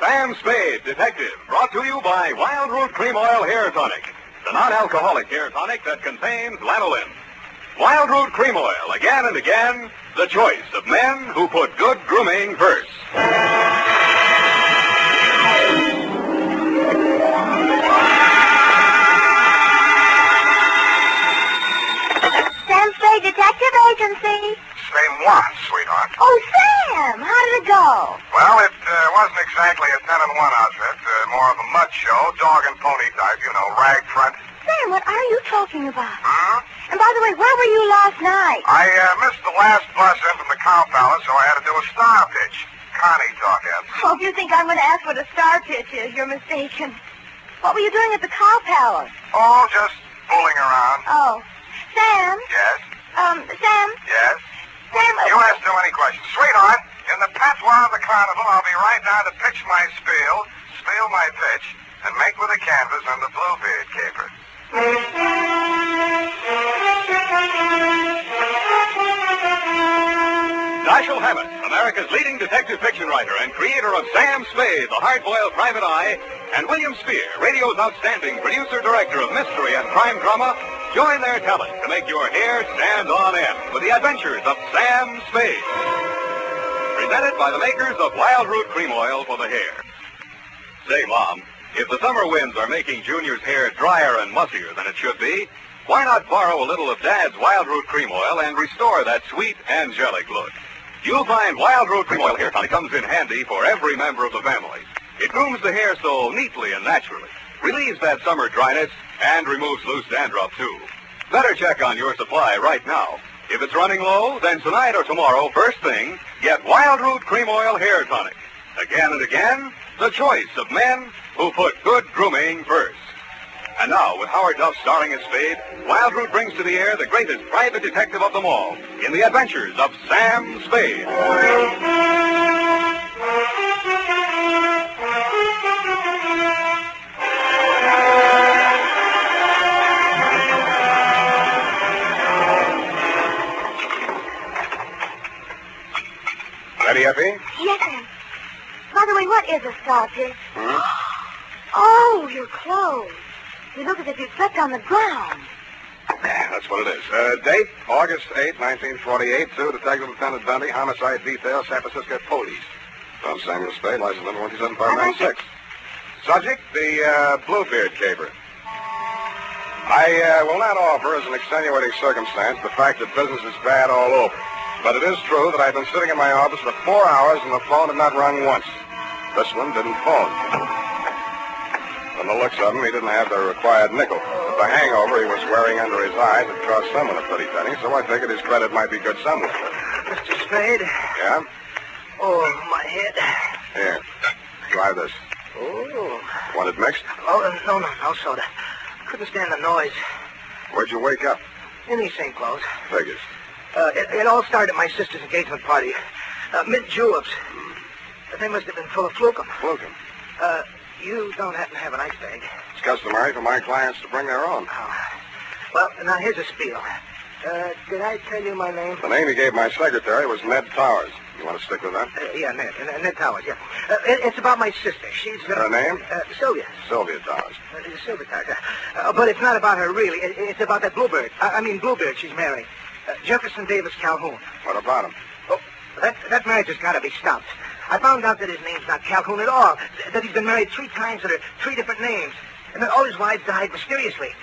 Sam Spade, Detective, brought to you by Wild Root Cream Oil Hair Tonic, the non-alcoholic hair tonic that contains lanolin. Wild Root Cream Oil, again and again, the choice of men who put good grooming first. Sam Spade Detective Agency. Same one, sweetheart. Oh, Sam, how did it go? Well, it wasn't exactly a 10-in-1 outfit. More of a mud show, dog and pony type, rag front. Sam, what are you talking about? Hmm? And by the way, where were you last night? I missed the last bus in from the Cow Palace, so I had to do a star pitch. Connie taught that. Oh, if you think I'm going to ask what a star pitch is, you're mistaken. What were you doing at the Cow Palace? Oh, just fooling around. Oh. Sam? Yes? Sam? Yes? Sam... You ask too many questions. Sweetheart, in the patois of the carnival, I'll be right down to pitch my spiel my pitch, and make with a canvas on the Bluebeard Caper. Dashiell Hammett, America's leading detective fiction writer and creator of Sam Spade, the hard-boiled private eye, and William Spear, radio's outstanding producer-director of mystery and crime drama, join their talent to make your hair stand on end with the adventures of Sam Spade. Presented by the makers of Wild Root Cream Oil for the hair. Say, Mom, if the summer winds are making Junior's hair drier and mussier than it should be, why not borrow a little of Dad's Wild Root Cream Oil and restore that sweet, angelic look? You'll find Wild Root Cream Oil Hair Tonic comes in handy for every member of the family. It grooms the hair so neatly and naturally, relieves that summer dryness, and removes loose dandruff, too. Better check on your supply right now. If it's running low, then tonight or tomorrow, first thing, get Wild Root Cream Oil Hair Tonic. Again and again, the choice of men who put good grooming first. And now, with Howard Duff starring as Spade, Wild Root brings to the air the greatest private detective of them all in the adventures of Sam Spade. Ready, Effie? Yes, Sam. By the way, what is a star pitch? Hmm? Oh, your clothes. You look as if you slept on the ground. That's what it is. Date, August 8, 1948, to Detective Lieutenant Dundee, Homicide Detail, San Francisco Police. From Samuel Spade, license number 127596. Subject, the Bluebeard Caper. I will not offer as an extenuating circumstance the fact that business is bad all over. But it is true that I've been sitting in my office for 4 hours and the phone had not rung once. This one didn't phone. From the looks of him, he didn't have the required nickel. But the hangover he was wearing under his eyes had cost someone a pretty penny, so I figured his credit might be good somewhere. Mr. Spade? Yeah? Oh, my head. Here. Try this. Oh. Want it mixed? Oh, no soda. Couldn't stand the noise. Where'd you wake up? In these same clothes. Figures. It all started at my sister's engagement party. Mint juleps. They must have been full of flukum. Flukum? You don't happen to have an ice bag? It's customary for my clients to bring their own. Oh. Well, now here's a spiel. Did I tell you my name? The name he gave my secretary was Ned Towers. You want to stick with that? Yeah, Ned Towers, yeah. It's about my sister. She's... Her name? Sylvia. Sylvia Towers. Sylvia Towers. But it's not about her, really. It's about that Bluebeard. Bluebeard she's marrying. Jefferson Davis Calhoun. What about him? Oh, that marriage has got to be stopped. I found out that his name's not Calhoun at all. That he's been married 3 times under 3 different names. And that all his wives died mysteriously.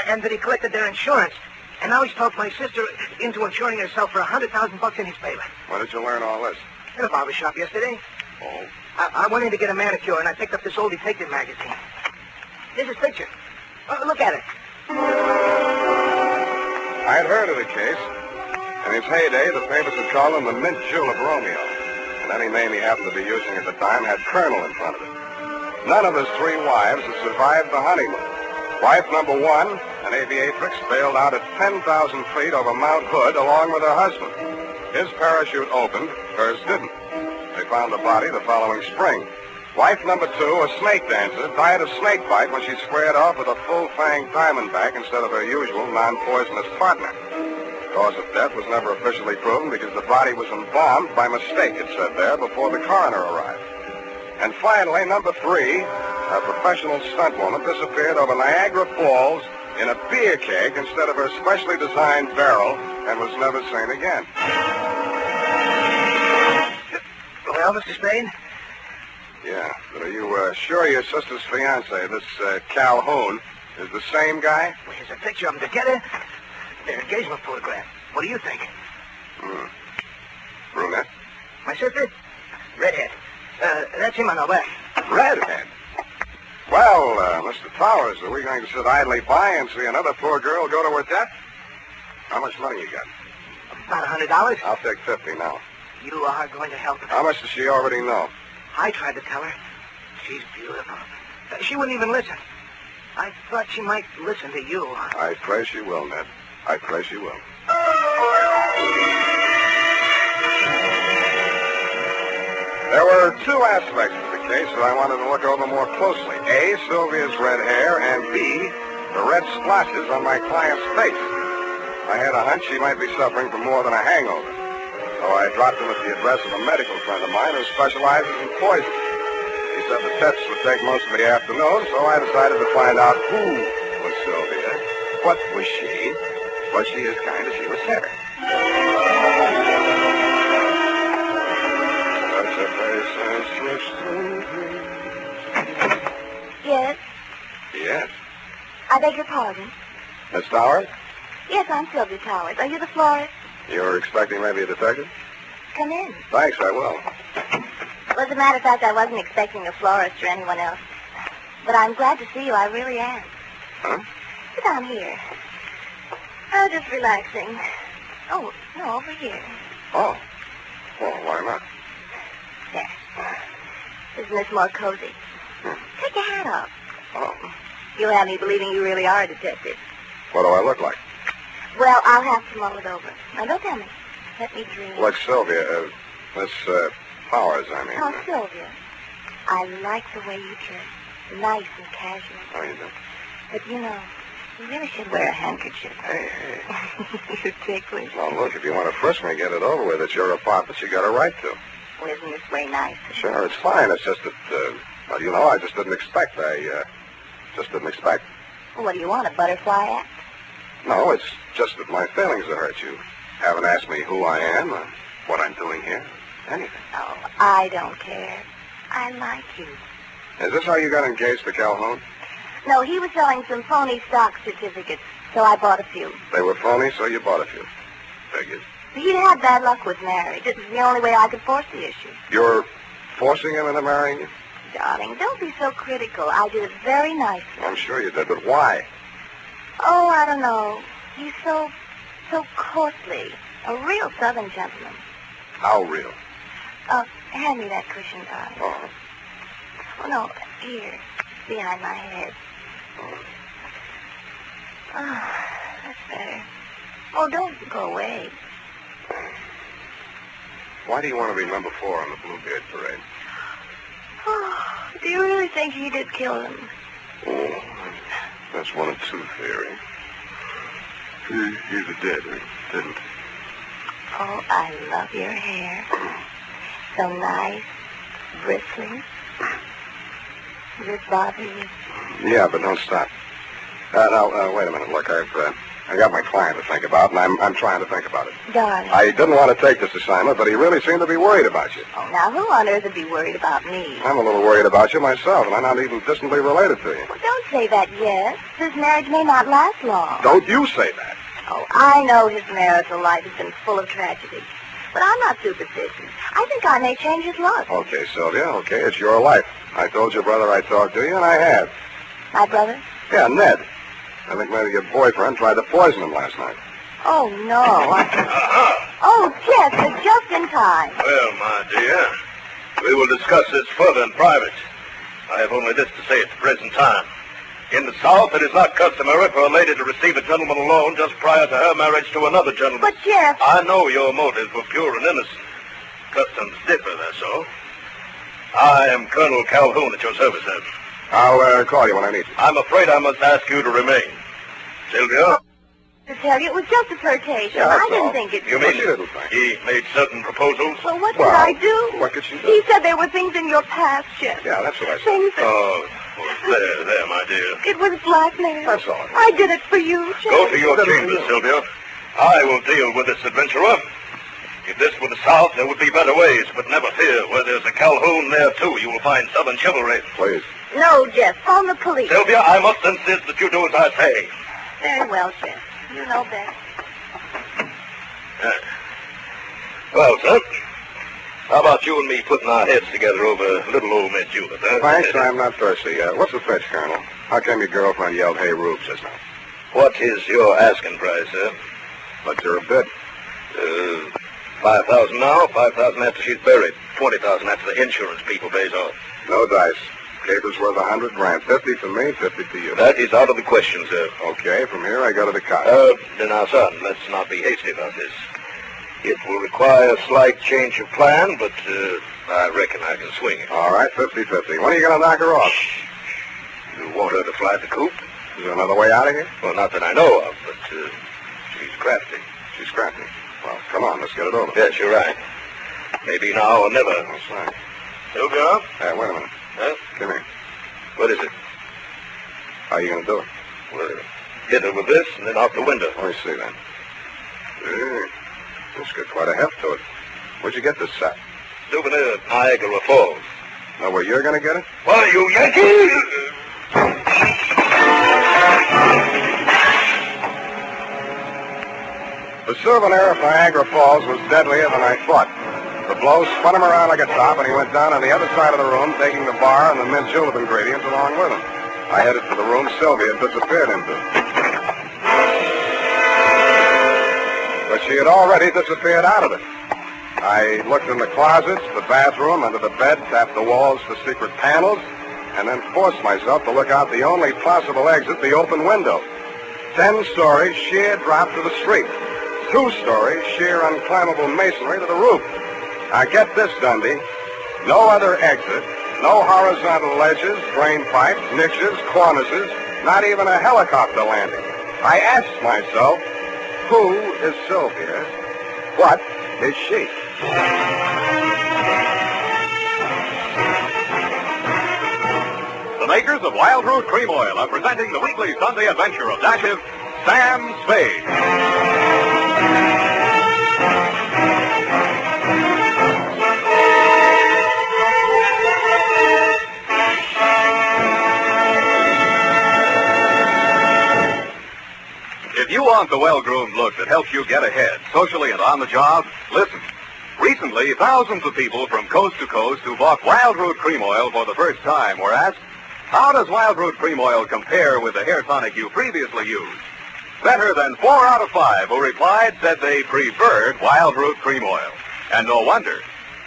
And that he collected their insurance. And now he's talked my sister into insuring herself for $100,000 in his favor. When did you learn all this? In a barber shop yesterday. Oh. I went in to get a manicure, and I picked up this old detective magazine. There's his picture. Look at it. I had heard of the case. In his heyday, the papers had called him the Mint Julep Romeo. And any name he happened to be using at the time had Colonel in front of it. None of his 3 wives had survived the honeymoon. Wife number 1, an aviatrix, bailed out at 10,000 feet over Mount Hood along with her husband. His parachute opened, hers didn't. They found the body the following spring. Wife number 2, a snake dancer, died of snake bite when she squared off with a full-fanged diamondback instead of her usual non-poisonous partner. The cause of death was never officially proven because the body was embalmed by mistake, it said there, before the coroner arrived. And finally, number 3, a professional stunt woman disappeared over Niagara Falls in a beer keg instead of her specially designed barrel and was never seen again. Well, Mr. Spade? Yeah, but are you sure your sister's fiancé, this Calhoun, is the same guy? Well, here's a picture of them together. Their engagement photograph. What do you think? Brunette? My sister? Redhead. That's him on the left. Redhead? Well, Mr. Towers, are we going to sit idly by and see another poor girl go to her death? How much money you got? About $100. I'll take 50 now. You are going to help her. How much does she already know? I tried to tell her. She's beautiful. She wouldn't even listen. I thought she might listen to you. I pray she will, Ned. I pray she will. There were 2 aspects of the case that I wanted to look over more closely. A, Sylvia's red hair, and B, the red splotches on my client's face. I had a hunch she might be suffering from more than a hangover. So I dropped him at the address of a medical friend of mine who specializes in poison. He said the tests would take most of the afternoon, so I decided to find out who was Sylvia, what was she, was she as kind as she was hair. Yes? Yes. I beg your pardon. Miss Towers? Yes, I'm Sylvia Towers. Are you the florist? You're expecting maybe a detective? Come in. Thanks, I will. Well, as a matter of fact, I wasn't expecting a florist or anyone else. But I'm glad to see you. I really am. Huh? Sit down here. Oh, just relaxing. Oh, no, over here. Oh. Well, why not? There. Isn't this more cozy? Take your hat off. Oh. You'll have me believing you really are a detective. What do I look like? Well, I'll have to mull it over. Now, don't tell me. Let me dream. Like Sylvia, Miss Powers, I mean. Oh, Sylvia. I like the way you dress. Nice and casual. Oh, you do? But, you know, you really should wear a handkerchief. Hey. You're ticklish. Well, look, if you want to frisk me, get it over with. It's your apartment. You got a right to. Well, isn't this way nice? Sure, it's fine. It's just that, well, you know, I just didn't expect. Just didn't expect. Well, what do you want, a butterfly act? No, it's just that my feelings have hurt you. Haven't asked me who I am, or what I'm doing here, anything. Oh, I don't care. I like you. Is this how you got engaged to Calhoun? No, he was selling some phony stock certificates, so I bought a few. They were phony, so you bought a few. Figured. He'd had bad luck with marriage. It was the only way I could force the issue. You're forcing him into marrying you? Darling, don't be so critical. I did it very nicely. I'm sure you did, but why? Oh, I don't know. He's so courtly. A real Southern gentleman. How real? Hand me that cushion, darling. Oh. Oh, no, here, behind my head. Oh, that's better. Oh, don't go away. Why do you want to be number 4 on the Bluebeard parade? Oh, do you really think he did kill him? Oh, that's one of 2 theories. He either did or didn't. Oh, I love your hair. So nice, bristling. Does this bother you? Yeah, but don't stop. Now, wait a minute. Look, I got my client to think about, and I'm trying to think about it. Darling. I didn't want to take this assignment, but he really seemed to be worried about you. Oh, now who on earth would be worried about me? I'm a little worried about you myself, and I'm not even distantly related to you. Well, don't say that yet. This marriage may not last long. Don't you say that. Oh, I know his marital life has been full of tragedy. But I'm not superstitious. I think I may change his luck. Okay, Sylvia, okay, it's your life. I told your brother I'd talk to you, and I have. My brother? Yeah, Ned. I think maybe your boyfriend tried to poison him last night. Oh, no. Oh, Jeff, just in time. Well, my dear, we will discuss this further in private. I have only this to say at the present time. In the South, it is not customary for a lady to receive a gentleman alone just prior to her marriage to another gentleman. But, Jeff... I know your motives were pure and innocent. Customs differ, that's all. I am Colonel Calhoun at your service, sir. I'll call you when I need you. I'm afraid I must ask you to remain. Sylvia? Mr. tell you. It was just a flirtation. Yeah, that's I didn't all. think it... You mean She didn't think. he made certain proposals? Well, what could I do? What could she do? He said there were things in your past, Jeff. Yeah, that's what I said. Things that... Oh, there, my dear. It was blackmail. That's all. I did it for you, Jeff. Go to your chambers, Sylvia. I will deal with this adventurer. If this were the South, there would be better ways, but never fear. Where there's a Calhoun there, too, you will find Southern chivalry. Please. No, Jeff. Phone the police. Sylvia, I must insist that you do as I say. Very well, Jeff. You know best. Well, sir, how about you and me putting our heads together over little old Miss Judith, huh? Thanks, I'm not thirsty. What's the fetch, Colonel? How come your girlfriend yelled, "Hey, Rube," just now? What is your asking price, sir? What's your bid? 5,000 now, 5,000 after she's buried, 20,000 after the insurance people pays off. No dice. Caper's worth 100 grand. 50 to me, 50 to you. That is out of the question, sir. Okay, from here I go to the car. Now, son, let's not be hasty about this. It will require a slight change of plan, but I reckon I can swing it. All right, 50-50. When are you going to knock her off? You want her to fly the coop? Is there another way out of here? Well, not that I know of, but she's crafty. She's crafty. Well, come on, let's get it over. Yes, you're right. Maybe now or never. That's right. Sylvia? Wait a minute. Huh? Come here. What is it? How are you going to do it? Well, hit her with this and then out the window. Let me see, then. It's got quite a heft to it. Where'd you get this set? Souvenir Niagara Falls. Know where you're going to get it? Why, you Yankee! The souvenir of Niagara Falls was deadlier than I thought. The blow spun him around like a top, and he went down on the other side of the room, taking the bar and the mint julep ingredients along with him. I headed for the room Sylvia had disappeared into. But she had already disappeared out of it. I looked in the closets, the bathroom, under the bed, tapped the walls for secret panels, and then forced myself to look out the only possible exit, the open window. 10 stories, sheer drop to the street. 2 stories, sheer unclimbable masonry to the roof. Now get this, Dundee. No other exit, no horizontal ledges, drain pipes, niches, cornices, not even a helicopter landing. I asked myself, who is Sylvia? What is she? The makers of Wild Root Cream Oil are presenting the weekly Sunday adventure of Dash's Sam Spade. If you want the well-groomed look that helps you get ahead, socially and on the job, listen. Recently, thousands of people from coast to coast who bought Wild Root Cream Oil for the first time were asked, how does Wild Root Cream Oil compare with the hair tonic you previously used? Better than 4 out of 5 who replied said they preferred Wild Root Cream Oil. And no wonder.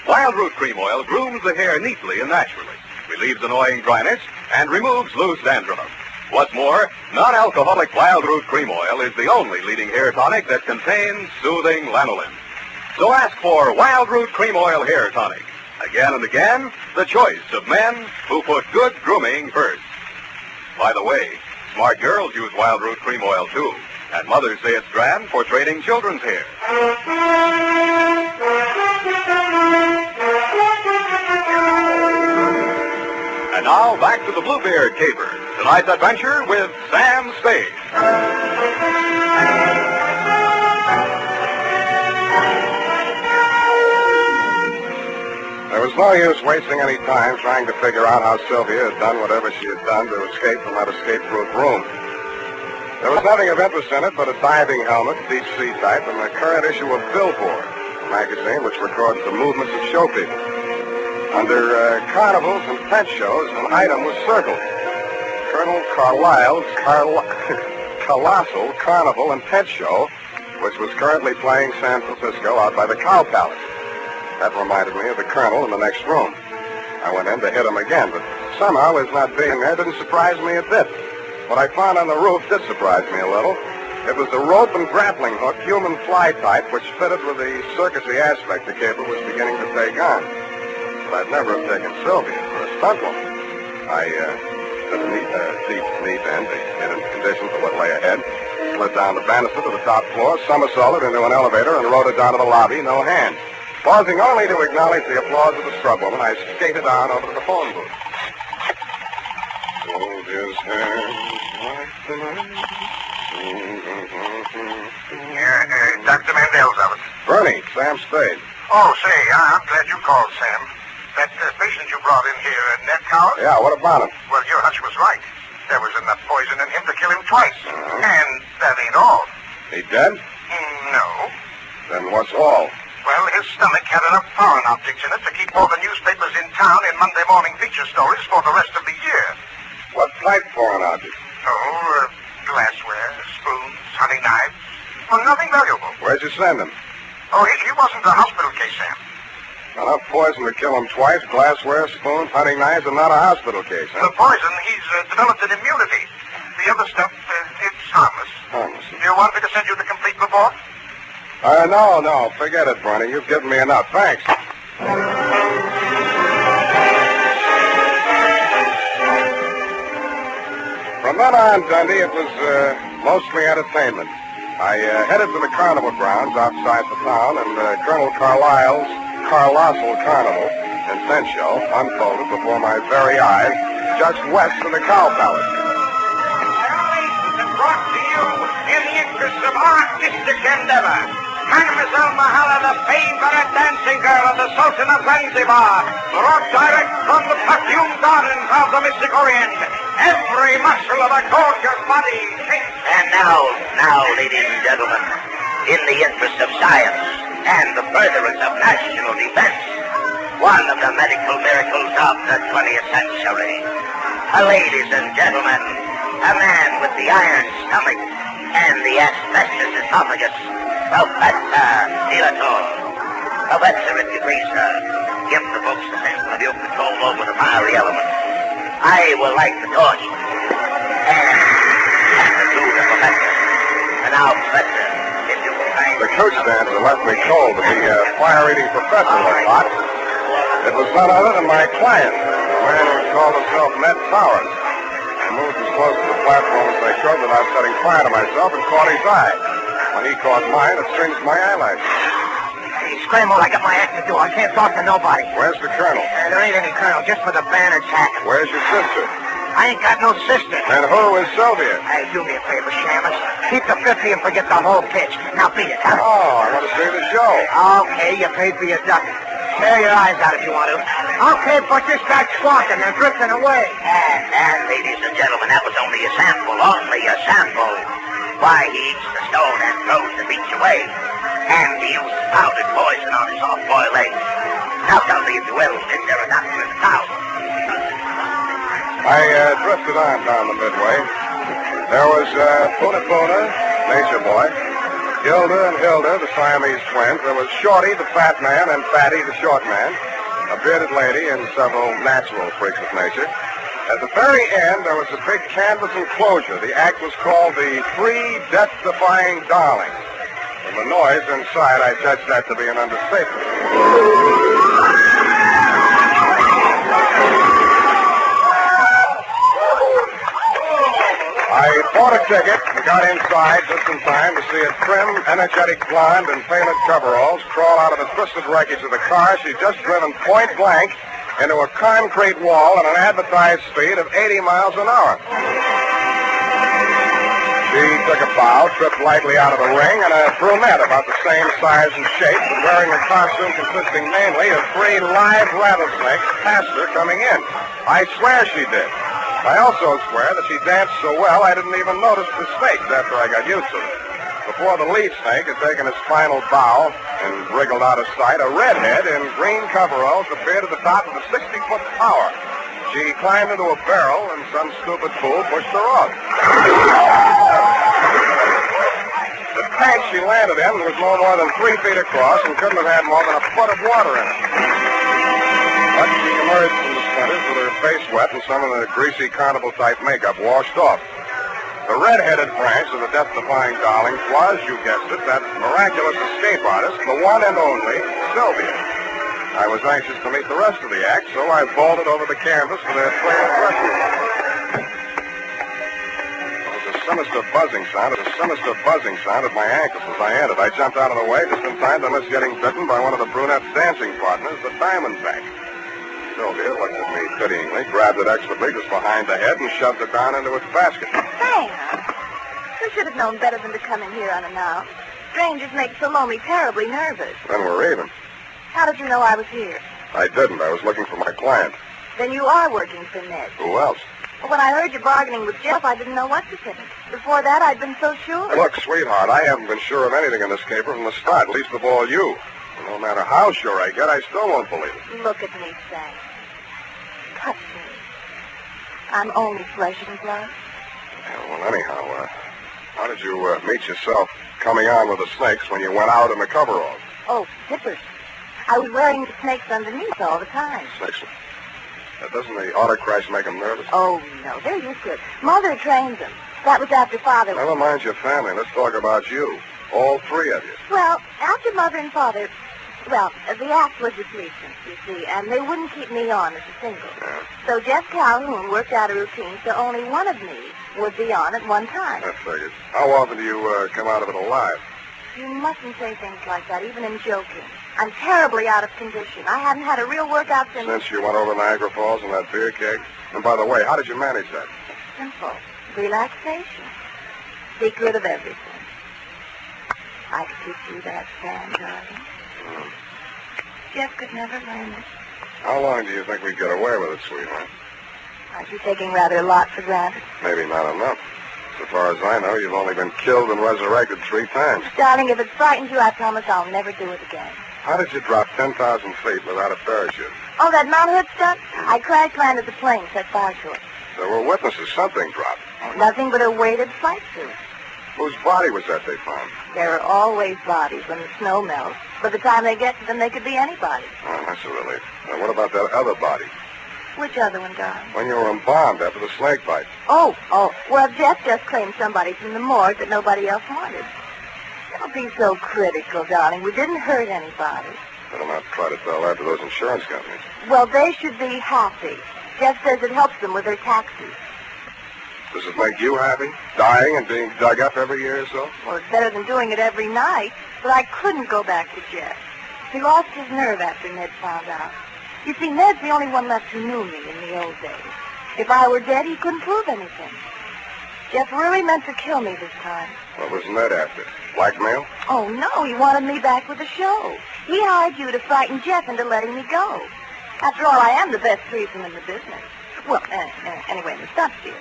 Wild Root Cream Oil grooms the hair neatly and naturally, relieves annoying dryness, and removes loose dandruff. What's more, non-alcoholic Wild Root Cream Oil is the only leading hair tonic that contains soothing lanolin. So ask for Wild Root Cream Oil Hair Tonic. Again and again, the choice of men who put good grooming first. By the way, smart girls use Wild Root Cream Oil too, and mothers say it's grand for training children's hair. And now, back to the Bluebeard Caper. Tonight's adventure with Sam Spade. There was no use wasting any time trying to figure out how Sylvia had done whatever she had done to escape from that escape-proof room. There was nothing of interest in it but a diving helmet, deep sea type, and the current issue of Billboard, a magazine which records the movements of show people. Under carnivals and pet shows, an item was circled. Colonel Carlisle's Colossal Carnival and Pet Show, which was currently playing San Francisco out by the Cow Palace. That reminded me of the Colonel in the next room. I went in to hit him again, but somehow his not being there didn't surprise me a bit. What I found on the roof did surprise me a little. It was a rope and grappling hook, human fly type, which fitted with the circusy aspect the caper was beginning to take on. But I'd never have taken Sylvia for a stunt woman. I took a deep, neat end to get into condition for what lay ahead. Slid down the banister to the top floor, somersaulted into an elevator, and rode it down to the lobby, no hands. Pausing only to acknowledge the applause of the scrub woman, I skated on over to the phone booth. Hold his hands like the night. Dr. Mandel's office. Bernie, Sam Spade. Oh, say, I'm glad you called, Sam. That patient you brought in here, Ned Coward? Yeah, what about him? Well, your hunch was right. There was enough poison in him to kill him twice. And that ain't all. He dead? No. Then what's all? Well, his stomach had enough foreign objects in it to keep all the newspapers in town in Monday morning feature stories for the rest of the year. What type foreign object? Oh, glassware, spoons, hunting knives. Well, nothing valuable. Where'd you send him? Oh, he wasn't a hospital case, Sam. Enough poison to kill him twice, glassware, spoons, hunting knives, and not a hospital case, huh? The poison, he's developed an immunity. The other stuff, it's harmless. Harmless. Do you want me to send you the complete report? No. Forget it, Bernie. You've given me enough. Thanks. From then on, Dundee, it was mostly entertainment. I headed for the carnival grounds outside the town, and Colonel Carlisle's Colossal Carnival and tent show unfolded before my very eyes just west of the Cow Palace. Brought to you in the interest of artistic endeavor. Mademoiselle Mahala, the favorite dancing girl of the Sultan of Zanzibar, brought direct from the perfumed gardens of the Mystic Orient. Every muscle of a gorgeous body. And now, ladies and gentlemen, in the interest of science and the furtherance of national defense, one of the medical miracles of the 20th century. Ladies and gentlemen, a man with the iron stomach and the asbestos esophagus, Professor Dilator. Professor, if you please, sir, give the folks the sample of your control over the fiery elements. I will light the torch and hand it to the professor. And now, Professor, if you will kindly... The coach dancer left me cold to be a fire-eating professor, I thought. It was none other than my client, a man who called himself Ned Powers. I moved as close to the platform as I could without setting fire to myself and caught his eye. When he caught mine, it singed my eyelashes. Hey, scramble, I got my act to do. I can't talk to nobody. Where's the colonel? There ain't any colonel, just for the banner tack. Where's your sister? I ain't got no sister. And who is Sylvia? Hey, do me a favor, Shamus. Keep the 50 and forget the whole pitch. Now beat it, huh? Oh, I want to see the show. Okay, you paid for your duck. Tear your eyes out if you want to. Okay, but you start squawking. They're drifting away. And, ladies and gentlemen, that was only a sample. Why, he eats the stone and throws the beach away. And he uses powdered poison on his soft-boiled eggs. Now tell me, if you will, is there a doctor in the town? I drifted on down the midway. There was Puna, Nature Boy, Gilda and Hilda, the Siamese twins. There was Shorty, the fat man, and Fatty, the short man, a bearded lady, and several natural freaks of nature. At the very end, there was a big canvas enclosure. The act was called the Three Death-Defying Darlings. From the noise inside, I judged that to be an understatement. I bought a ticket and got inside just in time to see a trim, energetic blonde in tailored coveralls crawl out of the twisted wreckage of the car she'd just driven point blank into a concrete wall at an advertised speed of 80 miles an hour. She took a bow, tripped lightly out of the ring, and a brunette about the same size and shape, but wearing a costume consisting mainly of 3 live rattlesnakes, passed her coming in. I swear she did. I also swear that she danced so well I didn't even notice the snakes after I got used to them. Before the lead snake had taken its final bow and wriggled out of sight, a redhead in green coveralls appeared at the top of a 60-foot tower. She climbed into a barrel, and some stupid fool pushed her off. The tank she landed in was no more than 3 feet across and couldn't have had more than a foot of water in it. But she emerged from the splinters with her face wet and some of the greasy carnival-type makeup washed off. The red-headed branch of the death-defying Darlings was, you guessed it, that miraculous escape artist, the one and only Sylvia. I was anxious to meet the rest of the act, so I vaulted over the canvas for their trail of dressing room. There was a sinister buzzing sound at my ankles as I entered. I jumped out of the way just in time to miss getting bitten by one of the brunette's dancing partners, the Diamondback. Sylvia looked at me pityingly, grabbed it expertly just behind the head, and shoved it down into its basket. Sam, you should have known better than to come in here unannounced. Strangers make Salome terribly nervous. Then we're even. How did you know I was here? I didn't. I was looking for my client. Then you are working for Ned. Who else? When I heard you bargaining with Jeff, I didn't know what to think. Before that, I'd been so sure. Look, sweetheart, I haven't been sure of anything in this caper from the start, least of all you. No matter how sure I get, I still won't believe it. Look at me, Sam. Touch me. I'm only flesh and blood. Yeah, well, anyhow, how did you meet yourself coming on with the snakes when you went out in the coveralls? Oh, zippers. I was wearing the snakes underneath all the time. Snakes? Doesn't the autocrash make them nervous? Oh, no, they're used to it. Mother trained them. That was after Father... Never mind your family. Let's talk about you. All three of you. Well, after Mother and Father... Well, the act was with recent, you see, and they wouldn't keep me on as a single. Yeah. So Jeff Calhoun worked out a routine so only one of me would be on at one time. That figures. How often do you come out of it alive? You mustn't say things like that, even in joking. I'm terribly out of condition. I haven't had a real workout since... Since you went over Niagara Falls in that beer keg? And by the way, how did you manage that? Simple. Relaxation. Secret of everything. I could teach you that, Sam, darling. Jeff could never learn it. How long do you think we'd get away with it, sweetheart? Aren't you taking rather a lot for granted? Maybe not enough. So far as I know, you've only been killed and resurrected 3 times. Darling, if it frightens you, I promise I'll never do it again. How did you drop 10,000 feet without a parachute? Oh, that Mount Hood stunt? I crash landed the plane, set fire to it. There were witnesses. Something dropped. Nothing but a weighted flight suit. Whose body was that they found? There are always bodies when the snow melts. By the time they get to them, they could be anybody. Oh, that's a relief. Now, what about that other body? Which other one, darling? When you were embalmed after the snake bite. Oh. Well, Jeff just claimed somebody from the morgue that nobody else wanted. Don't be so critical, darling. We didn't hurt anybody. Better not try to tell that to those insurance companies. Well, they should be happy. Jeff says it helps them with their taxes. Does it make you happy? Dying and being dug up every year or so? Well, it's better than doing it every night, but I couldn't go back to Jeff. He lost his nerve after Ned found out. You see, Ned's the only one left who knew me in the old days. If I were dead, he couldn't prove anything. Jeff really meant to kill me this time. What was Ned after? Blackmail? Oh, no, he wanted me back with the show. He hired you to frighten Jeff into letting me go. After all, I am the best threesome in the business. Well, anyway, in the stunt field.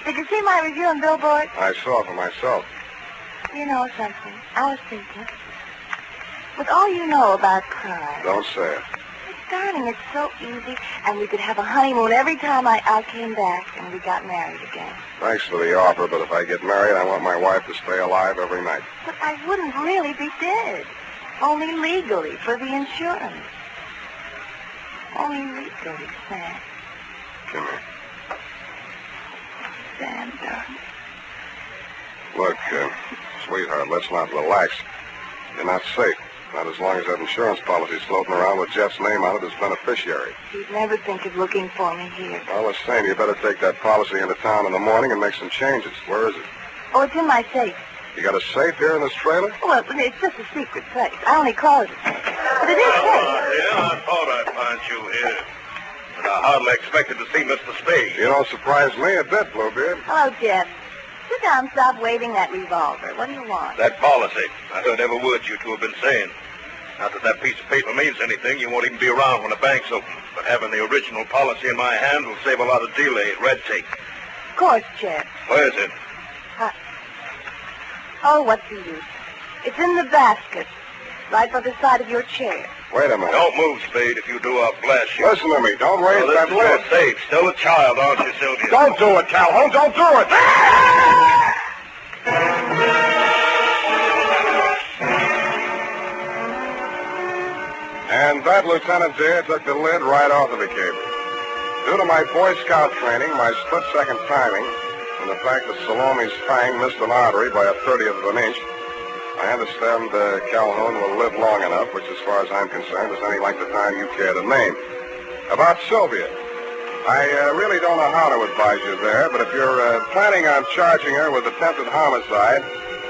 Did you see my review on Billboard? I saw for myself. You know something? I was thinking. With all you know about crime... Don't say it. Darling, it's so easy, and we could have a honeymoon every time I came back and we got married again. Thanks for the offer, but if I get married, I want my wife to stay alive every night. But I wouldn't really be dead. Only legally, for the insurance. Only legally, Sam. Come here. Sam, darling. Look, sweetheart, let's not relax. You're not safe. Not as long as that insurance policy's floating around with Jeff's name on it as beneficiary. He'd never think of looking for me here. Well, the same. You better take that policy into town in the morning and make some changes. Where is it? Oh, it's in my safe. You got a safe here in this trailer? Well, it's just a secret place. I only call it a safe. But it is safe. Yeah, I thought I'd find you here. But I hardly expected to see Mr. Spade. You don't surprise me a bit, Bluebeard. Hello, Jeff. Sit down, stop waving that revolver. What do you want? That policy. I heard every word you two have been saying. Not that that piece of paper means anything. You won't even be around when the bank's open. But having the original policy in my hand will save a lot of delay, red tape. Of course, Jeff. Where is it? Oh, what's the use? It's in the basket, right by the side of your chair. Wait a minute. Don't move, Spade. If you do, I'll blast you. Listen to me. Don't raise that You're lid. safe. Still a child, aren't you, Sylvia? Don't do it, Calhoun. Don't do it. And that, Lieutenant dear, took the lid right off of the caper. Due to my Boy Scout training, my split-second timing, and the fact that Salome's fang missed an artery by a 30th of an inch, I understand Calhoun will live long enough, which as far as I'm concerned is any length of time you care to name. About Sylvia. I really don't know how to advise you there, but if you're planning on charging her with attempted homicide,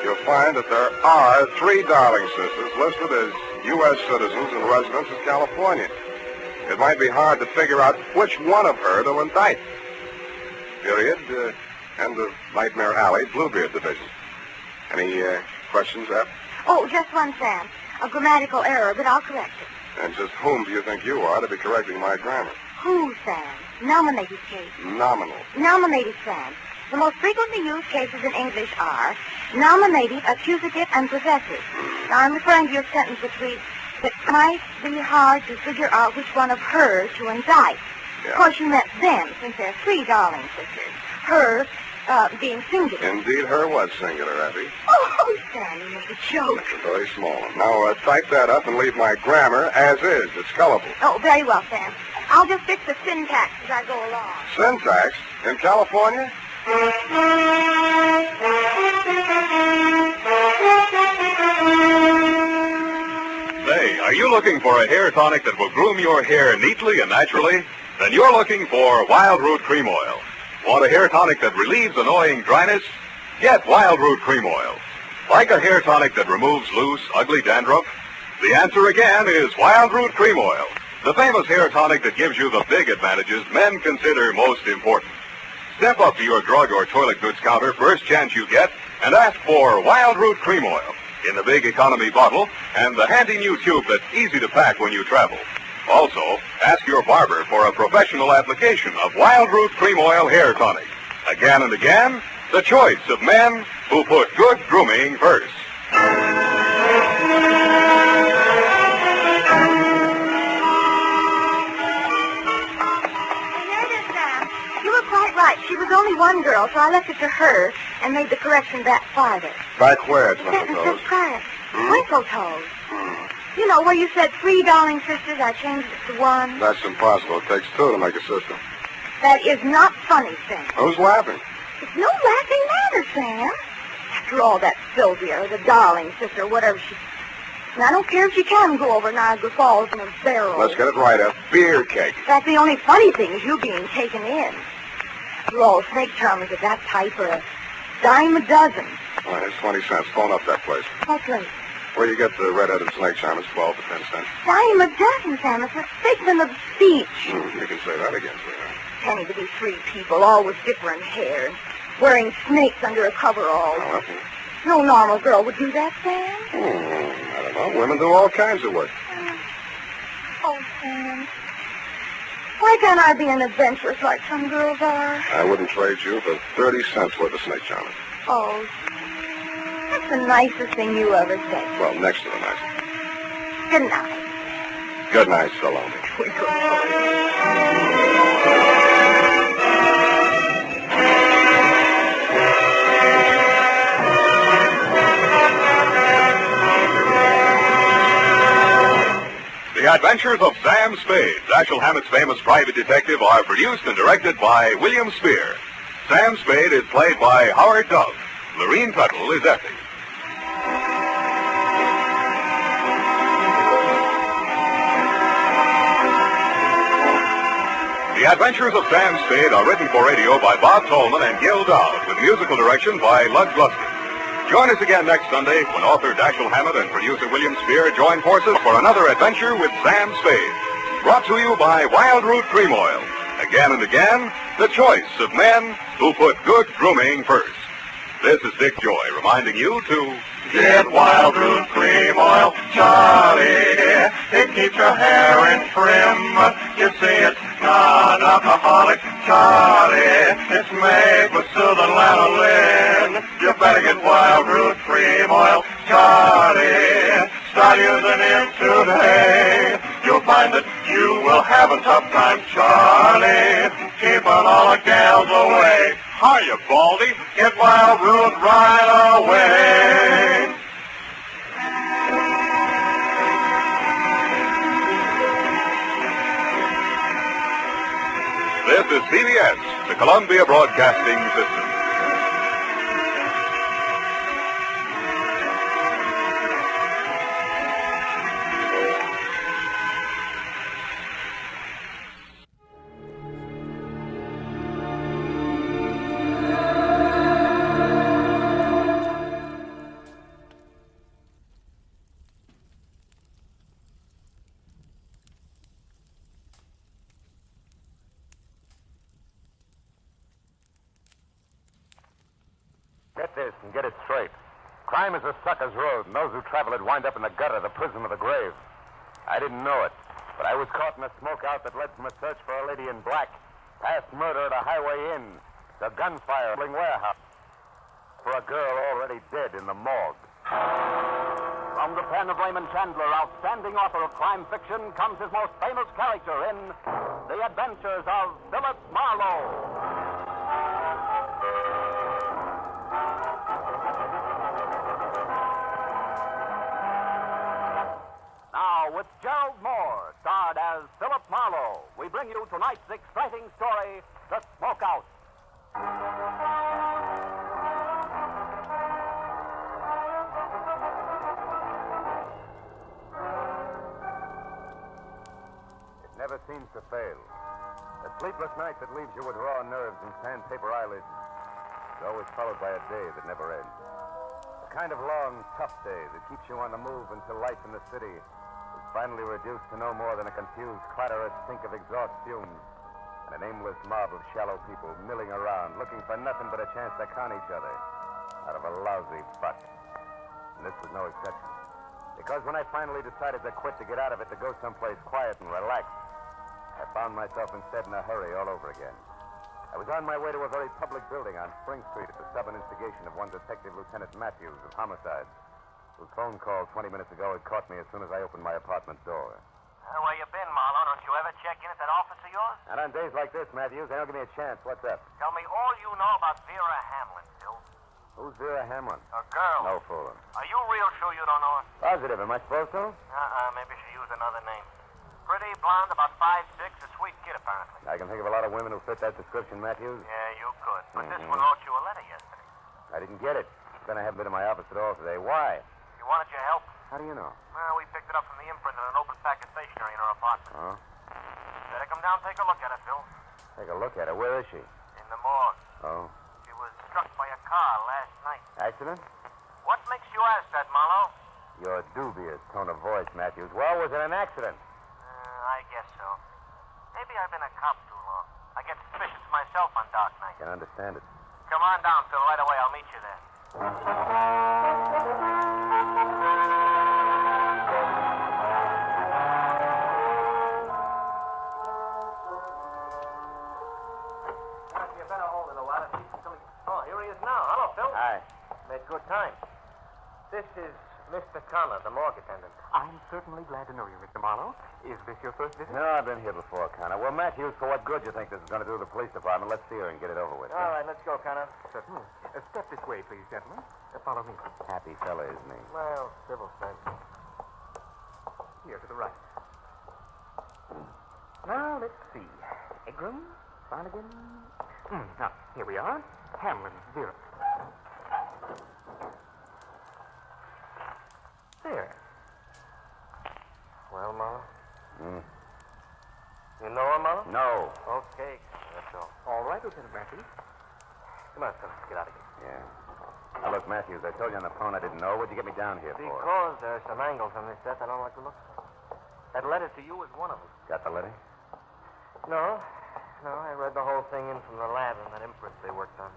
you'll find that there are 3 Darling sisters listed as U.S. citizens and residents of California. It might be hard to figure out which one of her to indict. Period. End of Nightmare Alley, Bluebeard Division. Any questions, Ep? Oh, just one, Sam. A grammatical error, but I'll correct it. And just whom do you think you are to be correcting my grammar? Who, Sam? Nominative case. Nominal. Nominative, Sam. The most frequently used cases in English are nominative, accusative, and possessive. Now, I'm referring to your sentence which reads, it might be hard to figure out which one of her to indict. Yeah. Of course, you meant them, since there are 3 Darling sisters. Her being singular. Indeed, her was singular, Effie. Oh, Sam, you make a joke. It's a very small one. Now, type that up and leave my grammar as is. It's colorful. Oh, very well, Sam. I'll just fix the syntax as I go along. Syntax? In California? Say, are you looking for a hair tonic that will groom your hair neatly and naturally? Then you're looking for Wild Root Cream Oil. Want a hair tonic that relieves annoying dryness? Get Wild Root Cream Oil. Like a hair tonic that removes loose, ugly dandruff? The answer again is Wild Root Cream Oil, the famous hair tonic that gives you the big advantages men consider most important. Step up to your drug or toilet goods counter first chance you get and ask for Wild Root Cream Oil in the big economy bottle and the handy new tube that's easy to pack when you travel. Also, ask your barber for a professional application of Wild Root Cream Oil Hair Tonic. Again and again, the choice of men who put good grooming first. You were quite right. She was only one girl, so I left it to her and made the correction back farther. Back where, Sentence Twinkle just prior. Twinkle Toes. You know, where you said 3 Darling sisters, I changed it to 1. That's impossible. It takes 2 to make a system. That is not funny, Sam. Who's laughing? It's no laughing matter, Sam. After all, that Sylvia, or the Darling sister, whatever she... And I don't care if she can go over Niagara Falls in a barrel. Let's get it right, a beer cake. That's the only funny thing, is you being taken in. After all, snake charmers of that type are a dime a dozen. All right, it's 20 cents. Phone up that place. What place? Where you get the red-headed snake charmers, 12 to 10 cents. Dime a dozen, Sam. It's a figment of speech. You can say that again, sweetheart. Penny to be 3 people, all with different hair, wearing snakes under a coverall. Well, No normal girl would do that, Sam. I don't know. Women do all kinds of work. Oh, Sam. Why can't I be an adventuress like some girls are? I wouldn't trade you for 30 cents worth of snake charmers. Oh, that's the nicest thing you ever said. Well, next to the nicest. Good night. Good night, Salome. The Adventures of Sam Spade, Dashiell Hammett's famous private detective, are produced and directed by William Spear. Sam Spade is played by Howard Duff. Lorene Tuttle is Effie. The Adventures of Sam Spade are written for radio by Bob Tolman and Gil Dowd, with musical direction by Lud Gluskin. Join us again next Sunday when author Dashiell Hammett and producer William Spear join forces for another adventure with Sam Spade. Brought to you by Wild Root Cream Oil. Again and again, the choice of men who put good grooming first. This is Dick Joy reminding you to get Wild Root Cream Oil, Charlie. It keeps your hair in trim. You see, it's non-alcoholic, Charlie. It's made with soothing lanolin. You better get Wild Root Cream Oil, Charlie. Start using it today. You'll find that you will have a tough time, Charlie. Keeping all the gals away. Hiya, Baldy. Get Wild Root right away. This is CBS, the Columbia Broadcasting System. this and get it straight. Crime is a sucker's road, and those who travel it wind up in the gutter, the prison, or the grave. I didn't know it, but I was caught in a smokeout that led from a search for a lady in black, past murder at a highway inn, to gunfire at a warehouse, for a girl already dead in the morgue. From the pen of Raymond Chandler, outstanding author of crime fiction, comes his most famous character in The Adventures of Philip Marlowe. Now, with Gerald Moore, starred as Philip Marlowe, we bring you tonight's exciting story, The Smokeout. It never seems to fail. A sleepless night that leaves you with raw nerves and sandpaper eyelids is always followed by a day that never ends. A kind of long, tough day that keeps you on the move until life in the city is finally reduced to no more than a confused, clatter stink of exhaust fumes and an aimless mob of shallow people milling around, looking for nothing but a chance to con each other out of a lousy butt. And this was no exception. Because when I finally decided to quit, to get out of it, to go someplace quiet and relaxed, I found myself instead in a hurry all over again. I was on my way to a very public building on Spring Street at the stubborn instigation of one Detective Lieutenant Matthews of Homicide, whose phone call 20 minutes ago had caught me as soon as I opened my apartment door. Where you been, Marlowe? Don't you ever check in at that office of yours? And on days like this, Matthews, they don't give me a chance. What's up? Tell me all you know about Vera Hamlin, Phil. Who's Vera Hamlin? A girl. No fooling. Are you real sure you don't know her? Positive. Am I supposed to? Maybe she used another name. Pretty, blonde, about 5'6", a sweet kid, apparently. I can think of a lot of women who fit that description, Matthews. Yeah, you could. But this one wrote you a letter yesterday. I didn't get it. Then I haven't been in my office at all today. Why? She wanted your help. How do you know? Well, we picked it up from the imprint in an open pack of stationery in her apartment. Oh? Better come down and take a look at her, Phil. Take a look at her. Where is she? In the morgue. Oh? She was struck by a car last night. Accident? What makes you ask that, Marlowe? Your dubious tone of voice, Matthews. Well, was it an accident? I guess so. Maybe I've been a cop too long. I get suspicious myself on dark nights. Can understand it. Come on down, Phil. Right away. I'll meet you there. You better hold it a while. Oh, here he is now. Hello, Phil. Hi. Made good time. This is Mr. Connor, the morgue attendant. I'm certainly glad to know you, Mr. Marlowe. Is this your first visit? No, I've been here before, Connor. Well, Matthews, for what good do you think this is going to do to the police department? Let's see her and get it over with. All right, let's go, Connor. Certainly. Step this way, please, gentlemen. Follow me. Happy fella, isn't he? Well, civil sense. Here to the right. Now, let's see. Egram, Barnigan. Now, here we are. Hamlin, Vera. There. Well, Marlowe? Hmm. You know her, Marlowe? No. Okay, that's all. All right, Lieutenant Matthews. Come on, Phil. Let's get out of here. Yeah. Now, look, Matthews, I told you on the phone I didn't know. What'd you get me down here for? Because there are some angles on this death I don't like to look at. That letter to you was one of them. Got the letter? No, I read the whole thing in from the lab and that imprint they worked on.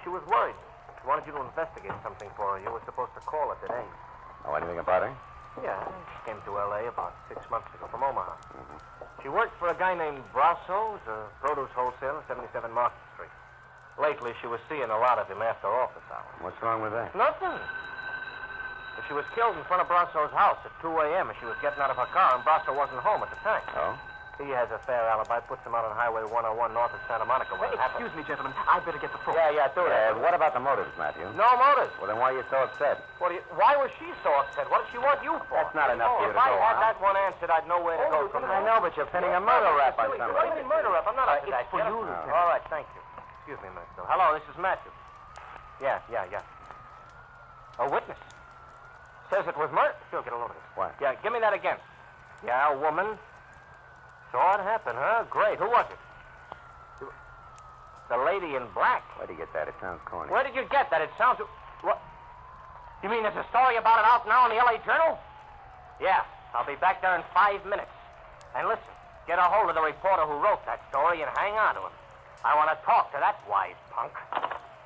She was worried. She wanted you to investigate something for her. You were supposed to call her today. Know anything about her? Yeah, she came to L.A. about 6 months ago from Omaha. Mm-hmm. She worked for a guy named Brasso, who's a produce wholesaler, 77 Market Street. Lately, she was seeing a lot of him after office hours. What's wrong with that? Nothing. She was killed in front of Brasso's house at 2 a.m. as she was getting out of her car, and Brasso wasn't home at the time. Oh? He has a fair alibi, puts him out on Highway 101 north of Santa Monica when it happened. Excuse me, gentlemen. I'd better get the phone. Yeah, do that. What about the motives, Matthew? No motives. Well, then why are you so upset? Why was she so upset? What did she want you for? That's not enough for you to If I go had on. that one answered, I'd know where to go from there. I know, but you're pinning a murder rap on What somebody. do you mean murder rap? I'm not up to that. for Jeff. you, Lieutenant. All right, thank you. Excuse me a minute, Phil. Hello, this is Matthew. Yeah. A witness. Says it was murder. Phil, get a load of this. What? Yeah, give me that again. Yeah, a woman. Saw it happen, huh? Great. Who was it? The lady in black. Where'd you get that? It sounds corny. Where did you get that? It sounds... What? You mean there's a story about it out now in the L.A. Journal? Yeah, I'll be back there in 5 minutes. And listen, get a hold of the reporter who wrote that story and hang on to him. I want to talk to that wise punk.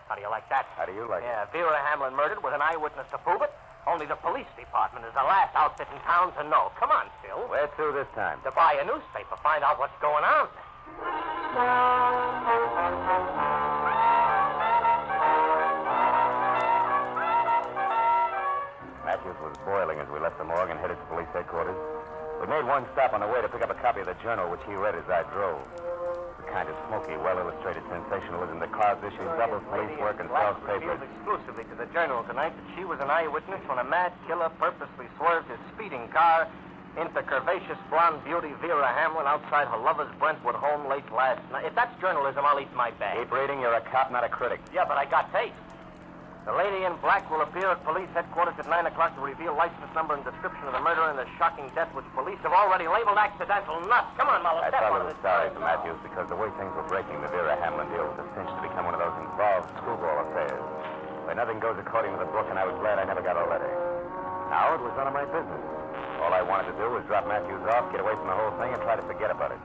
How do you like that? How do you like Yeah, Vera Hamlin murdered with an eyewitness to prove it. Only the police department is the last outfit in town to know. Come on, Phil. it? Where to this time? To buy a newspaper, find out what's going on. Matthews was boiling as we left the morgue and headed to police headquarters. We made one stop on the way to pick up a copy of the Journal, which he read as I drove. The kind of smoky, well-illustrated sensationalism that clouds issues, doubles police work, and sells papers. Exclusively to the Journal tonight that she was an eyewitness when a mad killer purposely swerved his speeding car into curvaceous blonde beauty Vera Hamlin outside her lover's Brentwood home late last night. If that's journalism, I'll eat my bag. Keep reading. You're a cop, not a critic. Yeah, but I got taste. The lady in black will appear at police headquarters at 9 o'clock to reveal license number and description of the murder and the shocking death, which police have already labeled accidental. Nuts. Come on, Marlowe. I felt a little sorry for Matthews because the way things were breaking, the Vera Hamlin deal was a cinch to become one of those involved screwball affairs. Where nothing goes according to the book, and I was glad I never got a letter. Now it was none of my business. All I wanted to do was drop Matthews off, get away from the whole thing, and try to forget about it.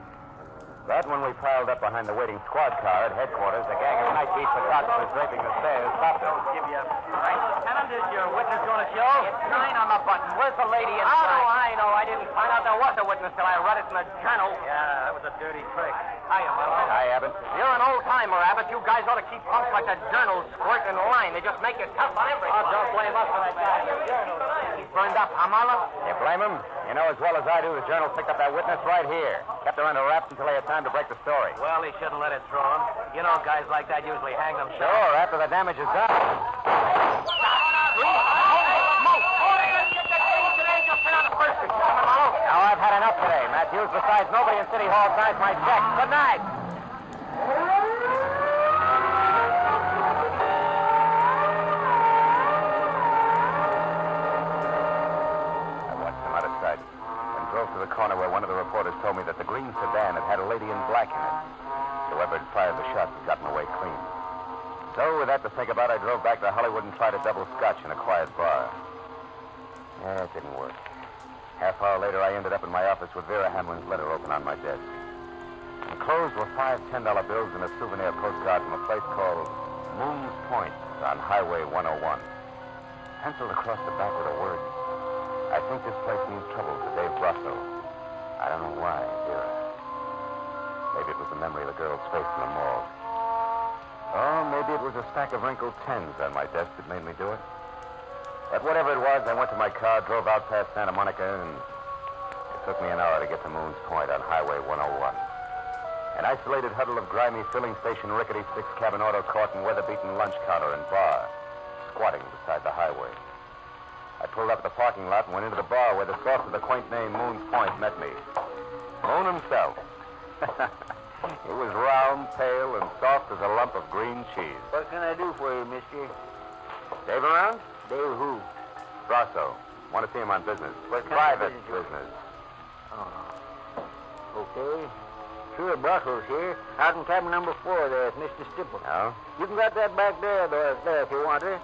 But when we piled up behind the waiting squad car at headquarters, a gang of night-beat photographers draping the stairs stopped us. Give you right, Lieutenant, is your witness going to show? It's 9 on the button. Where's the lady inside? How do I know? I didn't find out there was a witness till I read it in the Journal. Yeah, that was a dirty trick. Hiya, Marlowe. Hi, Abbott. You're an old-timer, Abbott. You guys ought to keep punks like the Journal squirt in line. They just make it tough on everybody. Oh, don't blame us for that guy. He's burned up, huh, Marlowe? You blame him? You know as well as I do, the Journal picked up that witness right here. Kept her under wraps until they had time to break the story. Well, he shouldn't let it through him. You know, guys like that usually hang themselves. Sure, after the damage is done. Now, I've had enough today, Matthews. Besides, nobody in City Hall signs my check. Good night. I watched him out of sight and drove to the corner where one of the reporters told me that the green sedan had a lady in black in it. Whoever had fired the shots had gotten away clean. So, with that to think about, I drove back to Hollywood and tried a double scotch in a quiet bar. Yeah, it didn't work. Half hour later, I ended up in my office with Vera Hamlin's letter open on my desk. Enclosed were 5 $10 bills and a souvenir postcard from a place called Moon's Point on Highway 101. Penciled across the back with a word. I think this place means trouble to Dave Brasso. I don't know why, Vera. Maybe it was the memory of the girl's face in the morgue. Or maybe it was a stack of wrinkled 10s on my desk that made me do it. But whatever it was, I went to my car, drove out past Santa Monica, and it took me an hour to get to Moon's Point on Highway 101. An isolated huddle of grimy filling station, rickety 6-cabin auto court, and weather-beaten lunch counter and bar, squatting beside the highway. I pulled up at the parking lot and went into the bar where the source of the quaint name Moon's Point met me. Moon himself. He was round, pale, and soft as a lump of green cheese. What can I do for you, mister? Dave around? Dave who? Brasso. Want to see him on business. What kind Private of business? business. Oh. Okay. Sure, Brasso's here. Out in cabin number 4 there with Mr. Stipple. No? You can get that back there, if you want her.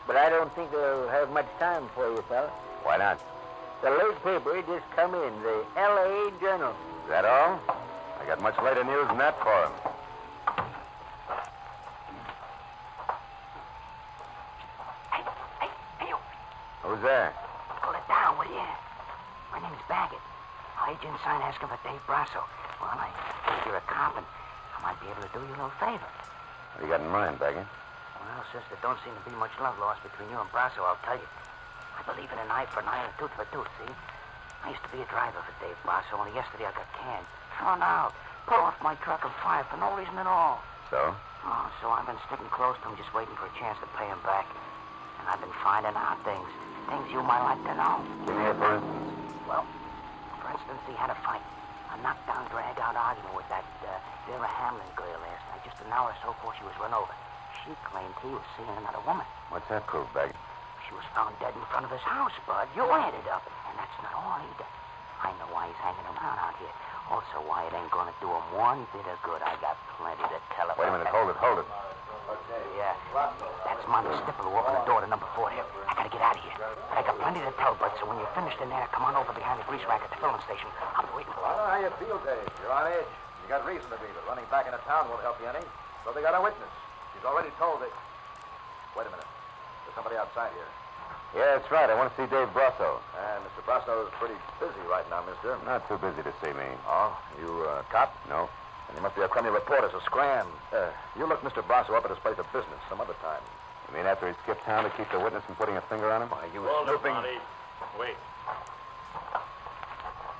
But I don't think they'll have much time for you, fella. Why not? The late paper just come in, the L.A. Journal. Is that all? I got much later news than that for him. Hey, you. Who's there? Pull it down, will you? My name's Baggett. Agent sign asking for Dave Brasso. Well, I think you're a cop, and I might be able to do you a little favor. What do you got in mind, Baggett? Well, since there don't seem to be much love lost between you and Brasso, I'll tell you. I believe in an eye for an eye and a tooth for a tooth, see? I used to be a driver for Dave Brasso, only yesterday I got canned. Thrown out. Pulled off my truck and fired for no reason at all. So? Oh, so I've been sticking close to him, just waiting for a chance to pay him back. And I've been finding out things you might like to know. Give me a for instance. Well, for instance, he had a fight. A knockdown, drag-out argument with that Vera Hamlin girl last night, just an hour or so before she was run over. She claimed he was seeing another woman. What's that proof, Baggett? She was found dead in front of his house, Bud. You added up. And that's not all either. I know why he's hanging around out here. Also, why it ain't gonna do him one bit of good. I got plenty to tell him. Wait a minute, hold it. Yeah, that's Monty Stipple who opened the door to number 4 here. I gotta get out of here. But I got plenty to tell, Bud, so when you're finished in there, come on over behind the grease rack at the filling station. I'll be waiting for you. I don't know how you feel, Dave. You're on edge. You got reason to be, but running back into town won't help you any. So they got a witness. She's already told it. Wait a minute. There's somebody outside here. Yeah, that's right. I want to see Dave Brasso. And Mr. Brasso is pretty busy right now, mister. Not too busy to see me. Oh, you cop? No. And you must be a crummy reporter, so scram. You look Mr. Brasso up at his place of business some other time. You mean after he skipped town to keep the witness from putting a finger on him? Why, you Hold it, snooping... Monty. Wait.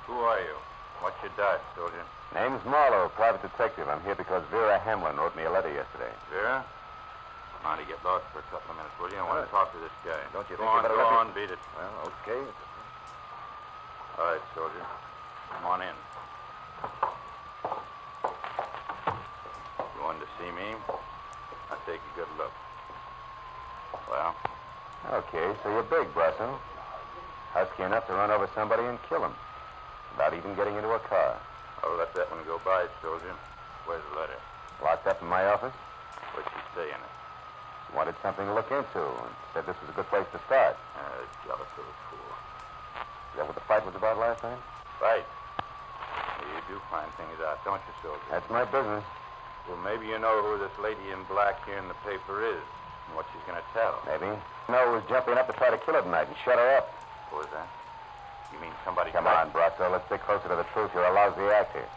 Who are you? What's your dice, soldier? Name's Marlowe, private detective. I'm here because Vera Hamlin wrote me a letter yesterday. Vera? Monty, get lost for a couple of minutes, will you? I want to talk to this guy. Don't you Go think you on, better go let me- on, beat it. Well, okay. All right, soldier. Come on in. You wanted to see me? I'll take a good look. Well? Okay, so you're big, Brasso. Husky enough to run over somebody and kill him without even getting into a car. I'll let that one go by, soldier. Where's the letter? Locked up in my office. What's she say in it? She wanted something to look into and said this was a good place to start. Jealous little fool. Is that what the fight was about last night? Right. You do find things out, don't you, soldier? That's my business. Well, maybe you know who this lady in black here in the paper is and what she's going to tell. Maybe. No, was jumping up to try to kill her tonight and shut her up. Who is that? You mean somebody... Come on, Brasso. Let's stick closer to the truth. You're a lousy actor.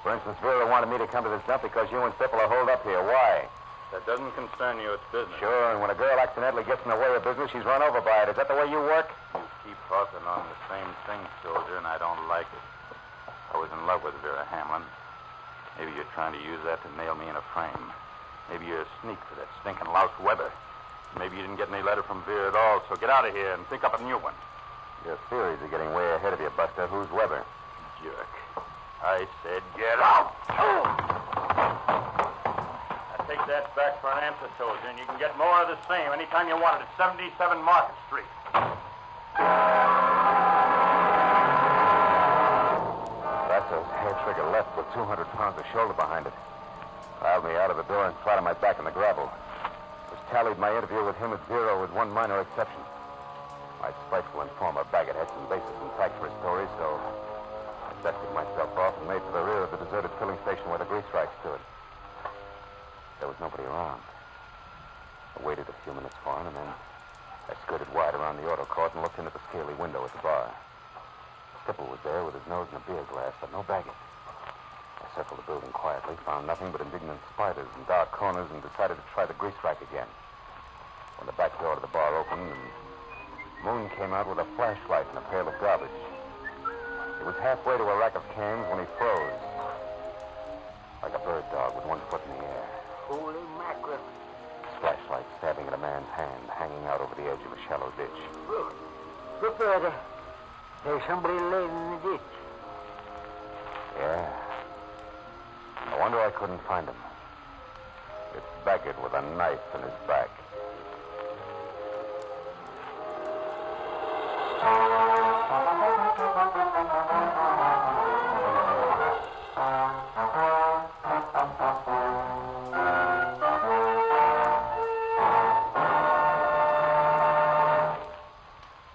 For instance, Vera wanted me to come to this dump because you and Sipple are holed up here. Why? That doesn't concern you. It's business. Sure, and when a girl accidentally gets in the way of business, she's run over by it. Is that the way you work? You keep harping on the same thing, soldier, and I don't like it. I was in love with Vera Hamlin. Maybe you're trying to use that to nail me in a frame. Maybe you're a sneak for that stinking louse Weber. Maybe you didn't get any letter from Vera at all, so get out of here and think up a new one. Your theories are getting way ahead of you, Buster. Who's Weber? Jerk. I said get out. I take that back for an answer, soldier, and you can get more of the same anytime you want it at 77 Market Street. Brasso's hair trigger left with 200 pounds of shoulder behind it. Piled me out of the door and flat on my back in the gravel. Which tallied my interview with him at 0 with one minor exception. My spiteful informer, Baggett, had some basis in fact for his story, so I dusted myself off and made for the rear of the deserted filling station where the grease rack stood. There was nobody around. I waited a few minutes for him, and then I skirted wide around the auto court and looked in at the scaly window at the bar. Stipple was there with his nose in a beer glass, but no Baggett. I circled the building quietly, found nothing but indignant spiders and dark corners, and decided to try the grease rack again. When the back door to the bar opened, and Moon came out with a flashlight and a pail of garbage. He was halfway to a rack of cans when he froze. Like a bird dog with one foot in the air. Holy mackerel. His flashlight stabbing at a man's hand, hanging out over the edge of a shallow ditch. Look there. There's somebody laying in the ditch. Yeah. No wonder I couldn't find him. It's Baggett with a knife in his back.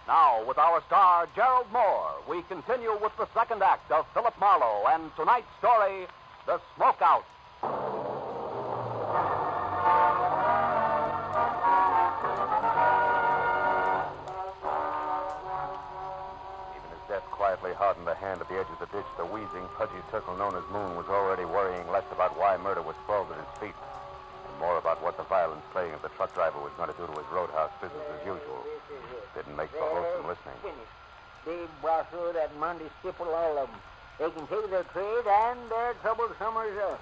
Now, with our star, Gerald Moore, we continue with the second act of Philip Marlowe and tonight's story, The Smokeout. Even as death quietly hardened the hand at the edge of the ditch, the wheezing, pudgy circle known as Moon was already worrying less about why murder was sprawled at his feet and more about what the violent slaying of the truck driver was going to do to his roadhouse business as usual. Didn't make for wholesome listening. Finished. Dave Brasso, that Monday Stipple, all of them. They can take their trade and their trouble summers up.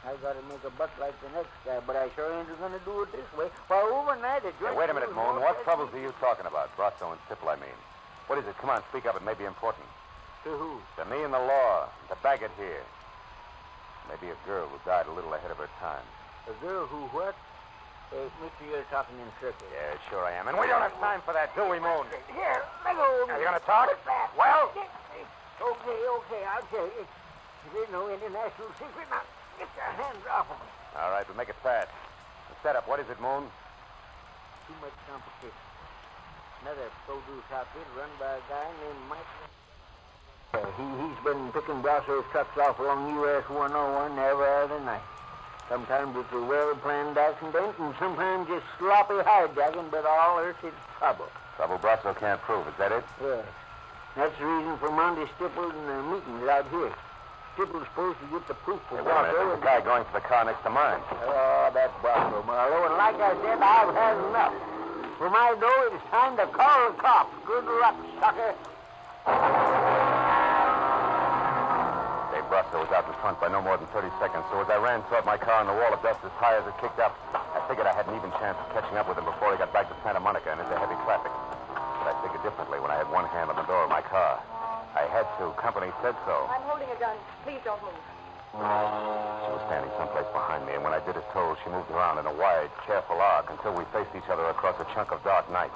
I got to make a buck like the next guy, but I sure ain't going to do it this way. Why, overnight it Hey, wait a minute, Moon. What troubles are you talking about? Brasso and Stipple, I mean. What is it? Come on, speak up. It may be important. To who? To me and the law. To Baggett here. Maybe a girl who died a little ahead of her time. A girl who what? Hey, mister, you're talking in circles. Yeah, sure I am. And we don't have time for that, do we, Moon? Here, let go of me. Are you going to talk? Well? Okay, I'll tell you. There's no international secret. Now, get your hands off of me. All right, we'll make it fast. The setup, what is it, Moon? Too much competition. Another produce outfit run by a guy named Mike. He's been picking Brasso's trucks off along US 101 every other night. Sometimes it's a well-planned accident, and sometimes just sloppy hijacking, but all earth is trouble. Trouble Brasso can't prove, is that it? Yes. That's the reason for Monty Stipples and their meetings out here. Stipples supposed to get the proof for Hey, wait a minute. There's a guy going for the car next to mine. Oh, that's Brasso, Marlowe. And like I said, I've had enough. For my dough, it's time to call the cops. Good luck, sucker. Dave Brasso was out in front by no more than 30 seconds, so as I ran toward my car and the wall of dust, his tires had kicked up. I figured I had an even chance of catching up with him before he got back to Santa Monica and into heavy traffic. But I figured differently when I had one hand on the door of my car. I had to. Company said so. I'm holding a gun. Please don't move. She was standing someplace behind me, and when I did as told, she moved around in a wide, careful arc until we faced each other across a chunk of dark night.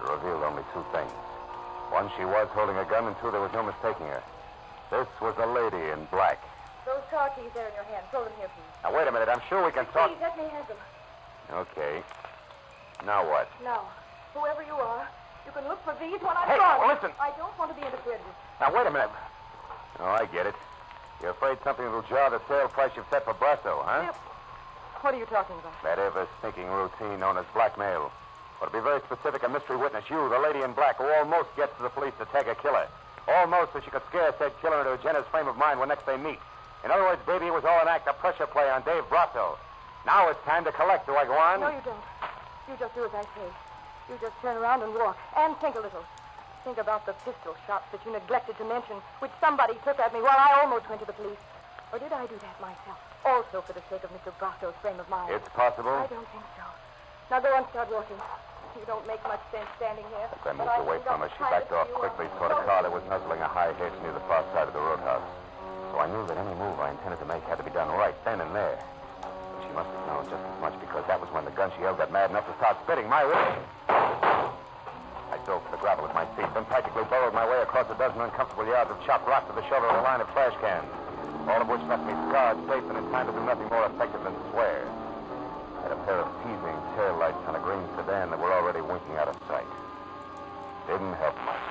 It revealed only two things. One, she was holding a gun, and two, there was no mistaking her. This was a lady in black. Those car keys there in your hand. Throw them here, please. Now, wait a minute. I'm sure we can talk. Please, let me have them. Okay. Now what? Now, whoever you are, you can look for these when I'm Hey, gone. listen. I don't want to be interfered with. Now, wait a minute. Oh, I get it. You're afraid something will jar the sale price you've set for Brasso, huh? Yep. What are you talking about? That ever-stinking routine known as blackmail. Or to be very specific, a mystery witness, you, the lady in black, who almost gets to the police to tag a killer. Almost so she could scare said killer into a generous frame of mind when next they meet. In other words, baby, it was all an act of pressure play on Dave Brasso. Now it's time to collect. Do I go on? No, you don't. You just do as I say. You just turn around and walk. And think a little. Think about the pistol shots that you neglected to mention, which somebody took at me while I almost went to the police. Or did I do that myself? Also for the sake of Mr. Brasso's frame of mind. It's possible. I don't think so. Now go and start walking. You don't make much sense standing here. As I moved away from her, she backed off quickly toward a car that was nuzzling a high hedge near the far side of the roadhouse. So I knew that any move I intended to make had to be done right then and there. But she must have known just as much because that was when the gun she held got mad enough to start spitting my way. I dove for the gravel with my feet, then practically burrowed my way across a dozen uncomfortable yards of chopped rock to the shoulder of a line of trash cans, all of which left me scarred, safe, and in time to do nothing more effective than swear. I had a pair of teasing tail lights on a green sedan that were already winking out of sight. Didn't help much.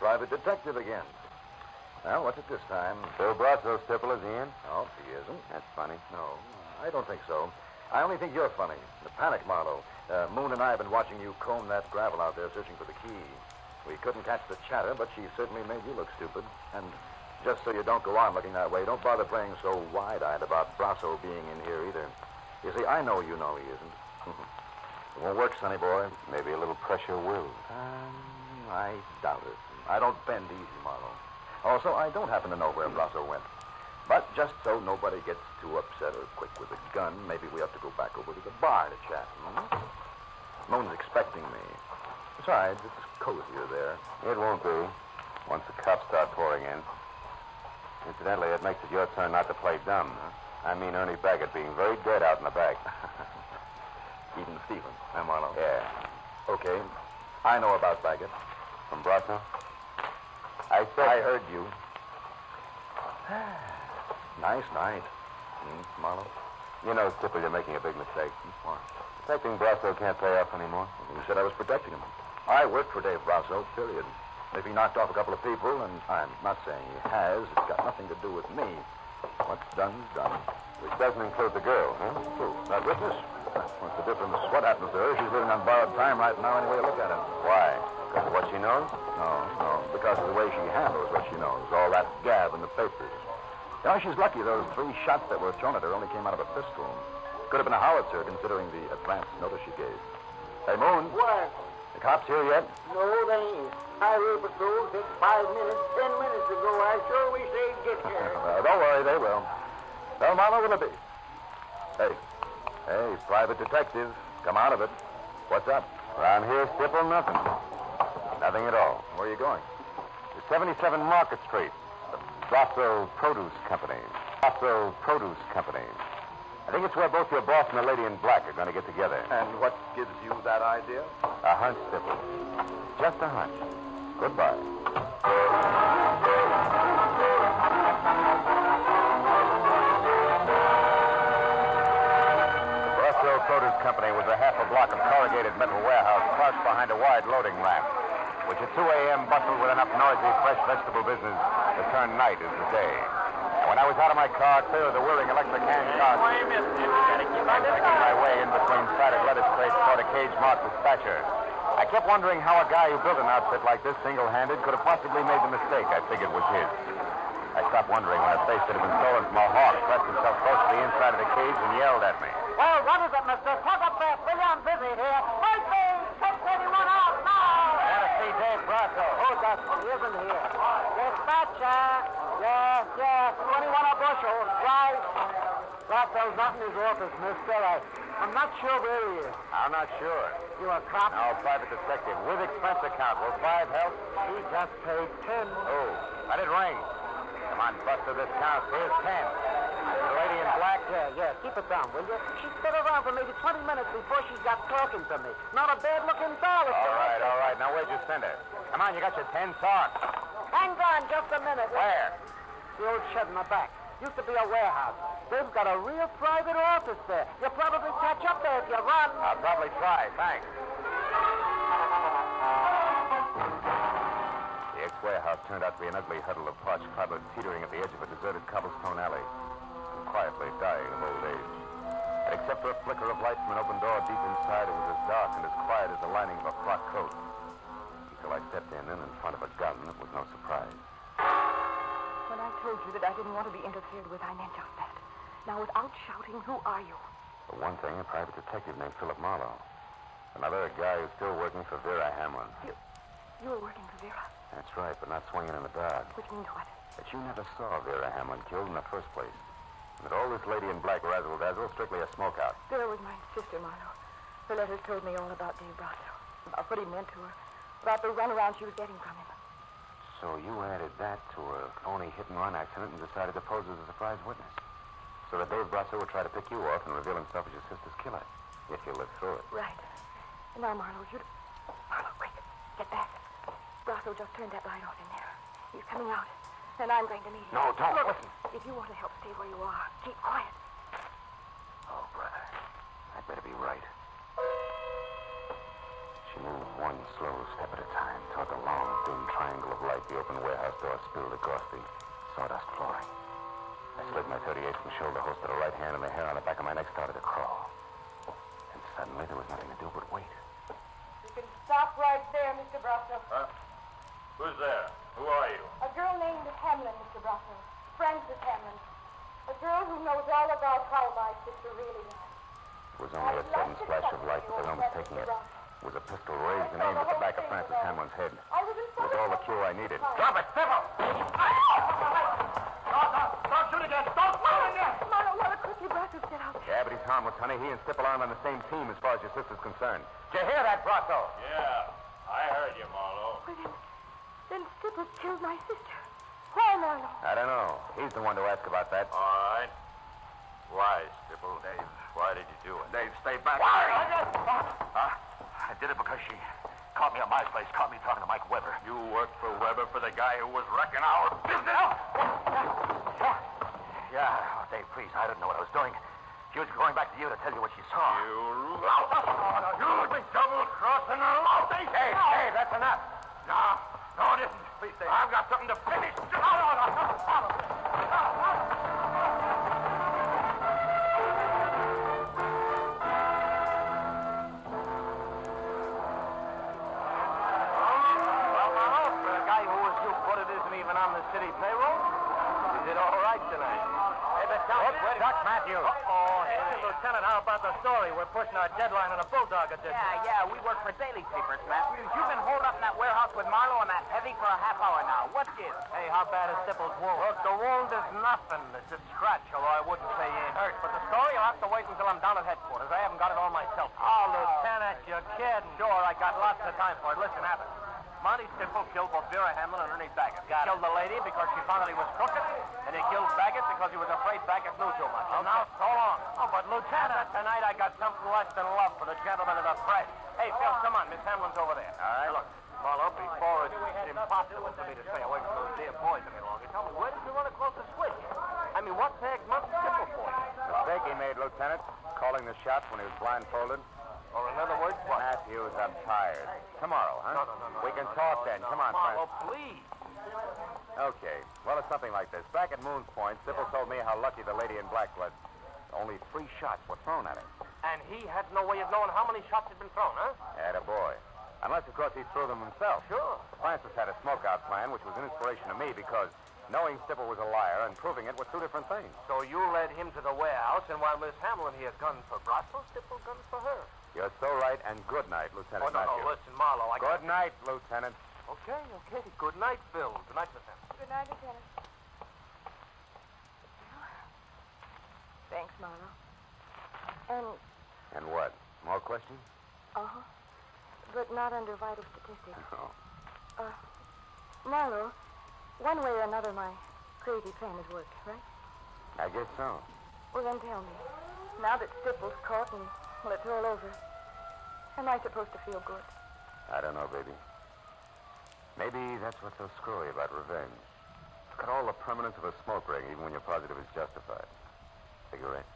Private detective again. Well, what's it this time? Bill Brasso, Stipple, is he in? No, he isn't. That's funny. No, I don't think so. I only think you're funny. The panic, Marlowe. Moon and I have been watching you comb that gravel out there searching for the key. We couldn't catch the chatter, but she certainly made you look stupid. And just so you don't go on looking that way, don't bother playing so wide-eyed about Brasso being in here either. You see, I know you know he isn't. It won't work, sonny boy. Maybe a little pressure will. I doubt it. I don't bend easy, Marlowe. Also, I don't happen to know where Brasso went. But just so nobody gets too upset or quick with a gun, maybe we have to go back over to the bar to chat. Moon's expecting me. Besides, it's cozier there. It won't be once the cops start pouring in. Incidentally, it makes it your turn not to play dumb. I mean Ernie Baggett being very dead out in the back. Even Stephen, huh, Marlowe? Yeah. Okay. I know about Baggett. From Brasso? I heard you. Nice night. Marlowe? You know, Stipple, you're making a big mistake. What? Protecting Brasso can't pay off anymore. You said I was protecting him. I worked for Dave Brasso, period. If he knocked off a couple of people, and I'm not saying he has, it's got nothing to do with me. What's done's done. Which doesn't include the girl, huh? Who? That witness? What's the difference? What happens to her? She's living on borrowed time right now any way you look at it. Why? Because of what she knows? No. Because of the way she handles what she knows. All that gab in the papers. You know, she's lucky those 3 shots that were thrown at her only came out of a pistol. Could have been a howitzer, considering the advance notice she gave. Hey, Moon. What? The cops here yet? No, they ain't. Highway patrol took 5 minutes, 10 minutes ago. I sure wish they'd get here. Don't worry, they will. Well, Marlowe, will it be? Hey, private detective. Come out of it. What's up? Around here, Stipple, nothing. Nothing at all. Where are you going? To 77 Market Street. The Brasso Produce Company. Brasso Produce Company. I think it's where both your boss and the lady in black are going to get together. And what gives you that idea? A hunch, Stipple. Just a hunch. Goodbye. company was a half a block of corrugated metal warehouse crouched behind a wide loading ramp, which at 2 a.m. bustled with enough noisy, fresh vegetable business to turn night into day. And when I was out of my car, clear of the whirring electric hand cart, and making my way in between sided lettuce crates toward a cage-marked dispatcher, I kept wondering how a guy who built an outfit like this single-handed could have possibly made the mistake I figured was his. I stopped wondering when a face that had been stolen from a hawk pressed himself close to the inside of the cage and yelled at me. Well, what is it, mister? Talk up fast, will you? I'm busy here. Wait, please! 681 out now! I want to see Dave Brasso. Oh, that's he isn't here. Dispatcher. Yes, 21 a bushel. Right. Brasso's not in his office, mister. I'm not sure where he is. I'm not sure. You a cop? No, private detective. With expense account. Will 5 help? He just paid 10. Oh, let it ring. Come on, Buster, this counts. Here's 10. The lady in black? Yeah. Keep it down, will you? She stood around for maybe 20 minutes before she got talking to me. Not a bad-looking doll. All right. Now, where'd you send her? Come on, you got your 10 talk. Hang on just a minute. Where? The old shed in the back. Used to be a warehouse. They've got a real private office there. You'll probably catch up there if you run. I'll probably try. Thanks. The ex-warehouse turned out to be an ugly huddle of parched cobblers teetering at the edge of a deserted cobblestone alley, and quietly dying of old age. And except for a flicker of light from an open door deep inside, it was as dark and as quiet as the lining of a frock coat. Until I stepped in front of a gun, it was no surprise. When I told you that I didn't want to be interfered with, I meant just that. Now, without shouting, who are you? For one thing, a private detective named Philip Marlowe. Another, a guy who's still working for Vera Hamlin. You were working for Vera? That's right, but not swinging in the dark. Which means what? That you never saw Vera Hamlin killed in the first place. And that all this lady in black razzle-dazzle is strictly a smokeout. Vera was my sister, Marlowe. Her letters told me all about Dave Brasso, about what he meant to her, about the runaround she was getting from him. So you added that to a phony hit-and-run accident and decided to pose as a surprise witness. So that Dave Brasso would try to pick you off and reveal himself as your sister's killer, if you lived through it. Right. And now, Marlowe, Marlowe, quick, get back. Brasso just turned that light off in there. He's coming out, and I'm going to meet him. No, don't. Look, Listen. If you want to help, stay where you are. Keep quiet. Oh, brother, I'd better be right. She moved one slow step at a time toward the long, thin triangle of light the open warehouse door spilled across the sawdust flooring. I slid my .38 from the shoulder holster to the right hand, and the hair on the back of my neck started to crawl. And suddenly there was nothing to do but wait. You can stop right there, Mr. Brasso. Huh? Who's there? Who are you? A girl named Hamlin, Mr. Brasso. Frances Hamlin. A girl who knows all about how my sister really is. It was only a sudden flash of light that the room was taking it. It was a pistol raised and aimed at the back of Frances Hamlin's head. It was all the cue I needed. Drop it, Sybil! Don't shoot again! Don't shoot again! Marlowe, what a quickly Brasso's get out. Yeah, but he's harmless, honey. He and Stipple aren't on the same team as far as your sister's concerned. Did you hear that, Brasso? Yeah, I heard you, Marlowe. Well, then Stipple killed my sister. Why, Marlowe? I don't know. He's the one to ask about that. All right. Why, Stipple? Dave, why did you do it? Dave, stay back. Why? I did it because she caught me at my place, caught me talking to Mike Weber. You worked for Weber for the guy who was wrecking our business? Yeah, oh, Dave, please, I didn't know what I was doing. She was going back to you to tell you what she saw. You double-crossing her. Dave, that's enough. No, it isn't. Please, Dave. I've got something to finish. On the city payroll. You did all right tonight. Hey, but where's Doc Matthews? Hey, Lieutenant, how about the story? We're pushing our deadline on a bulldog edition. Yeah, we work for daily papers, Matthews. You've been holed up in that warehouse with Marlowe and that heavy for a half hour now. What is? Hey, how bad is Stipple's wound? Look, the wound is nothing. It's a scratch, although I wouldn't say it hurts. But the story, you'll have to wait until I'm down at headquarters. I haven't got it all myself. Oh, Lieutenant, you're kidding. Sure, I got lots of time for it. Listen, Abbott. Monty Stipple killed both Vera Hamlin and Ernie Baggett. He killed the lady because she found that he was crooked, and he killed Baggett because he was afraid Baggett knew too much. And now, so long. Oh, but Lieutenant, tonight I got something less than love for the gentleman of the press. Hey, Phil, come on. Miss Hamlin's over there. All right. Look, Marlowe, before it's impossible for me to stay away from those dear boys any longer. Tell me, where did you run across the switch? I mean, what the heck must Stipple for? Mistake he made, Lieutenant. calling the shots when he was blindfolded? Or in other words, what? Matthews, I'm tired. Tomorrow, huh? No. We can talk then. Come on, Marlowe, Frank. please. Okay. Well, it's something like this. Back at Moon's Point, Sybil told me how lucky the lady in black was. Only 3 shots were thrown at him. And he had no way of knowing how many shots had been thrown, huh? Attaboy. Unless, of course, he threw them himself. Sure. Francis had a smokeout plan, which was an inspiration to me because knowing Sybil was a liar and proving it were 2 different things. So you led him to the warehouse, and while Miss Hamlin here gunned for Brasso, Sybil gunned for her. You're so right, and good night, Lieutenant Matthews. Listen, Marlowe, Good night, Lieutenant. Okay. Good night, Phil. Good night, Miss Hamlin. Good night, Lieutenant. Thanks, Marlowe. And what? More questions? Uh-huh. But not under vital statistics. No. Marlowe, one way or another, my crazy plan has worked, right? I guess so. Well, then tell me. Now that Stipple's caught and, well, it's all over, am I supposed to feel good? I don't know, baby. Maybe that's what's so screwy about revenge. It's got all the permanence of a smoke ring, even when you're positive it's justified. Cigarette.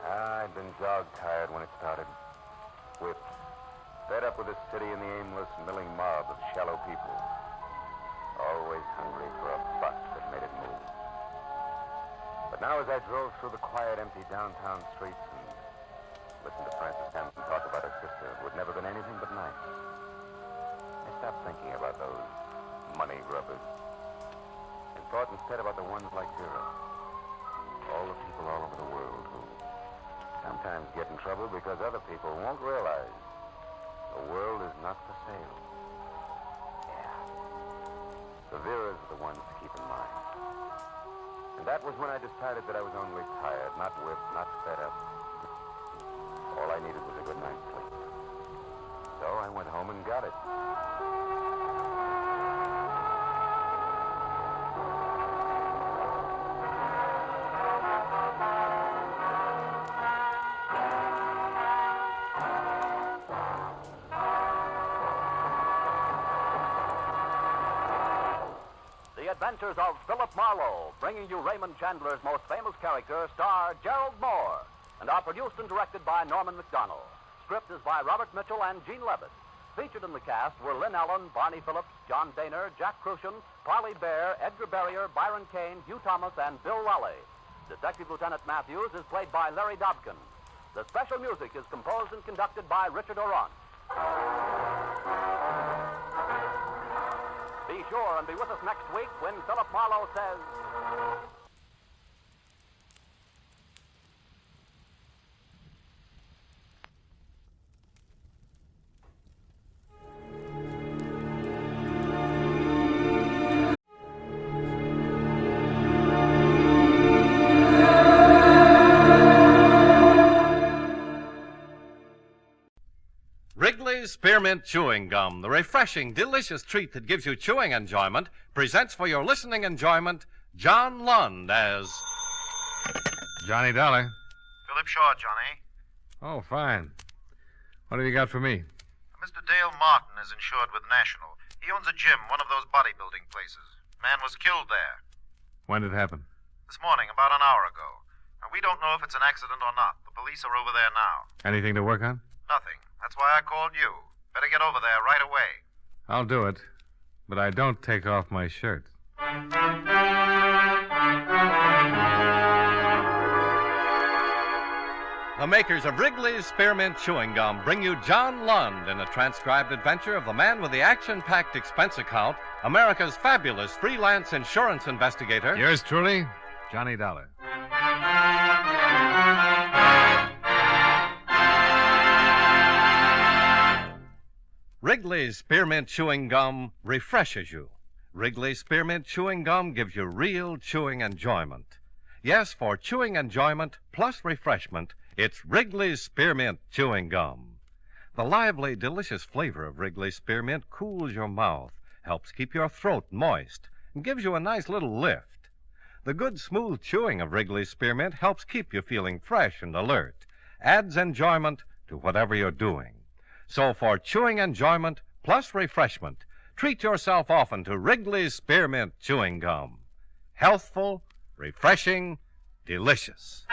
I'd been dog-tired when it started. Whipped. Fed up with the city and the aimless, milling mob of shallow people. Always hungry for a buck that made it move. But now as I drove through the quiet, empty downtown streets and listened to Francis Hampton talk about her sister, who had never been anything but nice, I stopped thinking about those money grubbers and thought instead about the ones like Vera. All the people all over the world who sometimes get in trouble because other people won't realize the world is not for sale. Yeah. The Veras are the ones to keep in mind. And that was when I decided that I was only tired, not whipped, not fed up. All I needed was a good night's sleep. So I went home and got it. The Adventures of Philip Marlowe, bringing you Raymond Chandler's most famous character, star Gerald Moore, and are produced and directed by Norman McDonald. Script is by Robert Mitchell and Gene Levitt. Featured in the cast were Lynn Allen, Barney Phillips, John Daner, Jack Crucian, Parley Bear, Edgar Barrier, Byron Kane, Hugh Thomas, and Bill Raleigh. Detective Lieutenant Matthews is played by Larry Dobkin. The special music is composed and conducted by Richard Oron. Be sure and be with us next week when Philip Marlowe says... Wrigley's Spearmint Chewing Gum, the refreshing, delicious treat that gives you chewing enjoyment, presents for your listening enjoyment John Lund as... Johnny Dollar. Philip Shaw, Johnny. Oh, fine. What have you got for me? Mr. Dale Martin is insured with National. He owns a gym, one of those bodybuilding places. Man was killed there. When did it happen? This morning, about an hour ago. Now, we don't know if it's an accident or not. The police are over there now. Anything to work on? Nothing. That's why I called you. Better get over there right away. I'll do it, but I don't take off my shirt. The makers of Wrigley's Spearmint Chewing Gum bring you John Lund in a transcribed adventure of the man with the action-packed expense account, America's fabulous freelance insurance investigator. Yours truly, Johnny Dollar. Wrigley's Spearmint Chewing Gum refreshes you. Wrigley's Spearmint Chewing Gum gives you real chewing enjoyment. Yes, for chewing enjoyment plus refreshment, it's Wrigley's Spearmint Chewing Gum. The lively, delicious flavor of Wrigley's Spearmint cools your mouth, helps keep your throat moist, and gives you a nice little lift. The good, smooth chewing of Wrigley's Spearmint helps keep you feeling fresh and alert, adds enjoyment to whatever you're doing. So for chewing enjoyment plus refreshment, treat yourself often to Wrigley's Spearmint Chewing Gum. Healthful, refreshing, delicious.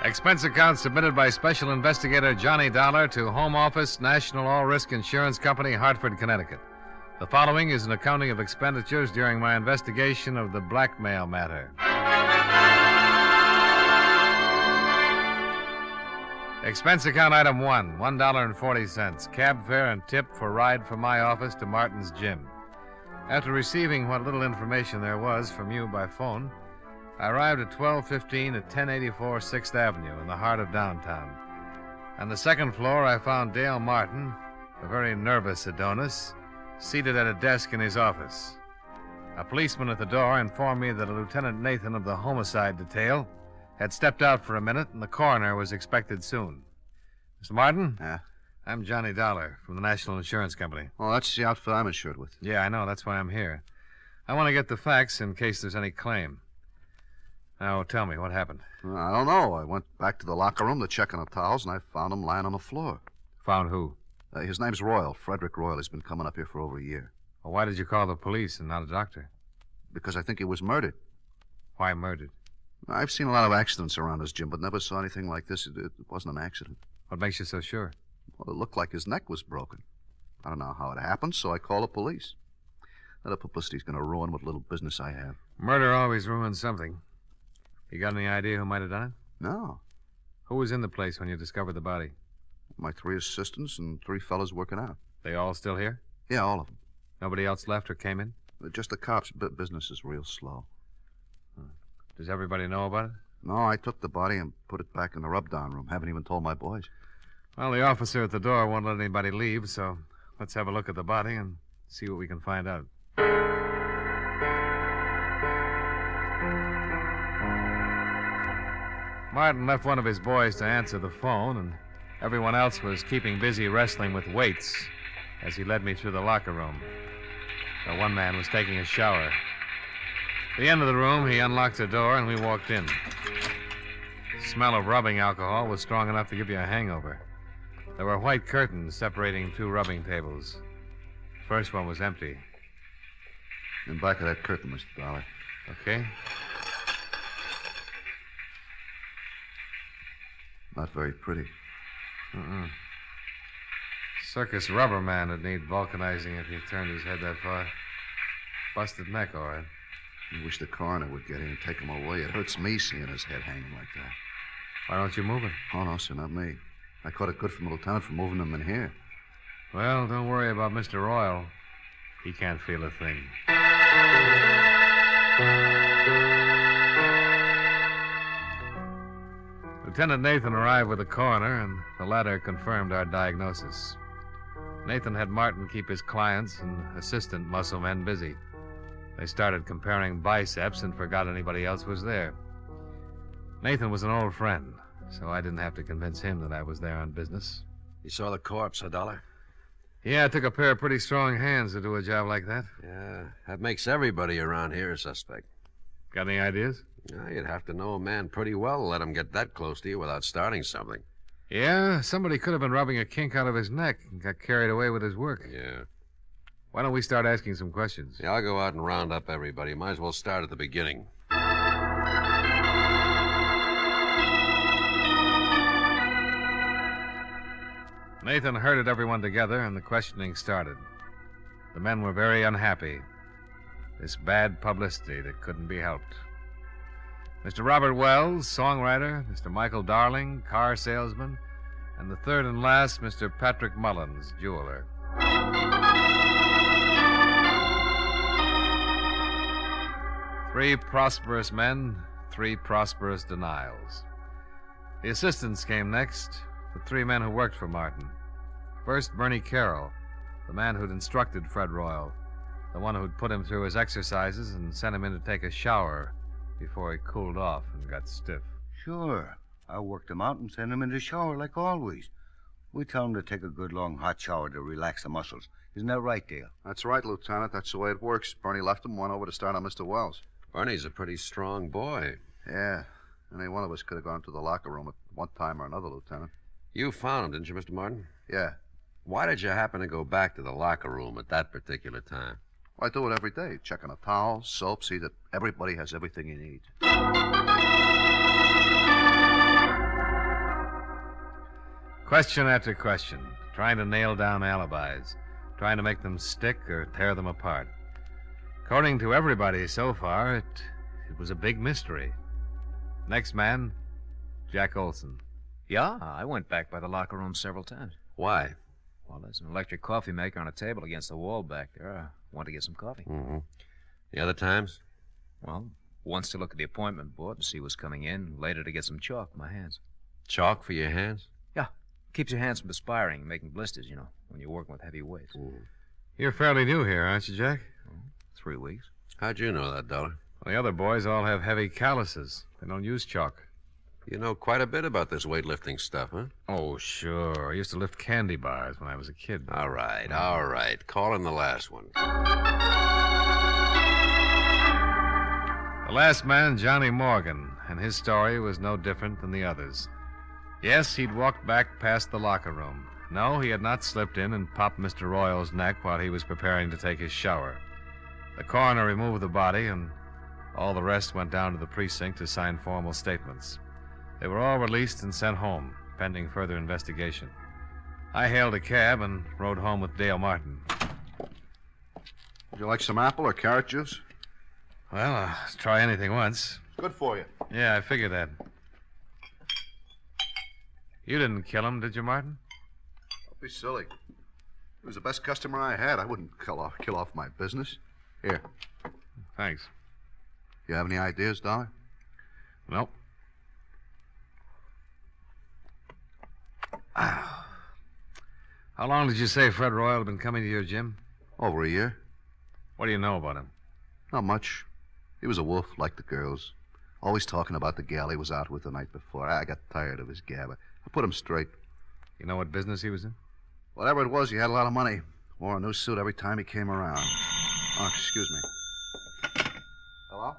Expense account submitted by Special Investigator Johnny Dolar to Home Office, National All-Risk Insurance Company, Hartford, Connecticut. The following is an accounting of expenditures during my investigation of the Blackmail matter. Expense account item 1, $1.40. Cab fare and tip for ride from my office to Martin's gym. After receiving what little information there was from you by phone, I arrived at 1215 at 1084 6th Avenue in the heart of downtown. On the second floor, I found Dale Martin, a very nervous Adonis, seated at a desk in his office. A policeman at the door informed me that a Lieutenant Nathan of the homicide detail had stepped out for a minute and the coroner was expected soon. Mr. Martin? Yeah? I'm Johnny Dolar from the National Insurance Company. Oh, that's the outfit I'm insured with. Yeah, I know. That's why I'm here. I want to get the facts in case there's any claim. Now, tell me, what happened? I don't know. I went back to the locker room to check on the towels, and I found him lying on the floor. Found who? His name's Royal, Frederick Royal. He's been coming up here for over a year. Well, why did you call the police and not a doctor? Because I think he was murdered. Why murdered? I've seen a lot of accidents around this gym, but never saw anything like this. It wasn't an accident. What makes you so sure? Well, it looked like his neck was broken. I don't know how it happened, so I called the police. That publicity's going to ruin what little business I have. Murder always ruins something. You got any idea who might have done it? No. Who was in the place when you discovered the body? My 3 assistants and 3 fellas working out. They all still here? Yeah, all of them. Nobody else left or came in? Just the cops. Business is real slow. Does everybody know about it? No, I took the body and put it back in the rub-down room. Haven't even told my boys. Well, the officer at the door won't let anybody leave, so let's have a look at the body and see what we can find out. Martin left one of his boys to answer the phone, and everyone else was keeping busy wrestling with weights as he led me through the locker room. The one man was taking a shower. At the end of the room, he unlocked the door, and we walked in. The smell of rubbing alcohol was strong enough to give you a hangover. There were white curtains separating 2 rubbing tables. The first one was empty. In back of that curtain, Mr. Dollar. Okay. Not very pretty. Circus rubber man would need vulcanizing if he turned his head that far. Busted neck, all right. I wish the coroner would get in and take him away. It hurts me seeing his head hanging like that. Why don't you move it? Oh, no, sir, not me. I caught it good from the lieutenant for moving him in here. Well, don't worry about Mr. Royal. He can't feel a thing. Lieutenant Nathan arrived with the coroner, and the latter confirmed our diagnosis. Nathan had Martin keep his clients and assistant muscle men busy. They started comparing biceps and forgot anybody else was there. Nathan was an old friend, so I didn't have to convince him that I was there on business. You saw the corpse, Dollar? Yeah, it took a pair of pretty strong hands to do a job like that. Yeah, that makes everybody around here a suspect. Got any ideas? You'd have to know a man pretty well to let him get that close to you without starting something. Yeah, somebody could have been rubbing a kink out of his neck and got carried away with his work. Yeah. Why don't we start asking some questions? Yeah, I'll go out and round up everybody. Might as well start at the beginning. Nathan herded everyone together, and the questioning started. The men were very unhappy. This bad publicity that couldn't be helped. Mr. Robert Wells, songwriter, Mr. Michael Darling, car salesman, and the third and last, Mr. Patrick Mullins, jeweler. 3 prosperous men, 3 prosperous denials. The assistants came next, the 3 men who worked for Martin. First, Bernie Carroll, the man who'd instructed Fred Royal, the one who'd put him through his exercises and sent him in to take a shower before he cooled off and got stiff. Sure. I worked him out and sent him in the shower like always. We tell him to take a good long hot shower to relax the muscles. Isn't that right, Dale? That's right, Lieutenant. That's the way it works. Bernie left him, went over to start on Mr. Wells. Bernie's a pretty strong boy. Yeah. Any one of us could have gone to the locker room at one time or another, Lieutenant. You found him, didn't you, Mr. Martin? Yeah. Why did you happen to go back to the locker room at that particular time? Well, I do it every day. Checking the towels, soap, see that everybody has everything he needs. Question after question, trying to nail down alibis, trying to make them stick or tear them apart. According to everybody so far, it was a big mystery. Next man, Jack Olson. Yeah, I went back by the locker room several times. Why? Well, there's an electric coffee maker on a table against the wall back there. I want to get some coffee. Mm-hmm. The other times? Well, once to look at the appointment board and see what's coming in, later to get some chalk for my hands. Chalk for your hands? Yeah. Keeps your hands from perspiring and making blisters, you know, when you're working with heavy weights. You're fairly new here, aren't you, Jack? 3 weeks. How'd you know that, Dolar? Well, the other boys all have heavy calluses. They don't use chalk. You know quite a bit about this weightlifting stuff, huh? Oh, sure. I used to lift candy bars when I was a kid. All right. Call in the last one. The last man, Johnny Morgan, and his story was no different than the others. Yes, he'd walked back past the locker room. No, he had not slipped in and popped Mr. Royal's neck while he was preparing to take his shower. The coroner removed the body, and all the rest went down to the precinct to sign formal statements. They were all released and sent home, pending further investigation. I hailed a cab and rode home with Dale Martin. Would you like some apple or carrot juice? Well, I'll try anything once. Good for you. Yeah, I figured that. You didn't kill him, did you, Martin? Don't be silly. He was the best customer I had. I wouldn't kill off my business. Here. Thanks. You have any ideas, Dollar? Nope. How long did you say Fred Royal had been coming to your gym? Over a year. What do you know about him? Not much. He was a wolf, like the girls. Always talking about the gal he was out with the night before. I got tired of his gab. I put him straight. You know what business he was in? Whatever it was, he had a lot of money. Wore a new suit every time he came around. Oh, excuse me. Hello?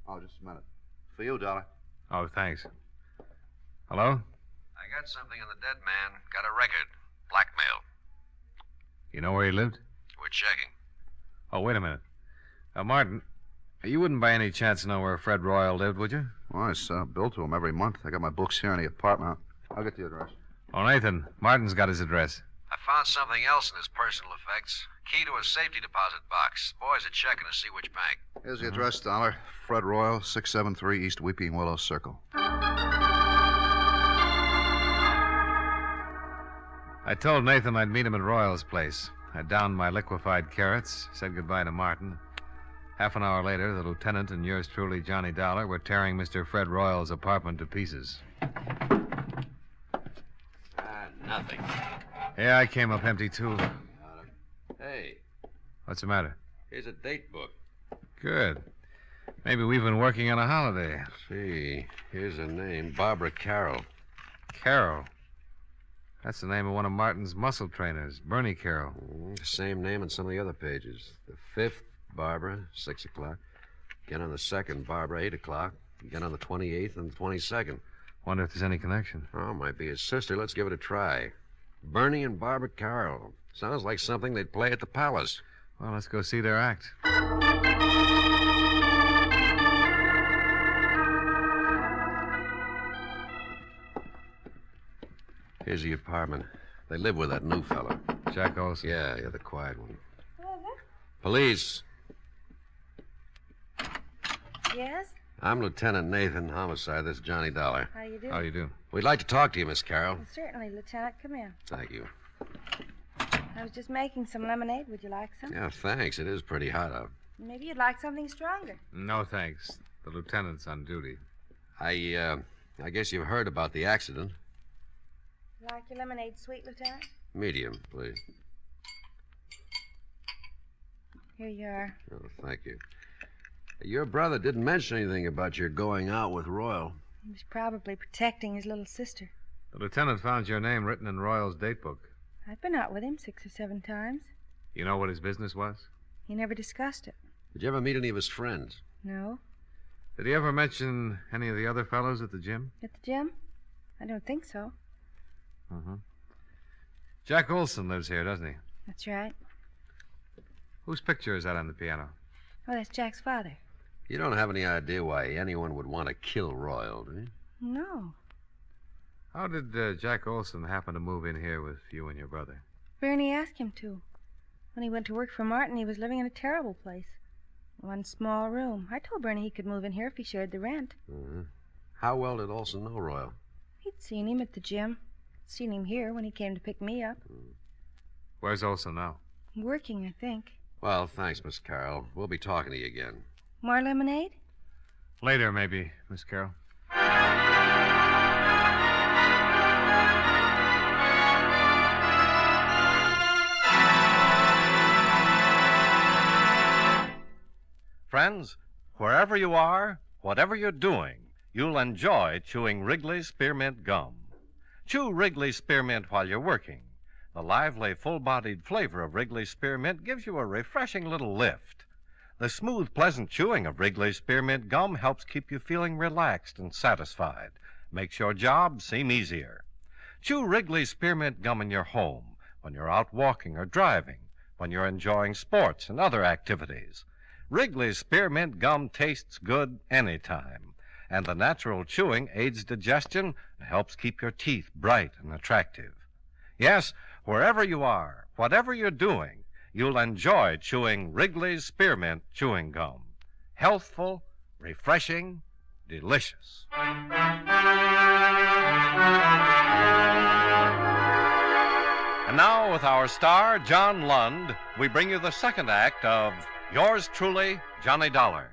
Oh, just a minute. For you, Dollar. Oh, thanks. Hello? I got something on the dead man. Got a record. Blackmail. You know where he lived? We're checking. Oh, wait a minute. Martin, you wouldn't by any chance know where Fred Royal lived, would you? Well, I send a bill to him every month. I got my books here in the apartment. I'll get the address. Oh, Nathan, Martin's got his address. I found something else in his personal effects. Key to a safety deposit box. Boys are checking to see which bank. Here's the address, Dollar. Fred Royal, 673 East Weeping Willow Circle. I told Nathan I'd meet him at Royal's place. I downed my liquefied carrots, said goodbye to Martin. Half an hour later, the lieutenant and yours truly, Johnny Dollar, were tearing Mr. Fred Royal's apartment to pieces. Nothing. Yeah, I came up empty, too. Hey, What's the matter? here's a date book. Good. Maybe we've been working on a holiday. See, here's a name. Barbara Carroll. Carroll. That's the name of one of Martin's muscle trainers, Bernie Carroll. Same name on some of the other pages. The 5th, Barbara, 6 o'clock. Again on the 2nd, Barbara, 8 o'clock. Again on the 28th and the 22nd. Wonder if there's any connection. Oh, might be his sister. Let's give it a try. Bernie and Barbara Carroll. Sounds like something they'd play at the Palace. Well, let's go see their act. Here's the apartment. They live with that new fella. Jack Olson. Yeah, the quiet one. Police. Yes? I'm Lieutenant Nathan, homicide. This is Johnny Dollar. How do you do? How do you do? We'd like to talk to you, Miss Carroll. Well, certainly, Lieutenant. Come in. Thank you. I was just making some lemonade. Would you like some? Yeah, thanks. It is pretty hot out. Maybe you'd like something stronger. No, thanks. The lieutenant's on duty. I guess you've heard about the accident. Like your lemonade sweet, Lieutenant? Medium, please. Here you are. Oh, thank you. Your brother didn't mention anything about your going out with Royal. He was probably protecting his little sister. The lieutenant found your name written in Royal's date book. I've been out with him 6 or 7 times. You know what his business was? He never discussed it. Did you ever meet any of his friends? No. Did he ever mention any of the other fellows at the gym? At the gym? I don't think so. Mm-hmm. Jack Olson lives here, doesn't he? That's right. Whose picture is that on the piano? Oh, that's Jack's father. You don't have any idea why anyone would want to kill Royal, do you? No. How did Jack Olson happen to move in here with you and your brother? Bernie asked him to. When he went to work for Martin, he was living in a terrible place. One small room. I told Bernie he could move in here if he shared the rent. Mm-hmm. How well did Olson know Royal? He'd seen him at the gym. Seen him here when he came to pick me up. Where's Olson now? Working, I think. Well, thanks, Miss Carroll. We'll be talking to you again. More lemonade? Later, maybe, Miss Carroll. Friends, wherever you are, whatever you're doing, you'll enjoy chewing Wrigley's Spearmint Gum. Chew Wrigley's Spearmint while you're working. The lively, full-bodied flavor of Wrigley's Spearmint gives you a refreshing little lift. The smooth, pleasant chewing of Wrigley's Spearmint Gum helps keep you feeling relaxed and satisfied. Makes your job seem easier. Chew Wrigley's Spearmint Gum in your home, when you're out walking or driving, when you're enjoying sports and other activities. Wrigley's Spearmint Gum tastes good anytime, and the natural chewing aids digestion and helps keep your teeth bright and attractive. Yes, wherever you are, whatever you're doing, you'll enjoy chewing Wrigley's Spearmint Chewing Gum. Healthful, refreshing, delicious. And now, with our star, John Lund, we bring you the second act of Yours truly, Johnny Dollar.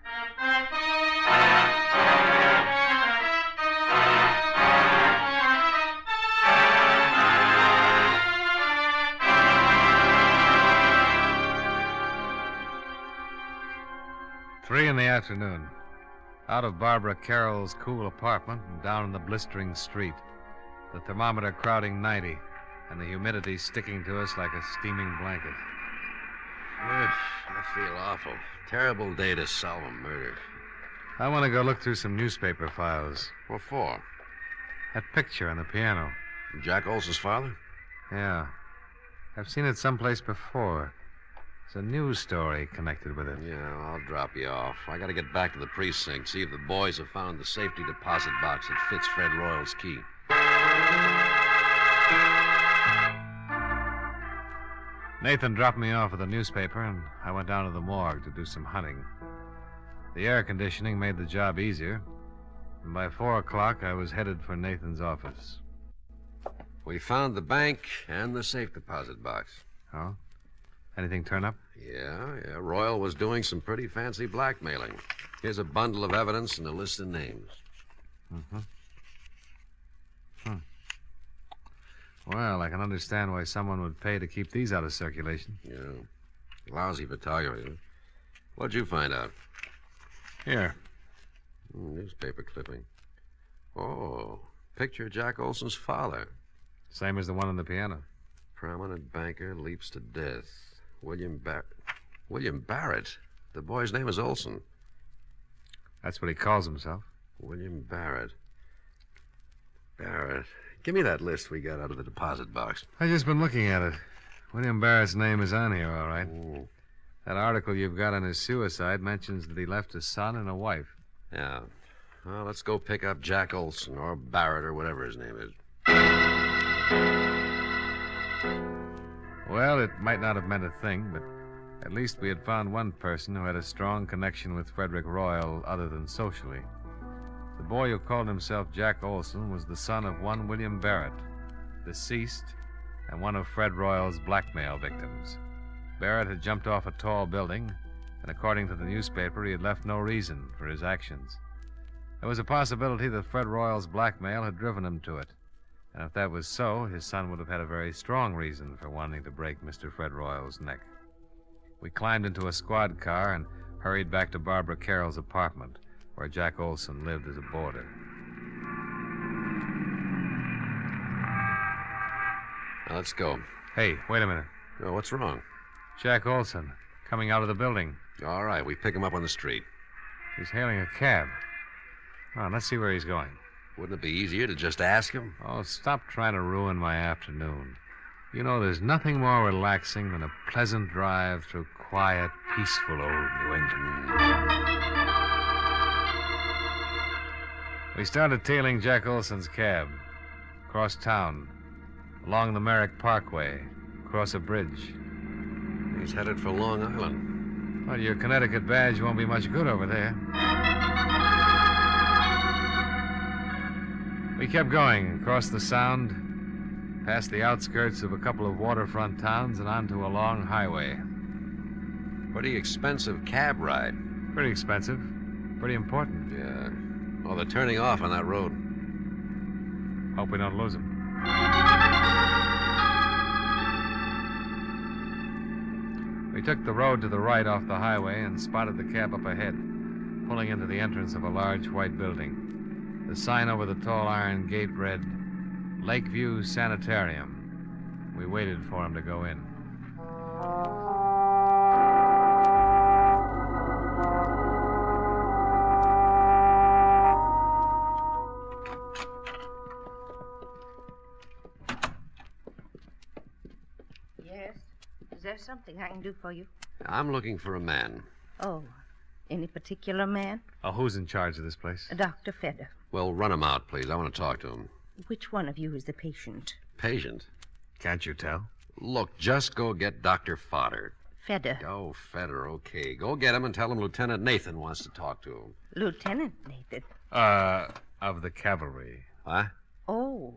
Three in the afternoon. Out of Barbara Carroll's cool apartment and down in the blistering street. The thermometer crowding 90 and the humidity sticking to us like a steaming blanket. I feel awful. Terrible day to solve a murder. I want to go look through some newspaper files. What for? That picture on the piano. Jack Olson's father? Yeah. I've seen it someplace before. There's a news story connected with it. Yeah, I'll drop you off. I got to get back to the precinct, see if the boys have found the safety deposit box that fits Fred Royal's key. Nathan dropped me off at the newspaper, and I went down to the morgue to do some hunting. The air conditioning made the job easier, and by 4 o'clock I was headed for Nathan's office. We found the bank and the safe deposit box. Oh? Anything turn up? Yeah. Royal was doing some pretty fancy blackmailing. Here's a bundle of evidence and a list of names. Mm-hmm. Well, I can understand why someone would pay to keep these out of circulation. Yeah. Lousy photography. What'd you find out? Here. Newspaper clipping. Oh, picture of Jack Olson's father. Same as the one on the piano. Prominent banker leaps to death. William Barrett. The boy's name is Olson. That's what he calls himself. William Barrett. Barrett. Give me that list we got out of the deposit box. I've just been looking at it. William Barrett's name is on here, all right. That article you've got on his suicide mentions that he left a son and a wife. Yeah. Well, let's go pick up Jack Olson or Barrett or whatever his name is. Well, it might not have meant a thing, but at least we had found one person who had a strong connection with Frederick Royal other than socially. The boy who called himself Jack Olson was the son of one William Barrett, deceased, and one of Fred Royal's blackmail victims. Barrett had jumped off a tall building, and according to the newspaper, he had left no reason for his actions. There was a possibility that Fred Royal's blackmail had driven him to it, and if that was so, his son would have had a very strong reason for wanting to break Mr. Fred Royal's neck. We climbed into a squad car and hurried back to Barbara Carroll's apartment, where Jack Olson lived as a boarder. let's go. Hey, wait a minute. Oh, what's wrong? Jack Olson, coming out of the building. All right, we pick him up on the street. He's hailing a cab. Oh, let's see where he's going. Wouldn't it be easier to just ask him? Oh, stop trying to ruin my afternoon. You know, there's nothing more relaxing than a pleasant drive through quiet, peaceful old New England. We started tailing Jack Olson's cab. Across town. Along the Merrick Parkway. Across a bridge. He's headed for Long Island. Well, your Connecticut badge won't be much good over there. We kept going across the Sound, past the outskirts of a couple of waterfront towns and onto a long highway. Pretty expensive cab ride. Pretty expensive. Pretty important. Yeah. Well, they're turning off on that road. Hope we don't lose them. We took the road to the right off the highway and spotted the cab up ahead, pulling into the entrance of a large white building. The sign over the tall iron gate read, Lakeview Sanitarium. We waited for him to go in. Yes? Is there something I can do for you? I'm looking for a man. Oh, any particular man? Oh, who's in charge of this place? Dr. Feder. Well, run him out, please. I want to talk to him. Which one of you is the patient? Patient? Can't you tell? Look, just go get Dr. Fodder. Feder. Oh, Feder, okay. Go get him and tell him Lieutenant Nathan wants to talk to him. Lieutenant Nathan? Of the cavalry. What? Oh,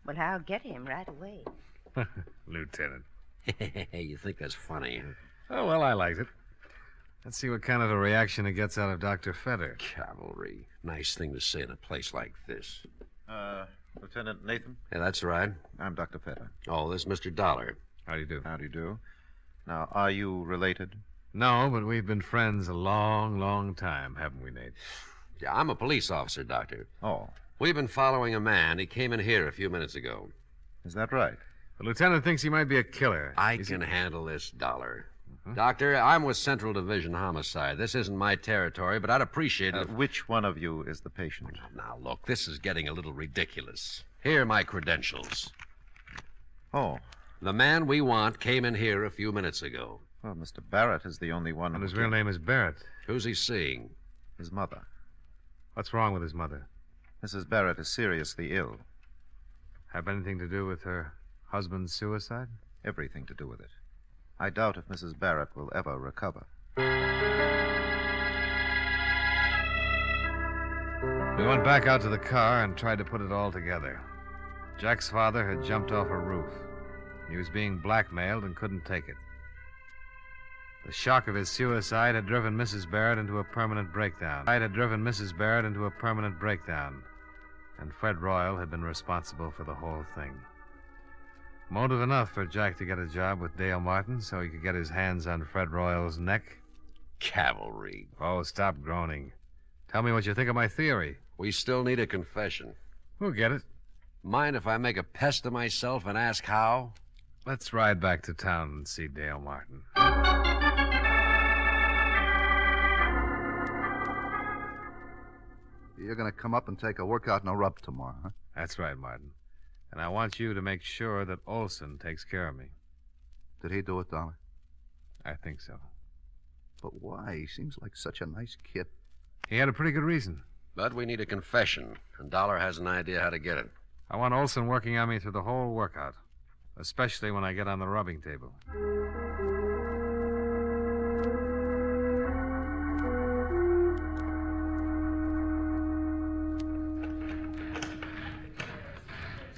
well, I'll get him right away. Lieutenant. You think that's funny? Oh, well, I liked it. Let's see what kind of a reaction it gets out of Dr. Feder. Cavalry. Nice thing to say in a place like this. Lieutenant Nathan? Yeah, that's right. I'm Dr. Feder. Oh, this is Mr. Dolar. How do you do? How do you do? Now, are you related? No, but we've been friends a long, long time, haven't we, Nate? Yeah, I'm a police officer, Doctor. Oh. We've been following a man. He came in here a few minutes ago. Is that right? The lieutenant thinks he might be a killer. I can handle this, Dollar. Doctor, I'm with Central Division Homicide. This isn't my territory, but I'd appreciate it. Which one of you is the patient? Now, look, this is getting a little ridiculous. Here are my credentials. Oh. The man we want came in here a few minutes ago. Well, Mr. Barrett is the only one. And his real name is Barrett. Who's he seeing? His mother. What's wrong with his mother? Mrs. Barrett is seriously ill. Have anything to do with her husband's suicide? Everything to do with it. I doubt if Mrs. Barrett will ever recover. We went back out to the car and tried to put it all together. Jack's father had jumped off a roof. He was being blackmailed and couldn't take it. The shock of his suicide had driven Mrs. Barrett into a permanent breakdown. And Fred Royal had been responsible for the whole thing. Motive enough for Jack to get a job with Dale Martin so he could get his hands on Fred Royal's neck. Cavalry. Oh, stop groaning. Tell me what you think of my theory. We still need a confession. We'll get it. Mind if I make a pest of myself and ask how? Let's ride back to town and see Dale Martin. You're going to come up and take a workout and a rub tomorrow, huh? That's right, Martin. And I want you to make sure that Olson takes care of me. Did he do it, Dollar? I think so. But why? He seems like such a nice kid. He had a pretty good reason. But we need a confession, and Dollar has an idea how to get it. I want Olson working on me through the whole workout, especially when I get on the rubbing table.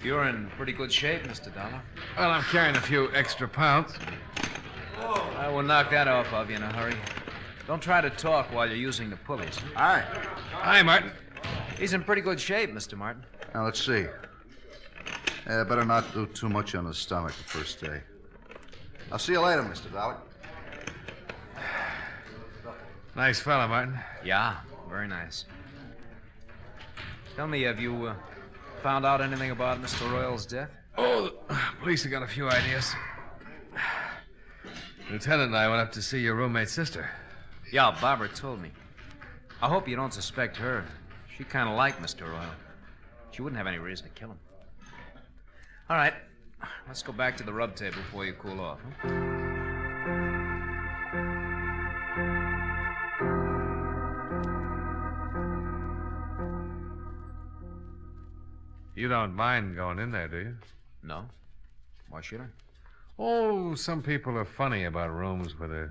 You're in pretty good shape, Mr. Dollar. Well, I'm carrying a few extra pounds. I will knock that off of you in a hurry. Don't try to talk while you're using the pulleys. Hi. Hi, Martin. He's in pretty good shape, Mr. Martin. Now, let's see. Better not do too much on the stomach the first day. I'll see you later, Mr. Dollar. Nice fella, Martin. Yeah, very nice. Tell me, have you found out anything about Mr. Royal's death? Oh, Police have got a few ideas. Lieutenant and I went up to see your roommate's sister. Yeah, Barbara told me. I hope you don't suspect her. She kind of liked Mr. Royal. She wouldn't have any reason to kill him. All right, let's go back to the rub table before you cool off. Huh? You don't mind going in there, do you? No. Why should I? Oh, some people are funny about rooms where there's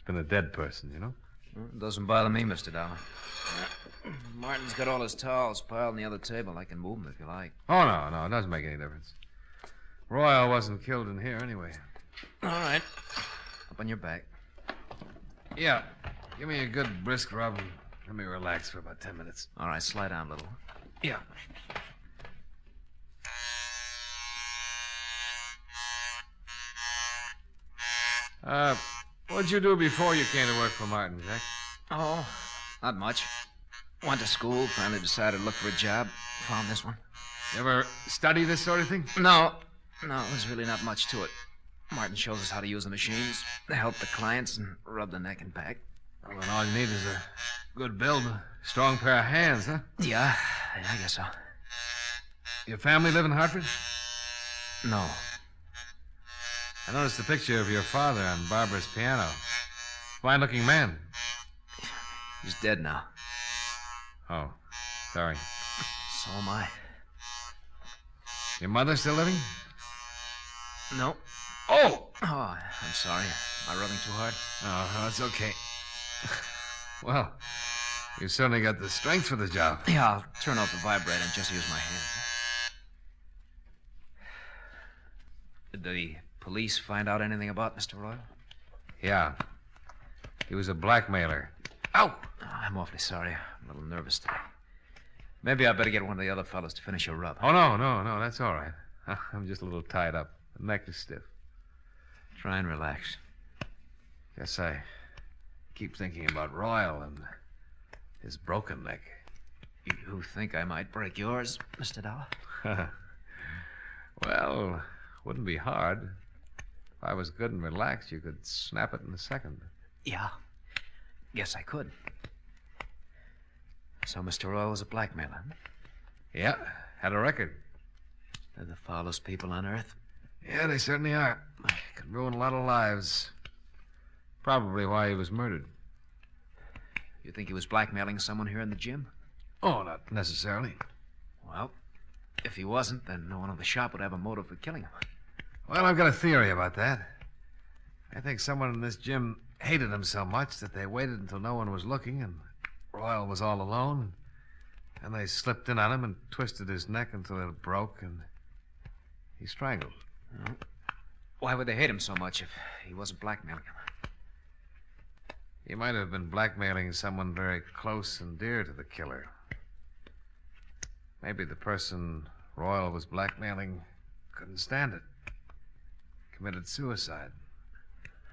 been a dead person, you know? Well, it doesn't bother me, Mr. Dollar. Martin's got all his towels piled on the other table. I can move them if you like. Oh, no, it doesn't make any difference. Royal wasn't killed in here anyway. All right. Up on your back. Yeah. Give me a good brisk rub and let me relax for about 10 minutes. All right, slide down a little. Yeah. What'd you do before you came to work for Martin, Jack? Oh, not much. Went to school, finally decided to look for a job. Found this one. You ever study this sort of thing? No, there's really not much to it. Martin shows us how to use the machines, help the clients, and rub the neck and back. Well, then all you need is a good build, a strong pair of hands, huh? Yeah, I guess so. Your family live in Hartford? No. I noticed a picture of your father on Barbara's piano. Fine-looking man. He's dead now. Oh, sorry. So am I. Your mother still living? No. Oh, I'm sorry. Am I rubbing too hard? Oh, that's okay. Well, you certainly got the strength for the job. Yeah, I'll turn off the vibrator and just use my hands. Did the police find out anything about Mr. Royal? Yeah. He was a blackmailer. Ow! I'm awfully sorry. I'm a little nervous today. Maybe I better get one of the other fellows to finish your rub. Oh, no, that's all right. I'm just a little tied up. The neck is stiff. Try and relax. Guess I keep thinking about Royal and his broken neck. You think I might break yours, Mr. Dollar? Well, wouldn't be hard. If I was good and relaxed, you could snap it in a second. Yeah. Guess I could. So Mr. Royal was a blackmailer, huh? Yeah, had a record. They're the foulest people on earth. Yeah, they certainly are. Could ruin a lot of lives. Probably why he was murdered. You think he was blackmailing someone here in the gym? Oh, not necessarily. Well, if he wasn't, then no one in the shop would have a motive for killing him. Well, I've got a theory about that. I think someone in this gym hated him so much that they waited until no one was looking and Royal was all alone. And they slipped in on him and twisted his neck until it broke and he strangled. Well, why would they hate him so much if he wasn't blackmailing him? He might have been blackmailing someone very close and dear to the killer. Maybe the person Royal was blackmailing couldn't stand it. Committed suicide.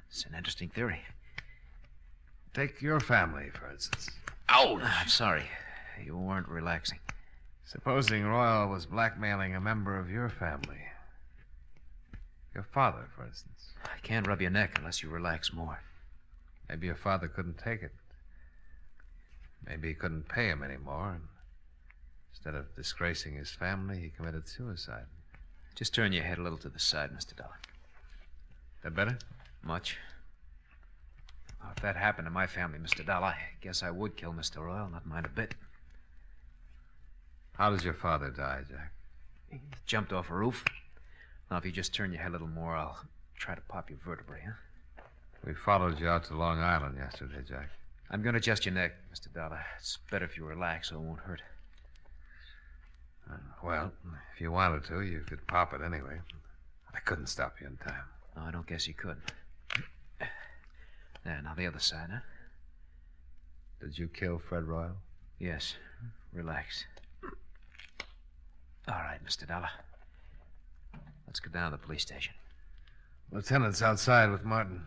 It's an interesting theory. Take your family, for instance. Ouch! I'm sorry. You weren't relaxing. Supposing Royal was blackmailing a member of your family. Your father, for instance. I can't rub your neck unless you relax more. Maybe your father couldn't take it. Maybe he couldn't pay him anymore. And instead of disgracing his family, he committed suicide. Just turn your head a little to the side, Mr. Dollar. That better? Much. Well, if that happened to my family, Mr. Dollar, I guess I would kill Mr. Royal, not mind a bit. How does your father die, Jack? He jumped off a roof. Now, if you just turn your head a little more, I'll try to pop your vertebrae, huh? We followed you out to Long Island yesterday, Jack. I'm going to adjust your neck, Mr. Dollar. It's better if you relax so it won't hurt. Well, if you wanted to, you could pop it anyway. I couldn't stop you in time. No, I don't guess you could. There, now the other side, huh? Did you kill Fred Royal? Yes. Relax. All right, Mr. Dollar. Let's go down to the police station. Lieutenant's outside with Martin.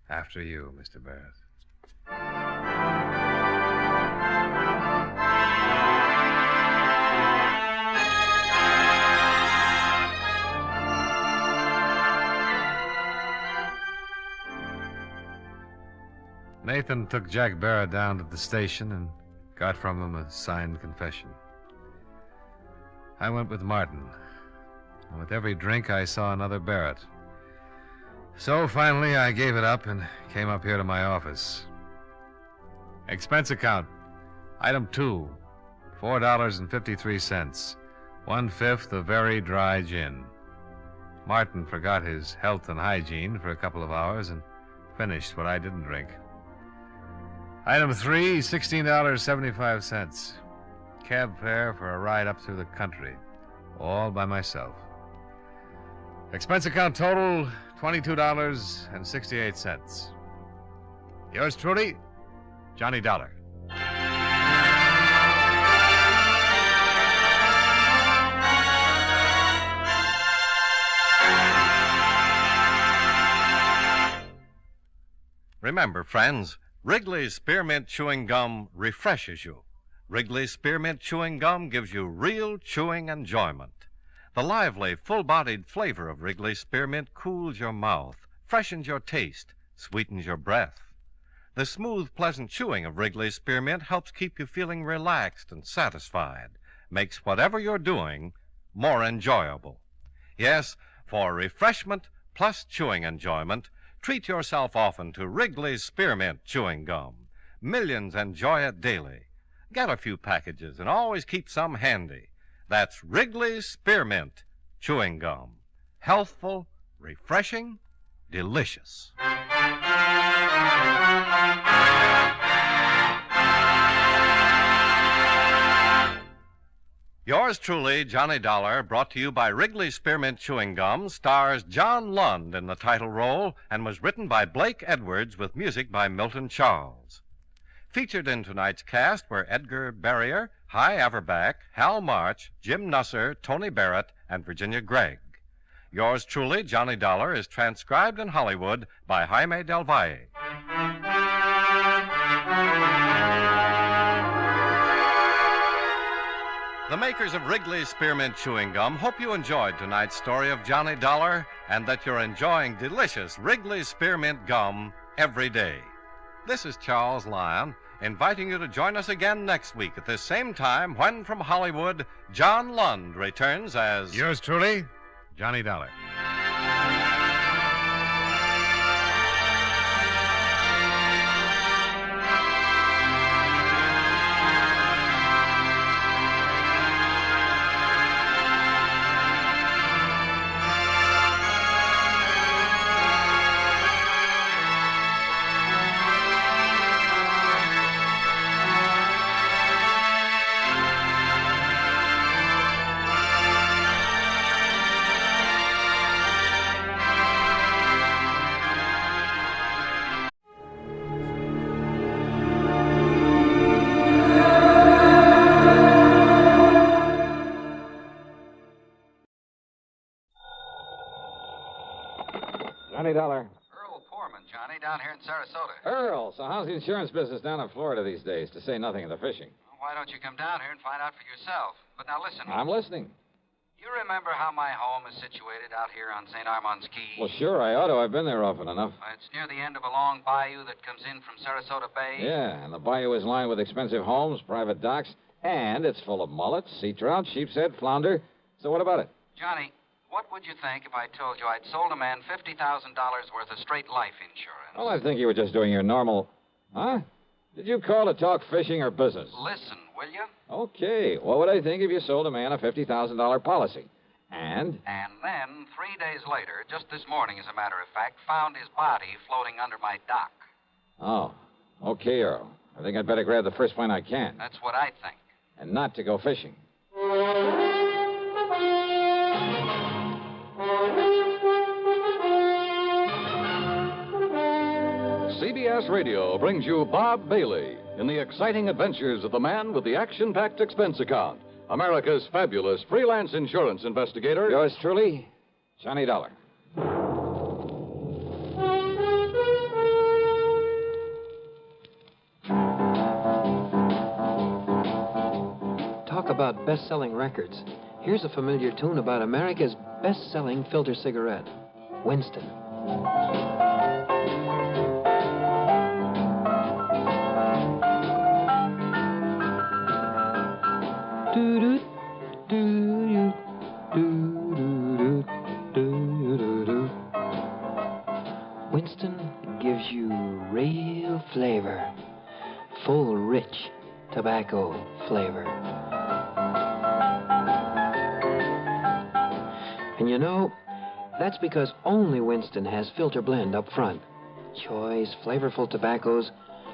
After you, Mr. Barrett. Nathan took Jack Barrett down to the station and got from him a signed confession. I went with Martin, and with every drink I saw another Barrett. So finally I gave it up and came up here to my office. Expense account. Item 2, $4.53. 1/5 of very dry gin. Martin forgot his health and hygiene for a couple of hours and finished what I didn't drink. Item 3, $16.75. Cab fare for a ride up through the country, all by myself. Expense account total, $22.68. Yours truly, Johnny Dollar. Remember, friends, Wrigley's Spearmint Chewing Gum refreshes you. Wrigley's Spearmint Chewing Gum gives you real chewing enjoyment. The lively, full-bodied flavor of Wrigley's Spearmint cools your mouth, freshens your taste, sweetens your breath. The smooth, pleasant chewing of Wrigley's Spearmint helps keep you feeling relaxed and satisfied, makes whatever you're doing more enjoyable. Yes, for refreshment plus chewing enjoyment, treat yourself often to Wrigley's Spearmint Chewing Gum. Millions enjoy it daily. Get a few packages and always keep some handy. That's Wrigley's Spearmint Chewing Gum. Healthful, refreshing, delicious. Yours truly, Johnny Dollar, brought to you by Wrigley's Spearmint Chewing Gum, stars John Lund in the title role and was written by Blake Edwards with music by Milton Charles. Featured in tonight's cast were Edgar Barrier, Hy Averback, Hal March, Jim Nusser, Tony Barrett, and Virginia Gregg. Yours truly, Johnny Dollar, is transcribed in Hollywood by Jaime Del Valle. The makers of Wrigley's Spearmint Chewing Gum hope you enjoyed tonight's story of Johnny Dollar and that you're enjoying delicious Wrigley's Spearmint Gum every day. This is Charles Lyon, inviting you to join us again next week at this same time when, from Hollywood, John Lund returns as... Yours truly, Johnny Dollar. $20. Earl Poorman, Johnny, down here in Sarasota. Earl, so how's the insurance business down in Florida these days, to say nothing of the fishing? Well, why don't you come down here and find out for yourself? But now listen. I'm listening. You remember how my home is situated out here on St. Armand's Key? Well, sure, I ought to. I've been there often enough. It's near the end of a long bayou that comes in from Sarasota Bay. Yeah, and the bayou is lined with expensive homes, private docks, and it's full of mullets, sea trout, sheepshead, flounder. So what about it? Johnny, what would you think if I told you I'd sold a man $50,000 worth of straight life insurance? Well, I think you were just doing your normal... Huh? Did you call to talk fishing or business? Listen, will you? Okay. What would I think if you sold a man a $50,000 policy? And? And then, 3 days later, just this morning, as a matter of fact, found his body floating under my dock. Oh. Okay, Earl. I think I'd better grab the first plane I can. That's what I think. And not to go fishing. CBS Radio brings you Bob Bailey in the exciting adventures of the man with the action-packed expense account, America's fabulous freelance insurance investigator. Yours truly, Johnny Dollar. Talk about best-selling records. Here's a familiar tune about America's best-selling filter cigarette, Winston. real flavor. Full, rich tobacco flavor. And you know, that's because only Winston has filter blend up front. Choice, flavorful tobaccos,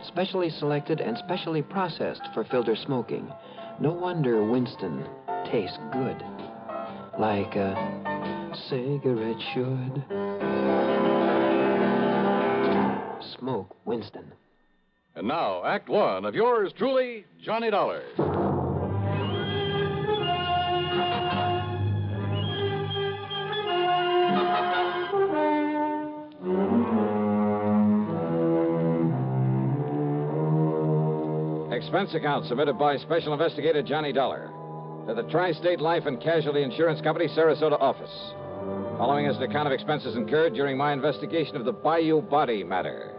specially selected and specially processed for filter smoking. No wonder Winston tastes good. Like a cigarette should. Smoke Winston. And now, Act One of yours truly, Johnny Dollar. Expense account submitted by Special Investigator Johnny Dollar to the Tri-State Life and Casualty Insurance Company, Sarasota office. Following is an account of expenses incurred during my investigation of the Bayou body matter.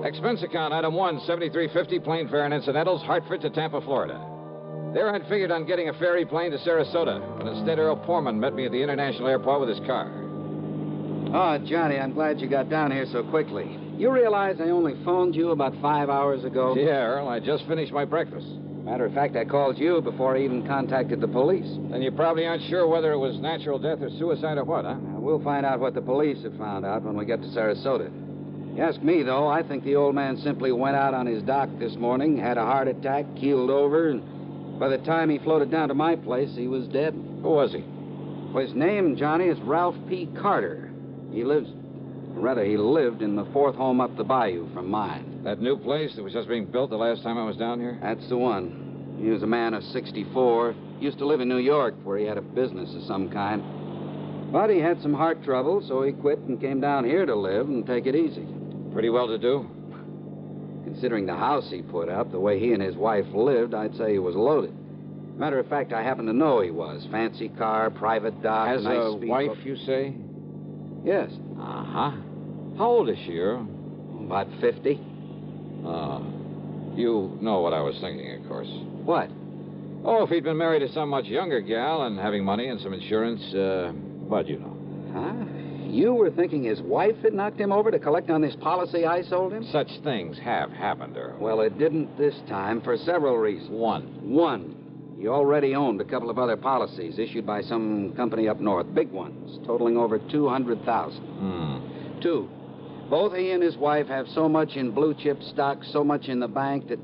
Expense account, item 1, $73.50, plane fare and incidentals, Hartford to Tampa, Florida. There I'd figured on getting a ferry plane to Sarasota, but instead Earl Poorman met me at the international airport with his car. Oh, Johnny, I'm glad you got down here so quickly. You realize I only phoned you about 5 hours ago? Yeah, Earl, I just finished my breakfast. Matter of fact, I called you before I even contacted the police. Then you probably aren't sure whether it was natural death or suicide or what, huh? We'll find out what the police have found out when we get to Sarasota. You ask me, though, I think the old man simply went out on his dock this morning, had a heart attack, keeled over, and by the time he floated down to my place, he was dead. Who was he? Well, his name, Johnny, is Ralph P. Carter. He lived in the fourth home up the bayou from mine. That new place that was just being built the last time I was down here? That's the one. He was a man of 64. Used to live in New York, where he had a business of some kind. But he had some heart trouble, so he quit and came down here to live and take it easy. Pretty well to do? Considering the house he put up, the way he and his wife lived, I'd say he was loaded. Matter of fact, I happen to know he was. Fancy car, private dock, Has nice a speedboat. wife, you say? Yes. Uh-huh. How old is she, Earl? About 50. You know what I was thinking, of course. What? Oh, if he'd been married to some much younger gal and having money and some insurance, but you know. Huh? You were thinking his wife had knocked him over to collect on this policy I sold him? Such things have happened, Earl. Well, it didn't this time for several reasons. One. He already owned a couple of other policies issued by some company up north, big ones, totaling over $200,000. 2. Both he and his wife have so much in blue chip stock, so much in the bank that,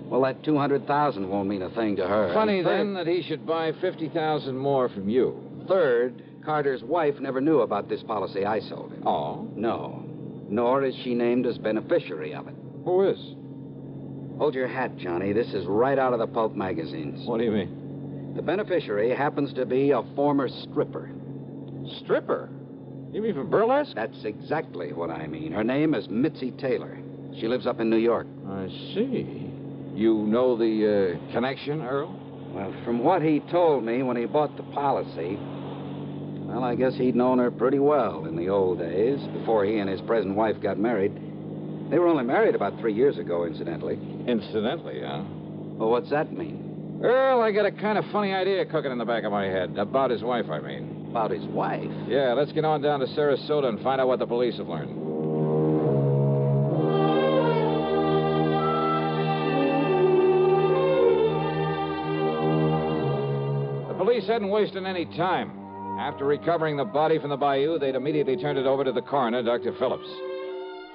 well, that $200,000 won't mean a thing to her. Funny, then, that he should buy $50,000 more from you. Third, Carter's wife never knew about this policy I sold him. Oh? No. Nor is she named as beneficiary of it. Who is? Hold your hat, Johnny. This is right out of the pulp magazines. What do you mean? The beneficiary happens to be a former stripper. Stripper? You mean from burlesque? That's exactly what I mean. Her name is Mitzi Taylor. She lives up in New York. I see. You know the connection, Earl? Well, from what he told me when he bought the policy, well, I guess he'd known her pretty well in the old days, before he and his present wife got married. They were only married about 3 years ago, incidentally. Incidentally, huh? Well, what's that mean? Earl, I got a kind of funny idea cooking in the back of my head. About his wife, I mean. About his wife? Yeah, let's get on down to Sarasota and find out what the police have learned. The police hadn't wasted any time. After recovering the body from the bayou, they'd immediately turned it over to the coroner, Dr. Phillips.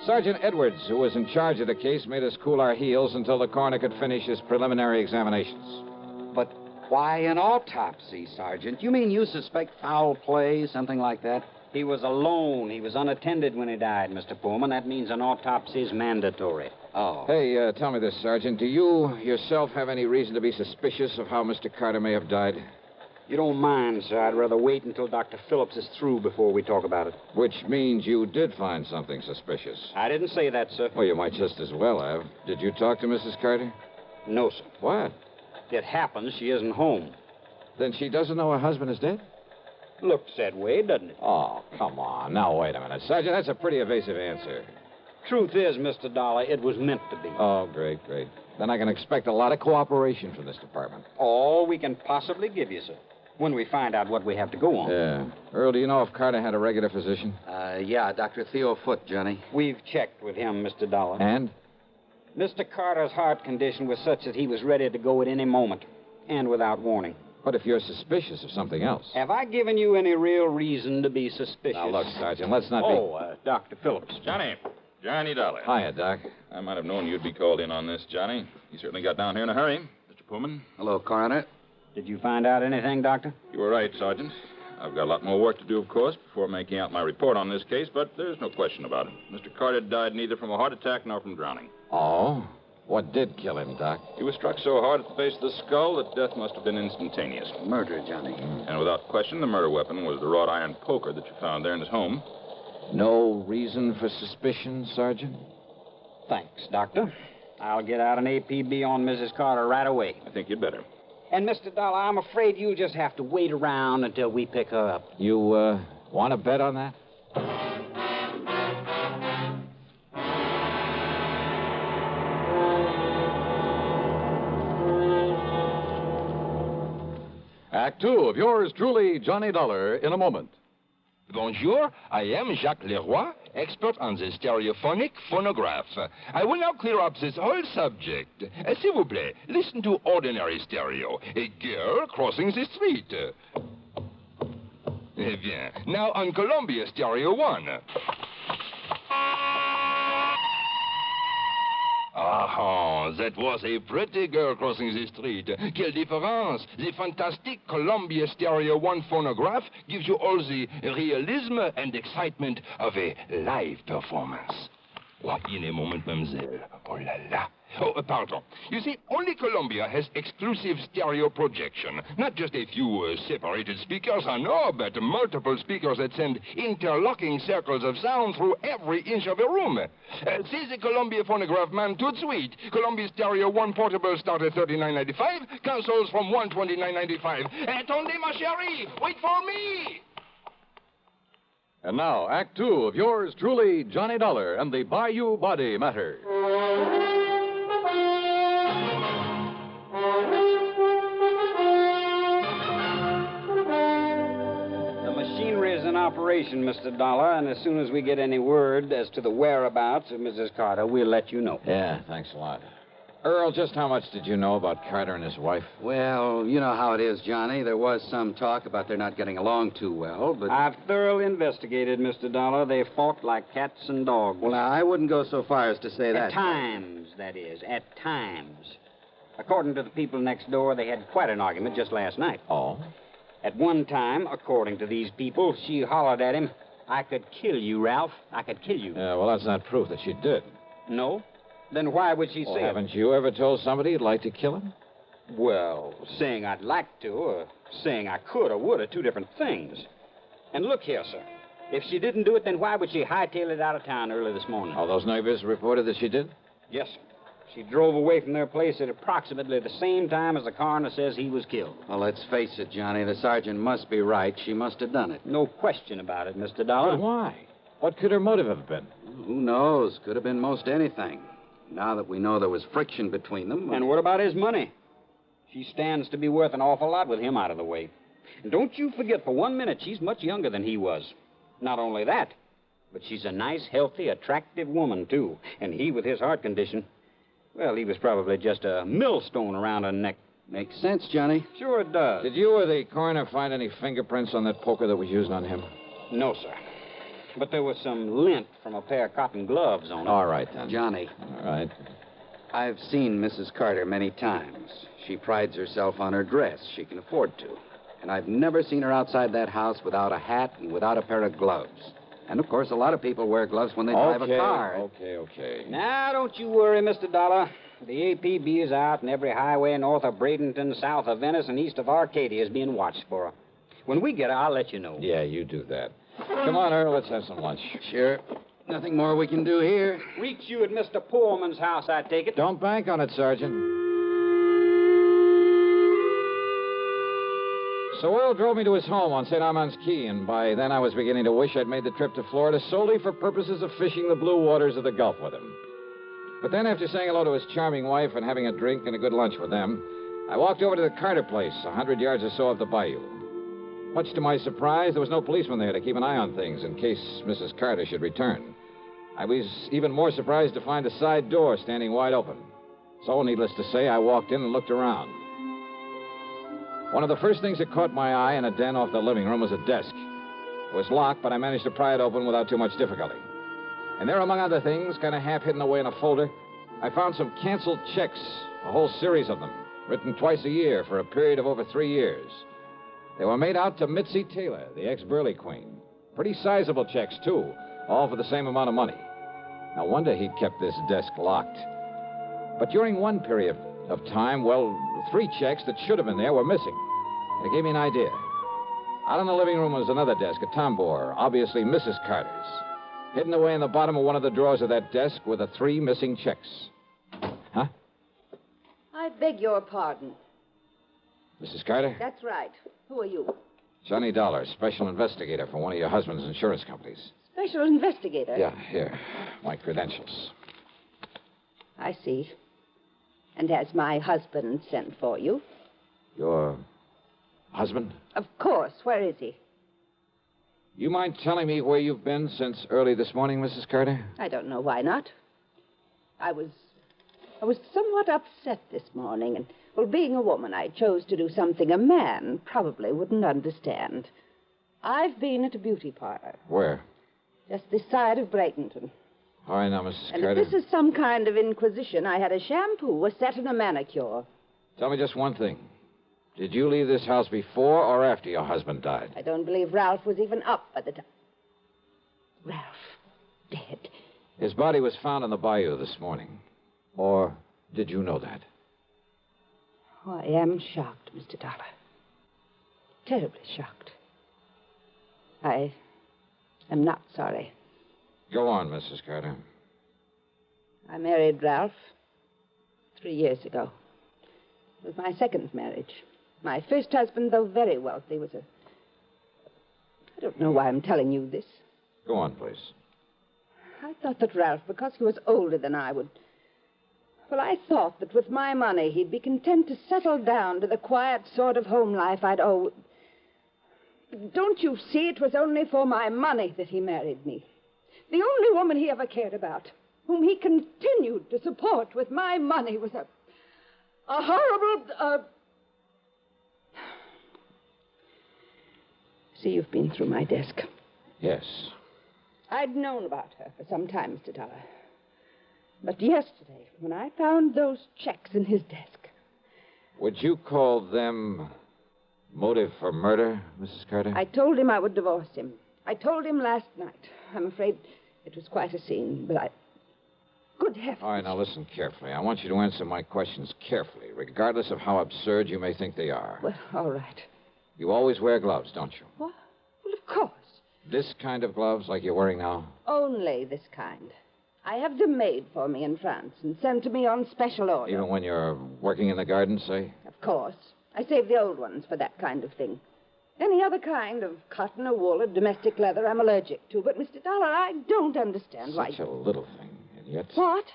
Sergeant Edwards, who was in charge of the case, made us cool our heels until the coroner could finish his preliminary examinations. But why an autopsy, Sergeant? You mean you suspect foul play, something like that? He was alone. He was unattended when he died, Mr. Pullman. That means an autopsy is mandatory. Oh. Hey, tell me this, Sergeant. Do you yourself have any reason to be suspicious of how Mr. Carter may have died? You don't mind, sir. I'd rather wait until Dr. Phillips is through before we talk about it. Which means you did find something suspicious. I didn't say that, sir. Well, you might just as well have. Did you talk to Mrs. Carter? No, sir. What? It happens she isn't home. Then she doesn't know her husband is dead? Looks that way, doesn't it? Oh, come on. Now, wait a minute. Sergeant, that's a pretty evasive answer. Truth is, Mr. Dollar, it was meant to be. Oh, great. Then I can expect a lot of cooperation from this department. All we can possibly give you, sir. when we find out what we have to go on. Yeah. Earl, do you know if Carter had a regular physician? Yeah, Dr. Theo Foote, Johnny. We've checked with him, Mr. Dollar. And? Mr. Carter's heart condition was such that he was ready to go at any moment, and without warning. What if you're suspicious of something else? Have I given you any real reason to be suspicious? Now, look, Sergeant, let's not be... Dr. Phillips. Johnny Dollar. Hiya, Doc. I might have known you'd be called in on this, Johnny. You certainly got down here in a hurry. Mr. Pullman. Hello, Coroner. Did you find out anything, Doctor? You were right, Sergeant. I've got a lot more work to do, of course, before making out my report on this case, but there's no question about it. Mr. Carter died neither from a heart attack nor from drowning. Oh? What did kill him, Doc? He was struck so hard at the base of the skull that death must have been instantaneous. Murder, Johnny. And without question, the murder weapon was the wrought iron poker that you found there in his home. No reason for suspicion, Sergeant? Thanks, Doctor. I'll get out an APB on Mrs. Carter right away. I think you'd better. And, Mr. Dollar, I'm afraid you'll just have to wait around until we pick her up. You, want to bet on that? Act two of yours truly, Johnny Dollar, in a moment. Bonjour, I am Jacques Leroy, expert on the stereophonic phonograph. I will now clear up this whole subject. S'il vous plaît, listen to ordinary stereo. A girl crossing the street. Eh bien, now on Columbia Stereo 1. Ah, that was a pretty girl crossing the street. Quelle différence! The fantastic Columbia Stereo 1 phonograph gives you all the realism and excitement of a live performance. Oh, in a moment, mademoiselle. Oh la la. Oh, pardon. You see, only Columbia has exclusive stereo projection. Not just a few separated speakers, no, but multiple speakers that send interlocking circles of sound through every inch of a room. See the Columbia phonograph, man, tout de suite. Columbia Stereo 1 portable start at $39.95. Consoles from $129.95. Attendez, ma chérie! Wait for me! And now, Act two of yours truly, Johnny Dollar and the Bayou Body Matter. The machinery is in operation, Mr. Dollar, and as soon as we get any word as to the whereabouts of Mrs. Carter, we'll let you know. Yeah, thanks a lot. Earl, just how much did you know about Carter and his wife? Well, you know how it is, Johnny. There was some talk about their not getting along too well, but... I've thoroughly investigated, Mr. Dollar. They fought like cats and dogs. Well, now, I wouldn't go so far as to say that. At times, that is. At times. According to the people next door, they had quite an argument just last night. Oh? At one time, according to these people, she hollered at him, "I could kill you, Ralph. I could kill you." Yeah, well, that's not proof that she did. No? Then why would she Well, say it? haven't you ever told somebody you'd like to kill him? Well, saying I'd like to, or saying I could or would are two different things. And look here, sir. If she didn't do it, then why would she hightail it out of town early this morning? All those neighbors reported that she did? Yes, sir. She drove away from their place at approximately the same time as the coroner says he was killed. Well, let's face it, Johnny. The sergeant must be right. She must have done it. No question about it, Mr. Dollar. But why? What could her motive have been? Who knows? Could have been most anything. Now that we know there was friction between them... And what about his money? She stands to be worth an awful lot with him out of the way. And don't you forget for 1 minute she's much younger than he was. Not only that, but she's a nice, healthy, attractive woman, too. And he, with his heart condition, well, he was probably just a millstone around her neck. Makes sense, Johnny. Sure it does. Did you or the coroner find any fingerprints on that poker that was used on him? No, sir. But there was some lint from a pair of cotton gloves on it. All right, then. Johnny. All right. I've seen Mrs. Carter many times. She prides herself on her dress. She can afford to. And I've never seen her outside that house without a hat and without a pair of gloves. And, of course, a lot of people wear gloves when they drive a car. Okay. Now, don't you worry, Mr. Dollar. The APB is out, and every highway north of Bradenton, south of Venice, and east of Arcadia is being watched for her. When we get her, I'll let you know. Yeah, you do that. Come on, Earl, let's have some lunch. Sure. Nothing more we can do here. Reach you at Mr. Pullman's house, I take it. Don't bank on it, Sergeant. So Earl drove me to his home on St. Armand's Key, and by then I was beginning to wish I'd made the trip to Florida solely for purposes of fishing the blue waters of the Gulf with him. But then, after saying hello to his charming wife and having a drink and a good lunch with them, I walked over to the Carter place, 100 yards or so up the bayou. Much to my surprise, there was no policeman there to keep an eye on things in case Mrs. Carter should return. I was even more surprised to find a side door standing wide open. So, needless to say, I walked in and looked around. One of the first things that caught my eye in a den off the living room was a desk. It was locked, but I managed to pry it open without too much difficulty. And there, among other things, kind of half hidden away in a folder, I found some canceled checks, a whole series of them, written twice a year for a period of over 3 years. They were made out to Mitzi Taylor, the ex-Burley Queen. Pretty sizable checks, too, all for the same amount of money. No wonder he kept this desk locked. But during one period of time, well, 3 checks that should have been there were missing. And it gave me an idea. Out in the living room was another desk, a tambour, obviously Mrs. Carter's. Hidden away in the bottom of one of the drawers of that desk were the 3 missing checks. Huh? I beg your pardon. Mrs. Carter? That's right. Who are you? Johnny Dolar, special investigator for one of your husband's insurance companies. Special investigator? Yeah, here. My credentials. I see. And has my husband sent for you? Your husband? Of course. Where is he? You mind telling me where you've been since early this morning, Mrs. Carter? I don't know why not. I was somewhat upset this morning, and, well, being a woman, I chose to do something a man probably wouldn't understand. I've been at a beauty parlor. Where? Just this side of Bradenton. All right, now, Mrs. And Carter. if this is some kind of inquisition, I had a shampoo, a set, and a manicure. Tell me just one thing. Did you leave this house before or after your husband died? I don't believe Ralph was even up at the time. Ralph, dead. His body was found in the bayou this morning. Or did you know that? Oh, I am shocked, Mr. Dollar. Terribly shocked. I am not sorry. Go on, Mrs. Carter. I married Ralph 3 years ago. It was my second marriage. My first husband, though very wealthy, was I don't know why I'm telling you this. Go on, please. I thought that Ralph, because he was older than I would... Well, I thought that with my money, he'd be content to settle down to the quiet sort of home life I'd owe... Don't you see? It was only for my money that he married me. The only woman he ever cared about, whom he continued to support with my money, was a horrible... See, you've been through my desk. Yes. I'd known about her for some time, Mr. Dollar. But yesterday, when I found those checks in his desk... Would you call them motive for murder, Mrs. Carter? I told him I would divorce him. I told him last night. I'm afraid it was quite a scene, but Good heavens. All right, now listen carefully. I want you to answer my questions carefully, regardless of how absurd you may think they are. Well, all right. You always wear gloves, don't you? What? Well, of course. This kind of gloves, like you're wearing now? Only this kind. I have them made for me in France and sent to me on special order. Even when you're working in the garden, say? Of course. I save the old ones for that kind of thing. Any other kind of cotton or wool or domestic leather I'm allergic to. But, Mr. Dollar, I don't understand why... Such a little thing, and yet... What?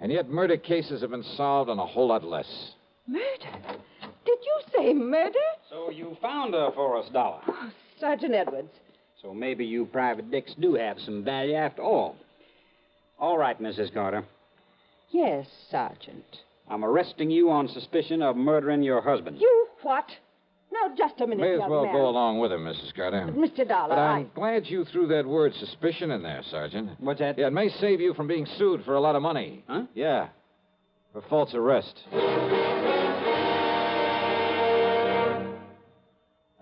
And yet murder cases have been solved and a whole lot less. Murder? Did you say murder? So you found her for us, Dollar. Oh, Sergeant Edwards. So maybe you private dicks do have some value after all. All right, Mrs. Carter. Yes, Sergeant. I'm arresting you on suspicion of murdering your husband. You what? Now, just a minute, May as young well man. go along with him, Mrs. Carter. But, Mr. Dollar, But I'm glad you threw that word suspicion in there, Sergeant. What's that? Yeah, it may save you from being sued for a lot of money. Huh? Yeah. For false arrest.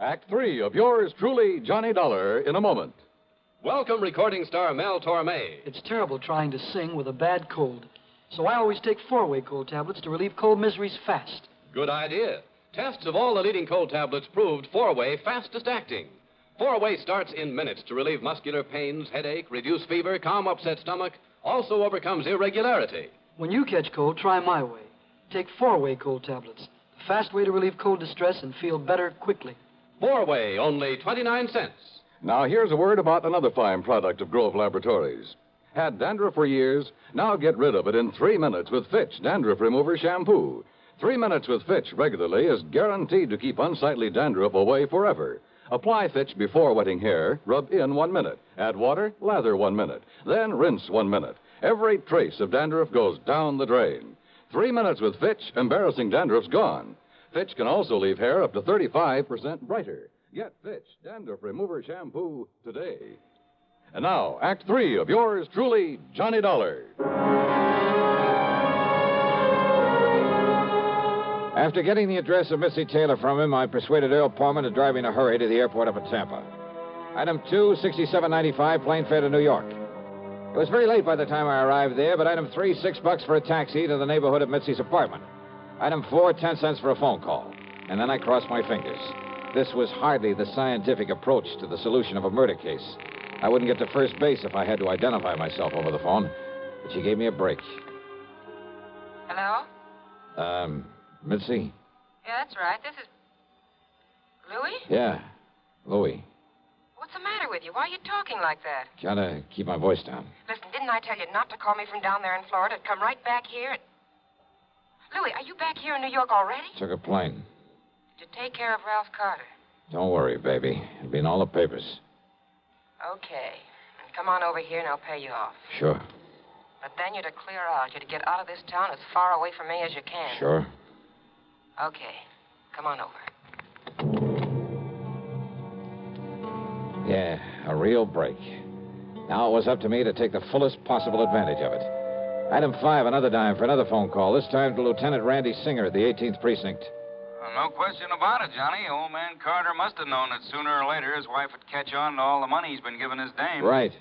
Act 3 of yours truly, Johnny Dollar, in a moment. Welcome, recording star Mel Torme. It's terrible trying to sing with a bad cold. So I always take 4-way cold tablets to relieve cold miseries fast. Good idea. Tests of all the leading cold tablets proved 4-way fastest acting. 4-way starts in minutes to relieve muscular pains, headache, reduce fever, calm upset stomach, also overcomes irregularity. When you catch cold, try my way. Take 4-way cold tablets. The fast way to relieve cold distress and feel better quickly. 4-way, only 29 cents. Now, here's a word about another fine product of Grove Laboratories. Had dandruff for years? Now get rid of it in 3 minutes with Fitch Dandruff Remover Shampoo. 3 minutes with Fitch regularly is guaranteed to keep unsightly dandruff away forever. Apply Fitch before wetting hair, rub in 1 minute. Add water, lather 1 minute. Then rinse 1 minute. Every trace of dandruff goes down the drain. 3 minutes with Fitch, embarrassing dandruff's gone. Fitch can also leave hair up to 35% brighter. Get Fitch Dandruff Remover Shampoo today. And now, Act 3 of yours truly, Johnny Dollar. After getting the address of Missy Taylor from him, I persuaded Earl Pullman to drive me in a hurry to the airport up at Tampa. Item 2, $67.95, plane fare to New York. It was very late by the time I arrived there, but item 3, $6 for a taxi to the neighborhood of Mitzi's apartment. Item 4, 10 cents for a phone call. And then I crossed my fingers. This was hardly the scientific approach to the solution of a murder case. I wouldn't get to first base if I had to identify myself over the phone. But she gave me a break. Hello? Mitzi? Yeah, that's right. This is... Louis? Yeah, Louis. What's the matter with you? Why are you talking like that? Gotta keep my voice down. Listen, didn't I tell you not to call me from down there in Florida? Come right back here. Louis, are you back here in New York already? Took a plane. Did you take care of Ralph Carter? Don't worry, baby. It'll be in all the papers. Okay. And come on over here and I'll pay you off. Sure. But then you're to clear out. You're to get out of this town as far away from me as you can. Sure. Okay. Come on over. Yeah, a real break. Now it was up to me to take the fullest possible advantage of it. Item 5, another dime for another phone call, this time to Lieutenant Randy Singer at the 18th Precinct. No question about it, Johnny. Old man Carter must have known that sooner or later his wife would catch on to all the money he's been giving his dame. Right.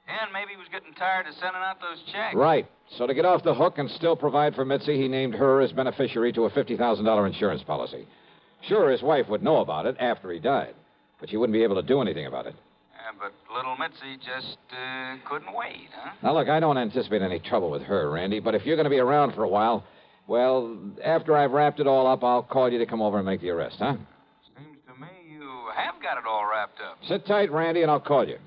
And maybe he was getting tired of sending out those checks. Right. So to get off the hook and still provide for Mitzi, he named her as beneficiary to a $50,000 insurance policy. Sure, his wife would know about it after he died, but she wouldn't be able to do anything about it. Yeah, but little Mitzi just couldn't wait, huh? Now, look, I don't anticipate any trouble with her, Randy, but if you're going to be around for a while, well, after I've wrapped it all up, I'll call you to come over and make the arrest, huh? Seems to me you have got it all wrapped up. Sit tight, Randy, and I'll call you.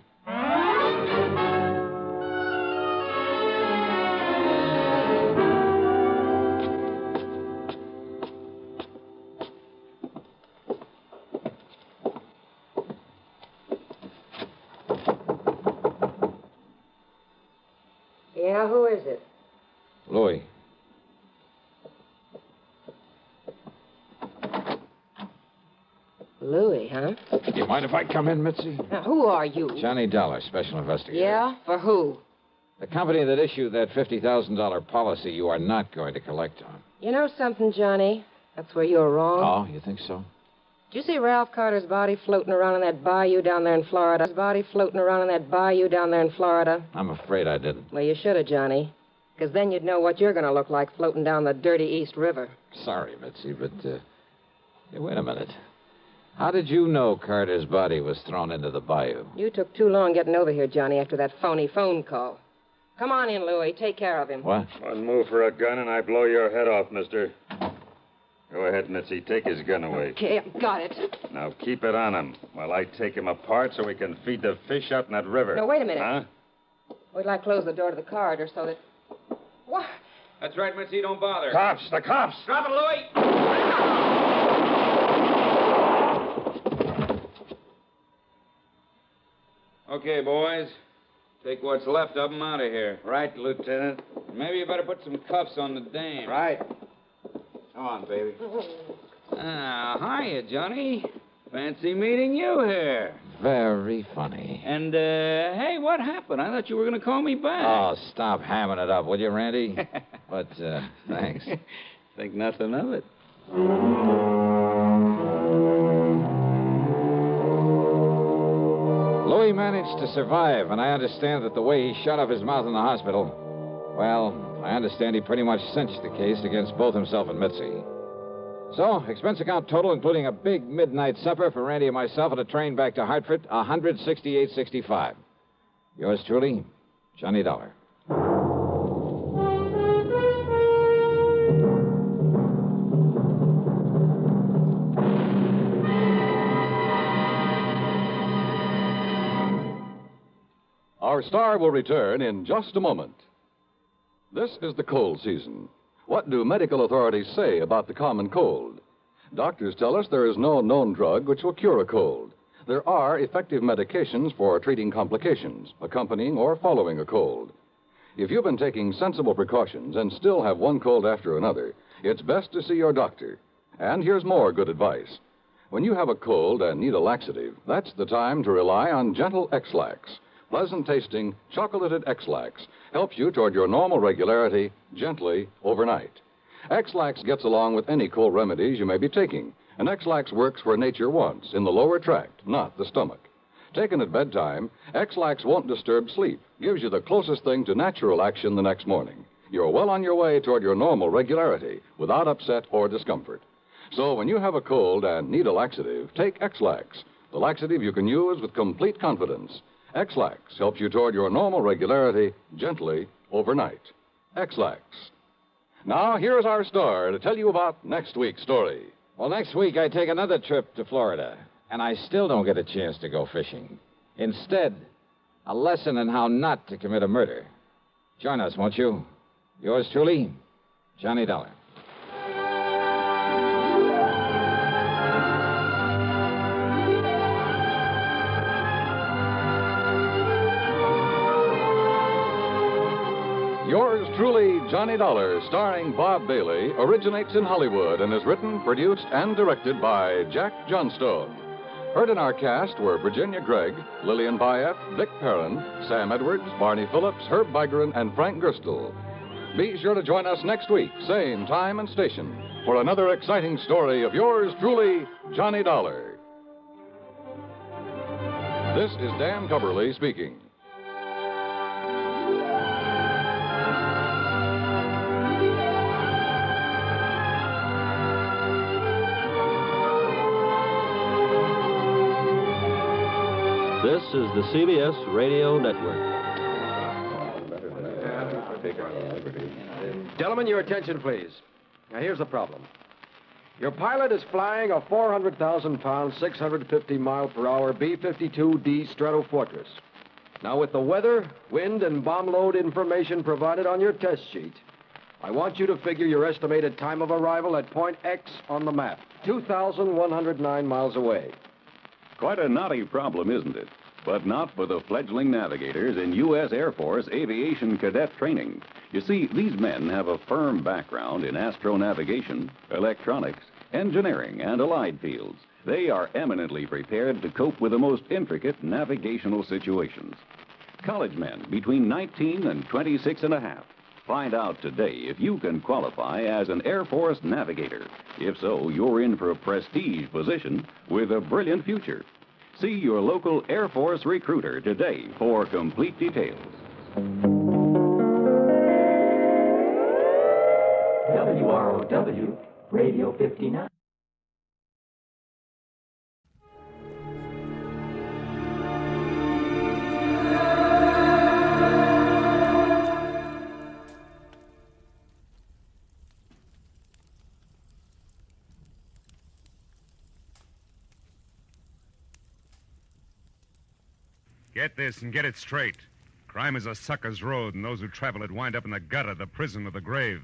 Yeah, who is it? Louis. Louis, huh? Do you mind if I come in, Mitzi? Now, who are you? Johnny Dollar, special investigator. Yeah? For who? The company that issued that $50,000 policy you are not going to collect on. You know something, Johnny? That's where you're wrong. Oh, you think so? Did you see Ralph Carter's body floating around in that bayou down there in Florida? His body floating around in that bayou down there in Florida? I'm afraid I didn't. Well, you should have, Johnny. Because then you'd know what you're going to look like floating down the dirty East River. Sorry, Mitzi, but, hey, wait a minute. How did you know Carter's body was thrown into the bayou? You took too long getting over here, Johnny, after that phony phone call. Come on in, Louis. Take care of him. What? One move for a gun and I blow your head off, mister. Go ahead, Mitzi. Take his gun away. Okay, I've got it. Now keep it on him while I take him apart so we can feed the fish out in that river. No, wait a minute. Huh? We'd like to close the door to the corridor so that... What? That's right, Mitzi. Don't bother. Cops! The cops! Drop it, Louis! Okay, boys. Take what's left of them out of here. Right, Lieutenant. Maybe you better put some cuffs on the dame. Right. Come on, baby. Hiya, Johnny. Fancy meeting you here. Very funny. And, hey, what happened? I thought you were going to call me back. Oh, stop hamming it up, will you, Randy? But, thanks. Think nothing of it. Louis managed to survive, and I understand that the way he shut off his mouth in the hospital, well, I understand he pretty much cinched the case against both himself and Mitzi. So, expense account total, including a big midnight supper for Randy and myself and a train back to Hartford, $168.65. Yours truly, Johnny Dollar. Our star will return in just a moment. This is the cold season. What do medical authorities say about the common cold? Doctors tell us there is no known drug which will cure a cold. There are effective medications for treating complications, accompanying or following a cold. If you've been taking sensible precautions and still have one cold after another, it's best to see your doctor. And here's more good advice. When you have a cold and need a laxative, that's the time to rely on gentle X-Lax. Pleasant-tasting, chocolated X-Lax helps you toward your normal regularity gently overnight. X-Lax gets along with any cold remedies you may be taking, and X-Lax works where nature wants, in the lower tract, not the stomach. Taken at bedtime, X-Lax won't disturb sleep, gives you the closest thing to natural action the next morning. You're well on your way toward your normal regularity, without upset or discomfort. So when you have a cold and need a laxative, take X-Lax, the laxative you can use with complete confidence. X-Lax helps you toward your normal regularity gently overnight. X-Lax. Now, here's our star to tell you about next week's story. Well, next week I take another trip to Florida, and I still don't get a chance to go fishing. Instead, a lesson in how not to commit a murder. Join us, won't you? Yours truly, Johnny Dollar. Yours truly, Johnny Dollar, starring Bob Bailey, originates in Hollywood and is written, produced, and directed by Jack Johnstone. Heard in our cast were Virginia Gregg, Lillian Bayef, Vic Perrin, Sam Edwards, Barney Phillips, Herb Bygren, and Frank Gerstle. Be sure to join us next week, same time and station, for another exciting story of yours truly, Johnny Dollar. This is Dan Cubberly speaking. This is the CBS Radio Network. Gentlemen, your attention, please. Now, here's the problem. Your pilot is flying a 400,000-pound, 650-mile-per-hour B-52D Stratofortress. Now, with the weather, wind, and bomb load information provided on your test sheet, I want you to figure your estimated time of arrival at point X on the map, 2,109 miles away. Quite a knotty problem, isn't it? But not for the fledgling navigators in U.S. Air Force aviation cadet training. You see, these men have a firm background in astronavigation, electronics, engineering, and allied fields. They are eminently prepared to cope with the most intricate navigational situations. College men between 19 and 26 and a half. Find out today if you can qualify as an Air Force navigator. If so, you're in for a prestige position with a brilliant future. See your local Air Force recruiter today for complete details. WROW, Radio 59. Get this and get it straight. Crime is a sucker's road, and those who travel it wind up in the gutter, the prison, or the grave.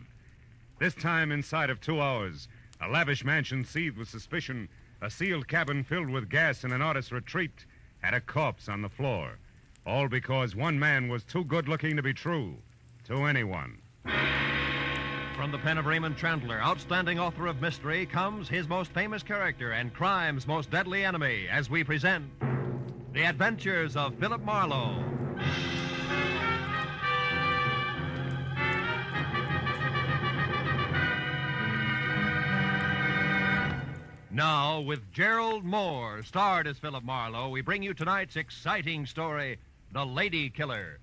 This time, inside of 2 hours, a lavish mansion seethed with suspicion, a sealed cabin filled with gas, and an artist's retreat had a corpse on the floor. All because one man was too good-looking to be true to anyone. From the pen of Raymond Chandler, outstanding author of mystery, comes his most famous character and crime's most deadly enemy, as we present The Adventures of Philip Marlowe. Now, with Gerald Moore, starred as Philip Marlowe, we bring you tonight's exciting story, The Lady Killer.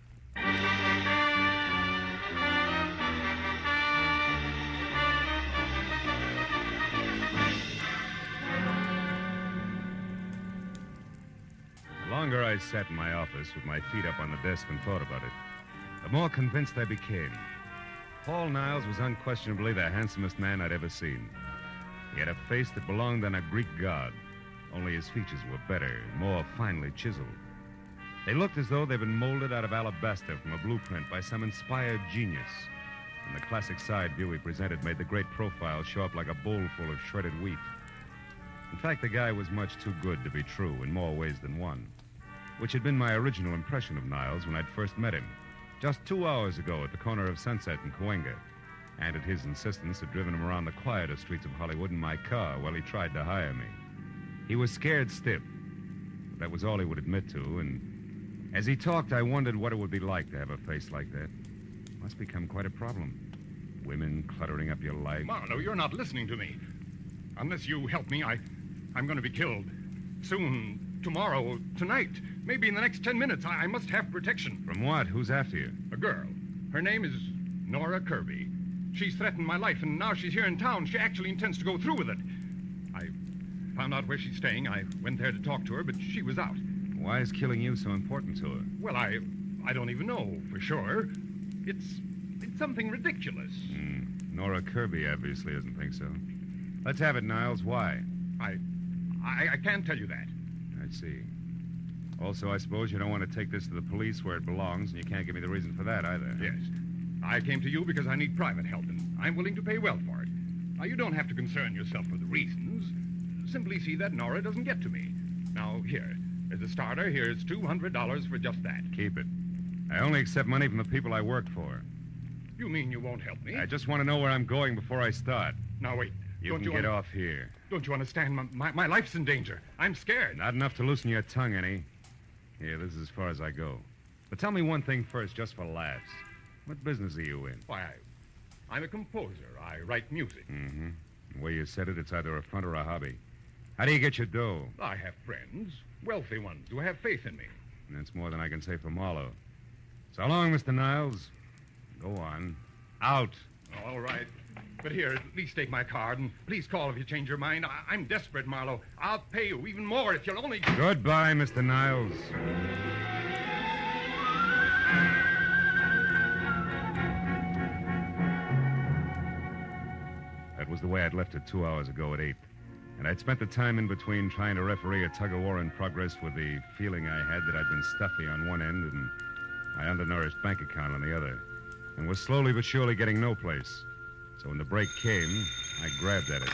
The longer I sat in my office with my feet up on the desk and thought about it, the more convinced I became. Paul Niles was unquestionably the handsomest man I'd ever seen. He had a face that belonged on a Greek god, only his features were better, more finely chiseled. They looked as though they'd been molded out of alabaster from a blueprint by some inspired genius. And the classic side view he presented made the great profile show up like a bowl full of shredded wheat. In fact, the guy was much too good to be true in more ways than one, which had been my original impression of Niles when I'd first met him, just 2 hours ago at the corner of Sunset and Cahuenga, and at his insistence had driven him around the quieter streets of Hollywood in my car while he tried to hire me. He was scared stiff, but that was all he would admit to, and as he talked, I wondered what it would be like to have a face like that. Must become quite a problem. Women cluttering up your life. Marlowe, you're not listening to me. Unless you help me, I'm going to be killed. Soon, tomorrow, tonight, maybe in the next 10 minutes. I must have protection. From what? Who's after you? A girl. Her name is Nora Kirby. She's threatened my life, and now she's here in town. She actually intends to go through with it. I found out where she's staying. I went there to talk to her, but she was out. Why is killing you so important to her? Well, I don't even know for sure. It's something ridiculous. Nora Kirby obviously doesn't think so. Let's have it, Niles. Why? I can't tell you that. I see. Also, I suppose you don't want to take this to the police where it belongs, and you can't give me the reason for that either. Yes. I came to you because I need private help, and I'm willing to pay well for it. Now, you don't have to concern yourself with the reasons. Simply see that Nora doesn't get to me. Now, here, as a starter, here's $200 for just that. Keep it. I only accept money from the people I work for. You mean you won't help me? I just want to know where I'm going before I start. Now, wait. You can get off here. Don't you understand? My life's in danger. I'm scared. Not enough to loosen your tongue any. Here, this is as far as I go. But tell me one thing first, just for laughs. What business are you in? Why, I'm a composer. I write music. Mm-hmm. The way you said it, it's either a front or a hobby. How do you get your dough? I have friends, wealthy ones, who have faith in me. And that's more than I can say for Marlowe. So long, Mr. Niles. Go on. Out. All right. But here, at least take my card, and please call if you change your mind. I'm desperate, Marlowe. I'll pay you even more if you'll only... Goodbye, Mr. Niles. That was the way I'd left it 2 hours ago at 8. And I'd spent the time in between trying to referee a tug-of-war in progress with the feeling I had that I'd been stuffy on one end and my undernourished bank account on the other, and was slowly but surely getting no place. So when the break came, I grabbed at it.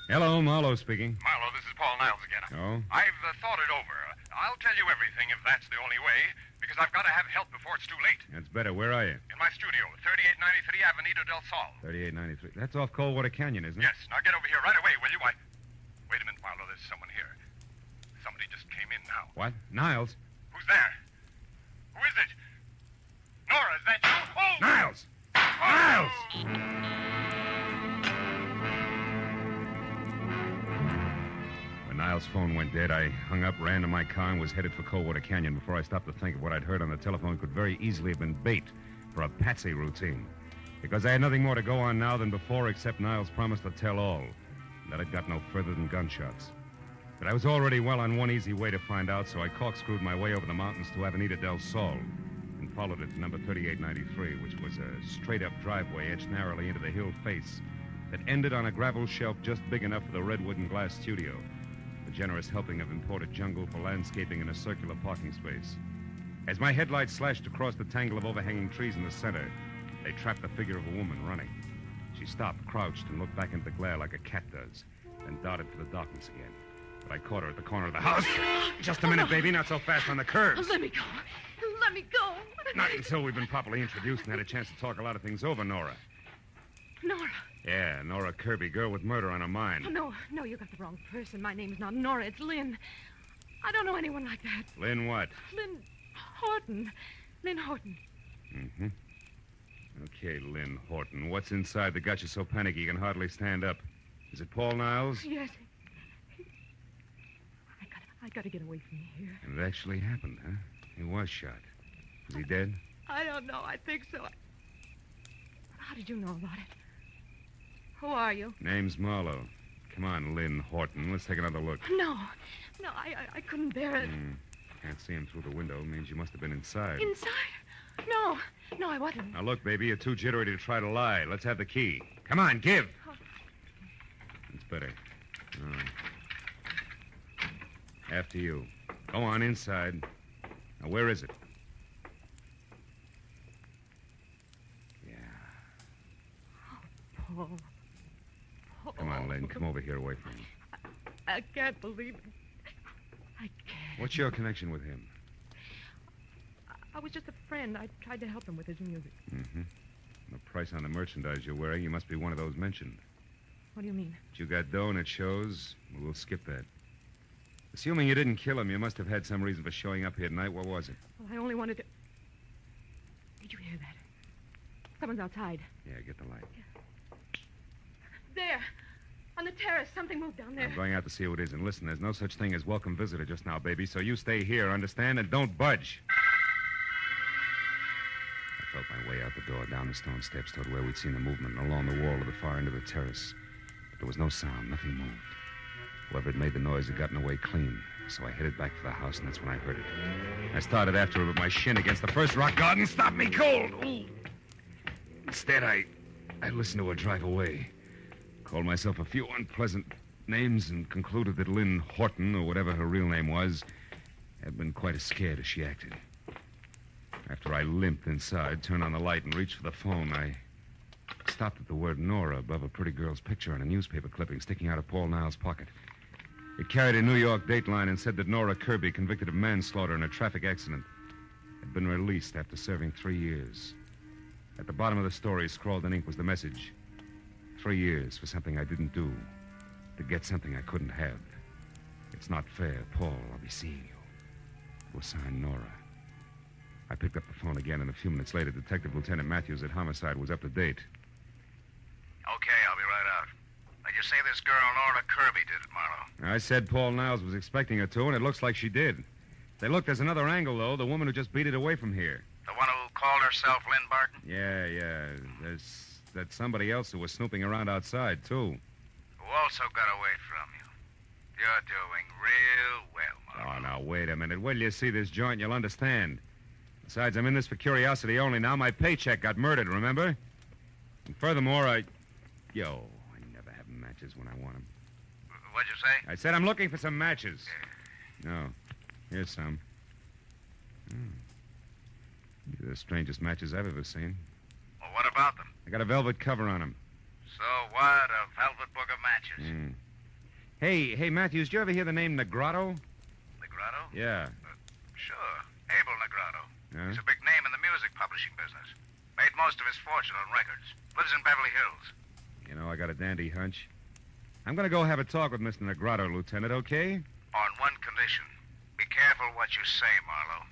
Hello, Marlowe speaking. Marlowe, this is Paul Niles again. Oh? I've thought it over. I'll tell you everything if that's the only way, because I've got to have help before it's too late. That's better. Where are you? In my studio, 3893 Avenida del Sol. 3893. That's off Coldwater Canyon, isn't it? Yes. Now get over here right away, will you? Wait a minute, Marlowe. There's someone here. Somebody just came in now. What? Niles? Who's there? Who is it? Nora, is that you? Oh! Niles! Niles! When Niles' phone went dead, I hung up, ran to my car, and was headed for Coldwater Canyon before I stopped to think of what I'd heard on the telephone could very easily have been bait for a patsy routine. Because I had nothing more to go on now than before except Niles' promise to tell all. That had got no further than gunshots. But I was already well on one easy way to find out, so I corkscrewed my way over the mountains to Avenida del Sol and followed it to number 3893, which was a straight-up driveway edged narrowly into the hill face that ended on a gravel shelf just big enough for the redwood and glass studio, a generous helping of imported jungle for landscaping in a circular parking space. As my headlights slashed across the tangle of overhanging trees in the center, they trapped the figure of a woman running. She stopped, crouched, and looked back into the glare like a cat does, then darted for the darkness again. But I caught her at the corner of the house. Just a minute, baby, not so fast on the curves. Let me go. Let me go. Not until we've been properly introduced and had a chance to talk a lot of things over, Nora. Nora. Yeah, Nora Kirby, girl with murder on her mind. Oh, no, you got the wrong person. My name is not Nora, it's Lynn. I don't know anyone like that. Lynn what? Lynn Horton. Lynn Horton. Mm-hmm. Okay, Lynn Horton. What's inside that got you so panicky you can hardly stand up? Is it Paul Niles? Yes. I got to get away from here. And it actually happened, huh? He was shot. Is he dead? I don't know. I think so. How did you know about it? Who are you? Name's Marlowe. Come on, Lynn Horton. Let's take another look. No, I couldn't bear it. Can't see him through the window. Means you must have been inside. Inside? No, I wasn't. Now, look, baby, you're too jittery to try to lie. Let's have the key. Come on, give. It's better. After you. Go on, inside. Now, where is it? Yeah. Paul. Come on, Lynn. Come over here away from me. I can't believe it. I can't. What's your connection with him? I was just a friend. I tried to help him with his music. Mm-hmm. The price on the merchandise you're wearing, you must be one of those mentioned. What do you mean? But you got dough and it shows. Well, we'll skip that. Assuming you didn't kill him, you must have had some reason for showing up here tonight. What was it? Well, I only wanted to... Did you hear that? Someone's outside. Yeah, get the light. There. On the terrace. Something moved down there. I'm going out to see who it is. And listen, there's no such thing as welcome visitor just now, baby. So you stay here, understand? And don't budge. I felt my way out the door, down the stone steps toward where we'd seen the movement, and along the wall of the far end of the terrace. But there was no sound. Nothing moved. Whoever had made the noise had gotten away clean. So I headed back for the house, and that's when I heard it. I started after it with my shin against the first rock garden. Stop me cold! Ooh. Instead, I listened to her drive away. Called myself a few unpleasant names and concluded that Lynn Horton, or whatever her real name was, had been quite as scared as she acted. After I limped inside, turned on the light, and reached for the phone, I stopped at the word Nora above a pretty girl's picture on a newspaper clipping sticking out of Paul Niles' pocket. It carried a New York dateline and said that Nora Kirby, convicted of manslaughter in a traffic accident, had been released after serving 3 years. At the bottom of the story, scrawled in ink, was the message: 3 years for something I didn't do, to get something I couldn't have. It's not fair, Paul. I'll be seeing you. It was signed Nora. I picked up the phone again, and a few minutes later, Detective Lieutenant Matthews at Homicide was up to date. Okay, I'll be right out. Now, you say this girl, Nora Kirby, did it, Marlowe? I said Paul Niles was expecting her to, and it looks like she did. Hey, look, there's another angle, though. The woman who just beat it away from here. The one who called herself Lynn Barton? Yeah. That's somebody else who was snooping around outside, too. Who also got away from you. You're doing real well, Marlowe. Oh, now, wait a minute. Wait till you see this joint, you'll understand. Besides, I'm in this for curiosity only now. My paycheck got murdered, remember? And furthermore, I never have matches when I want them. What'd you say? I said I'm looking for some matches. No. Here's some. These are the strangest matches I've ever seen. Well, what about them? I got a velvet cover on them. So what? A velvet book of matches? Hey, Matthews, did you ever hear the name Negrotto? Negrotto? Yeah. Sure. Abel Negrotto. Huh? He's a big name in the music publishing business. Made most of his fortune on records. Lives in Beverly Hills. You know, I got a dandy hunch. I'm going to go have a talk with Mr. Negrotto, Lieutenant, okay? On one condition. Be careful what you say, Marlowe.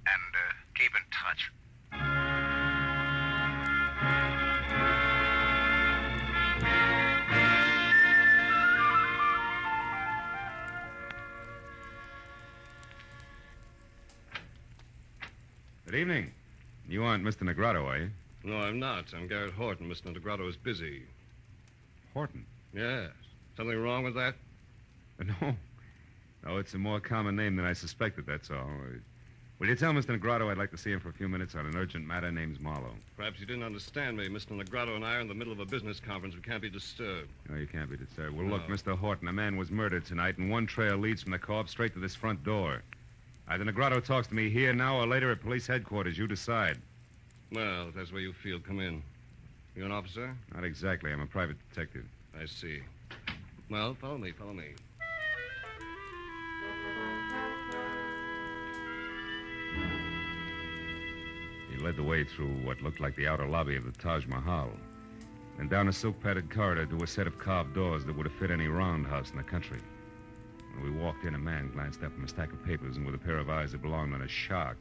And keep in touch. Good evening. You aren't Mr. Negrotto, are you? No, I'm not. I'm Garrett Horton. Mr. Negrotto is busy. Horton? Yes. Something wrong with that? No, it's a more common name than I suspected, that's all. Will you tell Mr. Negrotto I'd like to see him for a few minutes on an urgent matter named Marlowe? Perhaps you didn't understand me. Mr. Negrotto and I are in the middle of a business conference. We can't be disturbed. No, you can't be disturbed. Well, look, Mr. Horton, a man was murdered tonight, and one trail leads from the corpse straight to this front door. Either Negrotto talks to me here now or later at police headquarters. You decide. Well, if that's where you feel, come in. You an officer? Not exactly. I'm a private detective. I see. Well, follow me. He led the way through what looked like the outer lobby of the Taj Mahal, and down a silk-padded corridor to a set of carved doors that would have fit any roundhouse in the country. When we walked in, a man glanced up from a stack of papers and with a pair of eyes that belonged on a shark,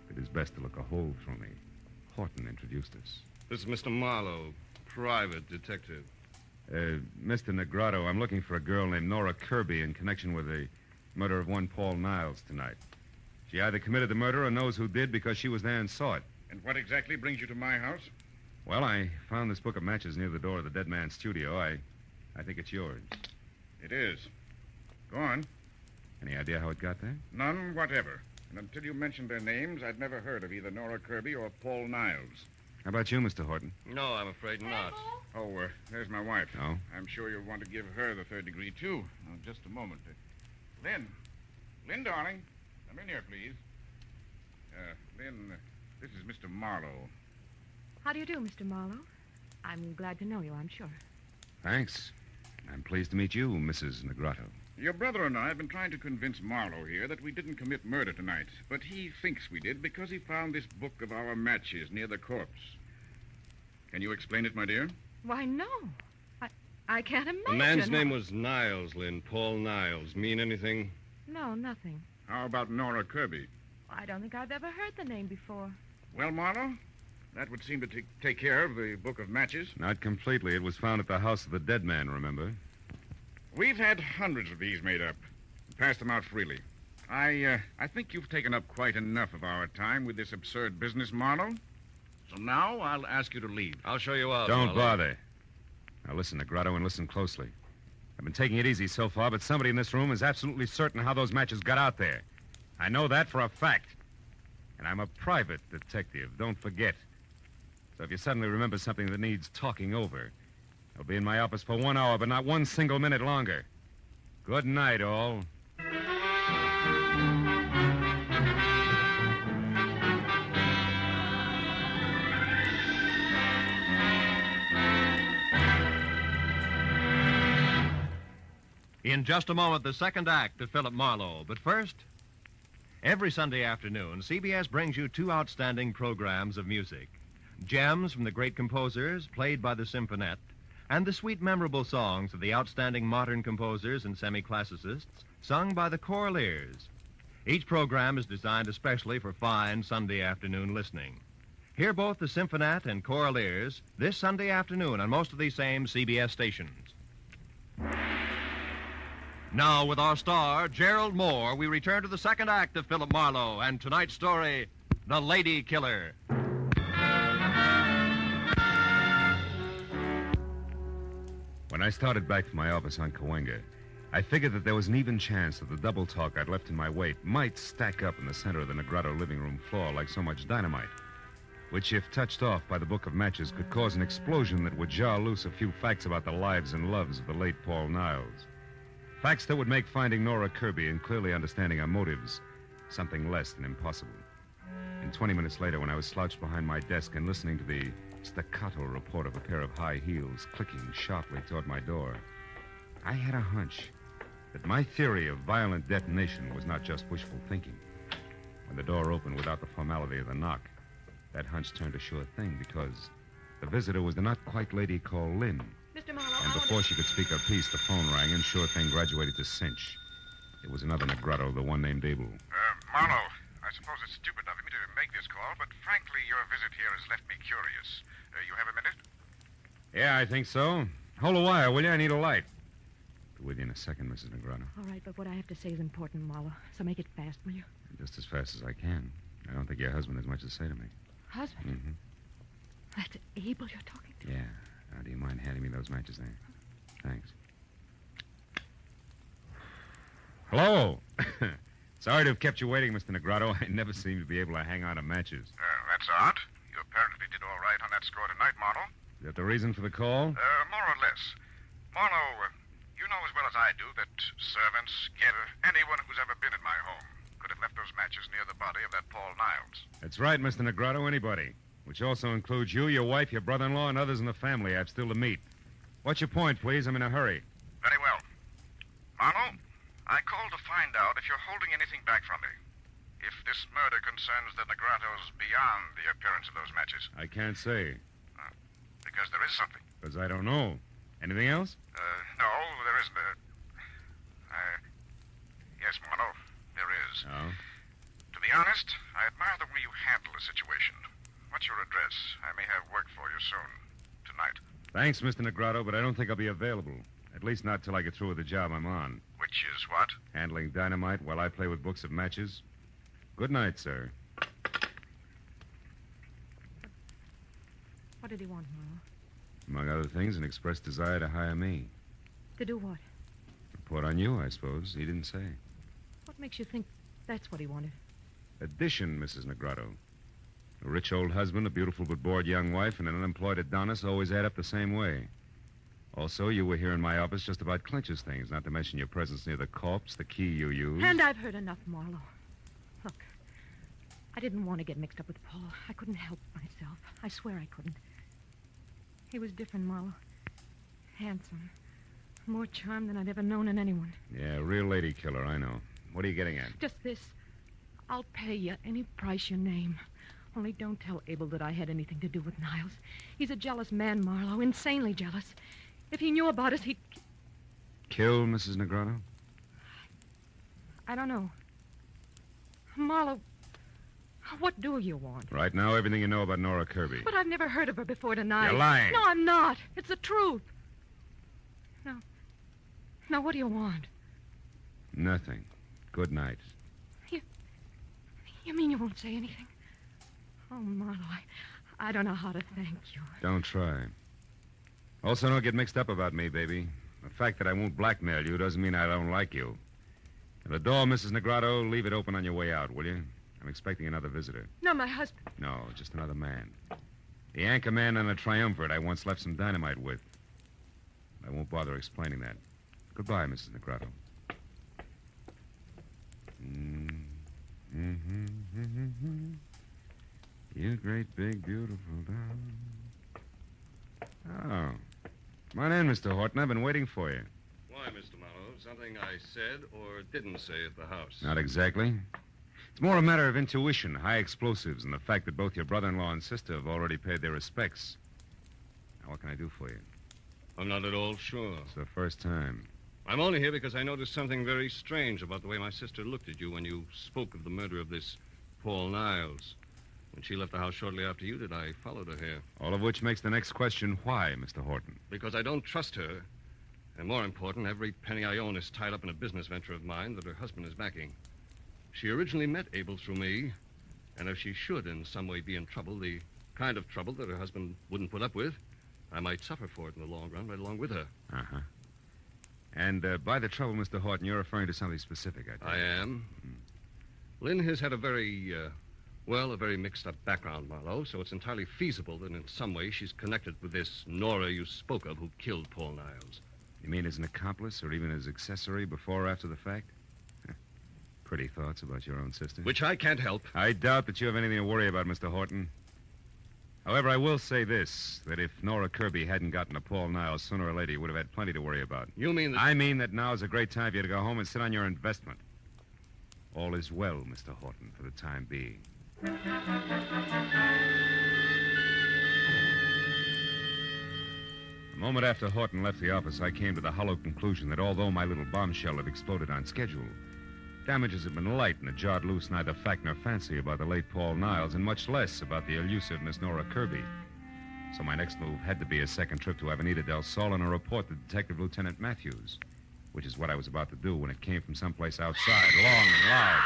did his best to look a hole through me. Horton introduced us. This is Mr. Marlowe, private detective. Mr. Negrotto, I'm looking for a girl named Nora Kirby in connection with the murder of one Paul Niles tonight. She either committed the murder or knows who did because she was there and saw it. And what exactly brings you to my house? Well, I found this book of matches near the door of the dead man's studio. I think it's yours. It is. Go on. Any idea how it got there? None whatever. And until you mentioned their names, I'd never heard of either Nora Kirby or Paul Niles. How about you, Mr. Horton? No, I'm afraid not. Oh, there's my wife. Oh? I'm sure you'll want to give her the third degree, too. Now, just a moment. Lynn, darling. Come in here, please. Lynn, this is Mr. Marlowe. How do you do, Mr. Marlowe? I'm glad to know you, I'm sure. Thanks. I'm pleased to meet you, Mrs. Negrotto. Your brother and I have been trying to convince Marlowe here that we didn't commit murder tonight, but he thinks we did because he found this book of our matches near the corpse. Can you explain it, my dear? Why, no. I can't imagine. The man's name was Niles, Lynn. Paul Niles. Mean anything? No, nothing. How about Nora Kirby? I don't think I've ever heard the name before. Well, Marlowe, that would seem to take care of the book of matches. Not completely. It was found at the house of the dead man, remember? We've had hundreds of these made up. Passed them out freely. I think you've taken up quite enough of our time with this absurd business, Marlowe. So now I'll ask you to leave. I'll show you out. Don't bother. Now listen, Negrado, and listen closely. I've been taking it easy so far, but somebody in this room is absolutely certain how those matches got out there. I know that for a fact. And I'm a private detective, don't forget. So if you suddenly remember something that needs talking over, I'll be in my office for 1 hour, but not one single minute longer. Good night, all. In just a moment, the second act of Philip Marlowe. But first, every Sunday afternoon, CBS brings you 2 outstanding programs of music. Gems from the great composers, played by the Symphonette, and the sweet, memorable songs of the outstanding modern composers and semi-classicists, sung by the Choraliers. Each program is designed especially for fine Sunday afternoon listening. Hear both the Symphonette and Choraliers this Sunday afternoon on most of these same CBS stations. Now, with our star, Gerald Moore, we return to the second act of Philip Marlowe and tonight's story, The Lady Killer. When I started back from my office on Cahuenga, I figured that there was an even chance that the double talk I'd left in my wake might stack up in the center of the Negrado living room floor like so much dynamite, which, if touched off by the book of matches, could cause an explosion that would jar loose a few facts about the lives and loves of the late Paul Niles. Facts that would make finding Nora Kirby and clearly understanding her motives something less than impossible. And 20 minutes later, when I was slouched behind my desk and listening to the staccato report of a pair of high heels clicking sharply toward my door, I had a hunch that my theory of violent detonation was not just wishful thinking. When the door opened without the formality of the knock, that hunch turned a sure thing because the visitor was the not-quite-lady called Lynn. Mr. Marlowe, And before she could speak her piece, the phone rang, and sure thing graduated to cinch. It was another Negrado, the one named Abel. Marlowe, I suppose it's stupid of me to make this call, but frankly, your visit here has left me curious. You have a minute? Yeah, I think so. Hold a wire, will you? I need a light. Be with you in a second, Mrs. Negrado. All right, but what I have to say is important, Marlowe. So make it fast, will you? Just as fast as I can. I don't think your husband has much to say to me. Husband? Mm-hmm. That's Abel you're talking to? Yeah. Now, do you mind handing me those matches there? Thanks. Hello. Sorry to have kept you waiting, Mr. Negrado. I never seem to be able to hang on to matches. That's odd. You apparently did all right on that score tonight, Marlowe. Is that the reason for the call? More or less. Marlowe, you know as well as I do that servants, anyone who's ever been in my home could have left those matches near the body of that Paul Niles. That's right, Mr. Negrado. Anybody. Which also includes you, your wife, your brother-in-law, and others in the family I've still to meet. What's your point, please? I'm in a hurry. Very well. Marlowe, I called to find out if you're holding anything back from me. If this murder concerns the Negrados beyond the appearance of those matches. I can't say. Because there is something. Because I don't know. Anything else? No, there isn't. Yes, Marlowe, there is. Oh? To be honest, I admire the way you handle the situation. What's your address? I may have work for you soon. Tonight. Thanks, Mr. Negrado, but I don't think I'll be available. At least not till I get through with the job I'm on. Which is what? Handling dynamite while I play with books of matches. Good night, sir. What did he want, Marlowe? Among other things, an express desire to hire me. To do what? Report on you, I suppose. He didn't say. What makes you think that's what he wanted? Addition, Mrs. Negrado. A rich old husband, a beautiful but bored young wife, and an unemployed Adonis always add up the same way. Also, you were here in my office just about Clinch's things, not to mention your presence near the corpse, the key you used. And I've heard enough, Marlowe. Look, I didn't want to get mixed up with Paul. I couldn't help myself. I swear I couldn't. He was different, Marlowe. Handsome. More charm than I've ever known in anyone. Yeah, real lady killer, I know. What are you getting at? Just this. I'll pay you any price you name. Only don't tell Abel that I had anything to do with Niles. He's a jealous man, Marlowe, insanely jealous. If he knew about us, he'd... Kill Mrs. Negrado? I don't know. Marlowe, what do you want? Right now, everything you know about Nora Kirby. But I've never heard of her before tonight. You're lying. No, I'm not. It's the truth. No. Now, what do you want? Nothing. Good night. You mean you won't say anything? Oh, Marlowe, I don't know how to thank you. Don't try. Also, don't get mixed up about me, baby. The fact that I won't blackmail you doesn't mean I don't like you. And the door, Mrs. Negrado, leave it open on your way out, will you? I'm expecting another visitor. No, my husband. No, just another man. The anchor man on a triumvirate I once left some dynamite with. I won't bother explaining that. Goodbye, Mrs. Negrado. You great, big, beautiful dog. Oh. Come on in, Mr. Horton. I've been waiting for you. Why, Mr. Marlowe? Something I said or didn't say at the house? Not exactly. It's more a matter of intuition, high explosives, and the fact that both your brother-in-law and sister have already paid their respects. Now, what can I do for you? I'm not at all sure. It's the first time. I'm only here because I noticed something very strange about the way my sister looked at you when you spoke of the murder of this Paul Niles. When she left the house shortly after you did, I followed her here. All of which makes the next question, why, Mr. Horton? Because I don't trust her. And more important, every penny I own is tied up in a business venture of mine that her husband is backing. She originally met Abel through me, and if she should in some way be in trouble, the kind of trouble that her husband wouldn't put up with, I might suffer for it in the long run, right along with her. Uh-huh. And by the trouble, Mr. Horton, you're referring to something specific, I think. I am. Lynn has had a very mixed-up background, Marlowe, so it's entirely feasible that in some way she's connected with this Nora you spoke of who killed Paul Niles. You mean as an accomplice or even as accessory before or after the fact? Pretty thoughts about your own sister. Which I can't help. I doubt that you have anything to worry about, Mr. Horton. However, I will say this, that if Nora Kirby hadn't gotten to Paul Niles, sooner or later you would have had plenty to worry about. You mean that... I mean that now is a great time for you to go home and sit on your investment. All is well, Mr. Horton, for the time being. A moment after Horton left the office, I came to the hollow conclusion that although my little bombshell had exploded on schedule, damages had been light and had jarred loose neither fact nor fancy about the late Paul Niles, and much less about the elusive Miss Nora Kirby. So my next move had to be a second trip to Avenida del Sol and a report to Detective Lieutenant Matthews, which is what I was about to do when it came from someplace outside, long and loud.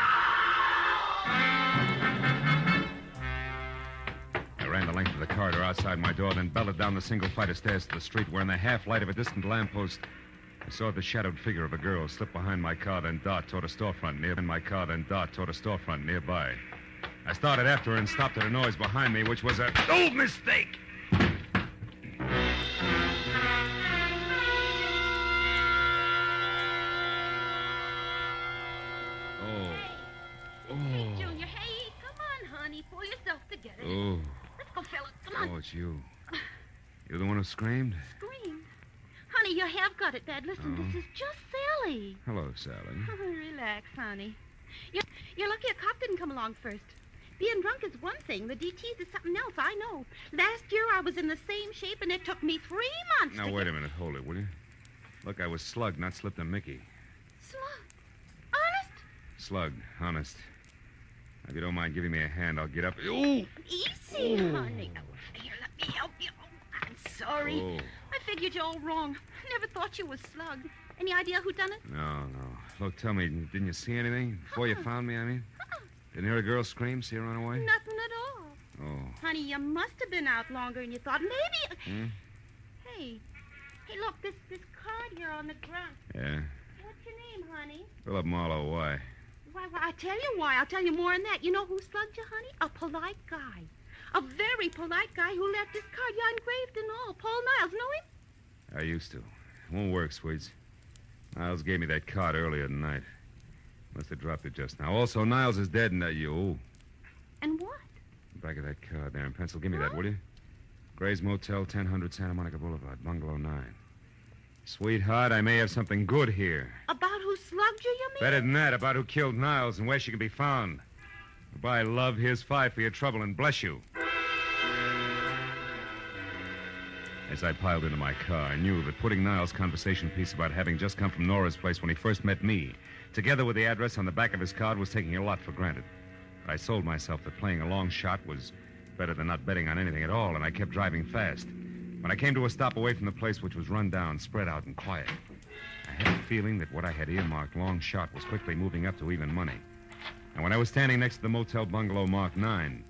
I ran the length of the corridor outside my door, then belted down the single flight of stairs to the street, where in the half-light of a distant lamppost, I saw the shadowed figure of a girl slip behind my car, then dart toward a storefront nearby. I started after her and stopped at a noise behind me, which was a... Oh, mistake! Hey, Junior, hey, come on, honey. Pull yourself together. Oh. Let's go, fellas. Come on. Oh, it's you. You're the one who screamed? Scream. Honey, you have got it bad. Listen, this is just Sally. Hello, Sally. Relax, honey. You're lucky a cop didn't come along first. Being drunk is one thing. The DTs is something else, I know. Last year I was in the same shape, and it took me 3 months Now, wait a minute. Hold it, will you? Look, I was slugged, not slipped a Mickey. Slugged? Honest? Slugged, honest. If you don't mind giving me a hand, I'll get up. Ooh! Easy, honey. Oh, here, let me help you. Oh, I'm sorry. Oh. I figured you all wrong. Never thought you was slugged. Any idea who done it? No. Look, tell me, didn't you see anything? Before you found me, I mean? Didn't hear a girl scream, see her run away? Nothing at all. Oh. Honey, you must have been out longer than you thought. Maybe... Hey, look, this card here on the ground. Yeah? What's your name, honey? Philip Marlowe, why? Why, I tell you why. I'll tell you more than that. You know who slugged you, honey? A polite guy. A very polite guy who left his card. Yeah, engraved and all. Paul Niles, know him? I used to. Won't work, Sweets. Niles gave me that card earlier tonight. Must have dropped it just now. Also, Niles is dead and you. And what? Back of that card there in pencil. Give me that, will you? Gray's Motel, 1000 Santa Monica Boulevard, Bungalow 9. Sweetheart, I may have something good here. About who slugged you, you mean? Better than that, about who killed Niles and where she can be found. Goodbye, love. Here's 5 for your trouble, and bless you. As I piled into my car, I knew that putting Niles' conversation piece about having just come from Nora's place when he first met me, together with the address on the back of his card, was taking a lot for granted. But I sold myself that playing a long shot was better than not betting on anything at all, and I kept driving fast. When I came to a stop away from the place, which was run down, spread out, and quiet, I had a feeling that what I had earmarked long shot was quickly moving up to even money. And when I was standing next to the motel bungalow marked 9,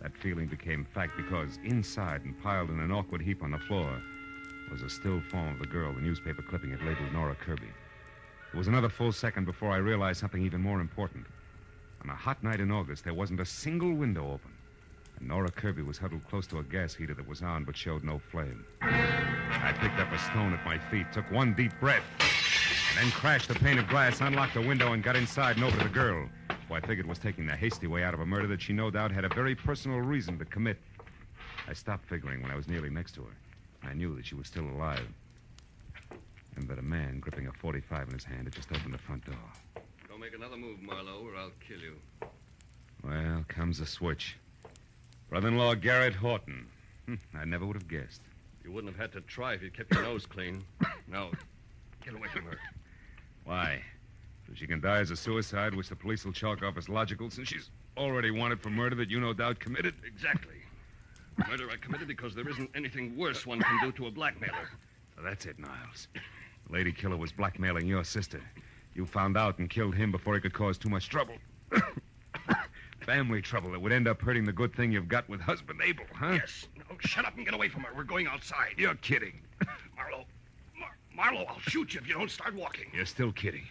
that feeling became fact because inside and piled in an awkward heap on the floor was a still form of the girl the newspaper clipping had labeled Nora Kirby. It was another full second before I realized something even more important. On a hot night in August, there wasn't a single window open. And Nora Kirby was huddled close to a gas heater that was on but showed no flame. I picked up a stone at my feet, took one deep breath, and then crashed the pane of glass, unlocked the window, and got inside and over to the girl, who I figured was taking the hasty way out of a murder that she no doubt had a very personal reason to commit. I stopped figuring when I was nearly next to her. I knew that she was still alive, and that a man gripping a .45 in his hand had just opened the front door. Don't make another move, Marlowe, or I'll kill you. Well, comes the switch. Brother-in-law Garrett Horton. I never would have guessed. You wouldn't have had to try if you'd kept your nose clean. Now, get away from her. Why? So she can die as a suicide, which the police will chalk off as logical, since she's already wanted for murder that you no doubt committed? Exactly. Murder I committed because there isn't anything worse one can do to a blackmailer. So that's it, Niles. The lady killer was blackmailing your sister. You found out and killed him before he could cause too much trouble. Family trouble that would end up hurting the good thing you've got with husband Abel, huh? Yes. Now, shut up and get away from her. We're going outside. You're kidding. Marlowe. Marlowe, I'll shoot you if you don't start walking. You're still kidding.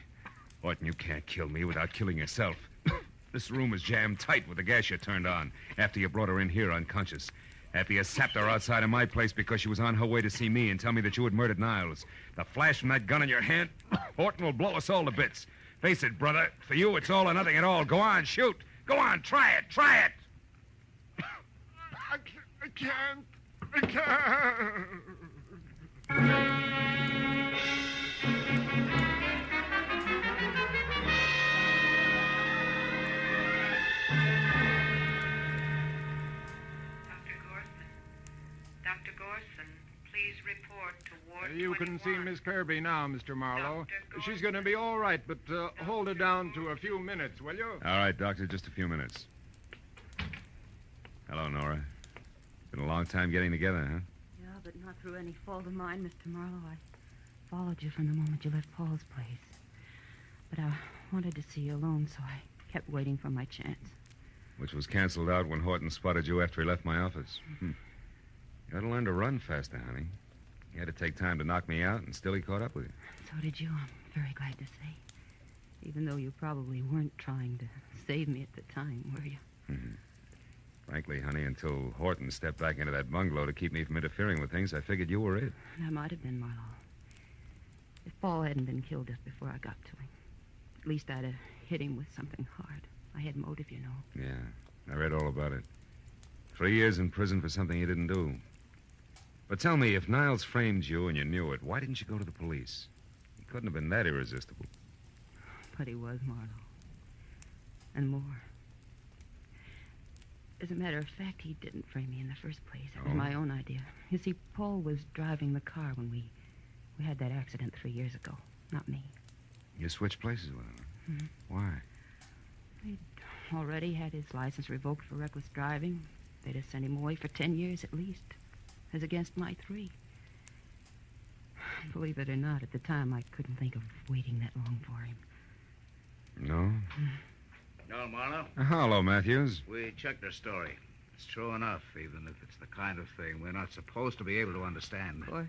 Horton, you can't kill me without killing yourself. This room is jammed tight with the gas you turned on after you brought her in here unconscious. After you sapped her outside of my place because she was on her way to see me and tell me that you had murdered Niles. The flash from that gun in your hand, Horton will blow us all to bits. Face it, brother. For you, it's all or nothing at all. Go on, shoot. Go on, try it. Try it. I can't. I can't. Dr. Gorson, please report to Ward You can 21. see Miss Kirby now, Mr. Marlowe. She's going to be all right, but hold her down to a few minutes, will you? All right, Doctor, just a few minutes. Hello, Nora. Been a long time getting together, huh? Yeah, but not through any fault of mine, Mr. Marlowe. I followed you from the moment you left Paul's place. But I wanted to see you alone, so I kept waiting for my chance. Which was canceled out when Horton spotted you after he left my office. You ought to learn to run faster, honey. You had to take time to knock me out, and still he caught up with you. So did you, I'm very glad to say. Even though you probably weren't trying to save me at the time, were you? Frankly, honey, until Horton stepped back into that bungalow to keep me from interfering with things, I figured you were it. That might have been Marlowe. If Paul hadn't been killed just before I got to him, at least I'd have hit him with something hard. I had motive, you know. Yeah, I read all about it. 3 years in prison for something you didn't do. But tell me, if Niles framed you and you knew it, why didn't you go to the police? He couldn't have been that irresistible. But he was, Marlowe. And more. As a matter of fact, he didn't frame me in the first place. It was my own idea. You see, Paul was driving the car when we had that accident 3 years ago. Not me. You switched places with him? Why? He'd already had his license revoked for reckless driving. They'd have sent him away for 10 years at least, as against my 3. Believe it or not, at the time, I couldn't think of waiting that long for him. No? No, Marlowe? Hello, Matthews. We checked her story. It's true enough, even if it's the kind of thing we're not supposed to be able to understand. Of course.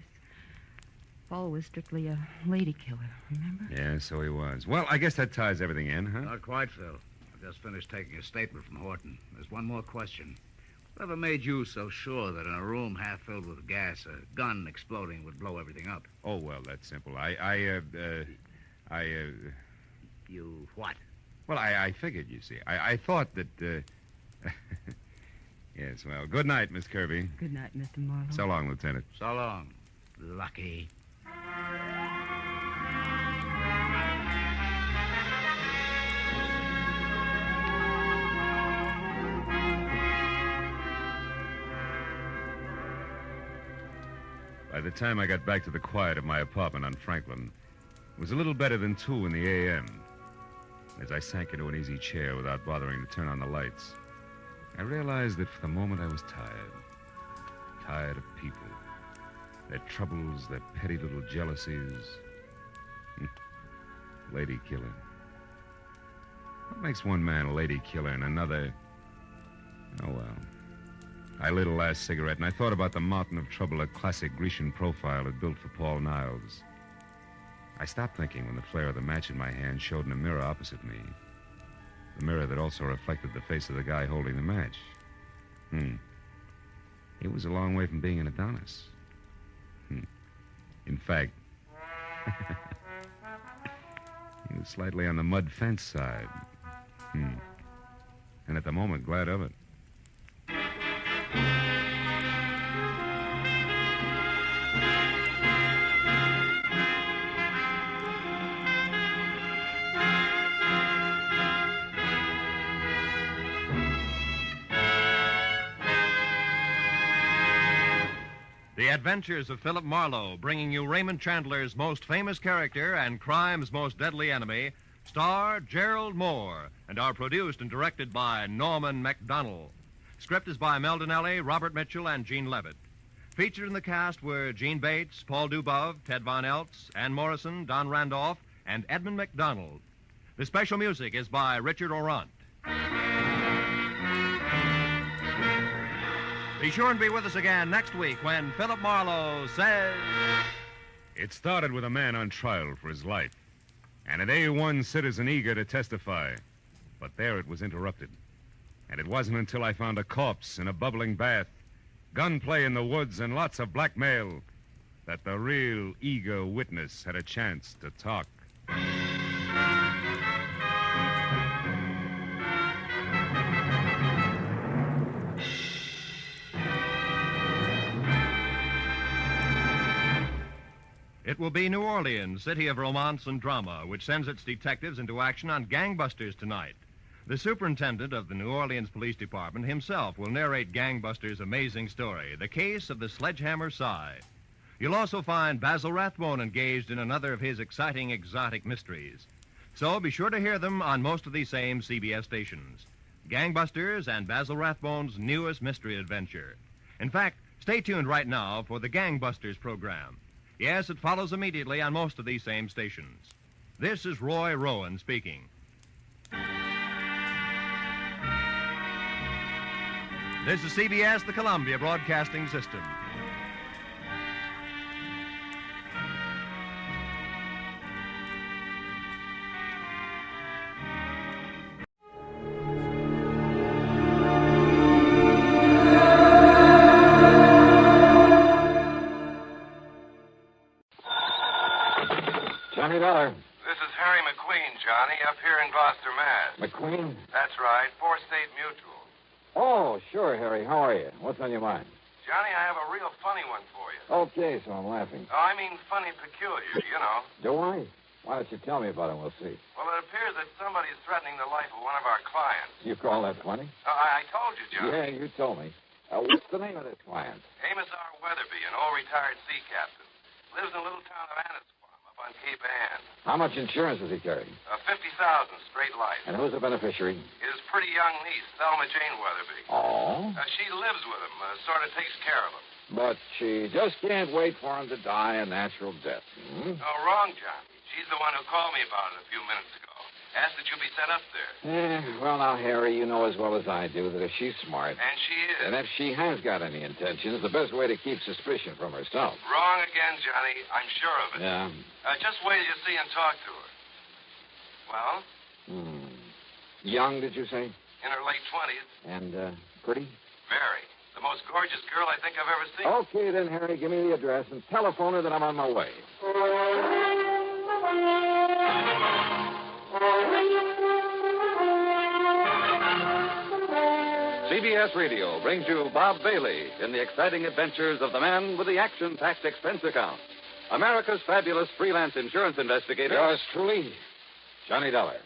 Paul was strictly a lady killer, remember? Yeah, so he was. Well, I guess that ties everything in, huh? Not quite, Phil. I just finished taking a statement from Horton. There's one more question. Whatever made you so sure that in a room half filled with gas, a gun exploding would blow everything up? Oh, well, that's simple. You what? Well, I figured, you see. I thought that, Yes, well, good night, Miss Kirby. Good night, Mr. Marlowe. So long, Lieutenant. So long. Lucky. By the time I got back to the quiet of my apartment on Franklin, it was a little better than 2 in the a.m. As I sank into an easy chair without bothering to turn on the lights, I realized that for the moment I was tired. Tired of people. Their troubles, their petty little jealousies. Lady killer. What makes one man a lady killer and another... Oh, well. I lit a last cigarette, and I thought about the mountain of trouble a classic Grecian profile had built for Paul Niles. I stopped thinking when the flare of the match in my hand showed in a mirror opposite me. The mirror that also reflected the face of the guy holding the match. He was a long way from being an Adonis. In fact, he was slightly on the mud fence side. And at the moment, glad of it. The Adventures of Philip Marlowe, bringing you Raymond Chandler's most famous character and crime's most deadly enemy, star Gerald Moore, and are produced and directed by Norman MacDonald. Script is by Mel Donnelly, Robert Mitchell, and Gene Levitt. Featured in the cast were Gene Bates, Paul Dubov, Ted Von Eltz, Ann Morrison, Don Randolph, and Edmund MacDonald. The special music is by Richard Orant. Be sure and be with us again next week when Philip Marlowe says... It started with a man on trial for his life, and an A1 citizen eager to testify. But there it was interrupted. And it wasn't until I found a corpse in a bubbling bath, gunplay in the woods, and lots of blackmail that the real eager witness had a chance to talk. It will be New Orleans, city of romance and drama, which sends its detectives into action on gangbusters tonight. The superintendent of the New Orleans Police Department himself will narrate Gangbusters' amazing story, The Case of the Sledgehammer Sigh. You'll also find Basil Rathbone engaged in another of his exciting exotic mysteries. So be sure to hear them on most of these same CBS stations. Gangbusters and Basil Rathbone's newest mystery adventure. In fact, stay tuned right now for the Gangbusters program. Yes, it follows immediately on most of these same stations. This is Roy Rowan speaking. This is CBS, the Columbia Broadcasting System. Johnny Dollar. This is Harry McQueen, Johnny, up here in Gloucester, Mass. McQueen? That's right, 4 State Mutual. Oh, sure, Harry. How are you? What's on your mind? Johnny, I have a real funny one for you. Okay, so I'm laughing. Oh, I mean funny peculiar, you know. Do I? Why don't you tell me about it and we'll see. Well, it appears that somebody's threatening the life of one of our clients. You call that funny? I told you, Johnny. Yeah, you told me. What's the name of this client? Amos R. Weatherby, an old retired sea captain. Lives in a little town of Annisquam up on Cape Ann. How much insurance does he carry? 50,000 straight life. And who's the beneficiary? His pretty young niece, Thelma Jane Weatherby. Oh? She lives with him, sort of takes care of him. But she just can't wait for him to die a natural death. Oh, wrong, Johnny. She's the one who called me about it a few minutes ago. Asked that you be sent up there. Well, now, Harry, you know as well as I do that if she's smart... And she is. And if she has got any intentions, the best way to keep suspicion from herself. Wrong again, Johnny. I'm sure of it. Yeah. Just wait till you see and talk to her. Well? Young, did you say? In her late 20s. And, pretty? Very. The most gorgeous girl I think I've ever seen. Okay, then, Harry, give me the address and telephone her that I'm on my way. CBS Radio brings you Bob Bailey in the exciting adventures of the man with the action-packed expense account. America's fabulous freelance insurance investigator. Yours truly, Johnny Dollar.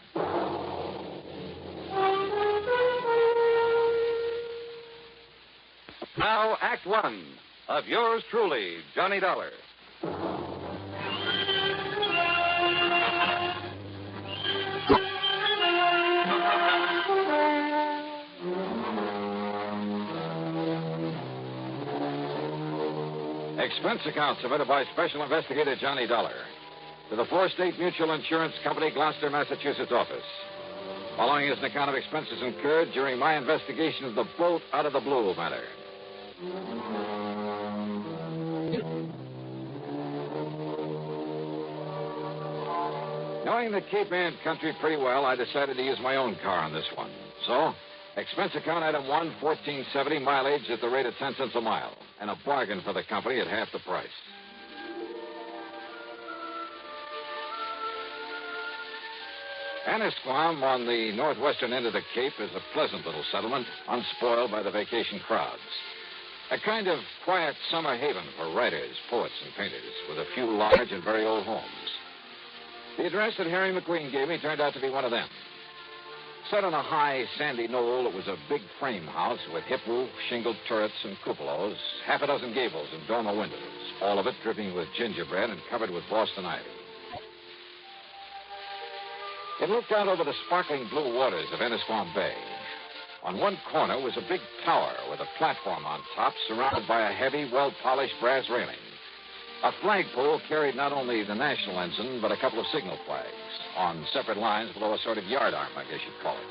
Now, Act One. of yours truly, Johnny Dollar. Expense account submitted by Special Investigator Johnny Dollar to the Four State Mutual Insurance Company, Gloucester, Massachusetts office. Following is an account of expenses incurred during my investigation of the boat out of the blue matter. Knowing the Cape Ann country pretty well, I decided to use my own car on this one. So, expense account item 1, $14.70, mileage at the rate of 10 cents a mile, and a bargain for the company at half the price. Annisquam, on the northwestern end of the Cape, is a pleasant little settlement, unspoiled by the vacation crowds. A kind of quiet summer haven for writers, poets, and painters, with a few large and very old homes. The address that Harry McQueen gave me turned out to be one of them. Set on a high, sandy knoll, it was a big frame house with hip roof, shingled turrets, and cupolas, half a dozen gables and dormer windows, all of it dripping with gingerbread and covered with Boston ivy. It looked out over the sparkling blue waters of Annisquam Bay. On one corner was a big tower with a platform on top surrounded by a heavy, well-polished brass railing. A flagpole carried not only the national ensign, but a couple of signal flags on separate lines below a sort of yardarm, I guess you'd call it.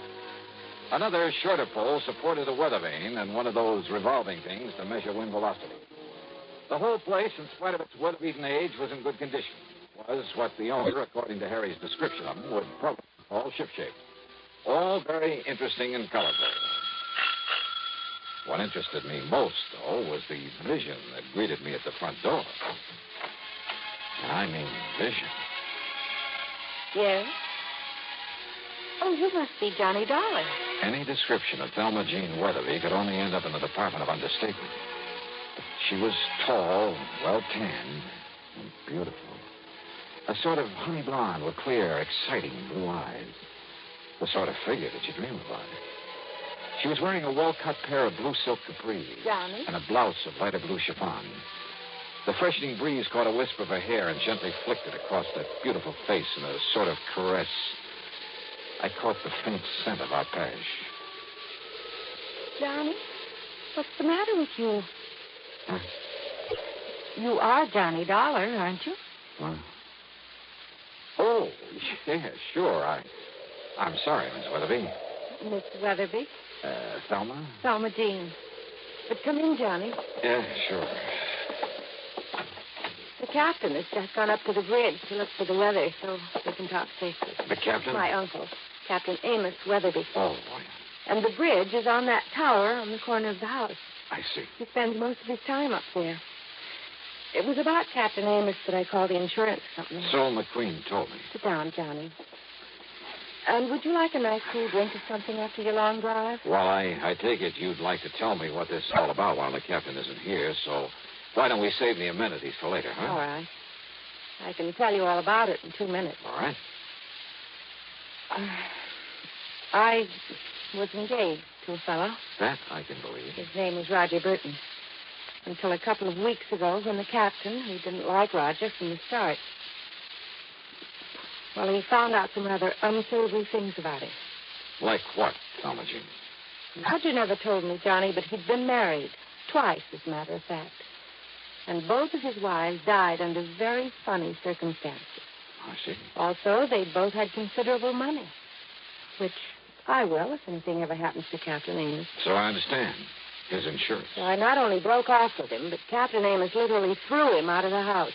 Another shorter pole supported a weather vane and one of those revolving things to measure wind velocity. The whole place, in spite of its weather-beaten age, was in good condition. Was what the owner, according to Harry's description of them, would probably call shipshape. All very interesting and colorful. What interested me most, though, was the vision that greeted me at the front door. And I mean vision. Yes? Oh, you must be Johnny Dollar. Any description of Thelma Jean Weatherby could only end up in the Department of Understatement. She was tall, well-tanned, and beautiful. A sort of honey blonde with clear, exciting blue eyes. The sort of figure that you dream about. She was wearing a well-cut pair of blue silk capris. Johnny? And a blouse of lighter blue chiffon. The freshening breeze caught a wisp of her hair and gently flicked it across that beautiful face in a sort of caress. I caught the faint scent of arpege. Johnny, what's the matter with you? Huh? You are Johnny Dollar, aren't you? What? Oh, yeah, sure. I'm sorry, Miss Weatherby. Miss Weatherby? Thelma? Thelma Jean. But come in, Johnny. Yeah, sure. The captain has just gone up to the bridge to look for the weather so we can talk safely. The captain? My uncle, Captain Amos Weatherby. Oh, boy. And the bridge is on that tower on the corner of the house. I see. He spends most of his time up there. It was about Captain Amos that I called the insurance company. So McQueen told me. Sit down, Johnny. And would you like a nice cool drink or something after your long drive? Well, I take it you'd like to tell me what this is all about while the captain isn't here, so why don't we save the amenities for later, huh? All right. I can tell you all about it in 2 minutes. All right. I was engaged to a fellow. That I can believe. His name was Roger Burton. Until a couple of weeks ago when the captain, who didn't like Roger from the start, well, he found out some rather unsavory things about him. Like what, Thelma Jean? Roger never told me, Johnny, but he'd been married. Twice, as a matter of fact. And both of his wives died under very funny circumstances. I see. Also, they'd both had considerable money. Which I will if anything ever happens to Captain Amos. So I understand. His insurance. So I not only broke off with him, but Captain Amos literally threw him out of the house.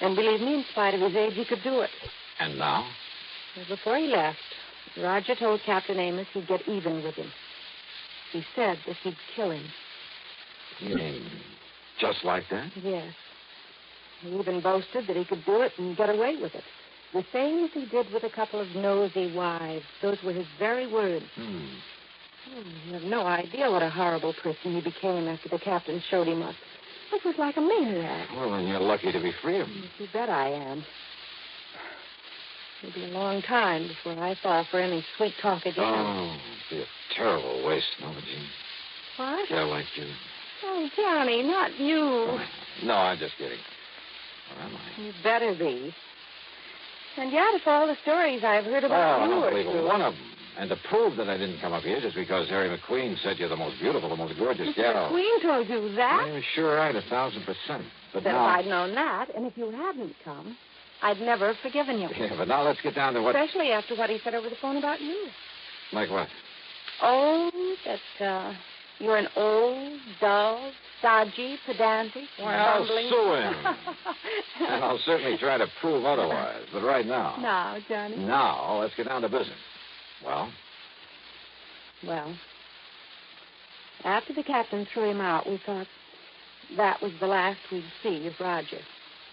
And believe me, in spite of his age, he could do it. And now? Well, before he left, Roger told Captain Amos he'd get even with him. He said that he'd kill him. You mean just like that? Yes. He even boasted that he could do it and get away with it. The same as he did with a couple of nosy wives. Those were his very words. Oh, you have no idea what a horrible person he became after the captain showed him up. It was like a maniac. Well, then you're lucky to be free of him. You bet I am. It'll be a long time before I fall for any sweet talk again. Oh, it'd be a terrible waste, Thelma Jean. What? Yeah, like you. Oh, Johnny, not you. No, I'm just kidding. Or am I? You better be. And yet, if all the stories I've heard about I you don't are believe true... one of them. And to prove that I didn't come up here just because Harry McQueen said you're the most beautiful, the most gorgeous Mr. gal. McQueen told you that? Yeah, sure right, 1,000%. But Then now... if I'd known that, and if you hadn't come, I'd never have forgiven you. Yeah, but now let's get down to what... Especially after what he said over the phone about you. Like what? Oh, that, you're an old, dull, stodgy, pedantic, Why, I'll bumbling... sue him. And I'll certainly try to prove otherwise. But right now... Now, Johnny. Now, let's get down to business. Well? Well, after the captain threw him out, we thought that was the last we'd see of Roger,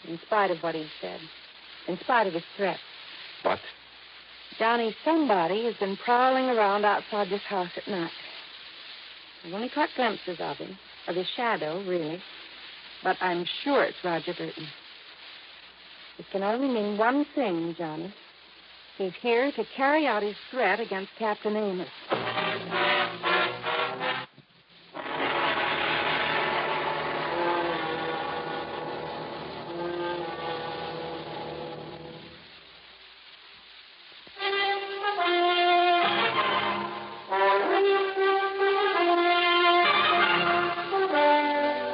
in spite of what he'd said, in spite of his threats. But? Johnny, somebody has been prowling around outside this house at night. I've only caught glimpses of him, of his shadow, really, but I'm sure it's Roger Burton. It can only mean one thing, Johnny. He's here to carry out his threat against Captain Amos.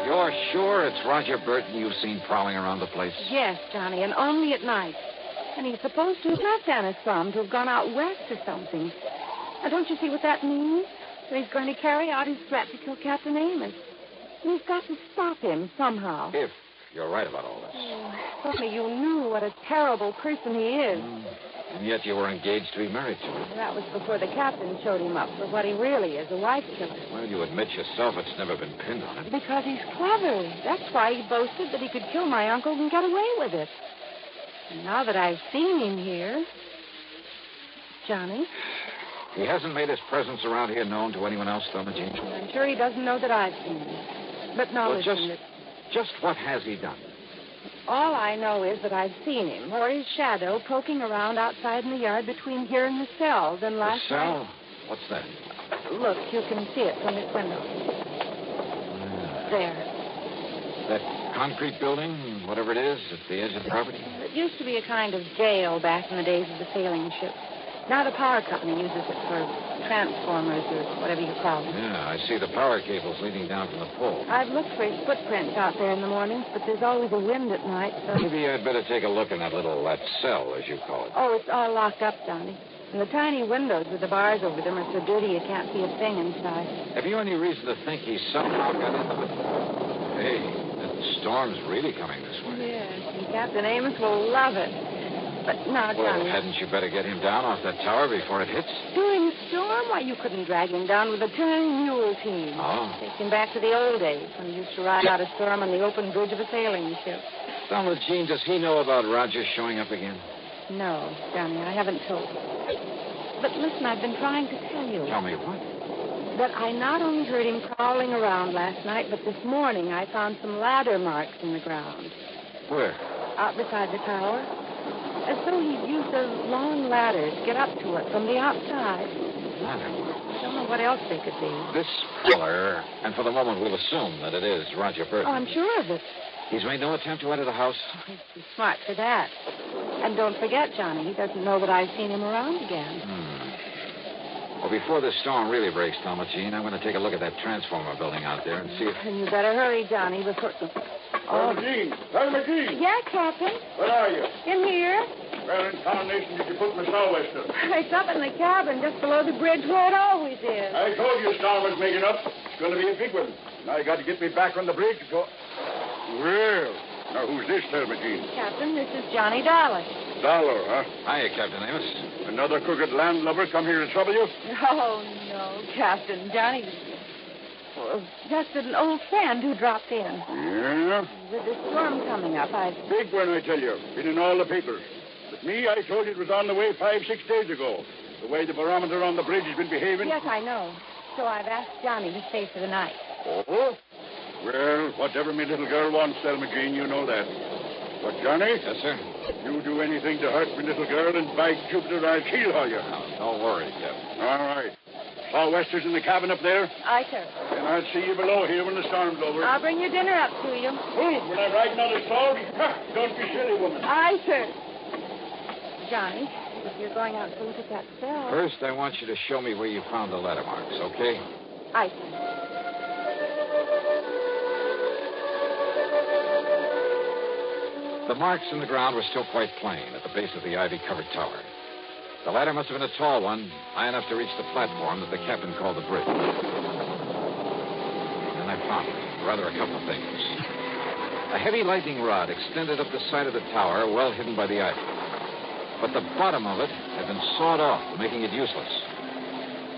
You're sure it's Roger Burton you've seen prowling around the place? Yes, Johnny, and only at night. And he's supposed to have left Anna's farm, to have gone out west or something. Now, don't you see what that means? That he's going to carry out his threat to kill Captain Amos. And we've got to stop him somehow. If you're right about all this. Oh, if only you knew what a terrible person he is. And yet you were engaged to be married to him. That was before the captain showed him up for what he really is, a wife killer. Well, you admit yourself it's never been pinned on him. Because he's clever. That's why he boasted that he could kill my uncle and get away with it. And now that I've seen him here... Johnny? He hasn't made his presence around here known to anyone else, though, Jean? I'm sure he doesn't know that I've seen him. But now listen... Just what has he done? All I know is that I've seen him, or his shadow, poking around outside in the yard between here and the cell. Then last The cell? night... What's that? Look, you can see it from this window. There. That concrete building, whatever it is, at the edge of the property? It used to be a kind of jail back in the days of the sailing ships. Now the power company uses it for transformers or whatever you call them. Yeah, I see the power cables leading down from the pole. I've looked for his footprints out there in the mornings, but there's always a wind at night, so... Maybe I'd better take a look in that cell, as you call it. Oh, it's all locked up, Johnny. And the tiny windows with the bars over them are so dirty you can't see a thing inside. Have you any reason to think he's somehow got into it? Hey, that storm's really coming this way. Yes, and Captain Amos will love it. But now, Johnny... Well, hadn't you better get him down off that tower before it hits? During the storm? Why, you couldn't drag him down with a turning mule team. Oh. Take him back to the old days when he used to ride out a storm on the open bridge of a sailing ship. Donald Jean, does he know about Roger showing up again? No, Johnny, I haven't told him. But listen, I've been trying to tell you. Tell me what? That I not only heard him prowling around last night, but this morning I found some ladder marks in the ground. Where? Out beside the tower. As though he'd used a long ladder to get up to it from the outside. Ladder? I don't know what else they could be. This feller, and for the moment we'll assume that it is Roger Burton. Oh, I'm sure of it. He's made no attempt to enter the house? Oh, he's too smart for that. And don't forget, Johnny, he doesn't know that I've seen him around again. Well, before this storm really breaks, Thomas Jean, I'm going to take a look at that transformer building out there and see if... And you better hurry, Johnny, before... Oh, McGee. Well, McGee. Yeah, Captain? Where are you? In here. Where in tarnation did you put my sou'wester? It's up in the cabin just below the bridge where it always is. I told you a storm was making up. It's going to be a big one. Now you got to get me back on the bridge. Well, now who's this, Sir McGee? Captain, this is Johnny Dollar. Dollar, huh? Hiya, Captain Amos. Another crooked landlubber come here to trouble you? Oh, no, Captain. Johnny... Well, just an old friend who dropped in. Yeah? With the storm coming up, Big one, I tell you. Been in all the papers. But me, I told you it was on the way 5-6 days ago. The way the barometer on the bridge has been behaving. Yes, I know. So I've asked Johnny to stay for the night. Oh? Well, whatever me little girl wants, Thelma Jean, you know that. But, Johnny? Yes, sir? You do anything to hurt me little girl, and by Jupiter, I'll kill her you. No, don't worry, Captain. All right. Paul Wester's in the cabin up there? Aye, sir. Then I'll see you below here when the storm's over. I'll bring your dinner up to you. Oh, when I'm riding on a storm? Don't be silly, woman. Aye, sir. Johnny, if you're going out to look at that cell... First, I want you to show me where you found the letter marks, okay? Aye, sir. The marks in the ground were still quite plain at the base of the ivy-covered tower. The ladder must have been a tall one, high enough to reach the platform that the captain called the bridge. And I found, rather, a couple of things. A heavy lightning rod extended up the side of the tower, well hidden by the ivy. But the bottom of it had been sawed off, making it useless.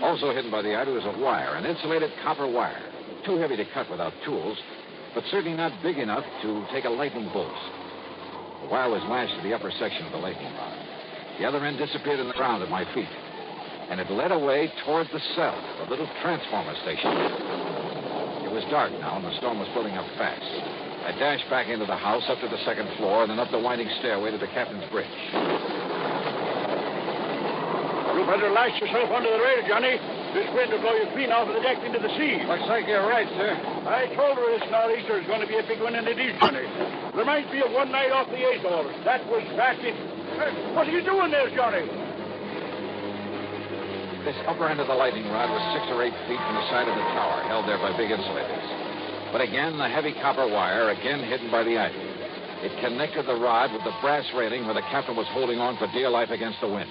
Also hidden by the ivy was a wire, an insulated copper wire. Too heavy to cut without tools, but certainly not big enough to take a lightning bolt. The wire was lashed to the upper section of the lightning rod. The other end disappeared in the ground at my feet, and it led away toward the cell, the little transformer station. It was dark now, and the storm was building up fast. I dashed back into the house, up to the second floor, and then up the winding stairway to the captain's bridge. You better lash yourself onto the rail, Johnny. This wind will blow you clean off of the deck into the sea. Looks like you're right, sir. I told her this nor'easter is going to be a big one, and it is, Johnny. Reminds me of one night off the Atoll. That was fast. What are you doing there, Johnny? This upper end of the lightning rod was 6 or 8 feet from the side of the tower, held there by big insulators. But again, the heavy copper wire, again hidden by the ivy. It connected the rod with the brass railing where the captain was holding on for dear life against the wind.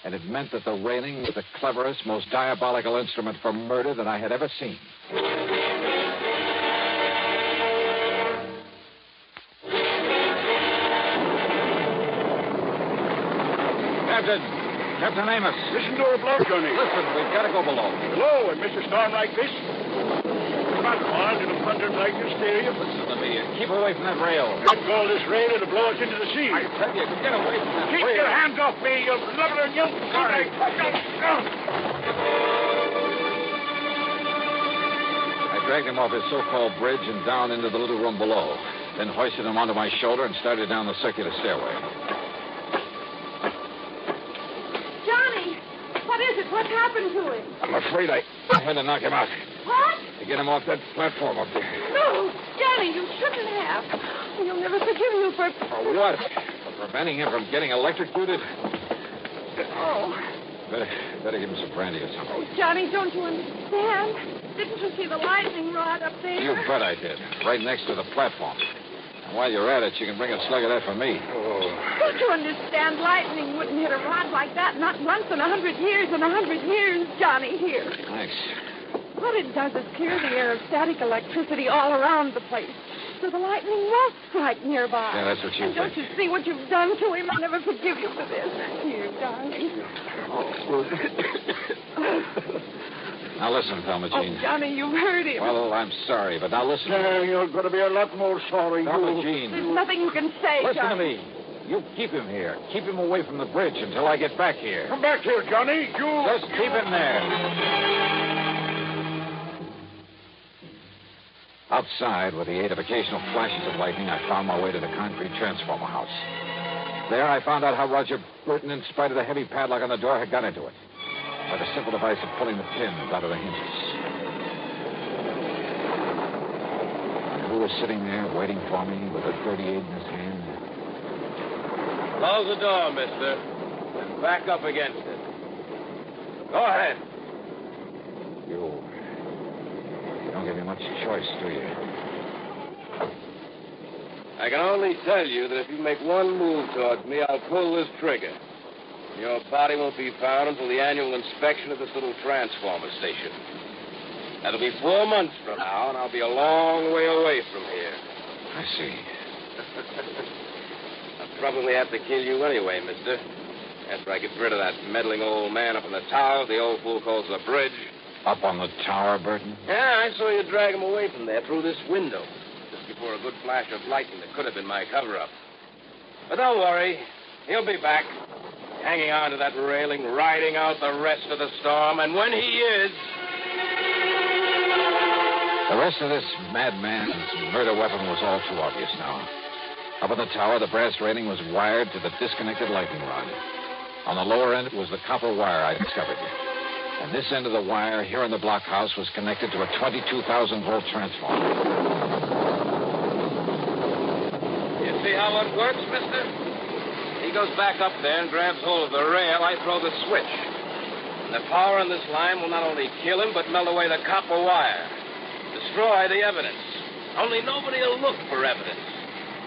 And it meant that the railing was the cleverest, most diabolical instrument for murder that I had ever seen. Captain Amos. Listen to her blow, Johnny. Listen, we've got to go below. Below, and Mr. Storm like this? Come on, it'll thunder and lightning hysteria. Listen to me. Keep away from that rail. Let go of this rail, it'll blow us into the sea. I tell you, get away from that rail. Keep your hands off me, you blubber and you... Sorry. I dragged him off his so-called bridge and down into the little room below, then hoisted him onto my shoulder and started down the circular stairway. What happened to him? I'm afraid I had to knock him out. What? To get him off that platform up there. No, Johnny, you shouldn't have. He'll never forgive you for... For what? For preventing him from getting electrocuted? Oh. Better give him some brandy or something. Oh, Johnny, don't you understand? Didn't you see the lightning rod up there? You bet I did. Right next to the platform. And while you're at it, you can bring a slug of that for me. Oh. Don't you understand? Lightning wouldn't hit a rod like that, not once in 100 years. In 100 years, Johnny, here. Thanks. What it does is clear the air of static electricity all around the place, so the lightning won't strike nearby. Yeah, that's what you think. Don't you see what you've done to him? I'll never forgive you for this. Here, darling. Now listen, Thelma Jean. Oh, Johnny, you've hurt him. Well, I'm sorry, but now listen. You're going to be a lot more sorry. Thelma Jean. There's nothing you can say, Listen Johnny. to me. You keep him here. Keep him away from the bridge until I get back here. Come back here, Johnny. Just keep him there. Outside, with the aid of occasional flashes of lightning, I found my way to the concrete transformer house. There, I found out how Roger Burton, in spite of the heavy padlock on the door, had got into it. By the simple device of pulling the pins out of the hinges. And who was sitting there waiting for me with a .38 in his hand? Close the door, mister. And back up against it. Go ahead. You don't give me much choice, do you? I can only tell you that if you make one move towards me, I'll pull this trigger. Your body won't be found until the annual inspection of this little transformer station. That'll be 4 months from now, and I'll be a long way away from here. I see. I'll probably have to kill you anyway, mister. After I get rid of that meddling old man up in the tower the old fool calls the bridge. Up on the tower, Burton? Yeah, I saw you drag him away from there through this window. Just before a good flash of lightning that could have been my cover-up. But don't worry. He'll be back. Hanging on to that railing, riding out the rest of the storm. And when he is... The rest of this madman's murder weapon was all too obvious now. Up on the tower, the brass railing was wired to the disconnected lightning rod. On the lower end was the copper wire I discovered. And this end of the wire here in the blockhouse was connected to a 22,000-volt transformer. You see how it works, mister? He goes back up there and grabs hold of the rail. I throw the switch. And the power in this line will not only kill him, but melt away the copper wire. Destroy the evidence. Only nobody will look for evidence.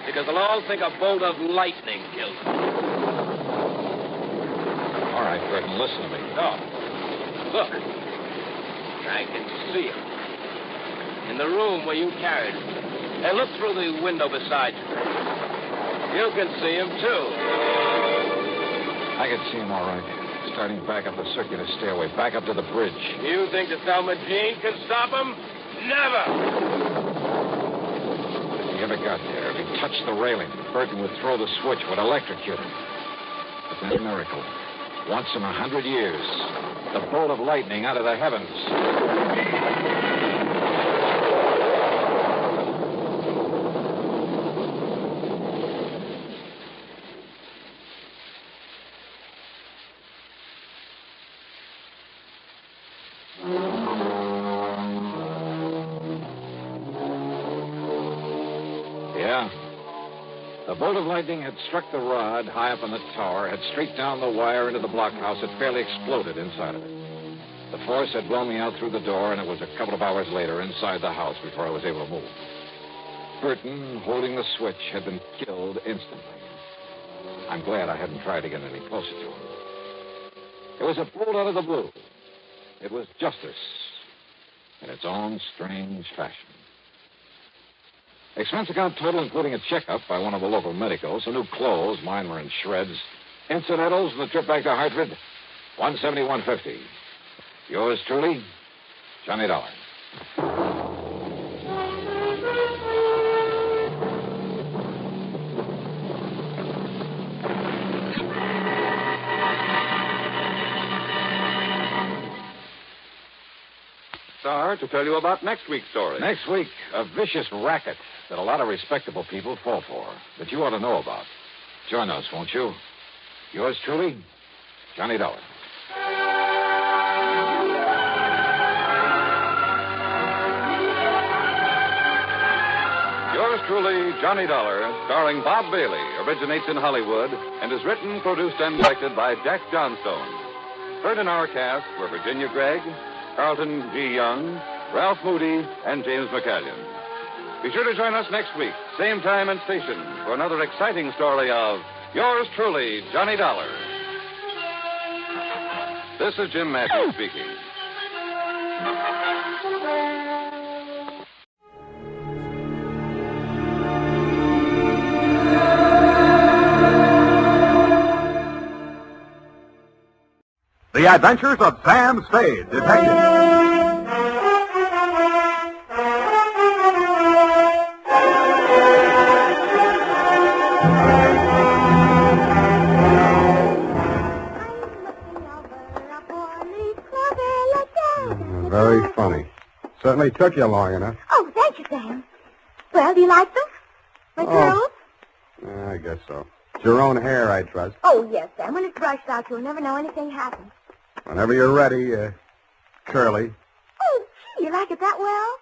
Because they'll all think a bolt of lightning killed him. All right, Burton, listen to me. No. Look. I can see him. In the room where you carried him. Hey, look through the window beside you. You can see him, too. I can see him all right. Starting back up the circular stairway, back up to the bridge. You think that Thelma Jean can stop him? Never! If he ever got there, if he touched the railing, Burton would throw the switch, would electrocute him. But then a miracle. Once in 100 years, the bolt of lightning out of the heavens. Yeah. The bolt of lightning had struck the rod high up in the tower, had streaked down the wire into the blockhouse, had fairly exploded inside of it. The force had blown me out through the door, and it was a couple of hours later inside the house before I was able to move. Burton, holding the switch, had been killed instantly. I'm glad I hadn't tried to get any closer to him. It was a bolt out of the blue. It was justice in its own strange fashion. Expense account total, including a checkup by one of the local medicals, some new clothes, mine were in shreds, incidentals, and the trip back to Hartford, $171.50. Yours truly, Johnny Dollar. Star, to tell you about next week's story. Next week, a vicious racket that a lot of respectable people fall for, that you ought to know about. Join us, won't you? Yours truly, Johnny Dollar. Yours truly, Johnny Dollar, starring Bob Bailey, originates in Hollywood and is written, produced, and directed by Jack Johnstone. Heard in our cast were Virginia Gregg, Carlton G. Young, Ralph Moody, and James McCallion. Be sure to join us next week, same time and station, for another exciting story of Yours truly, Johnny Dollar. This is Jim Matthews speaking. The Adventures of Sam Spade, Detective. Very funny. Certainly took you long enough. Oh, thank you, Sam. Well, do you like them? My girls? Yeah, I guess so. It's your own hair, I trust. Oh, yes, Sam. When it's brushed out, you'll never know anything happened. Whenever you're ready, curly. Oh, gee, you like it that well?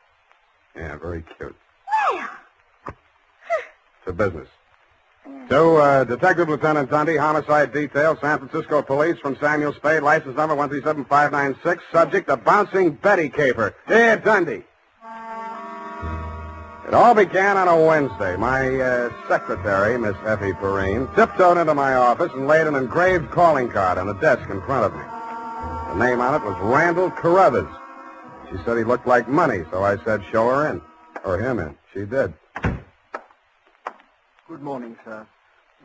Yeah, very cute. Well. It's a business. To Detective Lieutenant Dundee, Homicide Detail, San Francisco Police, from Samuel Spade, license number 137596, subject, a bouncing Betty Caper. Dear Dundee. It all began on a Wednesday. My secretary, Miss Effie Perrine, tiptoed into my office and laid an engraved calling card on the desk in front of me. The name on it was Randall Carruthers. She said he looked like money, so I said, show her in. Or him in. She did. Good morning, sir.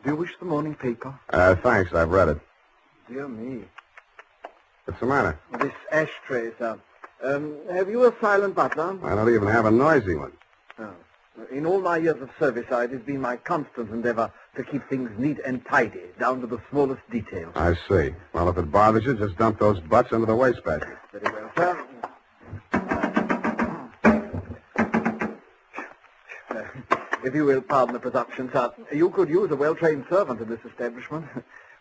Do you wish the morning paper? Thanks, I've read it. Dear me. What's the matter? This ashtray, sir. Have you a silent butler? I don't even have a noisy one. Oh. In all my years of service, it has been my constant endeavor to keep things neat and tidy, down to the smallest details. I see. Well, if it bothers you, just dump those butts into the wastebasket. Very well, sir. If you will pardon the presumption, sir, you could use a well-trained servant in this establishment.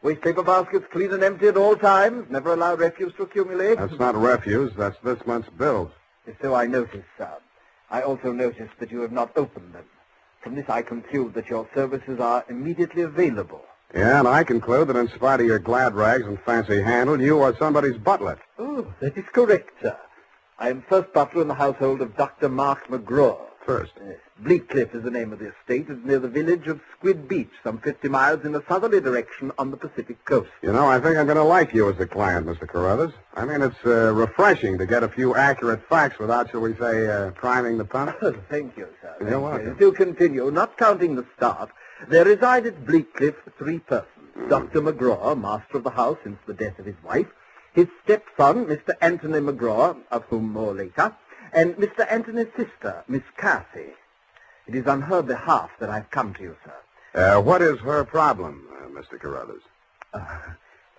Waste paper baskets clean and empty at all times. Never allow refuse to accumulate. That's not refuse. That's this month's bills. So I noticed, sir. I also noticed that you have not opened them. From this I conclude that your services are immediately available. Yeah, and I conclude that in spite of your glad rags and fancy handle, you are somebody's butler. Oh, that is correct, sir. I am first butler in the household of Dr. Mark McGraw. First? Yes. Bleakcliff is the name of the estate. It's near the village of Squid Beach, some 50 miles in a southerly direction on the Pacific coast. You know, I think I'm going to like you as a client, Mr. Carruthers. I mean, it's refreshing to get a few accurate facts without, shall we say, priming the pump. Thank you, sir. You're welcome. To continue, not counting the staff, there reside at Bleakcliff 3 persons. Dr. McGraw, master of the house since the death of his wife, his stepson, Mr. Anthony McGraw, of whom more later, and Mr. Anthony's sister, Miss Cathy. It is on her behalf that I've come to you, sir. What is her problem, Mr. Carruthers?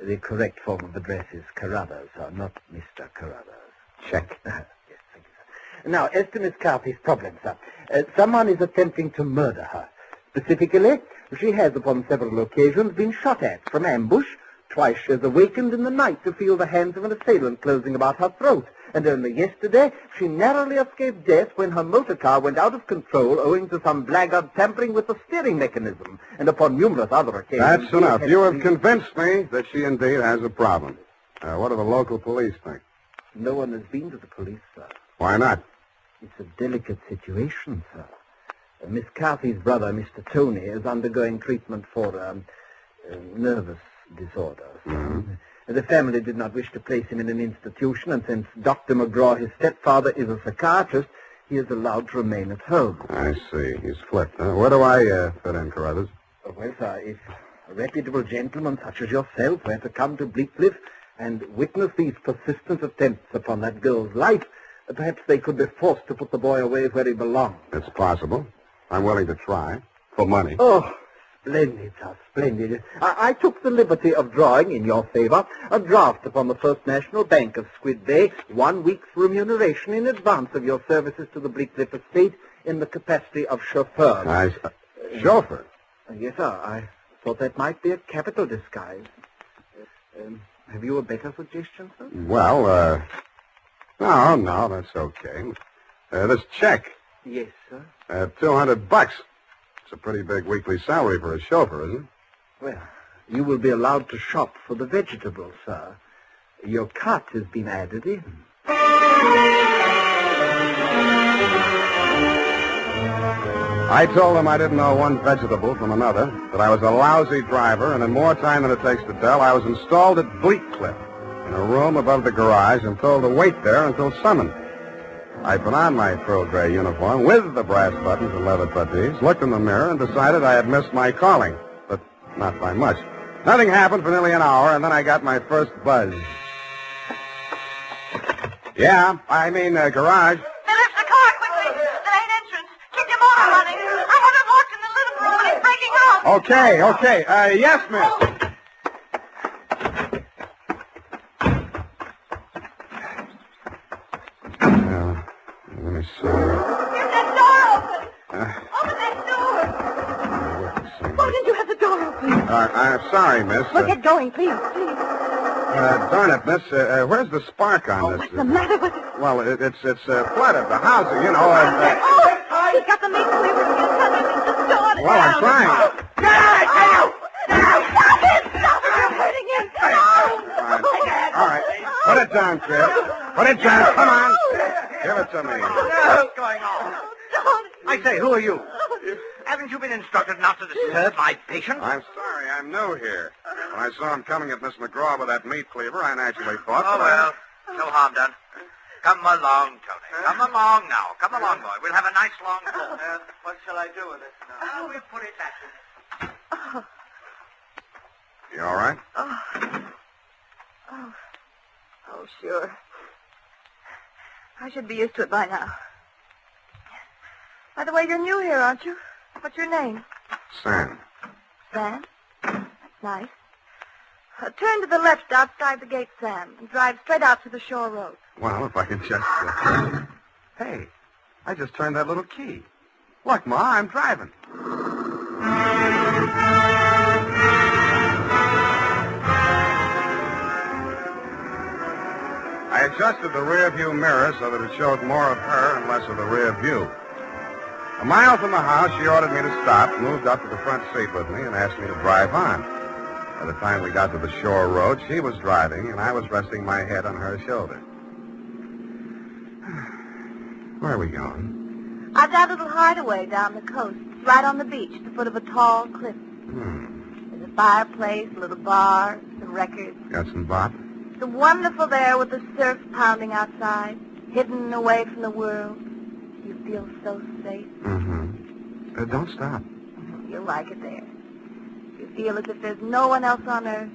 The correct form of address is Carruthers, sir, not Mr. Carruthers. Check. Yes, thank you, sir. Now, as to Miss Cathy's problem, sir, someone is attempting to murder her. Specifically, she has upon several occasions been shot at from ambush. Twice she has awakened in the night to feel the hands of an assailant closing about her throat. And only yesterday, she narrowly escaped death when her motor car went out of control owing to some blackguard tampering with the steering mechanism. And upon numerous other occasions... That's enough. You have convinced me that she indeed has a problem. What do the local police think? No one has been to the police, sir. Why not? It's a delicate situation, sir. Miss Cathy's brother, Mr. Tony, is undergoing treatment for nervous disorders. Mm-hmm. The family did not wish to place him in an institution, and since Dr. McGraw, his stepfather, is a psychiatrist, he is allowed to remain at home. I see. He's flipped. Where do I fit in, Carruthers? Well, sir, if a reputable gentleman such as yourself were to come to Bleakcliff and witness these persistent attempts upon that girl's life, perhaps they could be forced to put the boy away where he belongs. It's possible. I'm willing to try. For money. Oh, splendid, sir, splendid. I took the liberty of drawing, in your favor, a draft upon the First National Bank of Squid Bay, 1 week's remuneration in advance of your services to the Bleakcliff estate in the capacity of chauffeur. Chauffeur? Yes, sir. I thought that might be a capital disguise. Have you a better suggestion, sir? Well, no, that's okay. This check. Yes, sir. $200. It's a pretty big weekly salary for a chauffeur, isn't it? Well, you will be allowed to shop for the vegetables, sir. Your cut has been added in. I told them I didn't know one vegetable from another, that I was a lousy driver, and in more time than it takes to tell, I was installed at Bleakcliff, in a room above the garage, and told to wait there until summoned. I put on my pearl gray uniform with the brass buttons and leather puttees, looked in the mirror, and decided I had missed my calling, but not by much. Nothing happened for nearly an hour, and then I got my first buzz. Yeah, I mean, garage. Phillips, the car, quickly. The main entrance. Keep your motor running. I have it locked in the living room and it's breaking off. Okay. Yes, miss. Let me see. Get that door open. Open that door. Why did you have the door open? I'm sorry, miss. Well, get going, please. Darn it, miss. Where's the spark on this? What's the matter with it? Well, it's flooded. The house, you know. He's got the meat cleaver. Well, I'm trying. Stop it! You're hurting him. All right. Put it down, kid. Put it down. Come on. Give it to me. What's going on? I say, who are you? Haven't you been instructed not to disturb my patient? I'm sorry. I'm new here. When I saw him coming at Miss McGraw with that meat cleaver, I naturally thought... Oh, well, no harm done. Come along, Tony. Come along now. Come along, boy. We'll have a nice long talk. What shall I do with it now? We'll put it back. You all right? Oh, sure. I should be used to it by now. By the way, you're new here, aren't you? What's your name? Sam. Sam? That's nice. Turn to the left outside the gate, Sam, and drive straight out to the shore road. Well, if I can just... Hey, I just turned that little key. Look, Ma, I'm driving. adjusted the rear view mirror so that it showed more of her and less of the rear view. A mile from the house, she ordered me to stop, moved up to the front seat with me, and asked me to drive on. By the time we got to the shore road, she was driving, and I was resting my head on her shoulder. Where are we going? I've got a little hideaway down the coast, right on the beach, at the foot of a tall cliff. There's a fireplace, a little bar, some records. Got some bop? It's wonderful there with the surf pounding outside, hidden away from the world. You feel so safe. Don't stop. You'll like it there. You feel as if there's no one else on earth.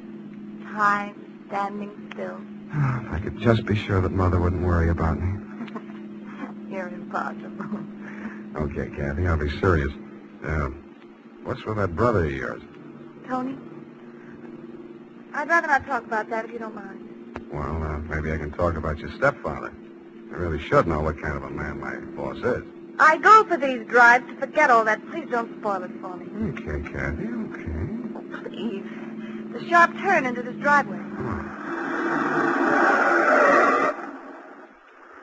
Time standing still. If I could just be sure that Mother wouldn't worry about me. You're impossible. Okay, Kathy, I'll be serious. What's with that brother of yours? Tony? I'd rather not talk about that if you don't mind. Well, maybe I can talk about your stepfather. I really should know what kind of a man my boss is. I go for these drives to forget all that. Please don't spoil it for me. Okay, Kathy, okay. Oh, please. The sharp turn into this driveway.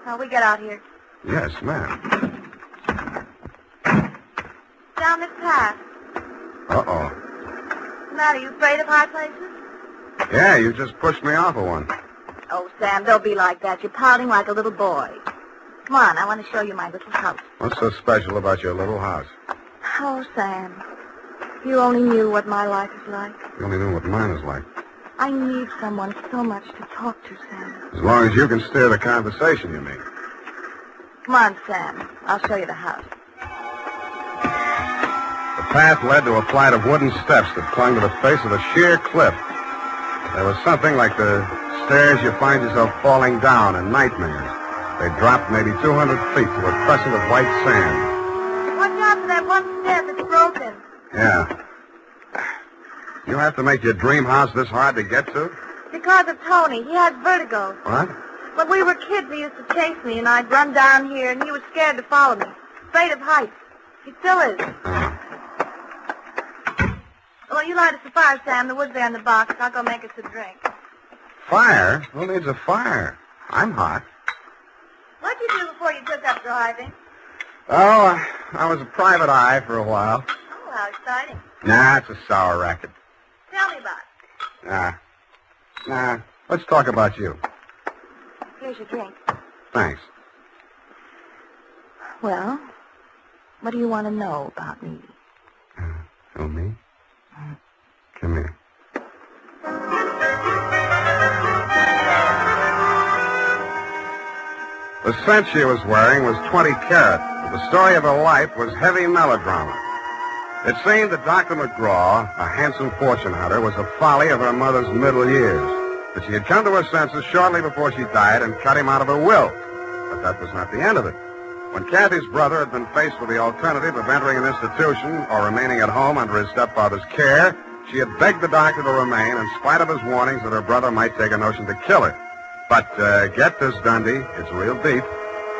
Now, we get out here. Yes, ma'am. Down this path. Uh-oh. What's the matter? You afraid of high places? Yeah, you just pushed me off of one. Oh, Sam, don't be like that. You're pouting like a little boy. Come on, I want to show you my little house. What's so special about your little house? Oh, Sam, if you only knew what my life is like. You only knew what mine is like. I need someone so much to talk to, Sam. As long as you can steer the conversation, you mean. Come on, Sam. I'll show you the house. The path led to a flight of wooden steps that clung to the face of a sheer cliff. There was something like the stairs you find yourself falling down in nightmares. They dropped maybe 200 feet to a crescent of white sand. Watch out for that one step that's broken. Yeah. You have to make your dream house this hard to get to? Because of Tony. He has vertigo. What? When we were kids, he used to chase me, and I'd run down here, and he was scared to follow me. Afraid of heights. He still is. Well, you light us a fire, Sam. The wood's there in the box. I'll go make us a drink. Fire? Who needs a fire? I'm hot. What'd you do before you took up driving? Oh, I was a private eye for a while. Oh, how exciting. Nah, it's a sour racket. Tell me about it. Nah. Let's talk about you. Here's your drink. Thanks. Well, what do you want to know about me? Oh, me? Come here. The scent she was wearing was 20 carat, but the story of her life was heavy melodrama. It seemed that Dr. McGraw, a handsome fortune hunter, was a folly of her mother's middle years. But she had come to her senses shortly before she died and cut him out of her will. But that was not the end of it. When Kathy's brother had been faced with the alternative of entering an institution or remaining at home under his stepfather's care, she had begged the doctor to remain in spite of his warnings that her brother might take a notion to kill her. But get this, Dundee, it's real deep.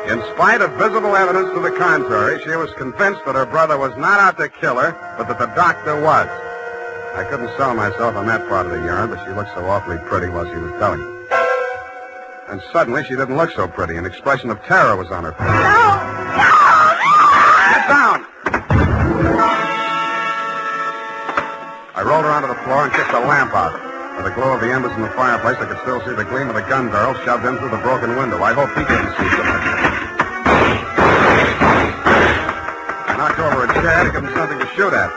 In spite of visible evidence to the contrary, she was convinced that her brother was not out to kill her, but that the doctor was. I couldn't sell myself on that part of the yarn, but she looked so awfully pretty while she was telling it. And suddenly, she didn't look so pretty. An expression of terror was on her face. No! Get down! I rolled her onto the floor and kicked the lamp out. By the glow of the embers in the fireplace, I could still see the gleam of the gun barrel shoved in through the broken window. I hope he couldn't see so much. I knocked over a chair to give him something to shoot at.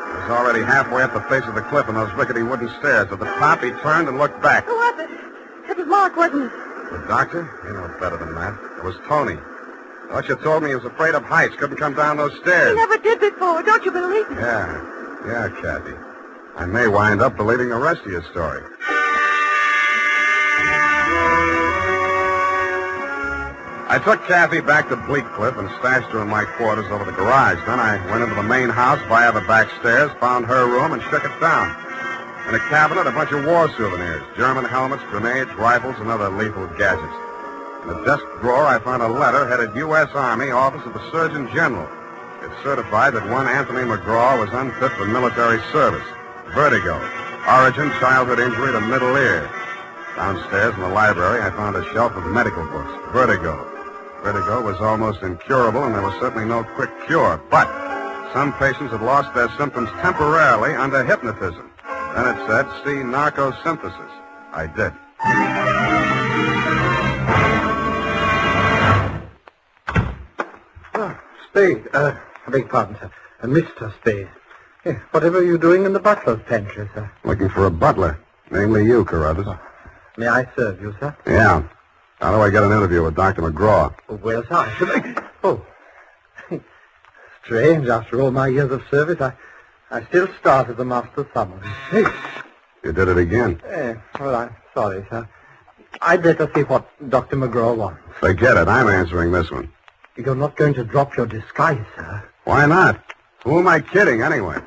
I was already halfway up the face of the cliff on those rickety wooden stairs. At the top, he turned and looked back. Who was it? It was Mark, wasn't it? The doctor? You know it better than that. It was Tony. Thought you told me he was afraid of heights, couldn't come down those stairs. He never did before. Don't you believe me? Yeah, Kathy. I may wind up believing the rest of your story. I took Kathy back to Bleak Cliff and stashed her in my quarters over the garage. Then I went into the main house via the back stairs, found her room, and shook it down. In a cabinet, a bunch of war souvenirs, German helmets, grenades, rifles, and other lethal gadgets. In a desk drawer, I found a letter headed U.S. Army, Office of the Surgeon General. It certified that one Anthony McGraw was unfit for military service. Vertigo. Origin, childhood injury to middle ear. Downstairs in the library, I found a shelf of medical books. Vertigo. Vertigo was almost incurable, and there was certainly no quick cure. But some patients had lost their symptoms temporarily under hypnotism. Then it said, see narcosynthesis. I did. Spade, I beg pardon, sir. Mr. Spade. Whatever are you doing in the butler's pantry, sir? Looking for a butler. Namely you, Carruthers. May I serve you, sir? Yeah. How do I get an interview with Dr. McGraw? Well, sir, I should... Oh. Strange, after all my years of service, I still start as a master summons. You did it again. Well, I'm sorry, sir. I'd better see what Dr. McGraw wants. Forget it. I'm answering this one. You're not going to drop your disguise, sir. Why not? Who am I kidding, anyway?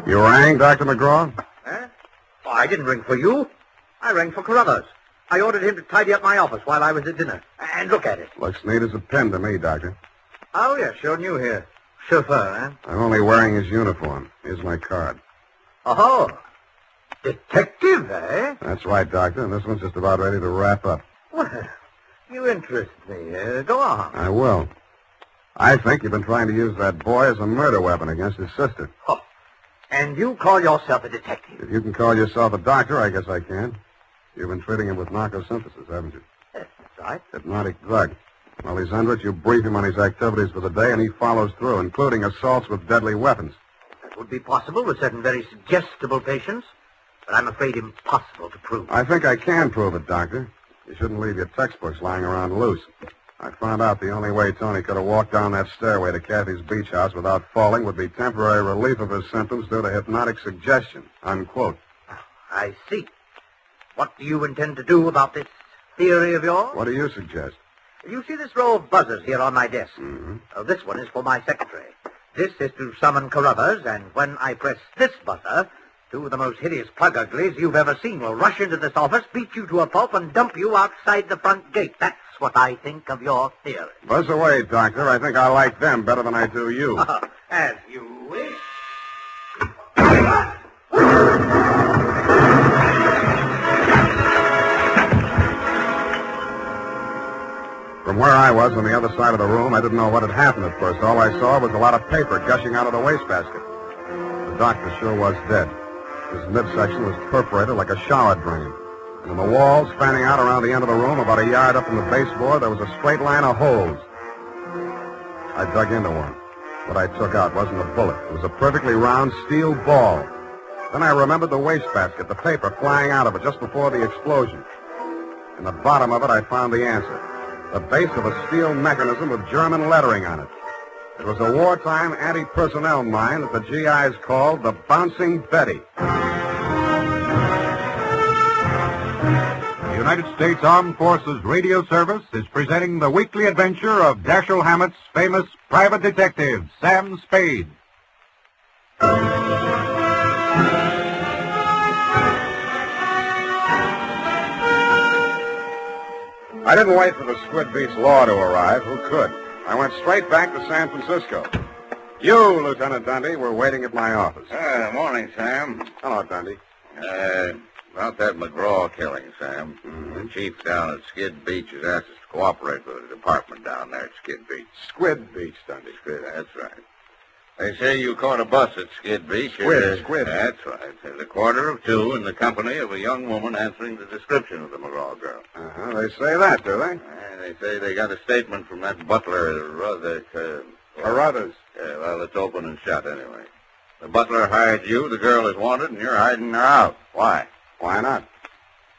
You rang, Dr. McGraw? Huh? Oh, I didn't ring for you. I rang for Carruthers. I ordered him to tidy up my office while I was at dinner. And look at it. Looks neat as a pin to me, Doctor. Oh, yeah, sure new here. Chauffeur, huh? I'm only wearing his uniform. Here's my card. Oh, detective, eh? That's right, Doctor, and this one's just about ready to wrap up. Well, you interest me. Go on. I will. I think you've been trying to use that boy as a murder weapon against his sister. Oh, and you call yourself a detective? If you can call yourself a doctor, I guess I can. You've been treating him with narcosynthesis, haven't you? That's right. Hypnotic drug. While he's under it, you brief him on his activities for the day, and he follows through, including assaults with deadly weapons. That would be possible with certain very suggestible patients, but I'm afraid impossible to prove. I think I can prove it, Doctor. You shouldn't leave your textbooks lying around loose. I found out the only way Tony could have walked down that stairway to Kathy's beach house without falling would be temporary relief of his symptoms due to hypnotic suggestion. Unquote. I see. What do you intend to do about this theory of yours? What do you suggest? You see this row of buzzers here on my desk? Mm-hmm. This one is for my secretary. This is to summon Carruthers, and when I press this buzzer, two of the most hideous plug uglies you've ever seen will rush into this office, beat you to a pulp, and dump you outside the front gate. That's what I think of your theory. Buzz away, Doctor. I think I like them better than I do you. As you wish. From where I was on the other side of the room, I didn't know what had happened at first. All I saw was a lot of paper gushing out of the wastebasket. The doctor sure was dead. His midsection was perforated like a shower drain. And in the walls, fanning out around the end of the room, about a yard up from the baseboard, there was a straight line of holes. I dug into one. What I took out wasn't a bullet. It was a perfectly round steel ball. Then I remembered the wastebasket, the paper flying out of it just before the explosion. In the bottom of it, I found the answer. The base of a steel mechanism with German lettering on it. It was a wartime anti-personnel mine that the GIs called the Bouncing Betty. The United States Armed Forces Radio Service is presenting the weekly adventure of Dashiell Hammett's famous private detective, Sam Spade. I didn't wait for the Squid Beach law to arrive. Who could? I went straight back to San Francisco. You, Lieutenant Dundee, were waiting at my office. Morning, Sam. Hello, Dundee. About that McGraw killing, Sam. The chief down at Skid Beach has asked us to cooperate with the department down there at Skid Beach. Squid Beach, Dundee. That's right. They say you caught a bus at Skid Beach. Squid. That's right. There's a quarter of two in the company of a young woman answering the description of the McGraw girl. They say that, do they? They say they got a statement from that butler, Carruthers. Well, it's open and shut anyway. The butler hired you, the girl is wanted, and you're hiding her out. Why? Why not?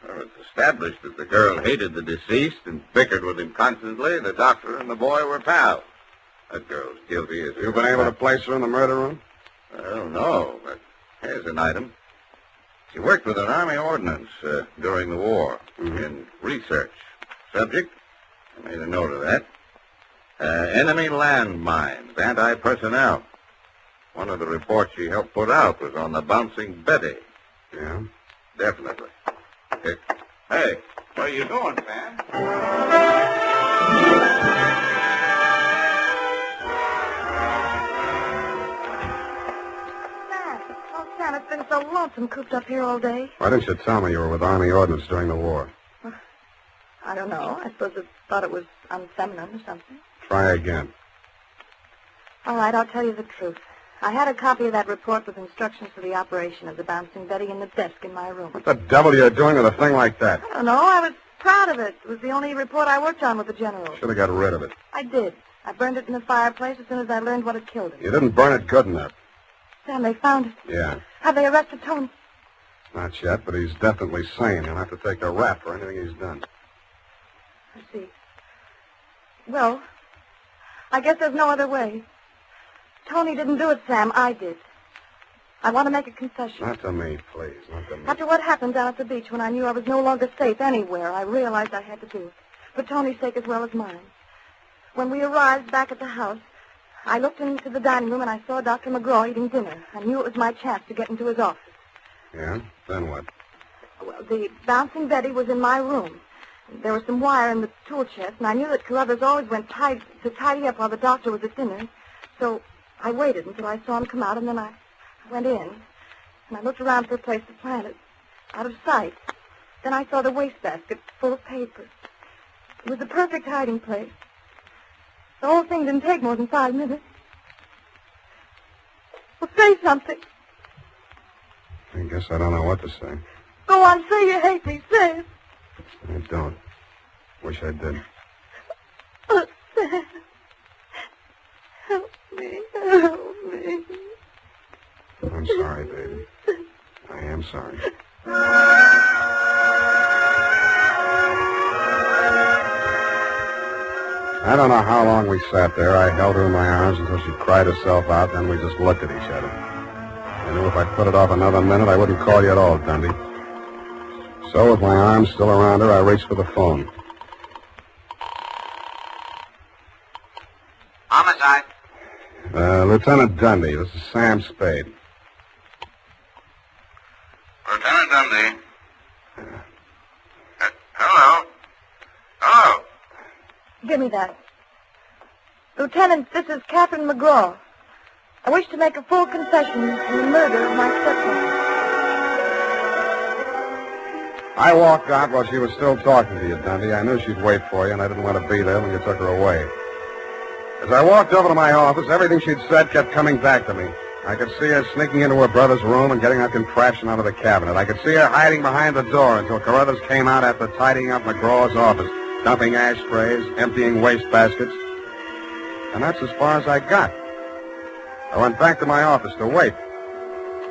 Well, it's established that the girl hated the deceased and bickered with him constantly. The doctor and the boy were pals. That girl's guilty as... You've been able to place her in the murder room? Well, no, but here's an item. She worked with an Army ordnance during the war in research. Subject, I made a note of that. Enemy landmines, anti-personnel. One of the reports she helped put out was on the Bouncing Betty. Yeah? Definitely. Hey, what are you doing, Sam? felt so lonesome cooped up here all day. Why didn't you tell me you were with Army Ordnance during the war? I don't know. I suppose I thought it was unfeminine or something. Try again. All right, I'll tell you the truth. I had a copy of that report with instructions for the operation of the bouncing Betty in the desk in my room. What the devil are you doing with a thing like that? I don't know. I was proud of it. It was the only report I worked on with the general. Should have got rid of it. I did. I burned it in the fireplace as soon as I learned what had killed him. You didn't burn it good enough. Sam, they found it. Yeah. Have they arrested Tony? Not yet, but he's definitely sane. He'll have to take a rap for anything he's done. I see. Well, I guess there's no other way. Tony didn't do it, Sam. I did. I want to make a confession. Not to me, please. Not to me. After what happened down at the beach when I knew I was no longer safe anywhere, I realized I had to do it. For Tony's sake as well as mine. When we arrived back at the house, I looked into the dining room and I saw Dr. McGraw eating dinner. I knew it was my chance to get into his office. Yeah? Then what? Well, the bouncing Betty was in my room. There was some wire in the tool chest, and I knew that Carruthers always went to tidy up while the doctor was at dinner. So I waited until I saw him come out, and then I went in, and I looked around for a place to plant it, out of sight. Then I saw the wastebasket full of papers. It was the perfect hiding place. The whole thing didn't take more than 5 minutes. Well, say something. I guess I don't know what to say. Go on, say you hate me. Say it. I don't. Wish I did. Oh, Sam. Help me. Help me. I'm sorry, baby. I am sorry. I don't know how long we sat there. I held her in my arms until she cried herself out, then we just looked at each other. I knew if I put it off another minute, I wouldn't call you at all, Dundee. So, with my arms still around her, I reached for the phone. Homicide. Lieutenant Dundee, this is Sam Spade. Lieutenant Dundee. Hello? Hello? Give me that. Lieutenant, this is Captain McGraw. I wish to make a full confession in the murder of my stepmother. I walked out while she was still talking to you, Dundee. I knew she'd wait for you, and I didn't want to be there when you took her away. As I walked over to my office, everything she'd said kept coming back to me. I could see her sneaking into her brother's room and getting her contraption out of the cabinet. I could see her hiding behind the door until Carruthers came out after tidying up McGraw's office, dumping ashtrays, emptying wastebaskets. And that's as far as I got. I went back to my office to wait.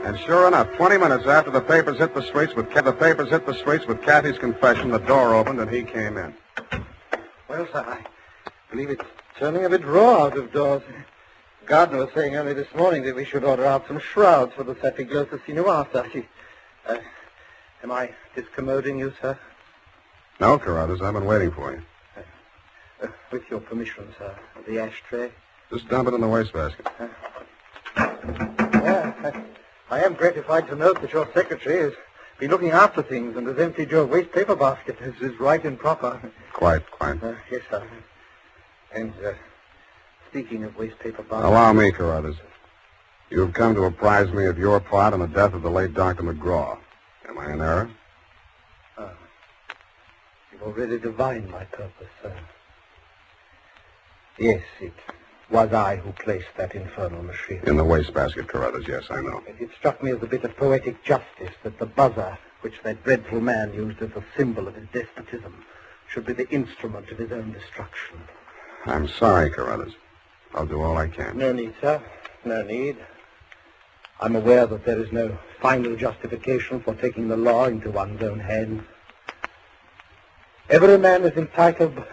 And sure enough, 20 minutes after the papers hit the streets with Kathy's confession, the door opened and he came in. Well, sir, I believe it's turning a bit raw out of doors. Gardner was saying only this morning that we should order out some shrouds for the Satiglosa Sinuata. Am I discommoding you, sir? No, Carruthers, I've been waiting for you. With your permission, sir, the ashtray. Just dump it in the wastebasket. I am gratified to note that your secretary has been looking after things and has emptied your waste paper basket. This is right and proper. Quite. Yes, sir. And, speaking of waste paper baskets... Allow me, Carruthers. You have come to apprise me of your part in the death of the late Dr. McGraw. Am I in error? You've already divined my purpose, sir. Yes, it was I who placed that infernal machine. In the wastebasket, Carruthers, yes, I know. It struck me as a bit of poetic justice that the buzzer, which that dreadful man used as a symbol of his despotism, should be the instrument of his own destruction. I'm sorry, Carruthers. I'll do all I can. No need, sir. No need. I'm aware that there is no final justification for taking the law into one's own hands. Every man is entitled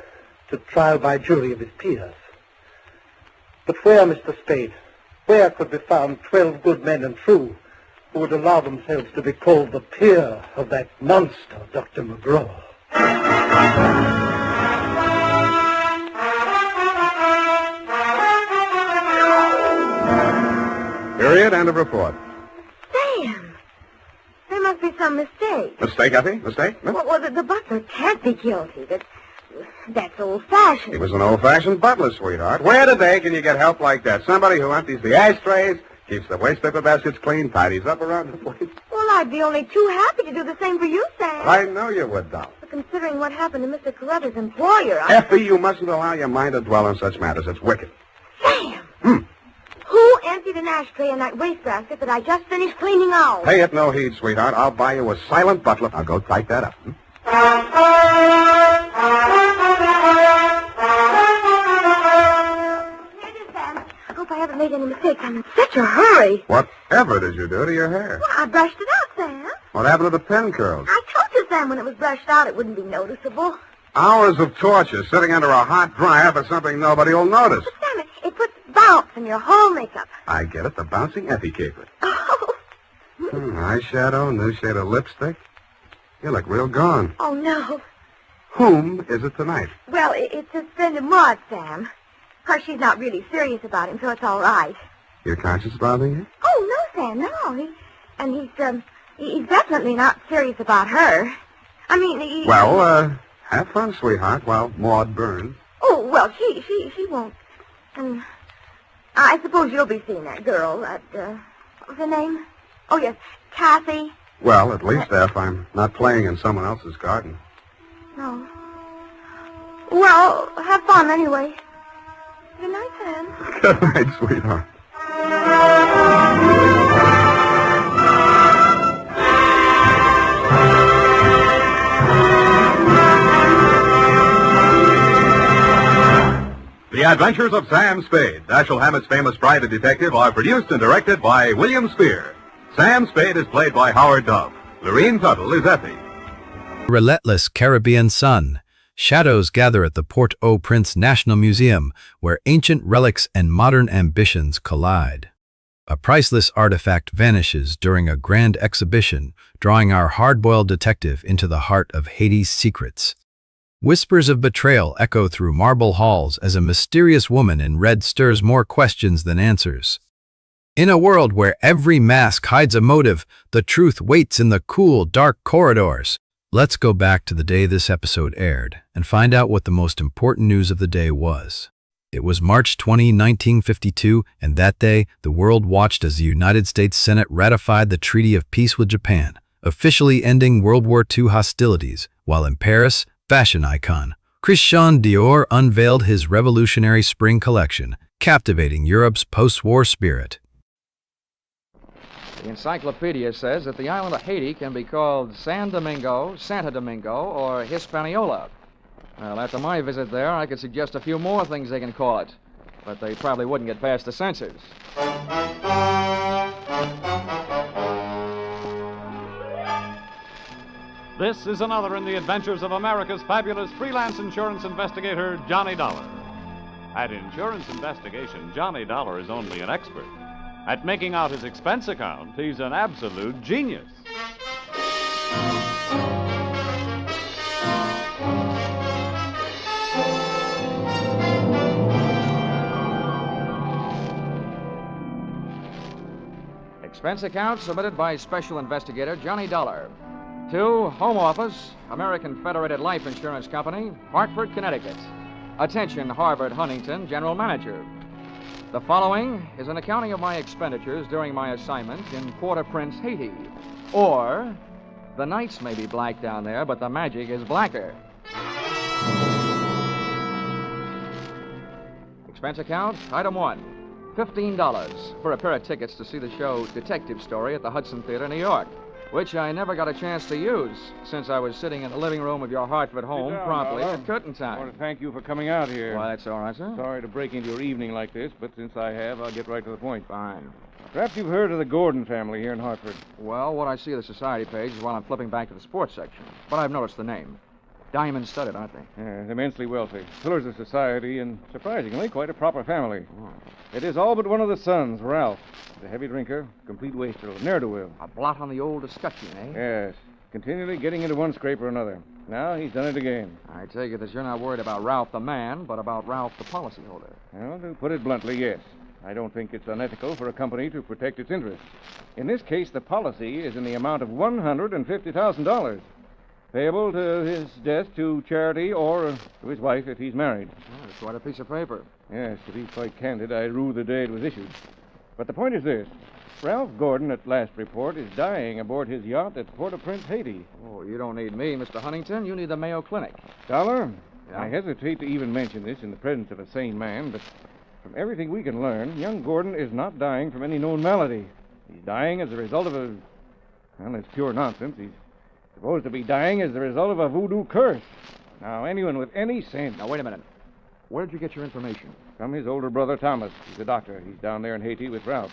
to trial by jury of his peers. But where, Mr. Spade, where could be found 12 good men and true who would allow themselves to be called the peer of that monster, Dr. McGraw? Period. End of report. Sam! There must be some mistake. Mistake, Effie? Mistake? No? Well, the butler can't be guilty. That's old-fashioned. He was an old-fashioned butler, sweetheart. Where today can you get help like that? Somebody who empties the ashtrays, Keeps the wastepaper baskets clean, tidies up around the place. Well, I'd be only too happy to do the same for you, Sam. I know you would, Doll. But considering what happened to Mr. Carruthers' employer, Effie, you mustn't allow your mind to dwell on such matters. It's wicked. Sam! Who emptied an ashtray in that wastebasket that I just finished cleaning out? Pay it no heed, sweetheart. I'll buy you a silent butler. I'll go type that up. Here it is, Sam. I hope I haven't made any mistakes. I'm in such a hurry. Whatever did you do to your hair? Well, I brushed it out, Sam. What happened to the pin curls? I told you, Sam, when it was brushed out, it wouldn't be noticeable. Hours of torture sitting under a hot dryer for something nobody will notice. But, Sam, it puts bounce in your whole makeup. I get it, the bouncing Effie caper. Oh. Eyeshadow, new shade of lipstick. You look real gone. Oh, no. Whom is it tonight? Well, it's a friend of Maud, Sam. Of course, she's not really serious about him, so it's all right. Your conscience bothering you? Oh, no, Sam, no. He's definitely not serious about her. I mean, Well, have fun, sweetheart, while Maud burns. Oh, well, she won't. And I suppose you'll be seeing that girl, what was her name? Oh, yes, Kathy. Well, at least if I'm not playing in someone else's garden. No. Well, have fun anyway. Good night, Sam. Good night, sweetheart. The Adventures of Sam Spade, Dashiell Hammett's famous private detective, are produced and directed by William Spear. Sam Spade is played by Howard Duff. Lorene Tuttle is Effie. Relentless Caribbean sun. Shadows gather at the Port-au-Prince National Museum, where ancient relics and modern ambitions collide. A priceless artifact vanishes during a grand exhibition, drawing our hard-boiled detective into the heart of Haiti's secrets. Whispers of betrayal echo through marble halls as a mysterious woman in red stirs more questions than answers. In a world where every mask hides a motive, the truth waits in the cool, dark corridors. Let's go back to the day this episode aired and find out what the most important news of the day was. It was March 20, 1952, and that day, the world watched as the United States Senate ratified the Treaty of Peace with Japan, officially ending World War II hostilities, while in Paris, fashion icon Christian Dior unveiled his revolutionary spring collection, captivating Europe's post-war spirit. The encyclopedia says that the island of Haiti can be called San Domingo, Santa Domingo, or Hispaniola. Well, after my visit there, I could suggest a few more things they can call it, but they probably wouldn't get past the censors. This is another in the adventures of America's fabulous freelance insurance investigator, Johnny Dollar. At insurance investigation, Johnny Dollar is only an expert. At making out his expense account, he's an absolute genius. Expense account submitted by Special Investigator Johnny Dollar. To Home Office, American Federated Life Insurance Company, Hartford, Connecticut. Attention, Harvard Huntington, General Manager. The following is an accounting of my expenditures during my assignment in Port-au-Prince, Haiti. Or, the nights may be black down there, but the magic is blacker. Expense account, item 1, $15 for a pair of tickets to see the show Detective Story at the Hudson Theater, New York, which I never got a chance to use since I was sitting in the living room of your Hartford home promptly at curtain time. I want to thank you for coming out here. Why, that's all right, sir. Sorry to break into your evening like this, but since I have, I'll get right to the point. Fine. Perhaps you've heard of the Gordon family here in Hartford. Well, what I see of the society page is while I'm flipping back to the sports section. But I've noticed the name. Diamond-studded, aren't they? Yeah, immensely wealthy. Pillars of society and, surprisingly, quite a proper family. It is all but one of the sons, Ralph. He's a heavy drinker, complete waster, ne'er-do-well. A blot on the old escutcheon, eh? Yes. Continually getting into one scrape or another. Now he's done it again. I take it that you're not worried about Ralph the man, but about Ralph the policyholder. Well, to put it bluntly, yes. I don't think it's unethical for a company to protect its interests. In this case, the policy is in the amount of $150,000. Payable to his death to charity or to his wife if he's married. Oh, that's quite a piece of paper. Yes, to be quite candid, I rue the day it was issued. But the point is this. Ralph Gordon, at last report, is dying aboard his yacht at Port-au-Prince, Haiti. Oh, you don't need me, Mr. Huntington. You need the Mayo Clinic. Dollar, Yeah? I hesitate to even mention this in the presence of a sane man, but from everything we can learn, young Gordon is not dying from any known malady. He's dying as a result of a... Well, it's pure nonsense. He's supposed to be dying as the result of a voodoo curse. Now, anyone with any sense... Now, wait a minute. Where'd you get your information? From his older brother, Thomas. He's a doctor. He's down there in Haiti with Ralph.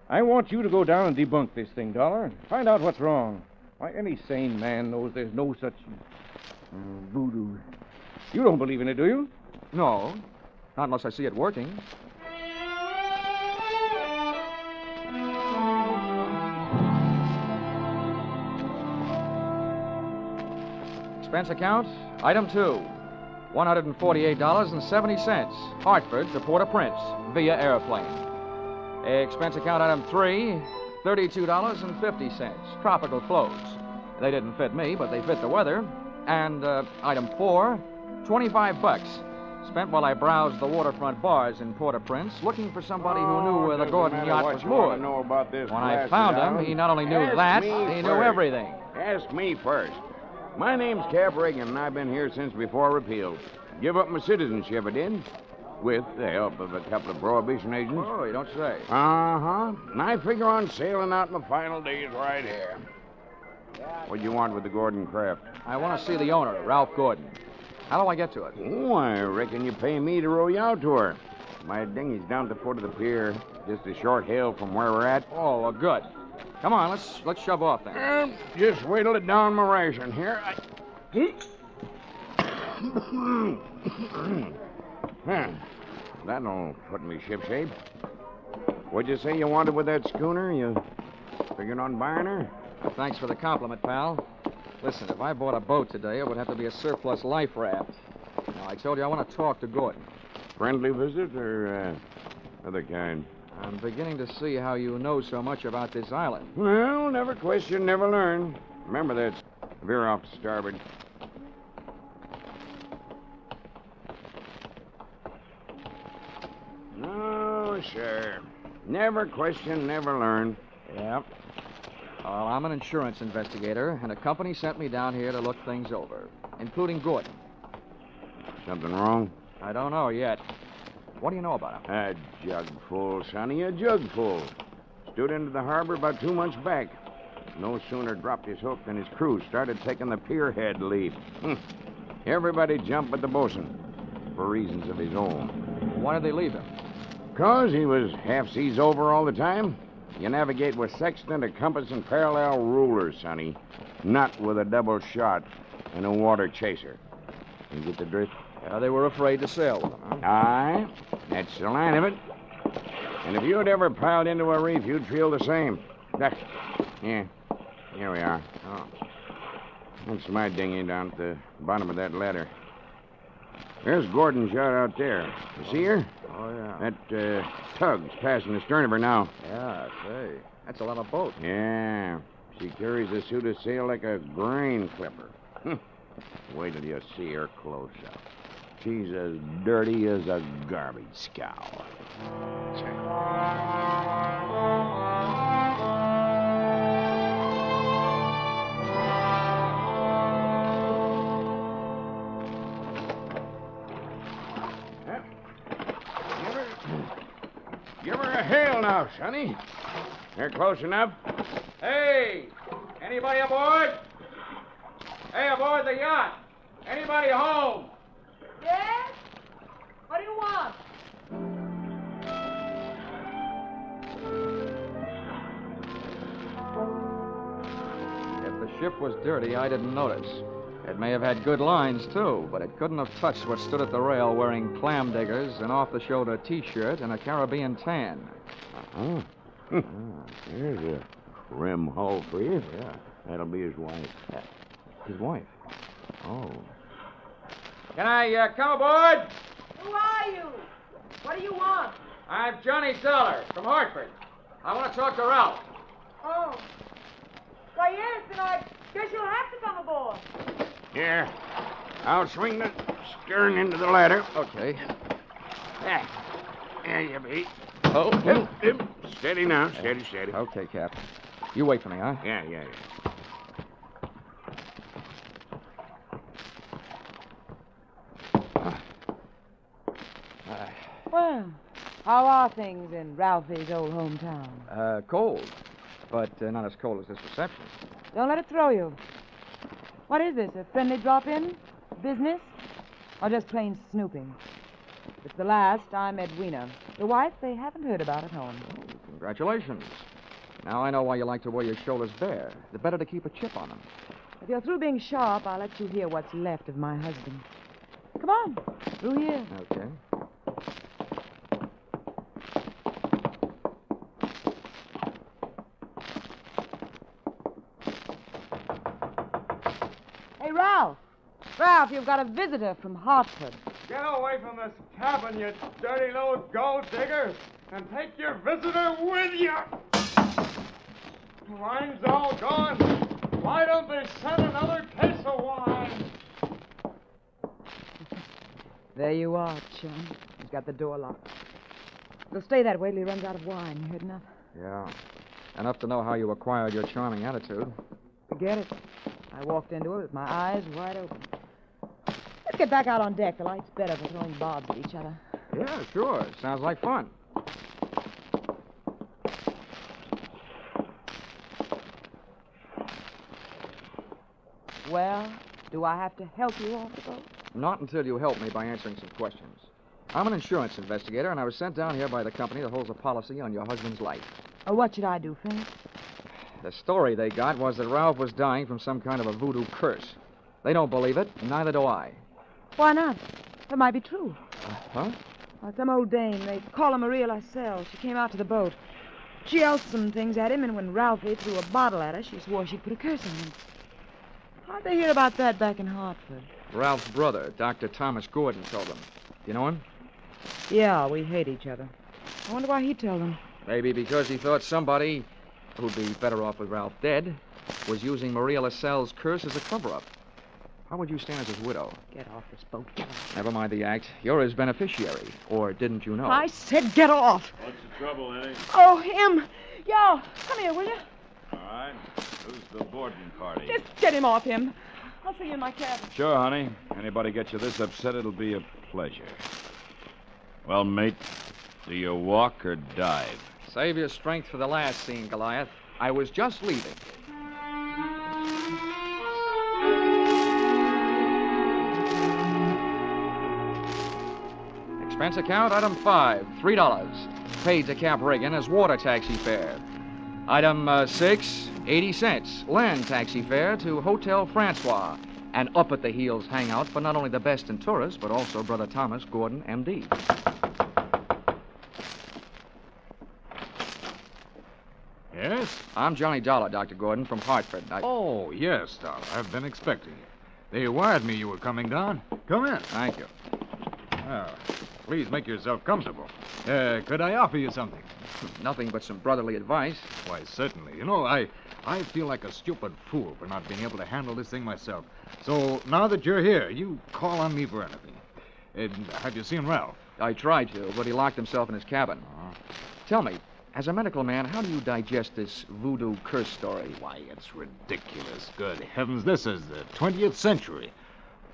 I want you to go down and debunk this thing, Dollar, and find out what's wrong. Why, any sane man knows there's no such voodoo. You don't believe in it, do you? No. Not unless I see it working. Expense account, item 2. $148.70. Hartford to Port-au-Prince via airplane. Expense account item 3, $32.50. Tropical clothes. They didn't fit me, but they fit the weather. And item 4, $25. Spent while I browsed the waterfront bars in Port-au-Prince, looking for somebody who knew where the Gordon yacht was moored. Know about this When I found him, he not only knew that, he knew everything. Ask me first. My name's Cap Reagan, and I've been here since before repeal. Give up my citizenship, I did. With the help of a couple of prohibition agents. Oh, you don't say. Uh-huh. And I figure on sailing out my final days right here. What do you want with the Gordon craft? I want to see the owner, Ralph Gordon. How do I get to it? Oh, I reckon you pay me to row you out to her. My dinghy's down at the foot of the pier, just a short hail from where we're at. Oh, well, good. Come on, let's shove off then. Just wait till it down my ration here. That'll put me shipshape. What'd you say you wanted with that schooner? You figuring on buying her? Well, thanks for the compliment, pal. Listen, if I bought a boat today, it would have to be a surplus life raft. Now, I told you I want to talk to Gordon. Friendly visit or other kind? I'm beginning to see how you know so much about this island. Well, never question, never learn. Remember that. Veer off to starboard. No, sir. Never question, never learn. Yep. Well, I'm an insurance investigator, and a company sent me down here to look things over, including Gordon. Something wrong? I don't know yet. What do you know about him? A jug full, Sonny, a jug full. Stood into the harbor about 2 months back. No sooner dropped his hook than his crew started taking the pierhead lead. Everybody jumped but the bosun, for reasons of his own. Why did they leave him? 'Cause he was half seas over all the time. You navigate with sextant, a compass, and parallel rulers, Sonny. Not with a double shot and a water chaser. You get the drift? They were afraid to sail with him, huh? Aye, that's the line of it. And if you'd ever piled into a reef, you'd feel the same. Yeah, here we are. Oh. That's my dinghy down at the bottom of that ladder. There's Gordon's yacht out there. You see her? Oh, yeah. That tug's passing the stern of her now. Yeah, say. That's a lot of boat. Yeah. She carries a suit of sail like a grain clipper. Wait till you see her close up. She's as dirty as a garbage scow. Give her a hail now, Sonny. They're close enough. Hey! Anybody aboard? Hey, aboard the yacht! Anybody home? Yes? What do you want? If the ship was dirty, I didn't notice. It may have had good lines, too, but it couldn't have touched what stood at the rail wearing clam diggers, an off-the-shoulder T-shirt, and a Caribbean tan. Uh-huh. There's a rim hull for you. Yeah. That'll be his wife. His wife? Oh. Can I come aboard? Who are you? What do you want? I'm Johnny Dolar from Hartford. I want to talk to Ralph. Oh. Why, yes, then I guess you'll have to come aboard. Here. I'll swing the stern into the ladder. Okay. There you be. Oh. Steady now. Steady, steady. Okay, Cap. You wait for me, huh? Yeah. Well, how are things in Ralphie's old hometown? Cold. But not as cold as this reception. Don't let it throw you. What is this, a friendly drop-in? Business? Or just plain snooping? If it's the last, I'm Edwina. The wife they haven't heard about at home. Congratulations. Now I know why you like to wear your shoulders bare. The better to keep a chip on them. If you're through being sharp, I'll let you hear what's left of my husband. Come on, through here. Okay. Hey, Ralph. Ralph, you've got a visitor from Hartford. Get away from this cabin, you dirty little gold digger, and take your visitor with you. Wine's all gone. Why don't they send another case of wine? There you are, chum. He's got the door locked. It'll stay that way till he runs out of wine. You heard enough? Yeah. Enough to know how you acquired your charming attitude. Forget it. I walked into it with my eyes wide open. Let's get back out on deck. The light's better for throwing bobs at each other. Yeah, sure. Sounds like fun. Well, do I have to help you off the boat? Not until you help me by answering some questions. I'm an insurance investigator, and I was sent down here by the company that holds a policy on your husband's life. Oh, what should I do, Finn? The story they got was that Ralph was dying from some kind of a voodoo curse. They don't believe it, and neither do I. Why not? That might be true. Huh? Well, some old dame. They call her Maria Lascelles. She came out to the boat. She yelled some things at him, and when Ralphie threw a bottle at her, she swore she'd put a curse on him. How'd they hear about that back in Hartford? Ralph's brother, Dr. Thomas Gordon, told them. Do you know him? Yeah, we hate each other. I wonder why he told them. Maybe because he thought somebody, who'd be better off with Ralph dead, was using Maria Lascelles' curse as a cover-up. How would you stand as his widow? Get off this boat. Get off. Never mind the act. You're his beneficiary. Or didn't you know? I said get off. What's the trouble, Eddie? Oh, him. Yo, come here, will you? All right. Who's the boarding party? Just get him off him. I'll see you in my cabin. Sure, honey. Anybody get you this upset, it'll be a pleasure. Well, mate, do you walk or dive? Save your strength for the last scene, Goliath. I was just leaving. Expense account, item 5, $3. Paid to Cap Reagan as water taxi fare. Item 6, 80 cents. Land taxi fare to Hotel Francois. An up-at-the-heels hangout for not only the best in tourists, but also Brother Thomas Gordon, M.D. Yes? I'm Johnny Dollar, Dr. Gordon, from Hartford. Oh, yes, Dollar. I've been expecting you. They wired me you were coming down. Come in. Thank you. Oh, please make yourself comfortable. Could I offer you something? Nothing but some brotherly advice. Why, certainly. You know, I feel like a stupid fool for not being able to handle this thing myself. So now that you're here, you call on me for anything. Have you seen Ralph? I tried to, but he locked himself in his cabin. Tell me, as a medical man, how do you digest this voodoo curse story? Why, it's ridiculous. Good heavens, this is the 20th century.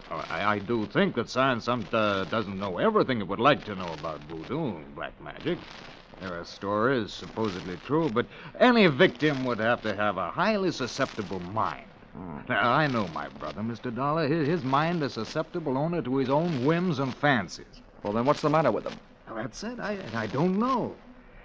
I do think that science doesn't know everything it would like to know about voodoo and black magic. There are stories supposedly true, but any victim would have to have a highly susceptible mind. Now, I know my brother, Mr. Dollar. His mind is susceptible only to his own whims and fancies. Well, then what's the matter with him? Well, that's it. I don't know.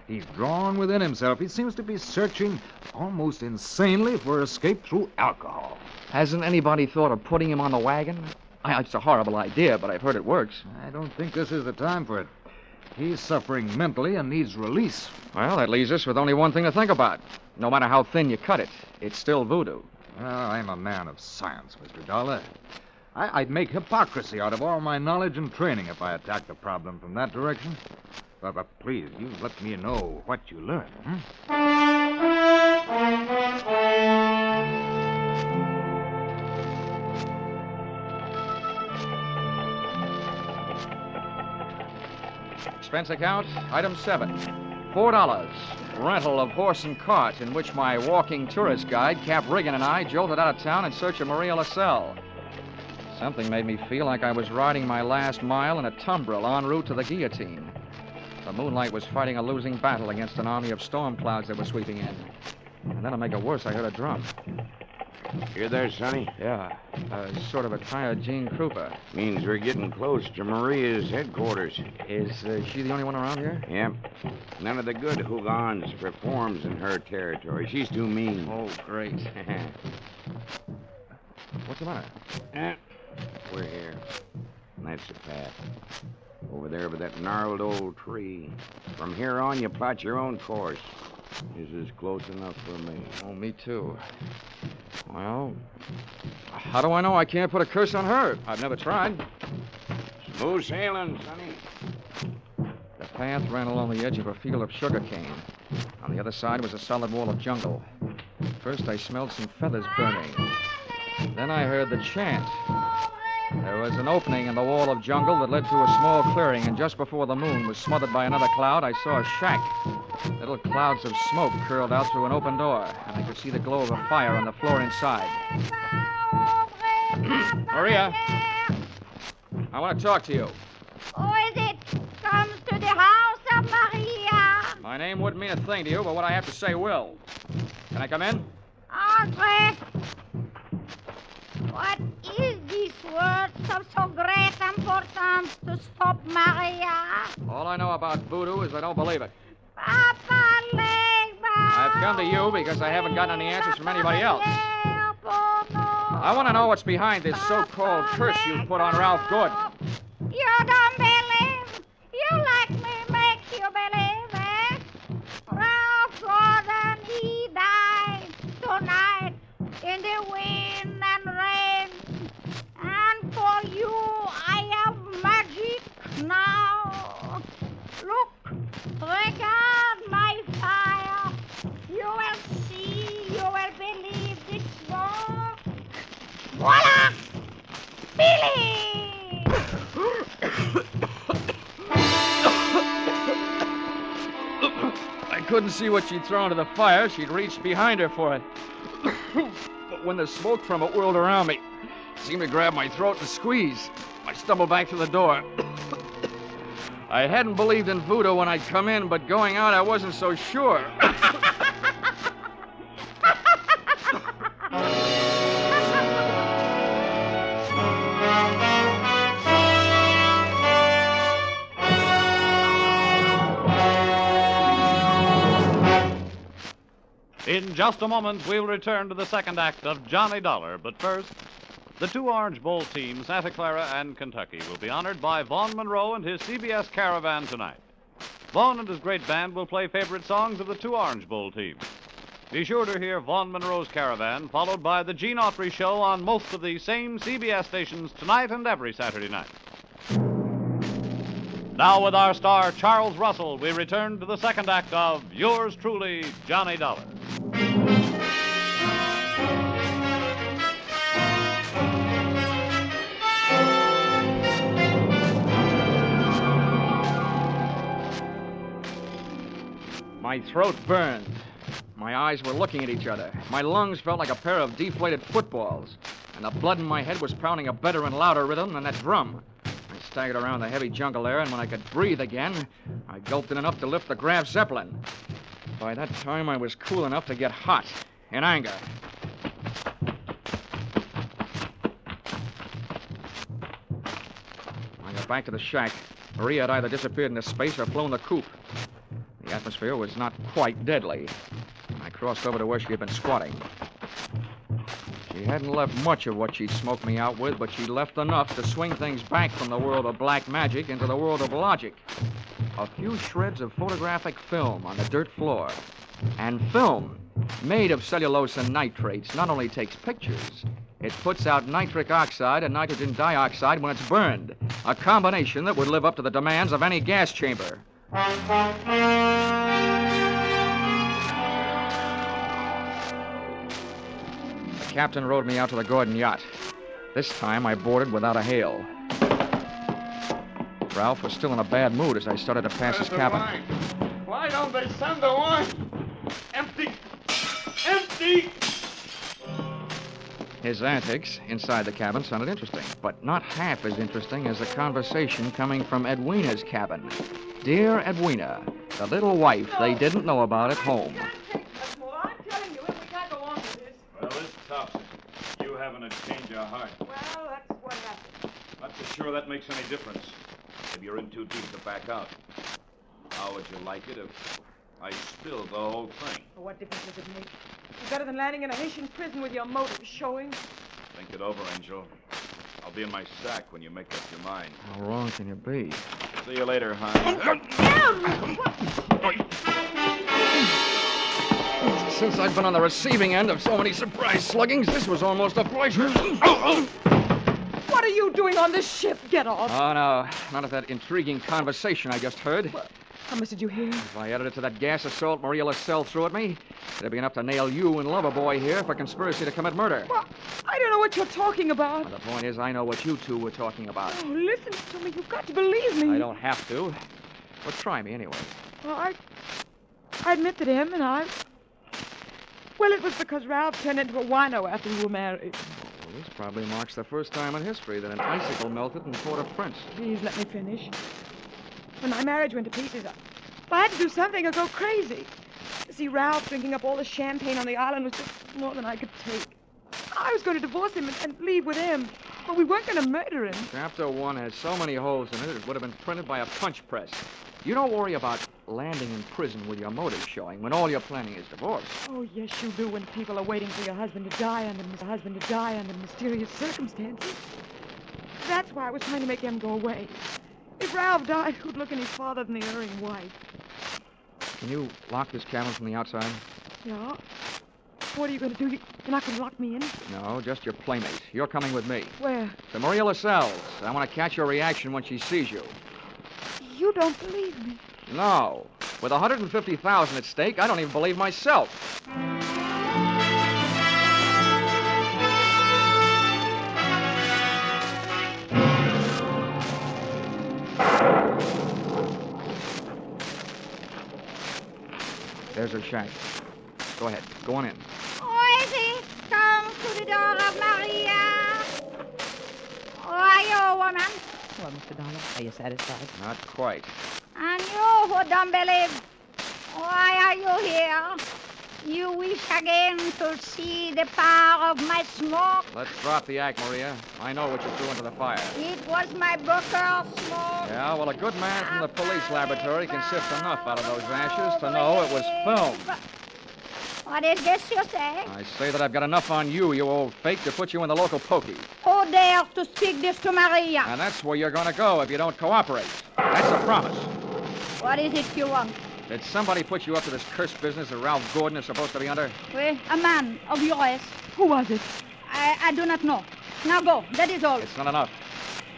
He's drawn within himself. He seems to be searching almost insanely for escape through alcohol. Hasn't anybody thought of putting him on the wagon? It's a horrible idea, but I've heard it works. I don't think this is the time for it. He's suffering mentally and needs release. Well, that leaves us with only one thing to think about. No matter how thin you cut it, it's still voodoo. Well, I'm a man of science, Mr. Dollar. I'd make hypocrisy out of all my knowledge and training if I attacked the problem from that direction. But please, you let me know what you learn. Expense account, item 7. $4. Rental of horse and cart, in which my walking tourist guide, Cap Riggin, and I jolted out of town in search of Maria LaSalle. Something made me feel like I was riding my last mile in a tumbril en route to the guillotine. The moonlight was fighting a losing battle against an army of storm clouds that were sweeping in. And then to make it worse, I heard a drum. You there, Sonny? Yeah, sort of a tired Gene Krupa. Means we're getting close to Maria's headquarters. Is she the only one around here? Yep. None of the good Hougans performs in her territory. She's too mean. Oh, great. What's the matter? We're here. And that's the path. Over there by that gnarled old tree. From here on, you plot your own course. This is close enough for me. Oh, me too. Well, how do I know I can't put a curse on her? I've never tried. Smooth sailing, Sonny. The path ran along the edge of a field of sugarcane. On the other side was a solid wall of jungle. First, I smelled some feathers burning. Then I heard the chant. There was an opening in the wall of jungle that led to a small clearing, and just before the moon was smothered by another cloud, I saw a shack. Little clouds of smoke curled out through an open door, and I could see the glow of a fire on the floor inside. Maria, I want to talk to you. Who is it? Comes to the house of Maria. My name wouldn't mean a thing to you, but what I have to say will. Can I come in? Andre, what is this words of so great importance to stop Maria? All I know about voodoo is I don't believe it. Papa Legba. I've come to you because I haven't gotten any answers from anybody else. I want to know what's behind this so-called curse you put on Ralph Gordon. You don't believe? You let me make you believe, eh? Ralph Gordon, he died tonight in the wind and rain. And for you, I have magic now. Look, regard my fire. You will see, you will believe this smoke. Voila! Billy! I couldn't see what she'd thrown into the fire. She'd reached behind her for it. But when the smoke from it whirled around me, it seemed to grab my throat and squeeze. I stumbled back to the door. I hadn't believed in voodoo when I'd come in, but going out, I wasn't so sure. In just a moment, we'll return to the second act of Johnny Dollar. But first, the two Orange Bowl teams, Santa Clara and Kentucky, will be honored by Vaughn Monroe and his CBS Caravan tonight. Vaughn and his great band will play favorite songs of the two Orange Bowl teams. Be sure to hear Vaughn Monroe's Caravan, followed by the Gene Autry Show on most of the same CBS stations tonight and every Saturday night. Now, with our star, Charles Russell, we return to the second act of Yours Truly, Johnny Dollar. My throat burned. My eyes were looking at each other. My lungs felt like a pair of deflated footballs. And the blood in my head was pounding a better and louder rhythm than that drum. I staggered around the heavy jungle air, and when I could breathe again, I gulped in enough to lift the Graf Zeppelin. By that time, I was cool enough to get hot, in anger. I got back to the shack. Maria had either disappeared into space or flown the coop. The atmosphere was not quite deadly. I crossed over to where she had been squatting. She hadn't left much of what she'd smoked me out with, but she'd left enough to swing things back from the world of black magic into the world of logic. A few shreds of photographic film on the dirt floor. And film, made of cellulose and nitrates, not only takes pictures, it puts out nitric oxide and nitrogen dioxide when it's burned. A combination that would live up to the demands of any gas chamber. The captain rowed me out to the Gordon yacht. This time I boarded without a hail. Ralph was still in a bad mood as I started to pass his cabin. Why don't when they send the wine. Empty! Empty! His antics inside the cabin sounded interesting, but not half as interesting as the conversation coming from Edwina's cabin. Dear Edwina, the little wife they didn't know about at home. I'm telling you, we can't go on with this. Well, it's tough. You having to change your heart. Well, that's what happened. Not so sure that makes any difference. Maybe you're in too deep to back out. How would you like it if I spilled the whole thing? Well, what difference does it make? It's better than landing in a Haitian prison with your motives showing. Think it over, Angel. I'll be in my sack when you make up your mind. How wrong can you be? See you later, hon. Since I've been on the receiving end of so many surprise sluggings, this was almost a pleasure. What are you doing on this ship? Get off. Oh, no. Not of that intriguing conversation I just heard. How much did you hear? If I added it to that gas assault Maria LaSalle threw at me, it'd be enough to nail you and Loverboy here for conspiracy to commit murder. Well, I don't know what you're talking about. The point is, I know what you two were talking about. Oh, listen to me. You've got to believe me. I don't have to. But try me anyway. Well, I admit that him and I... Well, it was because Ralph turned into a wino after we were married. Well, this probably marks the first time in history that an icicle melted in Port-au-Prince. Please let me finish. When my marriage went to pieces, I had to do something or go crazy. See, Ralph drinking up all the champagne on the island was just more than I could take. I was going to divorce him and leave with him, but we weren't going to murder him. Chapter 1 has so many holes in it, it would have been printed by a punch press. You don't worry about landing in prison with your motives showing when all you're planning is divorce. Oh, yes, you do when people are waiting for your husband to die under mysterious circumstances. That's why I was trying to make him go away. If Ralph died, who'd look any farther than the erring wife? Can you lock this cabin from the outside? Yeah? What are you going to do? You're not going to lock me in? No, just your playmate. You're coming with me. Where? To Maria LaSalle's. I want to catch your reaction when she sees you. You don't believe me. No. With $150,000 at stake, I don't even believe myself. There's her shack. Go ahead. Go on in. Who is it? Come to the door of Maria. Who are you, woman? Well, Mr. Dollar, are you satisfied? Not quite. And you who don't believe, why are you here? You wish again to see the power of my smoke? Let's drop the act, Maria. I know what you threw into the fire. It was my Booker smoke. Yeah, well, a good man from the police laboratory can sift enough out of those ashes to know it was film. What is this you say? I say that I've got enough on you, you old fake, to put you in the local pokey. Who dares to speak this to Maria? And that's where you're going to go if you don't cooperate. That's a promise. What is it you want? Did somebody put you up to this cursed business that Ralph Gordon is supposed to be under? Oui, a man of your race. Who was it? I do not know. Now go, that is all. It's not enough.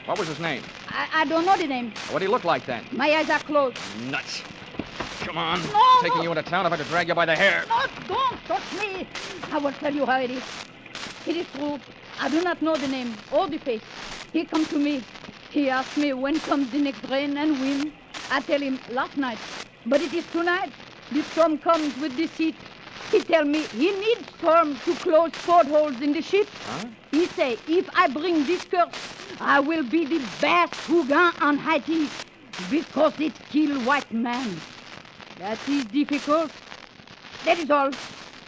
What was his name? I don't know the name. What did he look like then? My eyes are closed. Nuts. Come on. No, Taking you into town if I could drag you by the hair. No, don't touch me. I will tell you how it is. It is true. I do not know the name or the face. He come to me. He asked me when comes the next rain and wind. I tell him last night. But it is tonight. The storm comes with the heat. He tell me he needs storm to close portholes in the ship. Huh? He say, if I bring this curse, I will be the best Hugan on Haiti because it kill white man. That is difficult. That is all.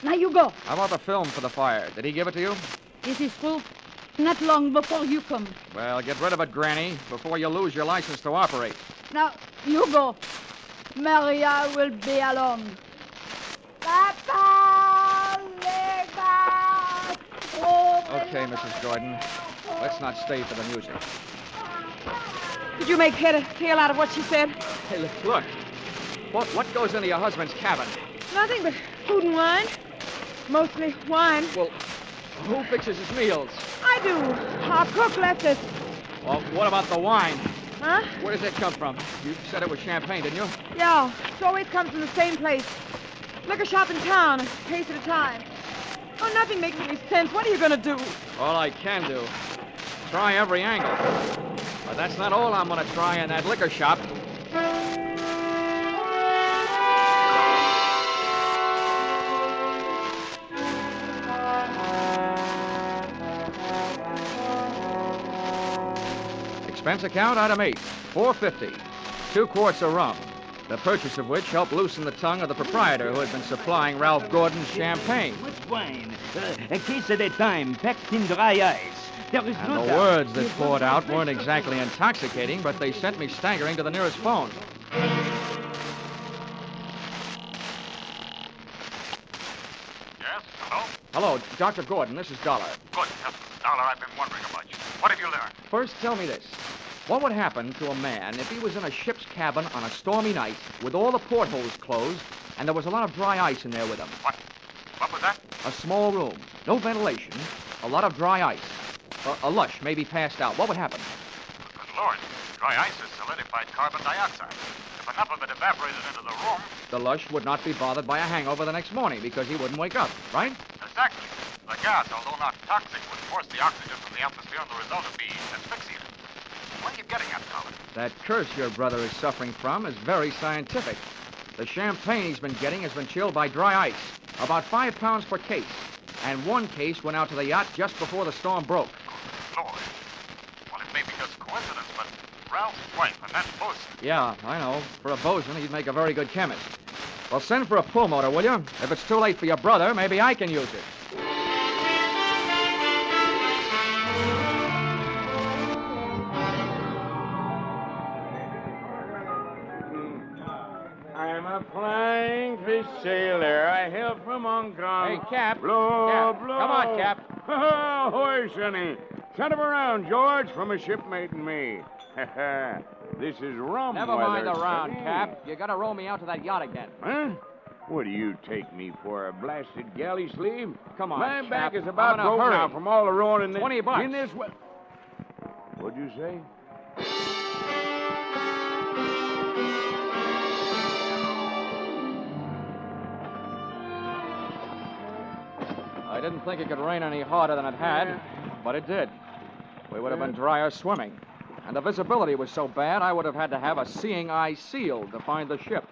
Now you go. How about the film for the fire? Did he give it to you? This is true. Not long before you come. Well, get rid of it, Granny, before you lose your license to operate. Now, you go. Maria will be alone. Papa, Okay, Mrs. Gordon. Let's not stay for the music. Did you make head or tail out of what she said? Hey, look. What goes into your husband's cabin? Nothing but food and wine. Mostly wine. Well, who fixes his meals? I do. Our cook left us. Well, what about the wine? Huh? Where does it come from? You said it was champagne, didn't you? Yeah, it always comes from the same place. Liquor shop in town, a case at a time. Oh, nothing makes any sense. What are you going to do? All I can do. Try every angle. But that's not all I'm going to try in that liquor shop. Expense account, item 8, $4.50. 2 quarts of rum, the purchase of which helped loosen the tongue of the proprietor who had been supplying Ralph Gordon's champagne. Much wine. A case at a time, packed in dry ice. There is And no the doubt. words that poured out weren't exactly intoxicating, but they sent me staggering to the nearest phone. Yes? Hello? Hello, Dr. Gordon. This is Dolar. Good. Dollar, I've been wondering about you. What have you learned? First, tell me this. What would happen to a man if he was in a ship's cabin on a stormy night with all the portholes closed and there was a lot of dry ice in there with him? What was that? A small room, no ventilation, a lot of dry ice. A lush, maybe passed out. What would happen? Good Lord. Dry ice is solidified carbon dioxide. If enough of it evaporated into the room... The lush would not be bothered by a hangover the next morning because he wouldn't wake up, right? Exactly. The gas, although not toxic, would force the oxygen from the atmosphere, and the result would be asphyxia. What are you getting at, Colin? That curse your brother is suffering from is very scientific. The champagne he's been getting has been chilled by dry ice, about 5 pounds per case. And 1 case went out to the yacht just before the storm broke. Lord. Well, it may be just coincidence, but Ralph's wife and that bosun. Yeah, I know. For a bosun, he'd make a very good chemist. Well, send for a pull motor, will you? If it's too late for your brother, maybe I can use it. I'm a flying fish sailor. I hail from Hong Kong. Hey, Cap. Blow, Cap. blow. Come on, Cap. Oh, ahoy, Sonny. Send him around, George, from a shipmate and me. This is rum Never weather, mind the round, Sonny. Cap. You gotta row me out to that yacht again. Huh? What do you take me for, a blasted galley slave? Come on, My Cap. back is I'm about in a broke hurry. now from all the rowing in this... 20 bucks. In this... What'd you say? I didn't think it could rain any harder than it had, but it did. We would have been drier swimming. And the visibility was so bad, I would have had to have a seeing eye sealed to find the ship.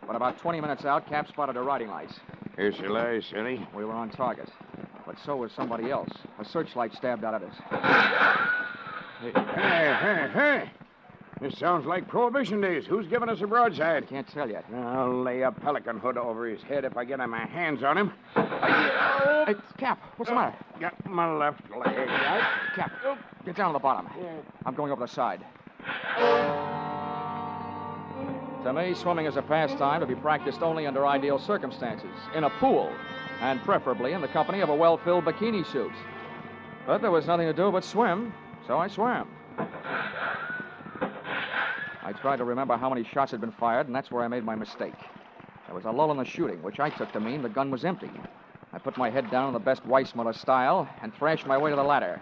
But about 20 minutes out, Cap spotted her riding lights. Here she lies, Sonny. We were on target. But so was somebody else. A searchlight stabbed out at us. Hey. This sounds like Prohibition days. Who's giving us a broadside? Can't tell yet. I'll lay a pelican hood over his head if I get my hands on him. Hey, Cap, what's the matter? Got my left leg. Cap, get down to the bottom. I'm going over the side. To me, swimming is a pastime to be practiced only under ideal circumstances, in a pool, and preferably in the company of a well-filled bikini suit. But there was nothing to do but swim, so I swam. I tried to remember how many shots had been fired, and that's where I made my mistake. There was a lull in the shooting, which I took to mean the gun was empty. I put my head down in the best Weissmuller style and thrashed my way to the ladder.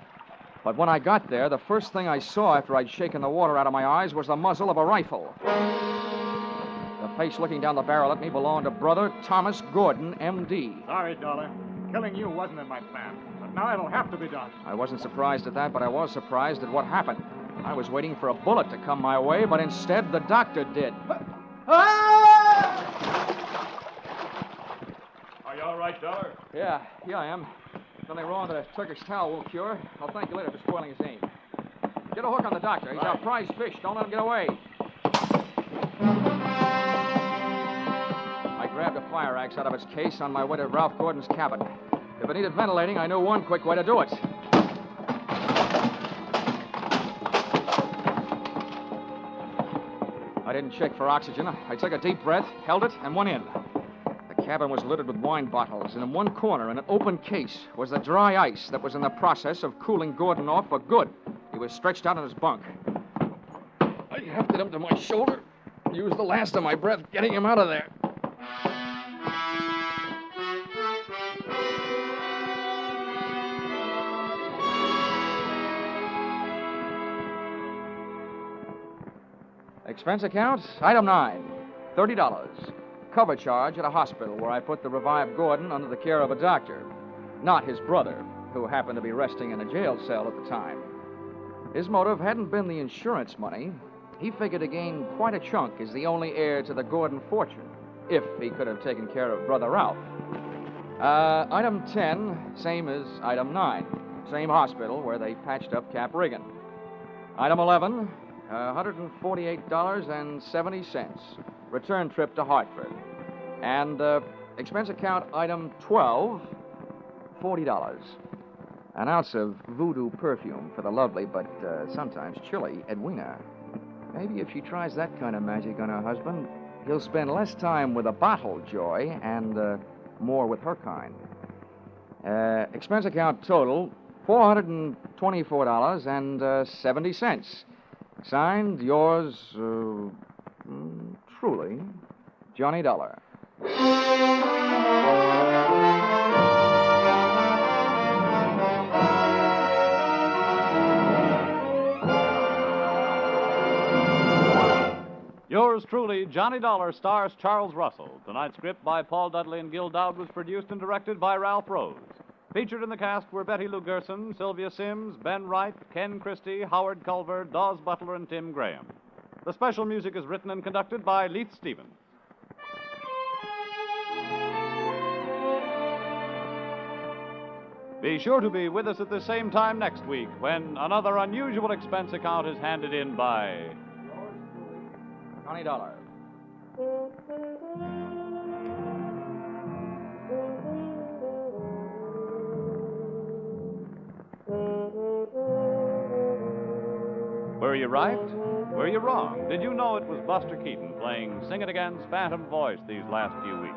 But when I got there, the first thing I saw after I'd shaken the water out of my eyes was the muzzle of a rifle. The face looking down the barrel at me belonged to Brother Thomas Gordon, M.D. Sorry, Dollar. Killing you wasn't in my plan. But now it'll have to be done. I wasn't surprised at that, but I was surprised at what happened. I was waiting for a bullet to come my way, but instead the doctor did. Are you all right, Dollar? Yeah, I am. Nothing wrong that a Turkish towel won't cure. I'll thank you later for spoiling his aim. Get a hook on the doctor. He's our prize fish. Don't let him get away. I grabbed a fire axe out of its case on my way to Ralph Gordon's cabin. If it needed ventilating, I knew one quick way to do it. I didn't check for oxygen. I took a deep breath, held it, and went in. The cabin was littered with wine bottles, and in one corner, in an open case, was the dry ice that was in the process of cooling Gordon off for good. He was stretched out in his bunk. I hefted him to my shoulder, used the last of my breath getting him out of there. Expense account, item 9, $30. Cover charge at a hospital where I put the revived Gordon under the care of a doctor, not his brother, who happened to be resting in a jail cell at the time. His motive hadn't been the insurance money. He figured to gain quite a chunk as the only heir to the Gordon fortune, if he could have taken care of Brother Ralph. Item 10, same as item 9. Same hospital where they patched up Cap Regan. Item 11, $148.70. Return trip to Hartford. And expense account item 12, $40. An ounce of voodoo perfume for the lovely but sometimes chilly Edwina. Maybe if she tries that kind of magic on her husband, he'll spend less time with a bottle joy and more with her kind. Expense account total, $424.70. Signed, yours truly, Johnny Dollar. Yours truly, Johnny Dollar, stars Charles Russell. Tonight's script by Paul Dudley and Gil Dowd was produced and directed by Ralph Rose. Featured in the cast were Betty Lou Gerson, Sylvia Sims, Ben Wright, Ken Christie, Howard Culver, Dawes Butler, and Tim Graham. The special music is written and conducted by Leith Stevens. Be sure to be with us at the same time next week when another unusual expense account is handed in by Johnny Dollar. Were you right? Were you wrong? Did you know it was Buster Keaton playing Sing It Again's Phantom voice these last few weeks?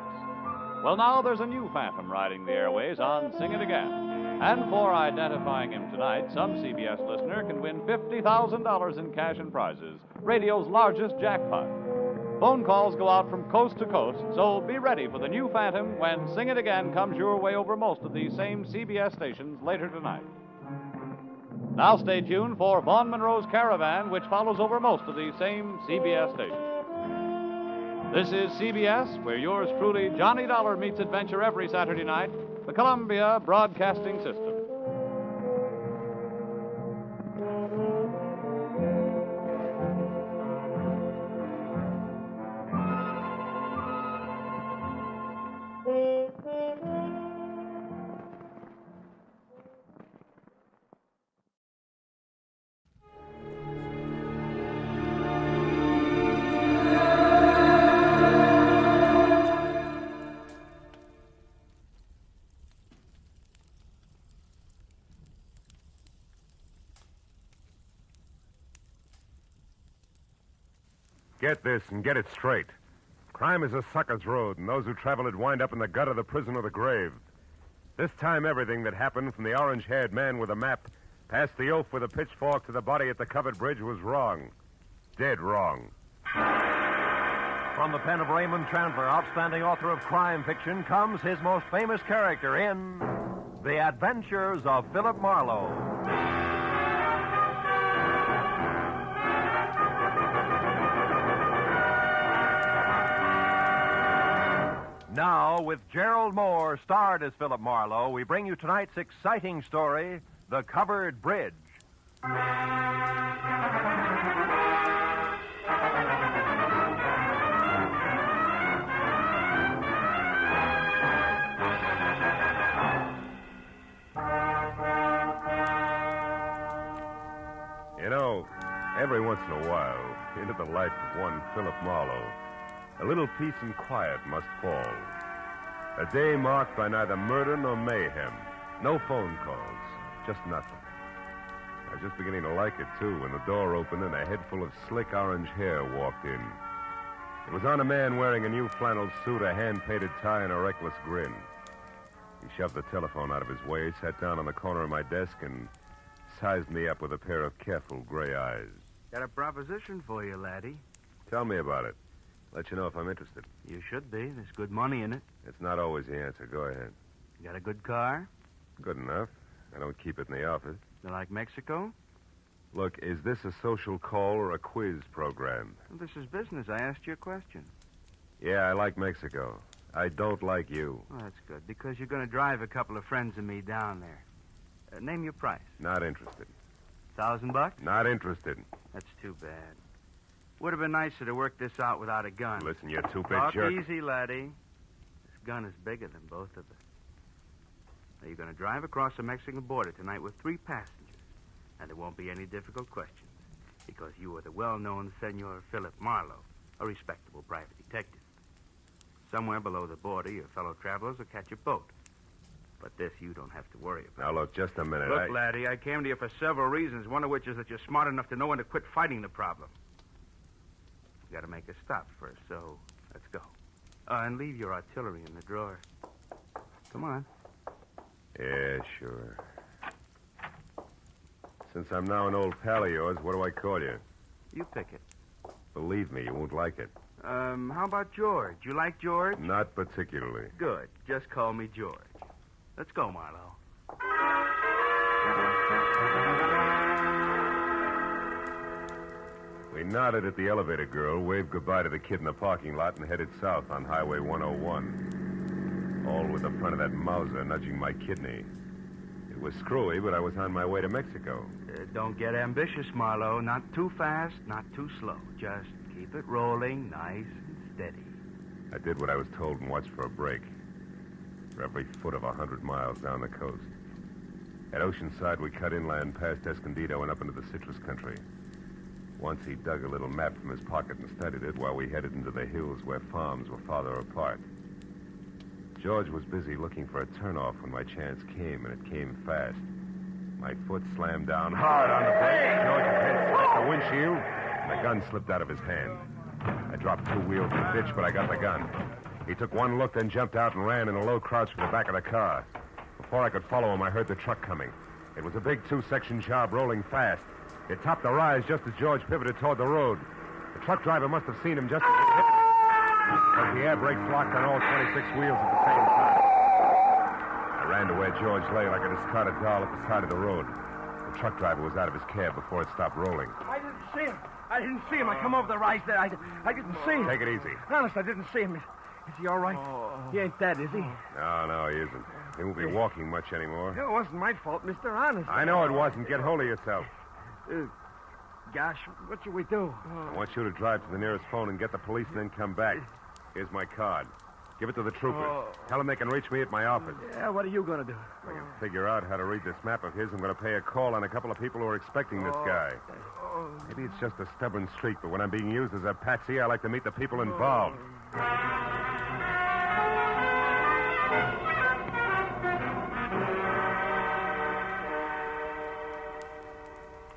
Well, now there's a new Phantom riding the airways on Sing It Again. And for identifying him tonight, some CBS listener can win $50,000 in cash and prizes, radio's largest jackpot. Phone calls go out from coast to coast, so be ready for the new Phantom when Sing It Again comes your way over most of these same CBS stations later tonight. Now stay tuned for Vaughn Monroe's Caravan, which follows over most of these same CBS stations. This is CBS, where yours truly, Johnny Dollar, meets adventure every Saturday night, the Columbia Broadcasting System. Get this and get it straight. Crime is a sucker's road, and those who travel it wind up in the gut of the prison or the grave. This time, everything that happened from the orange-haired man with a map past the oaf with a pitchfork to the body at the covered bridge was wrong. Dead wrong. From the pen of Raymond Chandler, outstanding author of crime fiction, comes his most famous character in The Adventures of Philip Marlowe. Now, with Gerald Moore starred as Philip Marlowe, we bring you tonight's exciting story, The Covered Bridge. You know, every once in a while, into the life of one Philip Marlowe, a little peace and quiet must fall. A day marked by neither murder nor mayhem. No phone calls. Just nothing. I was just beginning to like it, too, when the door opened and a head full of slick orange hair walked in. It was on a man wearing a new flannel suit, a hand-painted tie, and a reckless grin. He shoved the telephone out of his way, sat down on the corner of my desk, and sized me up with a pair of careful gray eyes. Got a proposition for you, laddie. Tell me about it. Let you know if I'm interested. You should be. There's good money in it. It's not always the answer. Go ahead. You got a good car? Good enough. I don't keep it in the office. You like Mexico? Look, is this a social call or a quiz program? Well, this is business. I asked you a question. Yeah, I like Mexico. I don't like you. Oh, that's good, because you're going to drive a couple of friends of me down there. Name your price. Not interested. $1,000? Not interested. That's too bad. Would have been nicer to work this out without a gun. Listen, you two-bit Talk jerk. easy, laddie. This gun is bigger than both of us. Now, you're going to drive across the Mexican border tonight with 3 passengers. And there won't be any difficult questions, because you are the well-known Senor Philip Marlowe, a respectable private detective. Somewhere below the border, your fellow travelers will catch a boat. But this you don't have to worry about. Now, look, just a minute. Look, laddie, I came to you for several reasons, one of which is that you're smart enough to know when to quit fighting the problem. You got to make a stop first, so let's go. And leave your artillery in the drawer. Come on. Yeah, sure. Since I'm now an old pal of yours, what do I call you? You pick it. Believe me, you won't like it. How about George? You like George? Not particularly. Good. Just call me George. Let's go, Marlowe. We nodded at the elevator girl, waved goodbye to the kid in the parking lot, and headed south on Highway 101. All with the front of that Mauser nudging my kidney. It was screwy, but I was on my way to Mexico. Don't get ambitious, Marlowe. Not too fast, not too slow. Just keep it rolling nice and steady. I did what I was told and watched for a break. For every foot of 100 miles down the coast. At Oceanside, we cut inland past Escondido and up into the citrus country. Once he dug a little map from his pocket and studied it while we headed into the hills where farms were farther apart. George was busy looking for a turnoff when my chance came, and it came fast. My foot slammed down hard on the brake. George's head smacked the windshield, and the gun slipped out of his hand. I dropped 2 wheels in the ditch, but I got the gun. He took one look, then jumped out and ran in a low crouch for the back of the car. Before I could follow him, I heard the truck coming. It was a big 2-section job rolling fast. It topped the rise just as George pivoted toward the road. The truck driver must have seen him just as it hit, because the air brakes locked on all 26 wheels at the same time. I ran to where George lay like a discarded doll at the side of the road. The truck driver was out of his cab before it stopped rolling. I didn't see him. I come over the rise there. I didn't see him. Take it easy. Honest, I didn't see him. Is he all right? He ain't dead, is he? No, he isn't. He won't be walking much anymore. It wasn't my fault, mister. Honest. I know it wasn't. Get hold of yourself. Gosh, what should we do? I want you to drive to the nearest phone and get the police and then come back. Here's my card. Give it to the troopers. Tell them they can reach me at my office. Yeah, what are you going to do? If I can figure out how to read this map of his, I'm going to pay a call on a couple of people who are expecting this guy. Maybe it's just a stubborn streak, but when I'm being used as a patsy, I like to meet the people involved.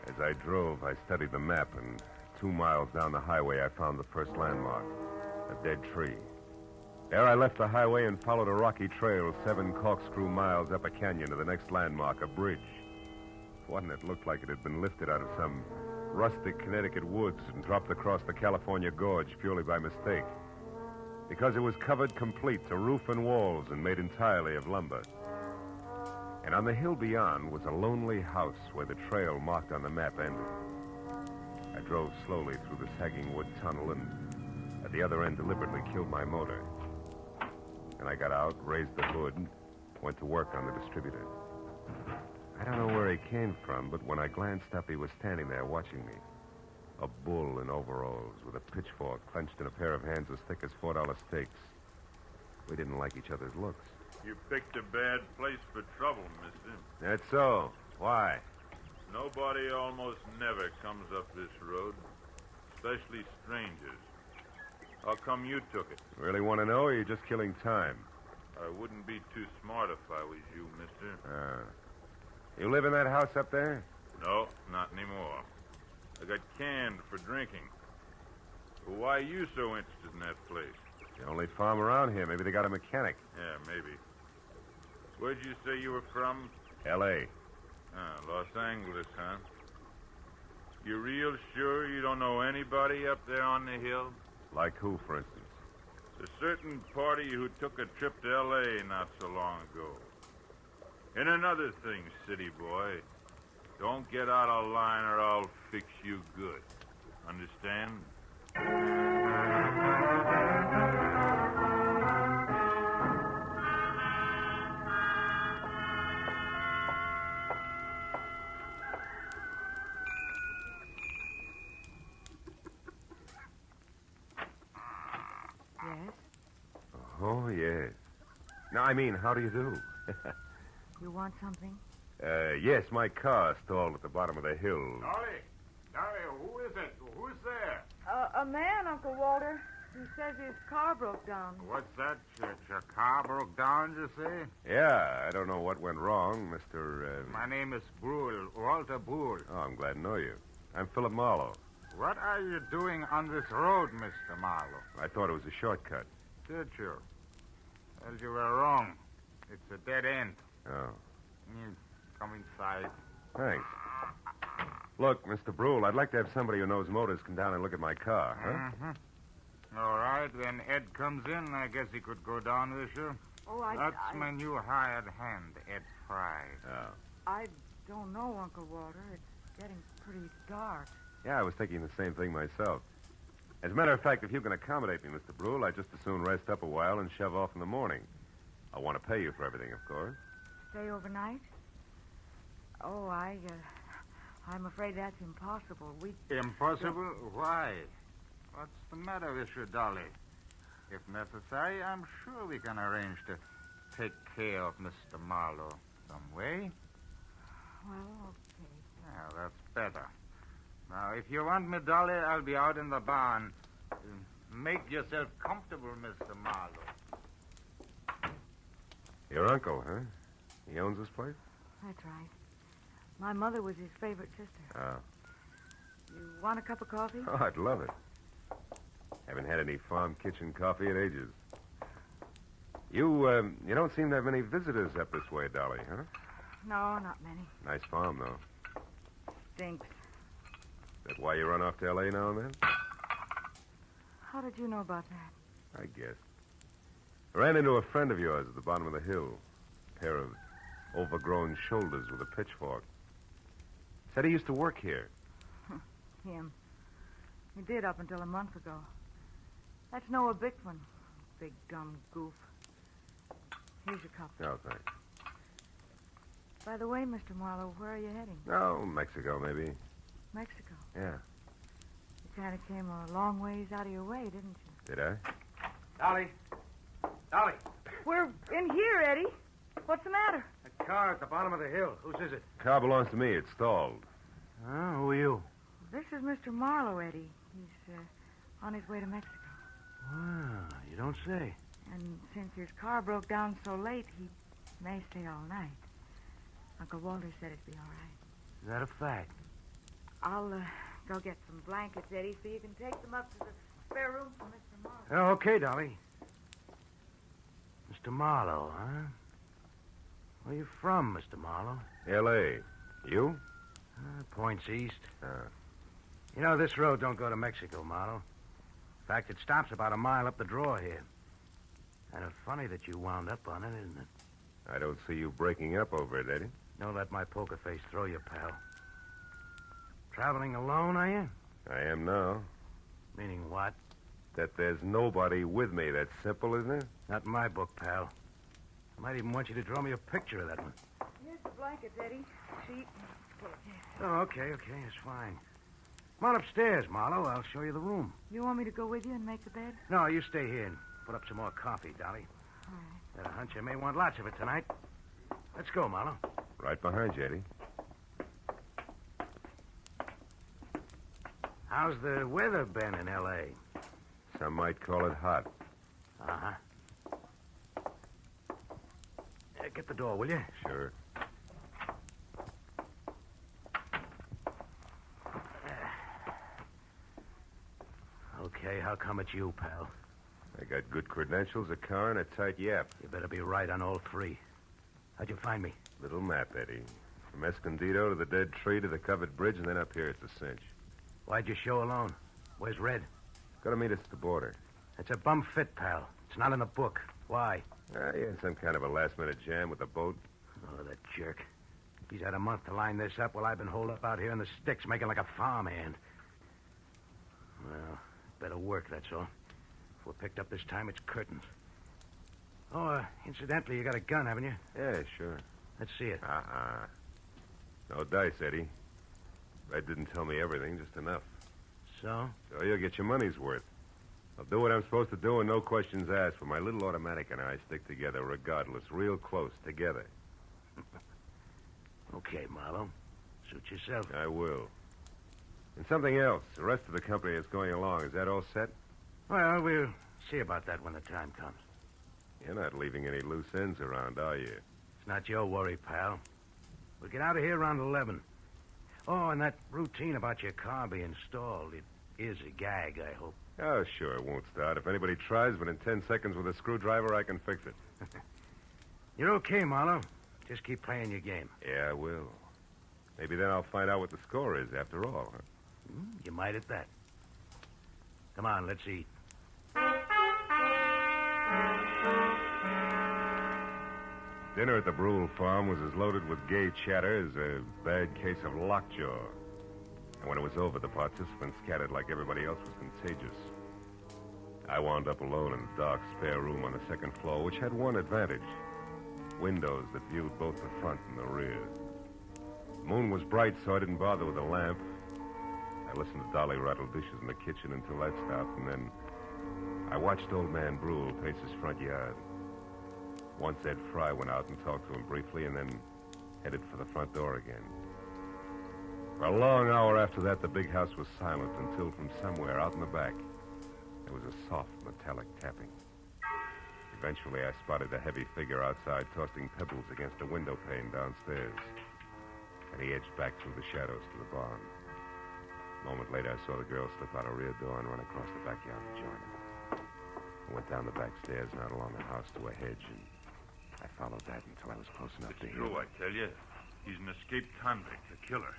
As I drove, I studied the map, and 2 miles down the highway, I found the first landmark, a dead tree. There I left the highway and followed a rocky trail 7 corkscrew miles up a canyon to the next landmark, a bridge. One that looked like it had been lifted out of some rustic Connecticut woods and dropped across the California gorge purely by mistake. Because it was covered complete to roof and walls and made entirely of lumber. And on the hill beyond was a lonely house where the trail marked on the map ended. I drove slowly through the sagging wood tunnel and at the other end deliberately killed my motor. And I got out, raised the hood, and went to work on the distributor. I don't know where he came from, but when I glanced up, he was standing there watching me. A bull in overalls with a pitchfork clenched in a pair of hands as thick as $4 steaks. We didn't like each other's looks. You picked a bad place for trouble, mister. That's so. Why? Nobody almost never comes up this road, especially strangers. How come you took it? Really want to know, or are you just killing time? I wouldn't be too smart if I was you, mister. You live in that house up there? No, not anymore. I got canned for drinking. Well, why are you so interested in that place? The only farm around here. Maybe they got a mechanic. Yeah, maybe. Where'd you say you were from? L.A. Los Angeles, huh? You real sure you don't know anybody up there on the hill? Like who, for instance? A certain party who took a trip to L.A. not so long ago. And another thing, city boy. Don't get out of line or I'll fix you good. Understand? Yes? Oh, yes. Now, I mean, how do you do? You want something? Yes, my car stalled at the bottom of the hill. Dolly, who is it? Who's there? A man, Uncle Walter. He says his car broke down. What's that? Your car broke down, you say? Yeah, I don't know what went wrong, Mr. My name is Brule, Walter Brule. Oh, I'm glad to know you. I'm Philip Marlowe. What are you doing on this road, Mr. Marlowe? I thought it was a shortcut. Did you? Well, you were wrong. It's a dead end. Oh. Come inside. Thanks. Look, Mr. Brule, I'd like to have somebody who knows motors come down and look at my car, huh? Mm-hmm. All right, when Ed comes in, I guess he could go down with you. Oh, That's my new hired hand, Ed Fry. Oh. I don't know, Uncle Walter. It's getting pretty dark. Yeah, I was thinking the same thing myself. As a matter of fact, if you can accommodate me, Mr. Brule, I'd just as soon rest up a while and shove off in the morning. I want to pay you for everything, of course. Stay overnight? Oh, I'm afraid that's impossible. Impossible? Why? What's the matter with you, Dolly? If necessary, I'm sure we can arrange to take care of Mr. Marlowe some way. Well, okay. Yeah, that's better. Now, if you want me, Dolly, I'll be out in the barn. Make yourself comfortable, Mr. Marlowe. Your uncle, huh? He owns this place? That's right. My mother was his favorite sister. Oh. You want a cup of coffee? Oh, I'd love it. Haven't had any farm kitchen coffee in ages. You don't seem to have many visitors up this way, Dolly, huh? No, not many. Nice farm, though. Stinks. Is that why you run off to L.A. now and then? How did you know about that? I guess. I ran into a friend of yours at the bottom of the hill. A pair of overgrown shoulders with a pitchfork. Said he used to work here. Him. He did up until a month ago. That's Noah Bickman. Big dumb goof. Here's your cup. Oh, thanks. By the way, Mr. Marlowe, where are you heading? Oh, Mexico, maybe. Mexico. Yeah. You kind of came a long ways out of your way, didn't you? Did I? Dolly. Dolly. We're in here, Eddie. What's the matter? A car at the bottom of the hill. Whose is it? Car belongs to me. It's stalled. Who are you? This is Mr. Marlowe, Eddie. He's on his way to Mexico. Wow, you don't say. And since his car broke down so late, he may stay all night. Uncle Walter said it'd be all right. Is that a fact? I'll go get some blankets, Eddie, so you can take them up to the spare room for Mr. Marlowe. Oh, okay, Dolly. Mr. Marlowe, huh? Where you from, Mr. Marlowe? L.A. You? Points east. You know, this road don't go to Mexico, Marlowe. In fact, it stops about a mile up the draw here. And it's funny that you wound up on it, isn't it? I don't see you breaking up over it, Eddie. Don't let my poker face throw you, pal. Traveling alone, are you? I am now. Meaning what? That there's nobody with me. That's simple, isn't it? Not in my book, pal. I might even want you to draw me a picture of that one. Here's the blankets, Eddie. Sheet. Oh, okay, that's fine. Come on upstairs, Marlowe. I'll show you the room. You want me to go with you and make the bed? No, you stay here and put up some more coffee, Dolly. All right. Got a hunch I may want lots of it tonight. Let's go, Marlowe. Right behind you, Eddie. How's the weather been in L.A.? Some might call it hot. Uh-huh. Get the door, will you? Sure. Okay, how come it's you, pal? I got good credentials, a car, and a tight yap. You better be right on all three. How'd you find me? Little map, Eddie. From Escondido to the dead tree to the covered bridge, and then up here it's a cinch. Why'd you show alone? Where's Red? Got to meet us at the border. It's a bum fit, pal. It's not in the book. Why? He had some kind of a last-minute jam with the boat. Oh, that jerk. He's had a month to line this up while I've been holed up out here in the sticks making like a farmhand. Well, better work, that's all. If we're picked up this time, it's curtains. Oh, incidentally, you got a gun, haven't you? Yeah, sure. Let's see it. No dice, Eddie. Red didn't tell me everything, just enough. So? So you'll get your money's worth. I'll do what I'm supposed to do and no questions asked, for my little automatic and I stick together regardless, real close, together. Okay, Marlowe. Suit yourself. I will. And something else. The rest of the company is going along. Is that all set? Well, we'll see about that when the time comes. You're not leaving any loose ends around, are you? It's not your worry, pal. We'll get out of here around 11. Oh, and that routine about your car being stalled, it is a gag, I hope. Oh, sure, it won't start. If anybody tries, but in 10 seconds with a screwdriver, I can fix it. You're okay, Marlowe. Just keep playing your game. Yeah, I will. Maybe then I'll find out what the score is after all, huh? You might at that. Come on, let's eat. Dinner at the Brule farm was as loaded with gay chatter as a bad case of lockjaw. And when it was over, the participants scattered like everybody else was contagious. I wound up alone in a dark spare room on the second floor, which had one advantage. Windows that viewed both the front and the rear. The moon was bright, so I didn't bother with a lamp. I listened to Dolly rattle dishes in the kitchen until that stopped, and then I watched old man Brule pace his front yard. Once Ed Fry went out and talked to him briefly, and then headed for the front door again. For a long hour after that, the big house was silent until from somewhere out in the back, there was a soft metallic tapping. Eventually, I spotted a heavy figure outside tossing pebbles against a window pane downstairs. And he edged back through the shadows to the barn. A moment later, I saw the girl slip out a rear door and run across the backyard to join him. I went down the back stairs and out along the house to a hedge, and I followed that until I was close enough to hear. True, I tell you. He's an escaped convict, a killer.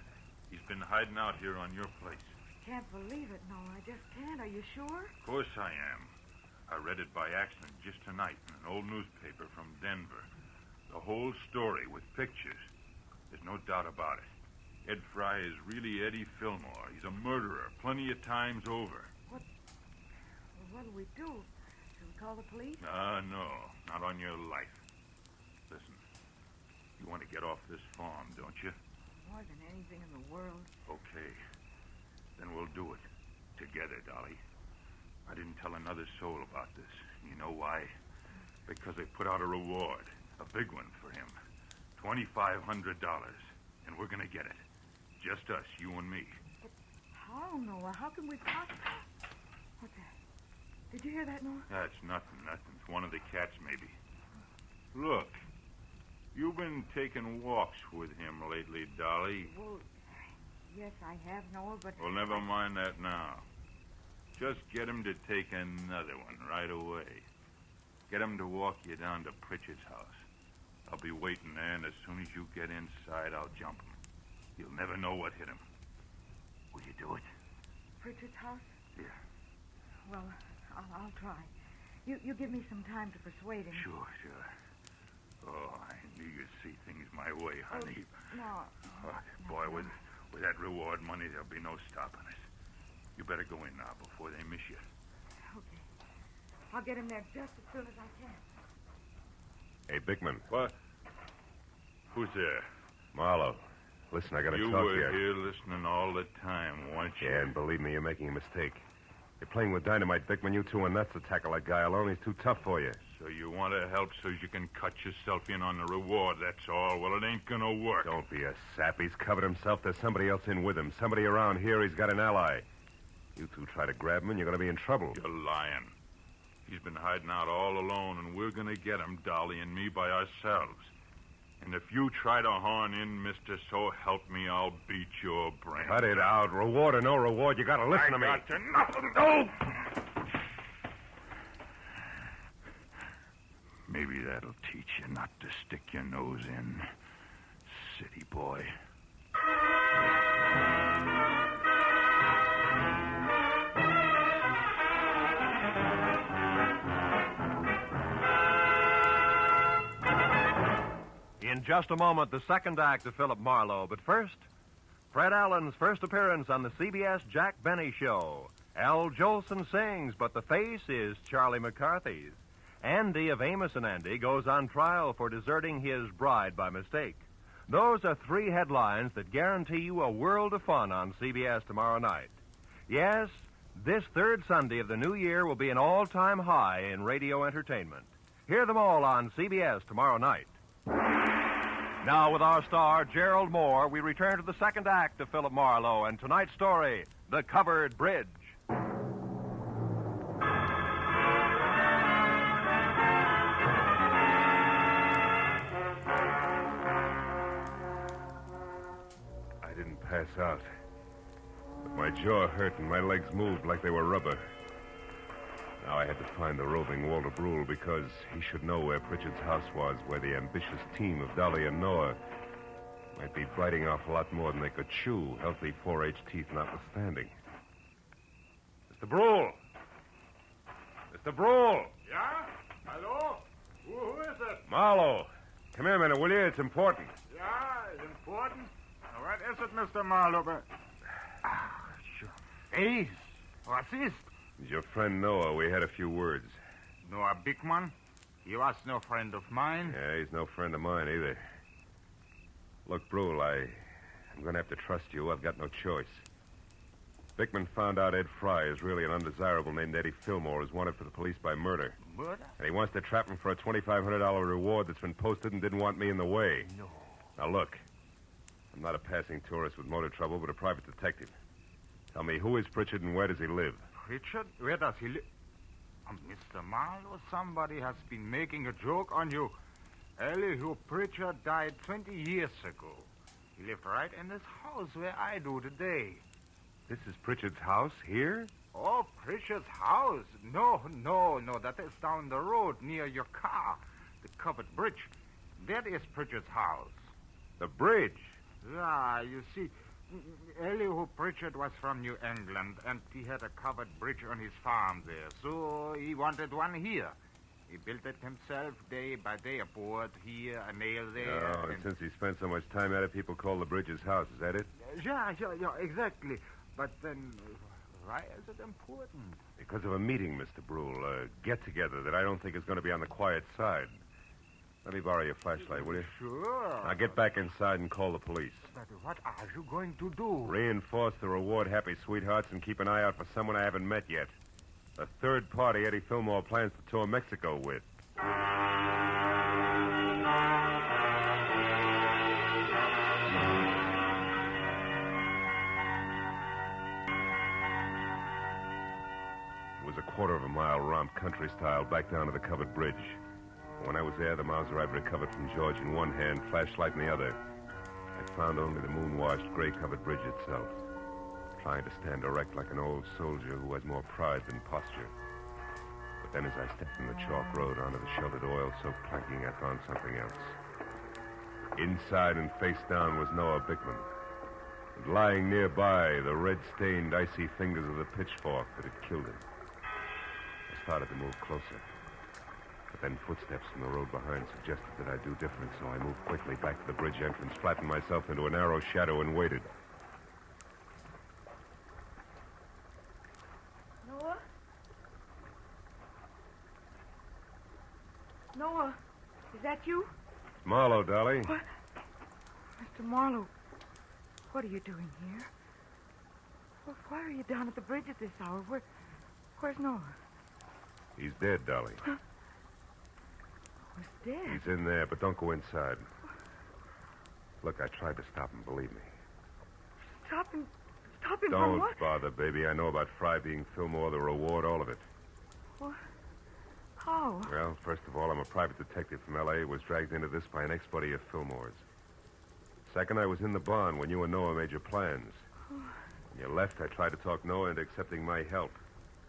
He's been hiding out here on your place. Can't believe it, no. I just can't. Are you sure? Of course I am. I read it by accident just tonight in an old newspaper from Denver. The whole story with pictures. There's no doubt about it. Ed Fry is really Eddie Fillmore. He's a murderer plenty of times over. What do we do? Should we call the police? No. Not on your life. Listen, you want to get off this farm, don't you? More than anything in the world. Okay. Then we'll do it. Together, Dolly. I didn't tell another soul about this. You know why? Because they put out a reward. A big one for him. $2,500. And we're going to get it. Just us, you and me. But how, Noah? How can we possibly... What's that? Did you hear that, Noah? That's nothing. It's one of the cats, maybe. Look. You've been taking walks with him lately, Dolly. Well, yes, I have, Noah, but... Well, never mind that now. Just get him to take another one right away. Get him to walk you down to Pritchard's house. I'll be waiting there, and as soon as you get inside, I'll jump him. You'll never know what hit him. Will you do it? Pritchard's house? Yeah. Well, I'll try. You give me some time to persuade him. Sure. Oh, I knew you'd see things my way, honey. No. Oh, boy, with that reward money, there'll be no stopping us. You better go in now before they miss you. Okay. I'll get him there just as soon as I can. Hey, Bickman. What? Who's there? Marlowe. Listen, I gotta You talk to were you. here listening all the time, weren't you? Yeah, and believe me, you're making a mistake. You're playing with dynamite, Bickman. You two are nuts to tackle that guy alone. He's too tough for you. So you want to help so you can cut yourself in on the reward, that's all. Well, it ain't gonna work. Don't be a sap. He's covered himself. There's somebody else in with him. Somebody around here. He's got an ally. You two try to grab him, and you're gonna be in trouble. You're lying. He's been hiding out all alone, and we're gonna get him, Dolly and me, by ourselves. And if you try to horn in, mister, so help me, I'll beat your brains. Cut it out. Reward or no reward, you gotta listen to me. I got to nothing. No! Maybe that'll teach you not to stick your nose in, city boy. In just a moment, the second act of Philip Marlowe. But first, Fred Allen's first appearance on the CBS Jack Benny Show. Al Jolson sings, but the face is Charlie McCarthy's. Andy of Amos and Andy goes on trial for deserting his bride by mistake. Those are three headlines that guarantee you a world of fun on CBS tomorrow night. Yes, this third Sunday of the new year will be an all-time high in radio entertainment. Hear them all on CBS tomorrow night. Now, with our star, Gerald Moore, we return to the second act of Philip Marlowe and tonight's story, The Covered Bridge. I didn't pass out, but my jaw hurt and my legs moved like they were rubber. Now I had to find the roving Walter Brule because he should know where Pritchard's house was, where the ambitious team of Dolly and Noah might be biting off a lot more than they could chew, healthy 4-H teeth notwithstanding. Mr. Brule! Mr. Brule! Yeah? Hello? Who is it? Marlowe! Come here a minute, will you? It's important. Yeah, it's important. What is it, Mr. Marlowe? Your face. What's this? It's your friend Noah. We had a few words. Noah Bickman? He was no friend of mine. Yeah, he's no friend of mine either. Look, Brule, I'm going to have to trust you. I've got no choice. Bickman found out Ed Fry is really an undesirable named Eddie Fillmore who's wanted for the police by murder. Murder? And he wants to trap him for a $2,500 reward that's been posted and didn't want me in the way. No. Now, look. I'm not a passing tourist with motor trouble, but a private detective. Tell me, who is Pritchard and where does he live? Pritchard? Where does he live? Mr. Marlowe, somebody has been making a joke on you. Elihu Pritchard died 20 years ago. He lived right in this house where I do today. This is Pritchard's house here? Oh, Pritchard's house? No. That is down the road near your car. The covered bridge. That is Pritchard's house. The bridge? Yeah, you see, Elihu Pritchard was from New England, and he had a covered bridge on his farm there, so he wanted one here. He built it himself day by day, a board here, a nail there. Oh, and since he spent so much time at it, people call the bridge his house. Is that it? Yeah, exactly. But then, why is it important? Because of a meeting, Mr. Brule, a get-together that I don't think is going to be on the quiet side. Let me borrow your flashlight, will you? Sure. Now get back inside and call the police. But what are you going to do? Reinforce the reward happy sweethearts and keep an eye out for someone I haven't met yet. A third party Eddie Fillmore plans to tour Mexico with. It was a quarter of a mile romp, country style, back down to the covered bridge. When I was there, the Mauser I'd recovered from George in one hand, flashlight in the other. I found only the moon-washed, gray-covered bridge itself, trying to stand erect like an old soldier who has more pride than posture. But then as I stepped from the chalk road onto the sheltered oil-soaked planking, I found something else. Inside and face down was Noah Bickman. And lying nearby, the red-stained, icy fingers of the pitchfork that had killed him. I started to move closer. But then footsteps from the road behind suggested that I do different, so I moved quickly back to the bridge entrance, flattened myself into a narrow shadow, and waited. Noah? Noah, is that you? Marlowe, Dolly. What? Mr. Marlowe, what are you doing here? Well, why are you down at the bridge at this hour? Where's Noah? He's dead, Dolly. Was dead? He's in there, but don't go inside. Look, I tried to stop him, believe me. Stop him from Don't what? bother, baby. I know about Fry being Fillmore, the reward, all of it. What? How? Well, first of all, I'm a private detective from L.A. was dragged into this by an ex-buddy of Fillmore's. Second, I was in the barn when you and Noah made your plans. When you left, I tried to talk Noah into accepting my help.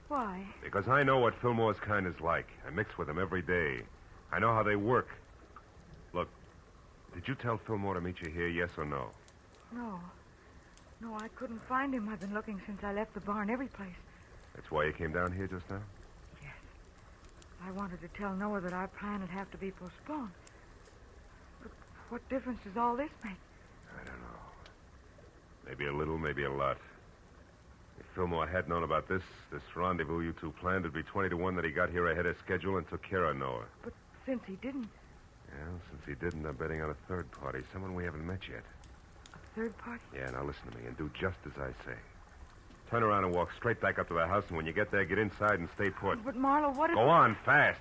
Why? Because I know what Fillmore's kind is like. I mix with them every day. I know how they work. Look, did you tell Fillmore to meet you here, yes or no? No. No, I couldn't find him. I've been looking since I left the barn every place. That's why you came down here just now? Yes. I wanted to tell Noah that our plan would have to be postponed. But what difference does all this make? I don't know. Maybe a little, maybe a lot. If Fillmore had known about this rendezvous you two planned, it'd be 20 to 1 that he got here ahead of schedule and took care of Noah. But since he didn't. Well, since he didn't, I'm betting on a third party, someone we haven't met yet. A third party? Yeah, now listen to me and do just as I say. Turn around and walk straight back up to the house, and when you get there, get inside and stay put. But, Marlowe, what if... Go on, fast.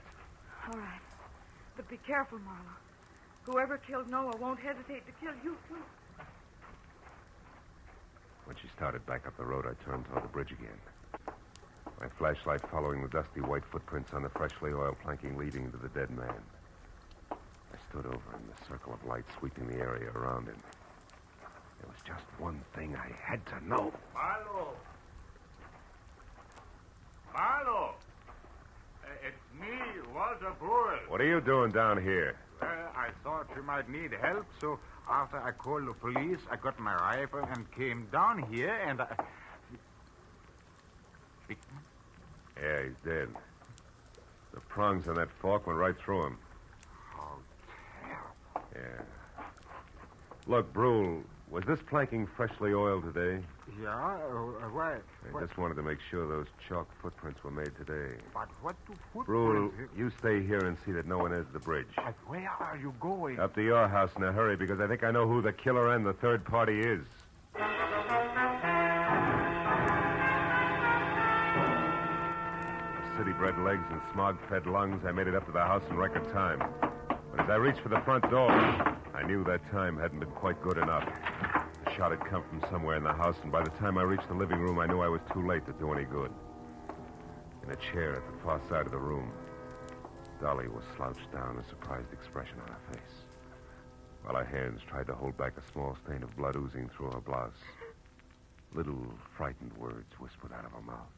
All right. But be careful, Marlowe. Whoever killed Noah won't hesitate to kill you, too. When she started back up the road, I turned toward the bridge again. My flashlight following the dusty white footprints on the freshly oiled planking leading to the dead man. I stood over in the circle of light sweeping the area around him. There was just one thing I had to know. Marlowe! Marlowe! It's me, Walter Brewer. What are you doing down here? Well, I thought you might need help, so after I called the police, I got my rifle and came down here, and I... Yeah, he's dead. The prongs on that fork went right through him. Oh, Yeah. Look, Brule, was this planking freshly oiled today? yeah? Why? I just wanted to make sure those chalk footprints were made today. But what do Brule, footprints... you stay here and see that no one enters the bridge. But where are you going? Up to your house in a hurry, because I think I know who the killer and the third party is. With city-bred legs and smog-fed lungs, I made it up to the house in record time. But as I reached for the front door, I knew that time hadn't been quite good enough. The shot had come from somewhere in the house, and by the time I reached the living room, I knew I was too late to do any good. In a chair at the far side of the room, Dolly was slouched down, a surprised expression on her face, while her hands tried to hold back a small stain of blood oozing through her blouse. Little frightened words whispered out of her mouth.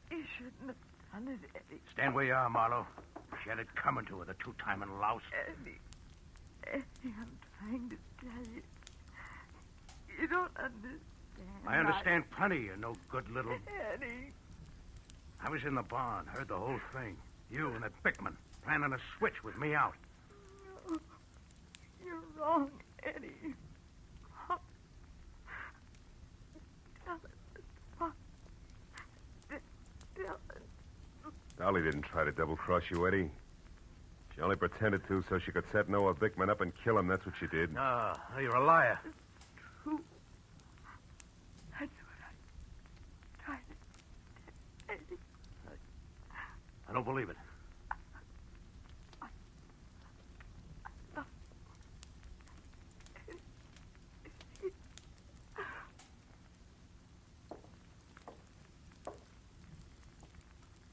You shouldn't have done it, Eddie. Stand where you are, Marlowe. She had it coming to her, the two-timing louse. Eddie, I'm trying to tell you. You don't understand. I understand plenty, you no good little... Eddie. I was in the barn, heard the whole thing. You and that Bickman planning a switch with me out. No, you're wrong, Eddie. Tell it. Tell it. Dolly didn't try to double-cross you, Eddie. She only pretended to so she could set Noah Bickman up and kill him. That's what she did. No, you're a liar. True. That's what I tried to tell Eddie. I don't believe it.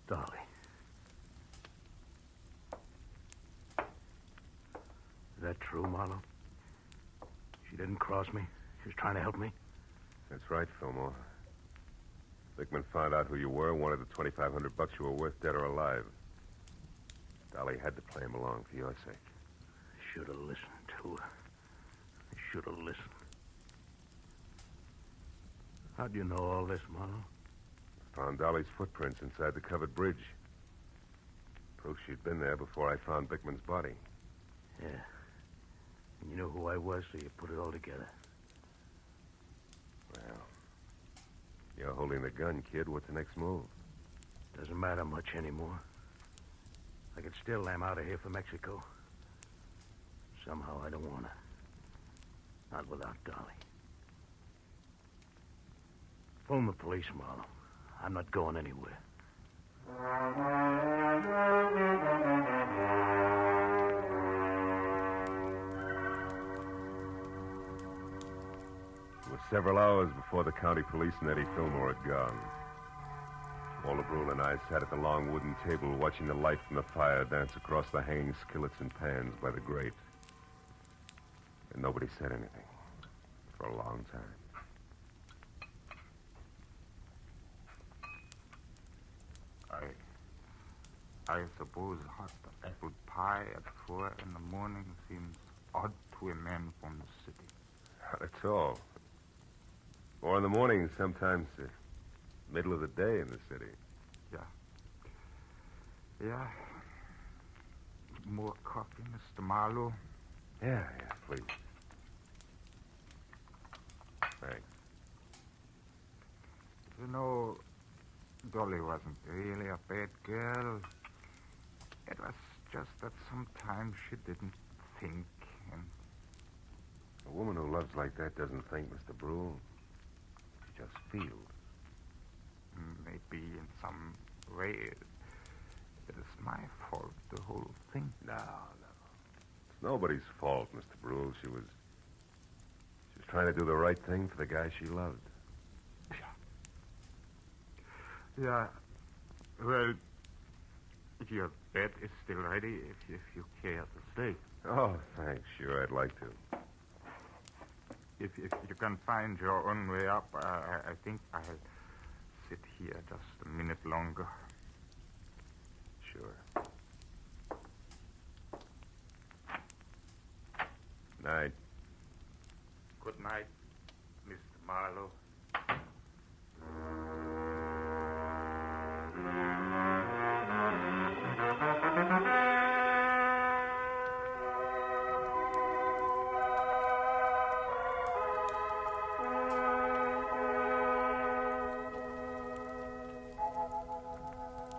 Dolly. Is that true, Marlowe? She didn't cross me. She was trying to help me. That's right, Fillmore. Bickman found out who you were, wanted the $2,500 you were worth, dead or alive. Dolly had to play him along for your sake. Should have listened to her. I should have listened. How'd you know all this, Marlowe? Found Dolly's footprints inside the covered bridge. Proof she'd been there before I found Bickman's body. Yeah. And you knew who I was, so you put it all together. Well, you're holding the gun, kid. What's the next move? Doesn't matter much anymore. I could still lam out of here for Mexico. Somehow I don't want to. Not without Dolly. Phone the police, Marlowe. I'm not going anywhere. It was several hours before the county police and Eddie Fillmore had gone. Walter Brule and I sat at the long wooden table watching the light from the fire dance across the hanging skillets and pans by the grate. And nobody said anything for a long time. I suppose hot apple pie at 4 in the morning seems odd to a man from the city. Not at all. 4 in the morning, sometimes the middle of the day in the city. Yeah. Yeah. More coffee, Mr. Marlowe? Yeah, please. Thanks. You know, Dolly wasn't really a bad girl. It was just that sometimes she didn't think, and... A woman who loves like that doesn't think, Mr. Brule. She just feels. Maybe in some way it is my fault, the whole thing. No. nobody's fault, Mr. Brule. She was trying to do the right thing for the guy she loved. Yeah. Well, your bed is still ready if you care to stay. Oh, thanks. Sure, I'd like to. If you can find your own way up, I think I'll sit here just a minute longer. Sure. Night. Good night, Mr. Marlowe.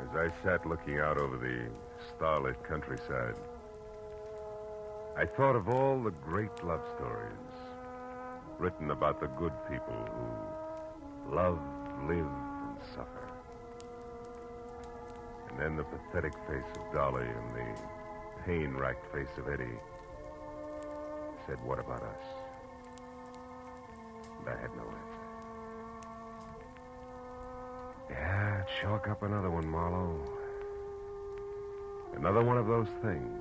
As I sat looking out over the starlit countryside, I thought of all the great love stories written about the good people who love, live, and suffer. And then the pathetic face of Dolly and the pain-racked face of Eddie said, "What about us?" And I had no answer. Yeah, chalk up another one, Marlowe. Another one of those things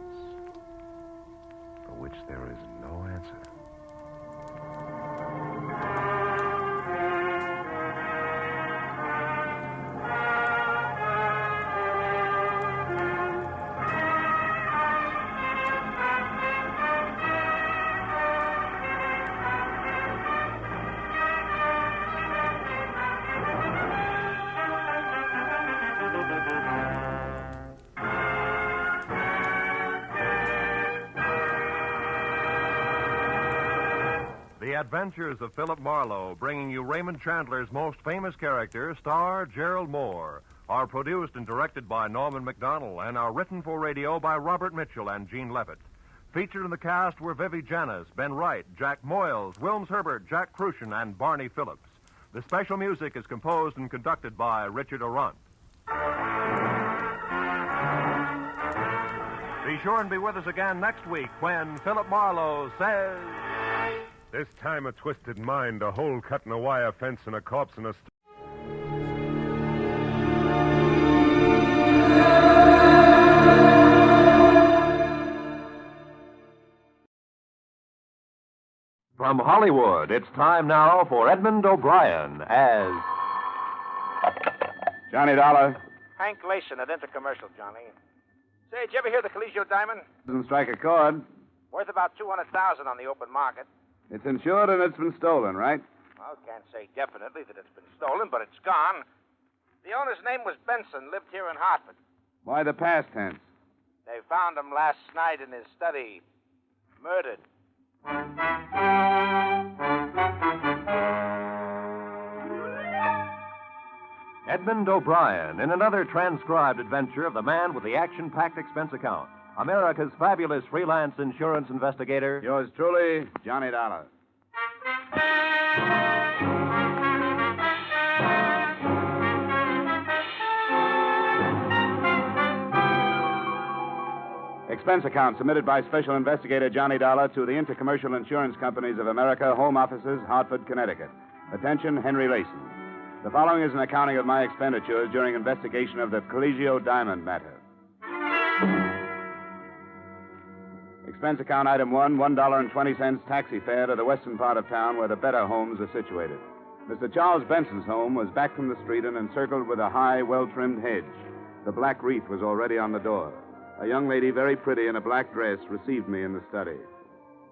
for which there is no answer. The Adventures of Philip Marlowe, bringing you Raymond Chandler's most famous character, star Gerald Moore, are produced and directed by Norman MacDonald and are written for radio by Robert Mitchell and Gene Levitt. Featured in the cast were Vivi Janis, Ben Wright, Jack Moyles, Wilms Herbert, Jack Crucian, and Barney Phillips. The special music is composed and conducted by Richard Arant. Be sure and be with us again next week when Philip Marlowe says... This time a twisted mind, a hole cut in a wire fence, and a corpse in a... From Hollywood, it's time now for Edmund O'Brien as... Johnny Dollar. Hank Gleason at Intercommercial, Johnny. Say, did you ever hear the Caligio diamond? Doesn't strike a chord. Worth about $200,000 on the open market. It's insured and it's been stolen, right? Well, can't say definitely that it's been stolen, but it's gone. The owner's name was Benson, lived here in Hartford. Why the past tense? They found him last night in his study, murdered. Edmund O'Brien in another transcribed adventure of the man with the action-packed expense account. America's fabulous freelance insurance investigator. Yours truly, Johnny Dollar. Expense account submitted by Special Investigator Johnny Dollar to the Intercommercial Insurance Companies of America, Home Offices, Hartford, Connecticut. Attention, Henry Layson. The following is an accounting of my expenditures during investigation of the Caligio diamond matter. Expense account item 1, $1.20 taxi fare to the western part of town where the better homes are situated. Mr. Charles Benson's home was back from the street and encircled with a high, well-trimmed hedge. The black wreath was already on the door. A young lady, very pretty in a black dress, received me in the study.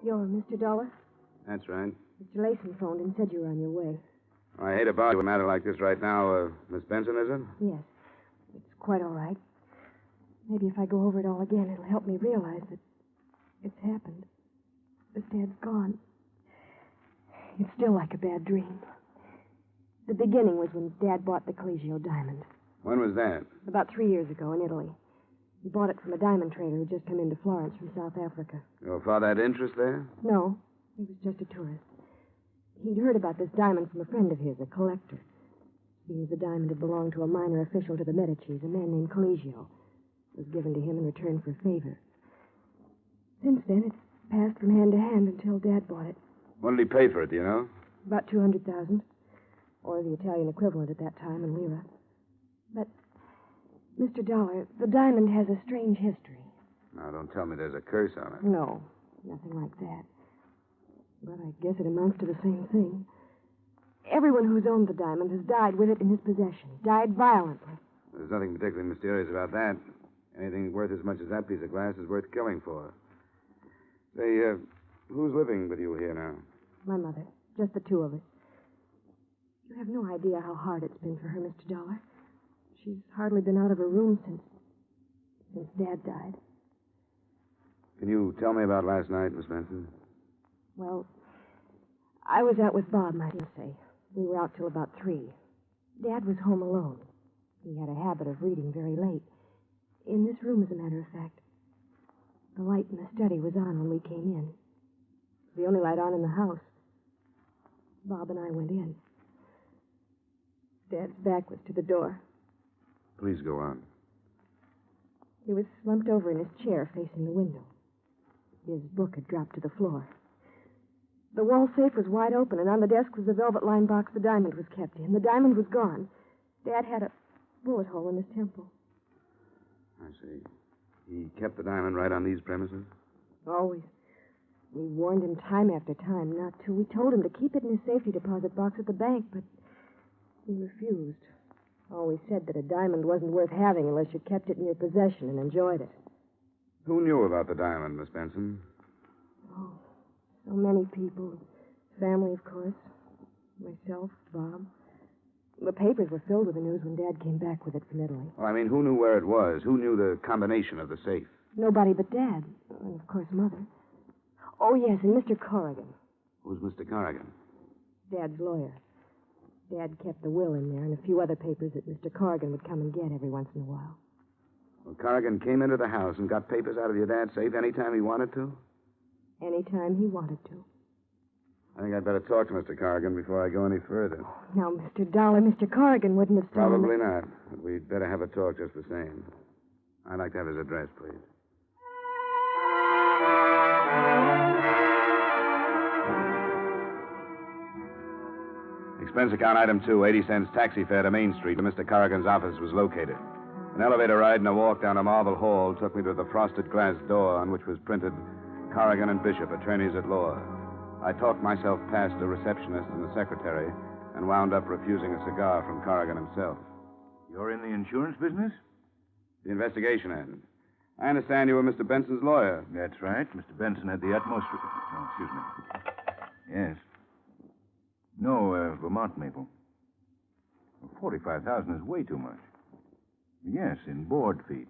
You're Mr. Dollar? That's right. Mr. Layson phoned and said you were on your way. I hate about a matter like this right now. Miss Benson, is it? Yes. It's quite all right. Maybe if I go over it all again, it'll help me realize that it's happened. That Dad's gone. It's still like a bad dream. The beginning was when Dad bought the Caligio diamond. When was that? About 3 years ago in Italy. He bought it from a diamond trader who'd just come into Florence from South Africa. Your father had interest there? No, he was just a tourist. He'd heard about this diamond from a friend of his, a collector. Seems the diamond had belonged to a minor official to the Medicis, a man named Caligio. It was given to him in return for a favor. Since then, it's passed from hand to hand until Dad bought it. What did he pay for it, do you know? About 200,000, or the Italian equivalent at that time in lira. But, Mr. Dollar, the diamond has a strange history. Now, don't tell me there's a curse on it. No, nothing like that. But I guess it amounts to the same thing. Everyone who's owned the diamond has died with it in his possession, died violently. There's nothing particularly mysterious about that. Anything worth as much as that piece of glass is worth killing for. Say, who's living with you here now? My mother. Just the two of us. You have no idea how hard it's been for her, Mr. Dollar. She's hardly been out of her room since Dad died. Can you tell me about last night, Miss Benson? Well, I was out with Bob, my fiancé. We were out till about 3. Dad was home alone. He had a habit of reading very late. In this room, as a matter of fact. The light in the study was on when we came in. The only light on in the house. Bob and I went in. Dad's back was to the door. Please go on. He was slumped over in his chair facing the window. His book had dropped to the floor. The wall safe was wide open, and on the desk was the velvet-lined box the diamond was kept in. The diamond was gone. Dad had a bullet hole in his temple. I see. He kept the diamond right on these premises? Always. We warned him time after time not to. We told him to keep it in his safety deposit box at the bank, but he refused. Always said that a diamond wasn't worth having unless you kept it in your possession and enjoyed it. Who knew about the diamond, Miss Benson? Oh, so many people. Family, of course. Myself, Bob. The papers were filled with the news when Dad came back with it from Italy. Well, I mean, who knew where it was? Who knew the combination of the safe? Nobody but Dad. And, of course, Mother. Oh, yes, and Mr. Corrigan. Who's Mr. Corrigan? Dad's lawyer. Dad kept the will in there and a few other papers that Mr. Corrigan would come and get every once in a while. Well, Corrigan came into the house and got papers out of your dad's safe any time he wanted to? Anytime he wanted to. I think I'd better talk to Mr. Corrigan before I go any further. Now, Mr. Dollar, Mr. Corrigan wouldn't have stolen Probably not. But we'd better have a talk just the same. I'd like to have his address, please. Expense account item 2, 80 cents taxi fare to Main Street where Mr. Corrigan's office was located. An elevator ride and a walk down a marble hall took me to the frosted glass door on which was printed Corrigan and Bishop, attorneys at law. I talked myself past a receptionist and the secretary and wound up refusing a cigar from Corrigan himself. You're in the insurance business? The investigation end. I understand you were Mr. Benson's lawyer. That's right. Mr. Benson had the utmost... Oh, excuse me. Yes. No, Vermont maple. 45,000 is way too much. Yes, in board feet.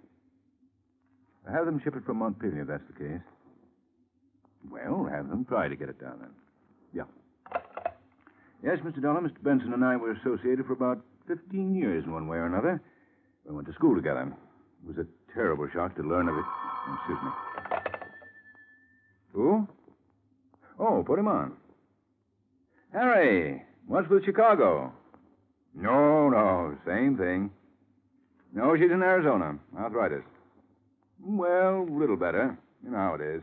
Have them ship it from Montpelier, if that's the case. Well, have them try to get it down then. Yeah. Yes, Mr. Dollar, Mr. Benson and I were associated for about 15 years in one way or another. We went to school together. It was a terrible shock to learn of it. Oh, excuse me. Who? Oh, put him on. Harry, what's with Chicago? No, same thing. No, she's in Arizona. Arthritis. Well, a little better. You know how it is.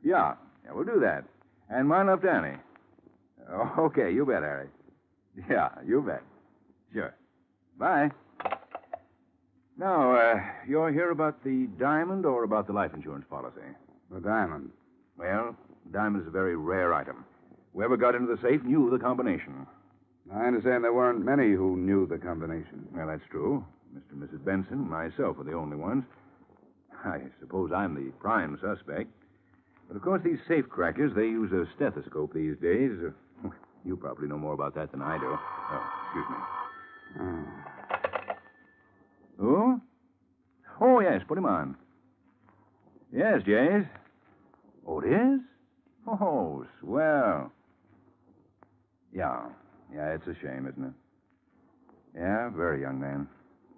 Yeah, we'll do that. And my love to Annie. Okay, you bet, Harry. Yeah, you bet. Sure. Bye. Now, you're here about the diamond or about the life insurance policy? The diamond. Well, the diamond is a very rare item. Whoever got into the safe knew the combination. I understand there weren't many who knew the combination. Well, that's true. Mr. and Mrs. Benson and myself are the only ones. I suppose I'm the prime suspect. But, of course, these safe crackers, they use a stethoscope these days. You probably know more about that than I do. Oh, excuse me. Who? Oh, yes, put him on. Yes, Jays. Oh, it is? Oh, swell. Yeah, it's a shame, isn't it? Yeah, very young man.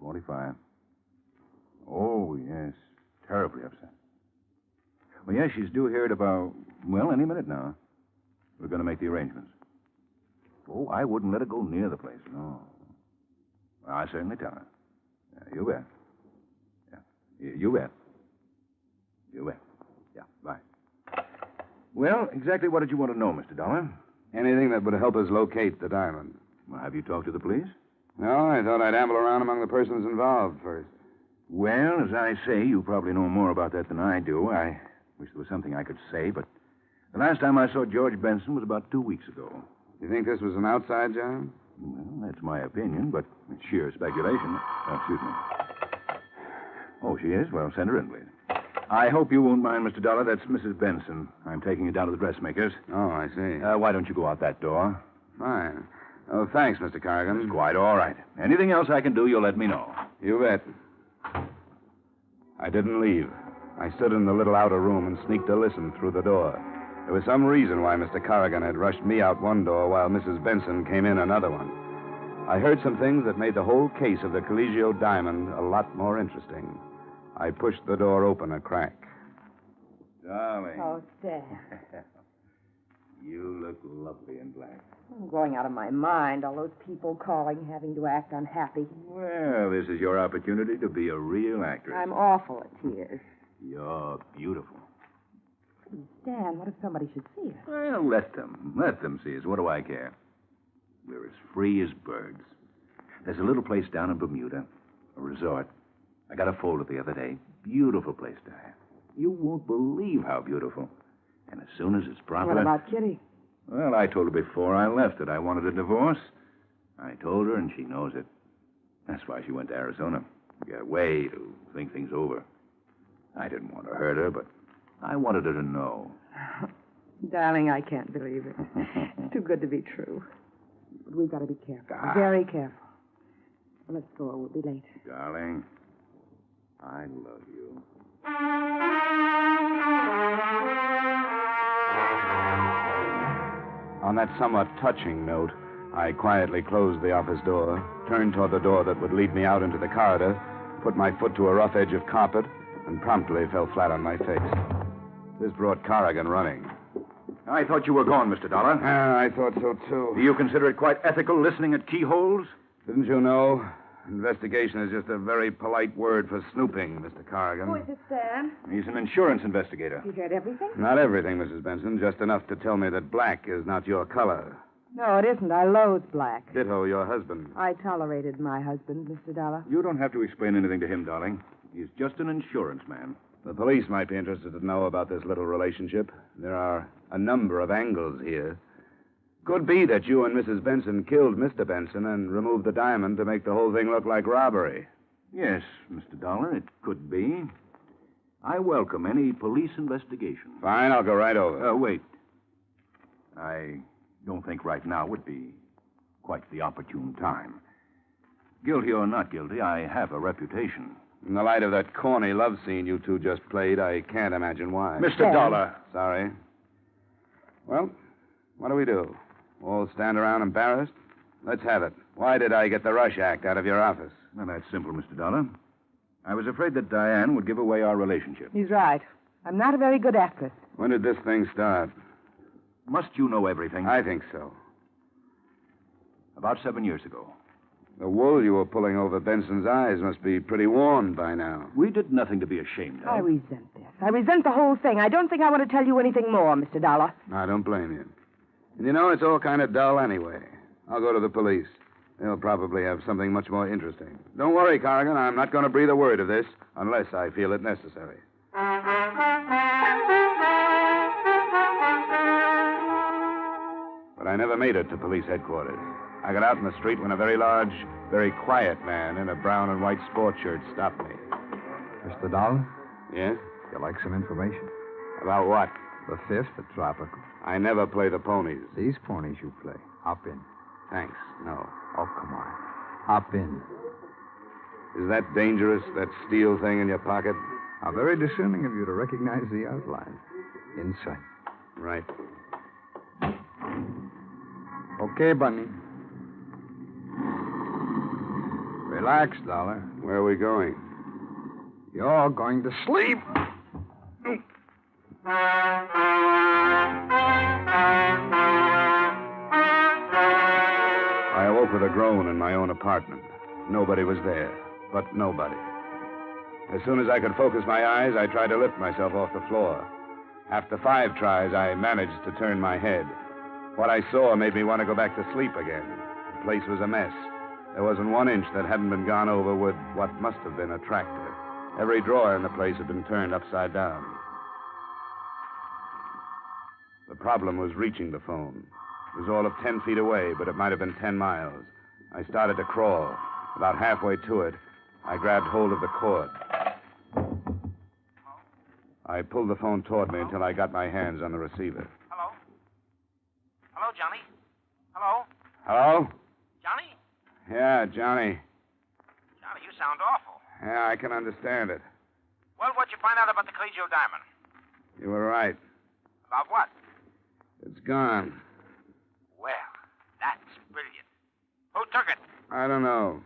45. Oh, yes. Terribly upset. Well, yes, she's due here at about, any minute now. We're going to make the arrangements. Oh, I wouldn't let her go near the place, no. Well, I certainly tell her. Yeah, you bet. Yeah, you bet. You bet. Well, exactly what did you want to know, Mr. Dollar? Anything that would help us locate the diamond. Well, have you talked to the police? No, I thought I'd amble around among the persons involved first. Well, as I say, you probably know more about that than I do. I wish there was something I could say, but the last time I saw George Benson was about 2 weeks ago. You think this was an outside job? Well, that's my opinion, but it's sheer speculation. Oh, excuse me. Oh, she is? Well, send her in, please. I hope you won't mind, Mr. Dollar. That's Mrs. Benson. I'm taking you down to the dressmaker's. Oh, I see. Why don't you go out that door? Fine. Oh, thanks, Mr. Corrigan. It's quite all right. Anything else I can do, you'll let me know. You bet. I didn't leave. I stood in the little outer room and sneaked a listen through the door. There was some reason why Mr. Corrigan had rushed me out one door while Mrs. Benson came in another one. I heard some things that made the whole case of the Caligio diamond a lot more interesting. I pushed the door open a crack. Darling. Oh, Sam. You look lovely in black. I'm going out of my mind. All those people calling, having to act unhappy. Well, this is your opportunity to be a real actress. I'm awful at tears. You're beautiful. Stan, what if somebody should see us? Well, let them see us. What do I care? We're as free as birds. There's a little place down in Bermuda, a resort. I got a folder the other day. Beautiful place to have. You won't believe how beautiful. And as soon as it's proper... What about Kitty? Well, I told her before I left that I wanted a divorce. I told her, and she knows it. That's why she went to Arizona. To get away, to think things over. I didn't want to hurt her, but I wanted her to know. Darling, I can't believe it. It's too good to be true. But we've got to be careful. Very careful. Well, let's go. We'll be late. Darling, I love you. On that somewhat touching note, I quietly closed the office door, turned toward the door that would lead me out into the corridor, put my foot to a rough edge of carpet, and promptly fell flat on my face. This brought Corrigan running. I thought you were gone, Mr. Dollar. I thought so, too. Do you consider it quite ethical listening at keyholes? Didn't you know? Investigation is just a very polite word for snooping, Mr. Corrigan. Who is it, Stan? He's an insurance investigator. You heard everything? Not everything, Mrs. Benson. Just enough to tell me that black is not your color. No, it isn't. I loathe black. Ditto your husband. I tolerated my husband, Mr. Dollar. You don't have to explain anything to him, darling. He's just an insurance man. The police might be interested to know about this little relationship. There are a number of angles here. Could be that you and Mrs. Benson killed Mr. Benson and removed the diamond to make the whole thing look like robbery. Yes, Mr. Dollar, it could be. I welcome any police investigation. Fine, I'll go right over. Wait. I don't think right now would be quite the opportune time. Guilty or not guilty, I have a reputation. In the light of that corny love scene you two just played, I can't imagine why. Mr. Dollar. Sorry. Well, what do we do? All stand around embarrassed? Let's have it. Why did I get the Rush Act out of your office? Well, that's simple, Mr. Dollar. I was afraid that Diane would give away our relationship. He's right. I'm not a very good actress. When did this thing start? Must you know everything? I think so. About 7 years ago. The wool you were pulling over Benson's eyes must be pretty worn by now. We did nothing to be ashamed of. I resent this. I resent the whole thing. I don't think I want to tell you anything more, Mr. Dollar. I don't blame you. And you know, it's all kind of dull anyway. I'll go to the police. They'll probably have something much more interesting. Don't worry, Corrigan. I'm not going to breathe a word of this unless I feel it necessary. But I never made it to police headquarters. I got out in the street when a very large, very quiet man in a brown and white sports shirt stopped me. Mr. Dollar? Yes? You like some information? About what? The fifth, the tropical. I never play the ponies. These ponies you play. Hop in. Thanks. No. Oh, come on. Hop in. Is that dangerous, that steel thing in your pocket? How very discerning of you to recognize the outline. Inside. Right. Okay, Bunny. Relax, Dollar. Where are we going? You're going to sleep. I awoke with a groan in my own apartment. Nobody was there, but nobody. As soon as I could focus my eyes, I tried to lift myself off the floor. After 5 tries, I managed to turn my head. What I saw made me want to go back to sleep again. The place was a mess. There wasn't 1 inch that hadn't been gone over with what must have been a tractor. Every drawer in the place had been turned upside down. The problem was reaching the phone. It was all of 10 feet away, but it might have been 10 miles. I started to crawl. About halfway to it, I grabbed hold of the cord. I pulled the phone toward me until I got my hands on the receiver. Hello? Hello, Johnny? Hello? Hello? Johnny? Yeah, Johnny. Johnny, you sound awful. Yeah, I can understand it. Well, what'd you find out about the Caligio diamond? You were right. About what? It's gone. Well, that's brilliant. Who took it? I don't know.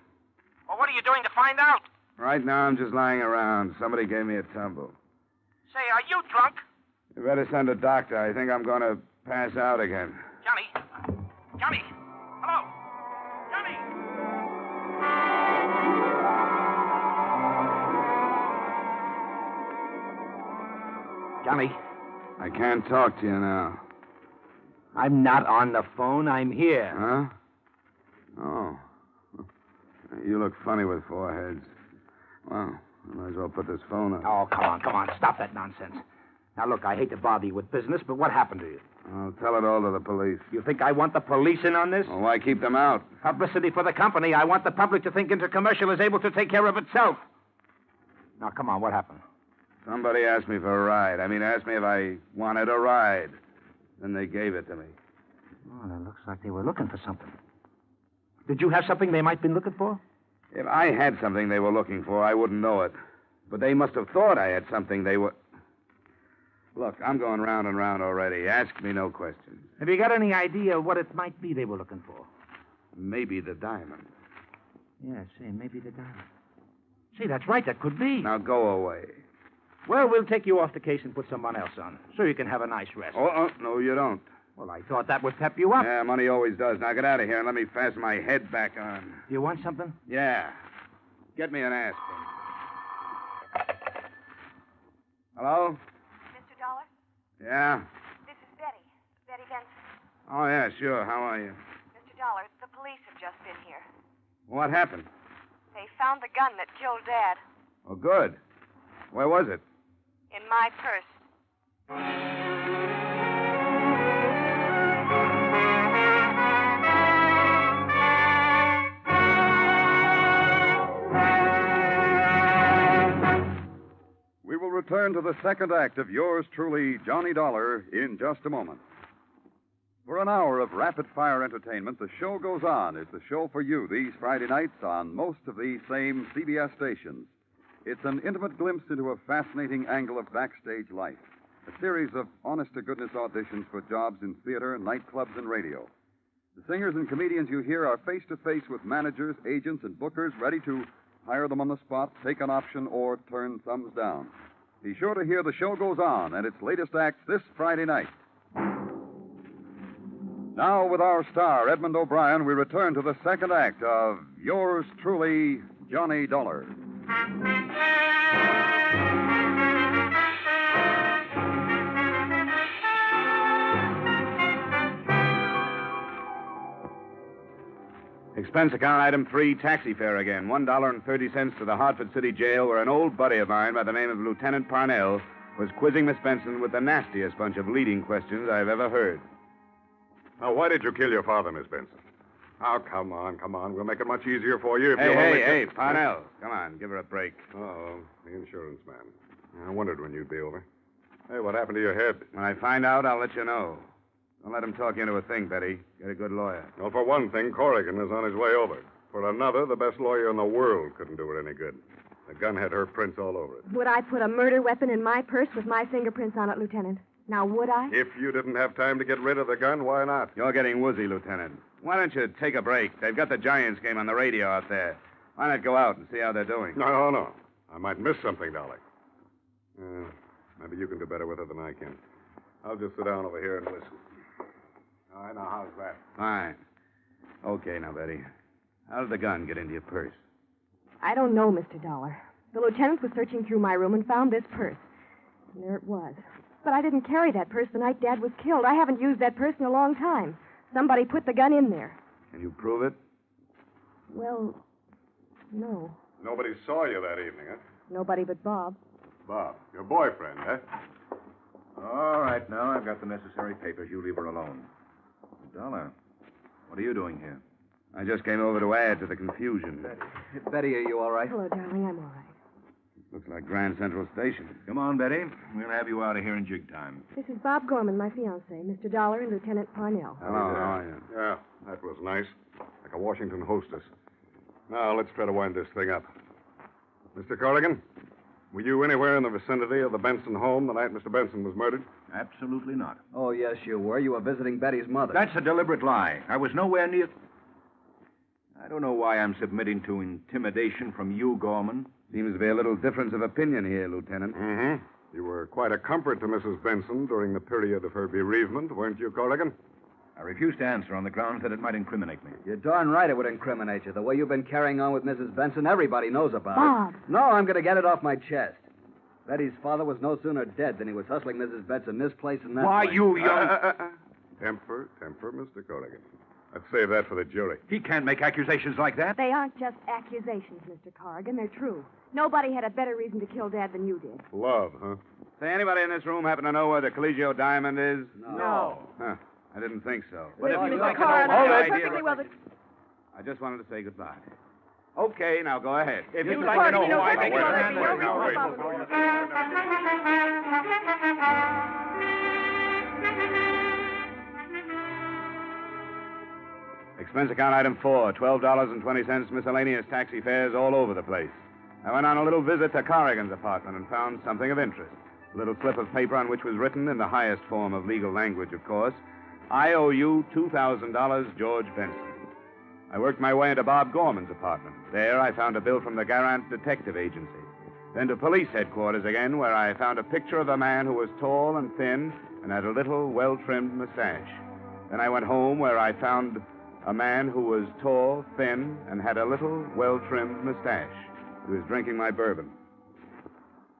Well, what are you doing to find out? Right now, I'm just lying around. Somebody gave me a tumble. Say, are you drunk? You better send a doctor. I think I'm going to pass out again. Johnny? Johnny? Hello? Johnny? Johnny? I can't talk to you now. I'm not on the phone. I'm here. Huh? Oh. You look funny with 4 heads. Well, I might as well put this phone up. Oh, come on. Stop that nonsense. Now, look, I hate to bother you with business, but what happened to you? I'll tell it all to the police. You think I want the police in on this? Well, why keep them out? Publicity for the company. I want the public to think Intercommercial is able to take care of itself. Now, come on, what happened? Somebody asked me for a ride. Asked me if I wanted a ride. Then they gave it to me. Oh, it looks like they were looking for something. Did you have something they might have been looking for? If I had something they were looking for, I wouldn't know it. But they must have thought I had something they were... Look, I'm going round and round already. Ask me no questions. Have you got any idea what it might be they were looking for? Maybe the diamond. Yeah, say, maybe the diamond. See, that's right. That could be. Now go away. Well, we'll take you off the case and put someone else on, so you can have a nice rest. Oh, no, you don't. Well, I thought that would pep you up. Yeah, money always does. Now get out of here and let me fasten my head back on. Do you want something? Yeah. Get me an aspirin. Hello? Mr. Dolar? Yeah? This is Betty. Betty Benson. Oh, yeah, sure. How are you? Mr. Dolar, the police have just been here. What happened? They found the gun that killed Dad. Oh, good. Where was it? In my purse. We will return to the second act of yours truly, Johnny Dollar, in just a moment. For an hour of rapid-fire entertainment, the show goes on. It's the show for you these Friday nights on most of these same CBS stations. It's an intimate glimpse into a fascinating angle of backstage life. A series of honest-to-goodness auditions for jobs in theater, nightclubs, and radio. The singers and comedians you hear are face-to-face with managers, agents, and bookers ready to hire them on the spot, take an option, or turn thumbs down. Be sure to hear The Show Goes On and its latest acts this Friday night. Now, with our star, Edmund O'Brien, we return to the second act of yours truly, Johnny Dollar. Expense account item 3, taxi fare again. $1.30 to the Hartford City Jail, where an old buddy of mine by the name of Lieutenant Parnell was quizzing Miss Benson with the nastiest bunch of leading questions I've ever heard. Now, why did you kill your father, Miss Benson? Oh, come on. We'll make it much easier for you if Hey, you'll only... hey, Parnell. Come on, give her a break. Oh, the insurance man. I wondered when you'd be over. Hey, what happened to your head? When I find out, I'll let you know. Don't let him talk you into a thing, Betty. Get a good lawyer. Well, for one thing, Corrigan is on his way over. For another, the best lawyer in the world couldn't do it any good. The gun had her prints all over it. Would I put a murder weapon in my purse with my fingerprints on it, Lieutenant? Now, would I? If you didn't have time to get rid of the gun, why not? You're getting woozy, Lieutenant. Why don't you take a break? They've got the Giants game on the radio out there. Why not go out and see how they're doing? No. I might miss something, Dolly. Maybe you can do better with it than I can. I'll just sit down over here and listen. All right, now, how's that? Fine. Okay, now, Betty. How did the gun get into your purse? I don't know, Mr. Dollar. The lieutenant was searching through my room and found this purse. And there it was. But I didn't carry that purse the night Dad was killed. I haven't used that purse in a long time. Somebody put the gun in there. Can you prove it? Well, no. Nobody saw you that evening, huh? Nobody but Bob. Bob, your boyfriend, huh? All right, now I've got the necessary papers. You leave her alone. Dollar, what are you doing here? I just came over to add to the confusion. Betty, are you all right? Hello, darling. I'm all right. Looks like Grand Central Station. Come on, Betty. We'll have you out of here in jig time. This is Bob Gorman, my fiancé, Mr. Dollar and Lieutenant Parnell. Hello, how are you? Yeah, that was nice. Like a Washington hostess. Now, let's try to wind this thing up. Mr. Corrigan, were you anywhere in the vicinity of the Benson home the night Mr. Benson was murdered? Absolutely not. Oh, yes, you were. You were visiting Betty's mother. That's a deliberate lie. I was nowhere near... I don't know why I'm submitting to intimidation from you, Gorman. Seems to be a little difference of opinion here, Lieutenant. Mm-hmm. You were quite a comfort to Mrs. Benson during the period of her bereavement, weren't you, Corrigan? I refuse to answer on the grounds that it might incriminate me. You're darn right it would incriminate you. The way you've been carrying on with Mrs. Benson, everybody knows about Bob. it. No, I'm going to get it off my chest. Betty's father was no sooner dead than he was hustling Mrs. Benson this place and that Why, place. you young... Temper, Mr. Corrigan. Let's save that for the jury. He can't make accusations like that. They aren't just accusations, Mr. Corrigan. They're true. Nobody had a better reason to kill Dad than you did. Love, huh? Say, anybody in this room happen to know where the Caligio diamond is? No. Huh. I didn't think so. But if Mr. you'd like to Corrigan, know... I Hold know it. perfectly well that... I just wanted to say goodbye. Okay, now go ahead. If Mr. you'd like to know Corrigan, who I perfectly think... well that Expense account item 4, $12.20 miscellaneous taxi fares all over the place. I went on a little visit to Corrigan's apartment and found something of interest. A little slip of paper on which was written in the highest form of legal language, of course, I owe you $2,000, George Benson. I worked my way into Bob Gorman's apartment. There I found a bill from the Garant Detective Agency. Then to police headquarters again, where I found a picture of a man who was tall and thin and had a little, well-trimmed mustache. Then I went home, where I found a man who was tall, thin, and had a little, well-trimmed mustache. He was drinking my bourbon.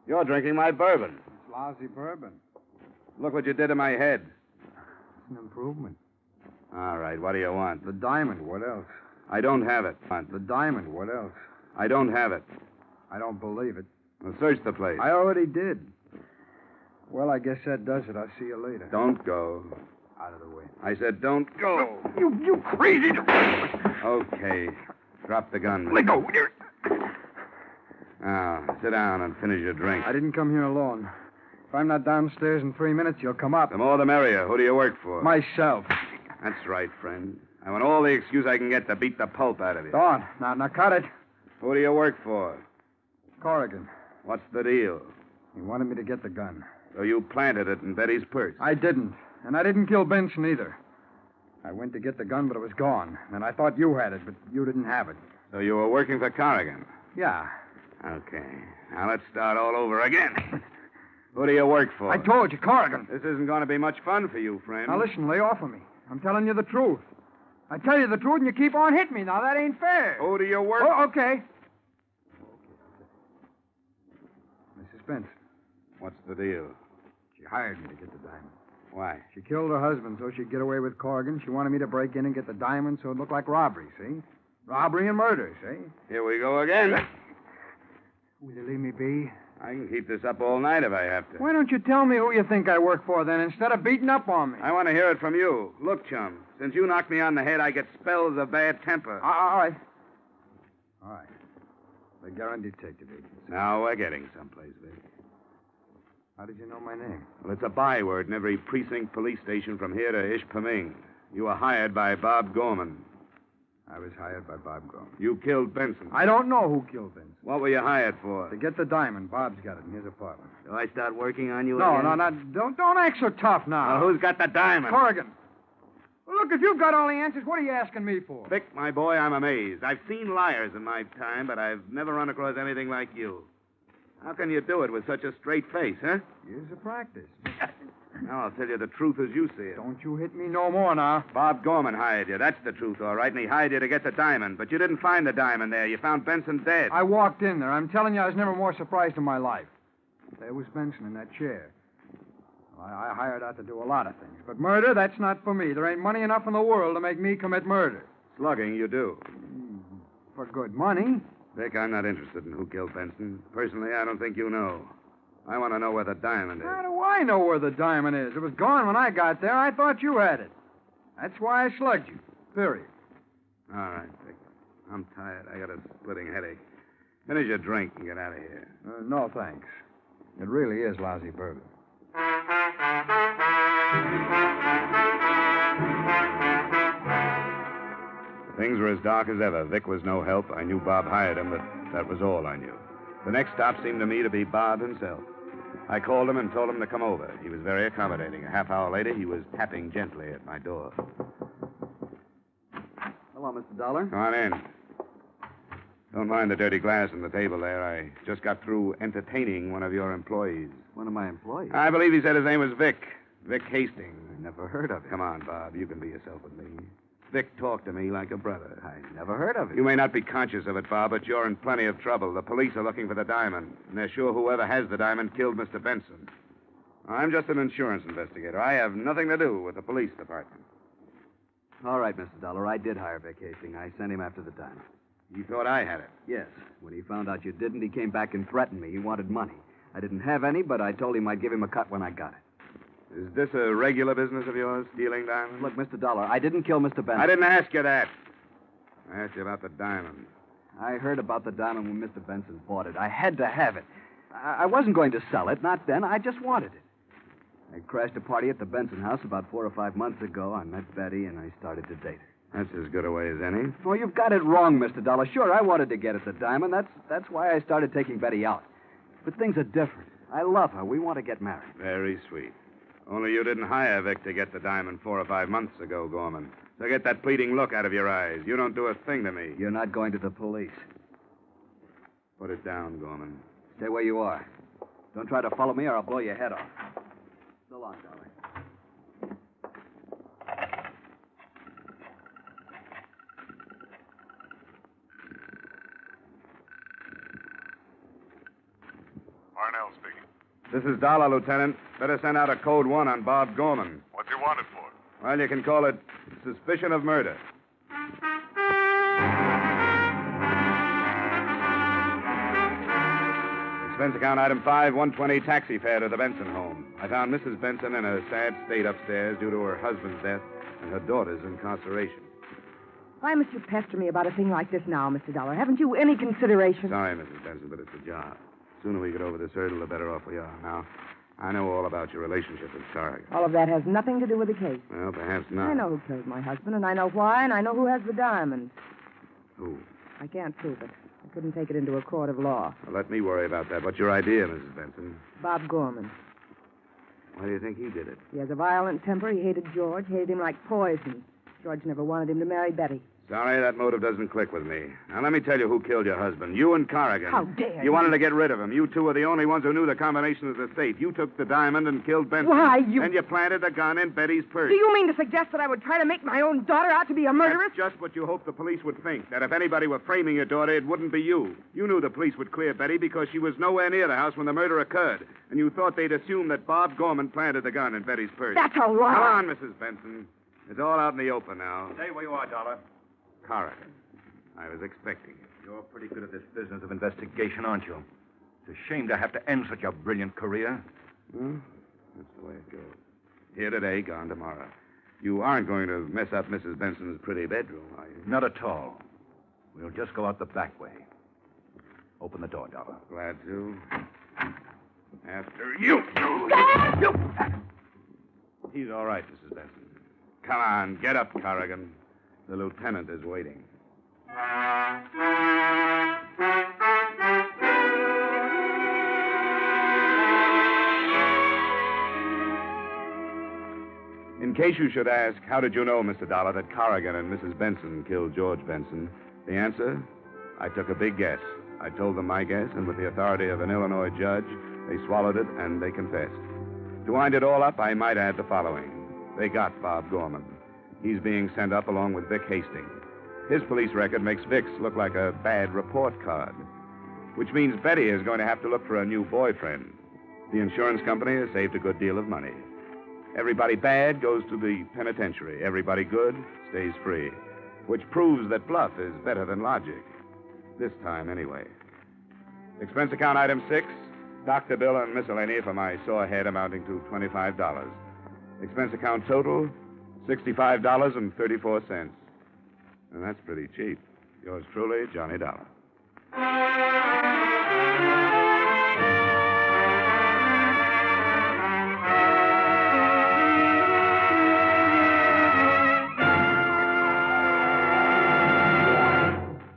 You're drinking my bourbon. It's lousy bourbon. Look what you did to my head. It's an improvement. All right, what do you want? The diamond, what else? I don't have it. The diamond, what else? I don't have it. I don't believe it. Well, search the place. I already did. Well, I guess that does it. I'll see you later. Don't go. Out of the way. I said don't go. You crazy... Okay. Drop the gun. Let go. Now, sit down and finish your drink. I didn't come here alone. If I'm not downstairs in 3 minutes, you'll come up. The more the merrier. Who do you work for? Myself. That's right, friend. I want all the excuse I can get to beat the pulp out of you. Go on. Now cut it. Who do you work for? Corrigan. What's the deal? He wanted me to get the gun. So you planted it in Betty's purse? I didn't. And I didn't kill Benson either. I went to get the gun, but it was gone. And I thought you had it, but you didn't have it. So you were working for Corrigan? Yeah. Okay. Now let's start all over again. Who do you work for? I told you, Corrigan. This isn't going to be much fun for you, friend. Now listen, lay off of me. I'm telling you the truth. I tell you the truth, and you keep on hitting me. Now, that ain't fair. Who do you work Oh, okay. Mrs. Benson. What's the deal? She hired me to get the diamond. Why? She killed her husband so she'd get away with Corrigan. She wanted me to break in and get the diamond so it looked like robbery, see? Robbery and murder, see? Here we go again. Will you leave me be? I can keep this up all night if I have to. Why don't you tell me who you think I work for, then, instead of beating up on me? I want to hear it from you. Look, chum, since you knocked me on the head, I get spells of bad temper. All right. All right. The Garant Detective Agency. Now we're getting someplace, Vic. How did you know my name? Well, it's a byword in every precinct police station from here to Ishpeming. You were hired by Bob Gorman. I was hired by Bob Gorman. You killed Benson. I don't know who killed Benson. What were you hired for? To get the diamond. Bob's got it in his apartment. Do I start working on you No, again? don't act so tough now. Well, who's got the diamond? Corrigan. Well, look, if you've got all the answers, what are you asking me for? Vic, my boy, I'm amazed. I've seen liars in my time, but I've never run across anything like you. How can you do it with such a straight face, huh? Years of practice. Now, I'll tell you the truth as you see it. Don't you hit me no more now. Bob Gorman hired you. That's the truth, all right, and he hired you to get the diamond. But you didn't find the diamond there. You found Benson dead. I walked in there. I'm telling you, I was never more surprised in my life. There was Benson in that chair. I hired out to do a lot of things. But murder, that's not for me. There ain't money enough in the world to make me commit murder. Slugging, you do. For good money? Vic, I'm not interested in who killed Benson. Personally, I don't think you know. I want to know where the diamond is. How do I know where the diamond is? It was gone when I got there. I thought you had it. That's why I slugged you. Period. All right, Vic. I'm tired. I got a splitting headache. Finish your drink and get out of here. No, thanks. It really is lousy bourbon. Things were as dark as ever. Vic was no help. I knew Bob hired him, but that was all I knew. The next stop seemed to me to be Bob himself. I called him and told him to come over. He was very accommodating. A half hour later, he was tapping gently at my door. Hello, Mr. Dollar. Come on in. Don't mind the dirty glass on the table there. I just got through entertaining one of your employees. One of my employees? I believe he said his name was Vic. Vic Hastings. Never heard of him. Come on, Bob. You can be yourself with me. Vic talked to me like a brother. I never heard of him. You may not be conscious of it, Bob, but you're in plenty of trouble. The police are looking for the diamond, and they're sure whoever has the diamond killed Mr. Benson. I'm just an insurance investigator. I have nothing to do with the police department. All right, Mr. Dollar. I did hire Vic Hastings. I sent him after the diamond. You thought I had it? Yes. When he found out you didn't, he came back and threatened me. He wanted money. I didn't have any, but I told him I'd give him a cut when I got it. Is this a regular business of yours, stealing diamonds? Look, Mr. Dollar, I didn't kill Mr. Benson. I didn't ask you that. I asked you about the diamond. I heard about the diamond when Mr. Benson bought it. I had to have it. I wasn't going to sell it, not then. I just wanted it. I crashed a party at the Benson house about 4 or 5 months ago. I met Betty, and I started to date her. That's as good a way as any. Oh, you've got it wrong, Mr. Dollar. Sure, I wanted to get at the diamond. That's why I started taking Betty out. But things are different. I love her. We want to get married. Very sweet. Only you didn't hire Vic to get the diamond 4 or 5 months ago, Gorman. So get that pleading look out of your eyes. You don't do a thing to me. You're not going to the police. Put it down, Gorman. Stay where you are. Don't try to follow me or I'll blow your head off. So long, darling. Parnell speaking. This is Dollar, Lieutenant. Better send out a code 1 on Bob Gorman. What's he wanted for? Well, you can call it suspicion of murder. Expense account item 5, 120 taxi fare to the Benson home. I found Mrs. Benson in a sad state upstairs due to her husband's death and her daughter's incarceration. Why must you pester me about a thing like this now, Mr. Dollar? Haven't you any consideration? Sorry, Mrs. Benson, but it's a job. The sooner we get over this hurdle, the better off we are. Now, I know all about your relationship with Carrigan. All of that has nothing to do with the case. Well, perhaps not. I know who killed my husband, and I know why, and I know who has the diamond. Who? I can't prove it. I couldn't take it into a court of law. Well, let me worry about that. What's your idea, Mrs. Benson? Bob Gorman. Why do you think he did it? He has a violent temper. He hated George, hated him like poison. George never wanted him to marry Betty. Sorry, that motive doesn't click with me. Now, let me tell you who killed your husband. You and Corrigan. How dare you? You wanted to get rid of him. You two were the only ones who knew the combination of the safe. You took the diamond and killed Benson. Why, you... And you planted the gun in Betty's purse. Do you mean to suggest that I would try to make my own daughter out to be a murderess? That's just what you hoped the police would think. That if anybody were framing your daughter, it wouldn't be you. You knew the police would clear Betty because she was nowhere near the house when the murder occurred. And you thought they'd assume that Bob Gorman planted the gun in Betty's purse. That's a lie. Come on, Mrs. Benson. It's all out in the open now. Stay where you are, Dollar. Corrigan. I was expecting it. You're pretty good at this business of investigation, aren't you? It's a shame to have to end such a brilliant career. Well, that's the way it goes. Here today, gone tomorrow. You aren't going to mess up Mrs. Benson's pretty bedroom, are you? Not at all. We'll just go out the back way. Open the door, Dollar. Glad to. After you. He's all right, Mrs. Benson. Come on, get up, Corrigan. The lieutenant is waiting. In case you should ask, how did you know, Mr. Dollar, that Corrigan and Mrs. Benson killed George Benson? The answer? I took a big guess. I told them my guess, and with the authority of an Illinois judge, they swallowed it and they confessed. To wind it all up, I might add the following. They got Bob Gorman. He's being sent up along with Vic Hastings. His police record makes Vic's look like a bad report card, which means Betty is going to have to look for a new boyfriend. The insurance company has saved a good deal of money. Everybody bad goes to the penitentiary. Everybody good stays free, which proves that bluff is better than logic. This time, anyway. Expense account item 6, doctor bill and miscellany for my sore head amounting to $25. Expense account total, $65.34. And that's pretty cheap. Yours truly, Johnny Dollar.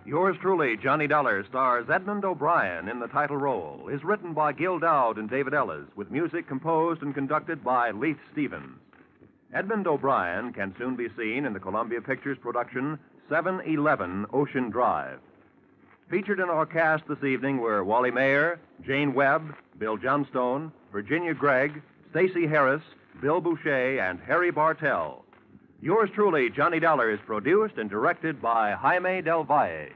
Yours truly, Johnny Dollar, stars Edmund O'Brien in the title role, is written by Gil Dowd and David Ellis, with music composed and conducted by Leith Stevens. Edmund O'Brien can soon be seen in the Columbia Pictures production 711 Ocean Drive. Featured in our cast this evening were Wally Mayer, Jane Webb, Bill Johnstone, Virginia Gregg, Stacey Harris, Bill Boucher, and Harry Bartell. Yours truly, Johnny Dollar, is produced and directed by Jaime Del Valle.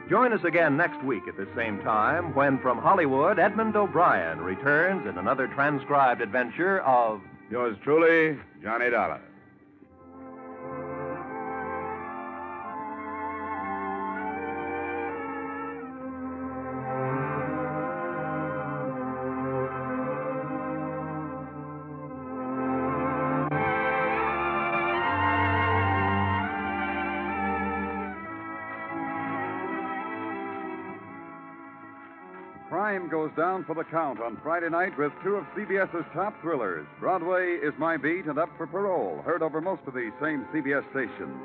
Join us again next week at this same time when, from Hollywood, Edmund O'Brien returns in another transcribed adventure of Yours truly, Johnny Dollar. Crime goes down for the count on Friday night with two of CBS's top thrillers. Broadway is My Beat and Up for Parole, heard over most of these same CBS stations.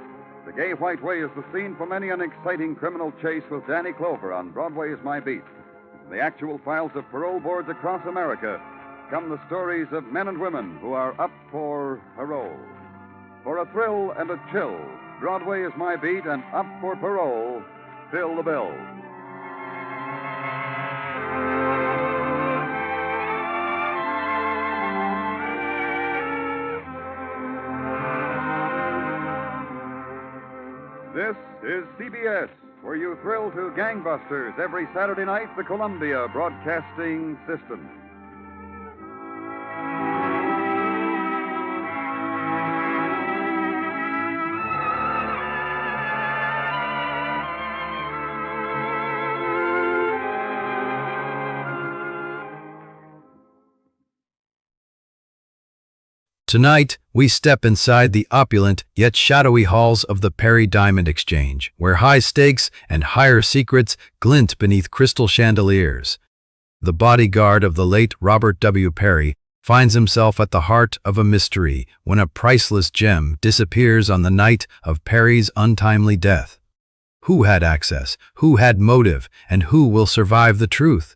The Gay White Way is the scene for many an exciting criminal chase with Danny Clover on Broadway is My Beat. From the actual files of parole boards across America come the stories of men and women who are up for parole. For a thrill and a chill, Broadway is My Beat and Up for Parole fill the bill. This is CBS, where you thrill to gangbusters every Saturday night, the Columbia Broadcasting System. Tonight, we step inside the opulent yet shadowy halls of the Perry Diamond Exchange, where high stakes and higher secrets glint beneath crystal chandeliers. The bodyguard of the late Robert W. Perry finds himself at the heart of a mystery when a priceless gem disappears on the night of Perry's untimely death. Who had access? Who had motive? And who will survive the truth?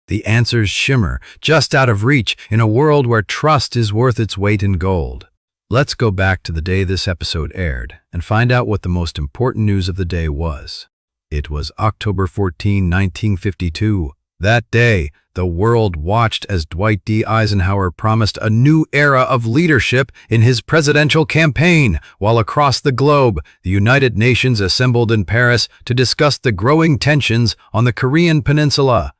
The answers shimmer, just out of reach, in a world where trust is worth its weight in gold. Let's go back to the day this episode aired and find out what the most important news of the day was. It was October 14, 1952. That day, the world watched as Dwight D. Eisenhower promised a new era of leadership in his presidential campaign, while across the globe, the United Nations assembled in Paris to discuss the growing tensions on the Korean Peninsula.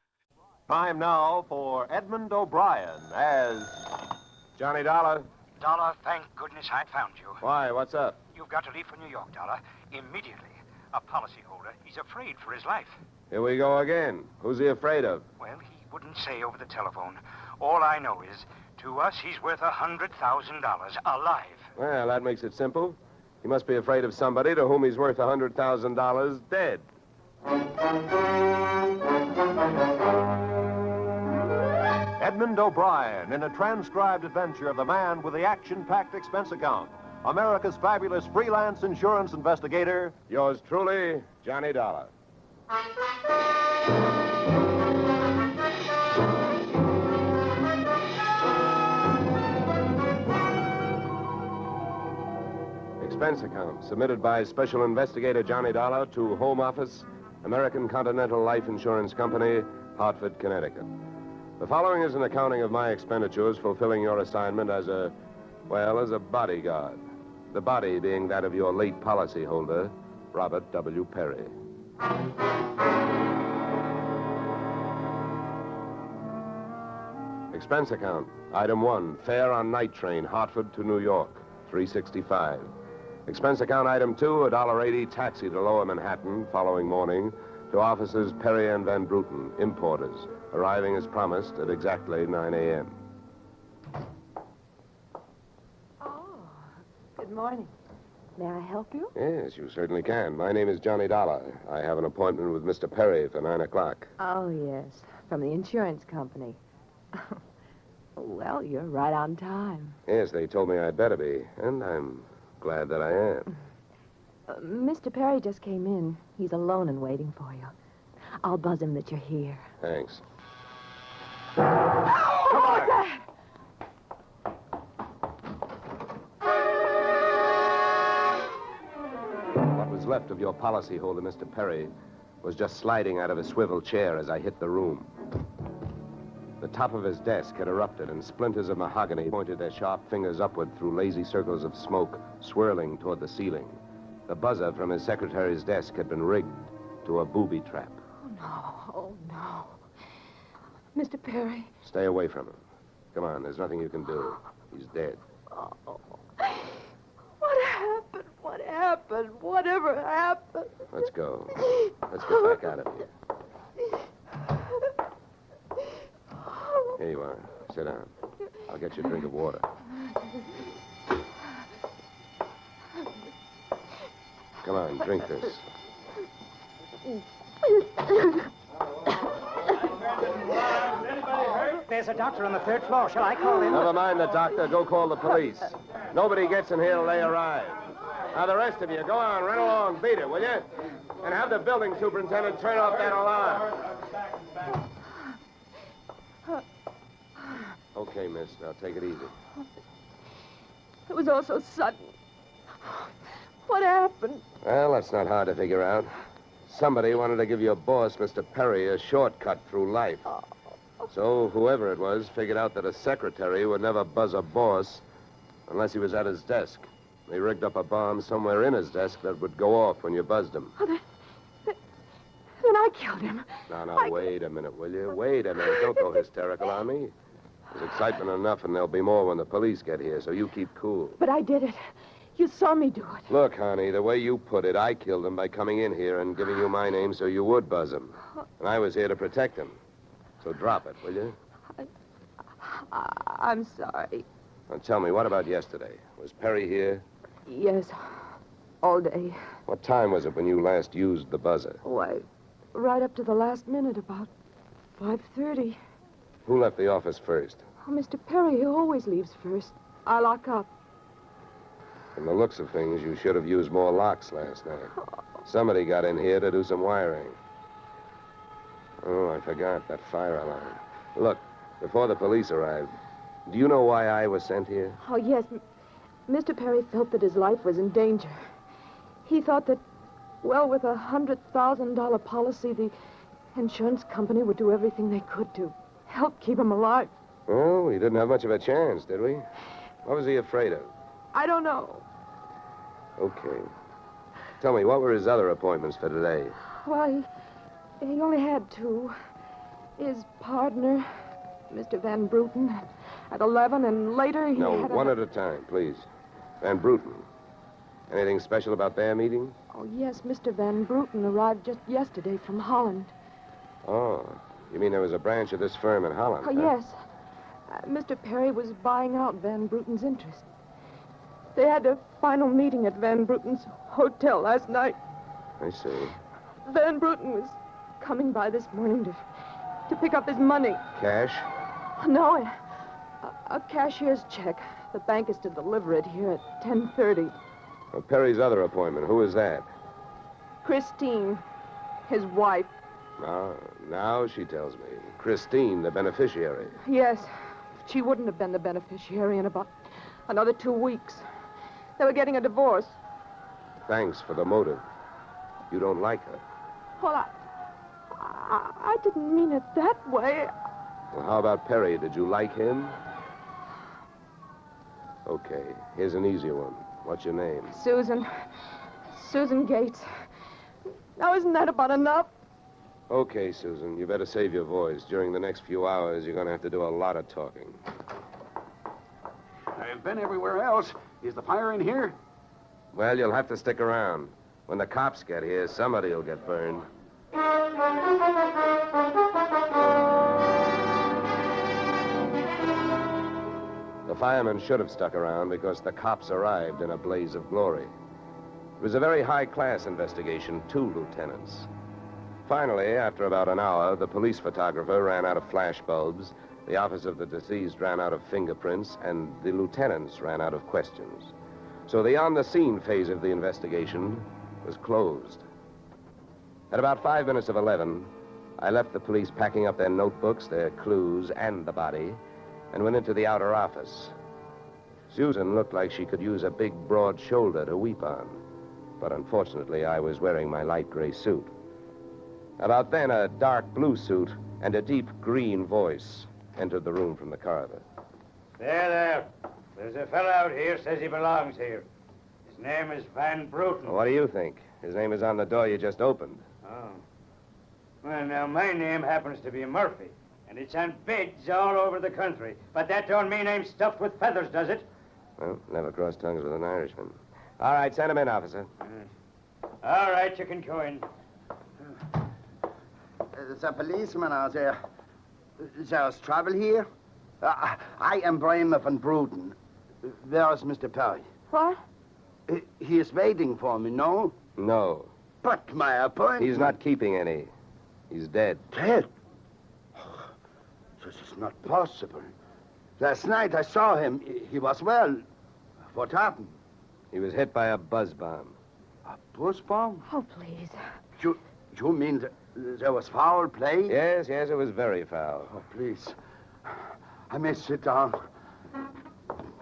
Time now for Edmund O'Brien as Johnny Dollar. Dollar, thank goodness I found you. Why? What's up? You've got to leave for New York, Dollar, immediately. A policyholder, he's afraid for his life. Here we go again. Who's he afraid of? Well, he wouldn't say over the telephone. All I know is, to us, he's worth $100,000 alive. Well, that makes it simple. He must be afraid of somebody to whom he's worth $100,000 dead. Edmund O'Brien in a transcribed adventure of the man with the action-packed expense account, America's fabulous freelance insurance investigator. Yours truly, Johnny Dollar. Expense account submitted by Special Investigator Johnny Dollar to Home Office, American Continental Life Insurance Company, Hartford, Connecticut. The following is an accounting of my expenditures fulfilling your assignment as a bodyguard. The body being that of your late policyholder, Robert W. Perry. Expense account. Item 1, fare on night train, Hartford to New York, $3.65. Expense account item 2, $1.80 taxi to Lower Manhattan, following morning, to offices Perry and Van Bruten, importers, arriving as promised at exactly 9 a.m. Good morning. May I help you? Yes, you certainly can. My name is Johnny Dollar. I have an appointment with Mr. Perry for 9 o'clock. Oh, yes. From the insurance company. Well, you're right on time. Yes, they told me I'd better be, and I'm glad that I am. Mr. Perry just came in. He's alone and waiting for you. I'll buzz him that you're here. Thanks. Oh, Dad! What was left of your policyholder, Mr. Perry, was just sliding out of a swivel chair as I hit the room. The top of his desk had erupted, and splinters of mahogany pointed their sharp fingers upward through lazy circles of smoke, swirling toward the ceiling. The buzzer from his secretary's desk had been rigged to a booby trap. Oh, no. Mr. Perry. Stay away from him. Come on, there's nothing you can do. He's dead. Oh. What happened? What happened? Whatever happened? Let's go. Let's get back out of here. Here you are. Sit down. I'll get you a drink of water. Come on, drink this. There's a doctor on the 3rd floor. Shall I call him? Never mind the doctor. Go call the police. Nobody gets in here till they arrive. Now, the rest of you, go on, run along, beat it, will you? And have the building superintendent turn off that alarm. Okay, miss. Now, take it easy. It was all so sudden. What happened? Well, that's not hard to figure out. Somebody wanted to give your boss, Mr. Perry, a shortcut through life. So whoever it was figured out that a secretary would never buzz a boss unless he was at his desk. They rigged up a bomb somewhere in his desk that would go off when you buzzed him. Oh, then I killed him. No, wait a minute, will you? Wait a minute. Don't go hysterical on me. There's excitement enough, and there'll be more when the police get here, so you keep cool. But I did it. You saw me do it. Look, honey, the way you put it, I killed him by coming in here and giving you my name so you would buzz him. And I was here to protect him. So drop it, will you? I'm sorry. Now tell me, what about yesterday? Was Perry here? Yes, all day. What time was it when you last used the buzzer? Why, right up to the last minute, about 5:30. Who left the office first? Oh, Mr. Perry, he always leaves first. I lock up. From the looks of things, you should have used more locks last night. Somebody got in here to do some wiring. Oh, I forgot that fire alarm. Look, before the police arrived, do you know why I was sent here? Oh, yes. Mr. Perry felt that his life was in danger. He thought that, well, with a $100,000 policy, the insurance company would do everything they could to help keep him alive. Well, we didn't have much of a chance, did we? What was he afraid of? I don't know. Okay. Tell me, what were his other appointments for today? Well, he only had 2. His partner, Mr. Van Bruten, at 11, and later he No, had one at a time, please. Van Bruten. Anything special about their meeting? Oh, yes, Mr. Van Bruten arrived just yesterday from Holland. Oh, you mean there was a branch of this firm in Holland? Oh, huh? yes. Mr. Perry was buying out Van Bruten's interest. They had a final meeting at Van Bruten's hotel last night. I see. Van Bruten was coming by this morning to pick up his money. Cash? No, a cashier's check. The bank is to deliver it here at 10:30. Well, Perry's other appointment, who is that? Christine, his wife. Now she tells me. Christine, the beneficiary. Yes, she wouldn't have been the beneficiary in about another 2 weeks. They were getting a divorce. Thanks for the motive. You don't like her. Well, I didn't mean it that way. Well, how about Perry? Did you like him? Okay, here's an easy one. What's your name? Susan Gates. Now, isn't that about enough? Okay, Susan, you better save your voice. During the next few hours, you're going to have to do a lot of talking. I've been everywhere else. Is the fire in here? Well, you'll have to stick around. When the cops get here, somebody will get burned. The firemen should have stuck around because the cops arrived in a blaze of glory. It was a very high-class investigation, 2 lieutenants. Finally, after about an hour, the police photographer ran out of flash bulbs, the office of the deceased ran out of fingerprints, and the lieutenants ran out of questions. So the on-the-scene phase of the investigation was closed. At about 5 minutes of 11, I left the police packing up their notebooks, their clues, and the body, and went into the outer office. Susan looked like she could use a big, broad shoulder to weep on, but unfortunately, I was wearing my light gray suit. About then, a dark blue suit and a deep green voice entered the room from the corridor. There. There's a fellow out here says he belongs here. His name is Van Bruten. What do you think? His name is on the door you just opened. Oh. Well, now, my name happens to be Murphy, and it's on bids all over the country. But that don't mean I'm stuffed with feathers, does it? Well, never crossed tongues with an Irishman. All right, send him in, officer. All right, you can go in. There's a policeman out there. There's trouble here? I am Bramer van Bruten. Where is Mr. Perry? What? He is waiting for me, no? No. But my appointment... He's not keeping any. He's dead. Dead? This is not possible. Last night I saw him. He was well. What happened? He was hit by a buzz bomb. A buzz bomb? Oh, please. You mean there was foul play? Yes, it was very foul. Oh, please. I may sit down.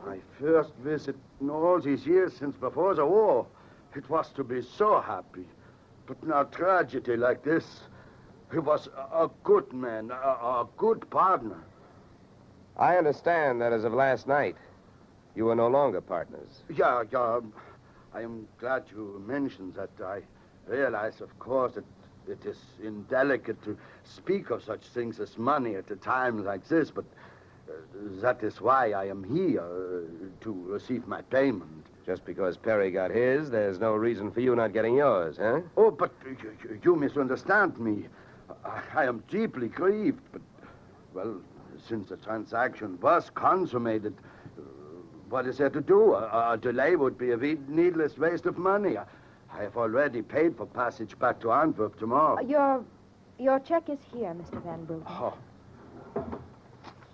My first visit in all these years since before the war. It was to be so happy. But now tragedy like this. He was a good man, a good partner. I understand that as of last night, you were no longer partners. Yeah. I am glad you mentioned that. I realize, of course, that it is indelicate to speak of such things as money at a time like this, but that is why I am here, to receive my payment. Just because Perry got his, there's no reason for you not getting yours, huh? Oh, but you misunderstand me. I am deeply grieved, but, well, since the transaction was consummated, what is there to do? A delay would be a needless waste of money. I have already paid for passage back to Antwerp tomorrow. Your check is here, Mr. Van Bruten. Oh.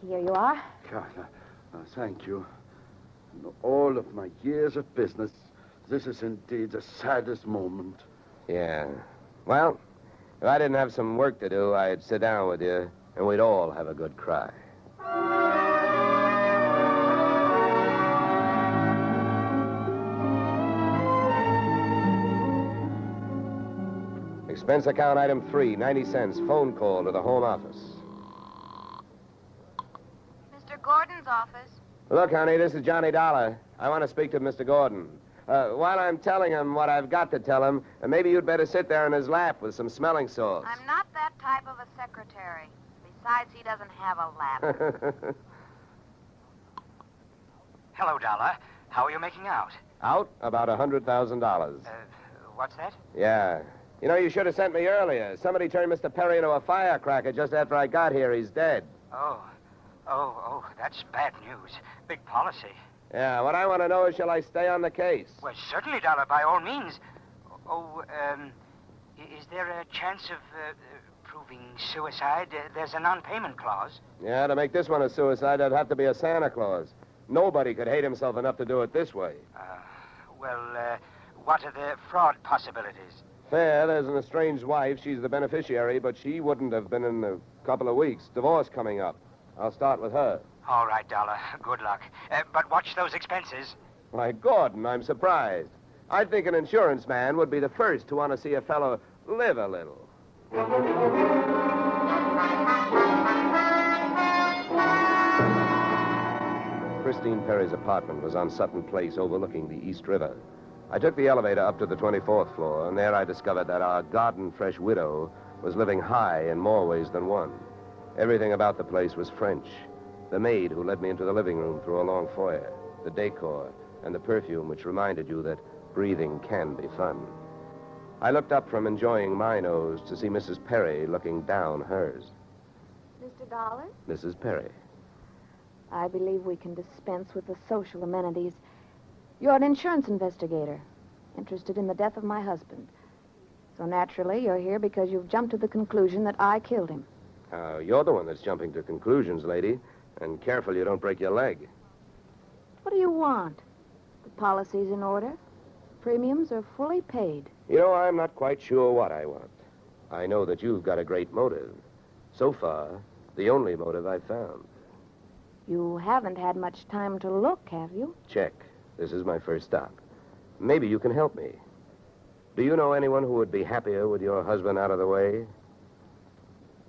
Here you are. Thank you. In all of my years of business, this is indeed the saddest moment. Yeah. Well, if I didn't have some work to do, I'd sit down with you, and we'd all have a good cry. Expense account item 3, 90 cents. Phone call to the home office. Mr. Gordon's office. Look, honey, this is Johnny Dollar. I want to speak to Mr. Gordon. While I'm telling him what I've got to tell him, maybe you'd better sit there in his lap with some smelling salts. I'm not that type of a secretary. Besides, he doesn't have a lap. Hello, Dollar. How are you making out? Out? About $100,000. What's that? Yeah. You know, you should have sent me earlier. Somebody turned Mr. Perry into a firecracker just after I got here. He's dead. Oh, that's bad news. Big policy. Yeah, what I want to know is, shall I stay on the case? Well, certainly, Dollar, by all means. Is there a chance of proving suicide? There's a non-payment clause. Yeah, to make this one a suicide, there'd have to be a Santa Claus. Nobody could hate himself enough to do it this way. What are the fraud possibilities? Fair, there's an estranged wife. She's the beneficiary, but she wouldn't have been in a couple of weeks. Divorce coming up. I'll start with her. All right, Dollar. Good luck. But watch those expenses. Why, Gordon, I'm surprised. I'd think an insurance man would be the first to want to see a fellow live a little. Christine Perry's apartment was on Sutton Place overlooking the East River. I took the elevator up to the 24th floor, and there I discovered that our garden-fresh widow was living high in more ways than one. Everything about the place was French. The maid who led me into the living room through a long foyer, the decor, and the perfume which reminded you that breathing can be fun. I looked up from enjoying my nose to see Mrs. Perry looking down hers. Mr. Dollar? Mrs. Perry. I believe we can dispense with the social amenities. You're an insurance investigator, interested in the death of my husband. So naturally, you're here because you've jumped to the conclusion that I killed him. You're the one that's jumping to conclusions, lady. And careful you don't break your leg. What do you want? The policy's in order. Premiums are fully paid. You know, I'm not quite sure what I want. I know that you've got a great motive. So far, the only motive I've found. You haven't had much time to look, have you? Check. This is my first stop. Maybe you can help me. Do you know anyone who would be happier with your husband out of the way?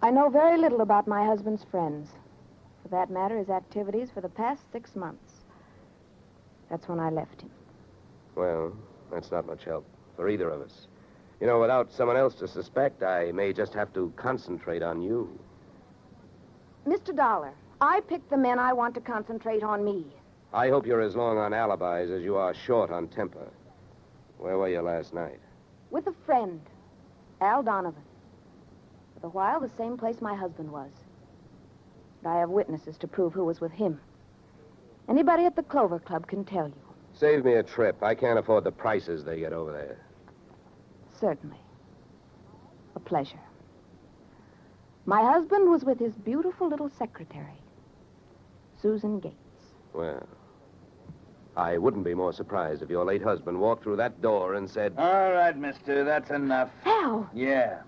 I know very little about my husband's friends. For that matter, his activities for the past 6 months. That's when I left him. Well, that's not much help for either of us. You know, without someone else to suspect, I may just have to concentrate on you. Mr. Dollar, I picked the men I want to concentrate on me. I hope you're as long on alibis as you are short on temper. Where were you last night? With a friend, Al Donovan. For a while, the same place my husband was. But I have witnesses to prove who was with him. Anybody at the Clover Club can tell you. Save me a trip. I can't afford the prices they get over there. Certainly. A pleasure. My husband was with his beautiful little secretary, Susan Gates. Well, I wouldn't be more surprised if your late husband walked through that door and said... All right, mister, that's enough. Al! Yeah.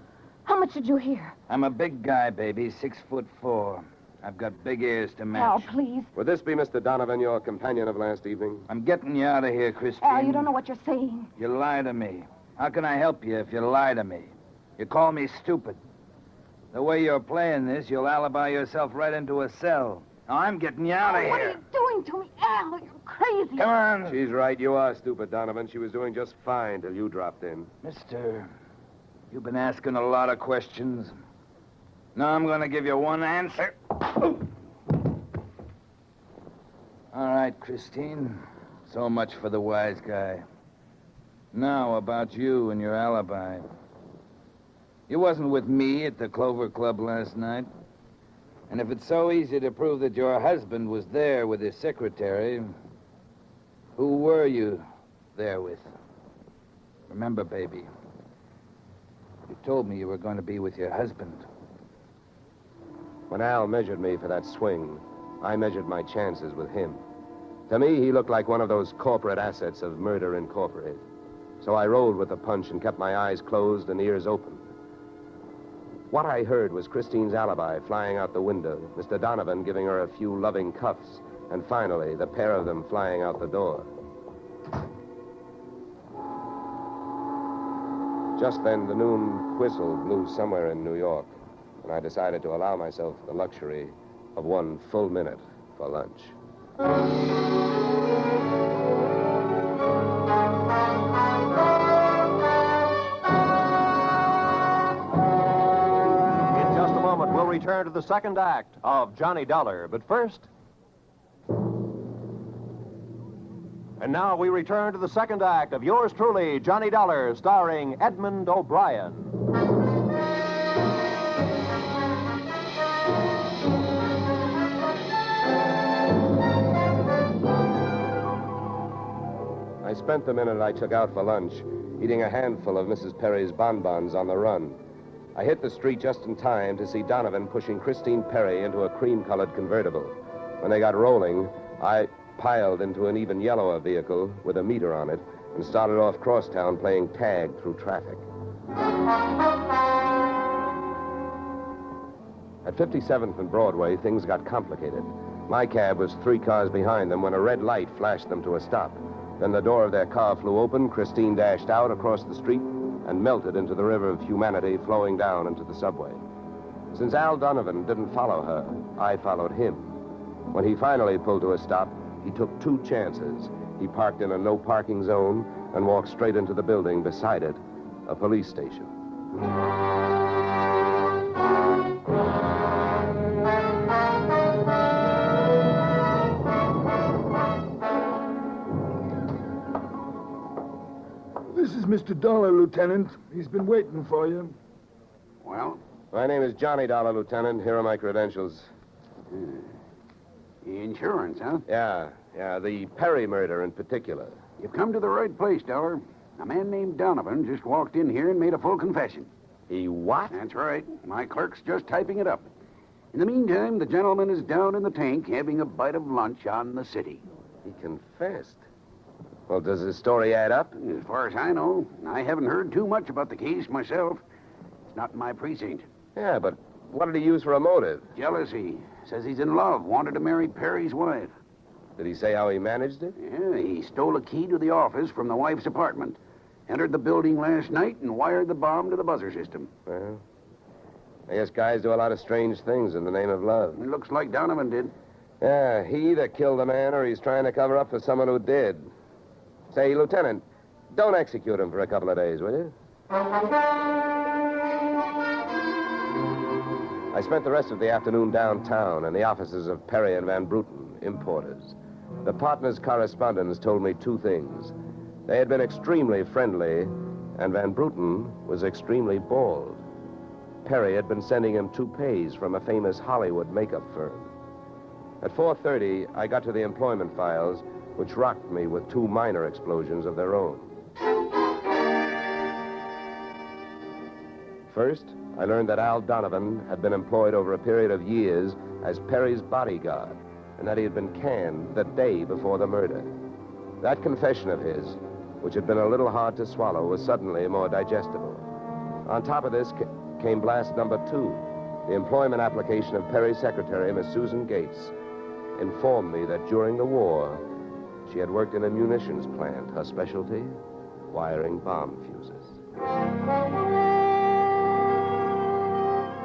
How much did you hear? I'm a big guy, baby, 6'4". I've got big ears to match. Al, please. Would this be Mr. Donovan, your companion of last evening? I'm getting you out of here, Christine. Al, you don't know what you're saying. You lie to me. How can I help you if you lie to me? You call me stupid. The way you're playing this, you'll alibi yourself right into a cell. Now, I'm getting you out of here. What are you doing to me, Al? You're crazy. Come on. She's right. You are stupid, Donovan. She was doing just fine till you dropped in. Mister, you've been asking a lot of questions. Now I'm going to give you one answer. All right, Christine. So much for the wise guy. Now, about you and your alibi. You wasn't with me at the Clover Club last night. And if it's so easy to prove that your husband was there with his secretary, who were you there with? Remember, baby, you told me you were going to be with your husband. When Al measured me for that swing, I measured my chances with him. To me, he looked like one of those corporate assets of Murder Incorporated. So I rolled with the punch and kept my eyes closed and ears open. What I heard was Christine's alibi flying out the window, Mr. Donovan giving her a few loving cuffs, and finally, the pair of them flying out the door. Just then, the noon whistle blew somewhere in New York, and I decided to allow myself the luxury of 1 full minute for lunch. We'll return to the second act of Johnny Dollar. But first... And now we return to the second act of yours truly, Johnny Dollar, starring Edmund O'Brien. I spent the minute I took out for lunch eating a handful of Mrs. Perry's bonbons on the run. I hit the street just in time to see Donovan pushing Christine Perry into a cream-colored convertible. When they got rolling, I piled into an even yellower vehicle with a meter on it and started off crosstown playing tag through traffic. At 57th and Broadway, things got complicated. My cab was 3 cars behind them when a red light flashed them to a stop. Then the door of their car flew open, Christine dashed out across the street, and melted into the river of humanity flowing down into the subway. Since Al Donovan didn't follow her, I followed him. When he finally pulled to a stop, he took 2 chances. He parked in a no-parking zone and walked straight into the building beside it, a police station. This is Mr. Dolar, Lieutenant. He's been waiting for you. Well? My name is Johnny Dollar, Lieutenant. Here are my credentials. Insurance, huh? Yeah, the Perry murder in particular. You've come to the right place, Dollar. A man named Donovan just walked in here and made a full confession. He what? That's right. My clerk's just typing it up. In the meantime, the gentleman is down in the tank having a bite of lunch on the city. He confessed. Well, does his story add up? As far as I know, I haven't heard too much about the case myself. It's not in my precinct. Yeah, but what did he use for a motive? Jealousy. Says he's in love, wanted to marry Perry's wife. Did he say how he managed it? Yeah, he stole a key to the office from the wife's apartment, entered the building last night, and wired the bomb to the buzzer system. Well, I guess guys do a lot of strange things in the name of love. It looks like Donovan did. Yeah, he either killed the man or he's trying to cover up for someone who did. Say, Lieutenant, don't execute him for a couple of days, will you? I spent the rest of the afternoon downtown in the offices of Perry and Van Bruten, importers. The partners' correspondents told me two things. They had been extremely friendly, and Van Bruten was extremely bald. Perry had been sending him toupees from a famous Hollywood makeup firm. At 4:30, I got to the employment files, which rocked me with two minor explosions of their own. First, I learned that Al Donovan had been employed over a period of years as Perry's bodyguard, and that he had been canned the day before the murder. That confession of his, which had been a little hard to swallow, was suddenly more digestible. On top of this came blast number 2. The employment application of Perry's secretary, Miss Susan Gates, informed me that during the war, she had worked in a munitions plant, her specialty, wiring bomb fuses.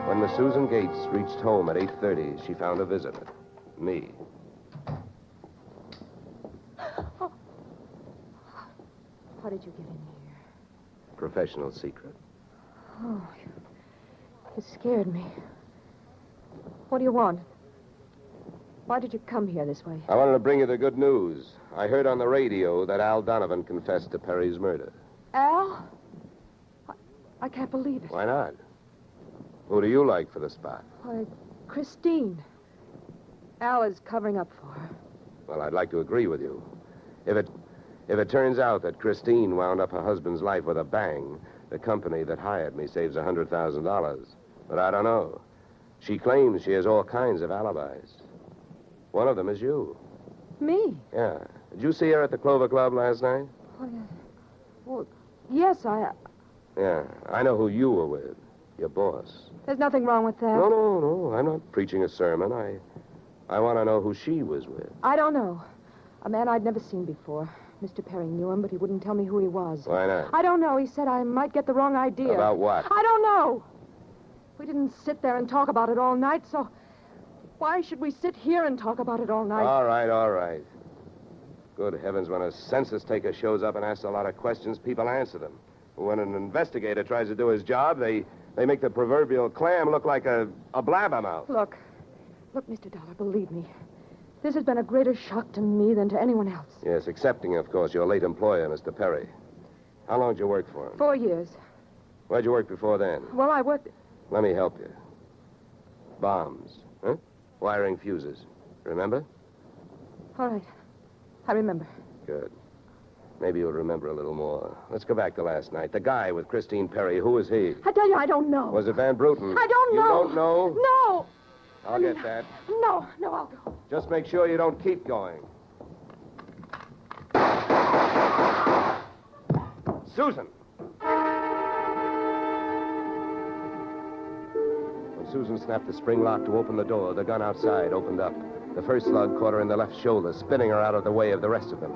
When Miss Susan Gates reached home at 8:30, she found a visitor, me. Oh. How did you get in here? Professional secret. Oh, you scared me. What do you want? Why did you come here this way? I wanted to bring you the good news. I heard on the radio that Al Donovan confessed to Perry's murder. Al? I can't believe it. Why not? Who do you like for the spot? Why, Christine. Al is covering up for her. Well, I'd like to agree with you. If it turns out that Christine wound up her husband's life with a bang, the company that hired me saves $100,000. But I don't know. She claims she has all kinds of alibis. One of them is you. Me? Yeah. Did you see her at the Clover Club last night? Well, yes, Yeah, I know who you were with. Your boss. There's nothing wrong with that. No. I'm not preaching a sermon. I want to know who she was with. I don't know. A man I'd never seen before. Mr. Perry knew him, but he wouldn't tell me who he was. Why not? I don't know. He said I might get the wrong idea. About what? I don't know. We didn't sit there and talk about it all night, so why should we sit here and talk about it all night? All right. Good heavens, when a census taker shows up and asks a lot of questions, people answer them. When an investigator tries to do his job, they make the proverbial clam look like a blabbermouth. Look, Mr. Dollar, believe me. This has been a greater shock to me than to anyone else. Yes, excepting, of course, your late employer, Mr. Perry. How long did you work for him? 4 years. Where'd you work before then? Well, I worked... Let me help you. Bombs, huh? Wiring fuses. Remember? All right. I remember. Good. Maybe you'll remember a little more. Let's go back to last night. The guy with Christine Perry, who was he? I tell you, I don't know. Was it Van Bruten? I don't know. You don't know? No. I'll get that. No, I'll go. Just make sure you don't keep going. Susan! When Susan snapped the spring lock to open the door, the gun outside opened up. The first slug caught her in the left shoulder, spinning her out of the way of the rest of them.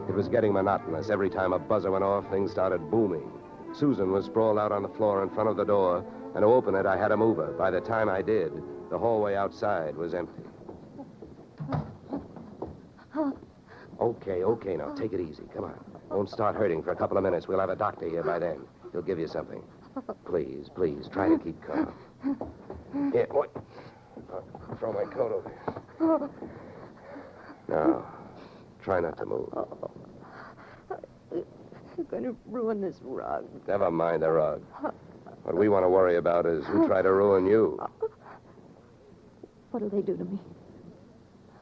It was getting monotonous. Every time a buzzer went off, things started booming. Susan was sprawled out on the floor in front of the door, and to open it, I had to move her. By the time I did, the hallway outside was empty. Okay, now, take it easy. Come on. Won't start hurting for a couple of minutes. We'll have a doctor here by then. He'll give you something. Please, try to keep calm. Here, what? I'll throw my coat over here. Now, try not to move. going to ruin this rug. Never mind the rug. What we want to worry about is who tried to ruin you. What'll they do to me?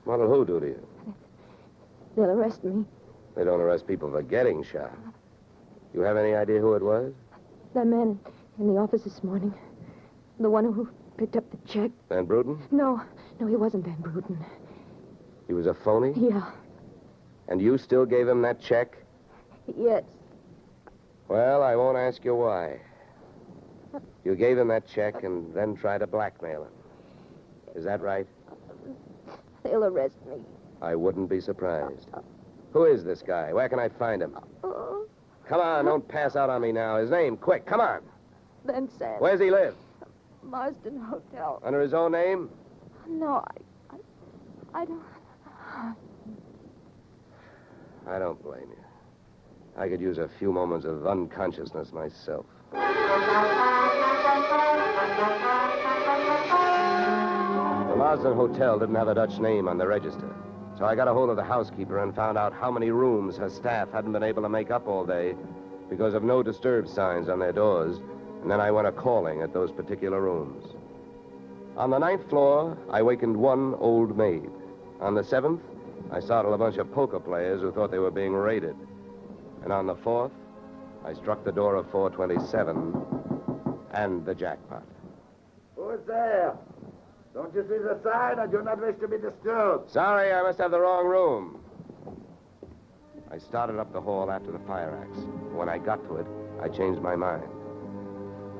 What'll who do to you? They'll arrest me. They don't arrest people for getting shot. You have any idea who it was? That man in the office this morning. The one who picked up the check. Van Bruten? No, he wasn't Van Bruten. He was a phony? Yeah. And you still gave him that check? Yes. Well, I won't ask you why. You gave him that check and then tried to blackmail him. Is that right? They'll arrest me. I wouldn't be surprised. Who is this guy? Where can I find him? Come on, don't pass out on me now. His name, quick, come on. Ben Sam. Where's he live? Marsden Hotel. Under his own name? No, I don't... I don't blame you. I could use a few moments of unconsciousness myself. The Marsden Hotel didn't have a Dutch name on the register. So I got a hold of the housekeeper and found out how many rooms her staff hadn't been able to make up all day because of no disturb signs on their doors. And then I went a-calling at those particular rooms. On the 9th floor, I wakened one old maid. On the 7th, I startled a bunch of poker players who thought they were being raided. And on the 4th, I struck the door of 427 and the jackpot. Who's there? Don't you see the sign? I do not wish to be disturbed. Sorry, I must have the wrong room. I started up the hall after the fire axe. When I got to it, I changed my mind.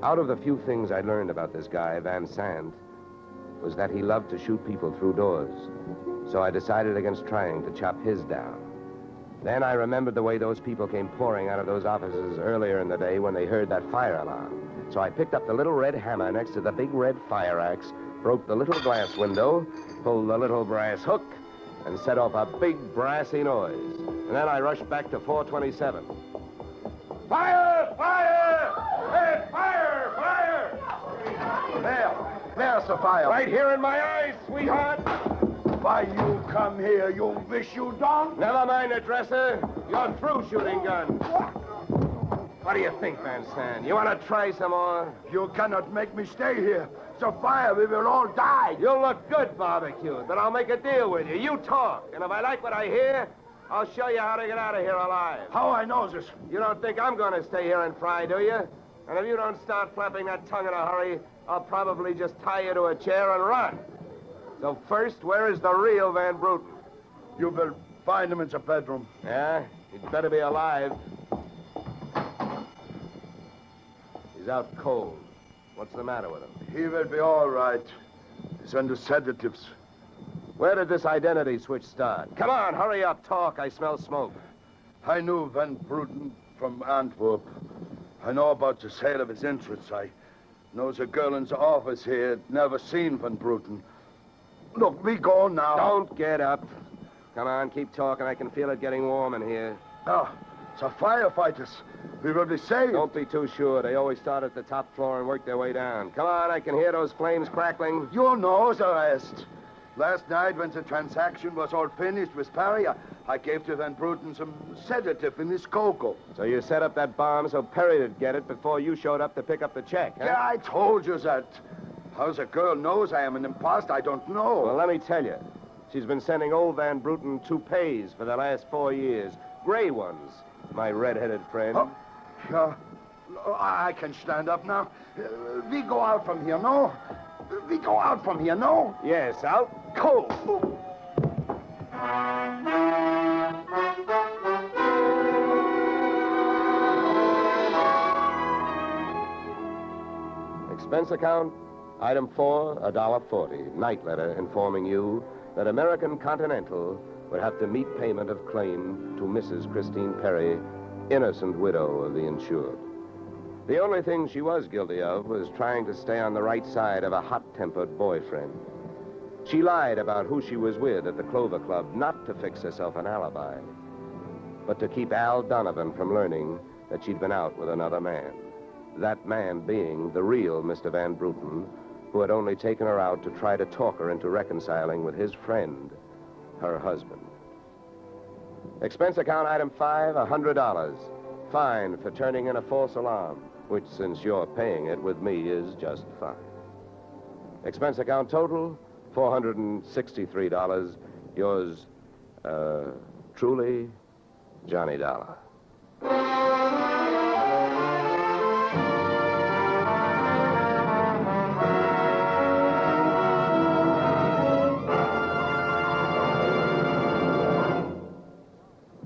Out of the few things I learned about this guy, Van Sant, was that he loved to shoot people through doors. So I decided against trying to chop his down. Then I remembered the way those people came pouring out of those offices earlier in the day when they heard that fire alarm. So I picked up the little red hammer next to the big red fire axe, broke the little glass window, pulled the little brass hook, and set off a big brassy noise. And then I rushed back to 427. Fire! Fire! Hey, fire! Fire! There's the fire. Right here in my eyes, sweetheart. Why you come here, you wish you don't? Never mind the dresser. You're through shooting guns. What do you think, Van Sant? You want to try some more? You cannot make me stay here. So fire, we will all die. You'll look good barbecued, but I'll make a deal with you. You talk, and if I like what I hear, I'll show you how to get out of here alive. How I know this? You don't think I'm going to stay here and fry, do you? And if you don't start flapping that tongue in a hurry, I'll probably just tie you to a chair and run. So first, where is the real Van Bruten? You will find him in the bedroom. Yeah? He'd better be alive. He's out cold. What's the matter with him? He will be all right. He's under sedatives. Where did this identity switch start? Come on, hurry up, talk. I smell smoke. I knew Van Bruten from Antwerp. I know about the sale of his interests. I know the girl in the office here had never seen Van Bruten. Look, we go now. Don't get up. Come on, keep talking. I can feel it getting warm in here. Ah, the firefighters. We will be saved. Don't be too sure. They always start at the top floor and work their way down. Come on, I can hear those flames crackling. You know the rest. Last night, when the transaction was all finished with Perry, I gave to Van Bruten some sedative in his cocoa. So you set up that bomb so Perry would get it before you showed up to pick up the check, huh? Yeah, I told you that. How the girl knows I am an imposter, I don't know. Well, let me tell you. She's been sending old Van Bruten toupees for the last 4 years. Gray ones, my red-headed friend. Oh, yeah. I can stand up now. We go out from here, no? We go out from here, no? Yes, out cold. Expense account, item 4, $1.40. Night letter informing you that American Continental would have to meet payment of claim to Mrs. Christine Perry, innocent widow of the insured. The only thing she was guilty of was trying to stay on the right side of a hot-tempered boyfriend. She lied about who she was with at the Clover Club, not to fix herself an alibi, but to keep Al Donovan from learning that she'd been out with another man. That man being the real Mr. Van Bruten, who had only taken her out to try to talk her into reconciling with his friend, her husband. Expense account item 5, $100. fine for turning in a false alarm, which, since you're paying it with me, is just fine. Expense account total, $463. Yours, truly, Johnny Dollar.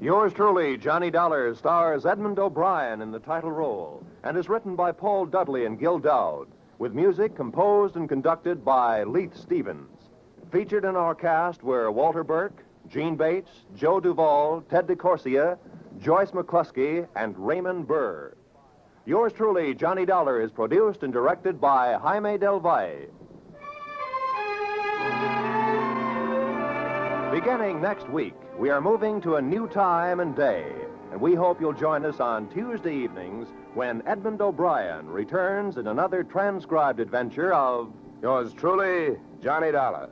Yours truly, Johnny Dollar, stars Edmund O'Brien in the title role and is written by Paul Dudley and Gil Dowd, with music composed and conducted by Leith Stevens. Featured in our cast were Walter Burke, Gene Bates, Joe Duvall, Ted DeCorsia, Joyce McCluskey, and Raymond Burr. Yours truly, Johnny Dollar, is produced and directed by Jaime Del Valle. Beginning next week, we are moving to a new time and day, and we hope you'll join us on Tuesday evenings when Edmund O'Brien returns in another transcribed adventure of Yours truly, Johnny Dollar.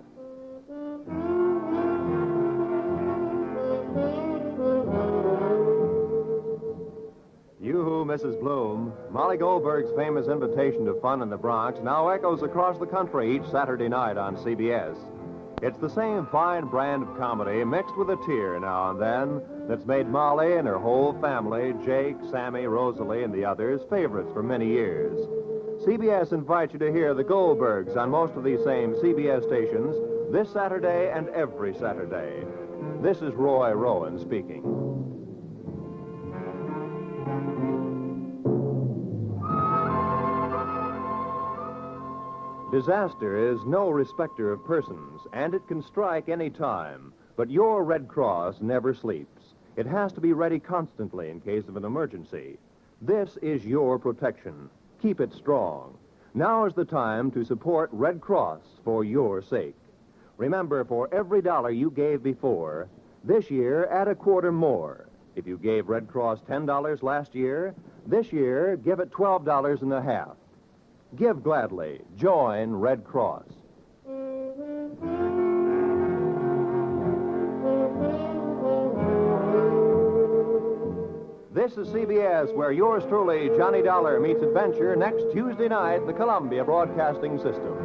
Yoo-hoo, Mrs. Bloom. Molly Goldberg's famous invitation to fun in the Bronx now echoes across the country each Saturday night on CBS. It's the same fine brand of comedy mixed with a tear now and then that's made Molly and her whole family, Jake, Sammy, Rosalie, and the others, favorites for many years. CBS invites you to hear the Goldbergs on most of these same CBS stations this Saturday and every Saturday. This is Roy Rowan speaking. Disaster is no respecter of persons, and it can strike any time. But your Red Cross never sleeps. It has to be ready constantly in case of an emergency. This is your protection. Keep it strong. Now is the time to support Red Cross for your sake. Remember, for every dollar you gave before, this year add a quarter more. If you gave Red Cross $10 last year, this year give it $12.50. Give gladly. Join Red Cross. This is CBS, where yours truly, Johnny Dollar, meets adventure next Tuesday night, the Columbia Broadcasting System.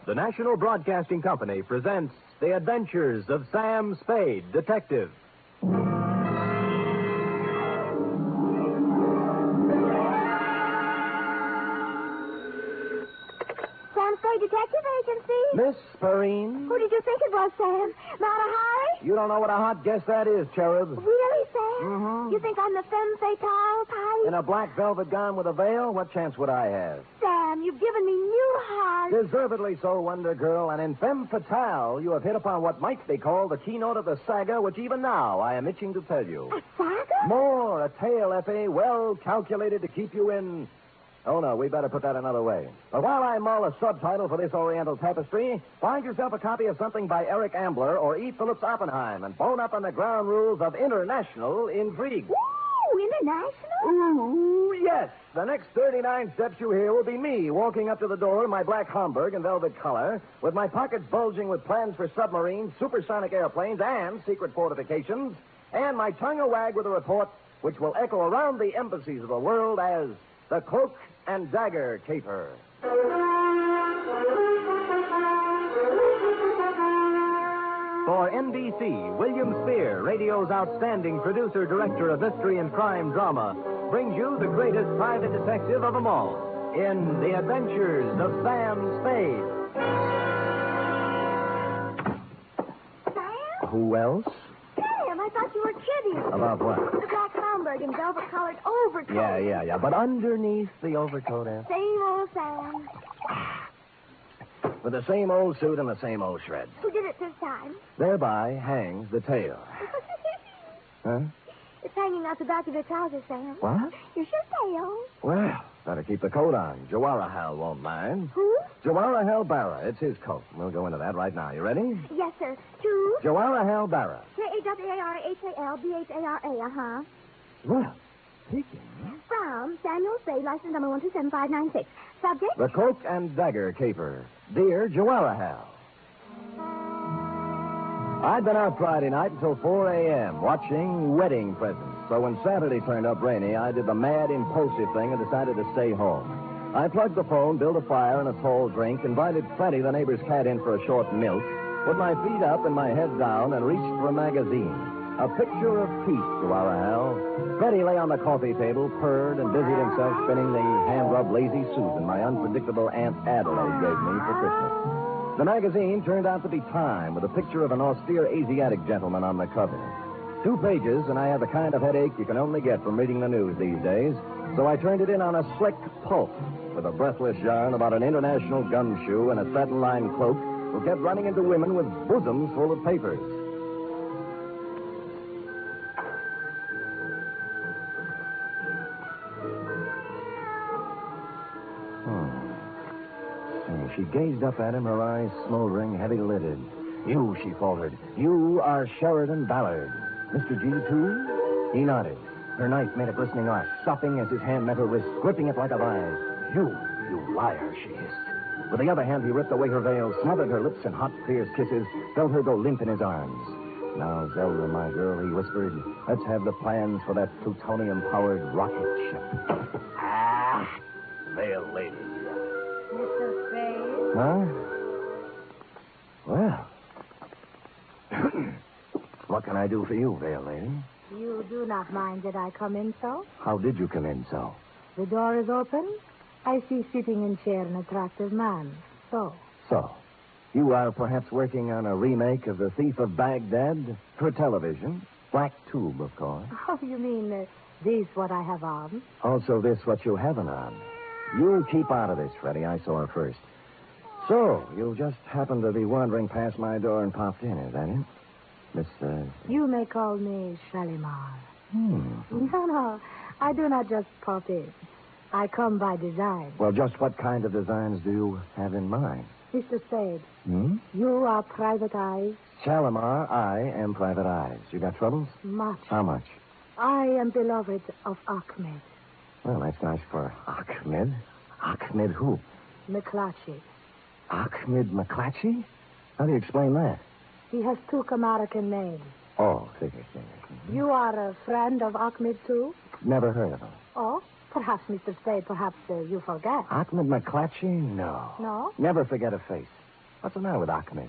The National Broadcasting Company presents The Adventures of Sam Spade, Detective. Sam Spade Detective Agency? Miss Perrine? Who did you think it was, Sam? Not a Harry? You don't know what a hot guess that is, Cherub. Really, Sam? Mm-hmm. You think I'm the femme fatale type? In a black velvet gown with a veil? What chance would I have? Sam, you've given me new heart. Deservedly so, Wonder Girl, and in femme fatale, you have hit upon what might be called the keynote of the saga, which even now I am itching to tell you. A saga? More, a tale, Effie, well calculated to keep you in... Oh, no, we better put that another way. But while I mull a subtitle for this Oriental tapestry, find yourself a copy of something by Eric Ambler or E. Phillips Oppenheim and bone up on the ground rules of international intrigue. Ooh, international? Ooh, yes. The next 39 steps you hear will be me walking up to the door in my black Homburg and velvet collar, with my pockets bulging with plans for submarines, supersonic airplanes, and secret fortifications, and my tongue a wag with a report which will echo around the embassies of the world as the Cloak and Dagger Caper. For NBC, William Spear, radio's outstanding producer-director of mystery and crime drama, brings you the greatest private detective of them all in The Adventures of Sam Spade. Sam? Who else? Sam, I thought you were kidding. About what? The black Homburg and velvet-colored overcoat. Yeah. But underneath the overcoat, Same old Sam. With the same old suit and the same old shreds. Who did it this time? Thereby hangs the tale. Huh? It's hanging out the back of your trousers, Sam. What? Your shirt tail. Well, better keep the coat on. Jawaharlal won't mind. Who? Jawaharlal Barra. It's his coat. We'll go into that right now. You ready? Yes, sir. To? Jawaharlal Barra. Jawaharlahara, uh-huh. Well, Speaking. From Samuel Spade, license number 127596. Subject? The Cloak and Dagger Caper. Dear Joella Hal. I'd been out Friday night until 4 a.m. watching wedding presents. So when Saturday turned up rainy, I did the mad, impulsive thing and decided to stay home. I plugged the phone, built a fire and a tall drink, invited Freddie, the neighbor's cat, in for a short milk, put my feet up and my head down, and reached for a magazine. A picture of peace, Joella Hal. Freddie lay on the coffee table, purred, and busied himself spinning the hand-rubbed Lazy Susan my unpredictable Aunt Adelaide gave me for Christmas. The magazine turned out to be Time, with a picture of an austere Asiatic gentleman on the cover. 2 pages, and I had the kind of headache you can only get from reading the news these days, so I turned it in on a slick pulp with a breathless yarn about an international gumshoe and a satin-lined cloak who kept running into women with bosoms full of papers. She gazed up at him, her eyes smoldering, heavy-lidded. You, she faltered. You are Sheridan Ballard. Mr. G, too? He nodded. Her knife made a glistening arc, stopping as his hand met her wrist, gripping it like a vise. You liar, she hissed. With the other hand, he ripped away her veil, smothered her lips in hot, fierce kisses, felt her go limp in his arms. Now, Zelda, my girl, he whispered, let's have the plans for that plutonium-powered rocket ship. Veil lady. Mr. Spade? Huh? Well. What can I do for you, Veil Lady? You do not mind that I come in so? How did you come in so? The door is open. I see sitting in chair an attractive man. So? So, you are perhaps working on a remake of The Thief of Baghdad for television? Black tube, of course. Oh, you mean this what I have on? Also this what you haven't on. You keep out of this, Freddie. I saw her first. So, you just happened to be wandering past my door and popped in, is that it? Miss, You may call me Shalimar. No, I do not just pop in. I come by design. Well, just what kind of designs do you have in mind? Mr. Spade, you are Private Eyes? Shalimar, I am Private Eyes. You got troubles? Much. How much? I am beloved of Ahmed. Well, that's nice for Ahmed. Ahmed who? McClatchy. Ahmed McClatchy? How do you explain that? He has 2 American names. Oh, figure. You are a friend of Ahmed, too? Never heard of him. Oh, perhaps, Mr. Spade, perhaps you forget. Ahmed McClatchy? No. No? Never forget a face. What's the matter with Ahmed?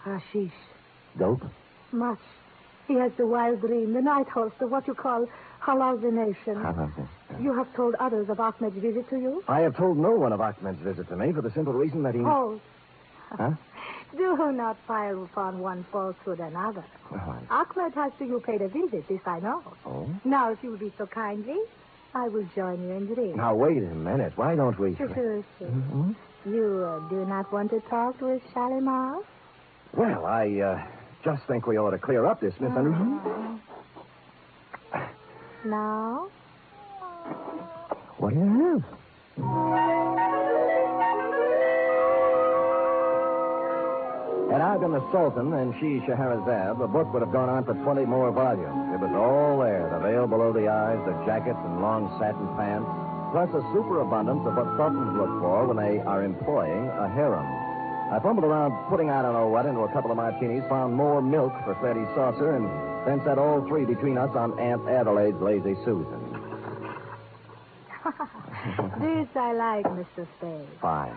Hashish. Dope? Much. He has the wild dream, the night horse, the what you call hallucination. You have told others of Ahmed's visit to you? I have told no one of Ahmed's visit to me for the simple reason that he... Oh. Huh? Do not pile upon one falsehood another. Well, Ahmed has to you paid a visit, this I know. Oh? Now, if you will be so kindly, I will join you in dream. Now, wait a minute. Why don't we... Sure. You do not want to talk with Shalimar? Well, I just think we ought to clear up this misunderstanding. Now? What do you have? Had I been the Sultan and she Scheherazade, the book would have gone on for 20 more volumes. It was all there, the veil below the eyes, the jackets and long satin pants, plus a superabundance of what sultans look for when they are employing a harem. I fumbled around putting I don't know what into a couple of martinis, found more milk for Freddie's saucer, and then set all 3 between us on Aunt Adelaide's Lazy Susan. This I like, Mr. Spade. Fine.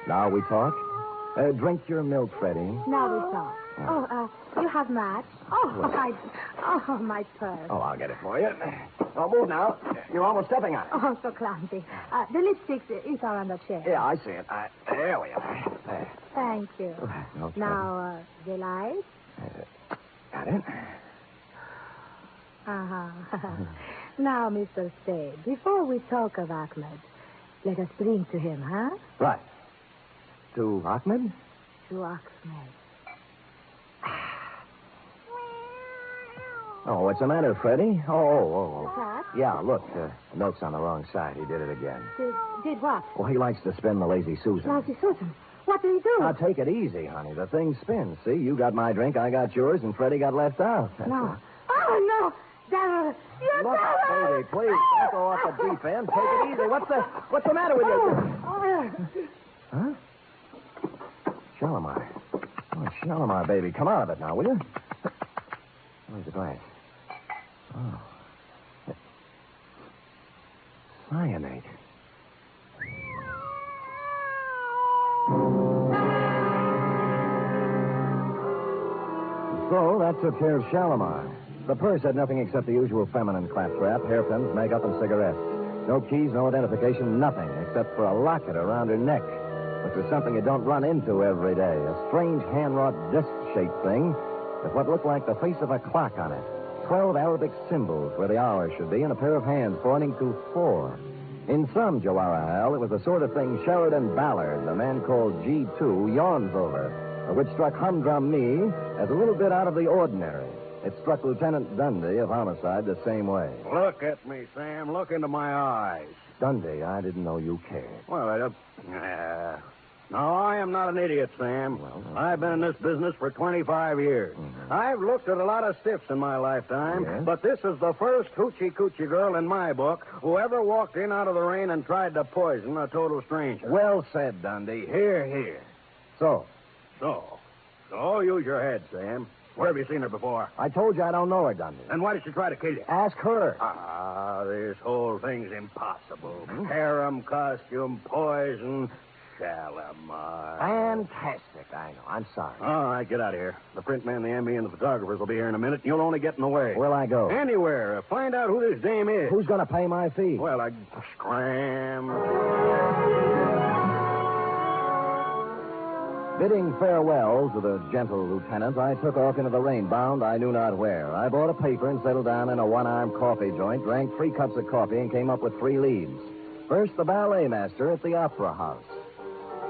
Now we talk? Drink your milk, Freddie. Now we talk. You have match? My purse. Oh, I'll get it for you. Oh, move now. You're almost stepping on it. Oh, so clumsy. The lipsticks are on the chair. Yeah, I see it. There we are. There. Thank you. Okay. Now, the light? Got it. Now, Mr. Spade, before we talk of Ahmed, let us bring to him, huh? Right. To Ahmed? To Ahmed. Oh, what's the matter, Freddie? Oh. What? Yeah, look, the note's on the wrong side. He did it again. Did what? Well, he likes to spin the Lazy Susan. Lazy Susan? What did he do? Now, take it easy, honey. The thing spins. See, you got my drink, I got yours, and Freddie got left out. No. Oh, no. Devil! You Look, devil! baby, please, don't go off the deep end. Take it easy. What's the matter with you? Huh? Shalimar. Oh, Shalimar, baby. Come out of it now, will you? Where's the glass? Oh. Cyanide. So that took care of Shalimar. The purse had nothing except the usual feminine claptrap, hairpins, makeup, and cigarettes. No keys, no identification, nothing except for a locket around her neck, which was something you don't run into every day. A strange hand-wrought disc-shaped thing with what looked like the face of a clock on it. 12 Arabic symbols where the hour should be, and a pair of hands pointing to 4. In some Jawara, it was the sort of thing Sheridan Ballard, the man called G2, yawns over, which struck Humdrum me as a little bit out of the ordinary. It struck Lieutenant Dundee of Homicide the same way. Look at me, Sam. Look into my eyes. Dundee, I didn't know you cared. Well, no, I am not an idiot, Sam. Well, I've been in this business for 25 years. Mm-hmm. I've looked at a lot of stiffs in my lifetime, Yes? but this is the first hoochie-coochie girl in my book who ever walked in out of the rain and tried to poison a total stranger. Well said, Dundee. Here. So, use your head, Sam. Where have you seen her before? I told you I don't know her, Dundee. Then why did she try to kill you? Ask her. This whole thing's impossible. Harem costume, poison, Shalimar. Fantastic. I know. I'm sorry. All right, get out of here. The print man, the ME, and the photographers will be here in a minute, and you'll only get in the way. Where'll I go? Anywhere. Find out who this dame is. Who's going to pay my fee? Well, scram. Bidding farewell to the gentle lieutenant, I took off into the rain, bound I knew not where. I bought a paper and settled down in a one-armed coffee joint, drank 3 cups of coffee, and came up with 3 leads. First, the ballet master at the Opera House.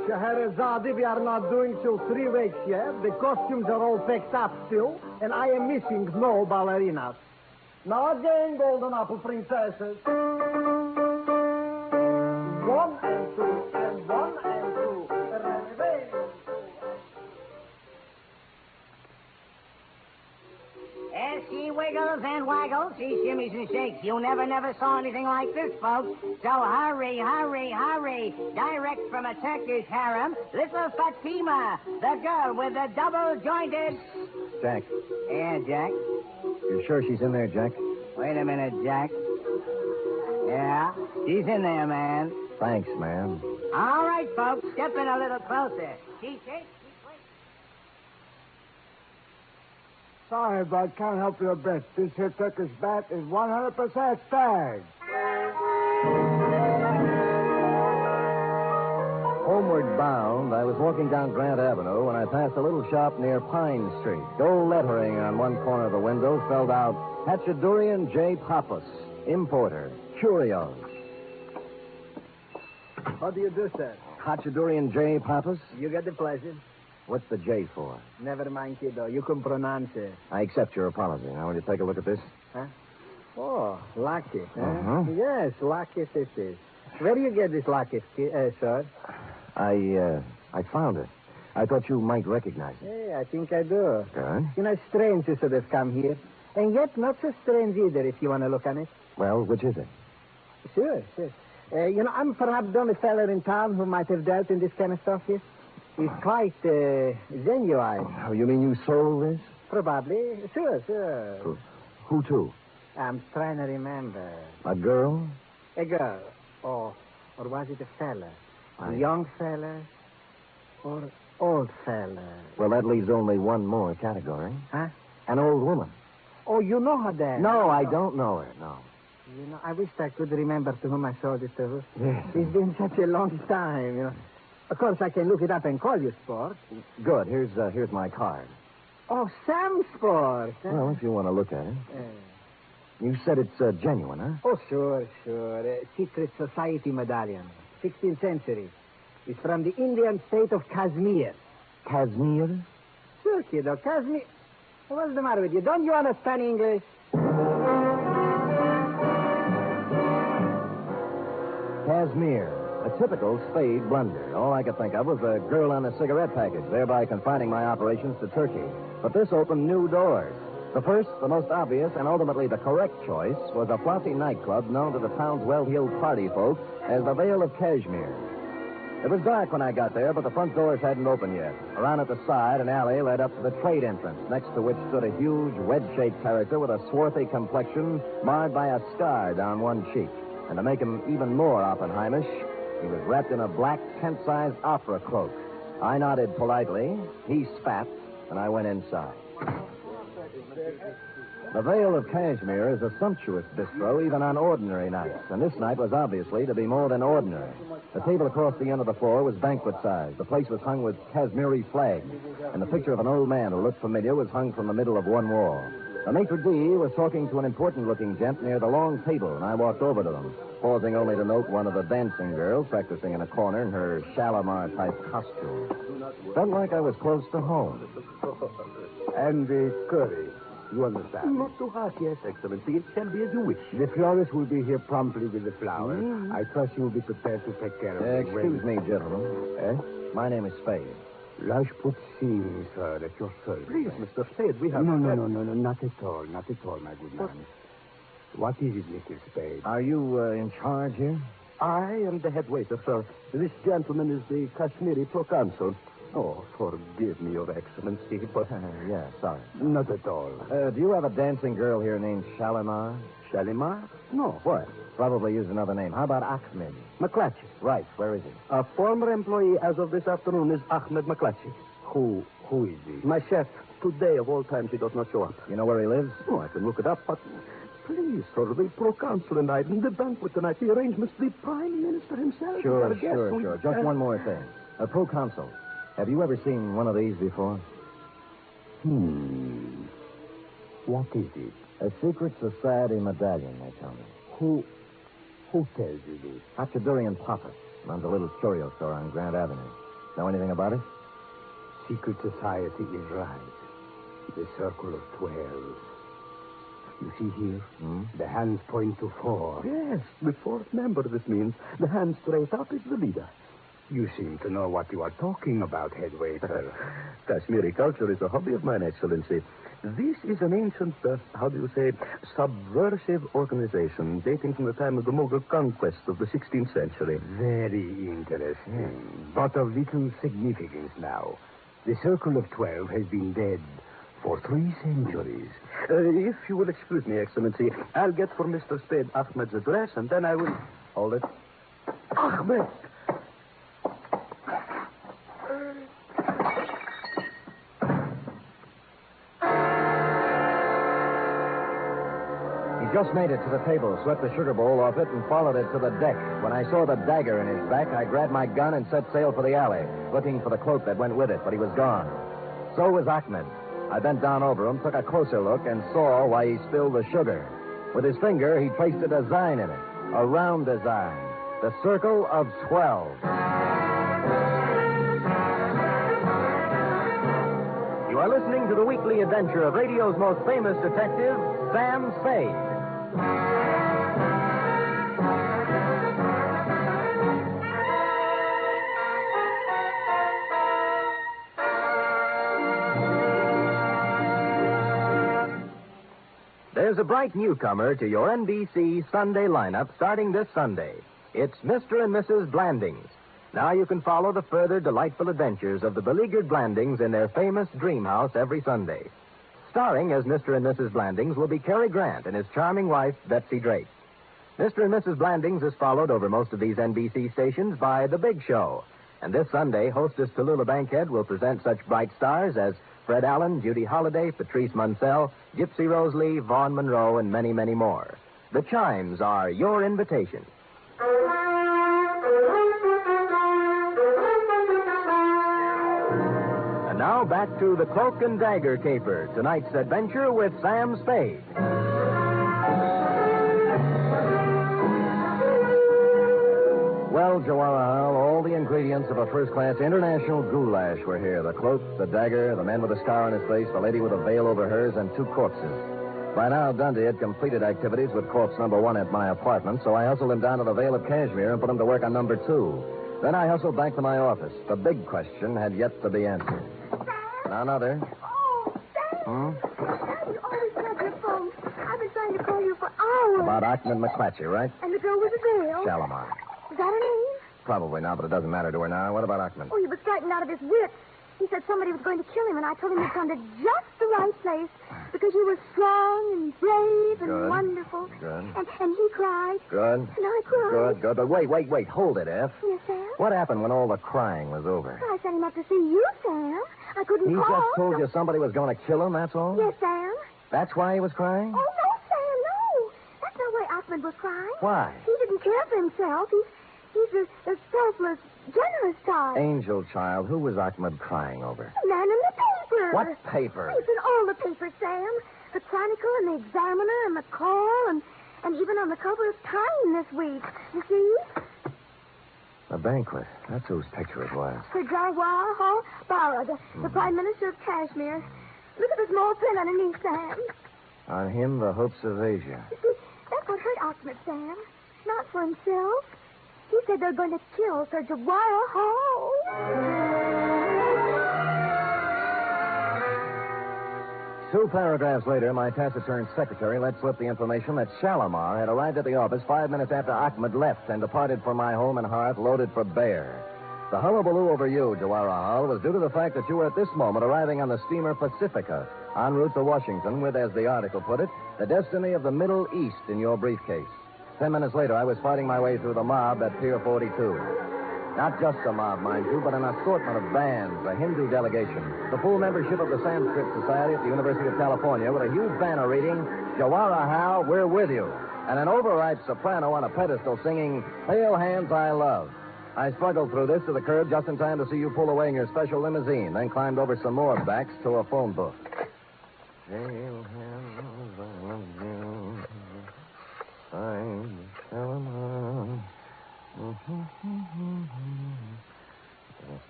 Scheherazade, we are not doing till 3 weeks yet. The costumes are all packed up still, and I am missing no ballerinas. Now again, golden apple princesses. 1 and 2, and 1 and 2. As she wiggles and waggles, she shimmies and shakes. You never saw anything like this, folks. So hurry. Direct from a Turkish harem, little Fatima, the girl with the double-jointed... Jack. Yeah, Jack? You sure she's in there, Jack? Wait a minute, Jack. Yeah, she's in there, man. Thanks, man. All right, folks, step in a little closer. She shakes. Sorry, but can't help you a bit. This here Turkish bat is 100% tagged. Homeward bound, I was walking down Grant Avenue when I passed a little shop near Pine Street. Gold lettering on one corner of the window spelled out, Hatchadurian J. Pappas, importer, curios. How do you do, sir? Hatchadurian J. Pappas? You get the pleasure. What's the J for? Never mind, kiddo. You can pronounce it. I accept your apology. Now, will you take a look at this? Huh? Oh, locket, huh? Uh-huh. Yes, locket this is. Where do you get this locket, sir? I found it. I thought you might recognize it. Hey, I think I do. Good. You know, strange you should have come here. And yet not so strange either, if you want to look on it. Well, which is it? Sure. I'm perhaps the only fellow in town who might have dealt in this kind of stuff here. He's quite genuine. Oh, you mean you sold this? Probably. Sure. Who to? I'm trying to remember. A girl? A girl. Or was it a fella? A young fella? Or old fella? Well, that leaves only one more category. Huh? An old woman. Oh, you know her then? No, I don't know her, no. You know, I wish I could remember to whom I sold it to. Yes. It's been such a long time, you know. Of course, I can look it up and call you, Sport. Good. Here's my card. Oh, Sam Sport. Well, if you want to look at it. You said it's genuine, huh? Oh, sure. Secret Society medallion. 16th century. It's from the Indian state of Kashmir. Kashmir? Sure, kiddo. Kashmir. What's the matter with you? Don't you understand English? Kashmir. A typical Spade blunder. All I could think of was a girl on a cigarette package, thereby confining my operations to Turkey. But this opened new doors. The first, the most obvious, and ultimately the correct choice was a flossy nightclub known to the town's well-heeled party folk as the Vale of Cashmere. It was dark when I got there, but the front doors hadn't opened yet. Around at the side, an alley led up to the trade entrance, next to which stood a huge, wedge-shaped character with a swarthy complexion marred by a scar down one cheek. And to make him even more Oppenheimish, he was wrapped in a black, tent-sized opera cloak. I nodded politely, he spat, and I went inside. The Vale of Cashmere is a sumptuous bistro even on ordinary nights, and this night was obviously to be more than ordinary. The table across the end of the floor was banquet-sized. The place was hung with Kashmiri flags, and the picture of an old man who looked familiar was hung from the middle of one wall. The maitre d' was talking to an important-looking gent near the long table, and I walked over to them, pausing only to note one of the dancing girls practicing in a corner in her Shalimar-type costume. Felt like I was close to home. And the curry, you understand? Not too hot, yes, Excellency. It shall be as you wish. The florist will be here promptly with the flowers. I trust you will be prepared to take care of it. Excuse me, gentlemen. My name is Spade. Lashputsin, sir, at your service. Please, Mr. Spade, we have... No, not at all, my good man. What is it, Mr. Spade? Are you in charge here? I am the head waiter, sir. This gentleman is the Kashmiri proconsul. Oh, forgive me, Your Excellency, but... yeah, sorry. Not at all. Do you have a dancing girl here named Shalimar? Shalimar? No. What? Probably use another name. How about Ahmed? McClatchy. Right. Where is he? A former employee as of this afternoon is Ahmed McClatchy. Who is he? My chef. Today, of all times, he does not show up. You know where he lives? Oh, I can look it up, but... Please, sir, the proconsul and I, in the banquet tonight, the arrangements, the Prime Minister himself. Sure. Just one more thing. A proconsul. Have you ever seen one of these before? What is it? A secret society medallion, they tell me. Who tells you this? Hachadurian Papa runs a little curio store on Grand Avenue. Know anything about it? Secret society is right. The Circle of 12. You see here? The hands point to 4. Yes, the fourth member, this means. The hand straight up is the leader. You seem to know what you are talking about, head waiter. Kashmiri culture is a hobby of mine, Excellency. This is an ancient, subversive organization dating from the time of the Mughal conquest of the 16th century. Very interesting, but of little significance now. The Circle of 12 has been dead for 3 centuries. If you will excuse me, Excellency, I'll get for Mr. Spade Ahmed's address, and then I will... Hold it. Ahmed! Just made it to the table, swept the sugar bowl off it, and followed it to the deck. When I saw the dagger in his back, I grabbed my gun and set sail for the alley, looking for the cloak that went with it, but he was gone. So was Ahmed. I bent down over him, took a closer look, and saw why he spilled the sugar. With his finger, he traced a design in it, a round design, the Circle of 12. You are listening to the weekly adventure of radio's most famous detective, Sam Spade. There's a bright newcomer to your NBC Sunday lineup starting this Sunday. It's Mr. and Mrs. Blandings. Now you can follow the further delightful adventures of the beleaguered Blandings in their famous dream house every Sunday. Starring as Mr. and Mrs. Blandings will be Cary Grant and his charming wife, Betsy Drake. Mr. and Mrs. Blandings is followed over most of these NBC stations by The Big Show. And this Sunday, hostess Tallulah Bankhead will present such bright stars as Fred Allen, Judy Holliday, Patrice Munsell, Gypsy Rose Lee, Vaughn Monroe, and many, many more. The chimes are your invitation. And now back to the Cloak and Dagger Caper, tonight's adventure with Sam Spade. Well, Joanna, all the ingredients of a first-class international goulash were here. The cloak, the dagger, the man with a scar on his face, the lady with a veil over hers, and 2 corpses. By now, Dundee had completed activities with corpse number 1 at my apartment, so I hustled him down to the Vale of Cashmere and put him to work on number 2. Then I hustled back to my office. The big question had yet to be answered. Now, another. Oh, Sam! Sam, you always good. About Ahmed McClatchy, right? And the girl with the veil. Shalimar. Is that her name? Probably not, but it doesn't matter to her now. What about Ahmed? Oh, he was frightened out of his wits. He said somebody was going to kill him, and I told him he'd come to just the right place because you were strong and brave and Good. wonderful. Good. And he cried. Good. And I cried. Good. But wait. Hold it, F. Yes, Sam? What happened when all the crying was over? I sent him up to see you, Sam. I couldn't He call. just told you somebody was going to kill him, that's all? Yes, Sam. That's why he was crying? Oh, no, Sam, no. That's not why Ahmed was crying. Why? He didn't care for himself. He's a selfless, generous type. Angel child, who was Ahmed crying over? The man in the paper. What paper? It's in all the papers, Sam. The Chronicle and the Examiner and the Call and even on the cover of Time this week. You see? The banquet. That's whose picture it was. For Jawara Hall Bala, the Prime Minister of Kashmir. Look at the small print underneath, Sam. On him, the hopes of Asia. You see, that's what hurt Ahmed, Sam. Not for himself. He said they're going to kill Sir Jawara Hall. Two paragraphs later, my taciturn secretary let slip the information that Shalimar had arrived at the office 5 minutes after Ahmed left and departed for my home and hearth loaded for bear. The hullabaloo over you, Jawara Hall, was due to the fact that you were at this moment arriving on the steamer Pacifica, en route to Washington with, as the article put it, the destiny of the Middle East in your briefcase. 10 minutes later, I was fighting my way through the mob at Pier 42. Not just a mob, mind you, but an assortment of bands, a Hindu delegation, the full membership of the Sanskrit Society at the University of California with a huge banner reading, Jawara Hal, we're with you, and an overripe soprano on a pedestal singing, Pale Hands I Love. I struggled through this to the curb just in time to see you pull away in your special limousine, then climbed over some more backs to a phone booth. Pale hands I love you. I'm Shalimar.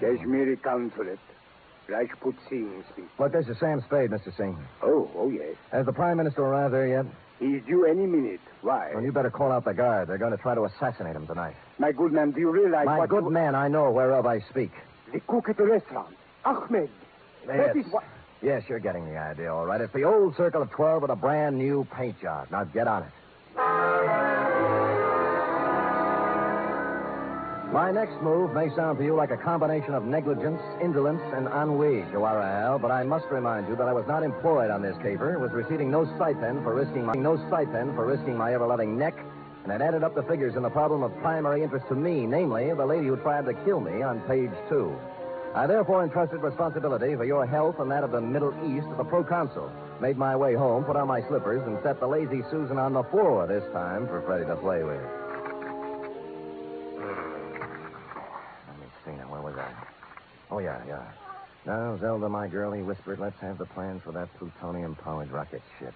Kashmiri Consulate. Rajput Singh speaks. Look, this is Sam Spade, Mr. Singh. Oh, yes. Has the Prime Minister arrived there yet? He's due any minute. Why? Well, you better call out the guard. They're going to try to assassinate him tonight. My good man, do you realize My good man, I know whereof I speak. The cook at the restaurant. Ahmed. That is what... Yes, you're getting the idea, all right. It's the old Circle of 12 with a brand new paint job. Now get on it. My next move may sound to you like a combination of negligence, indolence, and ennui, Jawara Hal, but I must remind you that I was not employed on this caper, was receiving no stipend for risking my ever-loving neck, and it added up the figures in the problem of primary interest to me, namely, the lady who tried to kill me on page 2. I therefore entrusted responsibility for your health and that of the Middle East to the proconsul, made my way home, put on my slippers, and set the lazy Susan on the floor this time for Freddie to play with. Where was I? Oh, yeah. Now, Zelda, my girl, he whispered, let's have the plans for that plutonium-powered rocket ship.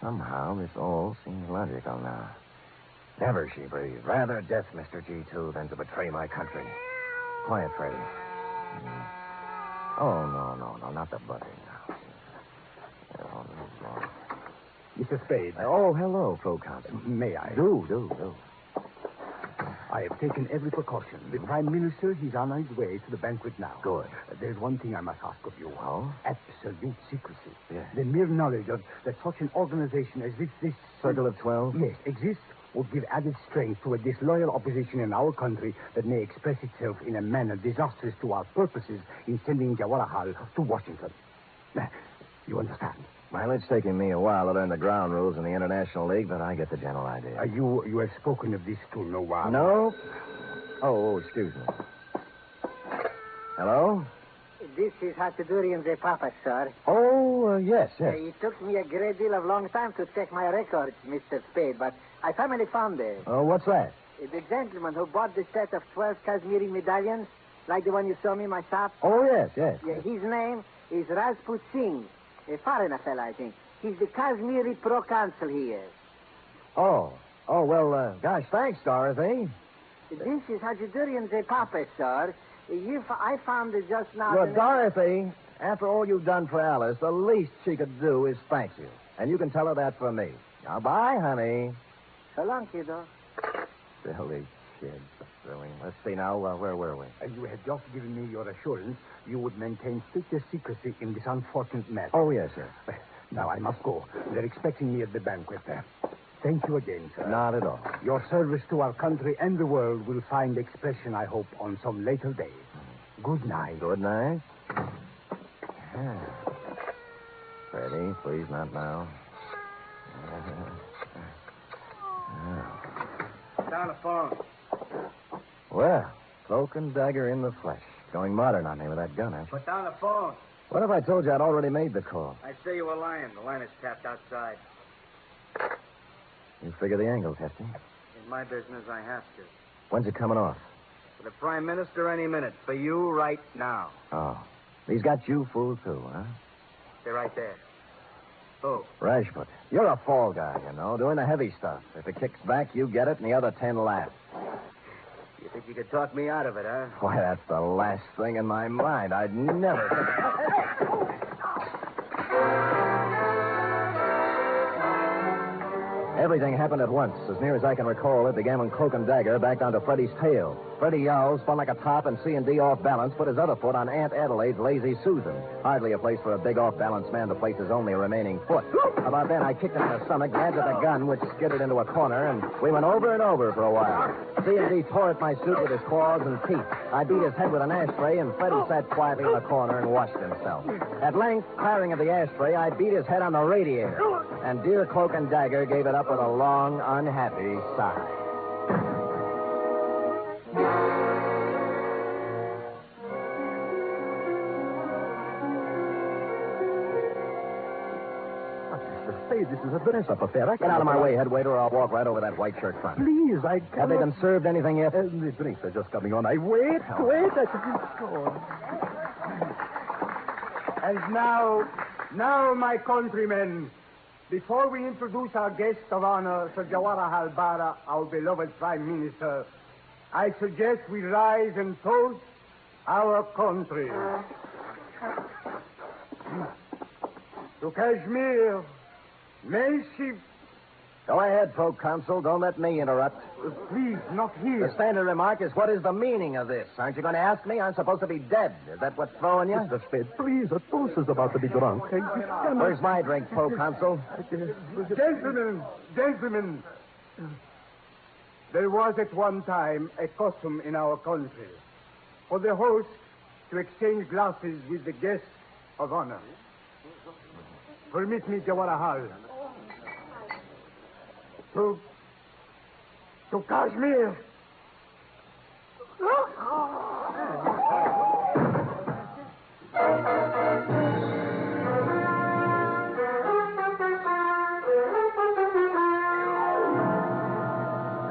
Somehow, this all seems logical now. Never, she breathed. Rather death, Mr. G2, than to betray my country. Quiet, Freddie. Oh, no, not the buddy. No. Mr. Spade. Oh, hello, proconsul. May I? Do. I have taken every precaution. The Prime Minister, he's on his way to the banquet now. Good. There's one thing I must ask of you. Oh? Absolute secrecy. Yes. The mere knowledge of that such an organization as this... Circle of 12? Yes, exists would give added strength to a disloyal opposition in our country that may express itself in a manner disastrous to our purposes in sending Jawara Hal to Washington. You understand? Well, it's taken me a while to learn the ground rules in the International League, but I get the general idea. You have spoken of this to no one? No. Oh, excuse me. Hello? This is Hatudurian the Papa, sir. Oh, yes. It took me a great deal of long time to check my records, Mr. Spade, but I finally found it. Oh, what's that? The gentleman who bought the set of 12 Kashmiri medallions, like the one you saw me in my shop. Oh, yes. Yeah, his name is Rajput Singh. A foreigner fella, I think. He's the Kashmiri proconsul here. Oh, well, gosh, thanks, Dorothy. This is Hatudurian the Papa, sir. I found it just now... Look, Dorothy, after all you've done for Alice, the least she could do is thank you. And you can tell her that from me. Now, bye, honey. So long, kiddo. Silly kid. Silly. Let's see now, where were we? You had just given me your assurance you would maintain strictest secrecy in this unfortunate matter. Oh, yes. Now, I must go. They're expecting me at the banquet. Thank you again, sir. Not at all. Your service to our country and the world will find expression, I hope, on some later day. Good night. Good night. Freddie, please, not now. Put down the phone. Well, Cloak and Dagger in the flesh. Going modern on me with that gun, eh? Put down the phone. What if I told you I'd already made the call? I say you were lying. The line is tapped outside. You figure the angles, Hefty. In my business, I have to. When's it coming off? For the Prime Minister, any minute. For you, right now. Oh. He's got you fooled, too, huh? They're right there. Who? Rajput. You're a fall guy, you know, doing the heavy stuff. If it kicks back, you get it, and the other 10 laugh. You think you could talk me out of it, huh? Why, that's the last thing in my mind. I'd never... Everything happened at once. As near as I can recall, it began when Cloak and Dagger backed onto Freddie's tail. Freddie yelled, spun like a top, and C&D off balance, put his other foot on Aunt Adelaide's Lazy Susan. Hardly a place for a big off-balance man to place his only remaining foot. About then, I kicked him in the stomach, grabbed at the gun, which skidded into a corner, and we went over and over for a while. C&D tore at my suit with his claws and teeth. I beat his head with an ashtray, and Freddie sat quietly in the corner and washed himself. At length, tiring of the ashtray, I beat his head on the radiator. And dear Cloak and Dagger gave it up with a long, unhappy sigh. Mr. Spade, this is a dress-up affair. Get out of my way, head waiter, or I'll walk right over that white shirt front. Please, I cannot... Have they been served anything yet? The drinks are just coming on. Wait. And now, my countrymen, before we introduce our guest of honor, Sir Jawaharlal Bara, our beloved Prime Minister, I suggest we rise and toast our country. To Kashmir, may she... Go ahead, Proconsul. Don't let me interrupt. Please, not here. The standard remark is, what is the meaning of this? Aren't you going to ask me? I'm supposed to be dead. Is that what's throwing you? Mr. Spade, please, a toast is about to be drunk. Where's my drink, Proconsul? Gentlemen, there was at one time a custom in our country for the host to exchange glasses with the guest of honor. Permit me, Jawaharlal. To Kashmir.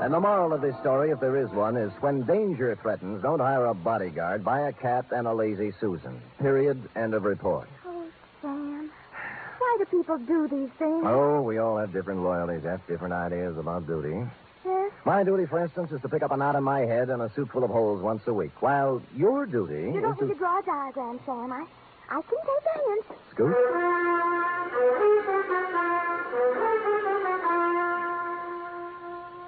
And the moral of this story, if there is one, is when danger threatens, don't hire a bodyguard, buy a cat and a Lazy Susan. Period. End of report. Oh, Sam. Why do people do these things? Oh, we all have different loyalties, have different ideas about duty. Yes? My duty, for instance, is to pick up a knot in my head and a suit full of holes once a week, while your duty You don't is need to... to draw a diagram, Sam. I can take a hint. Scoot?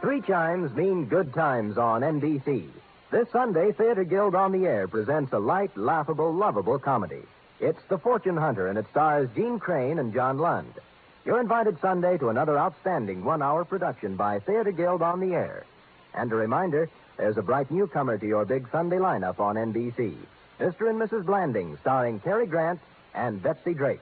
Three chimes mean good times on NBC. This Sunday, Theater Guild on the Air presents a light, laughable, lovable comedy. It's The Fortune Hunter, and it stars Gene Crane and John Lund. You're invited Sunday to another outstanding one-hour production by Theater Guild on the Air. And a reminder, there's a bright newcomer to your big Sunday lineup on NBC. Mr. and Mrs. Blanding, starring Cary Grant and Betsy Drake.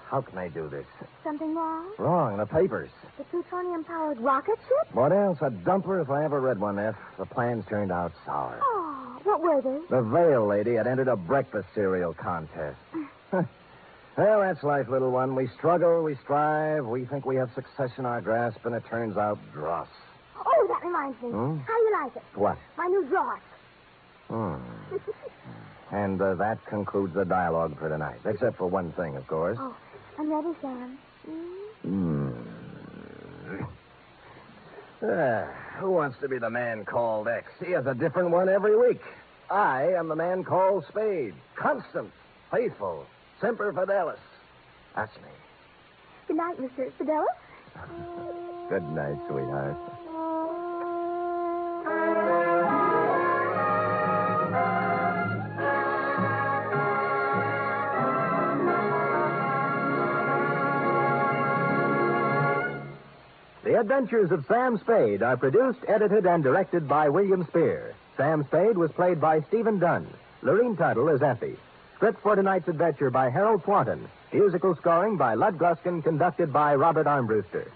How can I do this? Something wrong? Wrong, the papers. The plutonium-powered rocket ship? What else? A dumper if I ever read one, F. The plans turned out sour. Oh, what were they? The Veil lady had entered a breakfast cereal contest. Well, that's life, little one. We struggle, we strive, we think we have success in our grasp, and it turns out dross. Oh, that reminds me. Hmm? How do you like it? What? My new dross. And that concludes the dialogue for tonight. Except for one thing, of course. Oh, I'm ready, Sam. Who wants to be the man called X? He has a different one every week. I am the man called Spade. Constant, faithful, semper fidelis. That's me. Good night, Mr. Fidelis. Good night, sweetheart. The Adventures of Sam Spade are produced, edited, and directed by William Spear. Sam Spade was played by Stephen Dunn. Lorene Tuttle is Effie. Script for tonight's adventure by Harold Swanton. Musical scoring by Lud Gluskin, conducted by Robert Armbruster.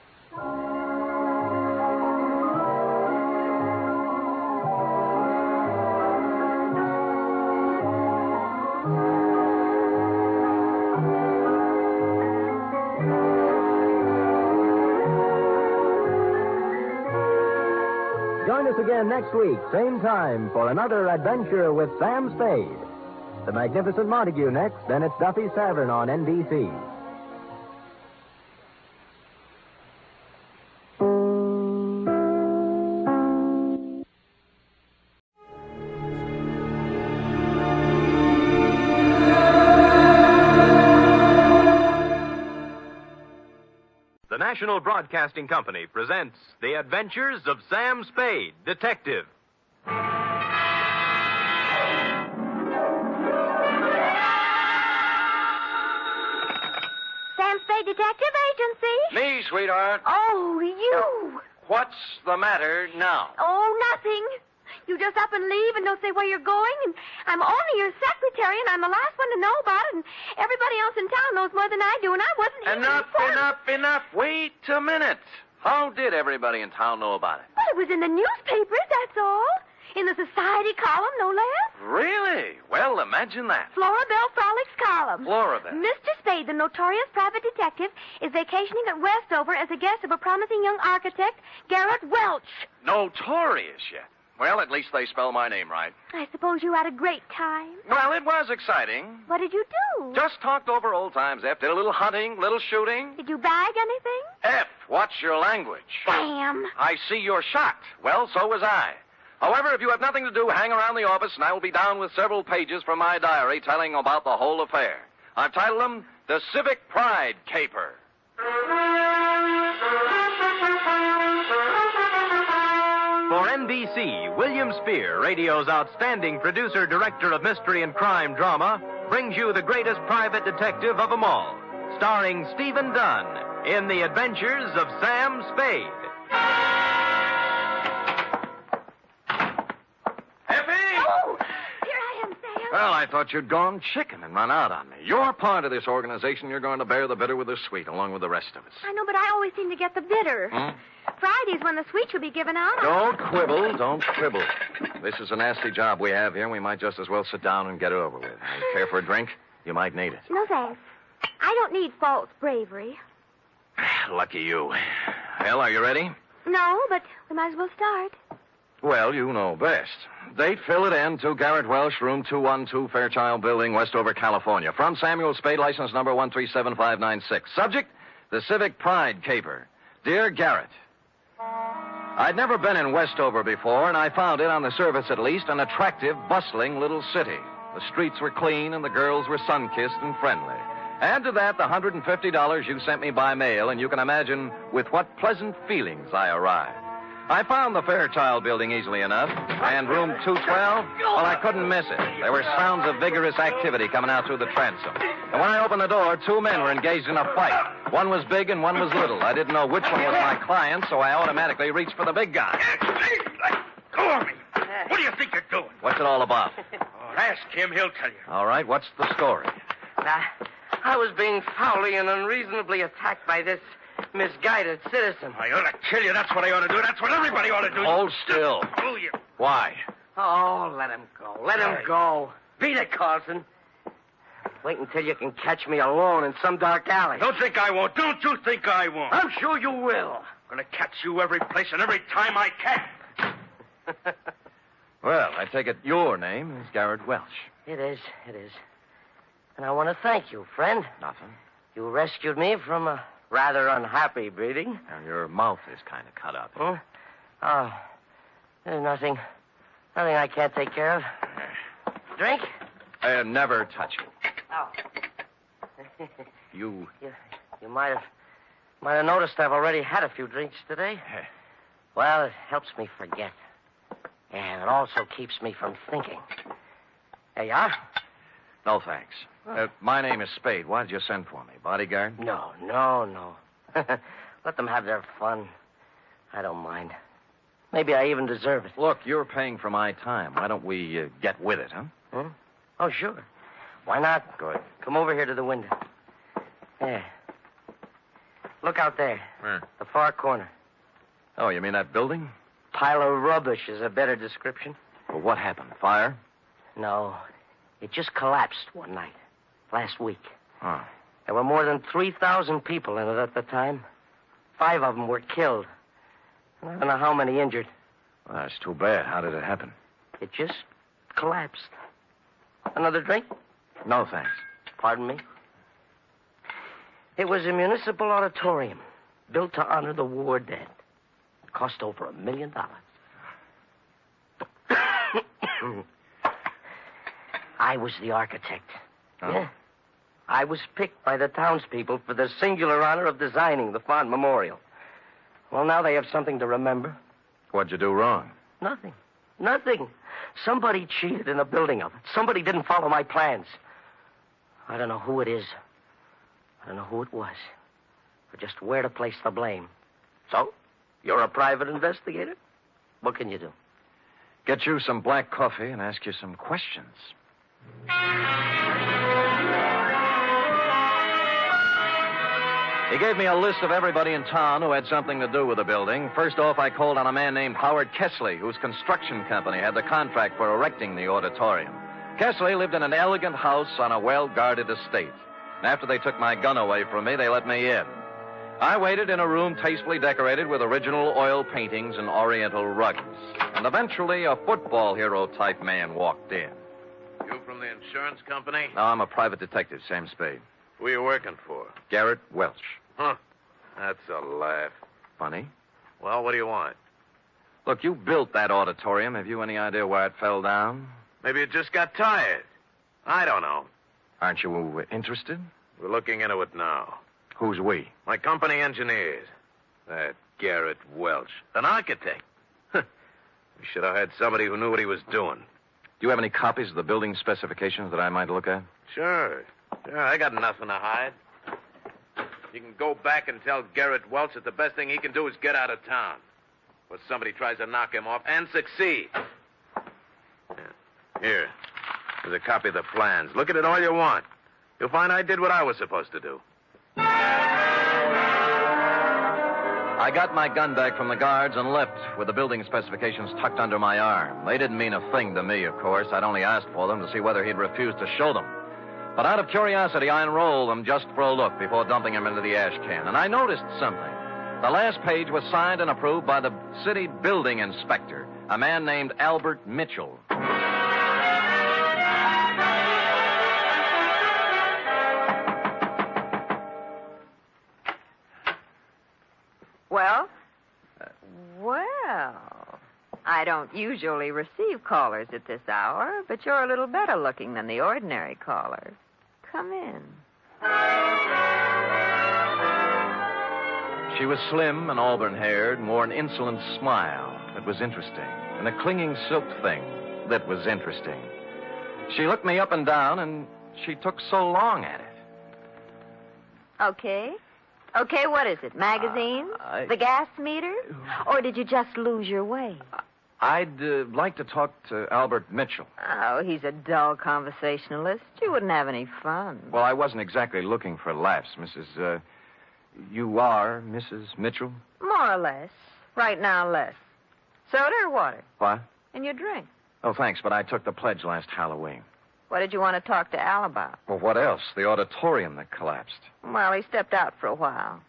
Join us again next week, same time, for another adventure with Sam Spade. The Magnificent Montague next, then it's Duffy's Tavern on NBC. The National Broadcasting Company presents The Adventures of Sam Spade, Detective. Sam Spade Detective Agency? Me, sweetheart. Oh, you. What's the matter now? Oh, nothing. You just up and leave and don't say where you're going, and I'm only your secretary, and I'm the last one to know about it, and everybody else in town knows more than I do, and I wasn't even Enough. Wait a minute. How did everybody in town know about it? Well, it was in the newspapers, that's all. In the society column, no less. Really? Well, imagine that. Florabelle Frolics column. Florabelle. Mr. Spade, the notorious private detective, is vacationing at Westover as a guest of a promising young architect, Garrett Welch. Notorious yet. Well, at least they spell my name right. I suppose you had a great time. Well, it was exciting. What did you do? Just talked over old times, F. Did a little hunting, little shooting. Did you bag anything? F, what's your language? Sam. I see you're shocked. Well, so was I. However, if you have nothing to do, hang around the office, and I will be down with several pages from my diary telling about the whole affair. I've titled them The Civic Pride Caper. For NBC, William Spear, radio's outstanding producer-director of mystery and crime drama, brings you the greatest private detective of them all, starring Stephen Dunn in The Adventures of Sam Spade. Oh, here I am, Sam. Well, I thought you'd gone chicken and run out on me. You're part of this organization. You're going to bear the bitter with the sweet, along with the rest of us. I know, but I always seem to get the bitter. Friday's when the sweets will be given out. Don't quibble. This is a nasty job we have here, and we might just as well sit down and get it over with. You care for a drink? You might need it. No, thanks. I don't need false bravery. Lucky you. Well, are you ready? No, but we might as well start. Well, you know best. Date, fill it in, to Garrett Welsh, room 212, Fairchild Building, Westover, California. From Samuel Spade, license number 137596. Subject, the Civic Pride Caper. Dear Garrett, I'd never been in Westover before, and I found it, on the surface at least, an attractive, bustling little city. The streets were clean, and the girls were sun-kissed and friendly. Add to that the $150 you sent me by mail, and you can imagine with what pleasant feelings I arrived. I found the Fairchild Building easily enough, and room 212, well, I couldn't miss it. There were sounds of vigorous activity coming out through the transom. And when I opened the door, two men were engaged in a fight. One was big and one was little. I didn't know which one was my client, so I automatically reached for the big guy. Go on me. What do you think you're doing? What's it all about? Ask him, he'll tell you. All right, what's the story? I was being foully and unreasonably attacked by this misguided citizen. I ought to kill you. That's what I ought to do. That's what everybody ought to do. Hold still. Oh, you. Why? Oh, let him go. Let him go. Beat it, Carlson. Wait until you can catch me alone in some dark alley. Don't think I won't. Don't you think I won't. I'm sure you will. I'm going to catch you every place and every time I can. Well, I take it your name is Garrett Welch. It is. And I want to thank you, friend. Nothing. You rescued me from a rather unhappy breeding. And your mouth is kind of cut up. Huh? Oh, there's nothing I can't take care of. Drink? Never touch it. Oh. You You might Might have noticed I've already had a few drinks today. Well, it helps me forget. And it also keeps me from thinking. There you are. No, thanks. My name is Spade. Why did you send for me? Bodyguard? No. Let them have their fun. I don't mind. Maybe I even deserve it. Look, you're paying for my time. Why don't we get with it, huh? Oh, sure. Why not? Good. Come over here to the window. There. Look out there. Where? The far corner. Oh, you mean that building? Pile of rubbish is a better description. Well, what happened? Fire? No. It just collapsed one night. Last week. Oh. There were more than 3,000 people in it at the time. 5 of them were killed. I don't know how many injured. Well, that's too bad. How did it happen? It just collapsed. Another drink? No, thanks. Pardon me? It was a municipal auditorium built to honor the war dead. It cost over $1 million. I was the architect. Oh. Yeah. I was picked by the townspeople for the singular honor of designing the fond memorial. Well, now they have something to remember. What'd you do wrong? Nothing. Somebody cheated in the building of it. Somebody didn't follow my plans. I don't know who it is. I don't know who it was. Or just where to place the blame. So, you're a private investigator? What can you do? Get you some black coffee and ask you some questions. He gave me a list of everybody in town who had something to do with the building. First off, I called on a man named Howard Kessley, whose construction company had the contract for erecting the auditorium. Kessley lived in an elegant house on a well-guarded estate. And after they took my gun away from me, they let me in. I waited in a room tastefully decorated with original oil paintings and oriental rugs. And eventually, a football hero-type man walked in. You from the insurance company? No, I'm a private detective, Sam Spade. Who are you working for? Garrett Welch. Huh. That's a laugh. Funny? Well, what do you want? Look, you built that auditorium. Have you any idea why it fell down? Maybe you just got tired. I don't know. Aren't you interested? We're looking into it now. Who's we? My company engineers. That Garrett Welch. An architect. We should have had somebody who knew what he was doing. Do you have any copies of the building specifications that I might look at? Sure, I got nothing to hide. You can go back and tell Garrett Welch that the best thing he can do is get out of town. Or somebody tries to knock him off and succeed. Here. There's a copy of the plans. Look at it all you want. You'll find I did what I was supposed to do. I got my gun back from the guards and left with the building specifications tucked under my arm. They didn't mean a thing to me, of course. I'd only asked for them to see whether he'd refuse to show them. But out of curiosity, I unrolled them just for a look before dumping them into the ash can. And I noticed something. The last page was signed and approved by the city building inspector, a man named Albert Mitchell. Well? Well, I don't usually receive callers at this hour, but you're a little better looking than the ordinary caller. Come in. She was slim and auburn-haired and wore an insolent smile that was interesting, and a clinging silk thing that was interesting. She looked me up and down, and she took so long at it. Okay, what is it? Magazines? The gas meter? Or did you just lose your way? I'd like to talk to Albert Mitchell. Oh, he's a dull conversationalist. You wouldn't have any fun. Well, I wasn't exactly looking for laughs, Mrs. You are Mrs. Mitchell? More or less. Right now, less. Soda or water? What? And your drink. Oh, thanks, but I took the pledge last Halloween. What did you want to talk to Al about? Well, what else? The auditorium that collapsed. Well, he stepped out for a while.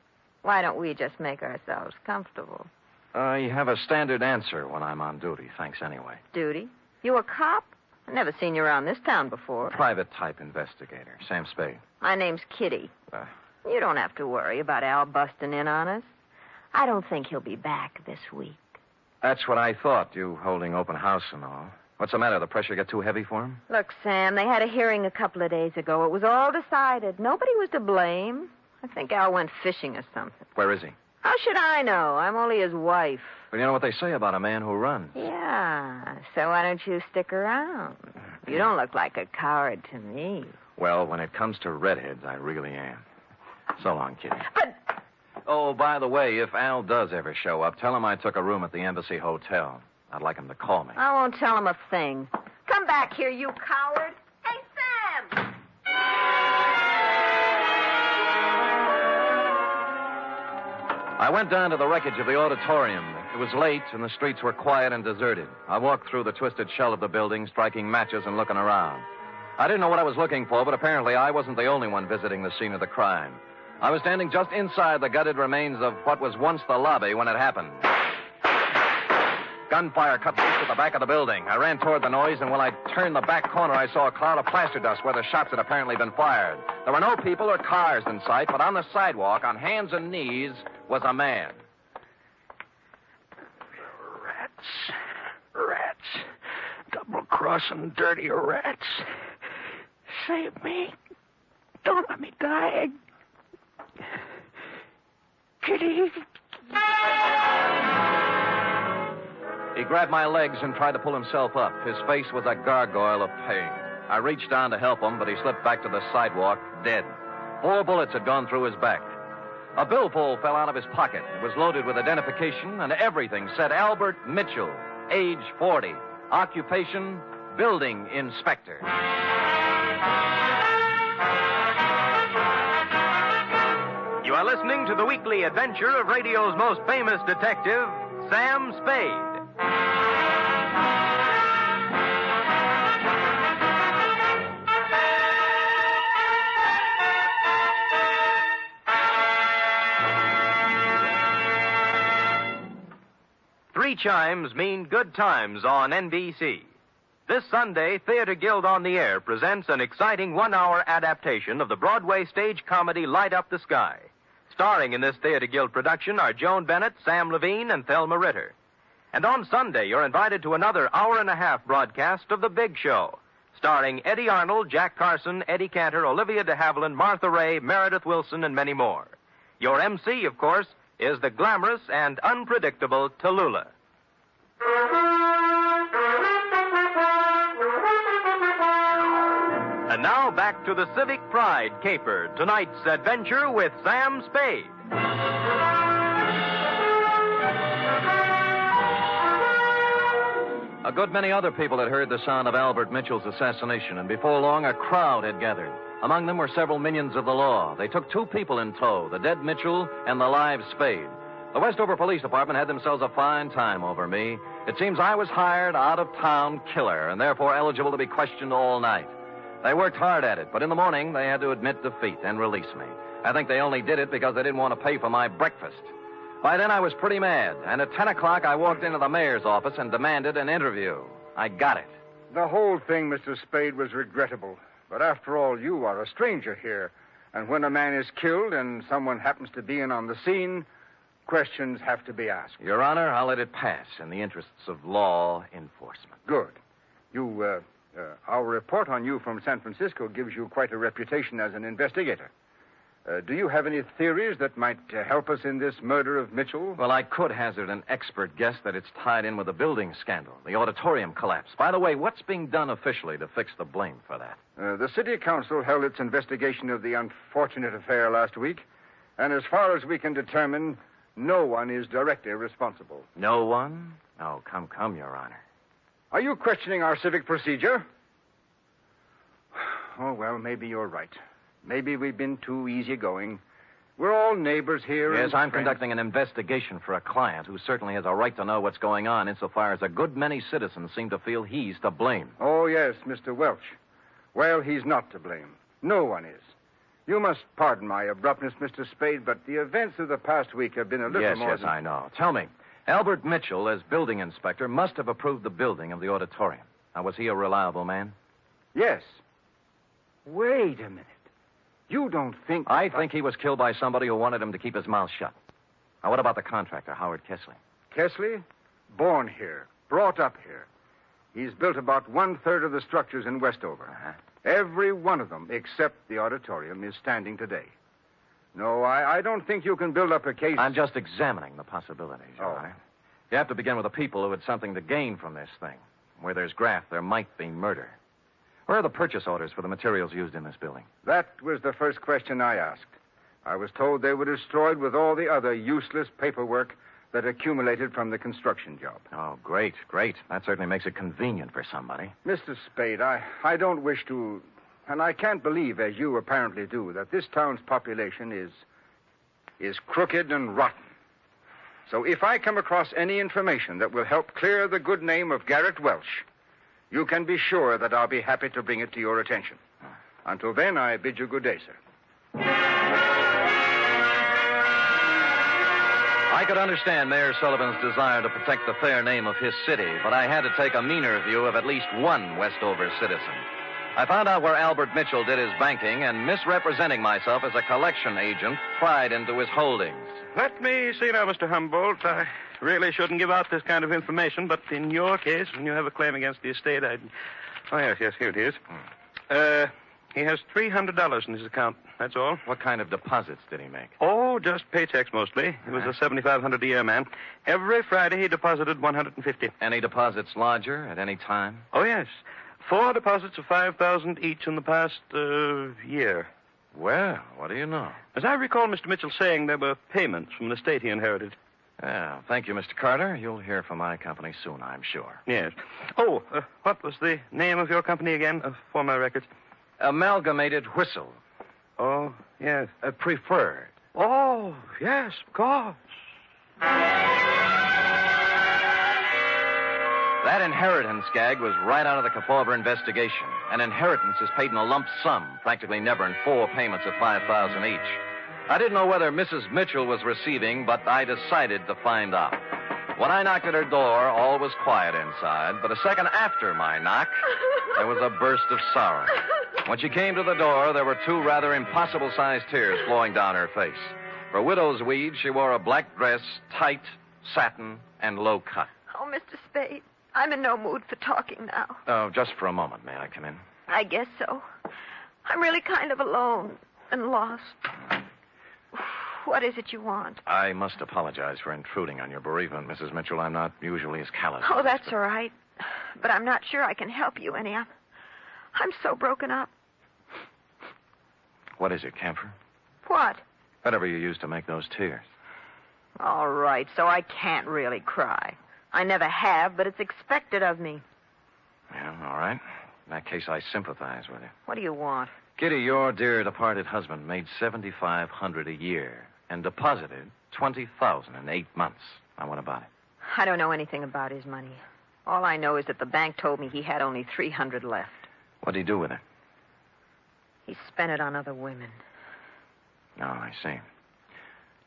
Why don't we just make ourselves comfortable? You have a standard answer when I'm on duty. Thanks anyway. Duty? You a cop? I've never seen you around this town before. Private-type investigator. Sam Spade. My name's Kitty. You don't have to worry about Al busting in on us. I don't think he'll be back this week. That's what I thought, you holding open house and all. What's the matter? The pressure get too heavy for him? Look, Sam, they had a hearing a couple of days ago. It was all decided. Nobody was to blame. I think Al went fishing or something. Where is he? How should I know? I'm only his wife. Well, you know what they say about a man who runs. Yeah, so why don't you stick around? You don't look like a coward to me. Well, when it comes to redheads, I really am. So long, Kitty. But... Oh, by the way, if Al does ever show up, tell him I took a room at the Embassy Hotel. I'd like him to call me. I won't tell him a thing. Come back here, you coward. Hey, Sam! I went down to the wreckage of the auditorium. It was late, and the streets were quiet and deserted. I walked through the twisted shell of the building, striking matches and looking around. I didn't know what I was looking for, but apparently I wasn't the only one visiting the scene of the crime. I was standing just inside the gutted remains of what was once the lobby when it happened. Gunfire cut loose at the back of the building. I ran toward the noise, and when I turned the back corner, I saw a cloud of plaster dust where the shots had apparently been fired. There were no people or cars in sight, but on the sidewalk, on hands and knees, was a man. Rats. Double-crossing dirty rats. Save me. Don't let me die. Kitty. He grabbed my legs and tried to pull himself up. His face was a gargoyle of pain. I reached down to help him, but he slipped back to the sidewalk, dead. 4 bullets had gone through his back. A billfold fell out of his pocket. It was loaded with identification, and everything said Albert Mitchell, age 40, occupation, building inspector. You are listening to the weekly adventure of radio's most famous detective, Sam Spade. Three chimes mean good times on NBC. This Sunday, Theater Guild on the Air presents an exciting 1-hour adaptation of the Broadway stage comedy Light Up the Sky. Starring in this Theater Guild production are Joan Bennett, Sam Levine, and Thelma Ritter. And on Sunday, you're invited to another hour-and-a-half broadcast of The Big Show, starring Eddie Arnold, Jack Carson, Eddie Cantor, Olivia de Havilland, Martha Ray, Meredith Wilson, and many more. Your MC, of course, is the glamorous and unpredictable Tallulah. And now back to the Civic Pride Caper, tonight's adventure with Sam Spade. A good many other people had heard the sound of Albert Mitchell's assassination, and before long a crowd had gathered. Among them were several minions of the law. They took 2 people in tow, the dead Mitchell and the live Spade. The Westover Police Department had themselves a fine time over me. It seems I was hired out-of-town killer, and therefore eligible to be questioned all night. They worked hard at it, but in the morning they had to admit defeat and release me. I think they only did it because they didn't want to pay for my breakfast. By then I was pretty mad, and at 10 o'clock I walked into the mayor's office and demanded an interview. I got it. The whole thing, Mr. Spade, was regrettable. But after all, you are a stranger here. And when a man is killed and someone happens to be in on the scene, questions have to be asked. Your Honor, I'll let it pass in the interests of law enforcement. Good. Our report on you from San Francisco gives you quite a reputation as an investigator. Do you have any theories that might help us in this murder of Mitchell? Well, I could hazard an expert guess that it's tied in with the building scandal, the auditorium collapse. By the way, what's being done officially to fix the blame for that? The city council held its investigation of the unfortunate affair last week, and as far as we can determine, no one is directly responsible. No one? Oh, come, Your Honor. Are you questioning our civic procedure? Oh, well, maybe you're right. Maybe we've been too easygoing. We're all neighbors here. Yes, I'm friends. conducting an investigation for a client who certainly has a right to know what's going on insofar as a good many citizens seem to feel he's to blame. Oh, yes, Mr. Welch. Well, he's not to blame. No one is. You must pardon my abruptness, Mr. Spade, but the events of the past week have been a little more Yes, I know. Tell me, Albert Mitchell, as building inspector, must have approved the building of the auditorium. Now, was he a reliable man? Yes. Wait a minute. You don't think... I think he was killed by somebody who wanted him to keep his mouth shut. Now, what about the contractor, Howard Kesley? Kesley? Born here. Brought up here. He's built about 1/3 of the structures in Westover. Every one of them, except the auditorium, is standing today. No, I don't think you can build up a case. I'm just examining the possibilities, all right? You have to begin with the people who had something to gain from this thing. Where there's graft, there might be murder. Where are the purchase orders for the materials used in this building? That was the first question I asked. I was told they were destroyed with all the other useless paperwork that accumulated from the construction job. Oh, great. That certainly makes it convenient for somebody. Mr. Spade, I don't wish to, and I can't believe, as you apparently do, that this town's population is crooked and rotten. So if I come across any information that will help clear the good name of Garrett Welsh, you can be sure that I'll be happy to bring it to your attention. Until then, I bid you good day, sir. I could understand Mayor Sullivan's desire to protect the fair name of his city, but I had to take a meaner view of at least one Westover citizen. I found out where Albert Mitchell did his banking, and misrepresenting myself as a collection agent, pried into his holdings. Let me see now, Mr. Humboldt. I really shouldn't give out this kind of information, but in your case, when you have a claim against the estate, I'd... Oh, yes, here it is. He has $300 in his account, that's all. What kind of deposits did he make? Oh, just paychecks mostly. He was a $7,500 a year man. Every Friday he deposited $150. Any deposits larger at any time? Oh, yes. 4 deposits of $5,000 each in the past year. Well, what do you know? As I recall Mr. Mitchell saying, there were payments from the estate he inherited. Yeah, thank you, Mr. Carter. You'll hear from my company soon, I'm sure. Yes. Oh, what was the name of your company again, for my records? Amalgamated Whistle. Oh, yes. Preferred. Oh, yes, of course. That inheritance gag was right out of the Kefauver investigation. An inheritance is paid in a lump sum, practically never in 4 payments of $5,000 each. I didn't know whether Mrs. Mitchell was receiving, but I decided to find out. When I knocked at her door, all was quiet inside, but a second after my knock, there was a burst of sorrow. When she came to the door, there were 2 rather impossible-sized tears flowing down her face. For widow's weed, she wore a black dress, tight, satin, and low cut. Oh, Mr. Spade, I'm in no mood for talking now. Oh, just for a moment. May I come in? I guess so. I'm really kind of alone and lost. What is it you want? I must apologize for intruding on your bereavement, Mrs. Mitchell. I'm not usually as callous. Oh, that's all right. But I'm not sure I can help you any. I'm so broken up. What is it, camphor? What? Whatever you used to make those tears. All right, so I can't really cry. I never have, but it's expected of me. Yeah, all right. In that case, I sympathize with you. What do you want? Kitty, your dear departed husband made $7,500 a year and deposited $20,000 in 8 months. Now, what about it? I don't know anything about his money. All I know is that the bank told me he had only $300 left. What'd he do with it? He spent it on other women. Oh, I see.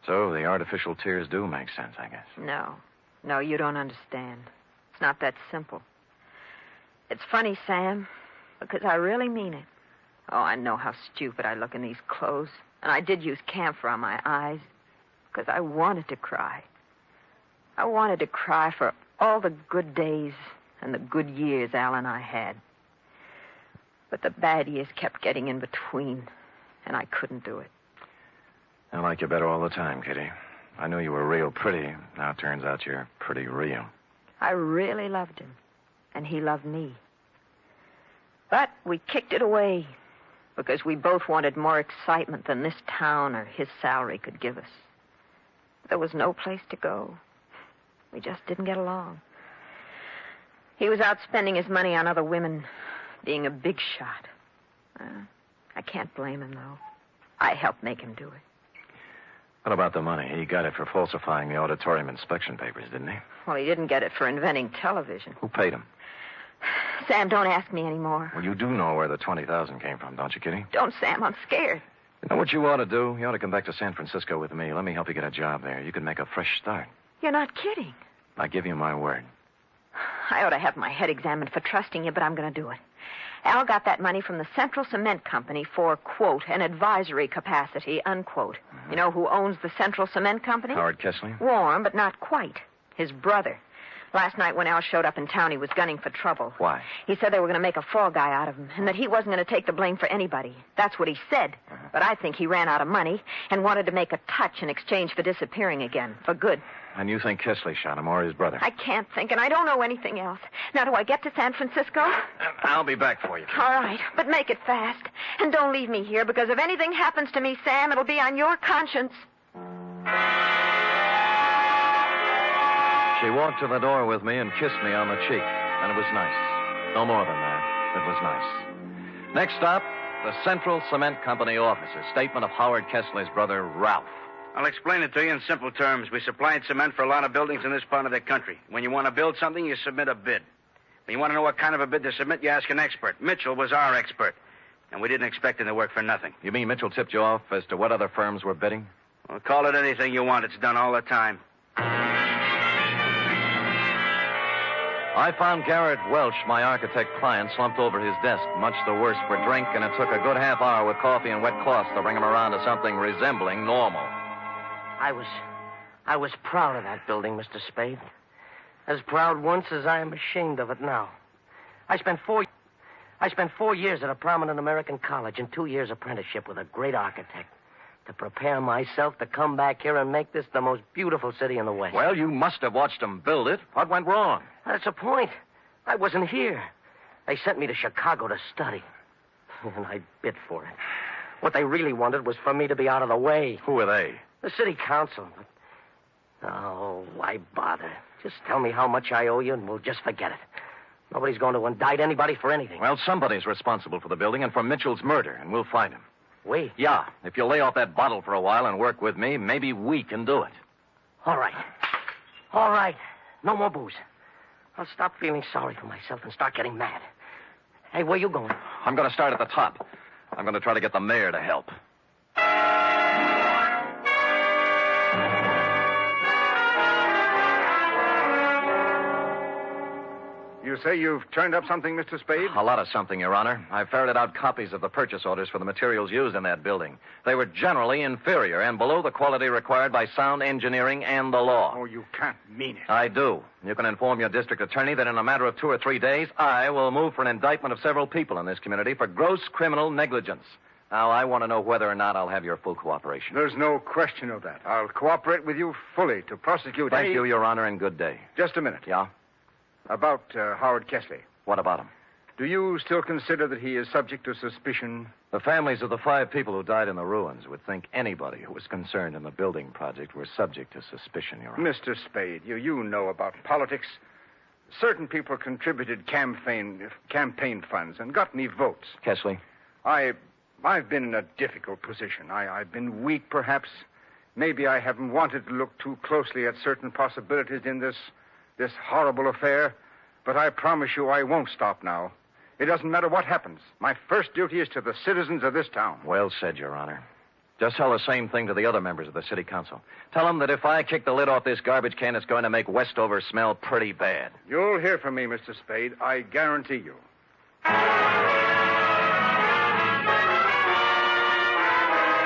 So the artificial tears do make sense, I guess. No, you don't understand. It's not that simple. It's funny, Sam, because I really mean it. Oh, I know how stupid I look in these clothes. And I did use camphor on my eyes because I wanted to cry. I wanted to cry for all the good days and the good years Al and I had. But the bad years kept getting in between, and I couldn't do it. I like you better all the time, Kitty. I knew you were real pretty. Now it turns out you're pretty real. I really loved him, and he loved me. But we kicked it away because we both wanted more excitement than this town or his salary could give us. There was no place to go. We just didn't get along. He was out spending his money on other women, being a big shot. I can't blame him, though. I helped make him do it. What about the money? He got it for falsifying the auditorium inspection papers, didn't he? Well, he didn't get it for inventing television. Who paid him? Sam, don't ask me anymore. Well, you do know where the $20,000 came from, don't you, Kitty? Don't, Sam. I'm scared. You know what you ought to do? You ought to come back to San Francisco with me. Let me help you get a job there. You can make a fresh start. You're not kidding. I give you my word. I ought to have my head examined for trusting you, but I'm going to do it. Al got that money from the Central Cement Company for, quote, an advisory capacity, unquote. You know who owns the Central Cement Company? Howard Kessling? Warm, but not quite. His brother. Last night when Al showed up in town, he was gunning for trouble. Why? He said they were going to make a fall guy out of him, and that he wasn't going to take the blame for anybody. That's what he said. But I think he ran out of money and wanted to make a touch in exchange for disappearing again, for good. And you think Kesley shot him or his brother? I can't think, and I don't know anything else. Now, do I get to San Francisco? I'll be back for you. All right, but make it fast. And don't leave me here, because if anything happens to me, Sam, it'll be on your conscience. She walked to the door with me and kissed me on the cheek, and it was nice. No more than that. It was nice. Next stop, the Central Cement Company offices. Statement of Howard Kesley's brother, Ralph. I'll explain it to you in simple terms. We supplied cement for a lot of buildings in this part of the country. When you want to build something, you submit a bid. When you want to know what kind of a bid to submit, you ask an expert. Mitchell was our expert. And we didn't expect him to work for nothing. You mean Mitchell tipped you off as to what other firms were bidding? Well, call it anything you want. It's done all the time. I found Garrett Welch, my architect client, slumped over his desk, much the worse for drink, and it took a good half hour with coffee and wet cloths to bring him around to something resembling normal. I was proud of that building, Mr. Spade. As proud once as I am ashamed of it now. I spent 4 years at a prominent American college and 2 years apprenticeship with a great architect to prepare myself to come back here and make this the most beautiful city in the West. Well, you must have watched them build it. What went wrong? That's the point. I wasn't here. They sent me to Chicago to study. And I bid for it. What they really wanted was for me to be out of the way. Who are they? The city council. Oh, why bother? Just tell me how much I owe you and we'll just forget it. Nobody's going to indict anybody for anything. Well, somebody's responsible for the building and for Mitchell's murder, and we'll find him. We? Yeah. If you'll lay off that bottle for a while and work with me, maybe we can do it. All right. All right. No more booze. I'll stop feeling sorry for myself and start getting mad. Hey, where you going? I'm going to start at the top. I'm going to try to get the mayor to help. You say you've turned up something, Mr. Spade? A lot of something, Your Honor. I ferreted out copies of the purchase orders for the materials used in that building. They were generally inferior and below the quality required by sound engineering and the law. Oh, you can't mean it. I do. You can inform your district attorney that in a matter of 2 or 3 days, I will move for an indictment of several people in this community for gross criminal negligence. Now, I want to know whether or not I'll have your full cooperation. There's no question of that. I'll cooperate with you fully to prosecute Thank you, Your Honor, and good day. Just a minute. Yeah? About Howard Kesley. What about him? Do you still consider that he is subject to suspicion? The families of the 5 people who died in the ruins would think anybody who was concerned in the building project were subject to suspicion, Your Honor. Mr. Spade, you know about politics. Certain people contributed campaign funds and got me votes. Kesley? I've been in a difficult position. I've been weak, perhaps. Maybe I haven't wanted to look too closely at certain possibilities in this horrible affair, but I promise you I won't stop now. It doesn't matter what happens. My first duty is to the citizens of this town. Well said, Your Honor. Just tell the same thing to the other members of the city council. Tell them that if I kick the lid off this garbage can, it's going to make Westover smell pretty bad. You'll hear from me, Mr. Spade. I guarantee you.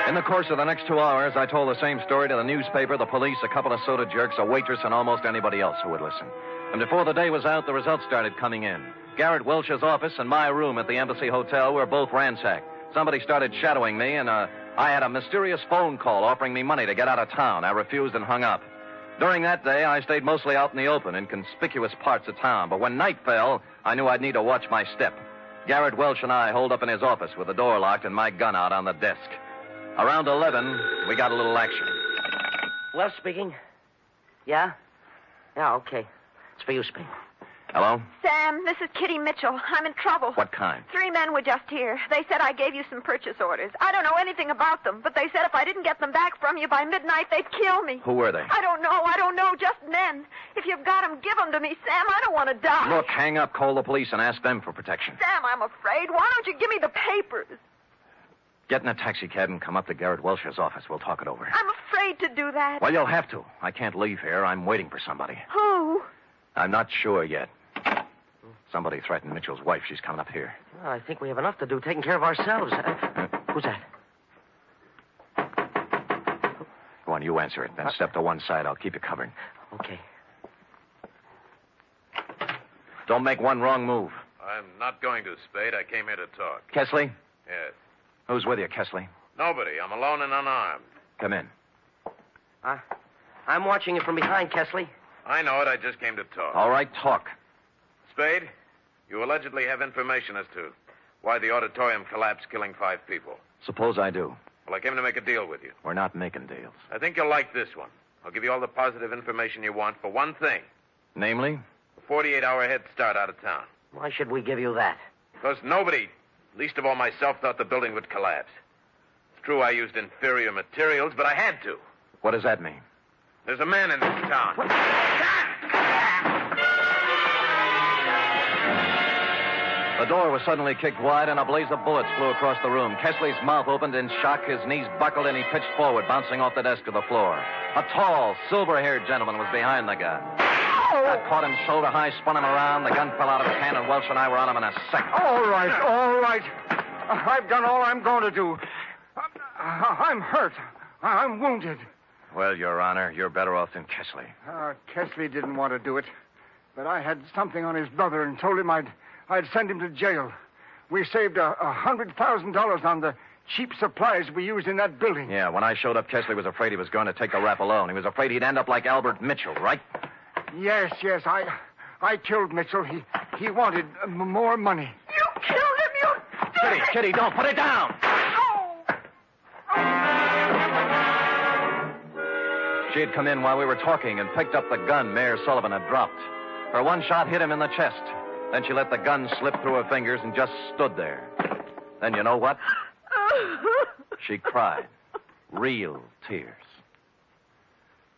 In the course of the next 2 hours, I told the same story to the newspaper, the police, a couple of soda jerks, a waitress, and almost anybody else who would listen. And before the day was out, the results started coming in. Garrett Welch's office and my room at the Embassy Hotel were both ransacked. Somebody started shadowing me, and I had a mysterious phone call offering me money to get out of town. I refused and hung up. During that day, I stayed mostly out in the open, in conspicuous parts of town. But when night fell, I knew I'd need to watch my step. Garrett Welch and I holed up in his office with the door locked and my gun out on the desk. Around 11, we got a little action. Well, speaking. Yeah? Yeah, okay. It's for you, Spade. Hello? Sam, this is Kitty Mitchell. I'm in trouble. What kind? 3 men were just here. They said I gave you some purchase orders. I don't know anything about them, but they said if I didn't get them back from you by midnight, they'd kill me. Who were they? I don't know. Just men. If you've got them, give them to me, Sam. I don't want to die. Look, hang up, call the police, and ask them for protection. Sam, I'm afraid. Why don't you give me the papers? Get in a taxi cab and come up to Garrett Welch's office. We'll talk it over. I'm afraid to do that. Well, you'll have to. I can't leave here. I'm waiting for somebody. Who? I'm not sure yet. Somebody threatened Mitchell's wife. She's coming up here. Well, I think we have enough to do taking care of ourselves. Who's that? Go on, you answer it. Then step to one side. I'll keep you covered. Okay. Don't make one wrong move. I'm not going to, Spade. I came here to talk. Kesley? Yes. Who's with you, Kesley? Nobody. I'm alone and unarmed. Come in. I'm watching you from behind, Kesley. I know it. I just came to talk. All right, talk. Spade, you allegedly have information as to why the auditorium collapsed, killing 5 people. Suppose I do. Well, I came to make a deal with you. We're not making deals. I think you'll like this one. I'll give you all the positive information you want for one thing. Namely? A 48-hour head start out of town. Why should we give you that? Because nobody, least of all myself, thought the building would collapse. It's true I used inferior materials, but I had to. What does that mean? There's a man in this town. The door was suddenly kicked wide, and a blaze of bullets flew across the room. Kesley's mouth opened in shock, his knees buckled, and he pitched forward, bouncing off the desk to the floor. A tall, silver-haired gentleman was behind the gun. That caught him shoulder high, spun him around. The gun fell out of his hand, and Welch and I were on him in a second. All right. I've done all I'm going to do. I'm hurt. I'm wounded. Well, Your Honor, you're better off than Kesley. Kesley didn't want to do it, but I had something on his brother and told him I'd send him to jail. We saved $100,000 on the cheap supplies we used in that building. Yeah, when I showed up, Kesley was afraid he was going to take the rap alone. He was afraid he'd end up like Albert Mitchell, right? Yes. I killed Mitchell. He wanted more money. You killed him, you... Kitty, don't put it down! She had come in while we were talking and picked up the gun Mayor Sullivan had dropped. Her one shot hit him in the chest. Then she let the gun slip through her fingers and just stood there. Then you know what? She cried. Real tears.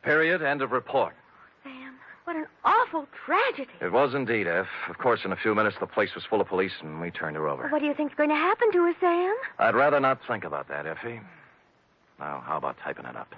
Period. End of report. Sam, what an awful tragedy. It was indeed, F. Of course, in a few minutes, the place was full of police, and we turned her over. Well, what do you think's going to happen to her, Sam? I'd rather not think about that, Effie. Now, how about typing it up?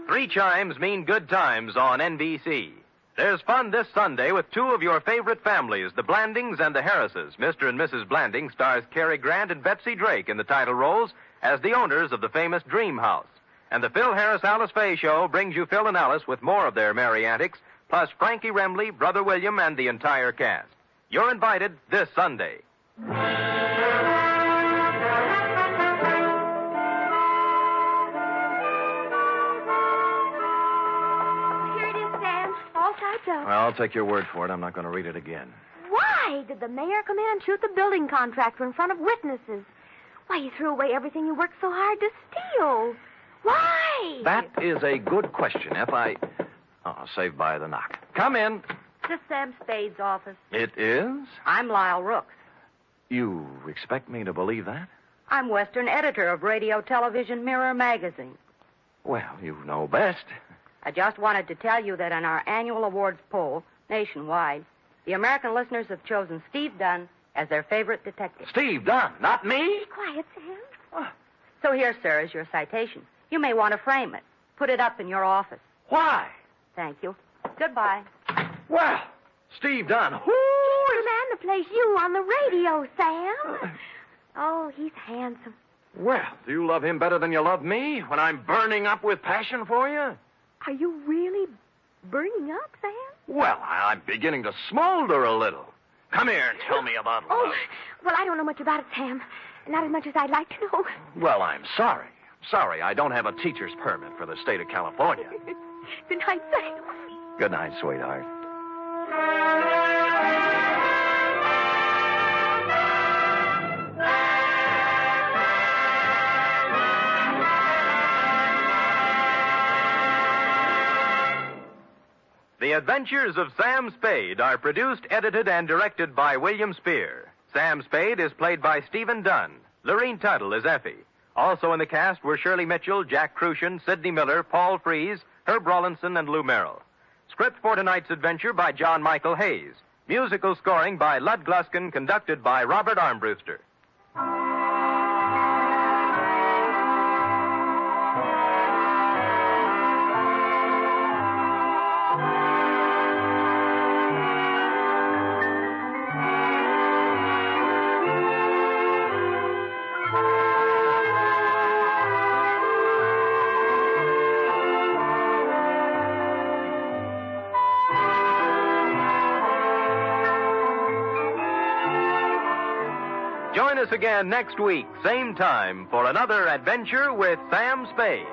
Three chimes mean good times on NBC. There's fun this Sunday with 2 of your favorite families, the Blandings and the Harrises. Mr. and Mrs. Blanding stars Cary Grant and Betsy Drake in the title roles as the owners of the famous Dream House. And the Phil Harris-Alice Faye Show brings you Phil and Alice with more of their merry antics, plus Frankie Remley, Brother William, and the entire cast. You're invited this Sunday. Well, I'll take your word for it. I'm not going to read it again. Why did the mayor come in and shoot the building contractor in front of witnesses? Why, he threw away everything you worked so hard to steal. Why? That is a good question, F. Saved by the knock. Come in. This is Sam Spade's office. It is? I'm Lyle Rooks. You expect me to believe that? I'm Western editor of Radio Television Mirror magazine. Well, you know best. I just wanted to tell you that in our annual awards poll, nationwide, the American listeners have chosen Steve Dunn as their favorite detective. Steve Dunn, not me? Be quiet, Sam. So here, sir, is your citation. You may want to frame it. Put it up in your office. Why? Thank you. Goodbye. Well, Steve Dunn. He's the man that plays you on the radio, Sam. Oh, he's handsome. Well, do you love him better than you love me when I'm burning up with passion for you? Are you really burning up, Sam? Well, I'm beginning to smolder a little. Come here and tell me about love. Oh, well, I don't know much about it, Sam. Not as much as I'd like to know. Well, I'm sorry. Sorry, I don't have a teacher's permit for the state of California. Good night, Sam. Good night, sweetheart. The Adventures of Sam Spade are produced, edited, and directed by William Spear. Sam Spade is played by Stephen Dunn. Lorene Tuttle is Effie. Also in the cast were Shirley Mitchell, Jack Crucian, Sidney Miller, Paul Freese, Herb Rawlinson, and Lou Merrill. Script for tonight's adventure by John Michael Hayes. Musical scoring by Lud Gluskin, conducted by Robert Armbruster. us again next week, same time, for another adventure with Sam Spade.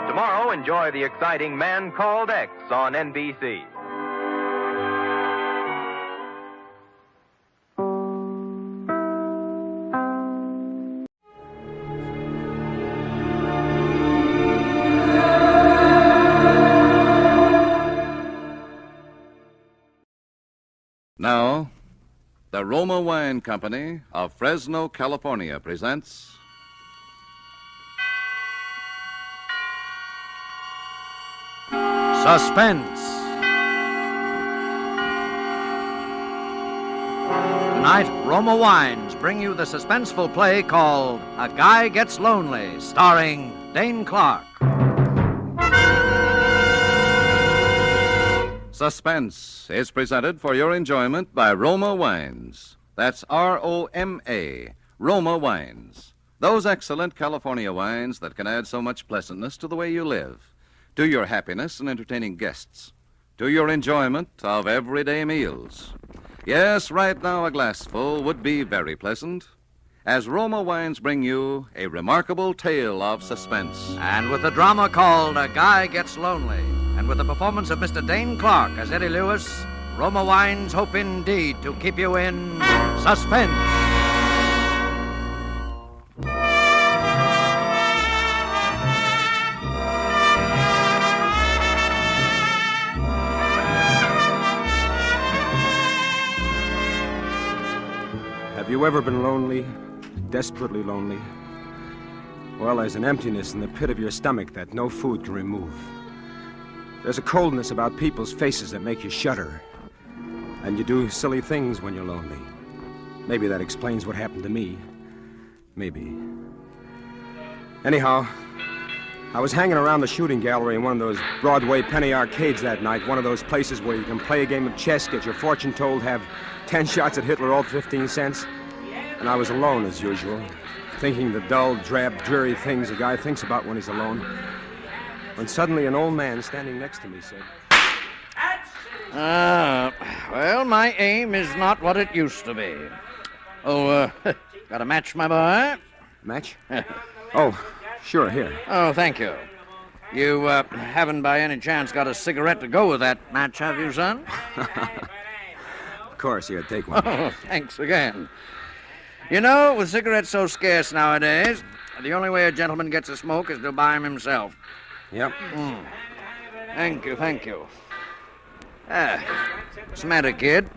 Tomorrow, enjoy the exciting Man Called X on NBC. Now, the Roma Wine Company of Fresno, California presents Suspense. Tonight, Roma Wines bring you the suspenseful play called A Guy Gets Lonely, starring Dane Clark. Suspense is presented for your enjoyment by Roma Wines. That's R-O-M-A, Roma Wines. Those excellent California wines that can add so much pleasantness to the way you live, to your happiness in entertaining guests, to your enjoyment of everyday meals. Yes, right now a glassful would be very pleasant, as Roma Wines bring you a remarkable tale of suspense. And with the drama called A Guy Gets Lonely, and with the performance of Mr. Dane Clark as Eddie Lewis, Roma Wines hope indeed to keep you in suspense. Have you ever been lonely? Desperately lonely? Well, there's an emptiness in the pit of your stomach that no food can remove. There's a coldness about people's faces that make you shudder. And you do silly things when you're lonely. Maybe that explains what happened to me. Maybe. Anyhow, I was hanging around the shooting gallery in one of those Broadway penny arcades that night, one of those places where you can play a game of chess, get your fortune told, have 10 shots at Hitler, all 15 cents. And I was alone, as usual, thinking the dull, drab, dreary things a guy thinks about when he's alone. When suddenly an old man standing next to me said... Well, my aim is not what it used to be. Oh, got a match, my boy? Match? Oh, sure, here. Oh, thank you. You haven't by any chance got a cigarette to go with that match, have you, son? Of course, here, take one. Oh, thanks again. You know, with cigarettes so scarce nowadays, the only way a gentleman gets a smoke is to buy 'em himself. Yep. Thank you, thank you. What's the matter, kid?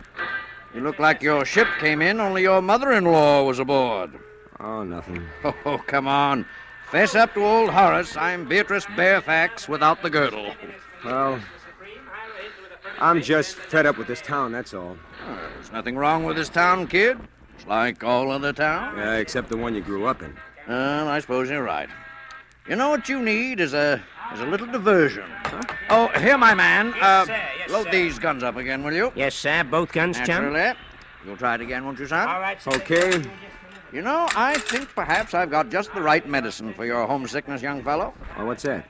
You look like your ship came in, only your mother-in-law was aboard. Oh, nothing. Oh, come on. Fess up to old Horace. I'm Beatrice Barefax without the girdle. Well, I'm just fed up with this town, that's all. There's nothing wrong with this town, kid. It's like all other towns. Yeah, except the one you grew up in. Well, I suppose you're right. You know what you need is a little diversion. Huh? Oh, here, my man. Load these guns up again, will you? Yes, sir. Both guns, Naturally. You'll try it again, won't you, son? All right, sir. Okay. You know, I think perhaps I've got just the right medicine for your homesickness, young fellow. Oh, what's that?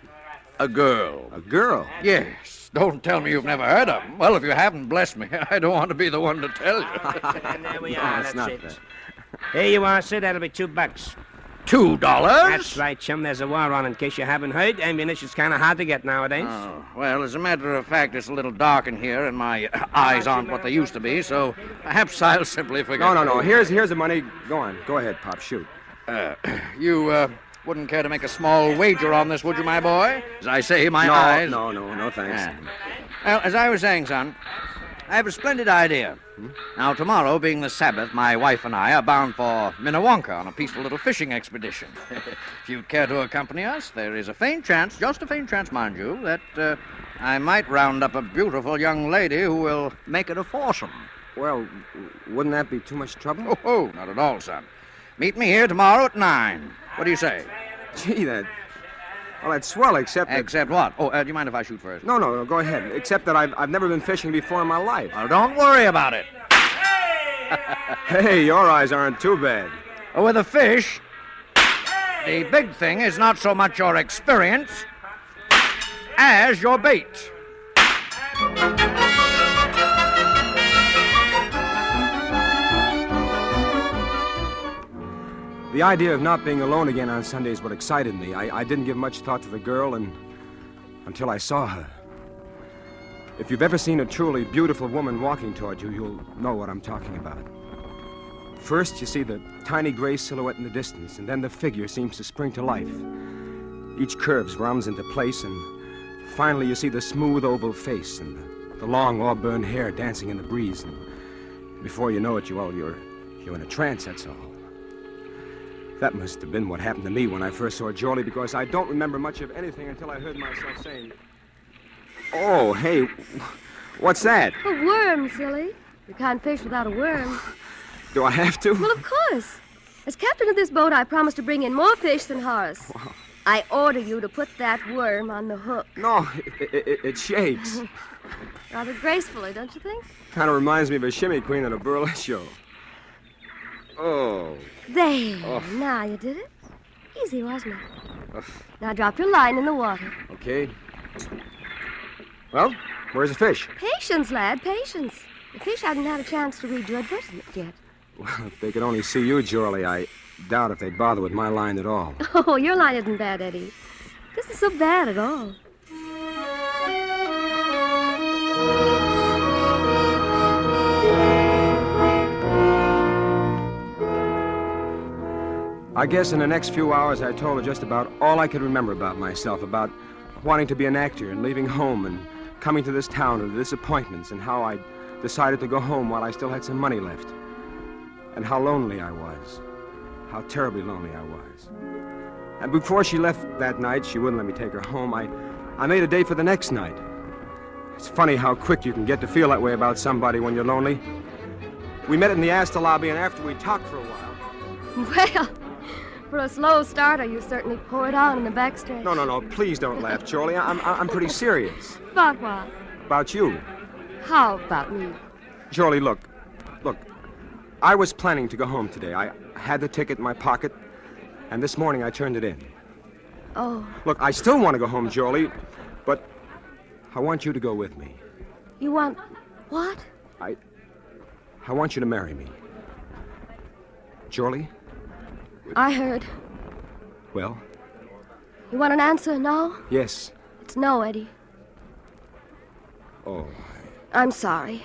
A girl. A girl? Yes. Don't tell me you've never heard of them. Well, if you haven't, bless me. I don't want to be the one to tell you. And there we No, are. it's That's not it. that. Here you are, sir. That'll be $2. $2? That's right, chum. There's a war on, in case you haven't heard. Ammunition's kind of hard to get nowadays. Oh, well, as a matter of fact, it's a little dark in here, and my eyes aren't what they used to be, so perhaps I'll simply forget. No. Here's the money. Go on. Go ahead, Pop. Shoot. You wouldn't care to make a small wager on this, would you, my boy? As I say, my eyes... No, thanks. Well, as I was saying, son, I have a splendid idea. Now, tomorrow, being the Sabbath, my wife and I are bound for Minnewanka on a peaceful little fishing expedition. If you'd care to accompany us, there is a faint chance, just a faint chance, mind you, that I might round up a beautiful young lady who will make it a foursome. Well, wouldn't that be too much trouble? Oh, not at all, son. Meet me here tomorrow at 9. What do you say? Gee, that's swell, except that... Except what? Oh, do you mind if I shoot first? No, go ahead. Except that I've never been fishing before in my life. Well, don't worry about it. Hey, your eyes aren't too bad. With a fish, the big thing is not so much your experience as your bait. The idea of not being alone again on Sunday is what excited me. I didn't give much thought to the girl until I saw her. If you've ever seen a truly beautiful woman walking toward you, you'll know what I'm talking about. First, you see the tiny gray silhouette in the distance, and then the figure seems to spring to life. Each curve rounds into place, and finally you see the smooth oval face and the long auburn hair dancing in the breeze. And before you know it, you're in a trance, that's all. That must have been what happened to me when I first saw Jorlie, because I don't remember much of anything until I heard myself saying, "Oh, hey, what's that?" A worm, silly. You can't fish without a worm. Do I have to? Well, of course. As captain of this boat, I promised to bring in more fish than Horace. Wow. I order you to put that worm on the hook. No, it shakes. Rather gracefully, don't you think? Kind of reminds me of a shimmy queen at a burlesque show. Oh. There. Oh. Now you did it. Easy, wasn't it? Now drop your line in the water. Okay. Well, where's the fish? Patience, lad, patience. The fish hadn't had a chance to read your advertisement yet. Well, if they could only see you, Jorlie, I doubt if they'd bother with my line at all. Oh, your line isn't bad, Eddie. This is so bad at all. I guess in the next few hours I told her just about all I could remember about myself, about wanting to be an actor and leaving home and coming to this town and the disappointments, and how I decided to go home while I still had some money left, and how lonely I was, how terribly lonely I was. And before she left that night, she wouldn't let me take her home. I made a date for the next night. It's funny how quick you can get to feel that way about somebody when you're lonely. We met in the Astor lobby, and after we talked for a while... Well... For a slow starter, you certainly poured on in the backstretch. No, please don't laugh, Jorlie. I'm pretty serious. About what? About you. How about me? Jorlie, look. I was planning to go home today. I had the ticket in my pocket, and this morning I turned it in. Oh. Look, I still want to go home, Jorlie, but I want you to go with me. You want what? I want you to marry me. Jorlie? I heard. Well? You want an answer now? Yes. It's no, Eddie. Oh. I'm sorry.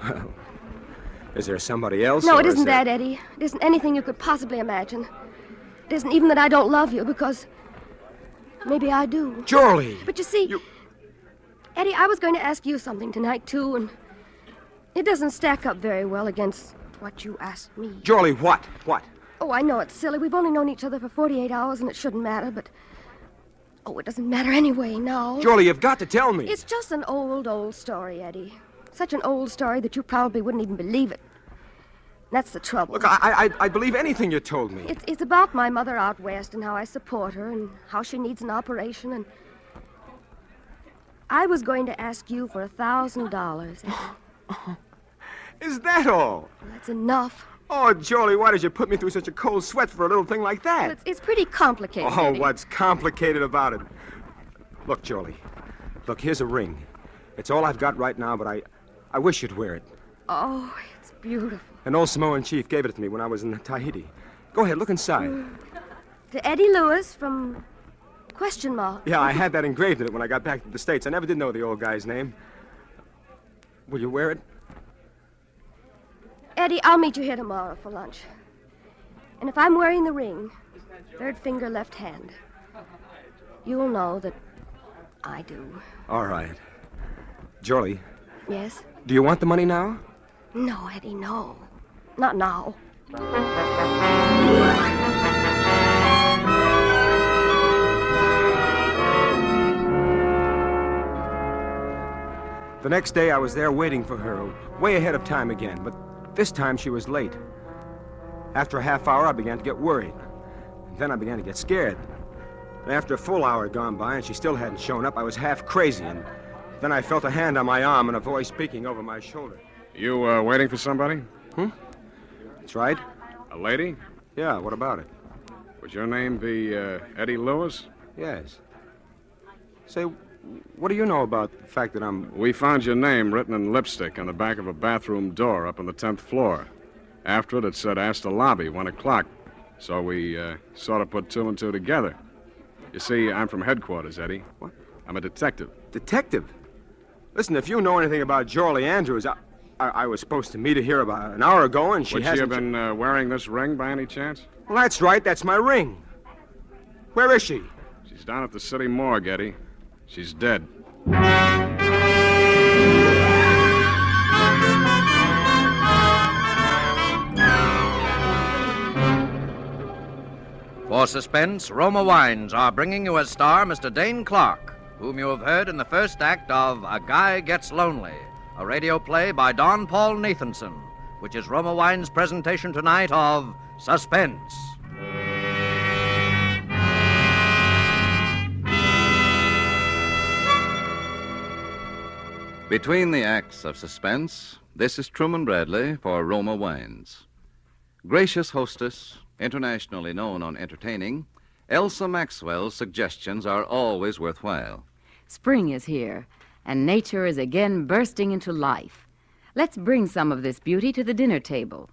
Well, is there somebody else? No, it isn't that, Eddie. It isn't anything you could possibly imagine. It isn't even that I don't love you, because maybe I do. Jorlie! But you see, Eddie, I was going to ask you something tonight, too, and it doesn't stack up very well against what you asked me. Jorlie, what? What? Oh, I know it's silly. We've only known each other for 48 hours, and it shouldn't matter, but... Oh, it doesn't matter anyway now. Jorlie, you've got to tell me. It's just an old story, Eddie. Such an old story that you probably wouldn't even believe it. That's the trouble. Look, I believe anything you told me. It's about my mother out west and how I support her and how she needs an operation, and... I was going to ask you for $1,000. Is that all? Well, that's enough. Oh, Jorlie, why did you put me through such a cold sweat for a little thing like that? Well, it's pretty complicated, Oh, Eddie. what's complicated about it? Look, Jorlie. Look, here's a ring. It's all I've got right now, but I wish you'd wear it. Oh, it's beautiful. An old Samoan chief gave it to me when I was in Tahiti. Go ahead, look inside. To Eddie Lewis from... ? Yeah, I had that engraved in it when I got back to the States. I never did know the old guy's name. Will you wear it? Eddie, I'll meet you here tomorrow for lunch. And if I'm wearing the ring, third finger, left hand, you'll know that I do. All right. Jorlie. Yes? Do you want the money now? No, Eddie, no. Not now. The next day, I was there waiting for her, way ahead of time again, but this time she was late. After a half hour, I began to get worried. And then I began to get scared. And after a full hour had gone by and she still hadn't shown up, I was half crazy, and then I felt a hand on my arm and a voice speaking over my shoulder. You, waiting for somebody? That's right. A lady? Yeah, what about it? Would your name be, Eddie Lewis? Yes. Say, what do you know about the fact that I'm... We found your name written in lipstick on the back of a bathroom door up on the 10th floor. After it said Astor Lobby, 1 o'clock. So we sort of put two and two together. You see, I'm from headquarters, Eddie. What? I'm a detective. Detective? Listen, if you know anything about Jorley Andrews, I was supposed to meet her here about an hour ago, and Would she have been wearing this ring by any chance? Well, that's right. That's my ring. Where is she? She's down at the city morgue, Eddie. She's dead. For Suspense, Roma Wines are bringing you as star Mr. Dane Clark, whom you have heard in the first act of A Guy Gets Lonely, a radio play by Don Paul Nathanson, which is Roma Wines' presentation tonight of Suspense. Between the acts of Suspense, this is Truman Bradley for Roma Wines. Gracious hostess, internationally known on entertaining, Elsa Maxwell's suggestions are always worthwhile. Spring is here, and nature is again bursting into life. Let's bring some of this beauty to the dinner table.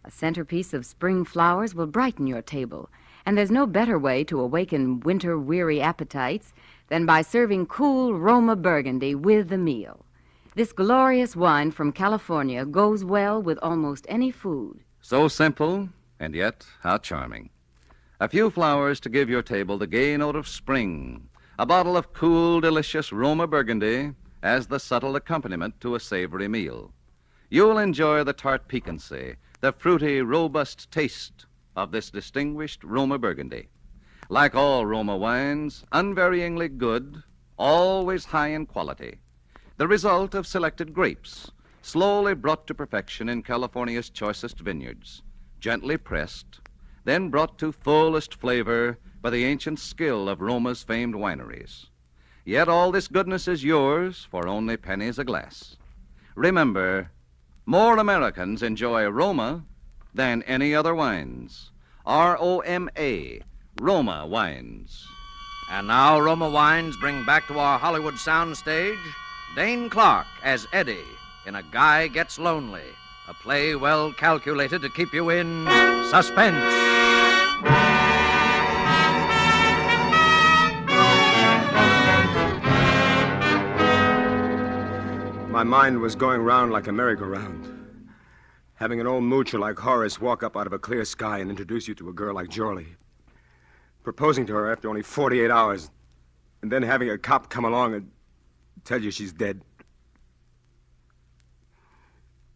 A centerpiece of spring flowers will brighten your table, and there's no better way to awaken winter-weary appetites than by serving cool Roma Burgundy with the meal. This glorious wine from California goes well with almost any food. So simple, and yet how charming. A few flowers to give your table the gay note of spring. A bottle of cool, delicious Roma Burgundy as the subtle accompaniment to a savory meal. You'll enjoy the tart piquancy, the fruity, robust taste of this distinguished Roma Burgundy. Like all Roma wines, unvaryingly good, always high in quality. The result of selected grapes, slowly brought to perfection in California's choicest vineyards, gently pressed, then brought to fullest flavor by the ancient skill of Roma's famed wineries. Yet all this goodness is yours for only pennies a glass. Remember, more Americans enjoy Roma than any other wines. R-O-M-A, Roma Wines. And now Roma Wines bring back to our Hollywood soundstage Dane Clark as Eddie in A Guy Gets Lonely, a play well calculated to keep you in suspense. My mind was going round like a merry-go-round. Having an old moocher like Horace walk up out of a clear sky and introduce you to a girl like Jorley. Proposing to her after only 48 hours, and then having a cop come along and tell you she's dead.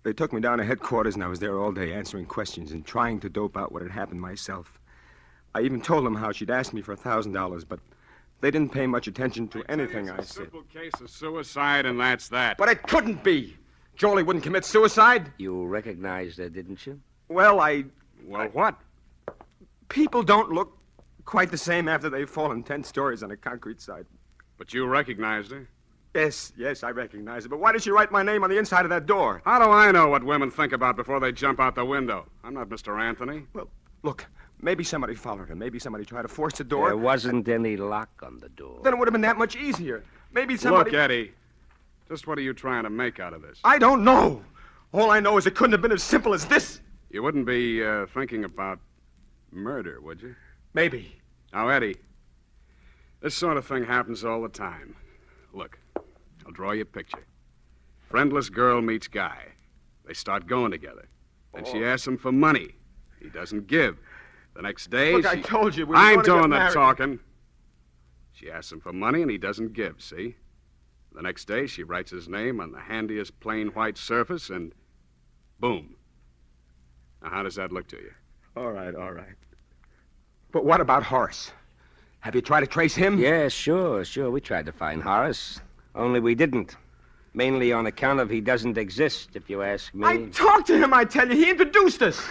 They took me down to headquarters, and I was there all day answering questions and trying to dope out what had happened myself. I even told them how she'd asked me for $1,000, but they didn't pay much attention to anything I said. It's a simple case of suicide, and that's that. But it couldn't be. Jorley wouldn't commit suicide. You recognized her, didn't you? Well, Well, what? People don't look quite the same after they've fallen 10 stories on a concrete side. But you recognized her? Yes, I recognize her. But why did she write my name on the inside of that door? How do I know what women think about before they jump out the window? I'm not Mr. Anthony. Well, look, maybe somebody followed her. Maybe somebody tried to force the door. There wasn't any lock on the door. Then it would have been that much easier. Maybe somebody... Look, Eddie, just what are you trying to make out of this? I don't know. All I know is it couldn't have been as simple as this. You wouldn't be thinking about murder, would you? Maybe. Now, Eddie, this sort of thing happens all the time. Look, I'll draw you a picture. Friendless girl meets guy. They start going together. Then she asks him for money. He doesn't give. The next day, Look, I told you we were I going ain't to get doing that married. talking. She asks him for money, and he doesn't give, see? The next day, she writes his name on the handiest plain white surface, and boom. Now, how does that look to you? All right. But what about Horace? Have you tried to trace him? Yeah, sure. We tried to find Horace. Only we didn't. Mainly on account of he doesn't exist, if you ask me. I talked to him, I tell you. He introduced us.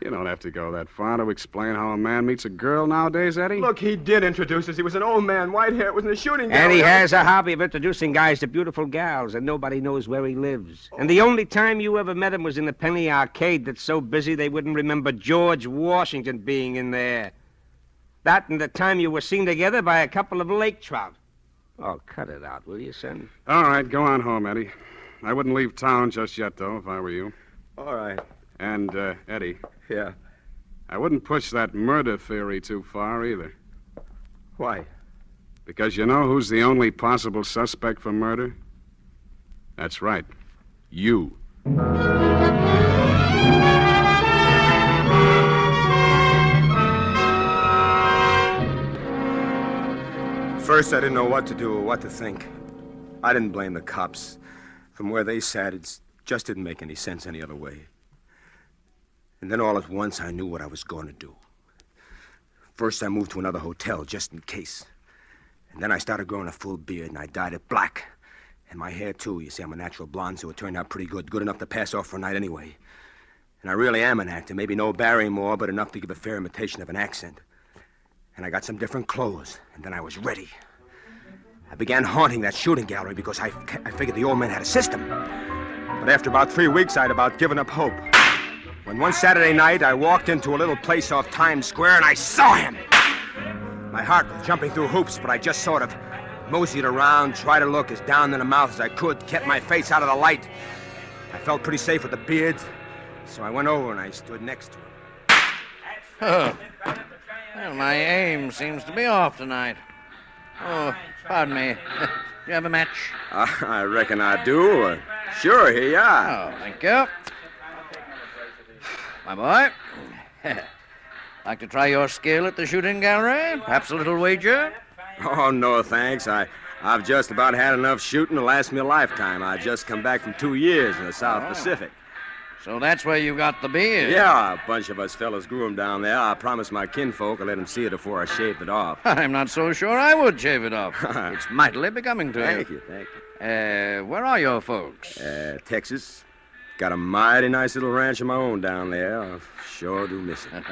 You don't have to go that far to explain how a man meets a girl nowadays, Eddie. Look, he did introduce us. He was an old man, white hair. It was in a shooting And he gallery. has a hobby of introducing guys to beautiful gals, and nobody knows where he lives. And the only time you ever met him was in the penny arcade that's so busy they wouldn't remember George Washington being in there. That and the time you were seen together by a couple of lake trout. Oh, cut it out, will you, son? All right, go on home, Eddie. I wouldn't leave town just yet, though, if I were you. All right. And, Eddie. Yeah. I wouldn't push that murder theory too far either. Why? Because you know who's the only possible suspect for murder? That's right. You. First, I didn't know what to do or what to think. I didn't blame the cops. From where they sat, it just didn't make any sense any other way. And then all at once, I knew what I was going to do. First, I moved to another hotel, just in case. And then I started growing a full beard, and I dyed it black. And my hair, too. You see, I'm a natural blonde, so it turned out pretty good. Good enough to pass off for a night anyway. And I really am an actor. Maybe no Barrymore, but enough to give a fair imitation of an accent. And I got some different clothes, and then I was ready. I began haunting that shooting gallery because I figured the old man had a system. But after about 3 weeks, I'd about given up hope. When one Saturday night, I walked into a little place off Times Square, and I saw him. My heart was jumping through hoops, but I just sort of moseyed around, tried to look as down in the mouth as I could, kept my face out of the light. I felt pretty safe with the beard, so I went over and I stood next to him. Oh. Well, my aim seems to be off tonight. Oh, pardon me. Do you have a match? I reckon I do. Sure, here you are. Oh, thank you. My boy, like to try your skill at the shooting gallery? Perhaps a little wager? Oh, no, thanks. I've just about had enough shooting to last me a lifetime. I just come back from 2 years in the South Pacific. So that's where you got the beard? Yeah, a bunch of us fellas grew him down there. I promised my kinfolk I'd let him see it before I shaved it off. I'm not so sure I would shave it off. It's mightily becoming to Thank you. you, thank you. Where are your folks? Texas. Got a mighty nice little ranch of my own down there. I sure do miss it.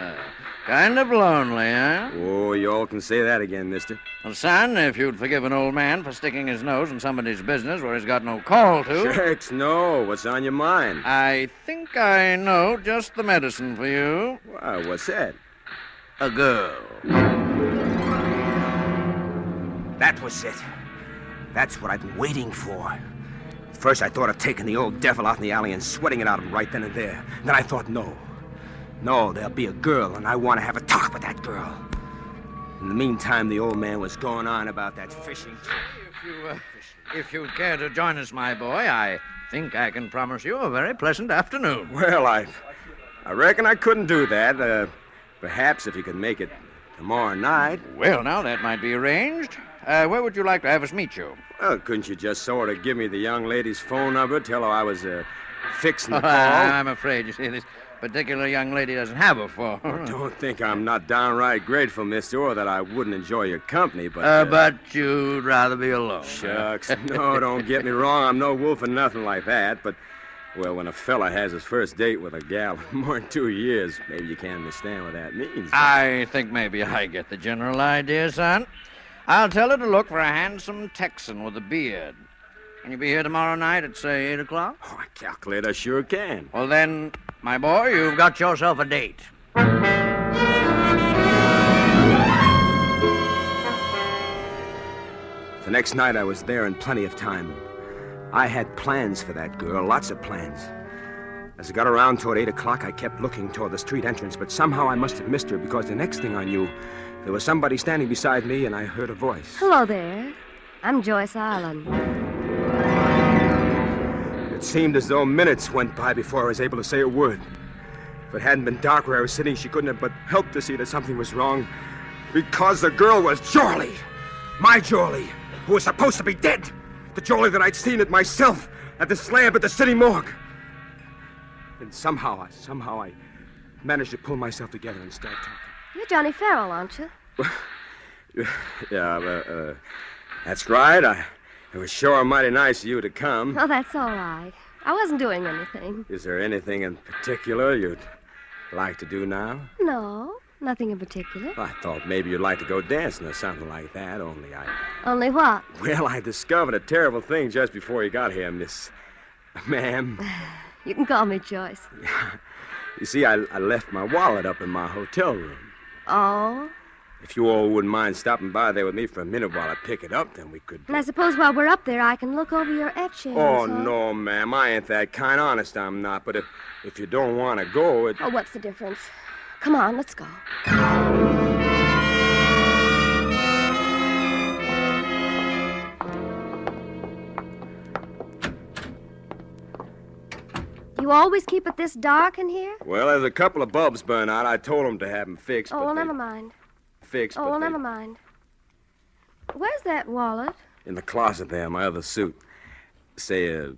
Kind of lonely, huh? Oh, you all can say that again, mister. Well, son, if you'd forgive an old man for sticking his nose in somebody's business where he's got no call to... Shucks, no. What's on your mind? I think I know just the medicine for you. Why, what's that? A girl. That was it. That's what I've been waiting for. First, I thought of taking the old devil out in the alley and sweating it out of him right then and there. Then I thought, no, there'll be a girl, and I want to have a talk with that girl. In the meantime, the old man was going on about that fishing trip. If you'd care to join us, my boy, I think I can promise you a very pleasant afternoon. Well, I reckon I couldn't do that. Perhaps if you could make it tomorrow night. Well, now, that might be arranged. Where would you like to have us meet you? Well, couldn't you just sort of give me the young lady's phone number, tell her I was fixing the call? I'm afraid, you see, this particular young lady doesn't have a phone. Don't think I'm not downright grateful, mister, or that I wouldn't enjoy your company, but... But you'd rather be alone. Shucks. No, don't get me wrong. I'm no wolf or nothing like that, but... Well, when a fella has his first date with a gal in more than 2 years, maybe you can't understand what that means. I think maybe I get the general idea, son. I'll tell her to look for a handsome Texan with a beard. Can you be here tomorrow night at, say, 8 o'clock? Oh, I calculate I sure can. Well, then, my boy, you've got yourself a date. The next night I was there in plenty of time. I had plans for that girl, lots of plans. As I got around toward 8 o'clock, I kept looking toward the street entrance, but somehow I must have missed her because the next thing I knew, there was somebody standing beside me, and I heard a voice. Hello there. I'm Joyce Island. It seemed as though minutes went by before I was able to say a word. If it hadn't been dark where I was sitting, she couldn't have but helped to see that something was wrong. Because the girl was Jorley. My Jorley, who was supposed to be dead. The Jorley that I'd seen it myself at the slab at the city morgue. And somehow I managed to pull myself together and start talking. You're Johnny Farrell, aren't you? Yeah, that's right. It was sure mighty nice of you to come. Oh, that's all right. I wasn't doing anything. Is there anything in particular you'd like to do now? No, nothing in particular. I thought maybe you'd like to go dancing or something like that, Only what? Well, I discovered a terrible thing just before you got here, Miss... Ma'am. You can call me Joyce. You see, I left my wallet up in my hotel room. Oh? If you all wouldn't mind stopping by there with me for a minute while I pick it up, then we could... And I suppose while we're up there, I can look over your etchings. Oh, no, ma'am. I ain't that kind. Honest, I'm not. But if you don't want to go, Oh, what's the difference? Come on, let's go. You always keep it this dark in here? Well, there's a couple of bulbs burn out. I told them to have them fixed. Oh, well, never mind. Fixed, Oh, well, never mind. Where's that wallet? In the closet there, my other suit. Say,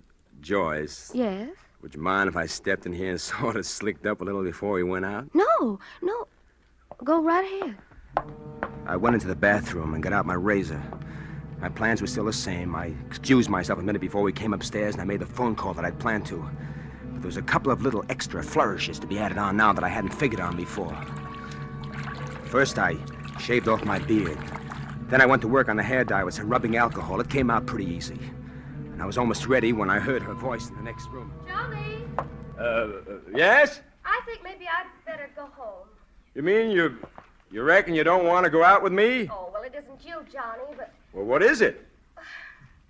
Joyce. Yes? Would you mind if I stepped in here and sort of slicked up a little before we went out? No. Go right ahead. I went into the bathroom and got out my razor. My plans were still the same. I excused myself a minute before we came upstairs, and I made the phone call that I'd planned to. But there was a couple of little extra flourishes to be added on now that I hadn't figured on before. First, I shaved off my beard. Then I went to work on the hair dye with some rubbing alcohol. It came out pretty easy. And I was almost ready when I heard her voice in the next room. Johnny? Yes? I think maybe I'd better go home. You mean you reckon you don't want to go out with me? Oh, well, it isn't you, Johnny, but Well, what is it?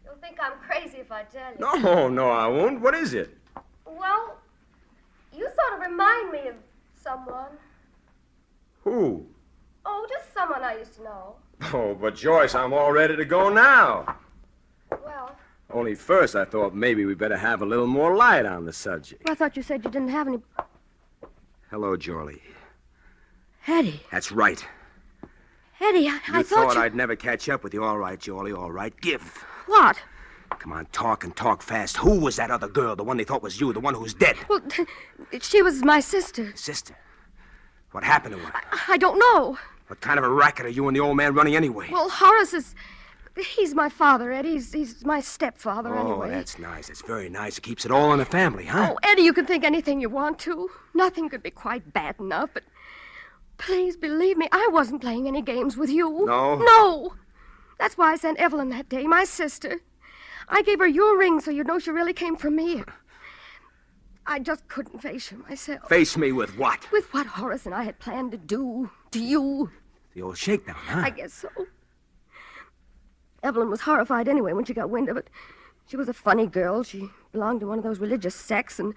you'll think I'm crazy if I tell you. No, I won't. What is it? Well, you sort of remind me of someone. Who? Oh, just someone I used to know. Oh, but Joyce, I'm all ready to go now. Well, Only first I thought maybe we better have a little more light on the subject. I thought you said you didn't have any... Hello, Jorlie. Eddie. That's right. Eddie, You I thought I'd never catch up with you. All right, Jorlie, all right. Give. What? Come on, talk and talk fast. Who was that other girl, the one they thought was you, the one who's dead? Well, she was my sister. Sister? What happened to her? I don't know. What kind of a racket are you and the old man running anyway? Well, Horace is... He's my father, Eddie. He's my stepfather, Oh, anyway. that's nice. It's very nice. It keeps it all in the family, huh? Oh, Eddie, you can think anything you want to. Nothing could be quite bad enough, but... Please believe me, I wasn't playing any games with you. No? No. That's why I sent Evelyn that day, my sister. I gave her your ring so you'd know she really came from me. I just couldn't face you myself. Face me with what? With what Horace and I had planned to do to you. The old shakedown, huh? I guess so. Evelyn was horrified anyway when she got wind of it. She was a funny girl. She belonged to one of those religious sects, and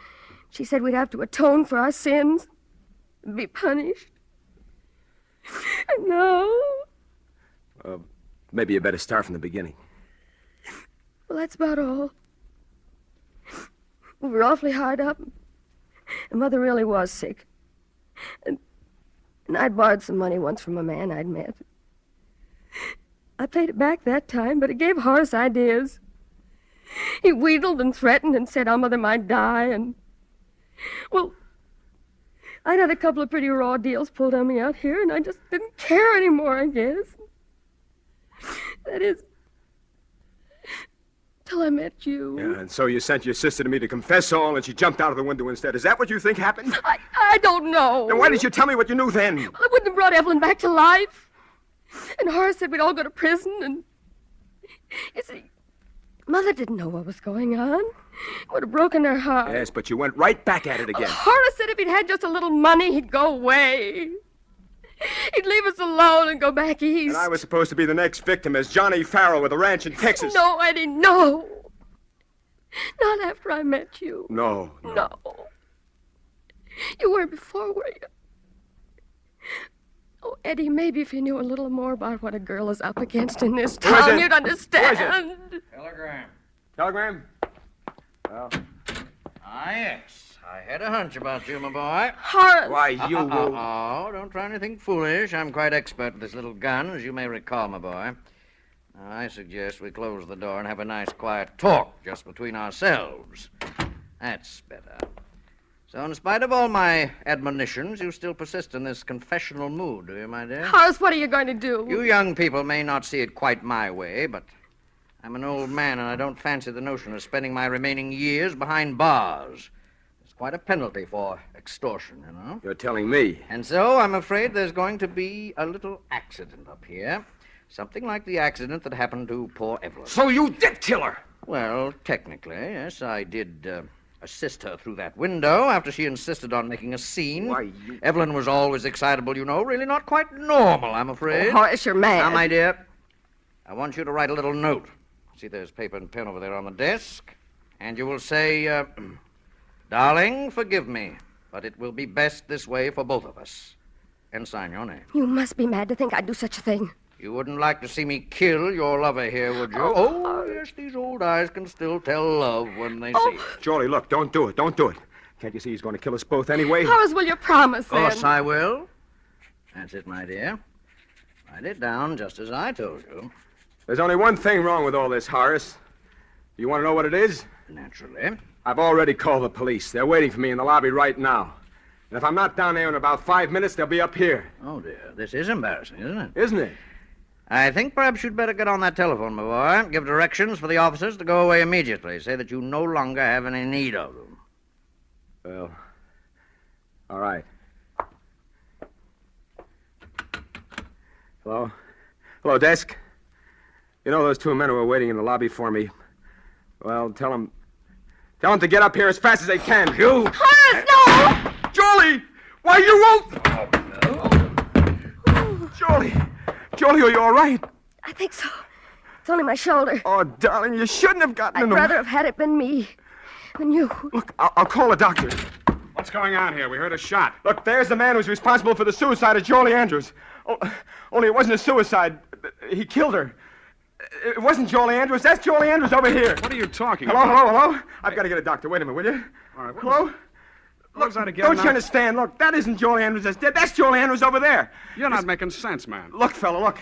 she said we'd have to atone for our sins, be punished. And now... Maybe you better start from the beginning. Well, that's about all. We were awfully hard up. And Mother really was sick. And I'd borrowed some money once from a man I'd met. I paid it back that time, but it gave Horace ideas. He wheedled and threatened and said our mother might die, and... Well, I'd had a couple of pretty raw deals pulled on me out here, and I just didn't care anymore, I guess. That is... till I met you. Yeah, and so you sent your sister to me to confess all, and she jumped out of the window instead. Is that what you think happened? I don't know. Then why didn't you tell me what you knew then? Well, I wouldn't have brought Evelyn back to life. And Horace said we'd all go to prison, and... You see, Mother didn't know what was going on. It would have broken her heart. Yes, but you went right back at it again. Horace said if he'd had just a little money, he'd go away. He'd leave us alone and go back east. And I was supposed to be the next victim as Johnny Farrell with a ranch in Texas. No, Eddie, no. Not after I met you. No. No. You were before, were you? Oh, Eddie, maybe if you knew a little more about what a girl is up against in this town, you'd understand. Telegram. Telegram? Well. Yes. I had a hunch about you, my boy. Horace. Why, you... Oh, don't try anything foolish. I'm quite expert with this little gun, as you may recall, my boy. Now, I suggest we close the door and have a nice, quiet talk just between ourselves. That's better. So, in spite of all my admonitions, you still persist in this confessional mood, do you, my dear? Horace, what are you going to do? You young people may not see it quite my way, but I'm an old man, and I don't fancy the notion of spending my remaining years behind bars. It's quite a penalty for extortion, you know. You're telling me. And so I'm afraid there's going to be a little accident up here. Something like the accident that happened to poor Evelyn. So you did kill her? Well, technically, yes, I did assist her through that window after she insisted on making a scene. Why, you... Evelyn was always excitable, you know. Really not quite normal, I'm afraid. Oh, Horace, you're mad. Now, my dear, I want you to write a little note. See, there's paper and pen over there on the desk. And you will say, Darling, forgive me, but it will be best this way for both of us. and sign your name. You must be mad to think I'd do such a thing. You wouldn't like to see me kill your lover here, would you? Oh, Yes, these old eyes can still tell love when they see it. Jolie, look, don't do it. Don't do it. Can't you see he's going to kill us both anyway? Horace, will you promise, Of course then? I will. That's it, my dear. Write it down just as I told you. There's only one thing wrong with all this, Horace. You want to know what it is? Naturally. I've already called the police. They're waiting for me in the lobby right now. And if I'm not down there in about 5 minutes, they'll be up here. Oh, dear. This is embarrassing, isn't it? Isn't it? I think perhaps you'd better get on that telephone, my boy. Give directions for the officers to go away immediately. Say that you no longer have any need of them. Well, all right. Hello? Hello, desk. You know those two men who are waiting in the lobby for me? Well, tell them to get up here as fast as they can. You! Horace, no! Jolie! Why, you won't... Jolie! Jolie, are you all right? I think so. It's only my shoulder. Oh, darling, you shouldn't have gotten I'd in the... rather have had it been me than you. Look, I'll call a doctor. What's going on here? We heard a shot. Look, there's the man who's responsible for the suicide of Jolie Andrews. Only it wasn't a suicide. He killed her. It wasn't Jolie Andrews. That's Jolie Andrews over here. What are you talking Hello, about? hello? I've got to get a doctor. Wait a minute, will you? All right. Hello? What was I to get? Don't you understand? Look, that isn't Jolie Andrews that's dead. That's Jolie Andrews over there. You're not making sense, man. Look, fella, look.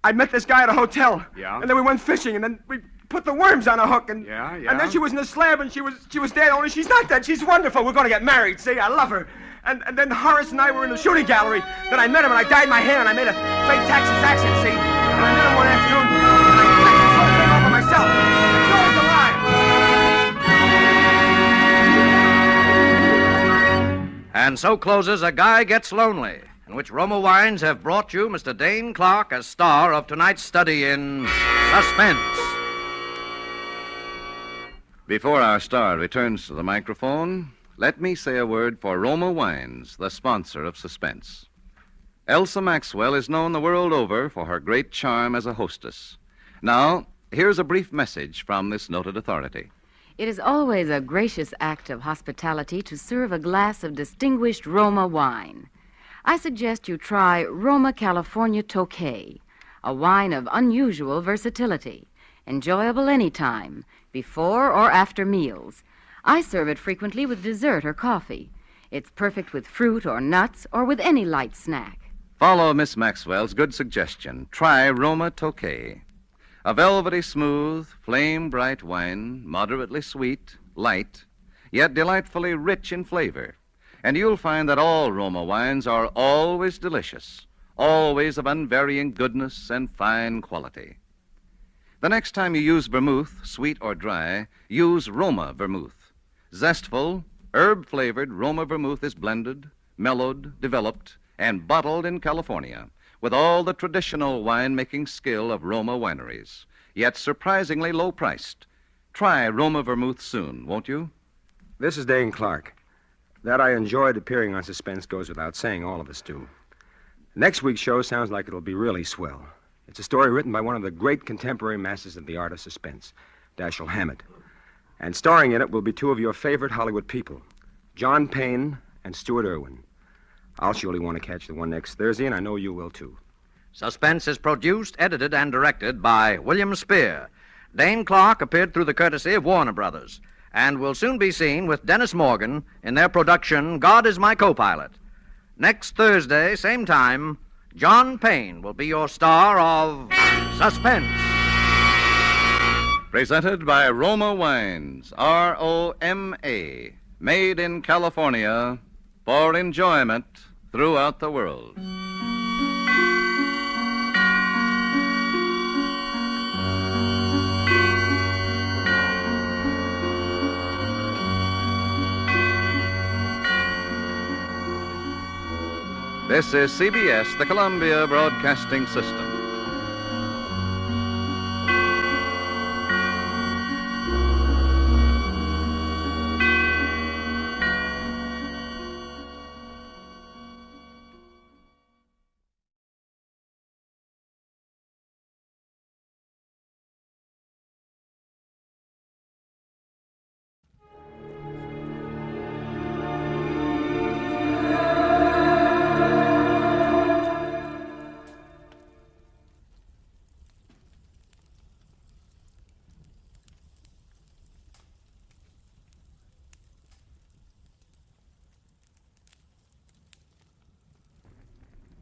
I met this guy at a hotel. Yeah? And then we went fishing, and then we put the worms on a hook, and... Yeah? And then she was in the slab, and she was dead, only she's not dead. She's wonderful. We're going to get married, see? I love her. And then Horace and I were in the shooting gallery. Then I met him, and I dyed my hair, and I made a straight Texas accent, see? And I met him one afternoon, and I typed this whole thing over myself. And Joey's alive. And so closes A Guy Gets Lonely, in which Roma Wines have brought you Mr. Dane Clark as star of tonight's study in Suspense. Before our star returns to the microphone, let me say a word for Roma Wines, the sponsor of Suspense. Elsa Maxwell is known the world over for her great charm as a hostess. Now, here's a brief message from this noted authority. It is always a gracious act of hospitality to serve a glass of distinguished Roma wine. I suggest you try Roma California Tokay, a wine of unusual versatility, enjoyable any time, before or after meals. I serve it frequently with dessert or coffee. It's perfect with fruit or nuts or with any light snack. Follow Miss Maxwell's good suggestion. Try Roma Tokay. A velvety smooth, flame-bright wine, moderately sweet, light, yet delightfully rich in flavor. And you'll find that all Roma wines are always delicious, always of unvarying goodness and fine quality. The next time you use vermouth, sweet or dry, use Roma vermouth. Zestful, herb-flavored Roma vermouth is blended, mellowed, developed, and bottled in California with all the traditional wine-making skill of Roma wineries, yet surprisingly low-priced. Try Roma vermouth soon, won't you? This is Dane Clark. That I enjoyed appearing on Suspense goes without saying. All of us do. Next week's show sounds like it'll be really swell. It's a story written by one of the great contemporary masters of the art of suspense, Dashiell Hammett. And starring in it will be two of your favorite Hollywood people, John Payne and Stuart Irwin. I'll surely want to catch the one next Thursday, and I know you will, too. Suspense is produced, edited, and directed by William Spear. Dane Clark appeared through the courtesy of Warner Brothers and will soon be seen with Dennis Morgan in their production, God is My Co-Pilot. Next Thursday, same time, John Payne will be your star of Suspense. Presented by Roma Wines, R-O-M-A, made in California for enjoyment throughout the world. This is CBS, the Columbia Broadcasting System.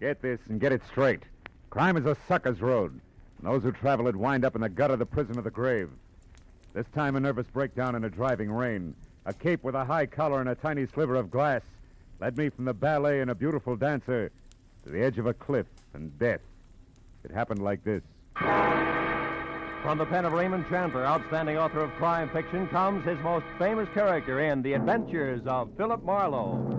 Get this and get it straight. Crime is a sucker's road. And those who travel it wind up in the gutter, the prison, or the grave. This time a nervous breakdown in a driving rain. A cape with a high collar and a tiny sliver of glass led me from the ballet and a beautiful dancer to the edge of a cliff and death. It happened like this. From the pen of Raymond Chandler, outstanding author of crime fiction, comes his most famous character in The Adventures of Philip Marlowe.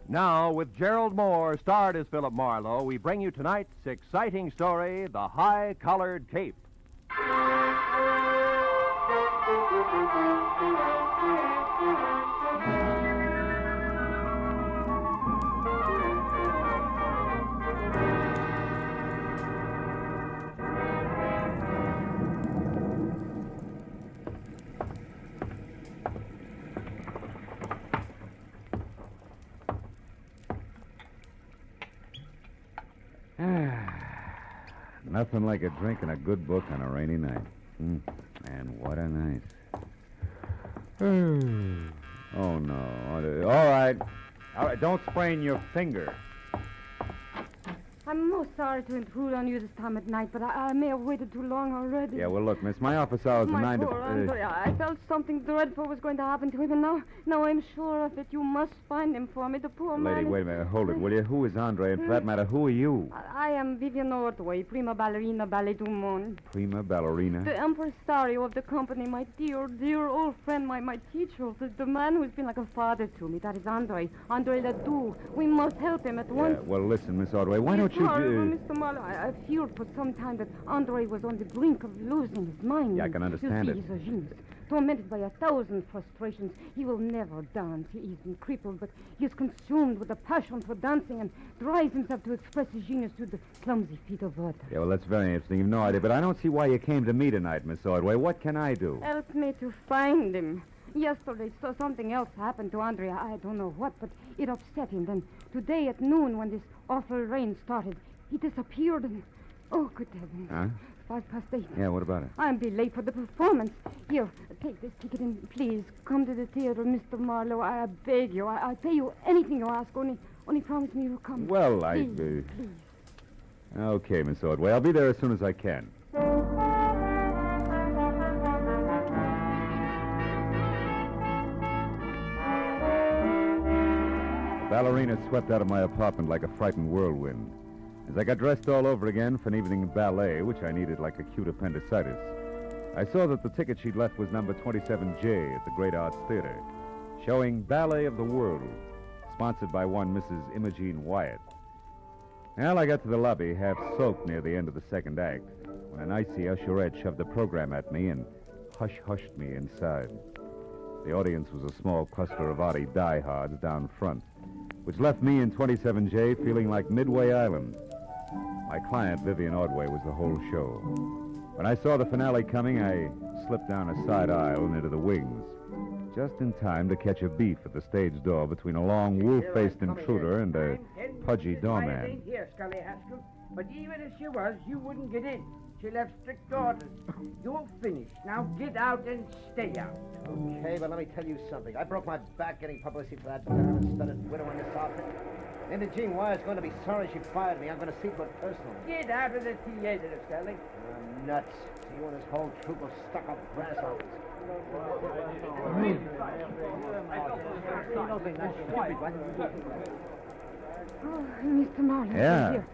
Now, with Gerald Moore, starred as Philip Marlowe, we bring you tonight's exciting story, The High-Collared Cape. Nothing like a drink and a good book on a rainy night. And what a night. Oh, no. All right. Don't sprain your finger. I'm most sorry to intrude on you this time at night, but I may have waited too long already. Yeah, well, look, miss, my office hours are 9 to... Poor Andre. I felt something dreadful was going to happen to him, and now I'm sure of it. You must find him for me, the poor man. Lady, wait a minute. Hold it, will you? Who is Andre? And for that matter, who are you? I am Vivian Ordway, prima ballerina ballet du monde. Prima ballerina? The impresario of the company, my dear old friend, my teacher, the man who's been like a father to me. That is Andre Ledoux. We must help him at once. Well, listen, Miss Ordway, why don't you... Mr. Marlowe, I feared for some time that Andre was on the brink of losing his mind. Yeah, I can understand it. He's a genius. Tormented by 1,000 frustrations, he will never dance. He's been crippled, but he is consumed with a passion for dancing and drives himself to express his genius to the clumsy feet of Otto. Yeah, well, that's very interesting. You've no idea, but I don't see why you came to me tonight, Miss Ordway. What can I do? Help me to find him. Yesterday, something else happened to Andre. I don't know what, but it upset him. Then today at noon, when this awful rain started, he disappeared and... Oh, good heavens. Huh? 8:05. Yeah, what about it? I'll be late for the performance. Here, take this ticket and please come to the theater, Mr. Marlowe. I beg you. I'll pay you anything you ask. Only promise me you'll come. Well, please. Okay, Miss Ordway. I'll be there as soon as I can. The ballerina swept out of my apartment like a frightened whirlwind. As I got dressed all over again for an evening ballet, which I needed like acute appendicitis, I saw that the ticket she'd left was number 27J at the Great Arts Theater, showing Ballet of the World, sponsored by one Mrs. Imogene Wyatt. Well, I got to the lobby, half soaked near the end of the second act, when an icy usherette shoved the program at me and hush-hushed me inside. The audience was a small cluster of Artie diehards down front, which left me in 27J feeling like Midway Island. My client, Vivian Ordway, was the whole show. When I saw the finale coming, I slipped down a side aisle and into the wings, just in time to catch a beef at the stage door between a long, wolf-faced intruder and a pudgy doorman. Ain't here, Scully Haskell. But even if she was, you wouldn't get in. She left strict orders. You're finished. Now get out and stay out. Okay, but let me tell you something. I broke my back getting publicity for that diamond-studded widow in this outfit. Imogene Wyatt's going to be sorry she fired me. I'm going to see to it personally. Get out of the theater, Scully. You're nuts. See you and this whole troop of stuck-up grasshoppers. Oh, Mr. Marlowe. Yeah. Here.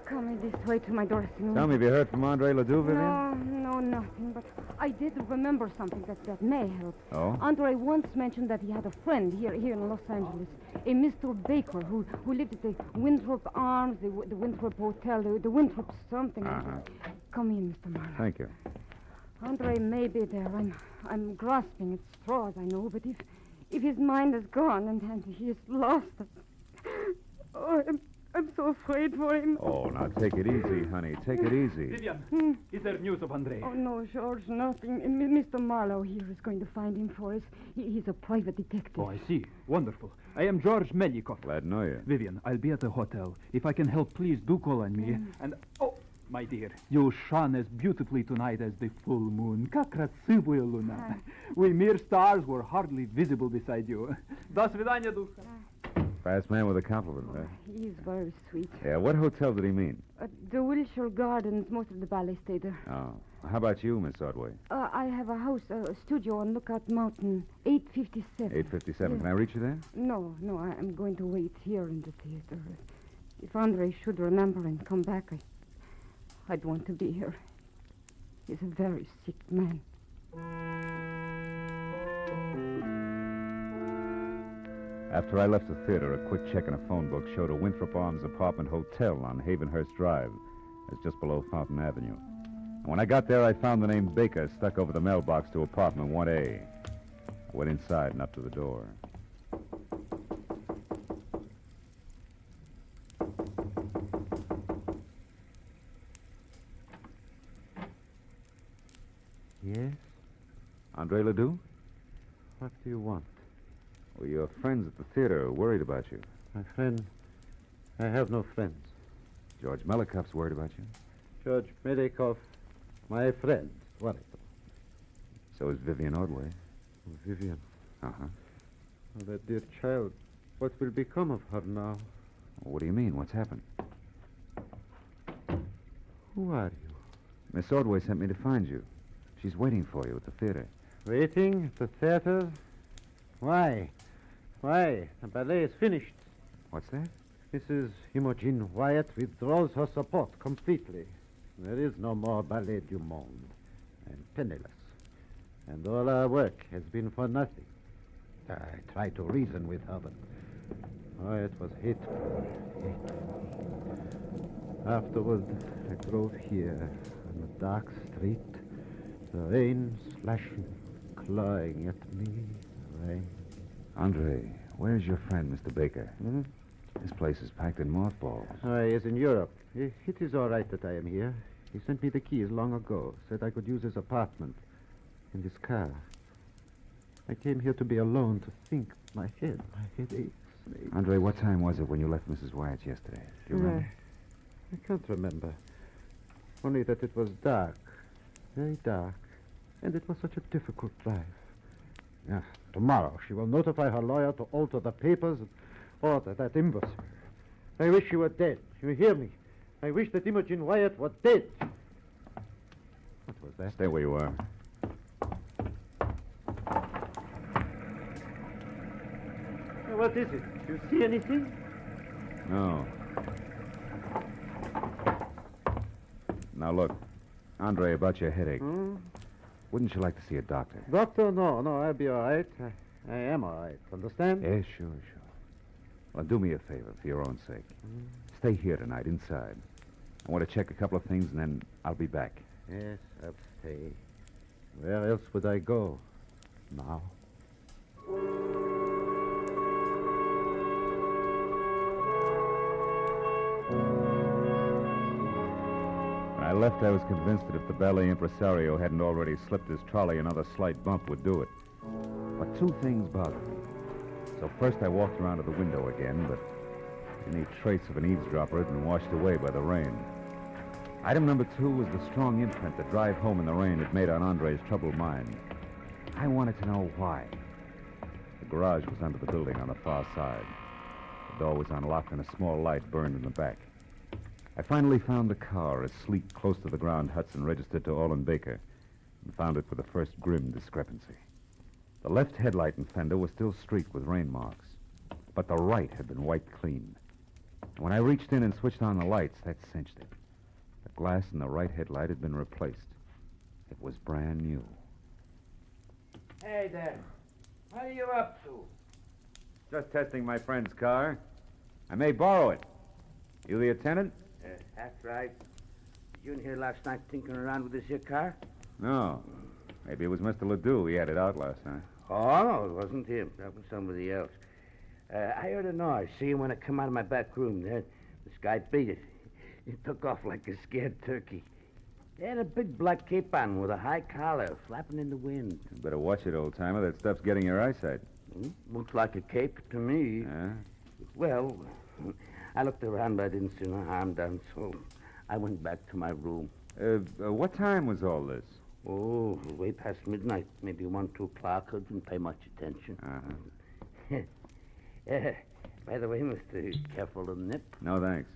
Come this way to my dressing room. Tell me, have you heard from Andre Ledoux, Vivian? No, nothing. But I did remember something that may help. Oh? Andre once mentioned that he had a friend here in Los Angeles, a Mr. Baker, who lived at the Winthrop Arms, the Winthrop Hotel, the Winthrop something. Come in, Mr. Marlowe. Thank you. Andre may be there. I'm grasping at straws, I know, but if his mind is gone and he is lost, oh, I'm so afraid for him. Oh, now take it easy, honey. Take it easy. Vivian, is there news of Andre? Oh, no, George, nothing. Mr. Marlowe here is going to find him for us. He's a private detective. Oh, I see. Wonderful. I am George Melikov. Glad to know you. Vivian, I'll be at the hotel. If I can help, please do call on me. And, oh, My dear, you shone as beautifully tonight as the full moon. Как красивая луна. We mere stars were hardly visible beside you. До свидания, душка. Fast man with a compliment, huh? He's very sweet. Yeah, what hotel did he mean? The Wilshire Gardens, most of the ballet stay there. Oh. How about you, Miss Ordway? I have a house, a studio on Lookout Mountain, 857. 857. Yes. Can I reach you there? No, I'm going to wait here in the theater. If Andre should remember and come back, I'd want to be here. He's a very sick man. After I left the theater, a quick check in a phone book showed a Winthrop Arms apartment hotel on Havenhurst Drive. It's just below Fountain Avenue. And when I got there, I found the name Baker stuck over the mailbox to apartment 1A. I went inside and up to the door. Yes? Andre Ledoux? What do you want? Well, your friends at the theater are worried about you. My friend, I have no friends. George Melikoff's worried about you. George Melikoff, my friend, worried. So is Vivian Ordway. Vivian. Uh-huh. Oh, that dear child. What will become of her now? What do you mean? What's happened? Who are you? Miss Ordway sent me to find you. She's waiting for you at the theater. Waiting at the theater? Why? Why? The ballet is finished. What's that? Mrs. Imogen Wyatt withdraws her support completely. There is no more Ballet du Monde. I'm penniless. And all our work has been for nothing. I tried to reason with her, but... Oh, it was hateful. Afterward, I drove here on the dark street. The rain splashing, clawing at me. Rain. Andre, where's your friend, Mr. Baker? Hmm? This place is packed in mothballs. Oh, he is in Europe. It is all right that I am here. He sent me the keys long ago. Said I could use his apartment and his car. I came here to be alone, to think. My head aches. Andre, what time was it when you left Mrs. Wyatt's yesterday? Do you remember? I can't remember. Only that it was dark. Very dark. And it was such a difficult drive. Yeah, tomorrow she will notify her lawyer to alter the papers and order that imbecile. I wish you were dead. You hear me? I wish that Imogen Wyatt were dead. What was that? Stay where you are. What is it? Do you see anything? No. Now, look. Andre, about your headache. Wouldn't you like to see a doctor? Doctor? No, I'll be all right. I am all right. Understand? Yeah, sure. Well, do me a favor for your own sake. Stay here tonight, inside. I want to check a couple of things, and then I'll be back. Yes, I'll stay. Where else would I go now? When I left, I was convinced that if the ballet impresario hadn't already slipped his trolley, another slight bump would do it. But two things bothered me. So first I walked around to the window again, but any trace of an eavesdropper had been washed away by the rain. Item number 2 was the strong imprint the drive home in the rain had made on Andre's troubled mind. I wanted to know why. The garage was under the building on the far side. The door was unlocked and a small light burned in the back. I finally found the car, a sleek, close-to-the-ground Hudson registered to Olin Baker, and found it with the first grim discrepancy. The left headlight and fender were still streaked with rain marks, but the right had been wiped clean. When I reached in and switched on the lights, that cinched it. The glass in the right headlight had been replaced. It was brand new. Hey there. What are you up to? Just testing my friend's car. I may borrow it. You the attendant? That's right. You in here last night tinkering around with this here car? No. Maybe it was Mr. Ledoux. He had it out last night. Oh, no, it wasn't him. That was somebody else. I heard a noise. See him when I come out of my back room there. This guy beat it. He took off like a scared turkey. He had a big black cape on with a high collar, flapping in the wind. You better watch it, old-timer. That stuff's getting your eyesight. Looks like a cape to me. Yeah? Well, I looked around, but I didn't see no harm done, so I went back to my room. What time was all this? Oh, way past midnight. Maybe 1, 2 o'clock. I didn't pay much attention. By the way, mister, careful of the nip. No, thanks.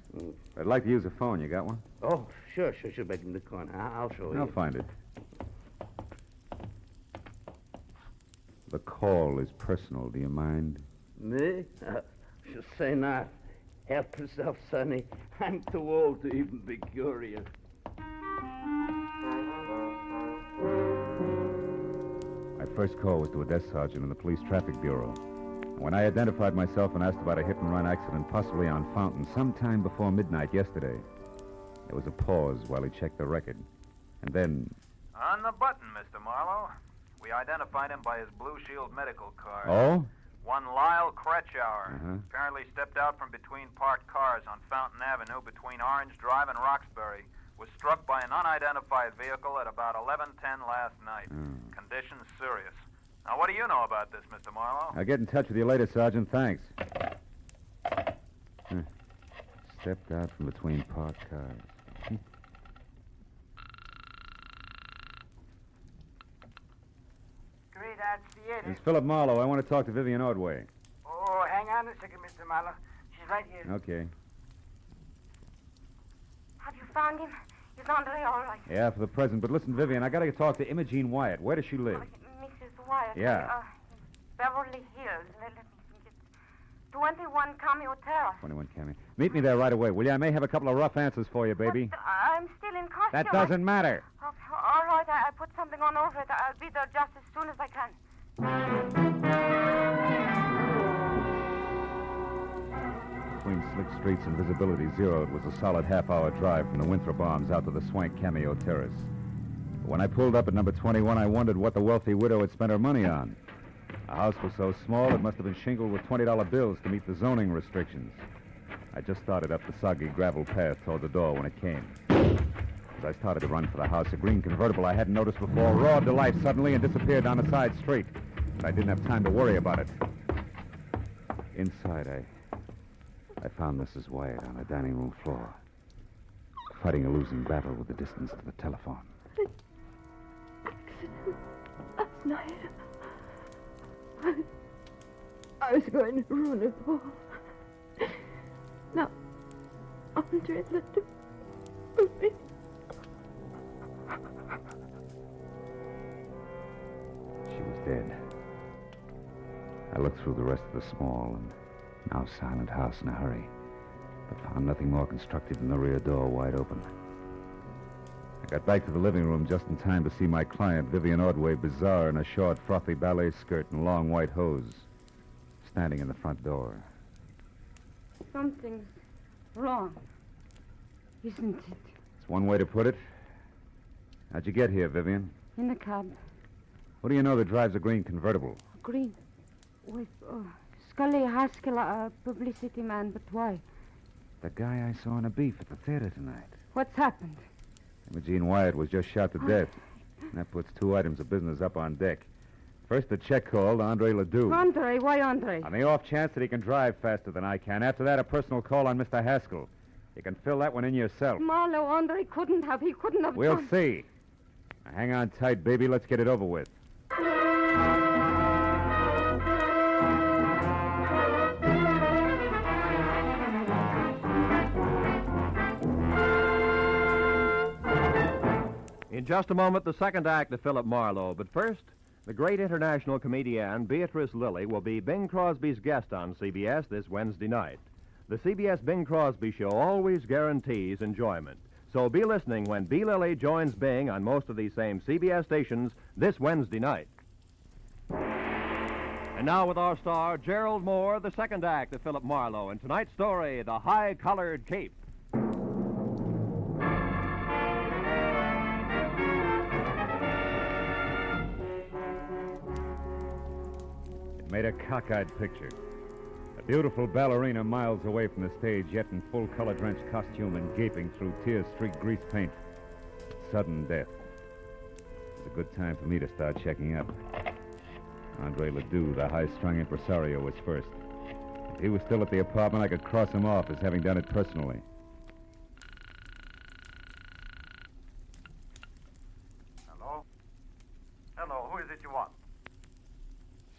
I'd like to use a phone. You got one? Oh, sure. Back in the corner. I'll show you. I'll find it. The call is personal. Do you mind? Me? Should say not. Help yourself, Sonny. I'm too old to even be curious. My first call was to a desk sergeant in the police traffic bureau. When I identified myself and asked about a hit-and-run accident possibly on Fountain sometime before midnight yesterday, there was a pause while he checked the record. And then... On the button, Mr. Marlowe. We identified him by his Blue Shield medical card. Oh? One Lyle Kretschauer. Uh-huh. Apparently stepped out from between parked cars on Fountain Avenue between Orange Drive and Roxbury. Was struck by an unidentified vehicle at about 11:10 last night. Condition serious. Now, what do you know about this, Mr. Marlowe? I'll get in touch with you later, Sergeant. Thanks. Stepped out from between parked cars. Grazie. It's Philip Marlowe. I want to talk to Vivian Ordway. Oh, hang on a second, Mr. Marlowe. She's right here. Okay. Have you found him? Is Andre all right? Yeah, for the present. But listen, Vivian, I got to talk to Imogene Wyatt. Where does she live? Mrs. Wyatt. Yeah. Beverly Hills. Let me think. It's 21 Cameo Terrace. 21 Cammy. Meet me there right away, will you? I may have a couple of rough answers for you, baby. But I'm still in costume. That doesn't matter. Okay, all right, I put something on over it. I'll be there just as soon as I can. Between slick streets and visibility zeroed was a solid half-hour drive from the Winthrop Arms out to the swank Cameo Terrace. But when I pulled up at number 21, I wondered what the wealthy widow had spent her money on. The house was so small it must have been shingled with $20 bills to meet the zoning restrictions. I just started up the soggy gravel path toward the door when it came. As I started to run for the house, a green convertible I hadn't noticed before roared to life suddenly and disappeared down a side street. But I didn't have time to worry about it. Inside, I found Mrs. Wyatt on the dining room floor, fighting a losing battle with the distance to the telephone. Last night, I was going to ruin it all. Now, Andre let them put me. She was dead. I looked through the rest of the small and now silent house in a hurry, but found nothing more constructive than the rear door wide open. I got back to the living room just in time to see my client, Vivian Ordway, bizarre in a short, frothy ballet skirt and long white hose, standing in the front door. Something's wrong, isn't it? It's one way to put it. How'd you get here, Vivian? In a cab. What do you know that drives a green convertible? Green. With Scully Haskell, a publicity man, but why? The guy I saw in a beef at the theater tonight. What's happened? Imogene Wyatt was just shot to death. And that puts 2 items of business up on deck. First, a check call to Andre Ledoux. Andre? Why Andre? On the off chance that he can drive faster than I can. After that, a personal call on Mr. Haskell. You can fill that one in yourself. Marlowe, Andre couldn't have. He couldn't have. We'll see. Now, hang on tight, baby. Let's get it over with. In just a moment, the second act of Philip Marlowe. But first, the great international comedian Beatrice Lilly will be Bing Crosby's guest on CBS this Wednesday night. The CBS Bing Crosby Show always guarantees enjoyment. So be listening when B. Lilly joins Bing on most of these same CBS stations this Wednesday night. And now with our star, Gerald Moore, the second act of Philip Marlowe. And tonight's story, The High-Collared Cape. Made a cockeyed picture. A beautiful ballerina miles away from the stage, yet in full color-drenched costume and gaping through tear-streaked grease paint. Sudden death. It's a good time for me to start checking up. Andre Ledoux, the high-strung impresario, was first. If he was still at the apartment, I could cross him off as having done it personally.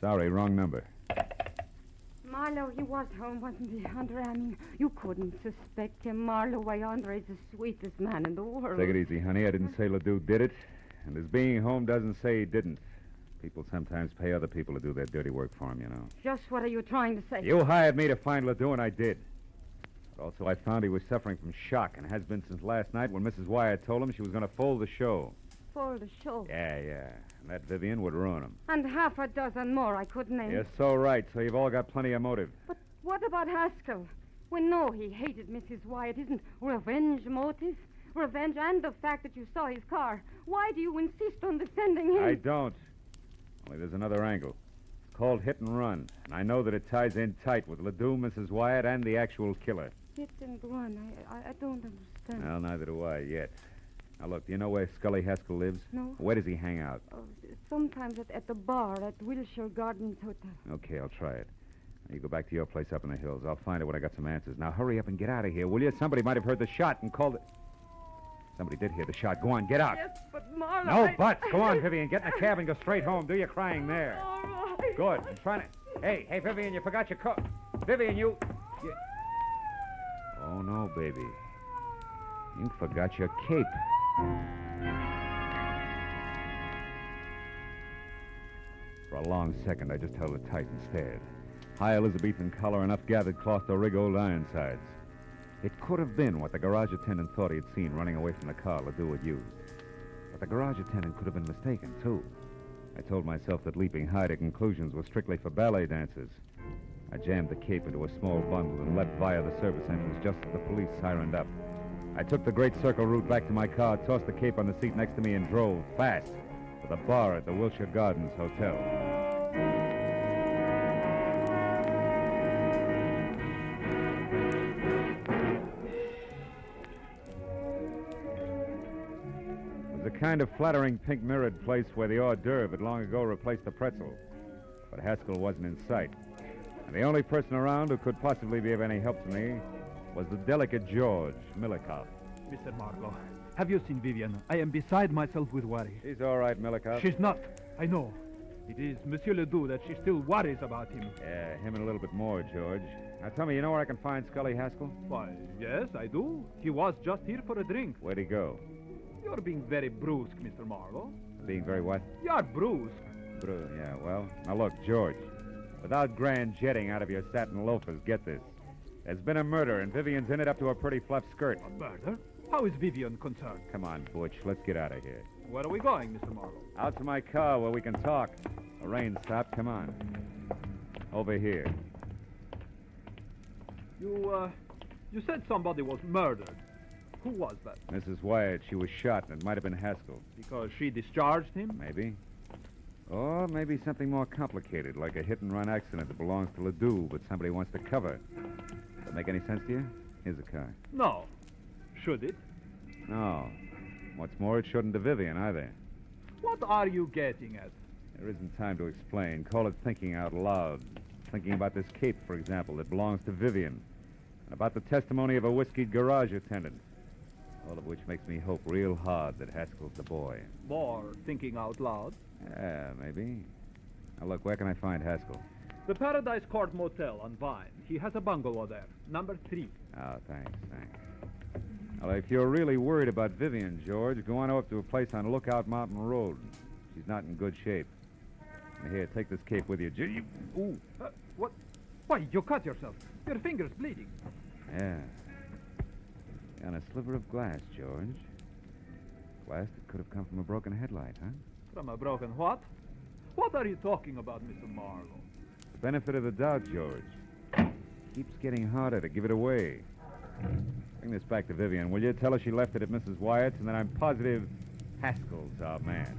Sorry, wrong number. Marlowe, he was home, wasn't he, Andre? I mean, you couldn't suspect him, Marlowe. Why, Andre's the sweetest man in the world. Take it easy, honey. I didn't say Ledoux did it. And his being home doesn't say he didn't. People sometimes pay other people to do their dirty work for them, you know. Just what are you trying to say? You hired me to find Ledoux, and I did. But also, I found he was suffering from shock and has been since last night when Mrs. Wyatt told him she was going to fold the show. Fold the show? Yeah. And that Vivian would ruin him. And half a dozen more I could name. You're so right, so you've all got plenty of motive. But what about Haskell? We know he hated Mrs. Wyatt. Isn't revenge motive? Revenge and the fact that you saw his car. Why do you insist on defending him? I don't. Only there's another angle. It's called hit and run. And I know that it ties in tight with Ledoux, Mrs. Wyatt, and the actual killer. Hit and run? I don't understand. Well, neither do I yet. Now, look, do you know where Scully Haskell lives? No. Where does he hang out? Sometimes at the bar at Wilshire Gardens Hotel. Okay, I'll try it. Now, you go back to your place up in the hills. I'll find it when I got some answers. Now, hurry up and get out of here, will you? Somebody might have heard the shot and called it... Somebody did hear the shot. Go on, get out. Yes, but Marlowe... No buts. Go on, Vivian. Get in the cab and go straight home. Do your crying there. All right. Good. I'm trying to... Hey, Vivian, you forgot your coat. Vivian, you... Oh, no, baby. You forgot your cape. For a long second, I just held it tight and stared. High Elizabethan collar, enough gathered cloth to rig old Ironsides. It could have been what the garage attendant thought he had seen running away from the car Ledoux had used. But the garage attendant could have been mistaken, too. I told myself that leaping high to conclusions was strictly for ballet dancers. I jammed the cape into a small bundle and leapt via the service entrance just as the police sirened up. I took the Great Circle route back to my car, tossed the cape on the seat next to me, and drove fast to the bar at the Wilshire Gardens Hotel. It was a kind of flattering pink mirrored place where the hors d'oeuvre had long ago replaced the pretzel. But Haskell wasn't in sight. And the only person around who could possibly be of any help to me was the delicate George Milikoff. Mr. Marlowe, have you seen Vivian? I am beside myself with worry. She's all right, Milikoff. She's not. I know. It is Monsieur Ledoux that she still worries about him. Yeah, him and a little bit more, George. Now, tell me, you know where I can find Scully Haskell? Why, yes, I do. He was just here for a drink. Where'd he go? You're being very brusque, Mr. Marlowe. Being very what? You're brusque. Yeah, well, now look, George. Without grand jetting out of your satin loafers, get this. There's been a murder, and Vivian's in it up to her pretty fluff skirt. A murder? How is Vivian concerned? Come on, Butch. Let's get out of here. Where are we going, Mr. Marlowe? Out to my car where we can talk. The rain stopped. Come on. Over here. You said somebody was murdered. Who was that? Mrs. Wyatt. She was shot, and it might have been Haskell. Because she discharged him? Maybe. Or maybe something more complicated, like a hit-and-run accident that belongs to Ledoux, but somebody wants to cover. Does that make any sense to you? Here's the car. No. Should it? No. What's more, it shouldn't to Vivian, either. What are you getting at? There isn't time to explain. Call it thinking out loud. Thinking about this cape, for example, that belongs to Vivian. And about the testimony of a whiskeyed garage attendant. All of which makes me hope real hard that Haskell's the boy. More thinking out loud? Yeah, maybe. Now, look, where can I find Haskell? The Paradise Court Motel on Vine. He has a bungalow there, number 3. Oh, thanks. Well, if you're really worried about Vivian, George, go on up to a place on Lookout Mountain Road. She's not in good shape. Now, here, take this cape with you. Ooh. What? Why, you cut yourself. Your finger's bleeding. Yeah. On a sliver of glass, George. Glass that could have come from a broken headlight, huh? From a broken what? What are you talking about, Mr. Marlowe? The benefit of the doubt, George. Keeps getting harder to give it away. Bring this back to Vivian, will you? Tell her she left it at Mrs. Wyatt's, and then I'm positive Haskell's our man.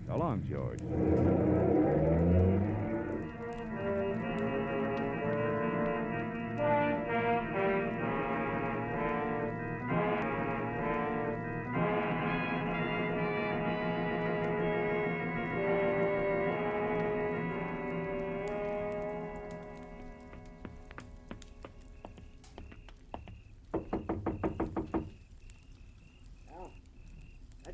So long, George.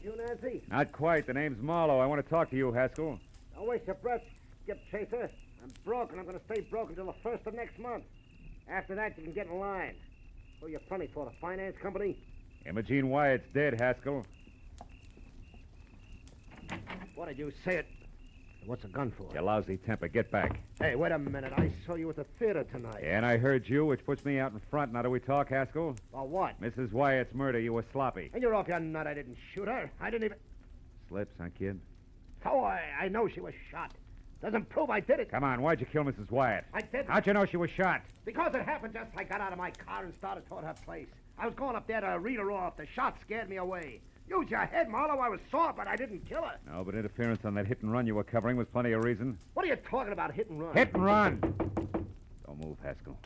You, Nancy? Not quite. The name's Marlowe. I want to talk to you, Haskell. Don't waste your breath. skip chaser. I'm broke, and I'm going to stay broke until the 1st of next month. After that, you can get in line. Who are you funny for, the finance company? Imogene Wyatt's dead, Haskell. What did you say it? What's a gun for? You lousy temper. Get back. Hey, wait a minute. I saw you at the theater tonight. Yeah, and I heard you, which puts me out in front. Now do we talk, Haskell? About what? Mrs. Wyatt's murder. You were sloppy. And you're off your nut. I didn't shoot her. I didn't even... Slips, huh, kid? Oh, I know she was shot. Doesn't prove I did it. Come on, why'd you kill Mrs. Wyatt? I did. How'd you know she was shot? Because it happened just as I got out of my car and started toward her place. I was going up there to read her off. The shot scared me away. Use your head, Marlowe. I was sore, but I didn't kill her. No, but interference on that hit and run you were covering was plenty of reason. What are you talking about, hit and run? Hit and run! Don't move, Haskell.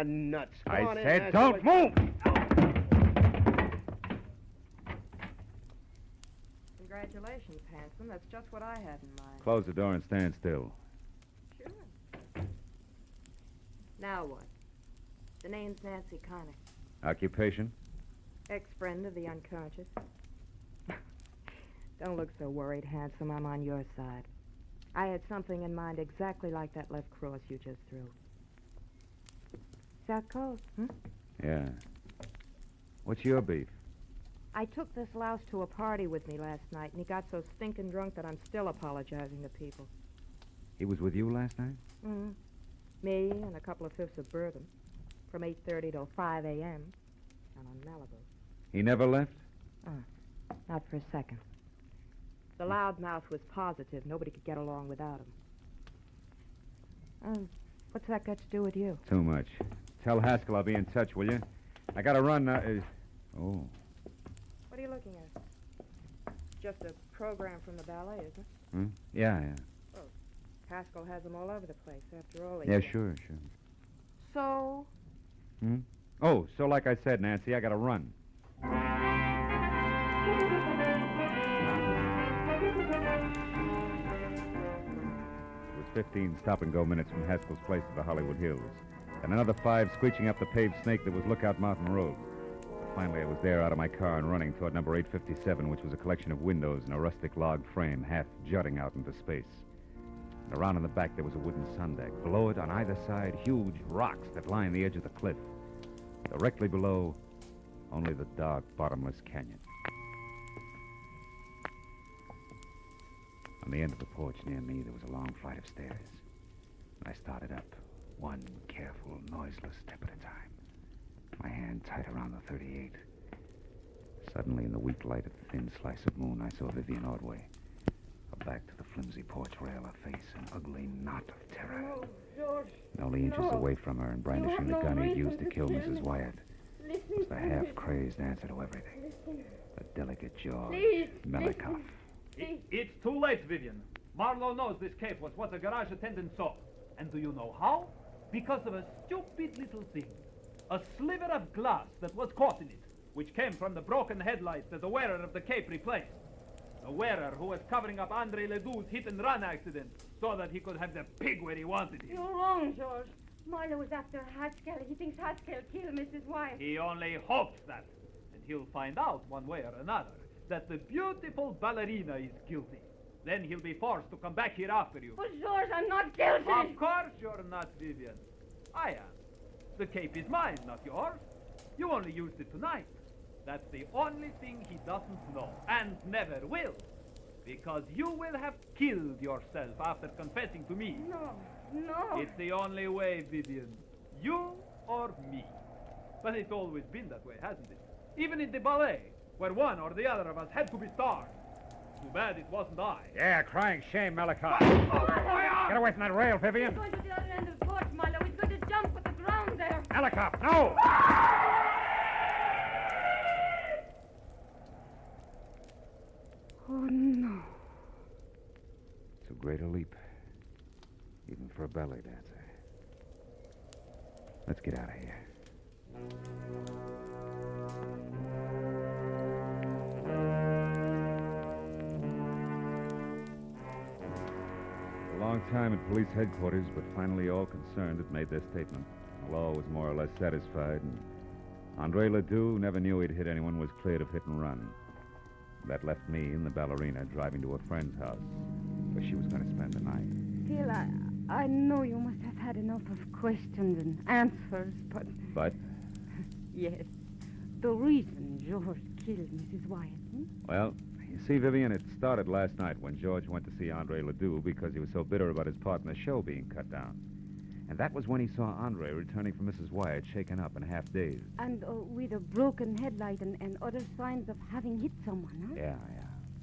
Nuts. Come I on in, said don't move! Congratulations, handsome. That's just what I had in mind. Close the door and stand still. Sure. Now what? The name's Nancy Connick. Occupation? Ex-friend of the unconscious. Don't look so worried, handsome. I'm on your side. I had something in mind exactly like that left cross you just threw. South Coast, Yeah. What's your beef? I took this louse to a party with me last night, and he got so stinking drunk that I'm still apologizing to people. He was with you last night? Mm-hmm. Me and a couple of fifths of bourbon. From 8:30 till 5 a.m. And on Malibu. He never left? Not for a second. The loudmouth was positive. Nobody could get along without him. What's that got to do with you? Too much. Tell Haskell I'll be in touch, will you? I gotta run now. Oh. What are you looking at? Just a program from the ballet, isn't it? Hmm? Yeah. Oh, Haskell has them all over the place, after all. Yeah, sure. So? Hmm? Oh, so like I said, Nancy, I gotta run. It was 15 stop-and-go minutes from Haskell's place to the Hollywood Hills, and another 5 screeching up the paved snake that was Lookout Mountain Road. But finally, I was there out of my car and running toward number 857, which was a collection of windows and a rustic log frame half jutting out into space. And around in the back, there was a wooden sun deck. Below it, on either side, huge rocks that lined the edge of the cliff. Directly below, only the dark, bottomless canyon. On the end of the porch near me, there was a long flight of stairs. I started up, one careful, noiseless step at a time, my hand tight around the 38. Suddenly, in the weak light of the thin slice of moon, I saw Vivian Ordway. Her back to the flimsy porch rail, her face an ugly knot of terror. No, George. And only inches away from her and brandishing the gun he'd used to kill Mrs. Wyatt was the half-crazed answer to everything. The delicate jaw, Melikov. It's too late, Vivian. Marlowe knows this cape was what the garage attendant saw. And do you know how? Because of a stupid little thing. A sliver of glass that was caught in it, which came from the broken headlights that the wearer of the cape replaced. The wearer who was covering up Andre Ledoux's hit-and-run accident so that he could have the pig where he wanted him. You're wrong, George. Marlowe was after Haskell. He thinks Haskell killed Mrs. Wyatt. He only hopes that. And he'll find out one way or another that the beautiful ballerina is guilty. Then he'll be forced to come back here after you. But, George, I'm not guilty. Of course you're not, Vivian. I am. The cape is mine, not yours. You only used it tonight. That's the only thing he doesn't know, and never will. Because you will have killed yourself after confessing to me. No. It's the only way, Vivian. You or me. But it's always been that way, hasn't it? Even in the ballet, where one or the other of us had to be stars. Too bad it wasn't I. Yeah, crying shame, Melikov. Get away from that rail, Vivian. He's going to the other end of the porch, Marlowe. He's going to jump with the ground there. Melikov, no! Oh, no. Too great a leap, even for a ballet dancer. Let's get out of here. A long time at police headquarters, but finally all concerned had made their statement. The law was more or less satisfied, and Andre Ledoux never knew he'd hit anyone, was cleared of hit and run. That left me and the ballerina driving to a friend's house, where she was going to spend the night. Phil, I know you must have had enough of questions and answers, but... But? Yes. The reason George killed Mrs. Wyatt. Well, you see, Vivian, it started last night when George went to see Andre Ledoux because he was so bitter about his part in the show being cut down. And that was when he saw Andre returning from Mrs. Wyatt, shaken up and half-dazed. And with a broken headlight and other signs of having hit someone, huh? Yeah.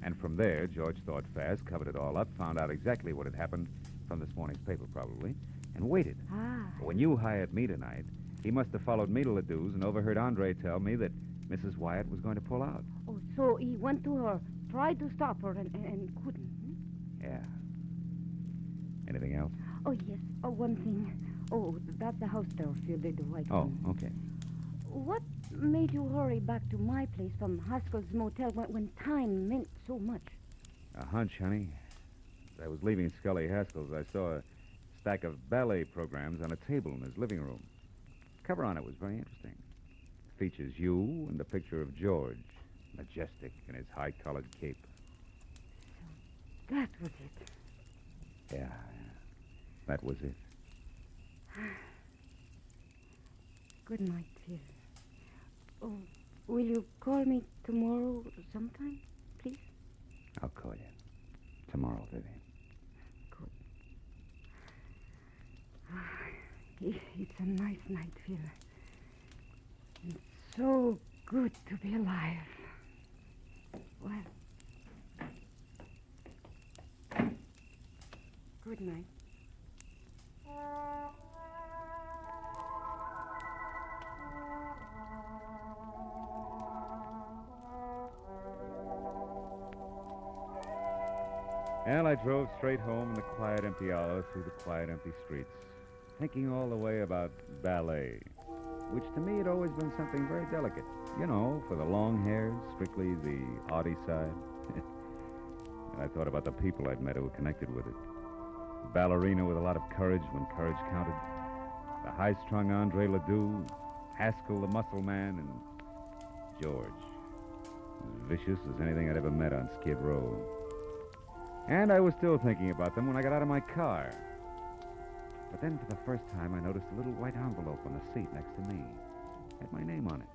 And from there, George thought fast, covered it all up, found out exactly what had happened from this morning's paper, probably, and waited. When you hired me tonight, he must have followed me to Ledoux's and overheard Andre tell me that Mrs. Wyatt was going to pull out. Oh, so he went to her, tried to stop her, and couldn't. Yeah. Anything else? Oh, yes. Oh, one thing. Oh, that's the house there, Phil, the white one. Oh, okay. What made you hurry back to my place from Haskell's motel when time meant so much? A hunch, honey. As I was leaving Scully Haskell's, I saw a stack of ballet programs on a table in his living room. The cover on it was very interesting. It features you and the picture of George, majestic in his high-collared cape. So that was it. Yeah, that was it. Good night, Phil. Oh, will you call me tomorrow sometime, please? I'll call you. Tomorrow, Vivian. It's a nice night, Phil. It's so good to be alive. Well, good night. And I drove straight home in the quiet, empty hour through the quiet, empty streets, thinking all the way about ballet, which to me had always been something very delicate. You know, for the long hairs, strictly the arty side. And I thought about the people I'd met who were connected with it. The ballerina with a lot of courage when courage counted. The high-strung Andre Ledoux, Haskell the muscle man, and George. As vicious as anything I'd ever met on Skid Row. And I was still thinking about them when I got out of my car. But then, for the first time, I noticed a little white envelope on the seat next to me. It had my name on it.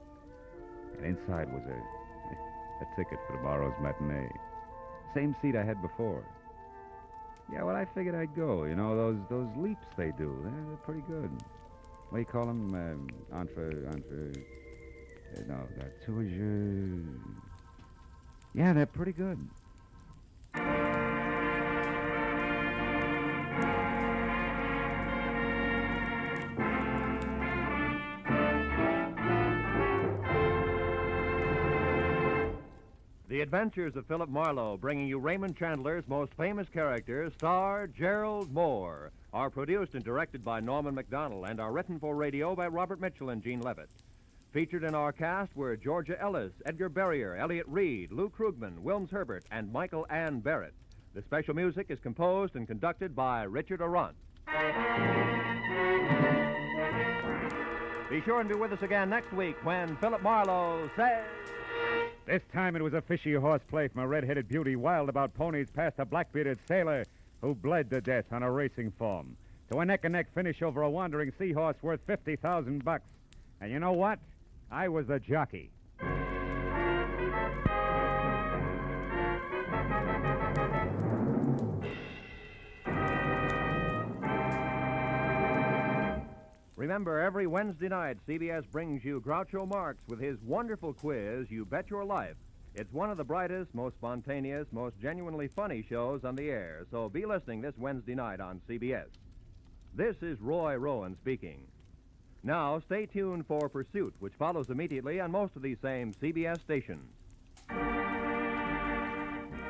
And inside was a ticket for tomorrow's matinee. Same seat I had before. Yeah, well, I figured I'd go. You know, those leaps they do, they're pretty good. What do you call them? Yeah, they're pretty good. The Adventures of Philip Marlowe, bringing you Raymond Chandler's most famous characters, star Gerald Moore, are produced and directed by Norman MacDonald and are written for radio by Robert Mitchell and Gene Levitt. Featured in our cast were Georgia Ellis, Edgar Barrier, Elliot Reed, Lou Krugman, Wilms Herbert, and Michael Ann Barrett. The special music is composed and conducted by Richard Arant. Be sure and be with us again next week when Philip Marlowe says... This time it was a fishy horseplay from a red-headed beauty wild about ponies past a black-bearded sailor who bled to death on a racing form, to a neck-and-neck finish over a wandering seahorse worth $50,000. And you know what? I was the jockey. Remember, every Wednesday night, CBS brings you Groucho Marx with his wonderful quiz, You Bet Your Life. It's one of the brightest, most spontaneous, most genuinely funny shows on the air, so be listening this Wednesday night on CBS. This is Roy Rowan speaking. Now, stay tuned for Pursuit, which follows immediately on most of these same CBS stations.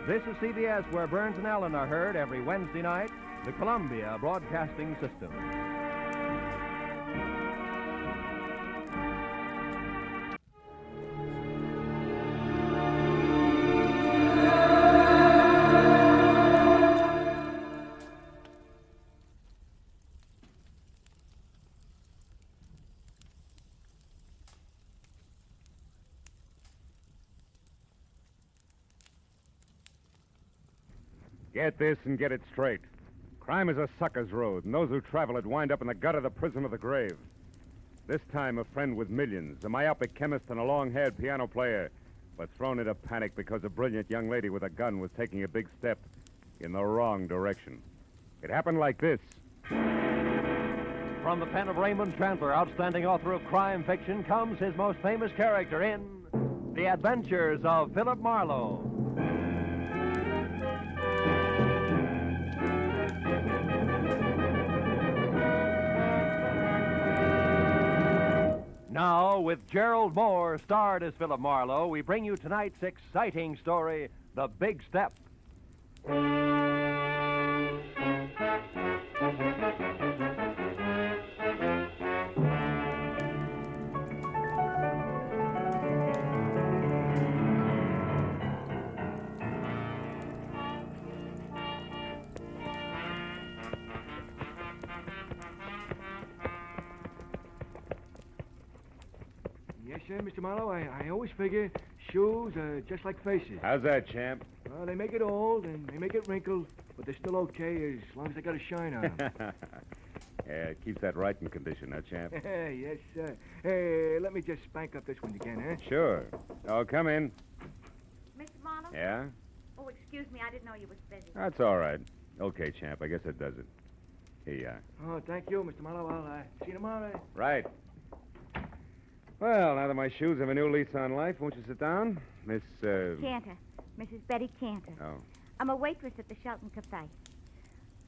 This is CBS, where Burns and Allen are heard every Wednesday night, the Columbia Broadcasting System. Get this and get it straight. Crime is a sucker's road, and those who travel it wind up in the gut of the prison or the grave. This time, a friend with millions, a myopic chemist and a long-haired piano player, but thrown into panic because a brilliant young lady with a gun was taking a big step in the wrong direction. It happened like this. From the pen of Raymond Chandler, outstanding author of crime fiction, comes his most famous character in The Adventures of Philip Marlowe. Now, with Gerald Moore starred as Philip Marlowe, we bring you tonight's exciting story, The Big Step. Yes, sir, Mr. Marlowe. I always figure shoes are just like faces. How's that, champ? Well, they make it old and they make it wrinkled, but they're still okay as long as they got a shine on them. Yeah, it keeps that writing condition, huh, champ? Yes, sir. Hey, let me just spank up this one again, huh? Sure. Oh, come in. Mr. Marlowe? Yeah? Oh, excuse me. I didn't know you was busy. That's all right. Okay, champ. I guess that does it. Here you are. Oh, thank you, Mr. Marlowe. I'll see you tomorrow. Right. Well, now that my shoes have a new lease on life, won't you sit down? Miss, Cantor. Mrs. Betty Cantor. Oh. I'm a waitress at the Shelton Cafe.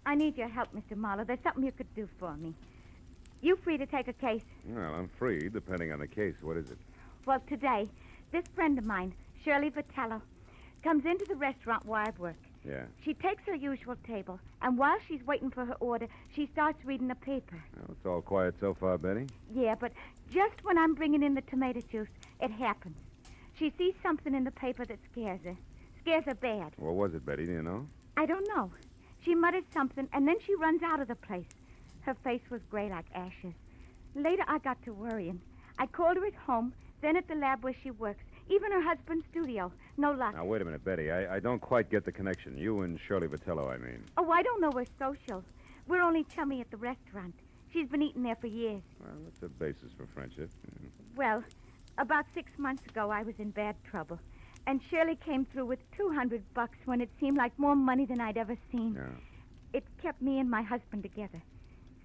I need your help, Mr. Marlowe. There's something you could do for me. You free to take a case? Well, I'm free, depending on the case. What is it? Well, today, this friend of mine, Shirley Vitello, comes into the restaurant where I work. Yeah. She takes her usual table, and while she's waiting for her order, she starts reading the paper. Well, it's all quiet so far, Betty. Yeah, but just when I'm bringing in the tomato juice, it happens. She sees something in the paper that scares her. Scares her bad. What was it, Betty? Do you know? I don't know. She muttered something, and then she runs out of the place. Her face was gray like ashes. Later, I got to worrying. I called her at home, then at the lab where she works, even her husband's studio. No luck. Now, wait a minute, Betty. I don't quite get the connection. You and Shirley Vitello, I mean. Oh, I don't know we're social. We're only chummy at the restaurant. She's been eating there for years. Well, that's a basis for friendship. Well, about 6 months ago, I was in bad trouble. And Shirley came through with $200 when it seemed like more money than I'd ever seen. Yeah. It kept me and my husband together.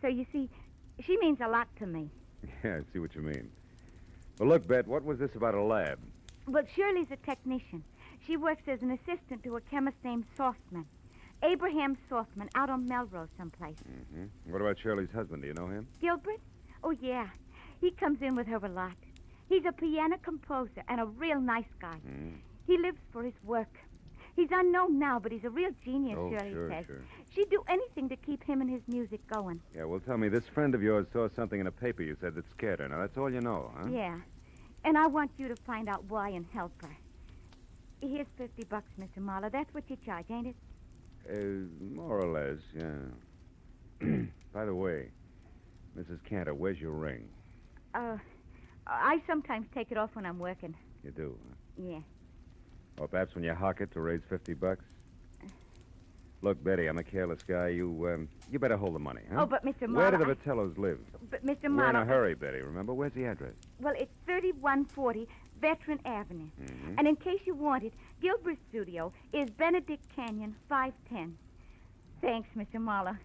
So, you see, she means a lot to me. Yeah, I see what you mean. Well, look, Bet, what was this about a lab? Well, Shirley's a technician. She works as an assistant to a chemist named Softman. Abraham Softman, out on Melrose someplace. Mm-hmm. What about Shirley's husband? Do you know him? Gilbert? Oh, yeah. He comes in with her a lot. He's a piano composer and a real nice guy. Mm. He lives for his work. He's unknown now, but he's a real genius, Oh, Shirley sure, says. sure. She'd do anything to keep him and his music going. Yeah, well, tell me, this friend of yours saw something in a paper you said that scared her. Now, that's all you know, huh? Yeah. And I want you to find out why and help her. Here's $50, Mr. Marlowe. That's what you charge, ain't it? More or less, yeah. By the way, Mrs. Cantor, where's your ring? I sometimes take it off when I'm working. You do, huh? Yeah. Or perhaps when you hock it to raise $50? Look, Betty, I'm a careless guy. You better hold the money, huh? Oh, but Mr. Where do Marlowe... the Vitellos live? But Mr. We're in Marlowe... a hurry, Betty, remember? Where's the address? Well, it's 3140 Veteran Avenue. Mm-hmm. And in case you want it, Gilbert's studio is Benedict Canyon, 510. Thanks, Mr. Marlowe.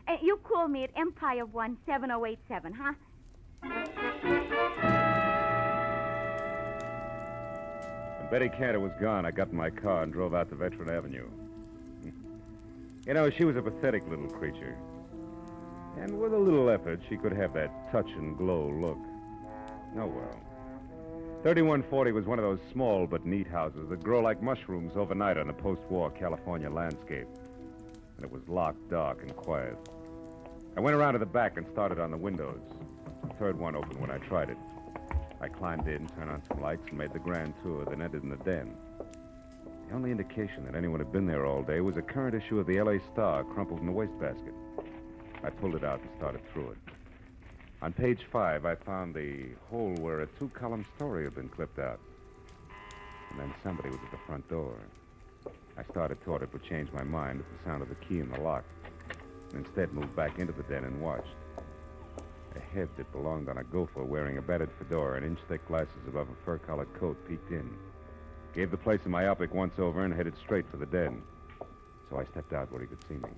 And you call me at Empire 17087, huh? When Betty Cantor was gone, I got in my car and drove out to Veteran Avenue. You know, she was a pathetic little creature. And with a little effort, she could have that touch and glow look. Oh, well. 3140 was one of those small but neat houses that grow like mushrooms overnight on a post-war California landscape. And it was locked, dark, and quiet. I went around to the back and started on the windows. The third one opened when I tried it. I climbed in, turned on some lights, and made the grand tour, then entered in the den. The only indication that anyone had been there all day was a current issue of the L.A. Star crumpled in a wastebasket. I pulled it out and started through it. On page 5, I found the hole where a 2-column story had been clipped out. And then somebody was at the front door. I started toward it, but changed my mind at the sound of the key in the lock. Instead, moved back into the den and watched. A head that belonged on a gopher wearing a battered fedora and inch-thick glasses above a fur-collared coat peeked in. Gave the place a myopic once-over and headed straight for the den. So I stepped out where he could see me.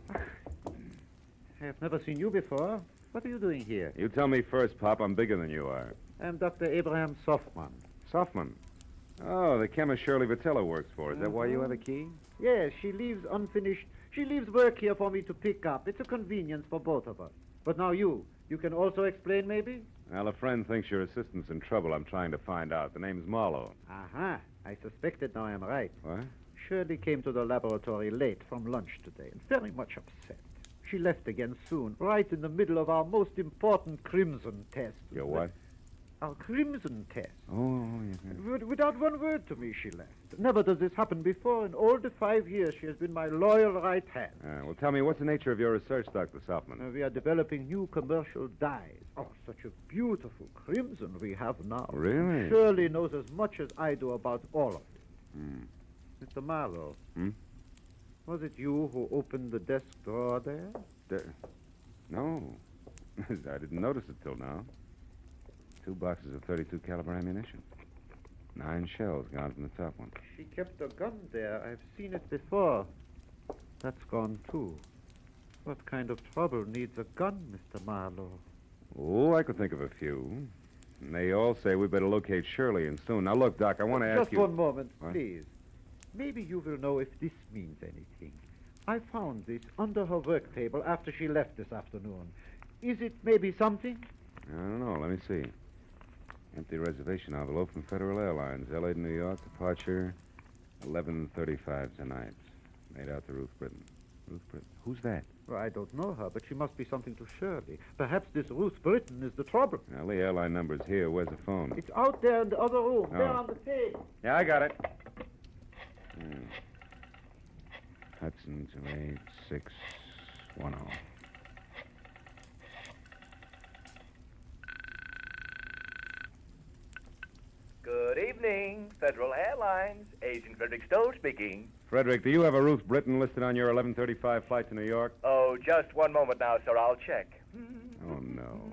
I have never seen you before. What are you doing here? You tell me first, Pop. I'm bigger than you are. I'm Dr. Abraham Softman. Softman? Oh, the chemist Shirley Vitello works for. Is that why you have a key? Yes, she leaves unfinished. She leaves work here for me to pick up. It's a convenience for both of us. But now you can also explain, maybe? Well, a friend thinks your assistant's in trouble. I'm trying to find out. The name's Marlowe. Aha. I suspected now I'm right. What? Shirley came to the laboratory late from lunch today and very much upset. She left again soon, right in the middle of our most important crimson test. Your what? Our crimson test. Oh, yes. Without one word to me, she left. Never does this happen before. In all the 5 years, she has been my loyal right hand. Well, tell me, what's the nature of your research, Dr. Softman? We are developing new commercial dyes. Oh, such a beautiful crimson we have now. Really? Shirley knows as much as I do about all of it. Mr. Marlowe. Was it you who opened the desk drawer there? No. I didn't notice it till now. 2 boxes of .32 caliber ammunition. 9 shells gone from the top one. She kept a gun there. I've seen it before. That's gone, too. What kind of trouble needs a gun, Mr. Marlowe? Oh, I could think of a few. And they all say we better locate Shirley, and soon. Now, look, Doc, I want to ask you... Just one moment, What? please. Maybe you will know if this means anything. I found this under her work table after she left this afternoon. Is it maybe something? I don't know. Let me see. Empty reservation envelope from Federal Airlines, L.A. to New York, departure 11:35 tonight. Made out to Ruth Britton. Ruth Britton? Who's that? Well, I don't know her, but she must be something to Shirley. Perhaps this Ruth Britton is the trouble. Now, the airline number's here. Where's the phone? It's out there in the other room, Oh. there on the table. Yeah, I got it. Hudson 28610. Good evening, Federal Airlines. Agent Frederick Stowe speaking. Frederick, do you have a Ruth Britton listed on your 11:35 flight to New York? Oh, just one moment now, sir. I'll check. Oh, no.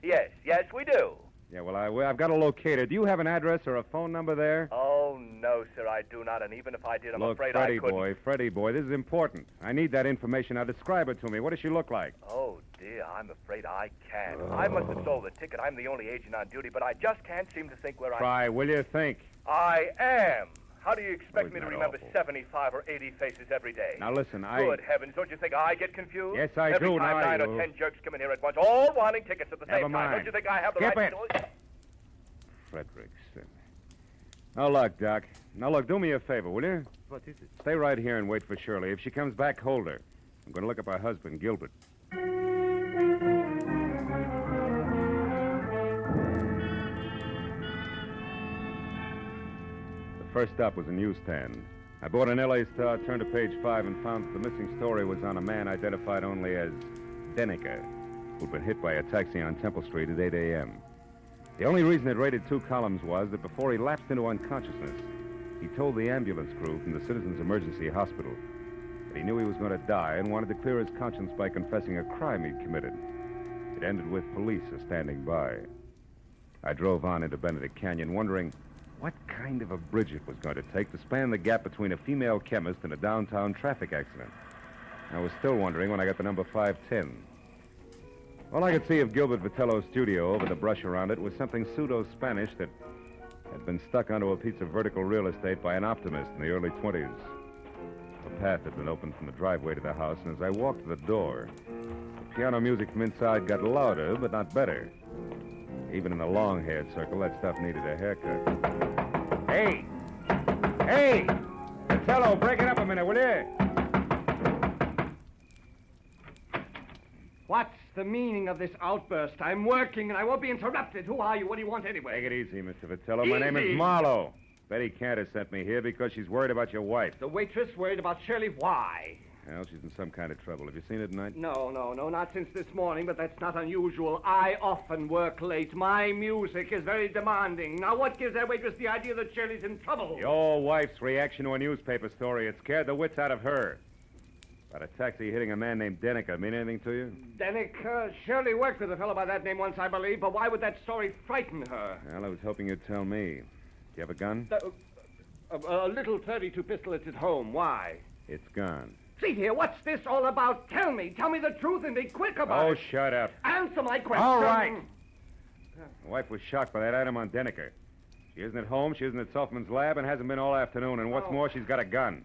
Yes, we do. Yeah, well, I've got to locate her. Do you have an address or a phone number there? Oh, no, sir, I do not. And even if I did, I'm Look, afraid Freddie I couldn't. Freddie boy, this is important. I need that information. Now, describe her to me. What does she look like? Oh, dear, I'm afraid I can't. I must have sold the ticket. I'm the only agent on duty, but I just can't seem to think where I... Try, will you think? I am. How do you expect me to isn't that remember awful? 75 or 80 faces every day? Now, listen, Good heavens, don't you think I get confused? Yes, I every do. Time Now I 9 or do. 10 jerks come in here at once, all wanting tickets at the Never same time. mind. Don't you think I have the Skip right it. to do it? Fredericks. Now, look, Doc. Now, look, do me a favor, will you? What is it? Stay right here and wait for Shirley. If she comes back, hold her. I'm going to look up her husband, Gilbert. The first stop was a newsstand. I bought an L.A. Star, turned to page 5, and found that the missing story was on a man identified only as Dagger, who'd been hit by a taxi on Temple Street at 8 a.m. The only reason it rated 2 columns was that before he lapsed into unconsciousness, he told the ambulance crew from the Citizens Emergency Hospital that he knew he was going to die and wanted to clear his conscience by confessing a crime he'd committed. It ended with police standing by. I drove on into Benedict Canyon, wondering what kind of a bridge it was going to take to span the gap between a female chemist and a downtown traffic accident. I was still wondering when I got to number 510. All I could see of Gilbert Vitello's studio over the brush around it was something pseudo-Spanish that had been stuck onto a piece of vertical real estate by an optimist in the early 20s. A path had been opened from the driveway to the house, and as I walked to the door, the piano music from inside got louder, but not better. Even in the long-haired circle, that stuff needed a haircut. Hey! Hey! Vitello, break it up a minute, will you? What's the meaning of this outburst? I'm working and I won't be interrupted. Who are you? What do you want anyway? Take it easy, Mr. Vitello. My name is Marlowe. Betty Cantor sent me here because she's worried about your wife. The waitress worried about Shirley. Why? Well, she's in some kind of trouble. Have you seen her tonight? No, not since this morning, but that's not unusual. I often work late. My music is very demanding. Now, what gives that waitress the idea that Shirley's in trouble? Your wife's reaction to a newspaper story. It scared the wits out of her. About a taxi hitting a man named Deniker mean anything to you? Deniker? Shirley worked with a fellow by that name once, I believe, but why would that story frighten her? Well, I was hoping you'd tell me. Do you have a gun? A little .32 pistol at home. Why? It's gone. See here, what's this all about? Tell me the truth and be quick about it. Oh, shut up. Answer my question. All right. My wife was shocked by that item on Deniker. She isn't at home, she isn't at Softman's lab, and hasn't been all afternoon. And what's more, she's got a gun.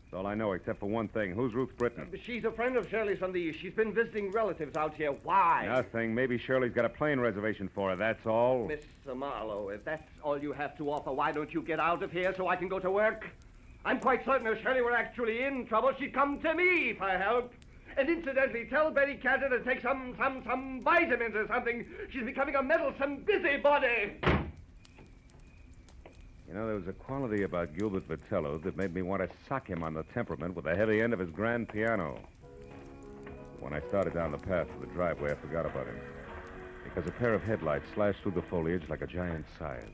That's all I know, except for one thing. Who's Ruth Britton? She's a friend of Shirley's from the East. She's been visiting relatives out here. Why? Nothing. Maybe Shirley's got a plane reservation for her, that's all. Mr. Marlowe, if that's all you have to offer, why don't you get out of here so I can go to work? I'm quite certain if Shirley were actually in trouble, she'd come to me for help. And incidentally, tell Betty Cantor to take some vitamins or something. She's becoming a meddlesome busybody. You know, there was a quality about Gilbert Vitello that made me want to sock him on the temperament with the heavy end of his grand piano. When I started down the path to the driveway, I forgot about him. Because a pair of headlights slashed through the foliage like a giant scythe.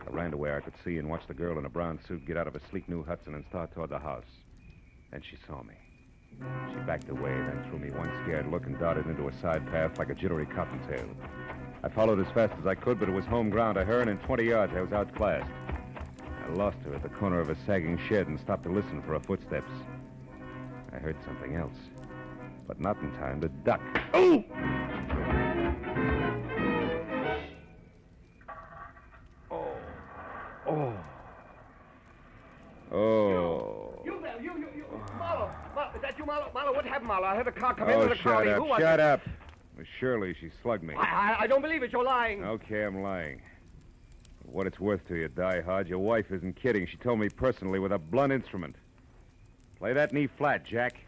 I ran to where I could see and watched the girl in a brown suit get out of a sleek new Hudson and start toward the house. Then she saw me. She backed away, then threw me one scared look and darted into a side path like a jittery cottontail. I followed as fast as I could, but it was home ground to her, and in 20 yards I was outclassed. I lost her at the corner of a sagging shed and stopped to listen for her footsteps. I heard something else, but not in time to duck. Oh! Oh. Oh. You there, you. Marlowe, is that you, Marlowe? Marlowe, what happened, Marlowe? I heard a car come into the car. Shut up. It was Shirley. She slugged me. I don't believe it. You're lying. Okay, I'm lying. For what it's worth to you, Die Hard, your wife isn't kidding. She told me personally with a blunt instrument. Play that knee flat, Jack.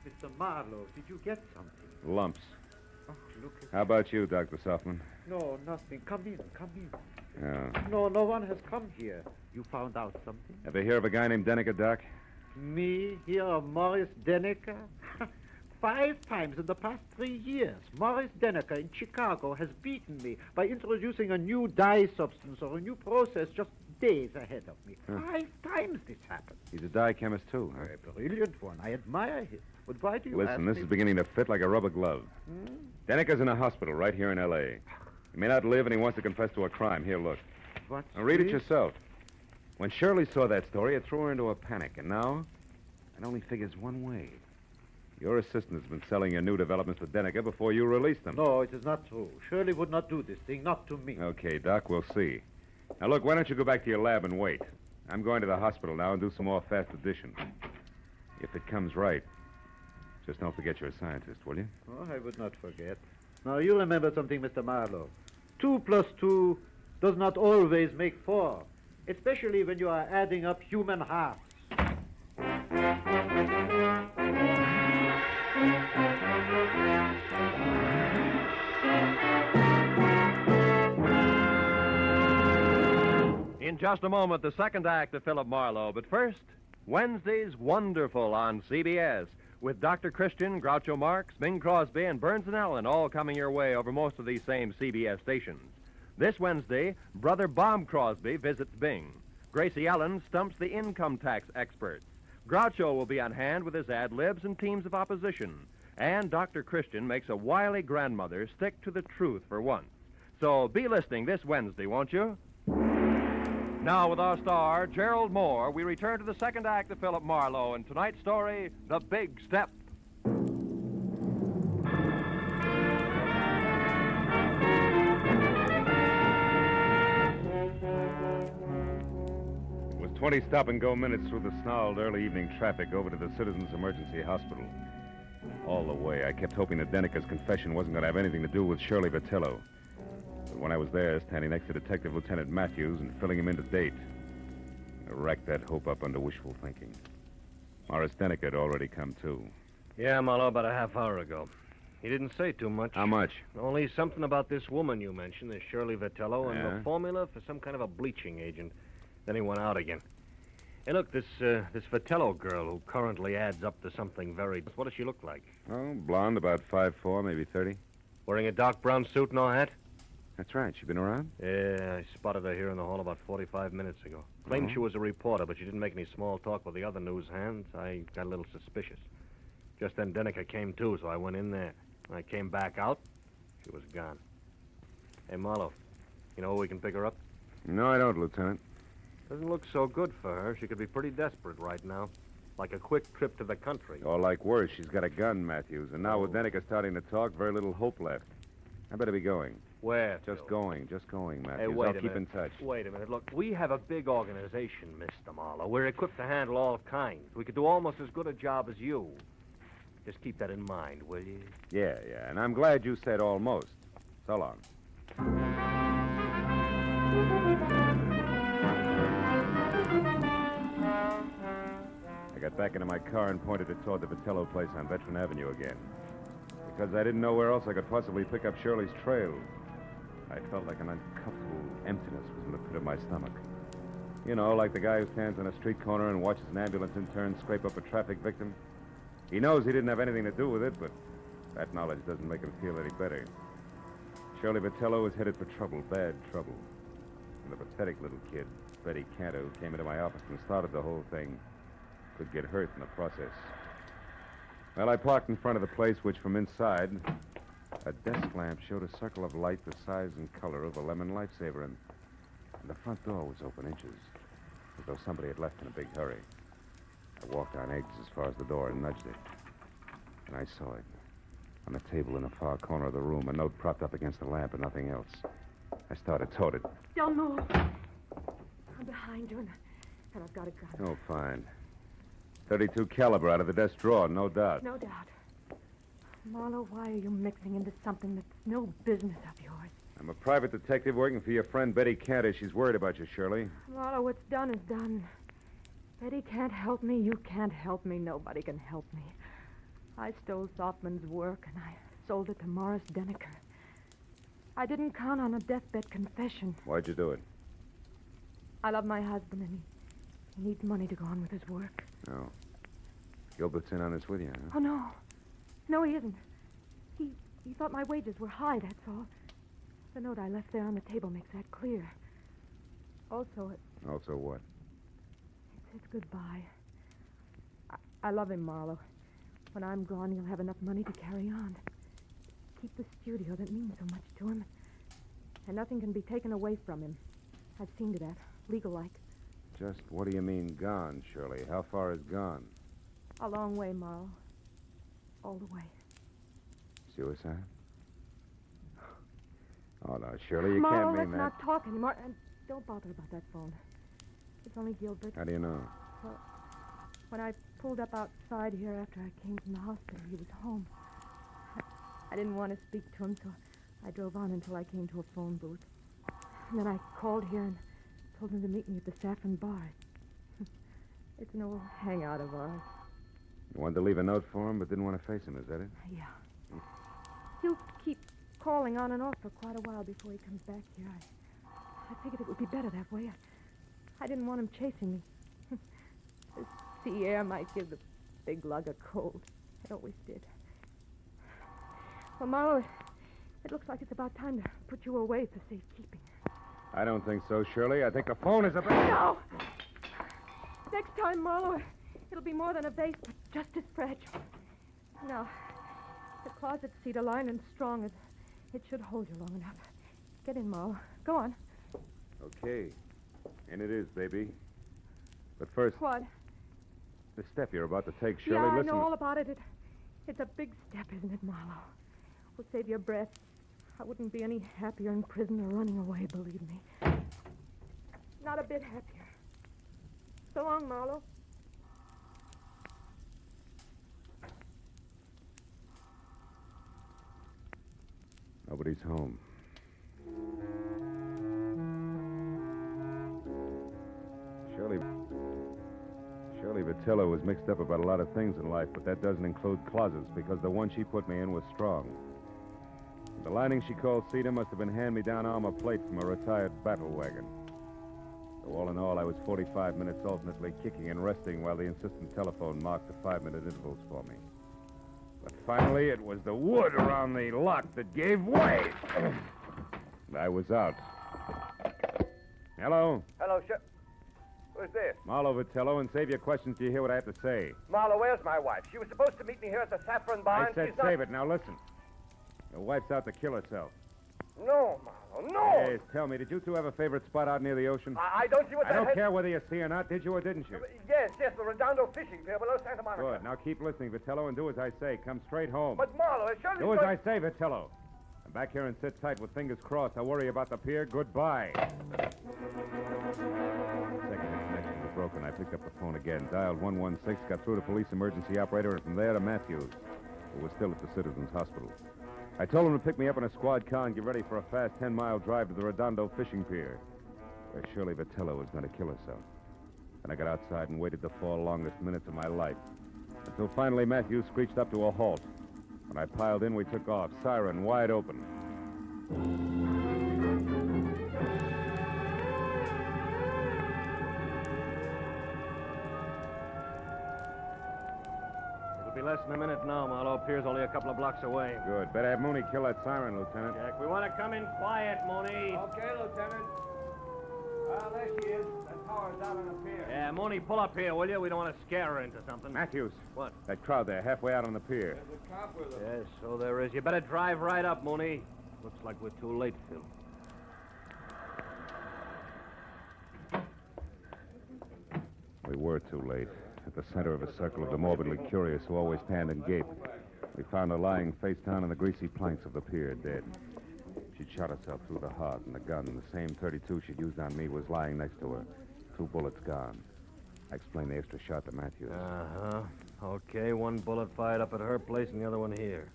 Mr. Marlowe, did you get something? Lumps. Oh, look at How about you, Dr. Softman? No, nothing. Come in. Yeah. No one has come here. You found out something? Ever hear of a guy named Deniker, Doc? Me, here of Morris Deniker? 5 times in the past 3 years, Morris Deniker in Chicago has beaten me by introducing a new dye substance or a new process just days ahead of me. Huh. 5 times this happened. He's a dye chemist, too. Huh? A brilliant one. I admire him. But why do you ask Listen, this me? is beginning to fit like a rubber glove. Deniker's in a hospital right here in L.A. He may not live, and he wants to confess to a crime. Here, look. What's Now, read it this? yourself. When Shirley saw that story, it threw her into a panic, and now it only figures one way. Your assistant has been selling your new developments to Deniker before you released them. No, it is not true. Shirley would not do this thing, not to me. Okay, Doc, we'll see. Now, look, why don't you go back to your lab and wait? I'm going to the hospital now and do some more fast addition. If it comes right, just don't forget you're a scientist, will you? Oh, I would not forget. Now, you remember something, Mr. Marlowe. 2 plus 2 does not always make 4, especially when you are adding up human halves. In just a moment, the second act of Philip Marlowe. But first, Wednesday's Wonderful on CBS, with Dr. Christian, Groucho Marx, Bing Crosby, and Burns and Allen all coming your way over most of these same CBS stations. This Wednesday, Brother Bob Crosby visits Bing. Gracie Allen stumps the income tax experts. Groucho will be on hand with his ad-libs and teams of opposition. And Dr. Christian makes a wily grandmother stick to the truth for once. So be listening this Wednesday, won't you? Now, with our star, Gerald Moore, we return to the second act of Philip Marlowe and tonight's story, The Big Step. It was 20 stop-and-go minutes through the snarled early evening traffic over to the Citizens Emergency Hospital. All the way, I kept hoping that Deniker's confession wasn't going to have anything to do with Shirley Vitello. But when I was there, standing next to Detective Lieutenant Matthews and filling him in to date, I racked that hope up under wishful thinking. Morris Deniker had already come, too. Yeah, Marlowe, about a half hour ago. He didn't say too much. How much? Only something about this woman you mentioned, this Shirley Vitello, and Yeah? the formula for some kind of a bleaching agent. Then he went out again. Hey, look, this Vitello girl who currently adds up to something very... What does she look like? Oh, blonde, about 5'4", maybe 30. Wearing a dark brown suit, no hat? That's right. She been around? Yeah, I spotted her here in the hall about 45 minutes ago. Claimed Oh. she was a reporter, but she didn't make any small talk with the other news hands. I got a little suspicious. Just then Denneker came too, so I went in there. When I came back out, she was gone. Hey, Marlowe, you know where we can pick her up? No, I don't, Lieutenant. Doesn't look so good for her. She could be pretty desperate right now. Like a quick trip to the country. Or like worse, she's got a gun, Matthews. And now with Denneker starting to talk, very little hope left. I better be going. Where? Just going, Matthews. Hey, wait I'll a keep minute. in touch. Wait a minute. Look, we have a big organization, Mr. Marlowe. We're equipped to handle all kinds. We could do almost as good a job as you. Just keep that in mind, will you? Yeah. And I'm glad you said almost. So long. I got back into my car and pointed it toward the Vitello place on Veteran Avenue again. Because I didn't know where else I could possibly pick up Shirley's trail. I felt like an uncomfortable emptiness was in the pit of my stomach. You know, like the guy who stands on a street corner and watches an ambulance intern scrape up a traffic victim. He knows he didn't have anything to do with it, but that knowledge doesn't make him feel any better. Shirley Vitello was headed for trouble, bad trouble. And the pathetic little kid, Betty Cantor, who came into my office and started the whole thing, could get hurt in the process. Well, I parked in front of the place, which from inside, a desk lamp showed a circle of light the size and color of a lemon lifesaver, and the front door was open inches, as though somebody had left in a big hurry. I walked on eggs as far as the door and nudged it. And I saw it. On the table in the far corner of the room, a note propped up against the lamp and nothing else. I started toward it. Don't move. I'm behind you, and I've got a gun. Oh, fine. 32 caliber out of the desk drawer, no doubt. No doubt. Marlowe, why are you mixing into something that's no business of yours? I'm a private detective working for your friend Betty Cantor. She's worried about you, Shirley. Marlowe, what's done is done. Betty can't help me. You can't help me. Nobody can help me. I stole Softman's work, and I sold it to Morris Denneker. I didn't count on a deathbed confession. Why'd you do it? I love my husband, and he needs money to go on with his work. No. Gilbert's in on this with you, huh? Oh, no. No, he isn't. He thought my wages were high, that's all. The note I left there on the table makes that clear. Also, Also what? it's goodbye. I love him, Marlowe. When I'm gone, he'll have enough money to carry on. Keep the studio that means so much to him. And nothing can be taken away from him. I've seen to that, legal-like. Just what do you mean, gone, Shirley? How far is gone? A long way, Marlowe. All the way. Suicide? Oh, no, Shirley, you Marlowe, can't mean let's that. not talk anymore. And don't bother about that phone. It's only Gilbert. How do you know? Well, when I pulled up outside here after I came from the hospital, he was home. I didn't want to speak to him, so I drove on until I came to a phone booth. And then I called here and told him to meet me at the Saffron Bar. It's an old hangout of ours. You wanted to leave a note for him, but didn't want to face him, is that it? Yeah. He'll keep calling on and off for quite a while before he comes back here. I figured it would be better that way. I didn't want him chasing me. The sea air might give the big lug a cold. It always did. Well, Marlowe, it looks like it's about time to put you away for safekeeping. I don't think so, Shirley. I think the phone is about... No! Next time, Marlowe, it'll be more than a vase, but just as fragile. Now, the closet's cedar lined and strong. It should hold you long enough. Get in, Marlowe. Go on. Okay. And it is, baby. But first... What? The step you're about to take, Shirley, Yeah, I listen... know all about it. It's a big step, isn't it, Marlowe? We'll save your breath. I wouldn't be any happier in prison or running away, believe me. Not a bit happier. So long, Marlowe. Nobody's home. Shirley Vitello was mixed up about a lot of things in life, but that doesn't include closets, because the one she put me in was strong. The lining she called cedar must have been hand-me-down armor plate from a retired battle wagon. So all in all, I was 45 minutes alternately kicking and resting while the insistent telephone marked the 5-minute intervals for me. But finally, it was the wood around the lock that gave way. I was out. Hello? Hello, Sheriff. Who's this? Marlowe Vitello, and save your questions till you hear what I have to say. Marlowe, where's my wife? She was supposed to meet me here at the Saffron Bar. I said save it. Now listen. Your wife's out to kill herself. No, Marlowe, no! Yes, tell me, did you two have a favorite spot out near the ocean? I don't see what I that don't care whether you see or not. Did you or didn't you? Yes, the Redondo fishing pier below Santa Monica. Good. Now keep listening, Vitello, and do as I say. Come straight home. But, Marlowe, it surely... Do as I say, Vitello. I'm back here and sit tight with fingers crossed. I'll worry about the pier. Goodbye. Broken. I picked up the phone again, dialed 116, got through to police emergency operator, and from there to Matthews, who was still at the Citizens Hospital. I told him to pick me up in a squad car and get ready for a fast 10-mile drive to the Redondo fishing pier, where Shirley Vitello was going to kill herself. Then I got outside and waited the 4 longest minutes of my life, until finally Matthews screeched up to a halt. When I piled in, we took off, siren wide open. Less than a minute now, Marlowe. Pier's only a couple of blocks away. Good. Better have Mooney kill that siren, Lieutenant. Jack, we want to come in quiet, Mooney. Okay, Lieutenant. Well, there she is. That tower's out on the pier. Yeah, Mooney, pull up here, will you? We don't want to scare her into something. Matthews. What? That crowd there, halfway out on the pier. There's a cop with them. Yes, so there is. You better drive right up, Mooney. Looks like we're too late, Phil. We were too late. At the center of a circle of the morbidly curious who always panned and gaped, we found her lying face down on the greasy planks of the pier, dead. She'd shot herself through the heart, and the gun, the same 32 she'd used on me, was lying next to her. 2 bullets gone. I explained the extra shot to Matthews. Uh-huh. Okay, 1 bullet fired up at her place and the other one here.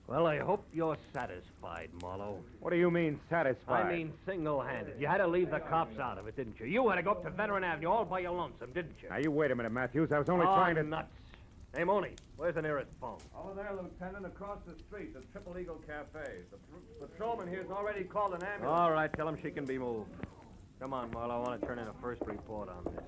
Well, I hope you're satisfied, Marlowe. What do you mean, satisfied? I mean single-handed. You had to leave the cops out of it, didn't you? You had to go up to Veteran Avenue all by your lonesome, didn't you? Now, you wait a minute, Matthews. I was only trying to... nuts. Hey, Mooney, where's the nearest phone? Over there, Lieutenant, across the street, the Triple Eagle Cafe. The patrolman here's already called an ambulance. All right, tell him she can be moved. Come on, Marlowe, I want to turn in a first report on this.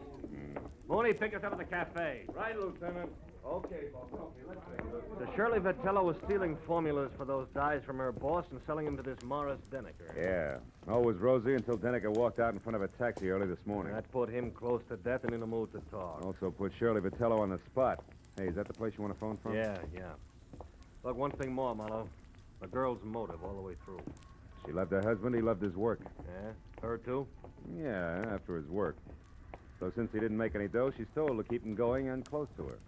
Mooney, pick us up at the cafe. Right, Lieutenant. Okay, boss. Okay, let's take a look. So Shirley Vitello was stealing formulas for those dyes from her boss and selling them to this Morris Deniker. Yeah. All was rosy until Deniker walked out in front of a taxi early this morning. That put him close to death and in a mood to talk. Also put Shirley Vitello on the spot. Hey, is that the place you want to phone from? Yeah. Look, one thing more, Marlowe. The girl's motive all the way through. She loved her husband. He loved his work. Yeah? Her, too? Yeah, after his work. So since he didn't make any dough, she stole to keep him going and close to her.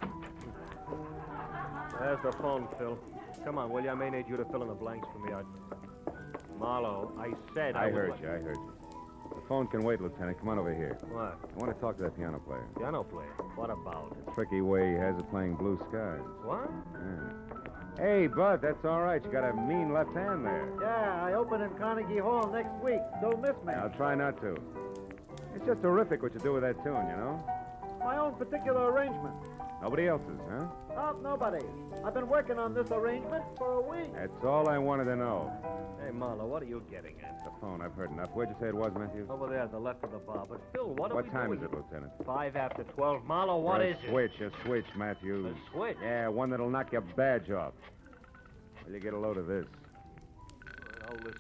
There's the phone, Phil. Come on, will you? I may need you to fill in the blanks for me. Marlowe, I said I heard you. The phone can wait, Lieutenant. Come on over here. What? I want to talk to that piano player. Piano player? What about? The tricky way he has of playing Blue Skies. What? Yeah. Hey, Bud, that's all right. You got a mean left hand there. Yeah, I open in Carnegie Hall next week. Don't miss me. I'll try not to. It's just terrific what you do with that tune, you know? My own particular arrangement. Nobody else's, huh? Oh, nobody. I've been working on this arrangement for a week. That's all I wanted to know. Hey, Marlowe, what are you getting at? The phone, I've heard enough. Where'd you say it was, Matthews? Over there, at the left of the bar. But, Phil, What time is it, Lieutenant? 5 after 12. Marlowe, what is it? A switch, Matthews. A switch? Yeah, one that'll knock your badge off. Will you get a load of this? Oh, listen.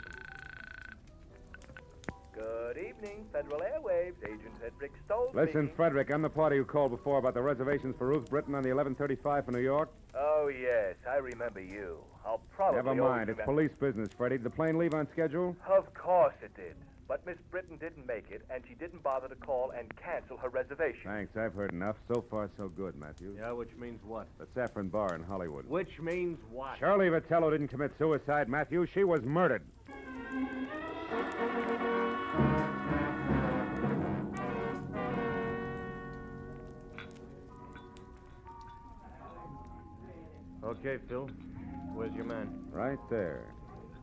Good evening, Federal Airwaves. Agent Frederick Stoll. Listen, speaking. Frederick, I'm the party who called before about the reservations for Ruth Britton on the 11:35 for New York. Oh, yes, I remember you. I'll probably... Never mind. It's police business, Freddie. Did the plane leave on schedule? Of course it did. But Miss Britton didn't make it, and she didn't bother to call and cancel her reservation. Thanks. I've heard enough. So far, so good, Matthews. Yeah, which means what? The Saffron Bar in Hollywood. Which means what? Shirley Vitello didn't commit suicide, Matthews. She was murdered. Okay, Phil. Where's your man? Right there.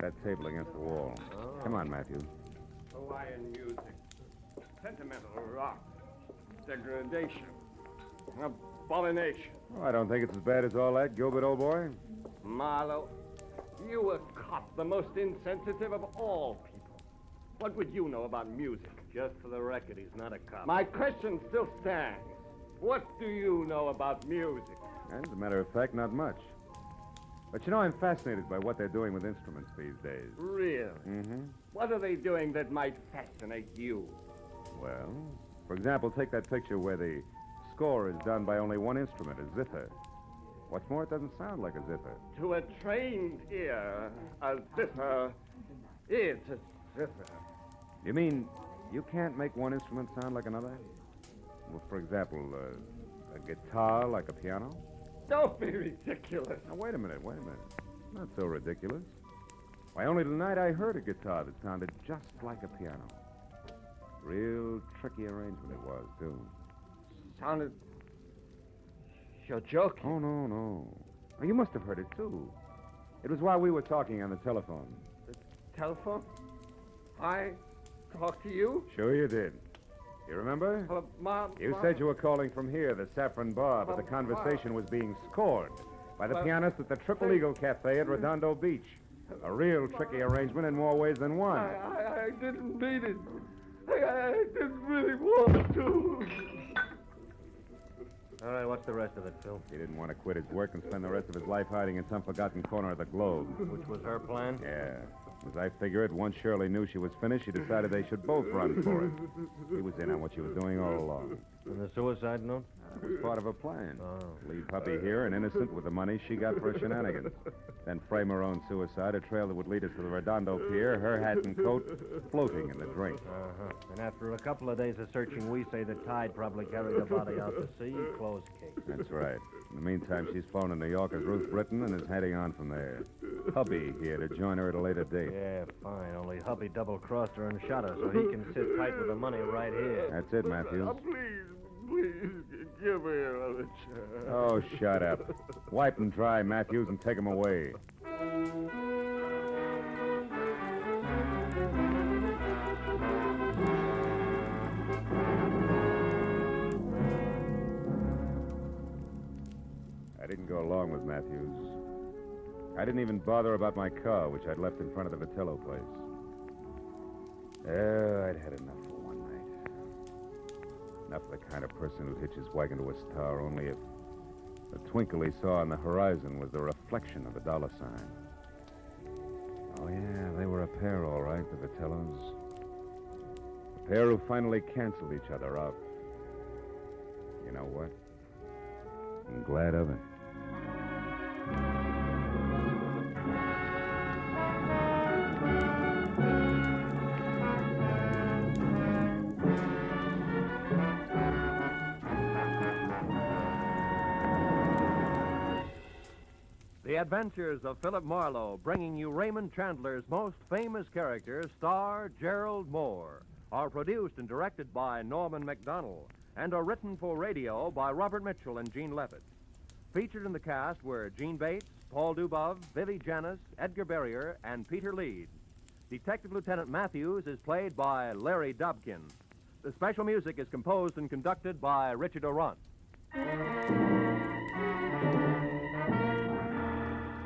That table against the wall. Oh. Come on, Matthews. Hawaiian music. Sentimental rock. Degradation. Abomination. Oh, I don't think it's as bad as all that, Gilbert, old boy. Marlowe, you a cop, the most insensitive of all people. What would you know about music? Just for the record, he's not a cop. My question still stands. What do you know about music? As a matter of fact, not much. But you know, I'm fascinated by what they're doing with instruments these days. Really? Mm-hmm. What are they doing that might fascinate you? Well, for example, take that picture where the score is done by only one instrument, a zither. What's more, it doesn't sound like a zither. To a trained ear, a zither is a zither. You mean you can't make one instrument sound like another? Well, for example, a guitar like a piano? Don't be ridiculous. Now, wait a minute. Not so ridiculous. Why, only tonight I heard a guitar that sounded just like a piano. Real tricky arrangement it was, too. Sounded... You're joking. Oh, no. Oh, you must have heard it, too. It was while we were talking on the telephone. The telephone? I talked to you? Sure you did. You remember? You said you were calling from here, the Saffron Bar, but the conversation was being scored by the pianist at the Triple Eagle Cafe at Redondo Beach. A real tricky arrangement in more ways than one. I didn't mean it. I didn't really want to. All right, what's the rest of it, Phil? He didn't want to quit his work and spend the rest of his life hiding in some forgotten corner of the globe. Which was her plan? Yeah. As I figure it, once Shirley knew she was finished, she decided they should both run for it. He was in on what she was doing all along. And the suicide note? That was part of her plan. Oh. Leave Puppy here and innocent with the money she got for her shenanigans. Then frame her own suicide, a trail that would lead us to the Redondo Pier, her hat and coat floating in the drink. Uh-huh. And after a couple of days of searching, we say the tide probably carried the body out to sea. Closed case. That's right. In the meantime, she's flown to New York as Ruth Britton and is heading on from there. Hubby here to join her at a later date. Yeah, fine. Only hubby double-crossed her and shot her, so he can sit tight with the money right here. That's it, Matthews. Please, give me another chance. Oh, shut up. Wipe them dry, Matthews, and take them away. I didn't go along with Matthews. I didn't even bother about my car, which I'd left in front of the Vitello place. I'd had enough for one night. Enough of the kind of person who'd hitch his wagon to a star only if the twinkle he saw on the horizon was the reflection of a dollar sign. Oh, yeah, they were a pair, all right, the Vitellos. A pair who finally canceled each other out. You know what? I'm glad of it. The Adventures of Philip Marlowe, bringing you Raymond Chandler's most famous character, star Gerald Moore, are produced and directed by Norman MacDonald and are written for radio by Robert Mitchell and Gene Levitt. Featured in the cast were Gene Bates, Paul Dubov, Vivi Janis, Edgar Barrier, and Peter Leeds. Detective Lieutenant Matthews is played by Larry Dobkin. The special music is composed and conducted by Richard Orant.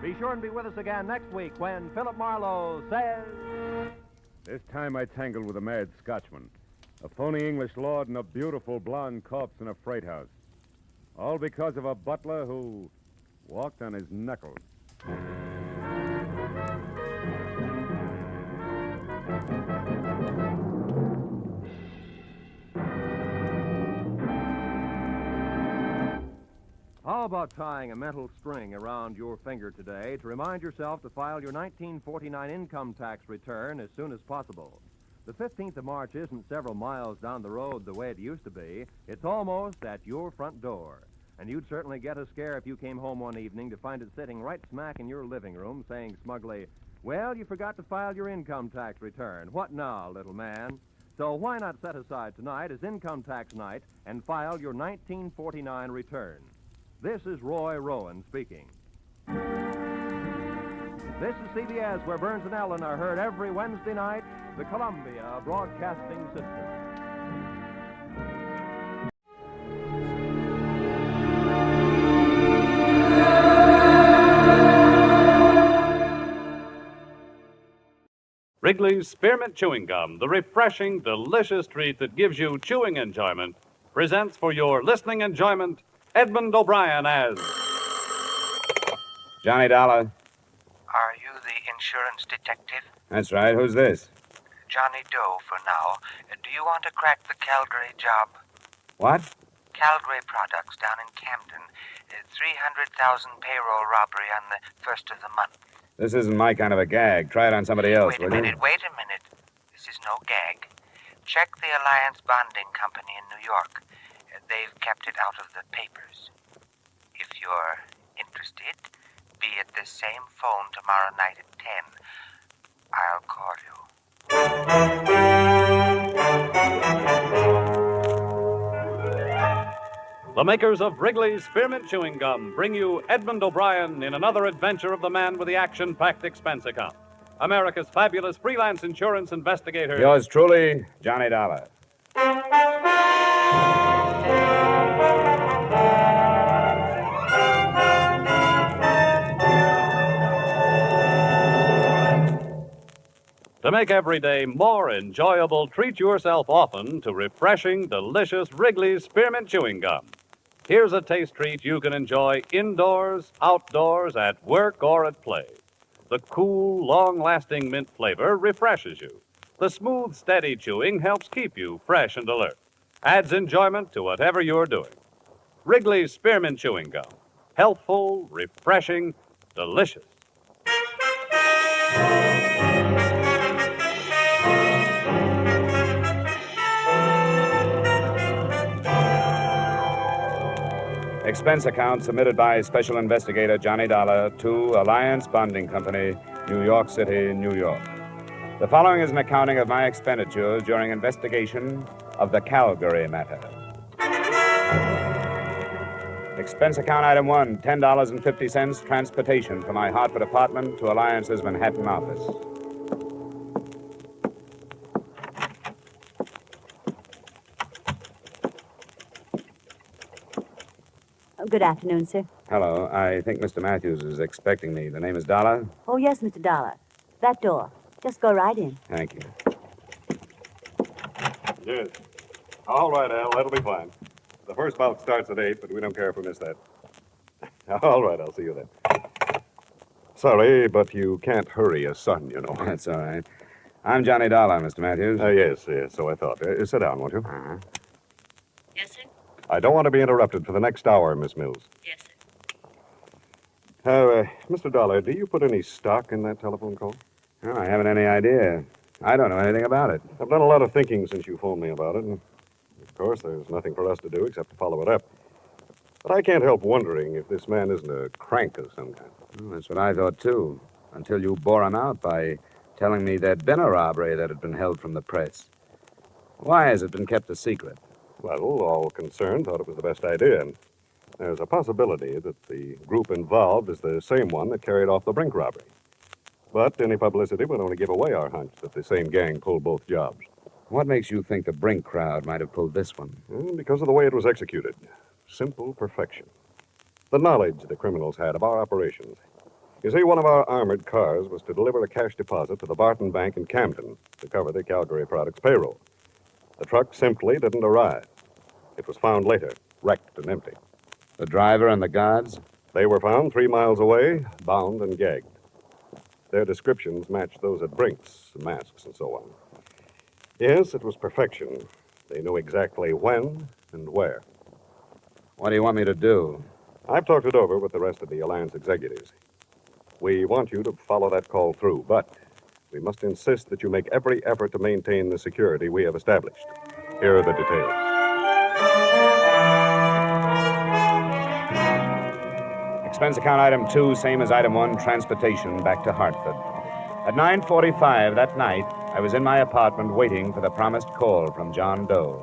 Be sure and be with us again next week when Philip Marlowe says... This time I tangled with a mad Scotchman, a phony English lord, and a beautiful blonde corpse in a freight house. All because of a butler who walked on his knuckles. How about tying a mental string around your finger today to remind yourself to file your 1949 income tax return as soon as possible? The 15th of March isn't several miles down the road the way it used to be. It's almost at your front door. And you'd certainly get a scare if you came home one evening to find it sitting right smack in your living room saying smugly, "Well, you forgot to file your income tax return. What now, little man?" So why not set aside tonight as income tax night and file your 1949 return? This is Roy Rowan speaking. This is CBS, where Burns and Allen are heard every Wednesday night, the Columbia Broadcasting System. Wrigley Wrigley's Spearmint Chewing Gum, the refreshing, delicious treat that gives you chewing enjoyment, presents for your listening enjoyment Edmund O'Brien as Johnny Dollar. Are you the insurance detective? That's right. Who's this? Johnny Doe for now. Do you want to crack the Calgary job? What? Calgary Products down in Camden. 300,000 payroll robbery on the first of the month. This isn't my kind of a gag. Try it on somebody else, Wait a minute. This is no gag. Check the Alliance Bonding Company in New York. They've kept it out of the papers. If you're interested, be at this same phone tomorrow night at 10. I'll call you. The makers of Wrigley's Spearmint Chewing Gum bring you Edmund O'Brien in another adventure of the man with the action-packed expense account. America's fabulous freelance insurance investigator. Yours truly, Johnny Dollar. To make every day more enjoyable, treat yourself often to refreshing, delicious Wrigley's Spearmint Chewing Gum. Here's a taste treat you can enjoy indoors, outdoors, at work, or at play. The cool, long-lasting mint flavor refreshes you. The smooth, steady chewing helps keep you fresh and alert. Adds enjoyment to whatever you're doing. Wrigley's Spearmint Chewing Gum. Healthful, refreshing, delicious. Expense account submitted by Special Investigator Johnny Dollar to Alliance Bonding Company, New York City, New York. The following is an accounting of my expenditures during investigation of the Calgary matter. Expense account item 1, $10.50, transportation from my Hartford apartment to Alliance's Manhattan office. Good afternoon, sir. Hello. I think Mr. Matthews is expecting me. The name is Dollar? Oh, yes, Mr. Dollar. That door. Just go right in. Thank you. Yes. All right, Al. That'll be fine. The first bout starts at 8, but we don't care if we miss that. All right, I'll see you then. Sorry, but you can't hurry a son, you know. That's all right. I'm Johnny Dollar, Mr. Matthews. Yes, so I thought. Sit down, won't you? Uh-huh. Yes, sir? I don't want to be interrupted for the next hour, Miss Mills. Yes, sir. Mr. Dollar, do you put any stock in that telephone call? Oh, I haven't any idea. I don't know anything about it. I've done a lot of thinking since you phoned me about it, and of course there's nothing for us to do except to follow it up. But I can't help wondering if this man isn't a crank of some kind. Well, that's what I thought, too, until you bore him out by telling me there'd been a robbery that had been held from the press. Why has it been kept a secret? Well, all concerned thought it was the best idea, and there's a possibility that the group involved is the same one that carried off the Brink robbery. But any publicity would only give away our hunch that the same gang pulled both jobs. What makes you think the Brink crowd might have pulled this one? Because of the way it was executed. Simple perfection. The knowledge the criminals had of our operations. You see, one of our armored cars was to deliver a cash deposit to the Barton Bank in Camden to cover the Calgary Products payroll. The truck simply didn't arrive. It was found later, wrecked and empty. The driver and the guards? They were found 3 miles away, bound and gagged. Their descriptions matched those at Brink's, masks and so on. Yes, it was perfection. They knew exactly when and where. What do you want me to do? I've talked it over with the rest of the Alliance executives. We want you to follow that call through, but we must insist that you make every effort to maintain the security we have established. Here are the details. Expense account item 2, same as item 1, transportation back to Hartford. At 9:45 that night, I was in my apartment waiting for the promised call from John Doe.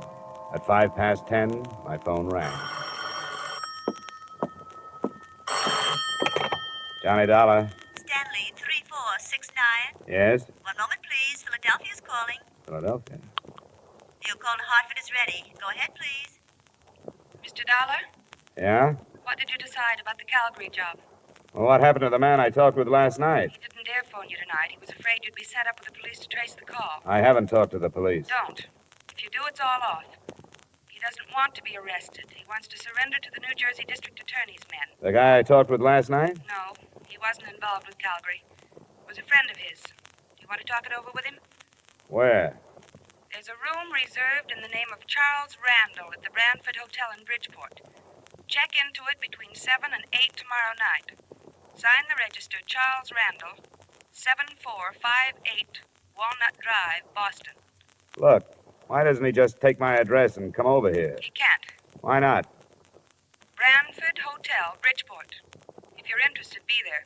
At 10:05, my phone rang. Johnny Dollar. Stanley, 3469. Yes? One moment, please. Philadelphia's calling. Philadelphia. Your call to Hartford is ready. Go ahead, please. Mr. Dollar, Yeah? what did you decide about the Calgary job? Well, what happened to the man I talked with last night? He didn't dare phone you tonight. He was afraid you'd be set up with the police to trace the call. I haven't talked to the police. Don't. If you do, it's all off. He doesn't want to be arrested. He wants to surrender to the New Jersey District Attorney's men. The guy I talked with last night? No, he wasn't involved with Calgary. It was a friend of his. You want to talk it over with him? Where? There's a room reserved in the name of Charles Randall at the Brantford Hotel in Bridgeport. Check into it between 7 and 8 tomorrow night. Sign the register, Charles Randall, 7458 Walnut Drive, Boston. Look, why doesn't he just take my address and come over here? He can't. Why not? Brantford Hotel, Bridgeport. If you're interested, be there.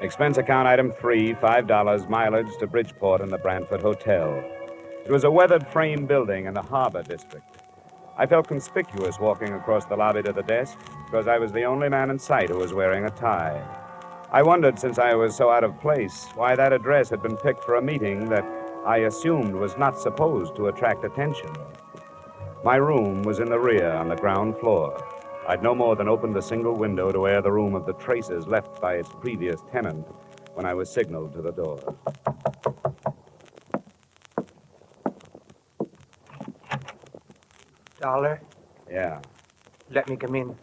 Expense account item 3, $5, mileage to Bridgeport and the Brantford Hotel. It was a weathered frame building in the harbor district. I felt conspicuous walking across the lobby to the desk because I was the only man in sight who was wearing a tie. I wondered, since I was so out of place, why that address had been picked for a meeting that I assumed was not supposed to attract attention. My room was in the rear on the ground floor. I'd no more than opened a single window to air the room of the traces left by its previous tenant when I was signaled to the door. Dolar? Yeah. Let me come in.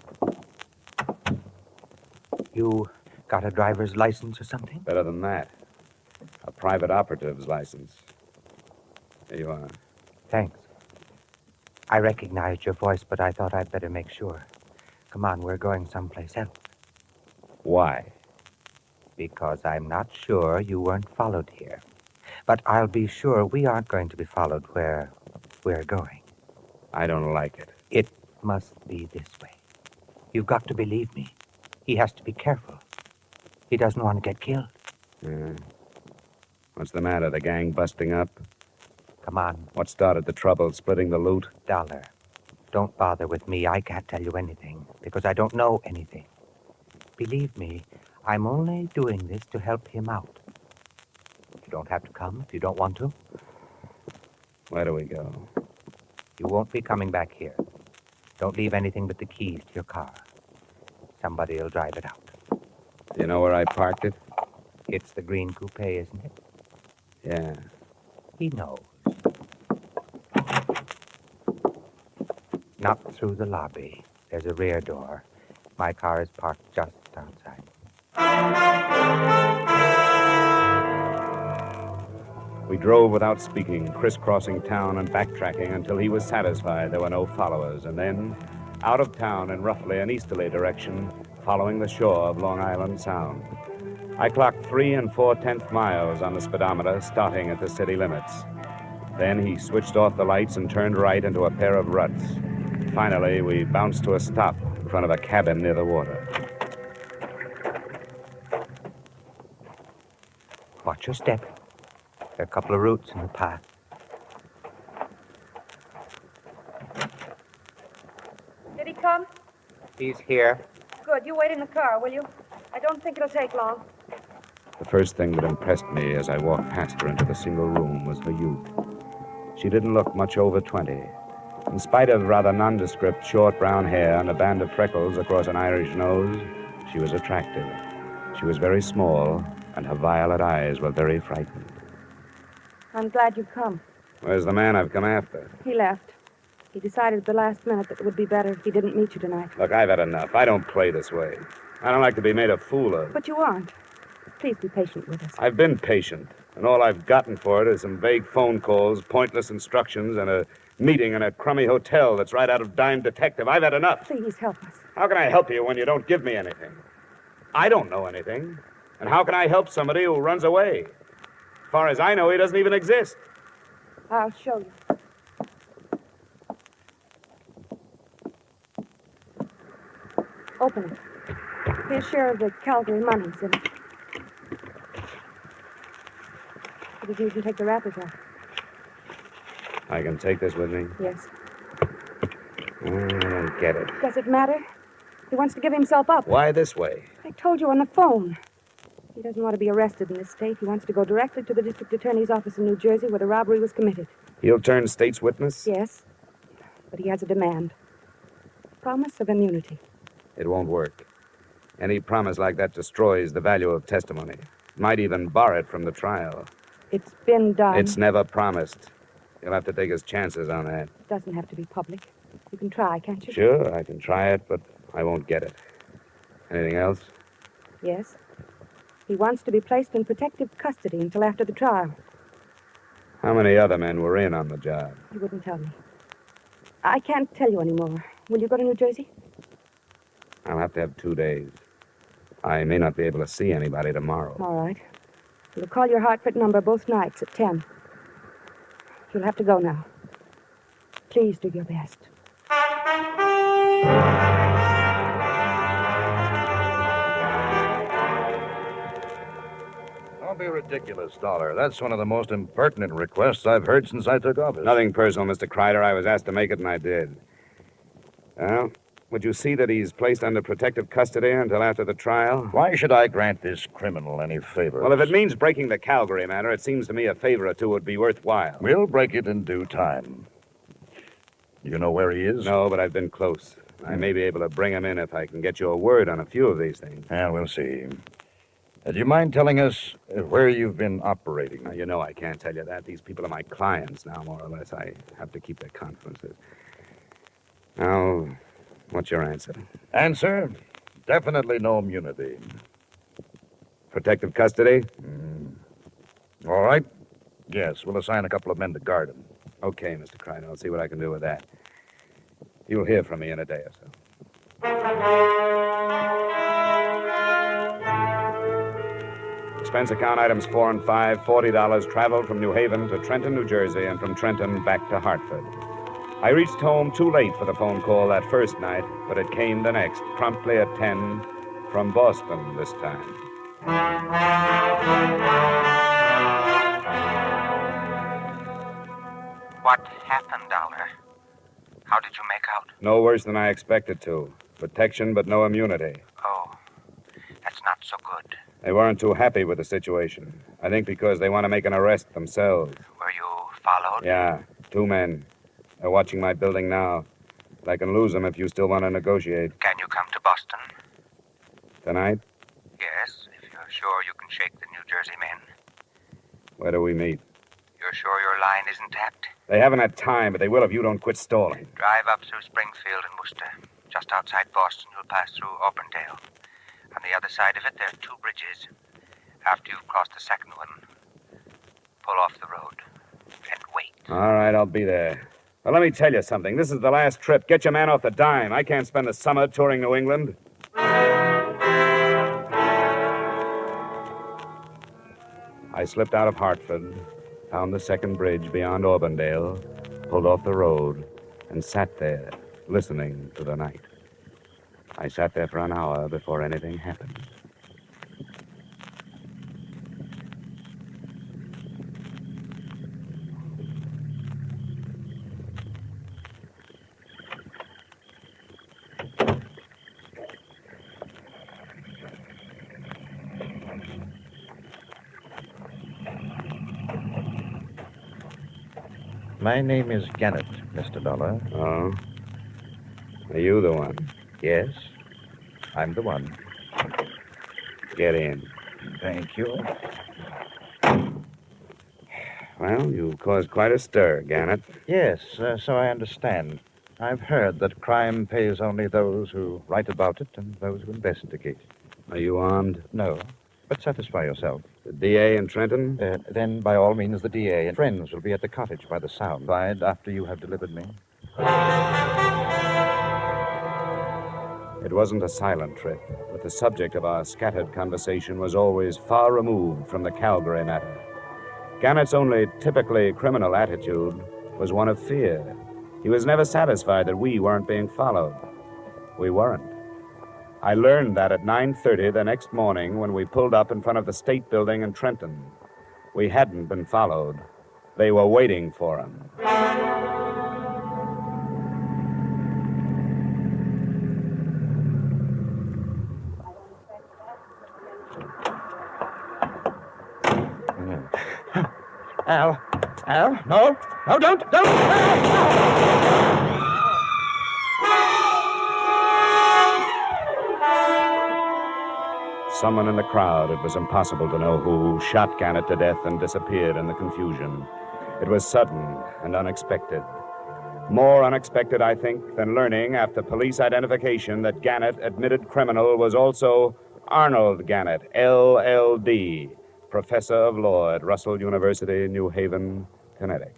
You got a driver's license or something? Better than that. A private operative's license. Here you are. Thanks. I recognized your voice, but I thought I'd better make sure. Come on, we're going someplace else. Why? Because I'm not sure you weren't followed here. But I'll be sure we aren't going to be followed where we're going. I don't like it. It must be this way. You've got to believe me. He has to be careful. He doesn't want to get killed. What's the matter? The gang busting up? Come on. What started the trouble? Splitting the loot? Dolar. Don't bother with me. I can't tell you anything, because I don't know anything. Believe me, I'm only doing this to help him out. You don't have to come if you don't want to. Where do we go? You won't be coming back here. Don't leave anything but the keys to your car. Somebody will drive it out. Do you know where I parked it? It's the green coupe, isn't it? Yeah. He knows. Not through the lobby. There's a rear door. My car is parked just outside. We drove without speaking, crisscrossing town and backtracking until he was satisfied there were no followers, and then out of town in roughly an easterly direction, following the shore of Long Island Sound. I clocked 3 4/10 miles on the speedometer, starting at the city limits. Then he switched off the lights and turned right into a pair of ruts. Finally, we bounced to a stop in front of a cabin near the water. Watch your step. There are a couple of roots in the path. Did he come? He's here. Good. You wait in the car, will you? I don't think it'll take long. The first thing that impressed me as I walked past her into the single room was her youth. She didn't look much over 20. In spite of rather nondescript short brown hair and a band of freckles across an Irish nose, she was attractive. She was very small, and her violet eyes were very frightened. I'm glad you've come. Where's the man I've come after? He left. He decided at the last minute that it would be better if he didn't meet you tonight. Look, I've had enough. I don't play this way. I don't like to be made a fool of. But you aren't. Please be patient with us. I've been patient, and all I've gotten for it is some vague phone calls, pointless instructions, and a meeting in a crummy hotel that's right out of Dime Detective. I've had enough. Please help us. How can I help you when you don't give me anything? I don't know anything. And how can I help somebody who runs away? As far as I know, he doesn't even exist. I'll show you. Open it. His share of the Calgary money's in it. What did you take the wrappers off? I can take this with me? Yes. I don't get it. Does it matter? He wants to give himself up. Why this way? I told you on the phone. He doesn't want to be arrested in this state. He wants to go directly to the district attorney's office in New Jersey where the robbery was committed. He'll turn state's witness? Yes, but he has a demand. Promise of immunity. It won't work. Any promise like that destroys the value of testimony. Might even bar it from the trial. It's been done. It's never promised. You'll have to take his chances on that. It doesn't have to be public. You can try, can't you? Sure, I can try it, but I won't get it. Anything else? Yes. He wants to be placed in protective custody until after the trial. How many other men were in on the job? He wouldn't tell me. I can't tell you anymore. Will you go to New Jersey? I'll have to have 2 days. I may not be able to see anybody tomorrow. All right. We'll call your Hartford number both nights at 10. You'll have to go now. Please do your best. Don't be ridiculous, Dolar. That's one of the most impertinent requests I've heard since I took office. Nothing personal, Mr. Kreider. I was asked to make it, and I did. Well, would you see that he's placed under protective custody until after the trial? Why should I grant this criminal any favors? Well, if it means breaking the Calgary matter, it seems to me a favor or two would be worthwhile. We'll break it in due time. You know where he is? No, but I've been close. I may be able to bring him in if I can get you a word on a few of these things. Yeah, we'll see. Do you mind telling us where you've been operating? Now, you know I can't tell you that. These people are my clients now, more or less. I have to keep their confidences. Now, what's your answer? Answer? Definitely no immunity. Protective custody? All right. Yes, we'll assign a couple of men to guard him. Okay, Mr. Kreider. I'll see what I can do with that. You'll hear from me in a day or so. Expense account items 4 and 5, $40 traveled from New Haven to Trenton, New Jersey, and from Trenton back to Hartford. I reached home too late for the phone call that first night, but it came the next, promptly at 10, from Boston this time. What happened, Dolar? How did you make out? No worse than I expected to. Protection, but no immunity. Oh, that's not so good. They weren't too happy with the situation. I think because they want to make an arrest themselves. Were you followed? Yeah, 2 men. They're watching my building now. I can lose them if you still want to negotiate. Can you come to Boston? Tonight? Yes, if you're sure you can shake the New Jersey men. Where do we meet? You're sure your line isn't tapped? They haven't had time, but they will if you don't quit stalling. Drive up through Springfield and Worcester. Just outside Boston, you'll pass through Auburndale. On the other side of it, there are 2 bridges. After you've crossed the second one, pull off the road and wait. All right, I'll be there. Well, let me tell you something. This is the last trip. Get your man off the dime. I can't spend the summer touring New England. I slipped out of Hartford, found the second bridge beyond Auburndale, pulled off the road, and sat there, listening to the night. I sat there for an hour before anything happened. My name is Gannett, Mr. Dolar. Oh? Are you the one? Yes, I'm the one. Get in. Thank you. Well, you caused quite a stir, Gannett. Yes, so I understand. I've heard that crime pays only those who write about it and those who investigate. Are you armed? No, but satisfy yourself. The DA in Trenton? Then, by all means, the DA and friends will be at the cottage by the Sound side after you have delivered me. It wasn't a silent trip, but the subject of our scattered conversation was always far removed from the Calgary matter. Gannett's only typically criminal attitude was one of fear. He was never satisfied that we weren't being followed. We weren't. I learned that at 9:30 the next morning when we pulled up in front of the State Building in Trenton. We hadn't been followed. They were waiting for him. Al. Al, no. No, don't. Someone in the crowd, it was impossible to know who, shot Gannett to death and disappeared in the confusion. It was sudden and unexpected. More unexpected, I think, than learning after police identification that Gannett, admitted criminal, was also Arnold Gannett, LL.D., professor of law at Russell University, New Haven, Connecticut.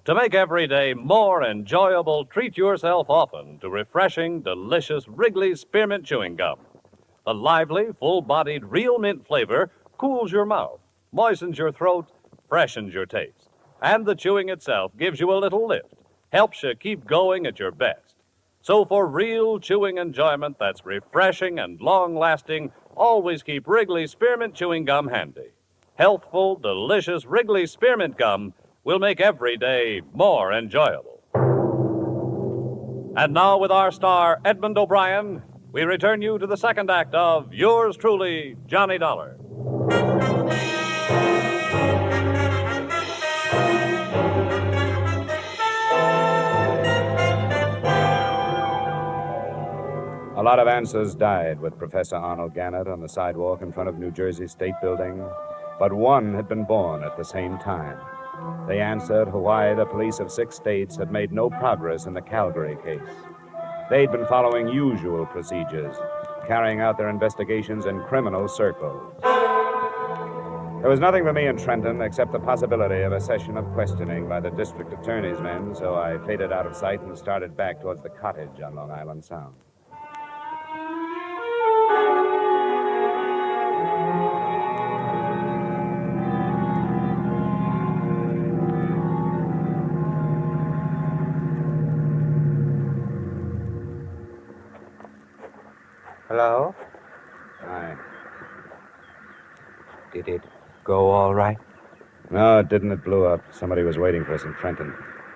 To make every day more enjoyable, treat yourself often to refreshing, delicious Wrigley's Spearmint Chewing Gum. The lively, full-bodied, real mint flavor cools your mouth, moistens your throat, freshens your taste. And the chewing itself gives you a little lift, helps you keep going at your best. So for real chewing enjoyment that's refreshing and long-lasting, always keep Wrigley's Spearmint Chewing Gum handy. Healthful, delicious Wrigley's Spearmint Gum will make every day more enjoyable. And now, with our star, Edmund O'Brien, we return you to the second act of yours truly, Johnny Dollar. A lot of answers died with Professor Arnold Gannett on the sidewalk in front of New Jersey State Building, but one had been born at the same time. They answered why the police of 6 states had made no progress in the Calgary case. They'd been following usual procedures, carrying out their investigations in criminal circles. There was nothing for me in Trenton except the possibility of a session of questioning by the district attorney's men, so I faded out of sight and started back towards the cottage on Long Island Sound. Hello? Hi. Did it go all right? No, it didn't. It blew up. Somebody was waiting for us in Trenton.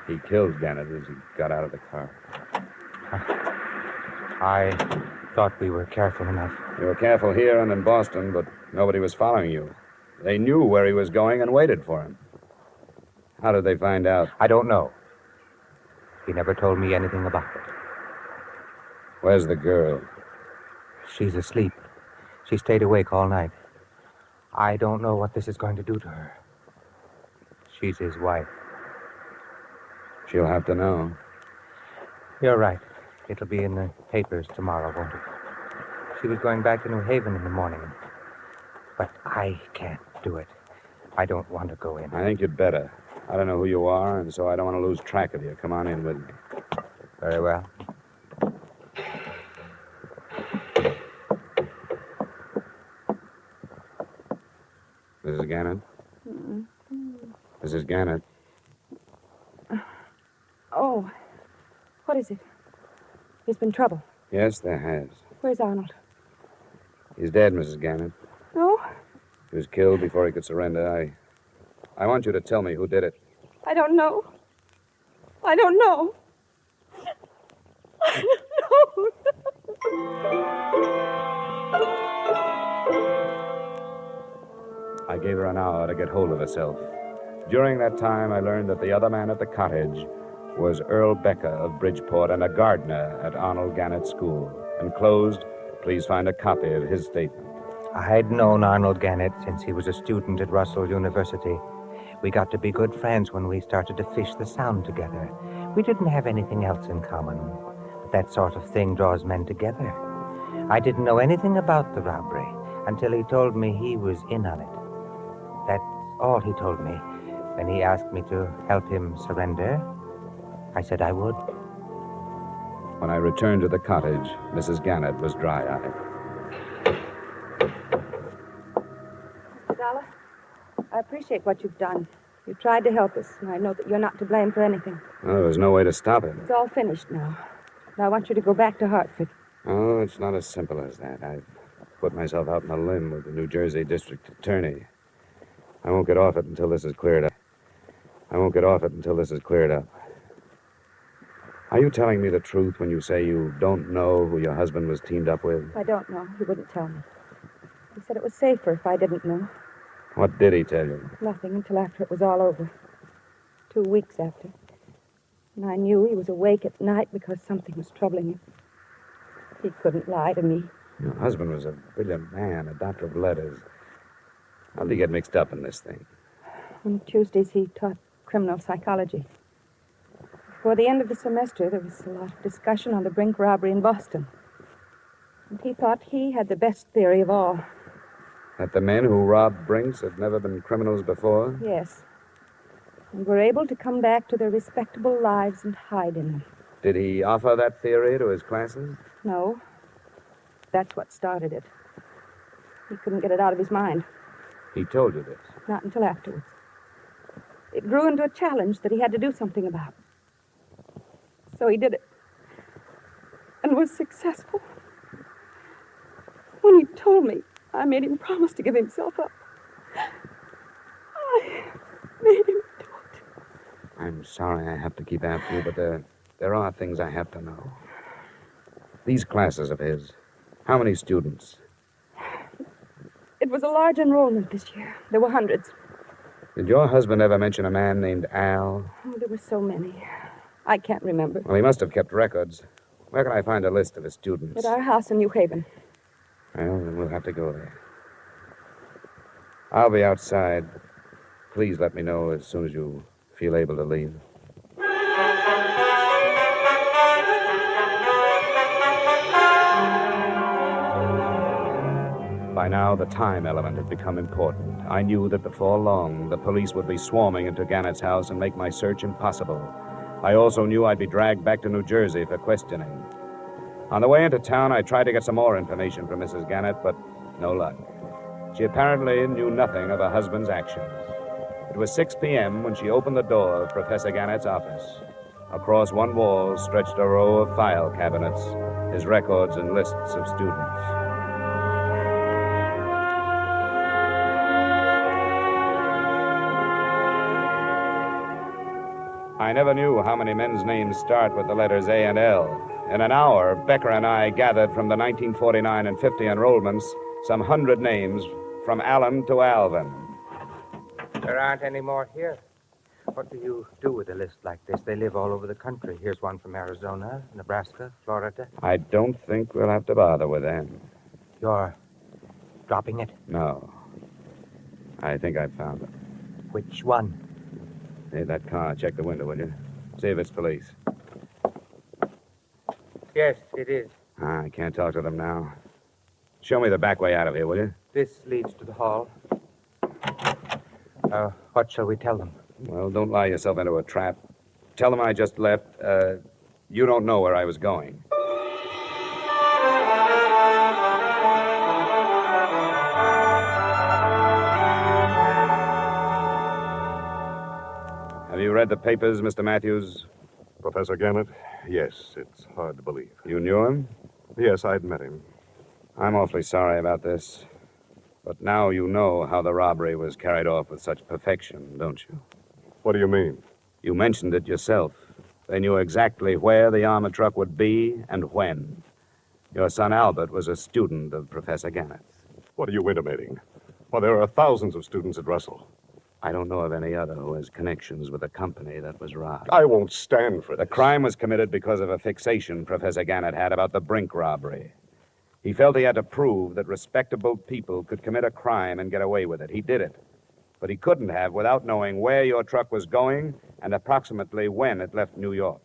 He killed Gannett as he got out of the car. I thought we were careful enough. You were careful here and in Boston, but nobody was following you. They knew where he was going and waited for him. How did they find out? I don't know. He never told me anything about it. Where's the girl? She's asleep. She stayed awake all night. I don't know what this is going to do to her. She's his wife. She'll have to know. You're right. It'll be in the papers tomorrow, won't it? She was going back to New Haven in the morning. But I can't do it. I don't want to go in. I think you'd better. I don't know who you are, and so I don't want to lose track of you. Come on in with me. Very well. Mrs. Gannett? Mm-mm. Mrs. Gannett? Oh, what is it? There's been trouble. Yes, there has. Where's Arnold? He's dead, Mrs. Gannett. No, He was killed before he could surrender. I want you to tell me who did it. I don't know. I don't know. I don't know. I gave her an hour to get hold of herself. During that time, I learned that the other man at the cottage was Earl Becker of Bridgeport and a gardener at Arnold Gannett School. Enclosed, please find a copy of his statement. I'd known Arnold Gannett since he was a student at Russell University. We got to be good friends when we started to fish the Sound together. We didn't have anything else in common, but that sort of thing draws men together. I didn't know anything about the robbery until he told me he was in on it. That's all he told me. When he asked me to help him surrender, I said I would. When I returned to the cottage, Mrs. Gannett was dry-eyed. Dollar, I appreciate what you've done. You tried to help us, and I know that you're not to blame for anything. Oh, there was no way to stop it. It's all finished now. Now I want you to go back to Hartford. Oh, it's not as simple as that. I've put myself out on a limb with the New Jersey District Attorney. I won't get off it until this is cleared up. I won't get off it until this is cleared up. Are you telling me the truth when you say you don't know who your husband was teamed up with? I don't know. He wouldn't tell me. He said it was safer if I didn't know. What did he tell you? Nothing until after it was all over. 2 weeks after. And I knew he was awake at night because something was troubling him. He couldn't lie to me. Your husband was a brilliant man, a doctor of letters. How did he get mixed up in this thing? On Tuesdays, he taught criminal psychology. Before the end of the semester, there was a lot of discussion on the Brink robbery in Boston. And he thought he had the best theory of all. That the men who robbed Brinks had never been criminals before? Yes. And were able to come back to their respectable lives and hide in them. Did he offer that theory to his classes? No. That's what started it. He couldn't get it out of his mind. He told you this? Not until afterwards. It grew into a challenge that he had to do something about. So he did it. And was successful. When he told me, I made him promise to give himself up. I made him do it. I'm sorry I have to keep after you, but there are things I have to know. These classes of his, how many students? It was a large enrollment this year. There were hundreds. Did your husband ever mention a man named Al? Oh, there were so many. I can't remember. Well, he must have kept records. Where can I find a list of his students? At our house in New Haven. Well, then we'll have to go there. I'll be outside. Please let me know as soon as you feel able to leave. By now, the time element had become important. I knew that before long, the police would be swarming into Gannett's house and make my search impossible. I also knew I'd be dragged back to New Jersey for questioning. On the way into town, I tried to get some more information from Mrs. Gannett, but no luck. She apparently knew nothing of her husband's actions. It was 6 p.m. when she opened the door of Professor Gannett's office. Across one wall stretched a row of file cabinets, his records and lists of students. I never knew how many men's names start with the letters A and L. In an hour, Becker and I gathered from the 1949 and 50 enrollments some 100 names from Allen to Alvin. There aren't any more here. What do you do with a list like this? They live all over the country. Here's one from Arizona, Nebraska, Florida. I don't think we'll have to bother with them. You're dropping it? No. I think I've found it. Which one? Hey, that car. Check the window, will you? See if it's police. Yes, it is. I can't talk to them now. Show me the back way out of here, will you? This leads to the hall. What shall we tell them? Well, don't lie yourself into a trap. Tell them I just left. You don't know where I was going. Have you read the papers, Mr. Matthews? Professor Gannett? Yes, it's hard to believe. You knew him? Yes, I'd met him. I'm awfully sorry about this. But now you know how the robbery was carried off with such perfection, don't you? What do you mean? You mentioned it yourself. They knew exactly where the armored truck would be and when. Your son Albert was a student of Professor Gannett's. What are you intimating? Well, there are thousands of students at Russell. I don't know of any other who has connections with the company that was robbed. I won't stand for this. The crime was committed because of a fixation Professor Gannett had about the Brink robbery. He felt he had to prove that respectable people could commit a crime and get away with it. He did it. But he couldn't have without knowing where your truck was going and approximately when it left New York.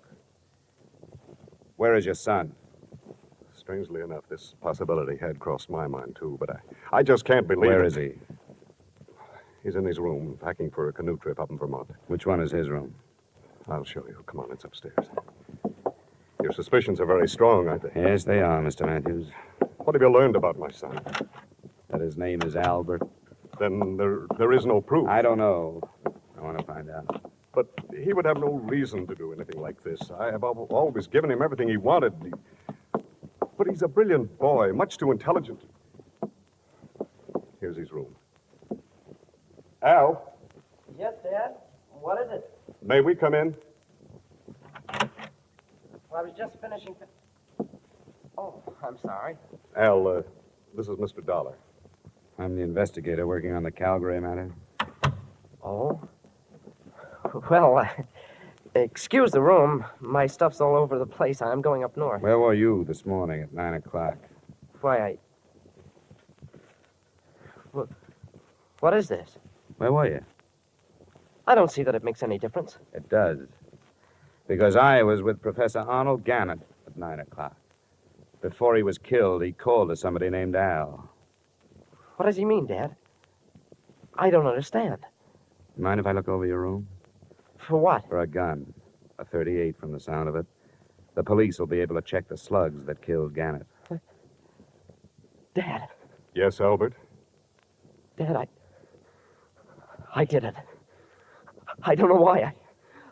Where is your son? Strangely enough, this possibility had crossed my mind, too, but I just can't believe Where it. is he? He's in his room, packing for a canoe trip up in Vermont. Which one is his room? I'll show you. Come on, it's upstairs. Your suspicions are very strong, aren't they? Yes, they are, Mr. Matthews. What have you learned about my son? That his name is Albert. Then there is no proof. I don't know. I want to find out. But he would have no reason to do anything like this. I have always given him everything he wanted. But he's a brilliant boy, much too intelligent. Here's his room. Al? Yes, Dad? What is it? May we come in? Well, I was just finishing. Oh, I'm sorry. Al, this is Mr. Dolar. I'm the investigator working on the Calgary matter. Oh? Well, excuse the room. My stuff's all over the place. I'm going up north. Where were you this morning at 9 o'clock? Why, What is this? Where were you? I don't see that it makes any difference. It does. Because I was with Professor Arnold Gannett at 9 o'clock. Before he was killed, he called to somebody named Al. What does he mean, Dad? I don't understand. Mind if I look over your room? For what? For a gun. A .38 from the sound of it. The police will be able to check the slugs that killed Gannett. Dad. Yes, Albert? Dad, I did it. I don't know why.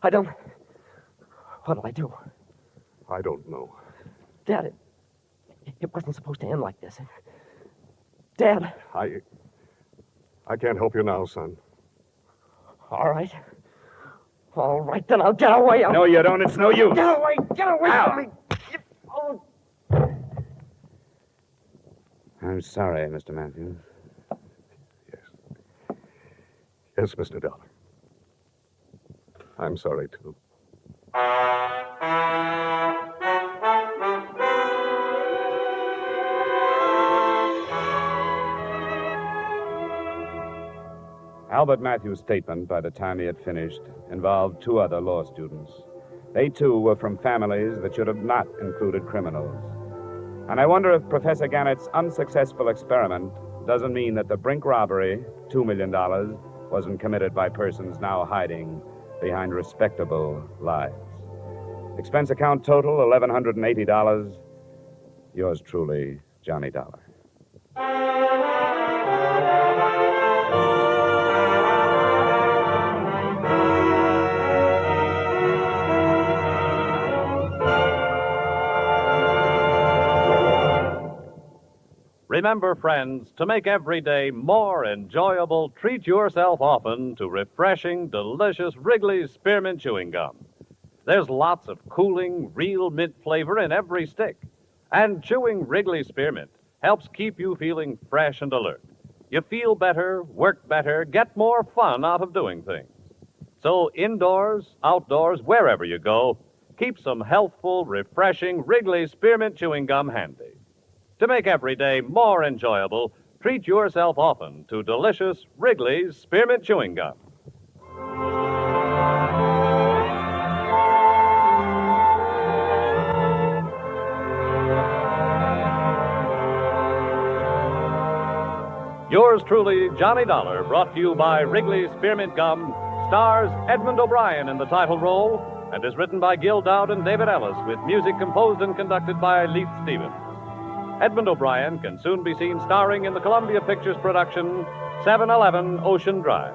I don't... What'll I do? I don't know. Dad, it wasn't supposed to end like this. Dad. I can't help you now, son. All right. All right, then I'll get away. No, you don't. It's no use. Get away Al. from me. Oh. I'm sorry, Mr. Matthews. Yes, Mr. Dollar. I'm sorry, too. Albert Matthews' statement, by the time he had finished, involved two other law students. They, too, were from families that should have not included criminals. And I wonder if Professor Gannett's unsuccessful experiment doesn't mean that the Brink robbery, $2 million, wasn't committed by persons now hiding behind respectable lives. Expense account total, $1,180. Yours truly, Johnny Dollar. Remember, friends, to make every day more enjoyable, treat yourself often to refreshing, delicious Wrigley's Spearmint Chewing Gum. There's lots of cooling, real mint flavor in every stick. And chewing Wrigley's Spearmint helps keep you feeling fresh and alert. You feel better, work better, get more fun out of doing things. So indoors, outdoors, wherever you go, keep some healthful, refreshing Wrigley's Spearmint Chewing Gum handy. To make every day more enjoyable, treat yourself often to delicious Wrigley's Spearmint Chewing Gum. Yours truly, Johnny Dollar, brought to you by Wrigley's Spearmint Gum, stars Edmund O'Brien in the title role, and is written by Gil Dowd and David Ellis, with music composed and conducted by Leith Stevens. Edmund O'Brien can soon be seen starring in the Columbia Pictures production 711 Ocean Drive.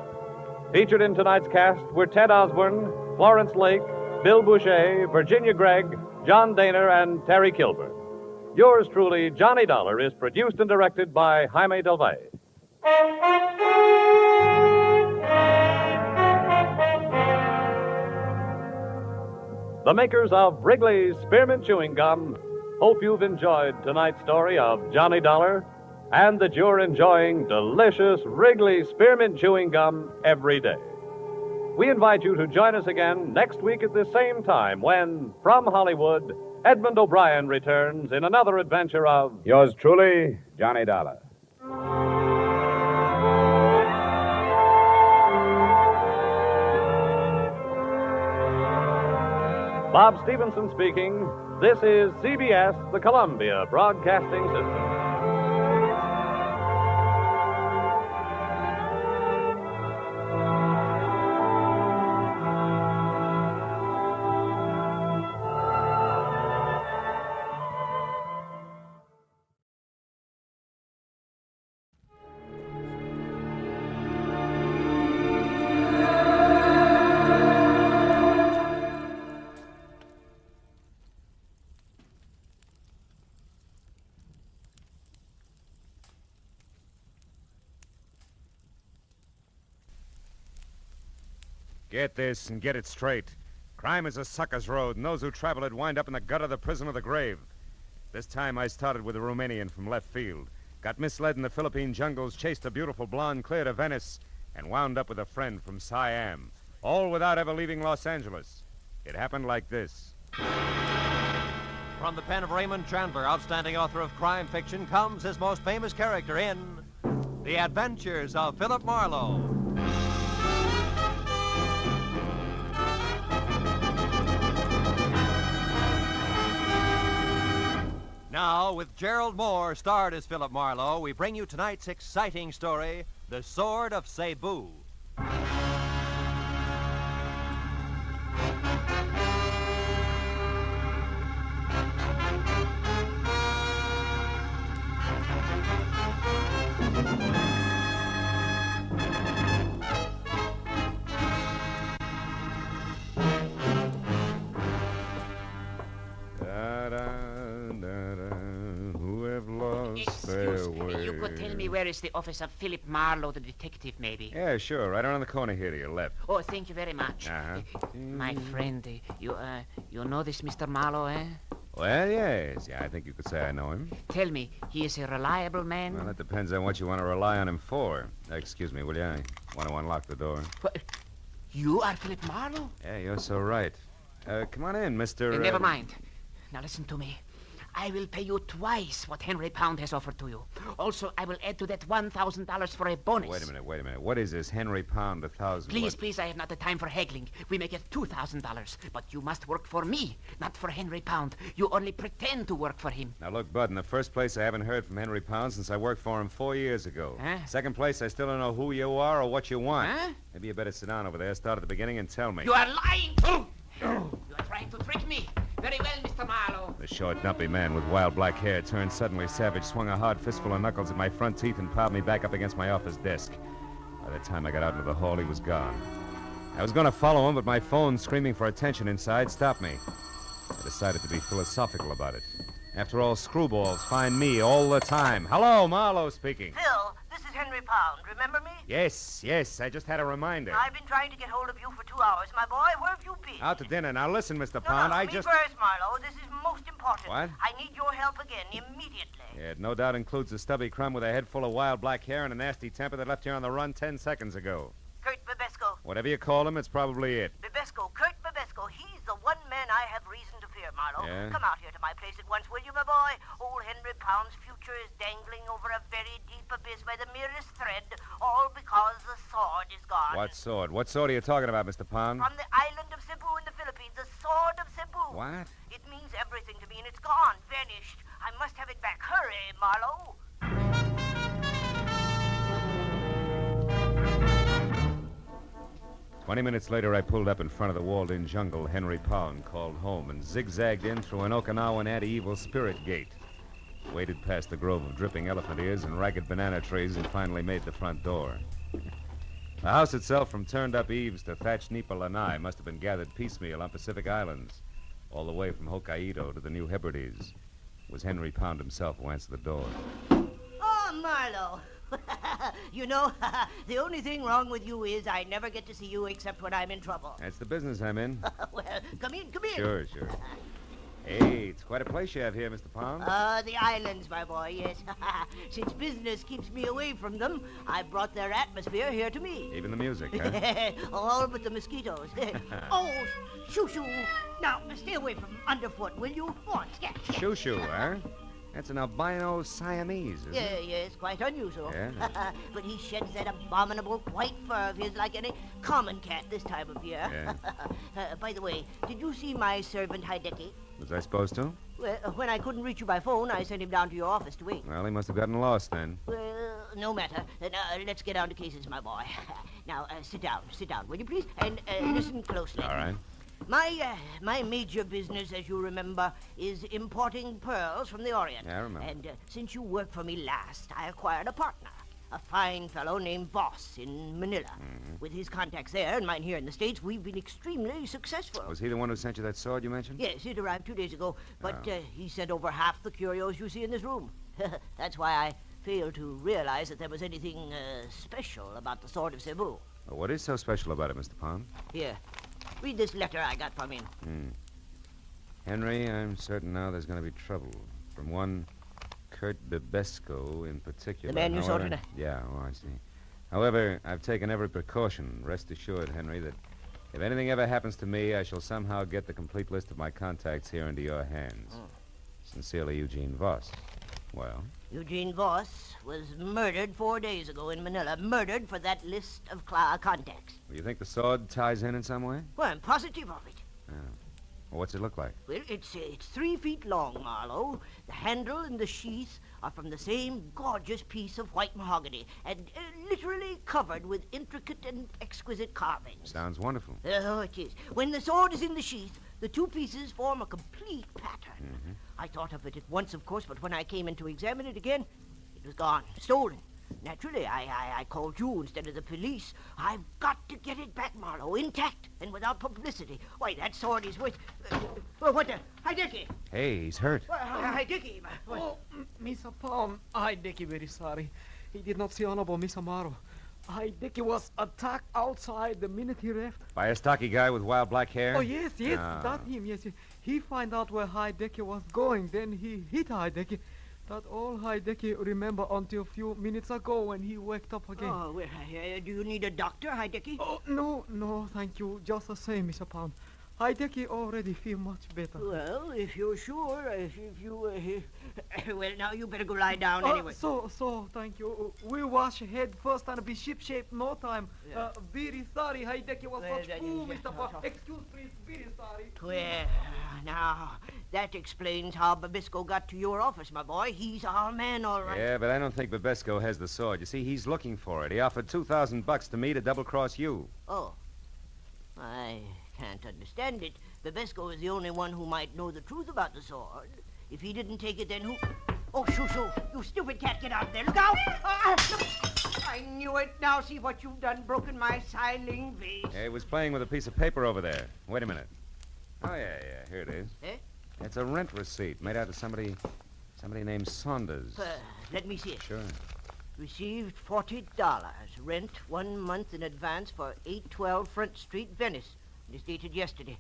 Featured in tonight's cast were Ted Osborne, Florence Lake, Bill Boucher, Virginia Gregg, John Daner, and Terry Kilburn. Yours truly, Johnny Dollar, is produced and directed by Jaime Del Valle. The makers of Wrigley's Spearmint Chewing Gum hope you've enjoyed tonight's story of Johnny Dollar and that you're enjoying delicious Wrigley's Spearmint Chewing Gum every day. We invite you to join us again next week at this same time when, from Hollywood, Edmund O'Brien returns in another adventure of Yours truly, Johnny Dollar. Bob Stevenson speaking. This is CBS, the Columbia Broadcasting System. Get this and get it straight. Crime is a sucker's road, and those who travel it wind up in the gut of the prison of the grave. This time I started with a Romanian from left field. Got misled in the Philippine jungles, chased a beautiful blonde clear to Venice, and wound up with a friend from Siam. All without ever leaving Los Angeles. It happened like this. From the pen of Raymond Chandler, outstanding author of crime fiction, comes his most famous character in The Adventures of Philip Marlowe. Now, with Gerald Moore starred as Philip Marlowe, we bring you tonight's exciting story, The Sword of Cebu. You could tell me where is the office of Philip Marlowe, the detective, maybe? Yeah, sure. Right around the corner here to your left. Oh, thank you very much. My friend, you know this Mr. Marlowe, eh? Well, yes. Yeah, I think you could say I know him. Tell me, he is a reliable man? Well, it depends on what you want to rely on him for. Excuse me, will you? I want to unlock the door. What? You are Philip Marlowe? Yeah, you're so right. Come on in, Mr. Never mind. Now listen to me. I will pay you twice what Henry Pound has offered to you. Also, I will add to that $1,000 for a bonus. Wait a minute. What is this Henry Pound 1,000? Please, I have not the time for haggling. We make it $2,000. But you must work for me, not for Henry Pound. You only pretend to work for him. Now, look, Bud, in the first place, I haven't heard from Henry Pound since I worked for him 4 years ago. Huh? Second place, I still don't know who you are or what you want. Huh? Maybe you better sit down over there, start at the beginning, and tell me. You are lying! You are trying to trick me. Very well, Mr. Marlowe. The short, dumpy man with wild black hair turned suddenly savage, swung a hard fistful of knuckles at my front teeth, and piled me back up against my office desk. By the time I got out into the hall, he was gone. I was going to follow him, but my phone, screaming for attention inside, stopped me. I decided to be philosophical about it. After all, screwballs find me all the time. Hello, Marlowe speaking. Phil, this is Henry Pound. Remember me? Yes. I just had a reminder. I've been trying to get hold of you for 2 hours. My boy, where have you been? Out to dinner. Now, listen, Mr. Pound, No, I me just... first, Marlowe. This is most important. What? I need your help again, immediately. Yeah, it no doubt includes a stubby crumb with a head full of wild black hair and a nasty temper that left you on the run 10 seconds ago. Kurt Babesco. Whatever you call him, it's probably it. Babesco, Kurt Babesco. He's the one man I have reason to fear, Marlowe. Yeah? Come out here to my place at once, will you, my boy? Old Henry Pound's future is dangling over a very deep abyss by the merest thread, all because the sword is gone. What sword? What sword are you talking about, Mr. Pound? From the island of Cebu in the Philippines, the sword of Cebu. What? It means everything to me, and it's gone, vanished. I must have it back. Hurry, Marlowe. 20 minutes later, I pulled up in front of the walled-in jungle Henry Pound called home and zigzagged in through an Okinawan anti-evil spirit gate. Waded past the grove of dripping elephant ears and ragged banana trees and finally made the front door. The house itself, from turned-up eaves to thatched nipa lanai, must have been gathered piecemeal on Pacific Islands, all the way from Hokkaido to the New Hebrides. It was Henry Pound himself who answered the door. Oh, Marlowe. You know, the only thing wrong with you is I never get to see you except when I'm in trouble. That's the business I'm in. Well, come in. Sure. Hey, it's quite a place you have here, Mr. Pound. The islands, my boy, yes. Since business keeps me away from them, I brought their atmosphere here to me. Even the music, huh? All but the mosquitoes. Oh, shoo-shoo. Now, stay away from underfoot, will you? Go on, scat. Shoo-shoo, huh? That's an albino Siamese, isn't it? Yes, quite unusual. Yeah. But he sheds that abominable white fur of his like any common cat this time of year. Yeah. By the way, did you see my servant Hideki? Was I supposed to? Well, when I couldn't reach you by phone, I sent him down to your office to wait. Well, he must have gotten lost then. Well, no matter. Now, let's get down to cases, my boy. Now, sit down, will you please? And listen closely. All right. My major business, as you remember, is importing pearls from the Orient. Yeah, I remember. And since you worked for me last, I acquired a partner, a fine fellow named Voss in Manila. Mm-hmm. With his contacts there and mine here in the States, we've been extremely successful. Was he the one who sent you that sword you mentioned? Yes, it arrived 2 days ago, but Oh. he sent over half the curios you see in this room. That's why I failed to realize that there was anything special about the sword of Cebu. Well, what is so special about it, Mr. Pound? Here, read this letter I got from him. Henry, I'm certain now there's going to be trouble. From one Kurt Bibesco in particular. The man you saw today? Yeah, I see. However, I've taken every precaution. Rest assured, Henry, that if anything ever happens to me, I shall somehow get the complete list of my contacts here into your hands. Sincerely, Eugene Voss. Well? Eugene Voss was murdered 4 days ago in Manila. Murdered for that list of contacts. You think the sword ties in some way? Well, I'm positive of it. Well, what's it look like? Well, it's 3 feet long, Marlowe. The handle and the sheath are from the same gorgeous piece of white mahogany, and literally covered with intricate and exquisite carvings. Sounds wonderful. Oh, it is. When the sword is in the sheath, the 2 pieces form a complete pattern. I thought of it at once, of course, but when I came in to examine it again, it was gone, stolen. Naturally, I called you instead of the police. I've got to get it back, Marlowe, intact and without publicity. Why, that sword is worth... what the... Hi, Dickie. Hey, he's hurt. Hi, Dickie. Oh, Mr. Pound, I, Dickie, very sorry. He did not see Honorable Miss Amaro. I, Dickie, was attacked outside the minute he left. By a stocky guy with wild black hair? Oh, yes, that him, yes. He find out where Hideki was going, then he hit Hideki. That all Hideki remember until a few minutes ago when he waked up again. Oh, well, do you need a doctor, Hideki? Oh, no, thank you. Just the same, Mr. Pound. Hideki already feel much better. Well, if you're sure, if you... well, now you better go lie down anyway. So, thank you. We'll wash head first and be ship-shape no time. Very sorry, Hideki was such fool, Mr. Pound. Excuse, please, very sorry. Well, now, that explains how Babisco got to your office, my boy. He's our man, all right. Yeah, but I don't think Babesco has the sword. You see, he's looking for it. He offered $2,000 to me to double-cross you. Oh. I can't understand it. Babesco is the only one who might know the truth about the sword. If he didn't take it, then who... Oh, shoo. You stupid cat, get out of there. Look out! I knew it. Now see what you've done. Broken my siling vase. Yeah, he was playing with a piece of paper over there. Wait a minute. Oh, yeah. Here it is. Eh? It's a rent receipt made out to somebody named Saunders. Let me see it. Sure. Received $40. Rent 1 month in advance for 812 Front Street, Venice. It is dated yesterday.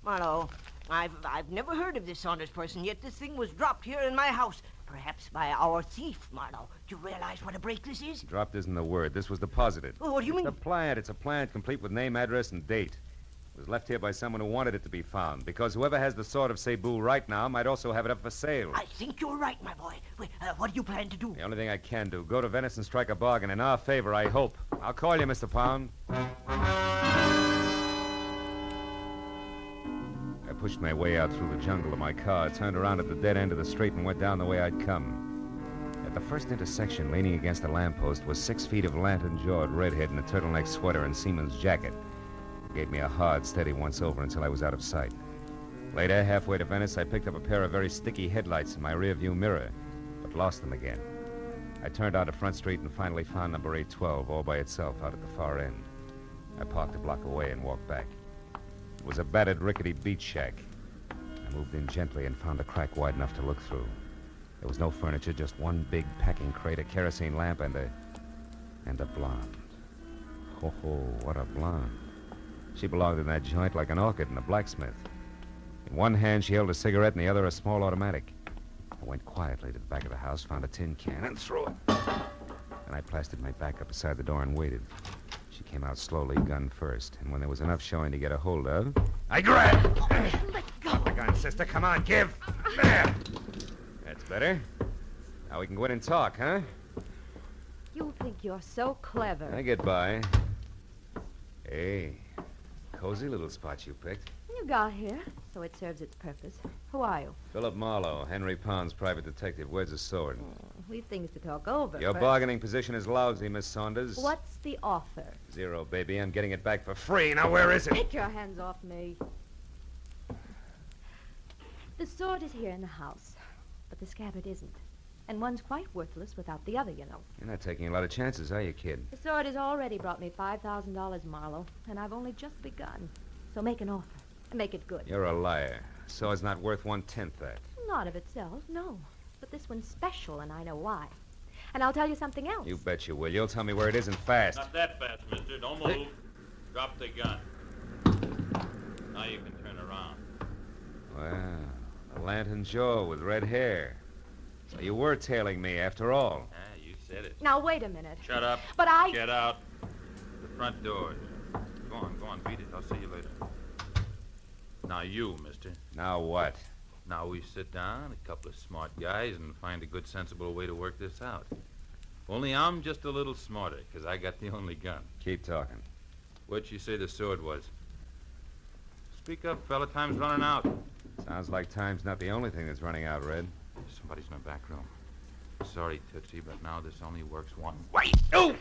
Marlowe, I've never heard of this Saunders person, yet this thing was dropped here in my house. Perhaps by our thief, Marlowe. Do you realize what a break this is? Dropped isn't the word. This was deposited. Oh, what do you mean? It's a plant complete with name, address, and date. It was left here by someone who wanted it to be found, because whoever has the sword of Cebu right now might also have it up for sale. I think you're right, my boy. Wait, what do you plan to do? The only thing I can do, go to Venice and strike a bargain in our favor, I hope. I'll call you, Mr. Pound. I pushed my way out through the jungle to my car, turned around at the dead end of the street, and went down the way I'd come. At the first intersection, leaning against a lamppost, was 6 feet of lantern-jawed redhead in a turtleneck sweater and seaman's jacket. Gave me a hard, steady once-over until I was out of sight. Later, halfway to Venice, I picked up a pair of very sticky headlights in my rearview mirror, but lost them again. I turned out to Front Street and finally found number 812 all by itself out at the far end. I parked a block away and walked back. It was a battered, rickety beach shack. I moved in gently and found a crack wide enough to look through. There was no furniture, just one big packing crate, a kerosene lamp, and a blonde. Ho, what a blonde. She belonged in that joint like an orchid in a blacksmith. In one hand, she held a cigarette, in the other, a small automatic. I went quietly to the back of the house, found a tin can, and threw it. And I plastered my back up beside the door and waited. She came out slowly, gun first, and when there was enough showing to get a hold of, I grabbed. Let go. The gun, sister. Come on, give. There. That's better. Now we can go in and talk, huh? You think you're so clever. I get by. Hey. Cozy little spot you picked. You got here, so it serves its purpose. Who are you? Philip Marlowe, Henry Pound's private detective. Where's the sword? We've things to talk over. Your first. bargaining position is lousy, Miss Saunders. What's the offer? 0, baby. I'm getting it back for free. Now, where is it? Get your hands off me. The sword is here in the house, but the scabbard isn't. And one's quite worthless without the other, you know. You're not taking a lot of chances, are you, kid? The sword has already brought me $5,000, Marlowe, and I've only just begun. So make an offer, and make it good. You're a liar. Sword's not worth 1/10 that. Not of itself, no. But this one's special, and I know why. And I'll tell you something else. You bet you will. You'll tell me where it is and fast. Not that fast, mister. Don't move. Drop the gun. Now you can turn around. Well, a lantern jaw with red hair. So you were tailing me after all. You said it. Now, wait a minute. Shut up. But I... Get out. The front doors. Go on, beat it. I'll see you later. Now you, mister. Now what? Now we sit down, a couple of smart guys, and find a good, sensible way to work this out. Only I'm just a little smarter, because I got the only gun. Keep talking. What'd you say the sword was? Speak up, fella. Time's running out. Sounds like time's not the only thing that's running out, Red. Somebody's in the back room. Sorry, Tootsie, but now this only works one way. Wait! Oh!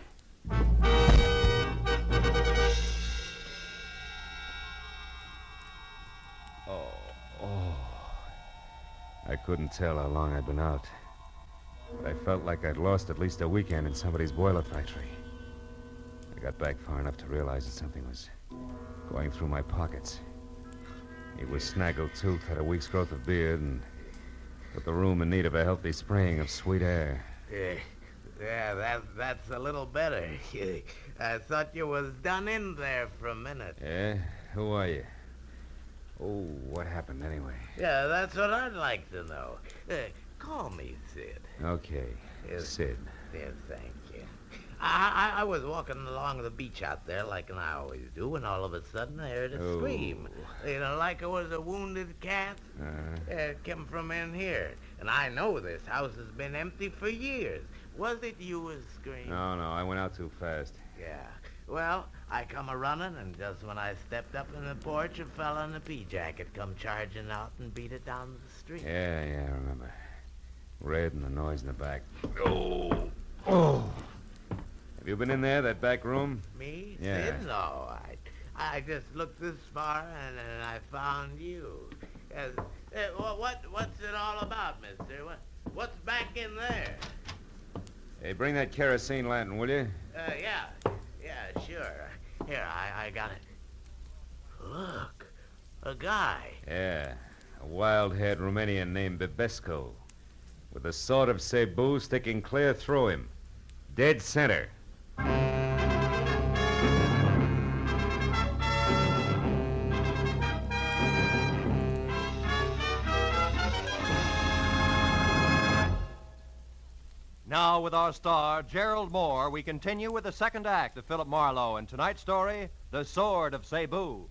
Oh. I couldn't tell how long I'd been out. But I felt like I'd lost at least a weekend in somebody's boiler factory. I got back far enough to realize that something was going through my pockets. He was snaggle-toothed, had a week's growth of beard, and put the room in need of a healthy spraying of sweet air. Yeah, that's a little better. I thought you was done in there for a minute. Yeah? Who are you? Oh, what happened anyway? Yeah, that's what I'd like to know. Call me Sid. Okay, Sid. Yes, thank you. I was walking along the beach out there like I always do, when all of a sudden I heard a scream. You know, like it was a wounded cat. It came from in here. And I know this house has been empty for years. Was it you was screaming? No, I went out too fast. Yeah. Well, I come a-running, and just when I stepped up in the porch, a fella in a pea-jacket come charging out and beat it down the street. Yeah, I remember. Red and the noise in the back. Oh! Have you been in there, that back room? Me? Yeah. Sid? No, I just looked this far, and then I found you. What's it all about, mister? What's back in there? Hey, bring that kerosene lantern, will you? Yeah, sure. Here, I got it. Look, a guy. Yeah, a wild-haired Romanian named Bibesco, with the sword of Cebu sticking clear through him. Dead center. Now, with our star, Gerald Moore, we continue with the second act of Philip Marlowe and tonight's story, The Sword of Cebu.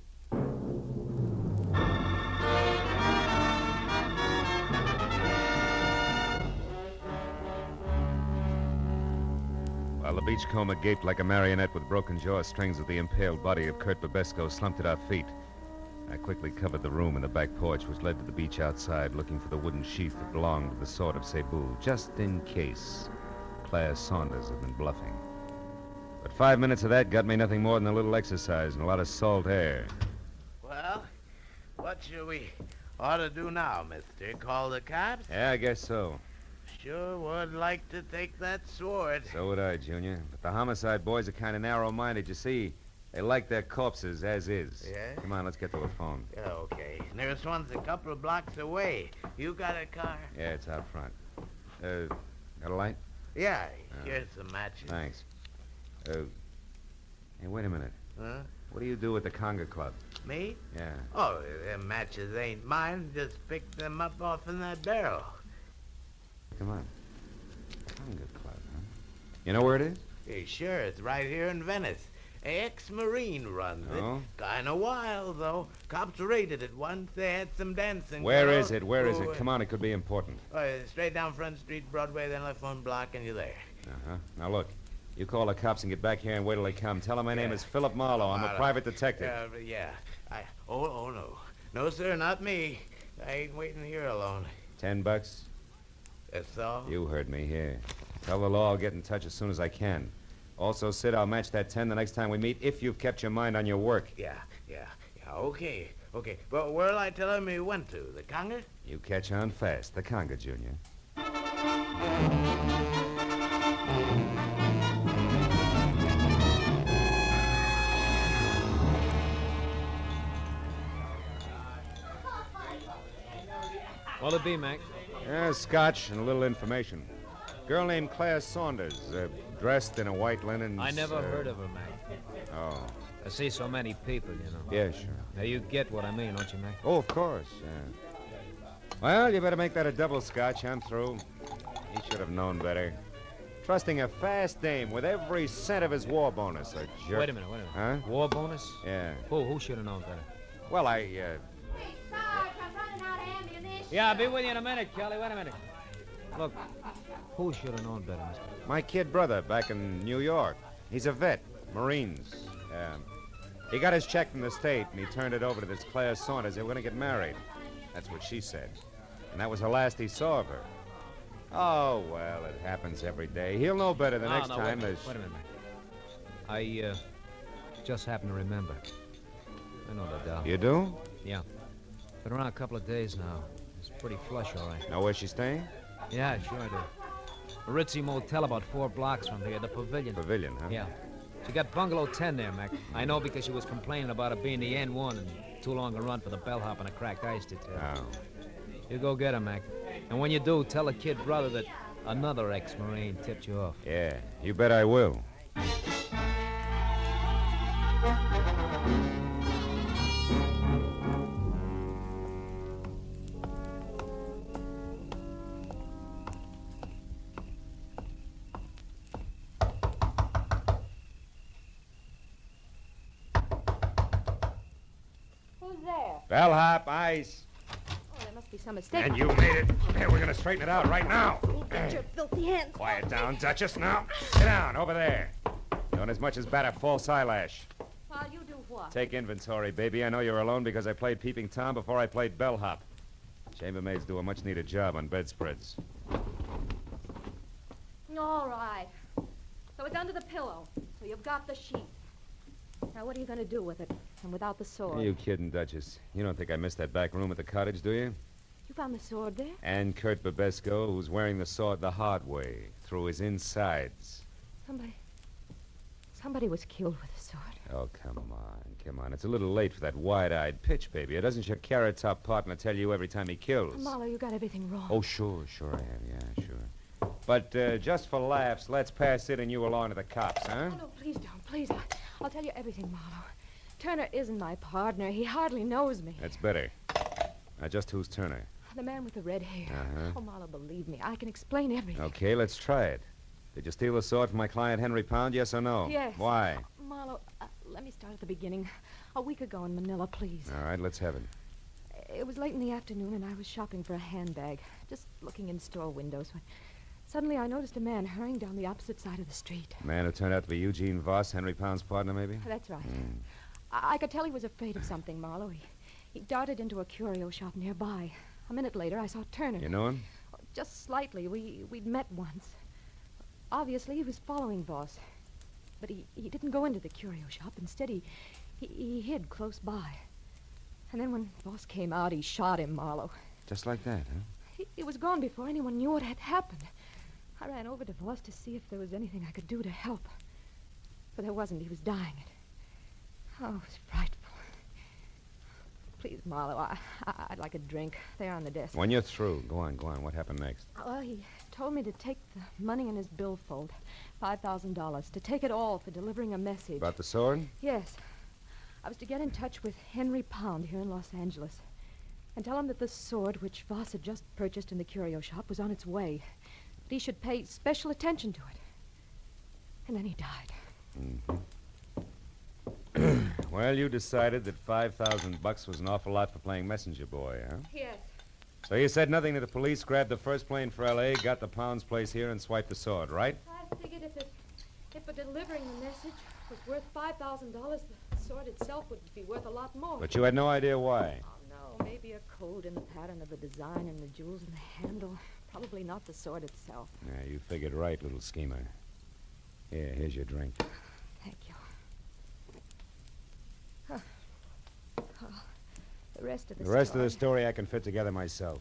While the beachcomber gaped like a marionette with broken jaw strings of the impaled body of Kurt Bibesco slumped at our feet, I quickly covered the room and the back porch which led to the beach outside, looking for the wooden sheath that belonged to the sword of Cebu, just in case Claire Saunders had been bluffing. But 5 minutes of that got me nothing more than a little exercise and a lot of salt air. Well, what should we ought to do now, mister? Call the cops? Yeah, I guess so. Sure would like to take that sword. So would I, Junior. But the homicide boys are kind of narrow-minded. You see, they like their corpses as is. Yeah? Come on, let's get to a phone. Yeah, okay. Nearest one's a couple of blocks away. You got a car? Yeah, it's out front. Got a light? Yeah, here's some matches. Thanks. Hey, wait a minute. Huh? What do you do at the Conga Club? Me? Yeah. Oh, them matches ain't mine. Just picked them up off in that barrel. Come on. Conga Club, huh? You know where it is? Hey, sure, it's right here in Venice. Ex-Marine runs Oh? it. Kinda wild, though. Cops raided it once. They had some dancing. Where girls. is it? Where is it? Come on, it could be important. Straight down Front Street, Broadway, then left one block, and you're there. Uh-huh. Now, look. You call the cops and get back here and wait till they come. Tell them my name is Philip Marlowe. I'm a private detective. Yeah. Oh, no. No, sir, not me. I ain't waiting here alone. $10? That's all? You heard me. Here. Tell the law I'll get in touch as soon as I can. Also, Sid, I'll match that 10 the next time we meet if you've kept your mind on your work. Yeah, okay. But where'll I tell him he went to? The Conga? You catch on fast. The Conga, Junior. What'll it be, Mac? Scotch and a little information. Girl named Claire Saunders, dressed in a white linen. I never heard of her, Mac. Oh. I see so many people, you know. Yeah, sure. Now, you get what I mean, don't you, Mac? Oh, of course, yeah. Well, you better make that a double scotch. I'm through. He should have known better. Trusting a fast dame with every cent of his war bonus, a jerk. Wait a minute. Huh? War bonus? Yeah. Who should have known better? Well, Yeah, I'll be with you in a minute, Kelly. Wait a minute. Look, who should have known better, mister? My kid brother back in New York. He's a vet, Marines. He got his check from the state, and he turned it over to this Claire Saunders. They were going to get married. That's what she said. And that was the last he saw of her. Oh, well, it happens every day. He'll know better the next time. Wait a minute, Mac. I just happen to remember. I know that doll. You do? Yeah. Been around a couple of days now. It's pretty flush, all right. Know where she's staying? Yeah, sure I do. A ritzy motel about 4 blocks from here, the Pavilion. Pavilion, huh? Yeah. She got bungalow 10 there, Mac. I know because she was complaining about it being the N1 and too long a run for the bellhop and a cracked ice detail. Oh. You go get her, Mac. And when you do, tell the kid brother that another ex-Marine tipped you off. Yeah, you bet I will. Who's there? Bellhop, ice. Oh, there must be some mistake. And you made it. Hey, we're going to straighten it out right now. Get your filthy hands. Quiet down, Duchess, now. Sit down, over there. Don't as much as bat a false eyelash. While you do what? Take inventory, baby. I know you're alone because I played Peeping Tom before I played bellhop. Chambermaids do a much-needed job on bedspreads. All right. So it's under the pillow. So you've got the sheet. Now, what are you going to do with it? And without the sword? Are you kidding, Duchess? You don't think I missed that back room at the cottage, do you? You found the sword there? And Kurt Babesco, who's wearing the sword the hard way, through his insides. Somebody was killed with a sword. Oh, come on. It's a little late for that wide-eyed pitch, baby. Doesn't your carrot-top partner tell you every time he kills? Marlowe, you got everything wrong. Oh, sure I have, yeah, sure. But just for laughs, let's pass it and you along to the cops, huh? Oh, no, please don't. Please. I'll tell you everything, Marlowe. Turner isn't my partner. He hardly knows me. That's better. Now, just who's Turner? The man with the red hair. Uh-huh. Oh, Marlowe, believe me. I can explain everything. Okay, let's try it. Did you steal the sword from my client, Henry Pound, yes or no? Yes. Why? Marlowe, let me start at the beginning. A week ago in Manila, please. All right, let's have it. It was late in the afternoon, and I was shopping for a handbag, just looking in store windows, when suddenly I noticed a man hurrying down the opposite side of the street. A man who turned out to be Eugene Voss, Henry Pound's partner, maybe? That's right. I could tell he was afraid of something, Marlowe. He darted into a curio shop nearby. A minute later, I saw Turner. You know him? Just slightly. We'd met once. Obviously, he was following Voss. But he didn't go into the curio shop. Instead, he hid close by. And then when Voss came out, he shot him, Marlowe. Just like that, huh? He was gone before anyone knew what had happened. I ran over to Voss to see if there was anything I could do to help. But there wasn't. He was dying. Oh, it was frightful. Please, Marlowe, I'd like a drink. They're on the desk. When you're through, go on. What happened next? Well, he told me to take the money in his billfold, $5,000, to take it all for delivering a message. About the sword? Yes. I was to get in touch with Henry Pound here in Los Angeles and tell him that the sword which Voss had just purchased in the curio shop was on its way. That he should pay special attention to it. And then he died. Mm-hmm. Well, you decided that $5,000 was an awful lot for playing messenger boy, huh? Yes. So you said nothing to the police, grabbed the first plane for L.A., got the Pound's place here, and swiped the sword, right? I figured if delivering the message was worth $5,000, the sword itself would be worth a lot more. But you had no idea why. Oh, no. Maybe a code in the pattern of the design and the jewels in the handle. Probably not the sword itself. Yeah, you figured right, little schemer. Here's your drink. Thank you. The rest of the story I can fit together myself.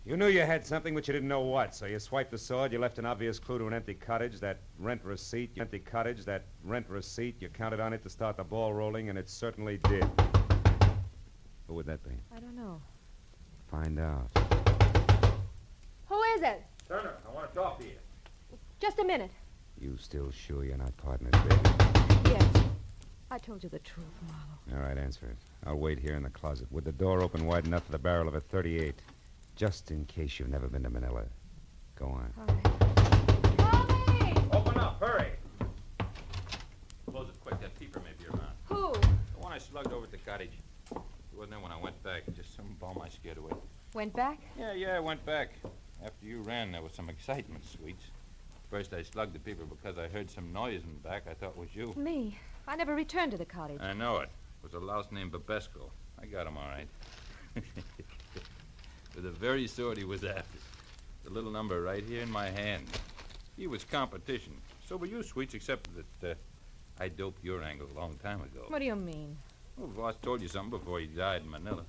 You knew you had something, but you didn't know what, so you swiped the sword, you left an obvious clue to an empty cottage, that rent receipt, you counted on it to start the ball rolling, and it certainly did. Who would that be? I don't know. Find out. Who is it? Turner, I want to talk to you. Just a minute. You still sure you're not partners, baby? Yes. I told you the truth, Marlowe. All right, answer it. I'll wait here in the closet with the door open wide enough for the barrel of a .38, just in case you've never been to Manila. Go on. All right. Open up, hurry. Close it quick, that peeper may be around. Who? The one I slugged over at the cottage. He wasn't there when I went back. Just some bum I scared away. Went back? Yeah, I went back. After you ran, there was some excitement, Sweets. First, I slugged the peeper because I heard some noise in the back I thought was you. Me? I never returned to the cottage. I know it. It was a louse named Babesco. I got him all right. With the very sword he was after. The little number right here in my hand. He was competition. So were you, Sweets, except that I doped your angle a long time ago. What do you mean? Well, Voss told you something before he died in Manila.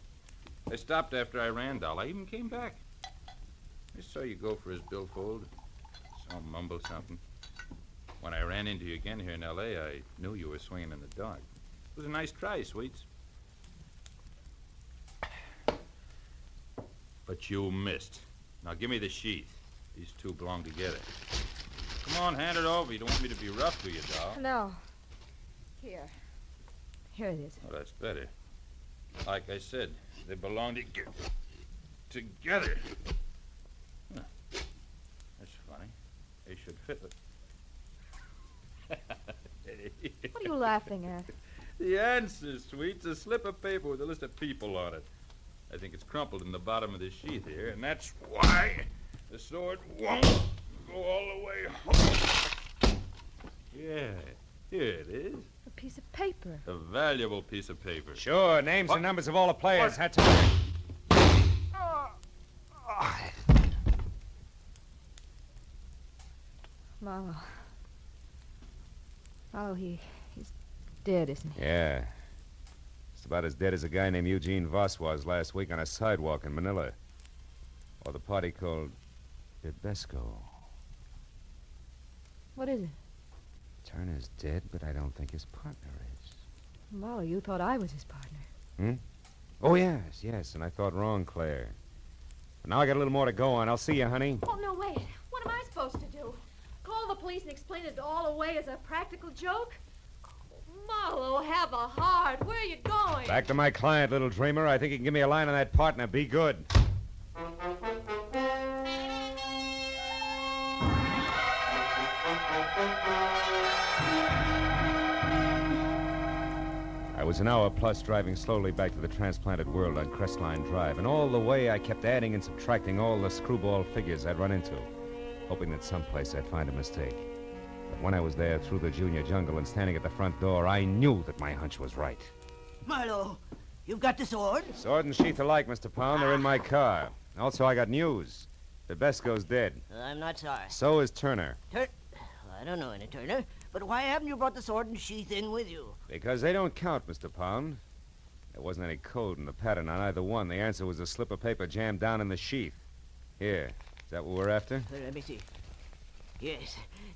I stopped after I ran, doll. I even came back. I saw you go for his billfold. Saw him mumble something. When I ran into you again here in L.A., I knew you were swinging in the dark. It was a nice try, Sweets. But you missed. Now give me the sheath. These two belong together. Come on, hand it over. You don't want me to be rough to you, doll. No. Here. Here it is. Oh, that's better. Like I said, they belong together. Huh. That's funny. They should fit. What are you laughing at? The answer, Sweets. A slip of paper with a list of people on it. I think it's crumpled in the bottom of the sheath here, and that's why the sword won't go all the way home. Yeah, here it is. A piece of paper. A valuable piece of paper. Sure, names and numbers of all the players. That's all. Marlowe. Marlowe, he's dead, isn't he? Yeah. Just about as dead as a guy named Eugene Voss was last week on a sidewalk in Manila. Or the party called Babesco. What is it? Turner's dead, but I don't think his partner is. Marlowe, you thought I was his partner. Hmm? Oh, yes, and I thought wrong, Claire. But now I got a little more to go on. I'll see you, honey. Oh, no, wait. What am I supposed to do? Call the police and explain it all away as a practical joke? Marlowe, have a heart. Where are you going? Back to my client, little dreamer. I think you can give me a line on that partner. Be good. I was an hour plus driving slowly back to the transplanted world on Crestline Drive, and all the way I kept adding and subtracting all the screwball figures I'd run into, hoping that someplace I'd find a mistake. But when I was there through the junior jungle and standing at the front door, I knew that my hunch was right. Marlowe, you've got the sword? Sword and sheath alike, Mr. Pound. They're in my car. Also, I got news. Babesco's dead. I'm not sorry. So is Turner. I don't know any Turner, but why haven't you brought the sword and sheath in with you? Because they don't count, Mr. Pound. There wasn't any code in the pattern on either one. The answer was a slip of paper jammed down in the sheath. Here. Is that what we're after? Let me see.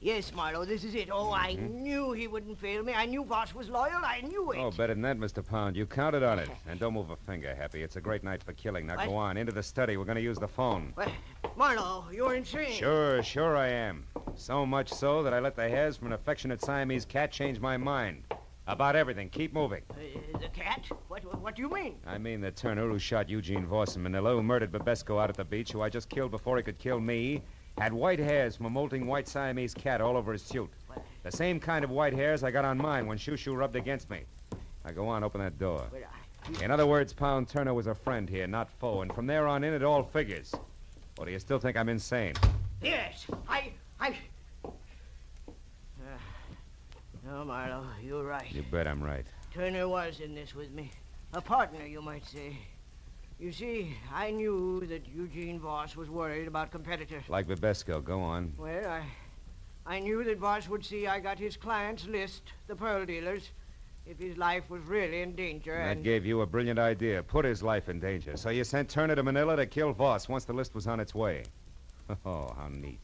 Yes, Marlowe, this is it. Oh, I knew he wouldn't fail me. I knew Voss was loyal. I knew it. Oh, better than that, Mr. Pound. You counted on it. And don't move a finger, Happy. It's a great night for killing. Now go on. Into the study. We're going to use the phone. Well, Marlowe, you're insane. Sure I am. So much so that I let the hairs from an affectionate Siamese cat change my mind. About everything. Keep moving. The cat? What do you mean? I mean the Turner who shot Eugene Voss in Manila, who murdered Babesco out at the beach, who I just killed before he could kill me, had white hairs from a molting white Siamese cat all over his suit. The same kind of white hairs I got on mine when Shoo rubbed against me. Now go on, open that door. In other words, Pound, Turner was a friend here, not foe, and from there on in, it all figures. Or do you still think I'm insane? Yes, No, Marlowe, you're right. You bet I'm right. Turner was in this with me. A partner, you might say. You see, I knew that Eugene Voss was worried about competitors. Like Babesco, go on. Well, I knew that Voss would see I got his client's list, the pearl dealers, if his life was really in danger. That gave you a brilliant idea. Put his life in danger. So you sent Turner to Manila to kill Voss once the list was on its way. Oh, how neat.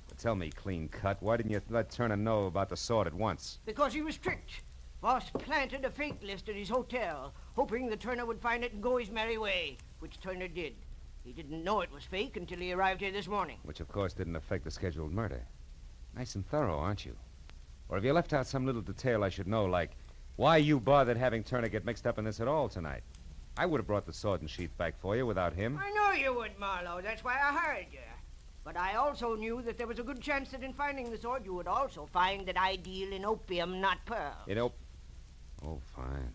But tell me, clean cut, why didn't you let Turner know about the sword at once? Because he was tricked. Voss planted a fake list at his hotel, hoping that Turner would find it and go his merry way, which Turner did. He didn't know it was fake until he arrived here this morning. Which, of course, didn't affect the scheduled murder. Nice and thorough, aren't you? Or have you left out some little detail I should know, like why you bothered having Turner get mixed up in this at all tonight? I would have brought the sword and sheath back for you without him. I know you would, Marlowe. That's why I hired you. But I also knew that there was a good chance that in finding the sword, you would also find that I deal in opium, not pearl. Oh, fine.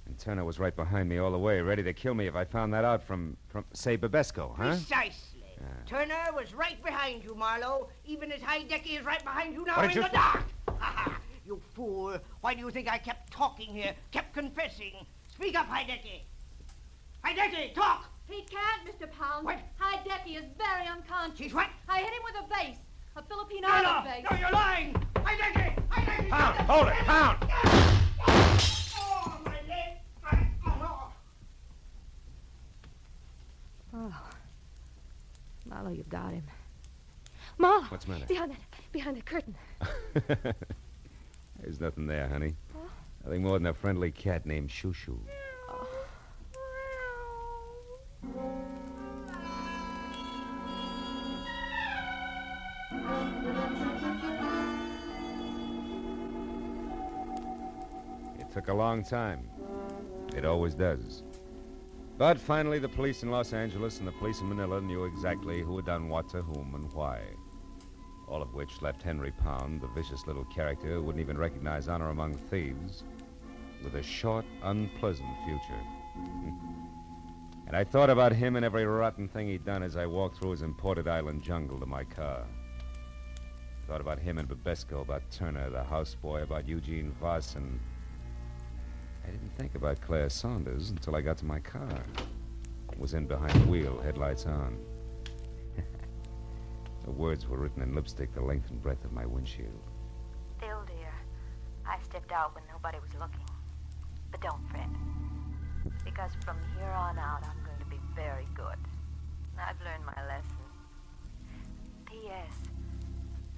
And Turner was right behind me all the way, ready to kill me if I found that out from say, Babesco, huh? Precisely. Turner was right behind you, Marlowe, even as Heidecke is right behind you now What in did you the dark. You fool. Why do you think I kept talking here, kept confessing? Speak up, Heidecke. Heidecke, talk! He can't, Mr. Pound. What? Heidecke is very unconscious. He's what? I hit him with a vase, a Philippine No, island vase. no, you're lying! Heidecke! Heidecke! Pound, hold it, Pound! Oh, my leg! Marlowe. Marlowe, you've got him. Marlowe! What's the matter? Behind the curtain. There's nothing there, honey. Nothing more than a friendly cat named Shoo Shoo. It took a long time. It always does. But finally, the police in Los Angeles and the police in Manila knew exactly who had done what to whom and why. All of which left Henry Pound, the vicious little character who wouldn't even recognize honor among thieves, with a short, unpleasant future. And I thought about him and every rotten thing he'd done as I walked through his imported island jungle to my car. Thought about him and Babesco, about Turner, the houseboy, about Eugene Voss, and I didn't think about Claire Saunders until I got to my car. Was in behind the wheel, headlights on. The words were written in lipstick the length and breadth of my windshield. Phil, dear, I stepped out when nobody was looking. But don't fret. Because from here on out, I'm going to be very good. I've learned my lesson. P.S.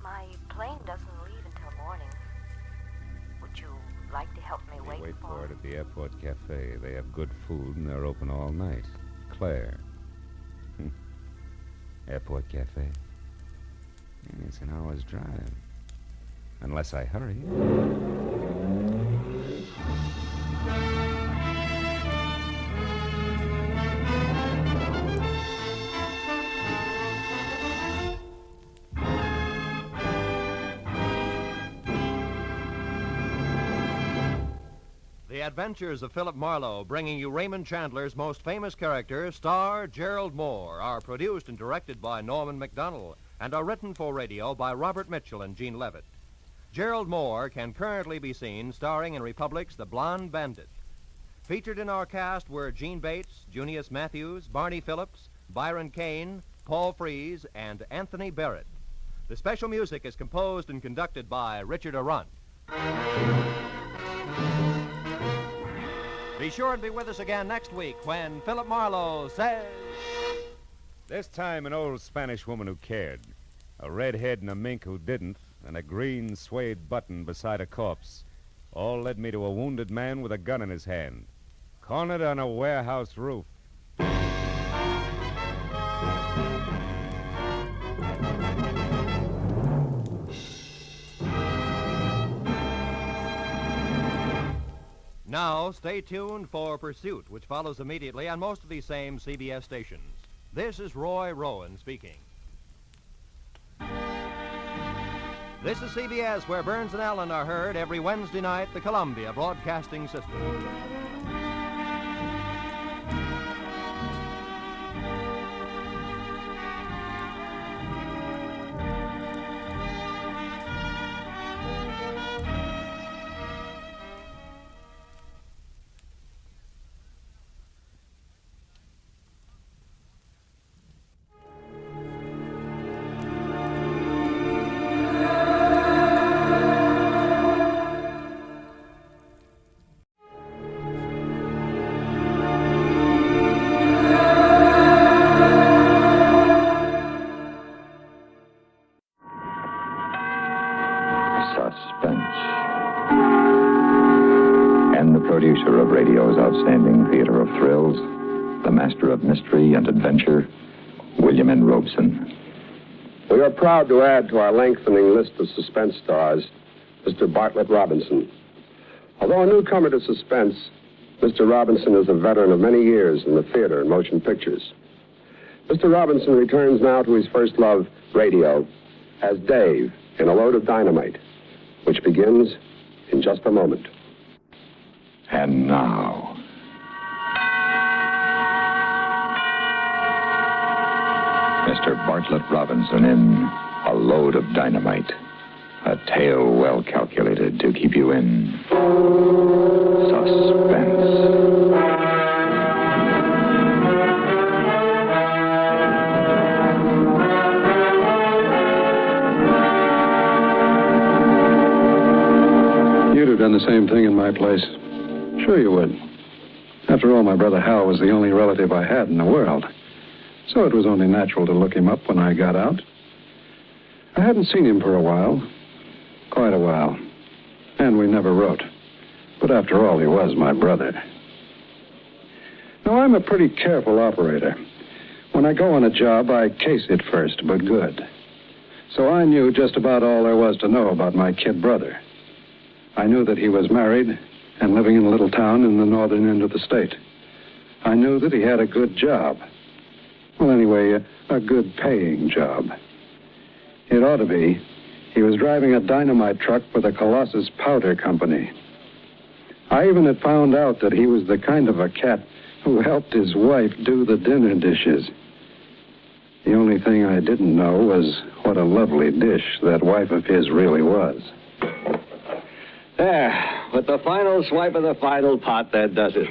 My plane doesn't leave until morning. Would you like to help me Wait for it at the airport cafe. They have good food and they're open all night. Claire. Airport cafe. It's an hour's drive. Unless I hurry. The Adventures of Philip Marlowe, bringing you Raymond Chandler's most famous character, star Gerald Moore, are produced and directed by Norman MacDonald and are written for radio by Robert Mitchell and Gene Levitt. Gerald Moore can currently be seen starring in Republic's The Blonde Bandit. Featured in our cast were Gene Bates, Junius Matthews, Barney Phillips, Byron Kane, Paul Frees, and Anthony Barrett. The special music is composed and conducted by Richard Arant. Be sure and be with us again next week when Philip Marlowe says... This time an old Spanish woman who cared, a redhead and a mink who didn't, and a green suede button beside a corpse, all led me to a wounded man with a gun in his hand, cornered on a warehouse roof. Now, stay tuned for Pursuit, which follows immediately on most of these same CBS stations. This is Roy Rowan speaking. This is CBS, where Burns and Allen are heard every Wednesday night, the Columbia Broadcasting System. the master of mystery and adventure, William N. Robeson. We are proud to add to our lengthening list of suspense stars Mr. Bartlett Robinson. Although a newcomer to suspense, Mr. Robinson is a veteran of many years in the theater and motion pictures. Mr. Robinson returns now to his first love, radio, as Dave in A Load of Dynamite, which begins in just a moment. And now, Mr. Bartlett Robinson in A Load of Dynamite. A tale well calculated to keep you in suspense. You'd have done the same thing in my place. Sure you would. After all, my brother Hal was the only relative I had in the world. So it was only natural to look him up when I got out. I hadn't seen him for a while. Quite a while. And we never wrote. But after all, he was my brother. Now, I'm a pretty careful operator. When I go on a job, I case it first, but good. So I knew just about all there was to know about my kid brother. I knew that he was married and living in a little town in the northern end of the state. I knew that he had a good job. Well, anyway, a good paying job. It ought to be. He was driving a dynamite truck for the Colossus Powder Company. I even had found out that he was the kind of a cat who helped his wife do the dinner dishes. The only thing I didn't know was what a lovely dish that wife of his really was. There, with the final swipe of the final pot, that does it.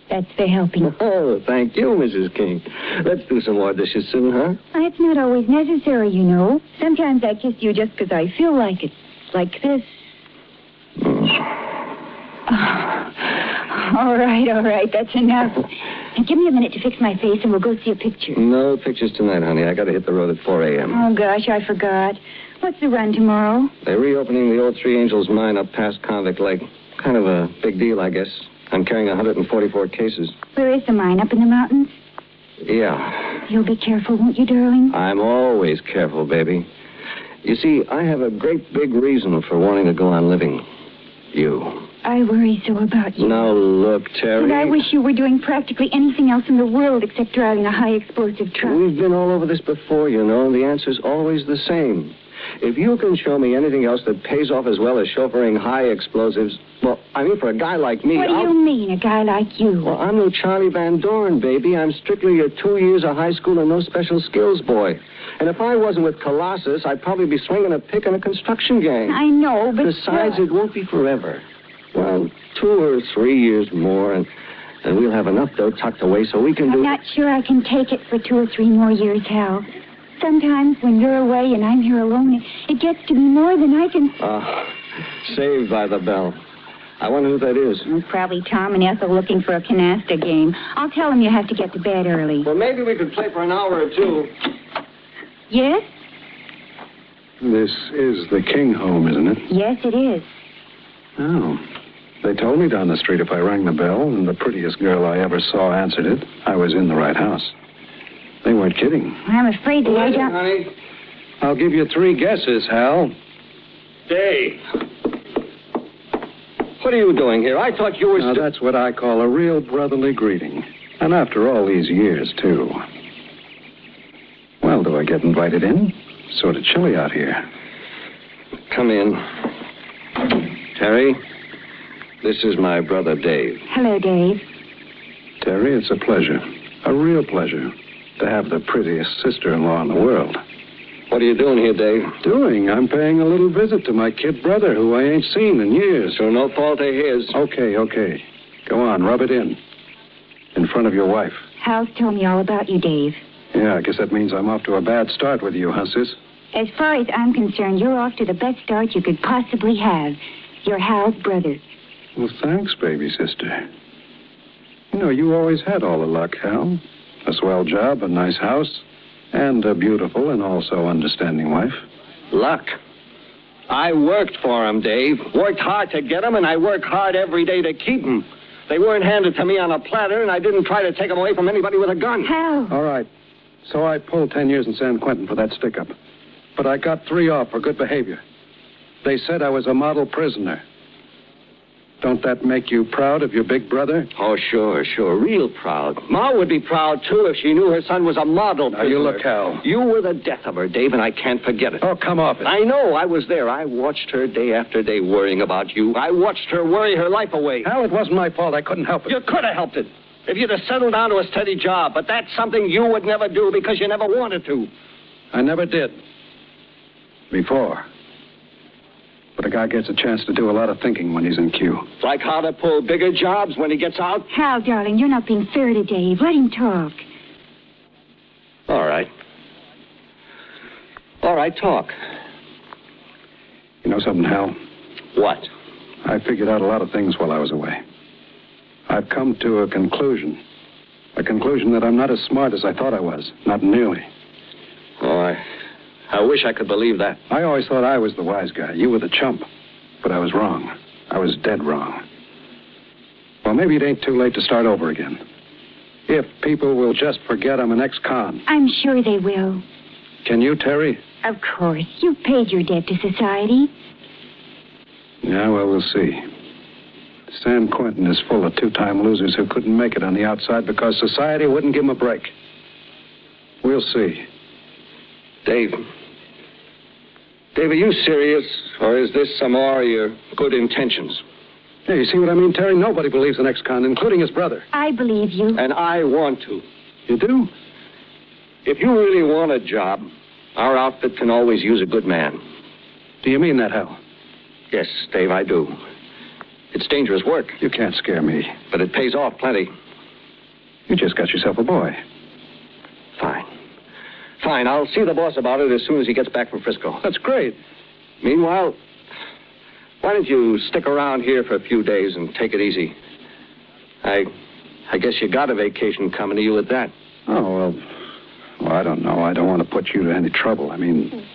That's the helping. Oh, thank you, Mrs. King. Let's do some more dishes soon, huh? It's not always necessary, you know. Sometimes I kiss you just because I feel like it. Like this. All right. That's enough. Now, give me a minute to fix my face and we'll go see a picture. No pictures tonight, honey. I got to hit the road at 4 a.m. Oh, gosh, I forgot. What's the run tomorrow? They're reopening the old Three Angels mine up past Convict Lake. Kind of a big deal, I guess. I'm carrying 144 cases. Where is the mine? Up in the mountains? Yeah. You'll be careful, won't you, darling? I'm always careful, baby. You see, I have a great big reason for wanting to go on living. You. I worry so about you. Now, look, Terry. And I wish you were doing practically anything else in the world except driving a high-explosive truck. We've been all over this before, you know. The answer's always the same. If you can show me anything else that pays off as well as chauffeuring high explosives, well, I mean, for a guy like me... What do you mean, a guy like you? Well, I'm no Charlie Van Doren, baby. I'm strictly a 2 years of high school and no special skills boy. And if I wasn't with Colossus, I'd probably be swinging a pick in a construction gang. I know, but... Besides, it won't be forever. Well, 2 or 3 years more, and we'll have enough dough tucked away so we can do... I'm not sure I can take it for 2 or 3 more years, Hal. Sometimes when you're away and I'm here alone, it gets to be more than I can... Saved by the Bell. I wonder who that is. Probably Tom and Ethel looking for a canasta game. I'll tell them you have to get to bed early. Well, maybe we could play for an hour or two. Yes? This is the King home, isn't it? Yes, it is. Oh. They told me down the street if I rang the bell and the prettiest girl I ever saw answered it, I was in the right house. They weren't kidding. I'm afraid that I don't... honey. I'll give you 3 guesses, Hal. Dave. What are you doing here? I thought you were... Now, that's what I call a real brotherly greeting. And after all these years, too. Well, do I get invited in? Sort of chilly out here. Come in. Terry, this is my brother, Dave. Hello, Dave. Terry, it's a pleasure. A real pleasure. To have the prettiest sister-in-law in the world. What are you doing here, Dave? Doing? I'm paying a little visit to my kid brother, who I ain't seen in years. So no fault of his. Okay. Go on, rub it in. In front of your wife. Hal's told me all about you, Dave. Yeah, I guess that means I'm off to a bad start with you, huh, sis? As far as I'm concerned, you're off to the best start you could possibly have. You're Hal's brother. Well, thanks, baby sister. You know, you always had all the luck, Hal. A swell job, a nice house, and a beautiful and also understanding wife. Luck. I worked for him, Dave. Worked hard to get him, and I work hard every day to keep him. They weren't handed to me on a platter, and I didn't try to take them away from anybody with a gun. How? All right. So I pulled 10 years in San Quentin for that stick-up. But I got 3 off for good behavior. They said I was a model prisoner. Don't that make you proud of your big brother? Oh, sure. Real proud. Ma would be proud, too, if she knew her son was a model prisoner. Now, you look, Hal. You were the death of her, Dave, and I can't forget it. Oh, come off it. I know. I was there. I watched her day after day worrying about you. I watched her worry her life away. Hal, it wasn't my fault. I couldn't help it. You could have helped it if you'd have settled down to a steady job, but that's something you would never do because you never wanted to. I never did. Before. But a guy gets a chance to do a lot of thinking when he's in queue. It's like how to pull bigger jobs when he gets out. Hal, darling, you're not being fair to Dave. Let him talk. All right. All right, talk. You know something, Hal? What? I figured out a lot of things while I was away. I've come to a conclusion. A conclusion that I'm not as smart as I thought I was. Not nearly. Oh, I wish I could believe that. I always thought I was the wise guy. You were the chump. But I was wrong. I was dead wrong. Well, maybe it ain't too late to start over again. If people will just forget I'm an ex-con. I'm sure they will. Can you, Terry? Of course. You've paid your debt to society. Yeah, well, we'll see. San Quentin is full of 2-time losers who couldn't make it on the outside because society wouldn't give them a break. We'll see. Dave, are you serious, or is this some more of your good intentions? Yeah, you see what I mean, Terry? Nobody believes in ex-con, including his brother. I believe you. And I want to. You do? If you really want a job, our outfit can always use a good man. Do you mean that, Hal? Yes, Dave, I do. It's dangerous work. You can't scare me. But it pays off plenty. You just got yourself a boy. Fine, I'll see the boss about it as soon as he gets back from Frisco. That's great. Meanwhile, why don't you stick around here for a few days and take it easy? I guess you got a vacation coming to you at that. Oh, well, I don't know. I don't want to put you to any trouble. I mean,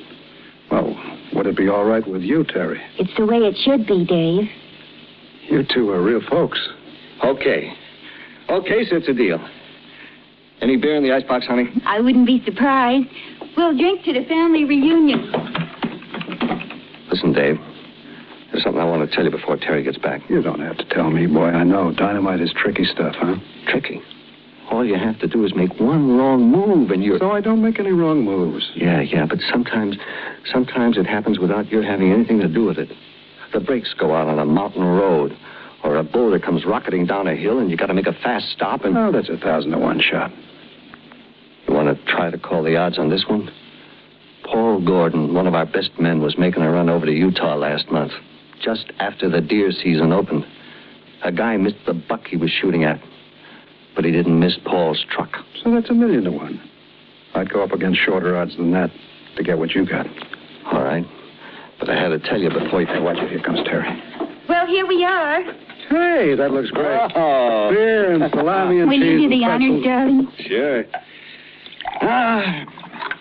well, would it be all right with you, Terry? It's the way it should be, Dave. You two are real folks. Okay, so it's a deal. Any beer in the icebox, honey? I wouldn't be surprised. We'll drink to the family reunion. Listen, Dave. There's something I want to tell you before Terry gets back. You don't have to tell me, boy. I know. Dynamite is tricky stuff, huh? Tricky? All you have to do is make one wrong move and you're... So I don't make any wrong moves. Yeah, but sometimes it happens without your having anything to do with it. The brakes go out on a mountain road, or a boulder comes rocketing down a hill and you got to make a fast stop and... Oh, that's 1,000 to 1 shot. You want to try to call the odds on this one? Paul Gordon, one of our best men, was making a run over to Utah last month, just after the deer season opened. A guy missed the buck he was shooting at, but he didn't miss Paul's truck. So that's 1,000,000 to 1. I'd go up against shorter odds than that to get what you got. All right. But I had to tell you before you... Hey, watch it. Here comes Terry. Well, here we are. Hey, that looks great. Oh. Beer and salami and Will cheese. you do and the honors, pretzels. darling? Sure.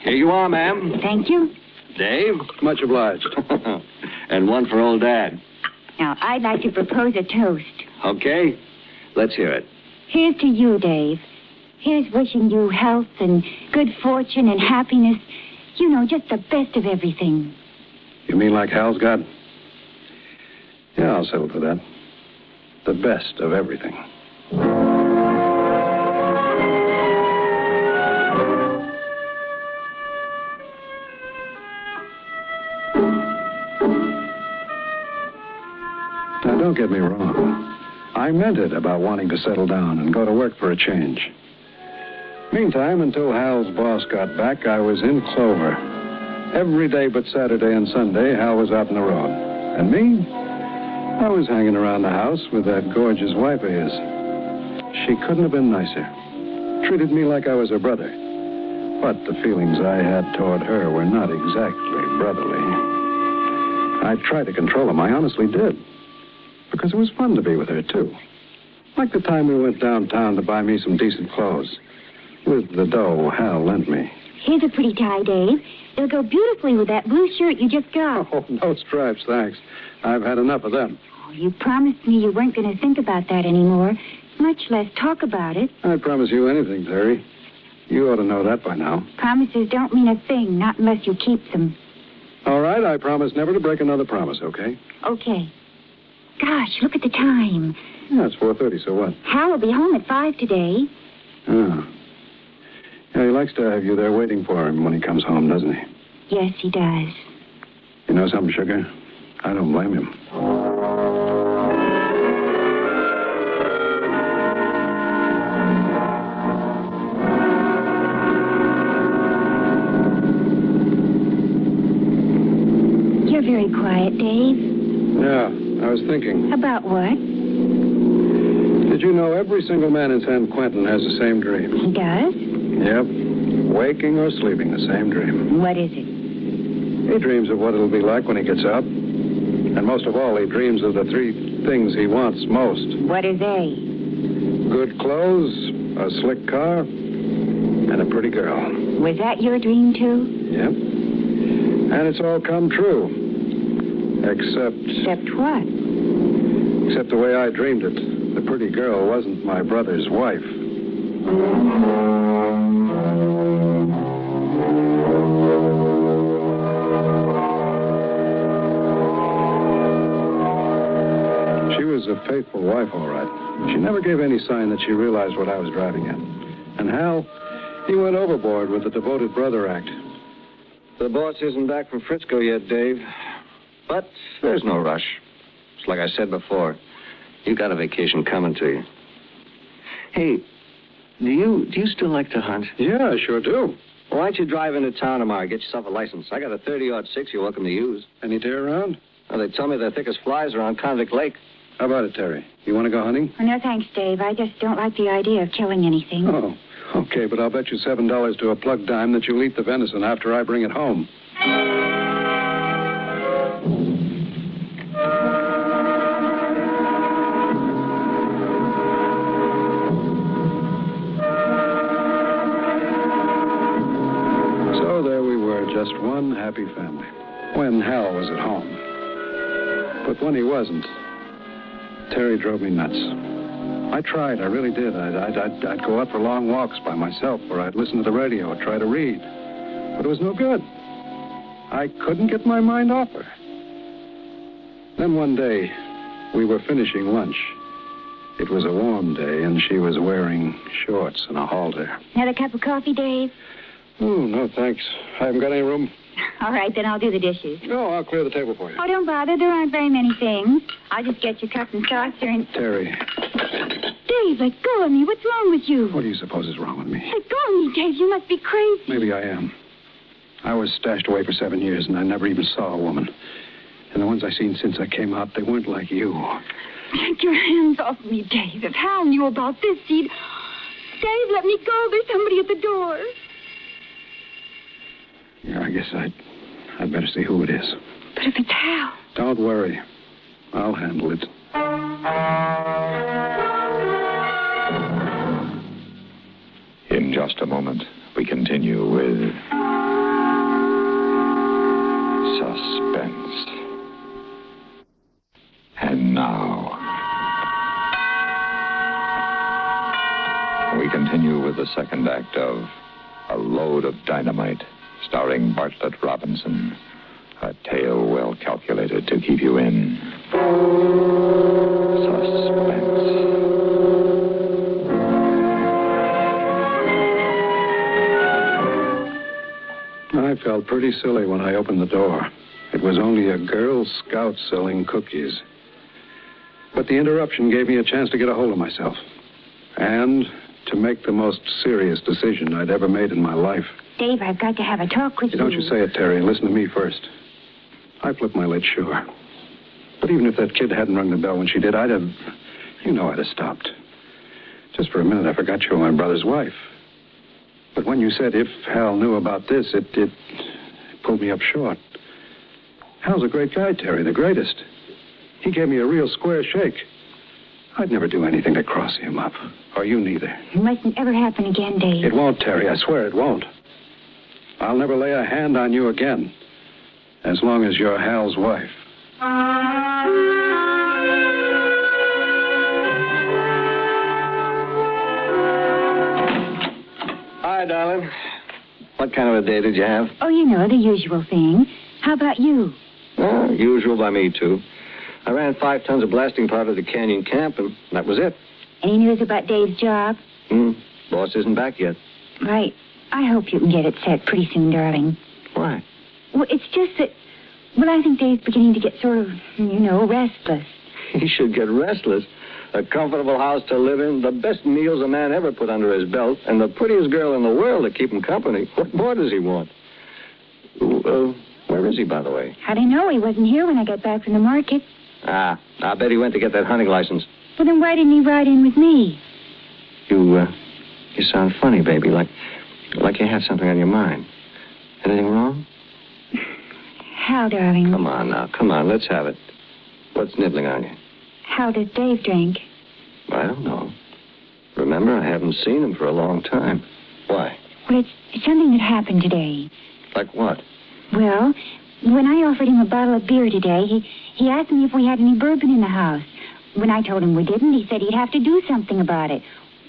Here you are, ma'am. Thank you. Dave. Much obliged. And one for old Dad. Now, I'd like to propose a toast. Okay. Let's hear it. Here's to you, Dave. Here's wishing you health and good fortune and happiness. You know, just the best of everything. You mean like Hal's got? Yeah, I'll settle for that. The best of everything. Now, don't get me wrong. I meant it about wanting to settle down and go to work for a change. Meantime, until Hal's boss got back, I was in clover. Every day but Saturday and Sunday, Hal was out on the road. And me? I was hanging around the house with that gorgeous wife of his. She couldn't have been nicer. Treated me like I was her brother. But the feelings I had toward her were not exactly brotherly. I tried to control them. I honestly did. Because it was fun to be with her, too. Like the time we went downtown to buy me some decent clothes. With the dough Hal lent me. Here's a pretty tie, Dave. It'll go beautifully with that blue shirt you just got. Oh, no stripes, thanks. I've had enough of them. you promised me you weren't going to think about that anymore, much less talk about it. I'd promise you anything, Terry. You ought to know that by now. Promises don't mean a thing, not unless you keep them. All right, I promise never to break another promise, okay? Okay. Gosh, look at the time. Yeah, it's 4:30, so what? Hal will be home at 5 today. Oh. Yeah, he likes to have you there waiting for him when he comes home, doesn't he? Yes, he does. You know something, Sugar? I don't blame him. You're very quiet, Dave. Yeah, I was thinking. About what? Did you know every single man in San Quentin has the same dream? He does? Yep. Waking or sleeping, the same dream. What is it? He dreams of what it'll be like when he gets up. And most of all, he dreams of the 3 things he wants most. What are they? Good clothes, a slick car, and a pretty girl. Was that your dream, too? Yep. And it's all come true. Except... Except what? Except the way I dreamed it. The pretty girl wasn't my brother's wife. She was a faithful wife, all right. She never gave any sign that she realized what I was driving at. And Hal, he went overboard with the devoted brother act. The boss isn't back from Frisco yet, Dave. But there's no rush. It's like I said before. You got a vacation coming to you. Hey, do you still like to hunt? Yeah, I sure do. Why don't you drive into town tomorrow, get yourself a license? I got a 30-06 you're welcome to use. Any deer around? Well, they tell me the thickest flies are on Convict Lake. How about it, Terry? You want to go hunting? Oh, no, thanks, Dave. I just don't like the idea of killing anything. Oh, okay, but I'll bet you $7 to a plug dime that you'll eat the venison after I bring it home. So there we were, just one happy family, when Hal was at home. But when he wasn't, Terry drove me nuts. I tried, I really did. I'd go out for long walks by myself, or I'd listen to the radio or try to read. But it was no good. I couldn't get my mind off her. Then one day, we were finishing lunch. It was a warm day, and she was wearing shorts and a halter. Another cup of coffee, Dave? Oh, no, thanks. I haven't got any room. All right, then I'll do the dishes. No, I'll clear the table for you. Oh, don't bother. There aren't very many things. I'll just get your cup and saucer and... Terry. Dave, let go of me. What's wrong with you? What do you suppose is wrong with me? Let go of me, Dave. You must be crazy. Maybe I am. I was stashed away for 7 years, and I never even saw a woman. And the ones I've seen since I came out, they weren't like you. Take your hands off me, Dave. If Hal knew about this, he'd... Dave, let me go. There's somebody at the door. Yeah, I guess I'd better see who it is. But if it's Hal... Don't worry. I'll handle it. In just a moment, we continue with Suspense. And now, we continue with the second act of A Load of Dynamite, starring Bartlett Robinson. A tale well calculated to keep you in suspense. I felt pretty silly when I opened the door. It was only a Girl Scout selling cookies. But the interruption gave me a chance to get a hold of myself. And to make the most serious decision I'd ever made in my life. Dave, I've got to have a talk with you. Don't you say it, Terry. Listen to me first. I flipped my lid, sure. But even if that kid hadn't rung the bell when she did, I'd have stopped. Just for a minute, I forgot you were my brother's wife. But when you said if Hal knew about this, it pulled me up short. Hal's a great guy, Terry, the greatest. He gave me a real square shake. I'd never do anything to cross him up. Or you neither. It mustn't ever happen again, Dave. It won't, Terry. I swear it won't. I'll never lay a hand on you again. As long as you're Hal's wife. Hi, darling. What kind of a day did you have? Oh, you know, the usual thing. How about you? Usual by me, too. I ran 5 tons of blasting powder to Canyon Camp, and that was it. Any news about Dave's job? Boss isn't back yet. Right. I hope you can get it set pretty soon, darling. Why? Well, it's just that... Well, I think Dave's beginning to get sort of, restless. He should get restless. A comfortable house to live in, the best meals a man ever put under his belt, and the prettiest girl in the world to keep him company. What more does he want? Where is he, by the way? How do you know? He wasn't here when I got back from the market. I bet he went to get that hunting license. Well, then why didn't he ride in with me? You sound funny, baby, like you had something on your mind. Anything wrong? Hal, darling. Come on now, come on, let's have it. What's nibbling on you? How does Dave drink? I don't know. Remember, I haven't seen him for a long time. Why? Well, it's something that happened today. Like what? Well, when I offered him a bottle of beer today, he asked me if we had any bourbon in the house. When I told him we didn't, he said he'd have to do something about it.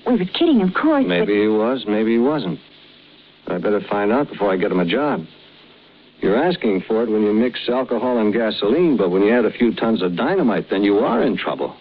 We was kidding, of course, Maybe he was, maybe he wasn't. I better find out before I get him a job. You're asking for it when you mix alcohol and gasoline, but when you add a few tons of dynamite, then you are in trouble.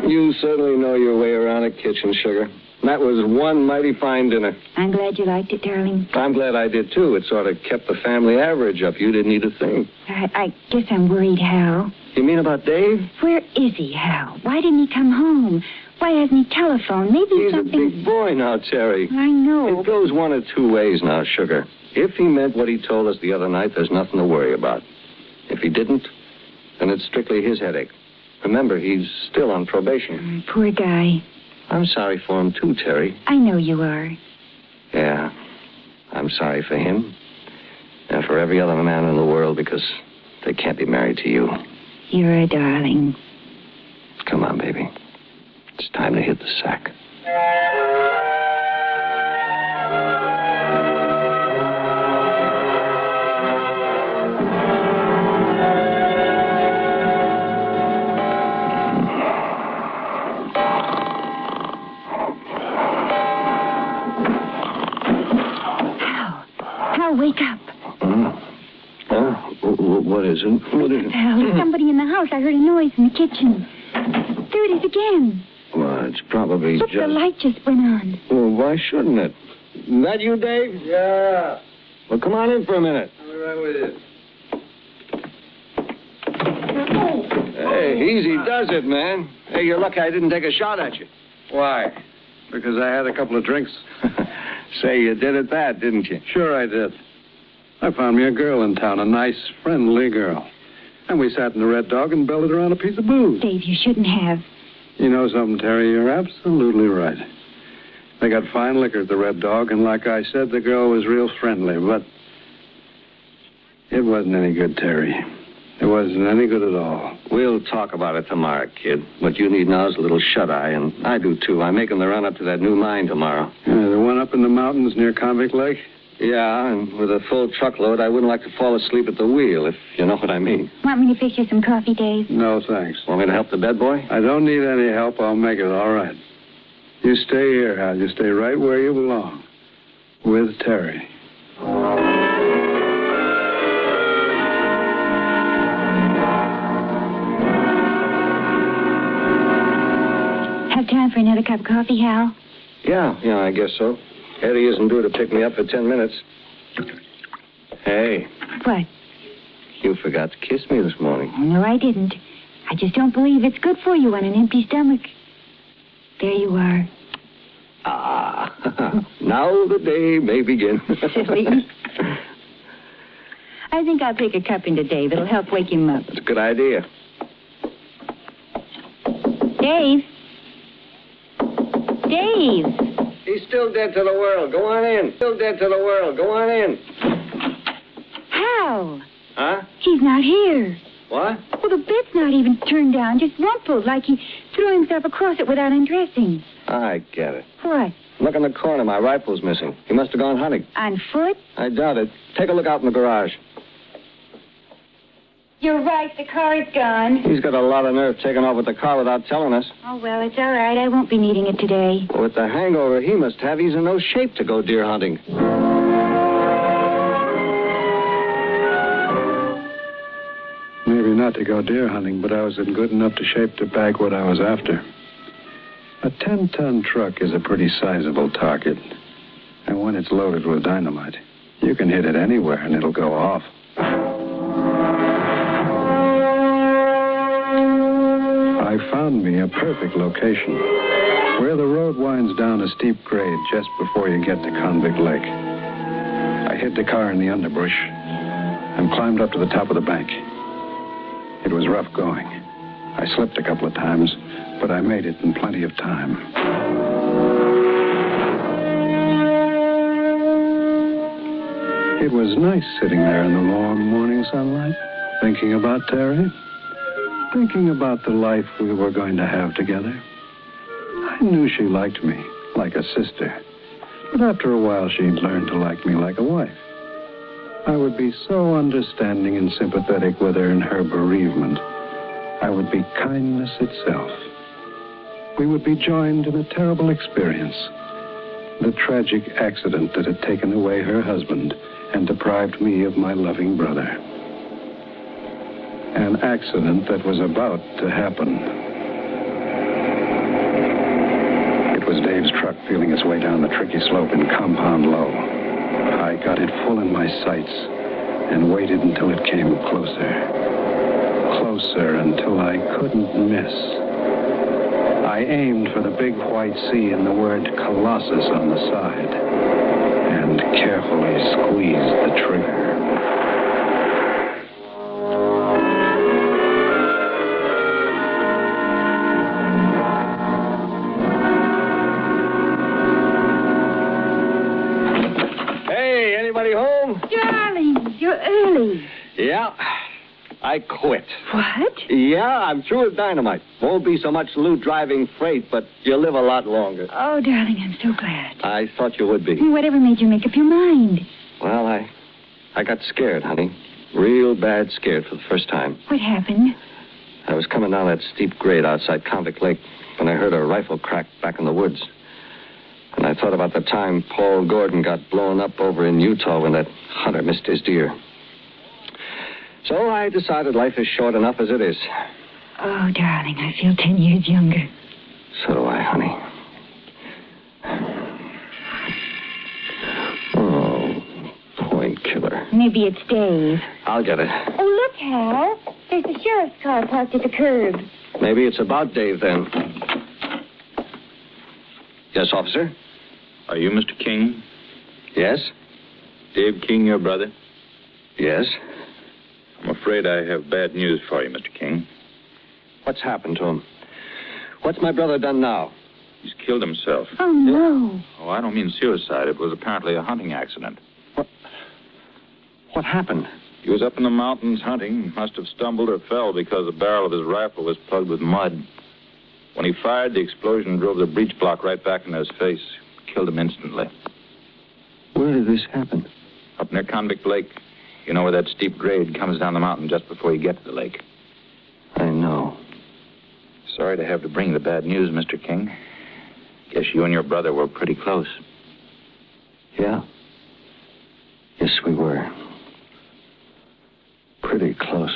You certainly know your way around a kitchen, sugar. That was one mighty fine dinner. I'm glad you liked it, darling. I'm glad I did, too. It sort of kept the family average up. You didn't eat a thing. I guess I'm worried, Hal. You mean about Dave? Where is he, Hal? Why didn't he come home? Why hasn't he telephoned? Maybe He's something... a big boy now, Terry. I know. It goes one of 2 ways now, sugar. If he meant what he told us the other night, there's nothing to worry about. If he didn't, then it's strictly his headache. Remember, he's still on probation. Poor guy. I'm sorry for him, too, Terry. I know you are. Yeah. I'm sorry for him. And for every other man in the world, because they can't be married to you. You're a darling. Come on, baby. It's time to hit the sack. Wake up. What is it? What is it? Hal, there's somebody in the house. I heard a noise in the kitchen. There it is again. Well, it's probably Look, just... the light just went on. Well, why shouldn't it? Is that you, Dave? Yeah. Well, come on in for a minute. I'll be right with you. Hey, easy does it, man. Hey, you're lucky I didn't take a shot at you. Why? Because I had a couple of drinks. Say, you did at that, didn't you? Sure I did. I found me a girl in town, a nice, friendly girl. And we sat in the Red Dog and belted around a piece of booze. Dave, you shouldn't have. You know something, Terry? You're absolutely right. They got fine liquor at the Red Dog, and like I said, the girl was real friendly, but it wasn't any good, Terry. It wasn't any good at all. We'll talk about it tomorrow, kid. What you need now is a little shut-eye, and I do, too. I'm making the run up to that new mine tomorrow. Yeah, the one up in the mountains near Convict Lake? Yeah, and with a full truckload, I wouldn't like to fall asleep at the wheel, if you know what I mean. Want me to fix you some coffee, Dave? No, thanks. Want me to help the bed boy? I don't need any help. I'll make it all right. You stay here, Hal. You stay right where you belong. With Terry. Have time for another cup of coffee, Hal? Yeah, I guess so. Eddie isn't due to pick me up for 10 minutes. Hey. What? You forgot to kiss me this morning. No, I didn't. I just don't believe it's good for you on an empty stomach. There you are. Ah, now the day may begin. Silly. I think I'll take a cup into Dave. It'll help wake him up. That's a good idea. Dave? Dave! He's still dead to the world. Go on in. Still dead to the world. Go on in. Hal! Huh? He's not here. What? Well, the bed's not even turned down, just rumpled, like he threw himself across it without undressing. I get it. What? Look in the corner. My rifle's missing. He must have gone hunting. On foot? I doubt it. Take a look out in the garage. You're right, the car's gone. He's got a lot of nerve taking off with the car without telling us. Oh, well, it's all right. I won't be needing it today. With the hangover he must have, he's in no shape to go deer hunting. Maybe not to go deer hunting, but I was in good enough shape to bag what I was after. A 10-ton truck is a pretty sizable target. And when it's loaded with dynamite, you can hit it anywhere and it'll go off. I found me a perfect location, where the road winds down a steep grade just before you get to Convict Lake. I hid the car in the underbrush and climbed up to the top of the bank. It was rough going. I slipped a couple of times, but I made it in plenty of time. It was nice sitting there in the warm morning sunlight, thinking about Terry, thinking about the life we were going to have together. I knew she liked me, like a sister, but after a while she'd learn to like me like a wife. I would be so understanding and sympathetic with her in her bereavement. I would be kindness itself. We would be joined in a terrible experience. The tragic accident that had taken away her husband and deprived me of my loving brother. An accident that was about to happen. It was Dave's truck feeling its way down the tricky slope in Compound Low. I got it full in my sights and waited until it came closer. Closer until I couldn't miss. I aimed for the big white C and the word Colossus on the side and carefully squeezed the trigger. Hey, anybody home? Darling, you're early. Yeah, I quit. What? Yeah, I'm through with dynamite. Won't be so much loot driving freight, but you'll live a lot longer. Oh, darling, I'm so glad. I thought you would be. Whatever made you make up your mind? Well, I got scared, honey. Real bad scared for the first time. What happened? I was coming down that steep grade outside Convict Lake when I heard a rifle crack back in the woods. And I thought about the time Paul Gordon got blown up over in Utah when that hunter missed his deer. So I decided life is short enough as it is. Oh, darling, I feel 10 years younger. So do I, honey. Oh, point killer. Maybe it's Dave. I'll get it. Oh, look, Hal. There's the sheriff's car parked at the curb. Maybe it's about Dave, then. Yes, officer? Are you Mr. King? Yes? Dave King, your brother? Yes. I'm afraid I have bad news for you, Mr. King. What's happened to him? What's my brother done now? He's killed himself. Oh, no. Oh, I don't mean suicide. It was apparently a hunting accident. What happened? He was up in the mountains hunting. Must have stumbled or fell because the barrel of his rifle was plugged with mud. When he fired, the explosion drove the breech block right back into his face. Killed him instantly. Where did this happen? Up near Convict Lake. You know where that steep grade comes down the mountain just before you get to the lake? I know. Sorry to have to bring the bad news, Mr. King. Guess you and your brother were pretty close. Yeah. Yes, we were. Pretty close.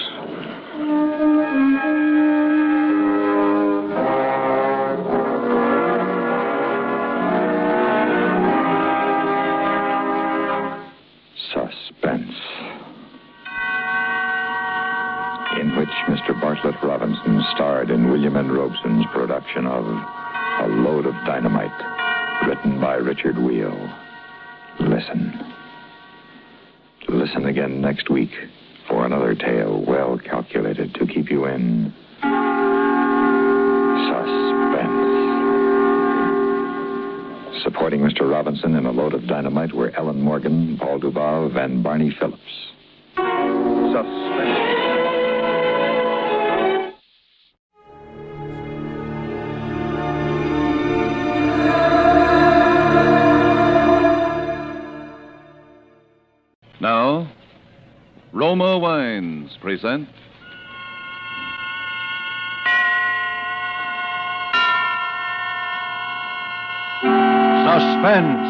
Suspense, in which Mr. Bartlett Robinson starred in William N. Robeson's production of A Load of Dynamite, written by Richard Wheel. Listen. Listen again next week for another tale well calculated to keep you in suspense. Supporting Mr. Robinson in A Load of Dynamite were Ellen Morgan, Paul Dubov, and Barney Phillips. Suspense. Now, Roma Wines present Suspense.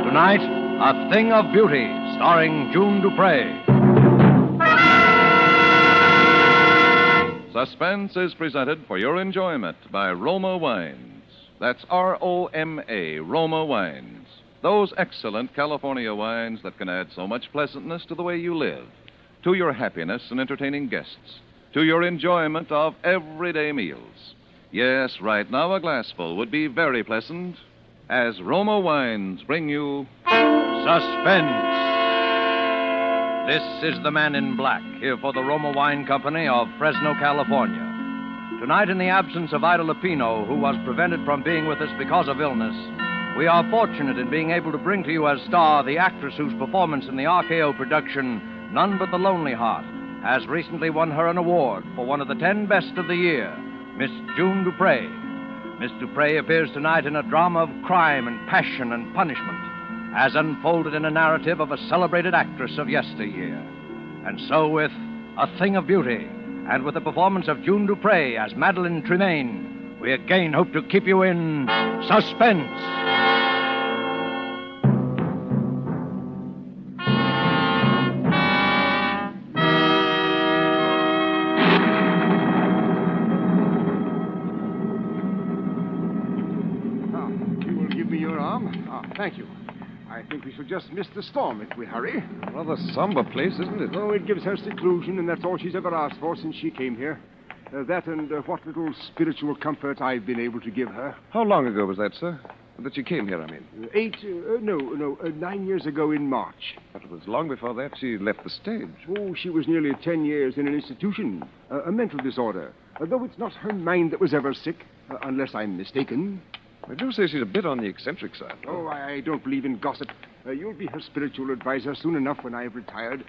Tonight, A Thing of Beauty, starring June Dupre. Suspense is presented for your enjoyment by Roma Wines. That's R-O-M-A, Roma Wines. Those excellent California wines that can add so much pleasantness to the way you live, to your happiness in entertaining guests, to your enjoyment of everyday meals. Yes, right now a glassful would be very pleasant as Roma Wines bring you Suspense. This is the Man in Black, here for the Roma Wine Company of Fresno, California. Tonight, in the absence of Ida Lupino, who was prevented from being with us because of illness, we are fortunate in being able to bring to you as star the actress whose performance in the RKO production, None But the Lonely Heart, has recently won her an award for one of the 10 best of the year, Miss June Dupre. Miss Dupre appears tonight in a drama of crime and passion and punishment, as unfolded in a narrative of a celebrated actress of yesteryear. And so with A Thing of Beauty, and with the performance of June Dupre as Madeline Tremaine, we again hope to keep you in suspense. You will give me your arm? Thank you. I think we should just miss the storm if we hurry. Rather somber place, isn't it? Oh, it gives her seclusion, and that's all she's ever asked for since she came here. That and what little spiritual comfort I've been able to give her. How long ago was that, sir? That she came here, I mean. 9 years ago in March. But it was long before that she left the stage. Oh, she was nearly 10 years in an institution. A mental disorder. Though it's not her mind that was ever sick, unless I'm mistaken. I do say she's a bit on the eccentric side. Oh, I don't believe in gossip. You'll be her spiritual advisor soon enough when I've retired.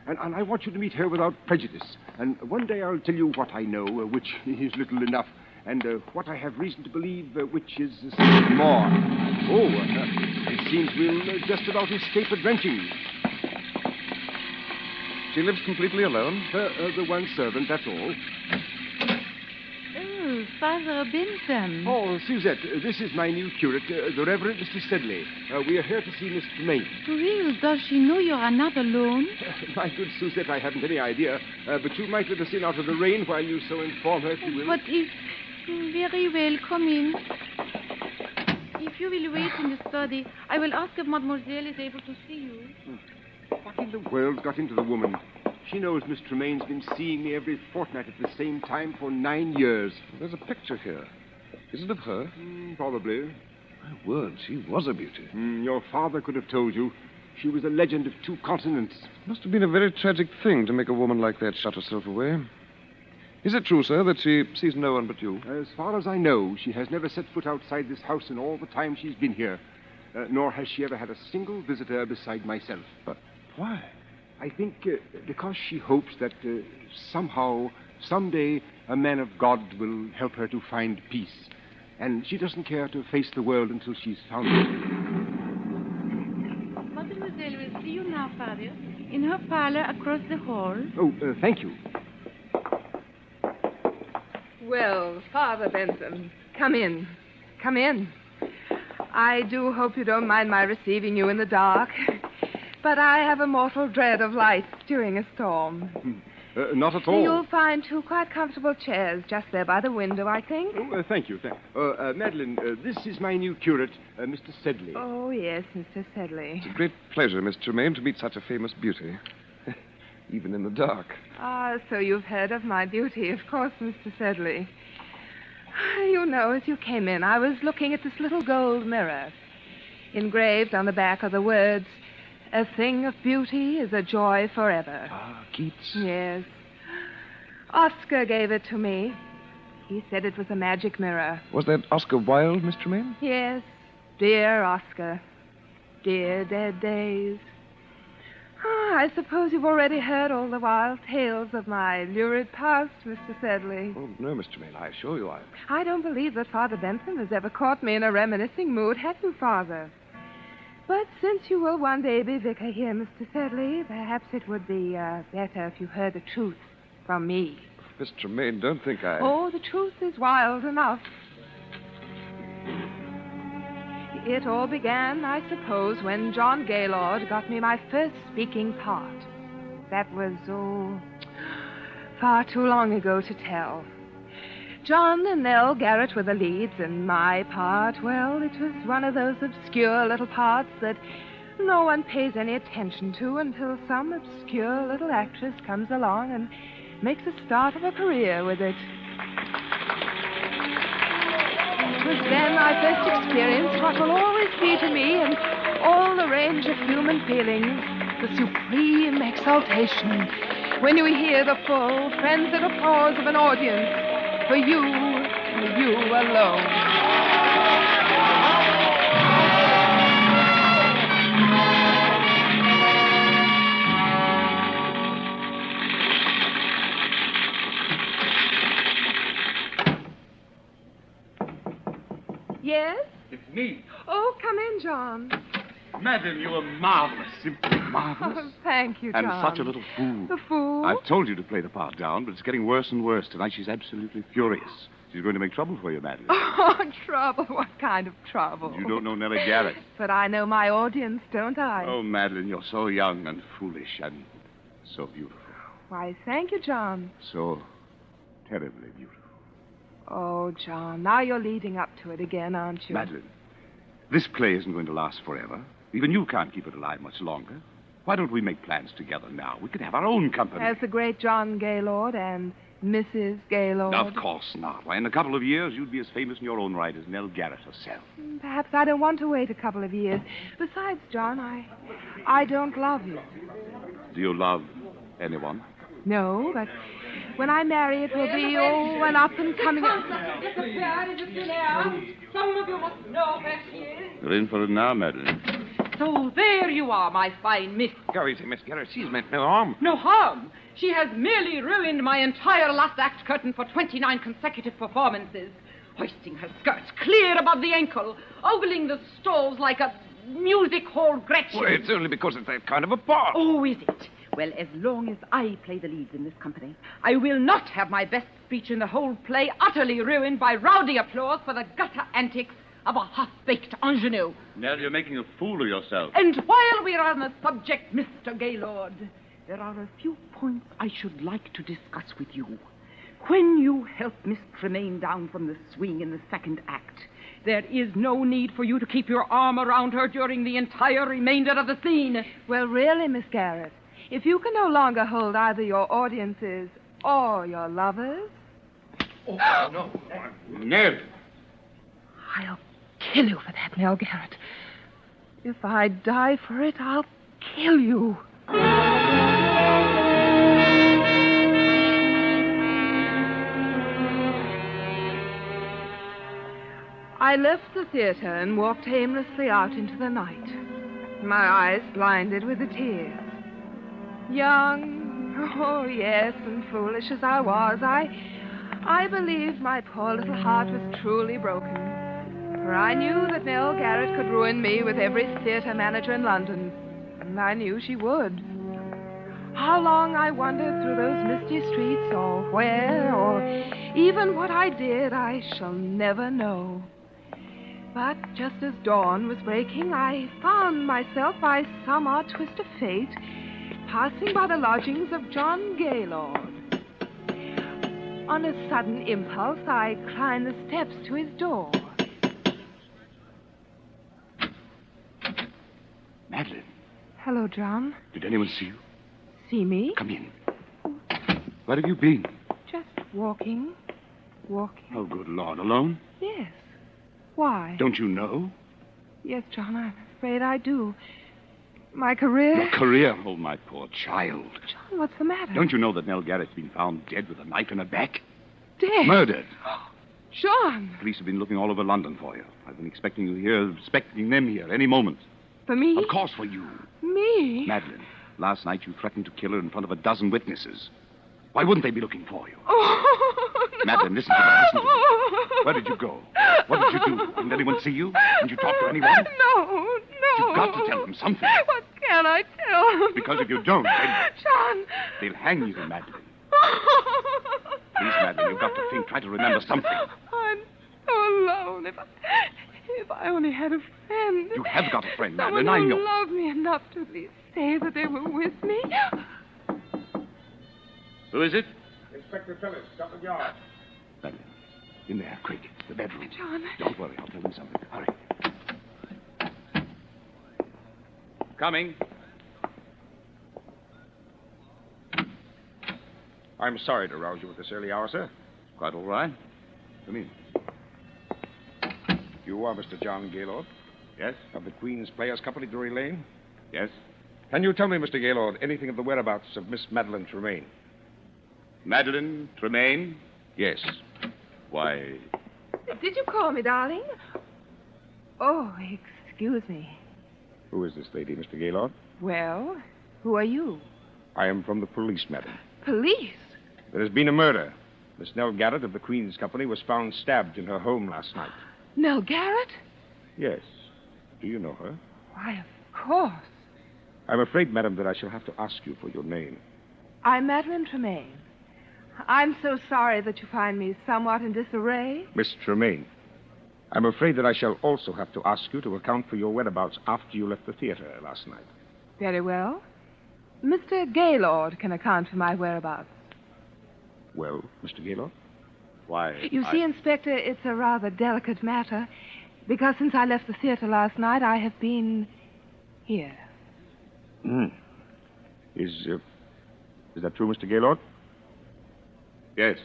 And I want you to meet her without prejudice. And one day I'll tell you what I know, which is little enough, and what I have reason to believe, which is more. Oh, it seems we'll just about escape a drenching. She lives completely alone? The one servant, that's all. Oh, Father Bentham. Oh, Suzette, this is my new curate, the Reverend Mr. Sedley. We are here to see Miss Tremaine. Well, does she know you are not alone? My good Suzette, I haven't any idea. But you might let us in out of the rain while you so inform her if you will. But if... Very well, come in. If you will wait in the study, I will ask if Mademoiselle is able to see you. What in the world got into the woman? She knows Miss Tremaine's been seeing me every fortnight at the same time for 9 years. There's a picture here. Is it of her? Probably. My word, she was a beauty. Your father could have told you. She was a legend of 2 continents. Must have been a very tragic thing to make a woman like that shut herself away. Is it true, sir, that she sees no one but you? As far as I know, she has never set foot outside this house in all the time she's been here. Nor has she ever had a single visitor beside myself. But why? I think because she hopes that somehow, someday, a man of God will help her to find peace. And she doesn't care to face the world until she's found it. Mademoiselle will see you now, Father, in her parlor across the hall. Oh, thank you. Well, Father Bentham, come in. Come in. I do hope you don't mind my receiving you in the dark. But I have a mortal dread of light during a storm. Not at all. You'll find 2 quite comfortable chairs just there by the window, I think. Oh, thank you. Madeline, this is my new curate, Mr. Sedley. Oh, yes, Mr. Sedley. It's a great pleasure, Miss Tremaine, to meet such a famous beauty. Even in the dark. Ah, so you've heard of my beauty, of course, Mr. Sedley. You know, as you came in, I was looking at this little gold mirror. Engraved on the back are the words, "A thing of beauty is a joy forever." Ah, Keats. Yes. Oscar gave it to me. He said it was a magic mirror. Was that Oscar Wilde, Miss Tremaine? Yes. Dear Oscar. Dear dead days. I suppose you've already heard all the wild tales of my lurid past, Mr. Sedley. Oh, no, Miss Tremaine, I assure you I don't believe that Father Bentham has ever caught me in a reminiscing mood, have you, Father? But since you will one day be vicar here, Mr. Sedley, perhaps it would be better if you heard the truth from me. Of Miss Tremaine, don't think I... Oh, the truth is wild enough. It all began, I suppose, when John Gaylord got me my first speaking part. That was, far too long ago to tell. John and Nell Garrett were the leads, and my part, well, it was one of those obscure little parts that no one pays any attention to until some obscure little actress comes along and makes a start of a career with it. It was then I first experienced what will always be to me in all the range of human feelings, the supreme exaltation when you hear the full, frenzied applause of an audience for you alone. Yes? It's me. Oh, come in, John. Madam, you are marvelous. Simply marvelous. Oh, thank you, John. And such a little fool. The fool? I've told you to play the part down, but it's getting worse and worse. Tonight she's absolutely furious. She's going to make trouble for you, Madeline. Oh, trouble? What kind of trouble? You don't know Nellie Garrett. But I know my audience, don't I? Oh, Madeline, you're so young and foolish and so beautiful. Why, thank you, John. So terribly beautiful. Oh, John, now you're leading up to it again, aren't you? Madeline, this play isn't going to last forever. Even you can't keep it alive much longer. Why don't we make plans together now? We could have our own company. As the great John Gaylord and Mrs. Gaylord. Of course not. Why, in a couple of years, you'd be as famous in your own right as Nell Garrett herself. Perhaps I don't want to wait a couple of years. Besides, John, I don't love you. Do you love anyone? No, but when I marry, it will be, an up-and-coming... Some of you must know where she is. You're in for it now, Madeline. So there you are, my fine miss. Go easy, Miss Garrett. She's meant no harm. No harm. She has merely ruined my entire last act curtain for 29 consecutive performances, hoisting her skirts clear above the ankle, ogling the stalls like a music hall Gretchen. Well, it's only because it's that kind of a part. Oh, is it? Well, as long as I play the leads in this company, I will not have my best speech in the whole play utterly ruined by rowdy applause for the gutter antics of a half-baked ingenue. Nell, you're making a fool of yourself. And while we're on the subject, Mr. Gaylord, there are a few points I should like to discuss with you. When you help Miss Tremaine down from the swing in the second act, there is no need for you to keep your arm around her during the entire remainder of the scene. Well, really, Miss Garrett, if you can no longer hold either your audiences or your lovers... Oh, no. Nell! I'll kill you for that, Nell Garrett. If I die for it, I'll kill you. I left the theater and walked aimlessly out into the night, my eyes blinded with the tears. Young, oh yes, and foolish as I was, I believed my poor little heart was truly broken. For I knew that Nell Garrett could ruin me with every theater manager in London. And I knew she would. How long I wandered through those misty streets, or where, or even what I did, I shall never know. But just as dawn was breaking, I found myself, by some odd twist of fate, passing by the lodgings of John Gaylord. On a sudden impulse, I climbed the steps to his door. Madeline. Hello, John. Did anyone see you? See me? Come in. Where have you been? Just walking. Oh, good Lord. Alone? Yes. Why? Don't you know? Yes, John, I'm afraid I do. My career... Your career? Oh, my poor child. John, what's the matter? Don't you know that Nell Garrett's been found dead with a knife in her back? Dead? Murdered. John! Police have been looking all over London for you. I've been expecting you here, expecting them here any moment. For me? Of course for you. Me? Madeline, last night you threatened to kill her in front of a dozen witnesses. Why wouldn't they be looking for you? Oh, no. Madeline, listen to me. Listen to me. Where did you go? What did you do? Didn't anyone see you? Didn't you talk to anyone? No. You've got to tell them something. What can I tell them? Because if you don't, then... John! They'll hang you, Madeline. Please, Madeline, you've got to think. Try to remember something. I'm so alone. If I only had a friend. You have got a friend, Someone Madeline. I who know. loved me enough to at least say that they were with me. Who is it? Inspector Phillips, Scotland Yard. Madeline, in there, quick. The bedroom. John. Don't worry, I'll tell them something. Hurry. Coming. I'm sorry to rouse you at this early hour, sir. Quite all right. Come in. You are Mr. John Gaylord? Yes? Of the Queen's Players Company, Drury Lane? Yes? Can you tell me, Mr. Gaylord, anything of the whereabouts of Miss Madeline Tremaine? Madeline Tremaine? Yes. Why, Did you call me, darling? Oh, excuse me. Who is this lady, Mr. Gaylord? Well, who are you? I am from the police, madam. Police? There has been a murder. Miss Nell Garrett of the Queen's Company was found stabbed in her home last night. Nell Garrett? Yes. Do you know her? Why, of course. I'm afraid, madam, that I shall have to ask you for your name. I'm Madeline Tremaine. I'm so sorry that you find me somewhat in disarray. Miss Tremaine. I'm afraid that I shall also have to ask you to account for your whereabouts after you left the theater last night. Very well. Mr. Gaylord can account for my whereabouts. Well, Mr. Gaylord? Why, You see, Inspector, it's a rather delicate matter, because since I left the theater last night, I have been here. Is that true, Mr. Gaylord? Yes.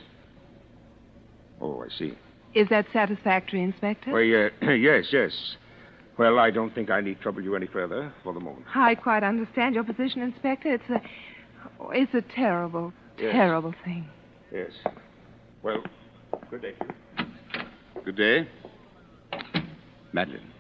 Oh, I see. Is that satisfactory, Inspector? Well, yes. Well, I don't think I need trouble you any further for the moment. I quite understand your position, Inspector. It's a terrible, terrible thing. Yes. Well, good day to you. Good day. Madeline.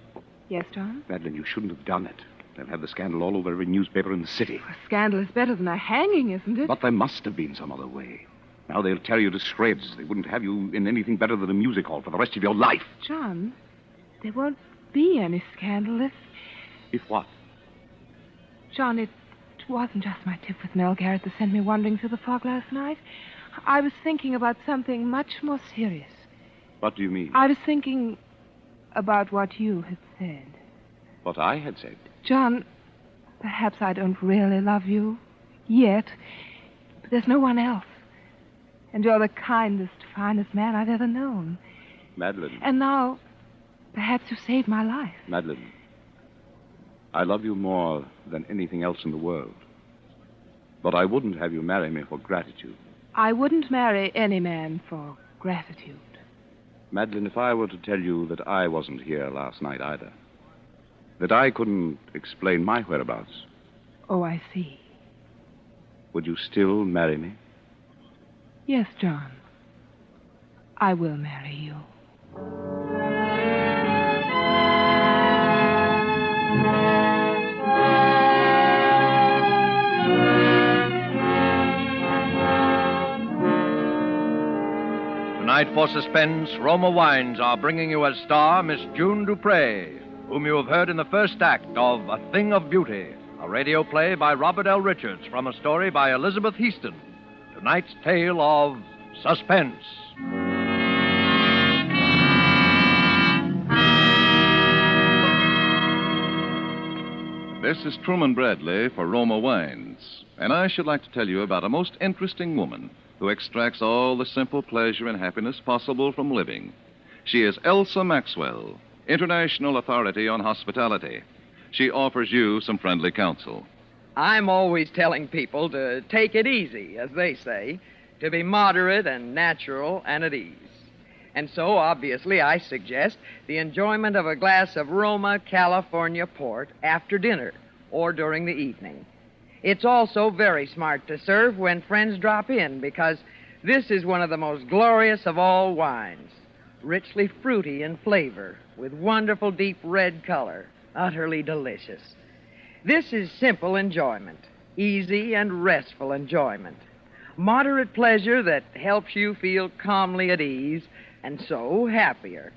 Yes, John? Madeline, you shouldn't have done it. They'll have the scandal all over every newspaper in the city. A scandal is better than a hanging, isn't it? But there must have been some other way. Now they'll tear you to shreds. They wouldn't have you in anything better than a music hall for the rest of your life. John, there won't be any scandal If what? John, it wasn't just my tip with Nell Garrett that sent me wandering through the fog last night. I was thinking about something much more serious. What do you mean? I was thinking about what you had said. What I had said? John, perhaps I don't really love you yet, but there's no one else. And you're the kindest, finest man I've ever known. Madeline. And now, perhaps you saved my life. Madeline, I love you more than anything else in the world. But I wouldn't have you marry me for gratitude. I wouldn't marry any man for gratitude. Madeline, if I were to tell you that I wasn't here last night either, that I couldn't explain my whereabouts, Oh, I see. would you still marry me? Yes, John. I will marry you. Tonight for Suspense, Roma Wines are bringing you as star Miss June Dupre, whom you have heard in the first act of A Thing of Beauty, a radio play by Robert L. Richards from a story by Elizabeth Heaston. Tonight's tale of Suspense. This is Truman Bradley for Roma Wines, and I should like to tell you about a most interesting woman who extracts all the simple pleasure and happiness possible from living. She is Elsa Maxwell, international authority on hospitality. She offers you some friendly counsel. I'm always telling people to take it easy, as they say, to be moderate and natural and at ease. And so, obviously, I suggest the enjoyment of a glass of Roma California port after dinner or during the evening. It's also very smart to serve when friends drop in, because this is one of the most glorious of all wines, richly fruity in flavor, with wonderful deep red color, utterly delicious. This is simple enjoyment, easy and restful enjoyment, moderate pleasure that helps you feel calmly at ease and so happier.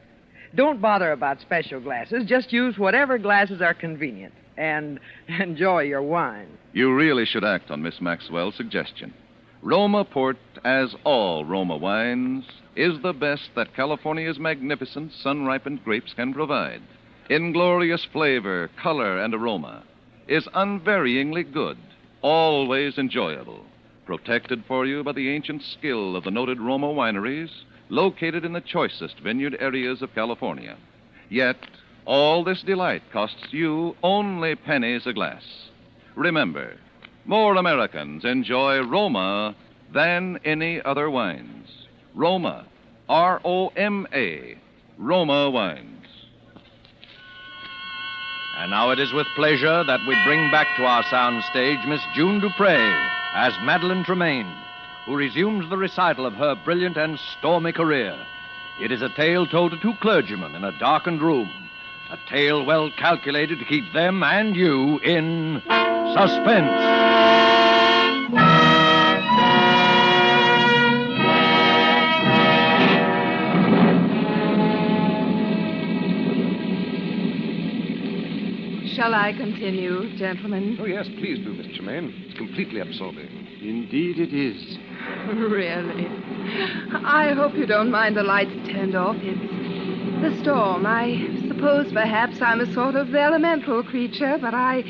Don't bother about special glasses. Just use whatever glasses are convenient and enjoy your wine. You really should act on Miss Maxwell's suggestion. Roma Port, as all Roma wines, is the best that California's magnificent sun-ripened grapes can provide. In glorious flavor, color, and aroma, is unvaryingly good, always enjoyable, protected for you by the ancient skill of the noted Roma wineries located in the choicest vineyard areas of California. Yet, all this delight costs you only pennies a glass. Remember, more Americans enjoy Roma than any other wines. Roma, R-O-M-A, Roma wines. And now it is with pleasure that we bring back to our soundstage Miss June Dupre as Madeline Tremaine, who resumes the recital of her brilliant and stormy career. It is a tale told to two clergymen in a darkened room, a tale well calculated to keep them and you in suspense. Shall I continue, gentlemen? Oh, yes, please do, Miss Tremaine. It's completely absorbing. Indeed it is. Really? I hope you don't mind the lights turned off. It's the storm. I suppose perhaps I'm a sort of elemental creature, but I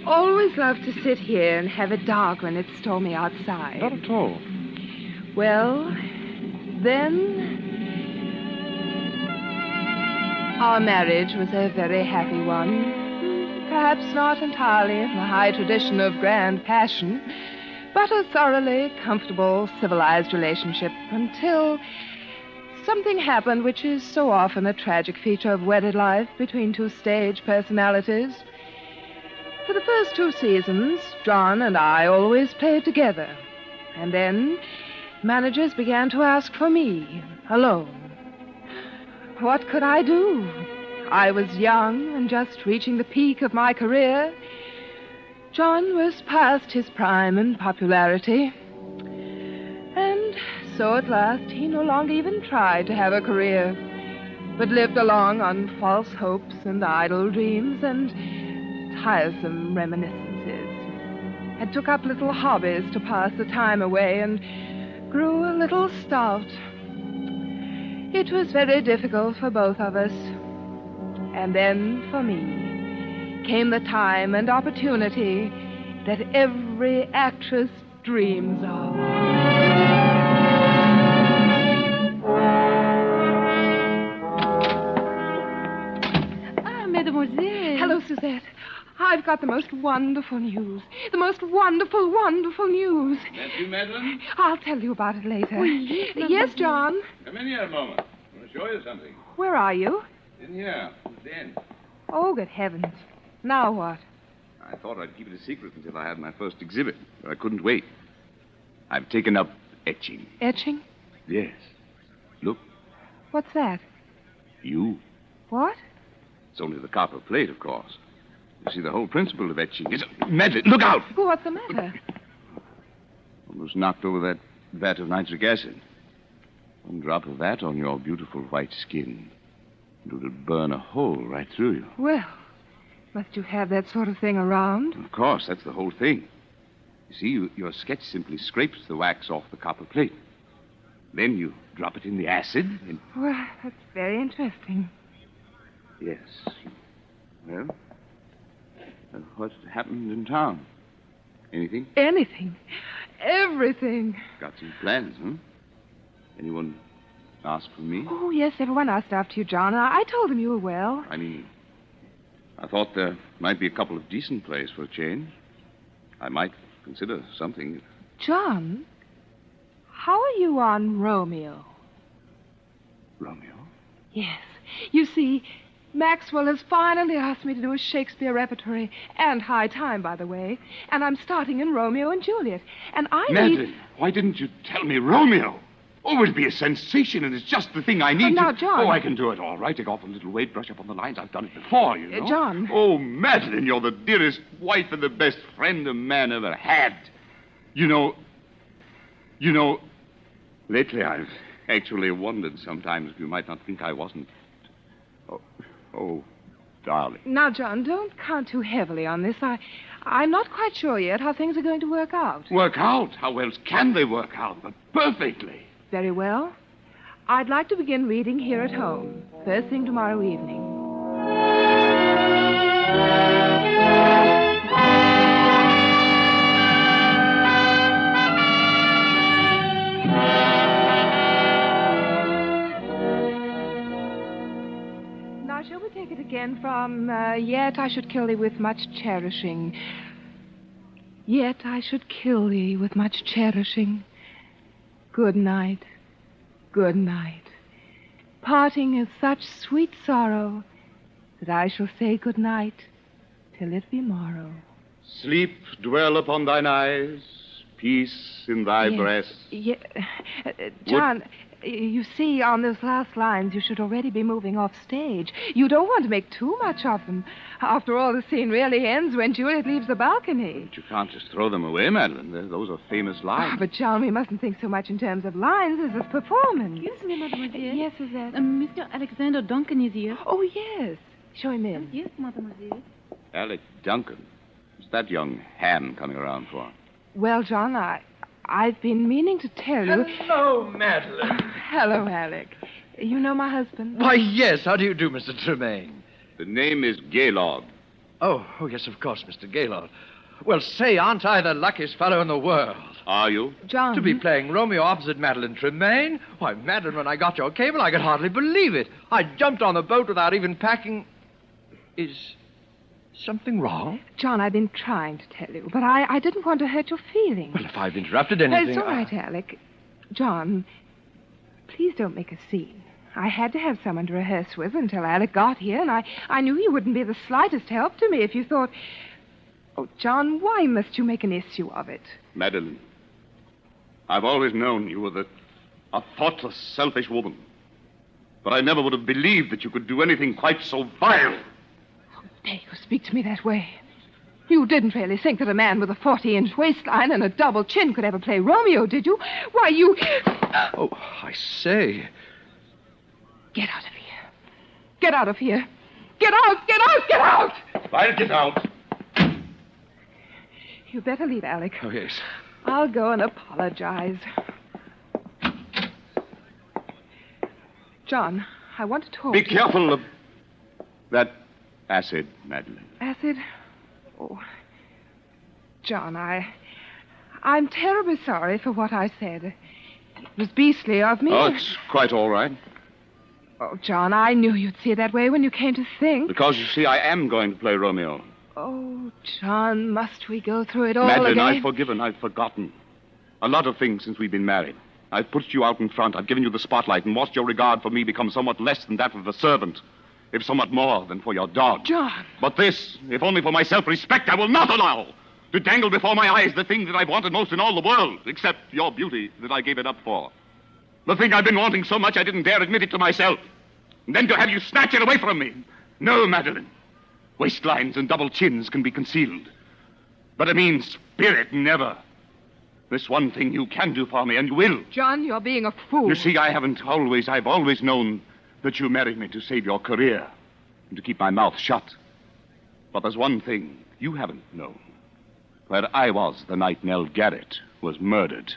always love to sit here and have it dark when it's stormy outside. Not at all. Well, then, our marriage was a very happy one. Perhaps not entirely in the high tradition of grand passion, but a thoroughly comfortable, civilized relationship until something happened which is so often a tragic feature of wedded life between two stage personalities. For the first 2 seasons, John and I always played together. And then managers began to ask for me, alone. What could I do? I was young and just reaching the peak of my career. John was past his prime in popularity. And so at last he no longer even tried to have a career, but lived along on false hopes and idle dreams and tiresome reminiscences, and took up little hobbies to pass the time away and grew a little stout. It was very difficult for both of us. And then, for me, came the time and opportunity that every actress dreams of. Ah, mademoiselle. Hello, Suzette. I've got the most wonderful news. The most wonderful, wonderful news. That you, Madeline? I'll tell you about it later. Oui, Yes, John? Come in here a moment. I want to show you something. Where are you? In here. Den. Oh, good heavens. Now what? I thought I'd keep it a secret until I had my first exhibit, but I couldn't wait. I've taken up etching. Etching? Yes. Look, What's that? you. What? It's only the copper plate, of course. You see, the whole principle of etching is... Madeline, look out! What's the matter? Almost knocked over that vat of nitric acid. One drop of that on your beautiful white skin. It would burn a hole right through you. Well, must you have that sort of thing around? Of course, that's the whole thing. You see, your sketch simply scrapes the wax off the copper plate. Then you drop it in the acid and... Well, that's very interesting. Yes. Well, what happened in town? Anything? Anything. Everything. Got some plans, huh? Anyone ask for me? Oh, yes, everyone asked after you, John. I told them you were well. I mean, I thought there might be a couple of decent plays for a change. I might consider something. John, how are you on Romeo? Romeo? Yes. You see, Maxwell has finally asked me to do a Shakespeare repertory, and high time, by the way. And I'm starting in Romeo and Juliet. And I Madeline, why didn't you tell me Romeo? Oh, it'll be a sensation, and it's just the thing I need. Now, John. Oh, I can do it all right. Take off a little weight, brush up on the lines. I've done it before, you know. John. Oh, Madeline, you're the dearest wife and the best friend a man ever had. You know, lately I've actually wondered sometimes if you might not think I wasn't. Oh, darling. Now, John, don't count too heavily on this. I'm not quite sure yet how things are going to work out. Work out? How else can they work out? But perfectly. Very well. I'd like to begin reading here at home, first thing tomorrow evening. Now, shall we take it again from, yet I should kill thee with much cherishing. Yet I should kill thee with much cherishing. Good night. Good night. Parting is such sweet sorrow that I shall say good night till it be morrow. Sleep dwell upon thine eyes, peace in thy breast. John, you see, on those last lines, you should already be moving off stage. You don't want to make too much of them. After all, the scene really ends when Juliet leaves the balcony. But you can't just throw them away, Madeline. Those are famous lines. But, John, we mustn't think so much in terms of lines as of performance. Excuse me, mademoiselle. Yes, Suzette? Mr. Alexander Duncan is here. Oh, yes. Show him in. Yes, mademoiselle. Alec Duncan. What's that young ham coming around for? Well, John, I've been meaning to tell you... Hello, Madeline. Hello, Alec. You know my husband? Why, yes. How do you do, Mr. Tremaine? The name is Gaylord. Oh, yes, of course, Mr. Gaylord. Well, say, aren't I the luckiest fellow in the world? Are you? John. To be playing Romeo opposite Madeline Tremaine? Why, Madeline, when I got your cable, I could hardly believe it. I jumped on the boat without even packing. Is something wrong? John, I've been trying to tell you, but I didn't want to hurt your feelings. Well, if I've interrupted anything... It's all right, Alec. John, please don't make a scene. I had to have someone to rehearse with until Alec got here, and I knew you wouldn't be the slightest help to me if you thought... Oh, John, why must you make an issue of it? Madeline, I've always known you were a thoughtless, selfish woman. But I never would have believed that you could do anything quite so vile. Dare you speak to me that way? You didn't really think that a man with a 40-inch waistline and a double chin could ever play Romeo, did you? Why, you... Oh, I say... Get out of here. Get out of here. Get out! Get out! Get out! I'll get out. You better leave, Alec. Oh, yes. I'll go and apologize. John, I want to talk. Be careful of that acid, Madeline. Acid? Oh, John, I'm terribly sorry for what I said. It was beastly of me. Oh, it's quite all right. Oh, John, I knew you'd see it that way when you came to think. Because, you see, I am going to play Romeo. Oh, John, must we go through it all Madeline, again? I've forgiven. I've forgotten. A lot of things since we've been married. I've put you out in front. I've given you the spotlight and watched your regard for me become somewhat less than that of a servant, if somewhat more than for your dog. John! But this, if only for my self-respect, I will not allow to dangle before my eyes the thing that I've wanted most in all the world, except your beauty that I gave it up for. The thing I've been wanting so much I didn't dare admit it to myself. And then to have you snatch it away from me. No, Madeline. Waistlines and double chins can be concealed. But a mean spirit, never. This one thing you can do for me, and you will. John, you're being a fool. You see, I've always known that you married me to save your career and to keep my mouth shut. But there's one thing you haven't known. Where I was the night Nell Garrett was murdered.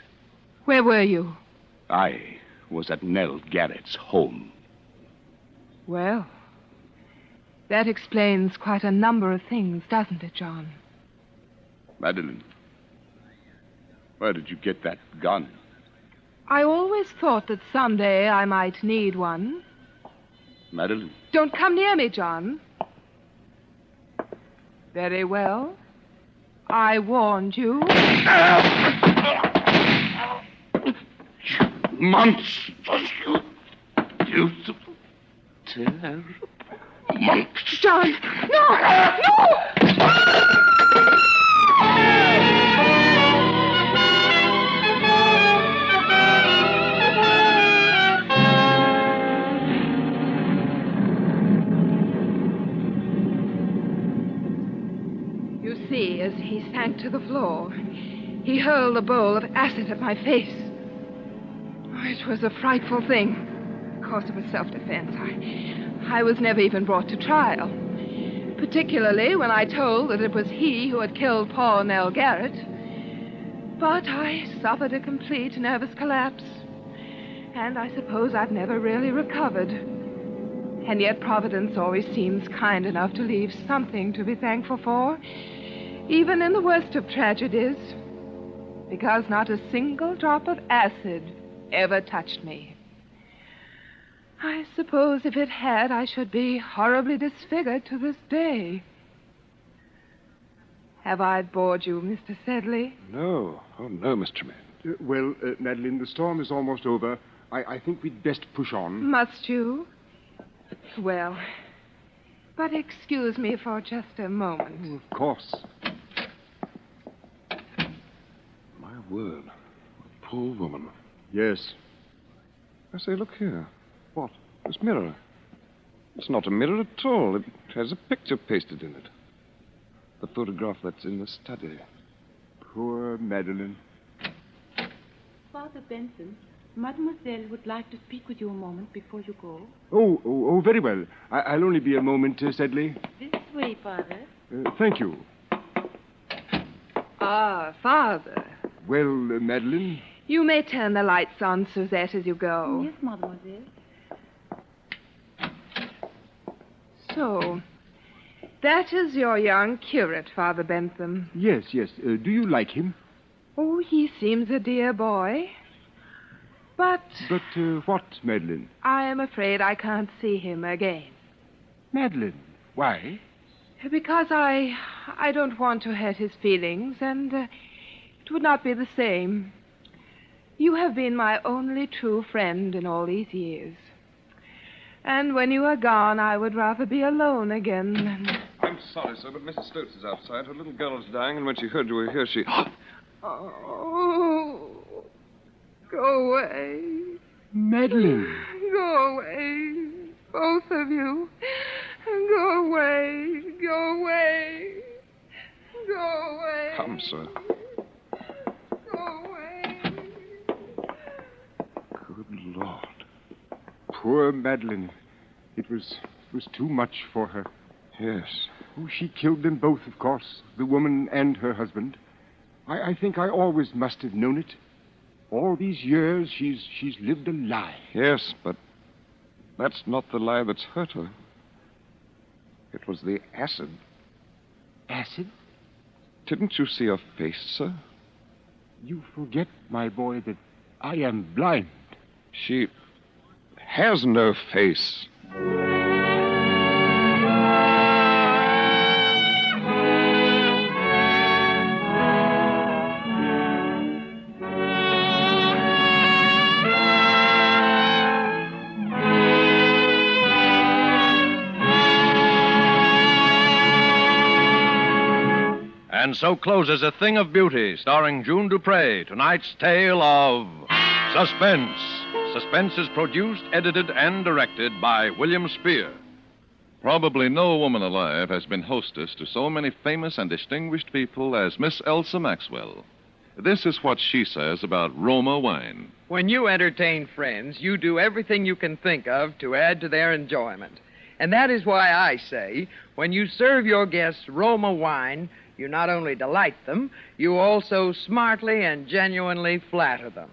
Where were you? I was at Nell Garrett's home. Well, that explains quite a number of things, doesn't it, John? Madeline, where did you get that gun? I always thought that someday I might need one. Madeline? Don't come near me, John. Very well. I warned you. Monsters, you beautiful, terrible monsters. John, no! No! You see, as he sank to the floor, he hurled a bowl of acid at my face. It was a frightful thing. Of course, it was self-defense. I was never even brought to trial. particularly when I told that it was he who had killed Paul Nell Garrett. But I suffered a complete nervous collapse, and I suppose I've never really recovered. And yet Providence always seems kind enough to leave something to be thankful for, even in the worst of tragedies, because not a single drop of acid ever touched me. I suppose if it had, I should be horribly disfigured to this day. Have I bored you, Mr. Sedley? No. Oh, no, Miss Tremaine. Well, Madeline, the storm is almost over. I think we'd best push on. Must you? Well, but excuse me for just a moment. Oh, of course. My word. A poor woman. Yes. I say, look here. What? This mirror. It's not a mirror at all. It has a picture pasted in it. The photograph that's in the study. Poor Madeline. Father Benson, Mademoiselle would like to speak with you a moment before you go. Oh, very well. I'll only be a moment, Sedley. This way, Father. Thank you. Ah, Father. Well, Madeline? You may turn the lights on, Suzette, as you go. Yes, Mademoiselle. So, that is your young curate, Father Bentham. Yes. Do you like him? Oh, he seems a dear boy. But what, Madeline? I am afraid I can't see him again. Madeline, why? Because I don't want to hurt his feelings, and it would not be the same. You have been my only true friend in all these years. And when you are gone, I would rather be alone again than... I'm sorry, sir, but Mrs. Stokes is outside. Her little girl is dying, and when she heard you were here, she... Oh, go away. Madeline. Go away, both of you. Go away, go away, go away. Come, sir. Go away. Good Lord. Poor Madeline. It was too much for her. Yes. Oh, she killed them both, of course, the woman and her husband. I think I always must have known it. All these years, she's lived a lie. Yes, but that's not the lie that's hurt her. It was the acid. Acid? Didn't you see her face, sir? You forget, my boy, that I am blind. She has no face. And so closes A Thing of Beauty, starring June Dupre, tonight's tale of Suspense. Suspense is produced, edited, and directed by William Spear. Probably no woman alive has been hostess to so many famous and distinguished people as Miss Elsa Maxwell. This is what she says about Roma wine. When you entertain friends, you do everything you can think of to add to their enjoyment. And that is why I say, when you serve your guests Roma wine, you not only delight them, you also smartly and genuinely flatter them.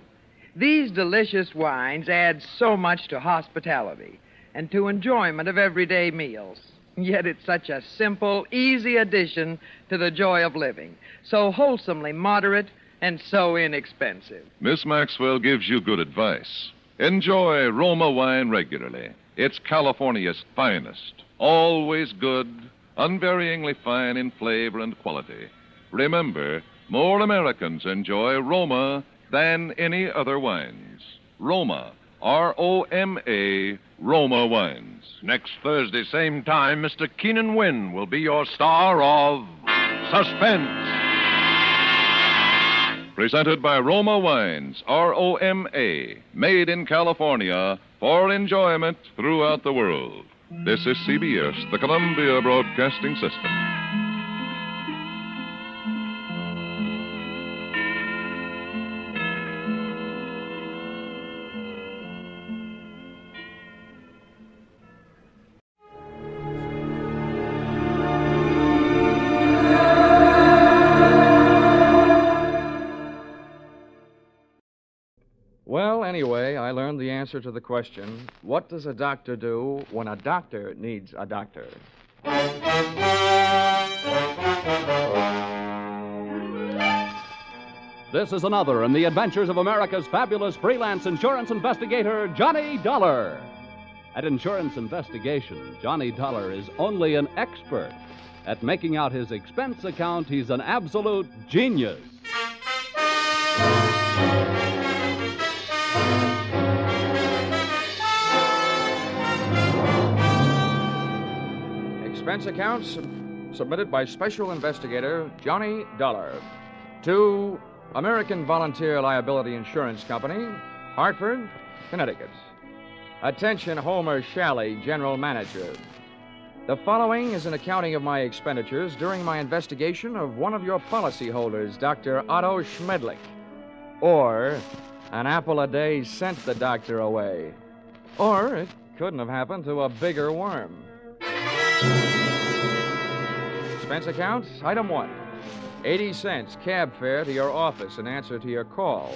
These delicious wines add so much to hospitality and to enjoyment of everyday meals. Yet it's such a simple, easy addition to the joy of living, so wholesomely moderate and so inexpensive. Miss Maxwell gives you good advice. Enjoy Roma wine regularly. It's California's finest, always good, unvaryingly fine in flavor and quality. Remember, more Americans enjoy Roma than any other wines. Roma, R-O-M-A, Roma wines. Next Thursday, same time, Mr. Keenan Wynn will be your star of Suspense. Presented by Roma Wines, R-O-M-A, made in California for enjoyment throughout the world. This is CBS, the Columbia Broadcasting System. anyway, I learned the answer to the question, what does a doctor do when a doctor needs a doctor? This is another in the adventures of America's fabulous freelance insurance investigator, Johnny Dollar. At insurance investigation, Johnny Dollar is only an expert. At making out his expense account, he's an absolute genius. Expense accounts submitted by Special Investigator Johnny Dollar to American Volunteer Liability Insurance Company, Hartford, Connecticut. Attention, Homer Shalley, General Manager. The following is an accounting of my expenditures during my investigation of one of your policyholders, Dr. Otto Schmedlich. Or, an apple a day sent the doctor away. Or, it couldn't have happened to a bigger worm. Expense account, item 1. 80 cents cab fare to your office in answer to your call.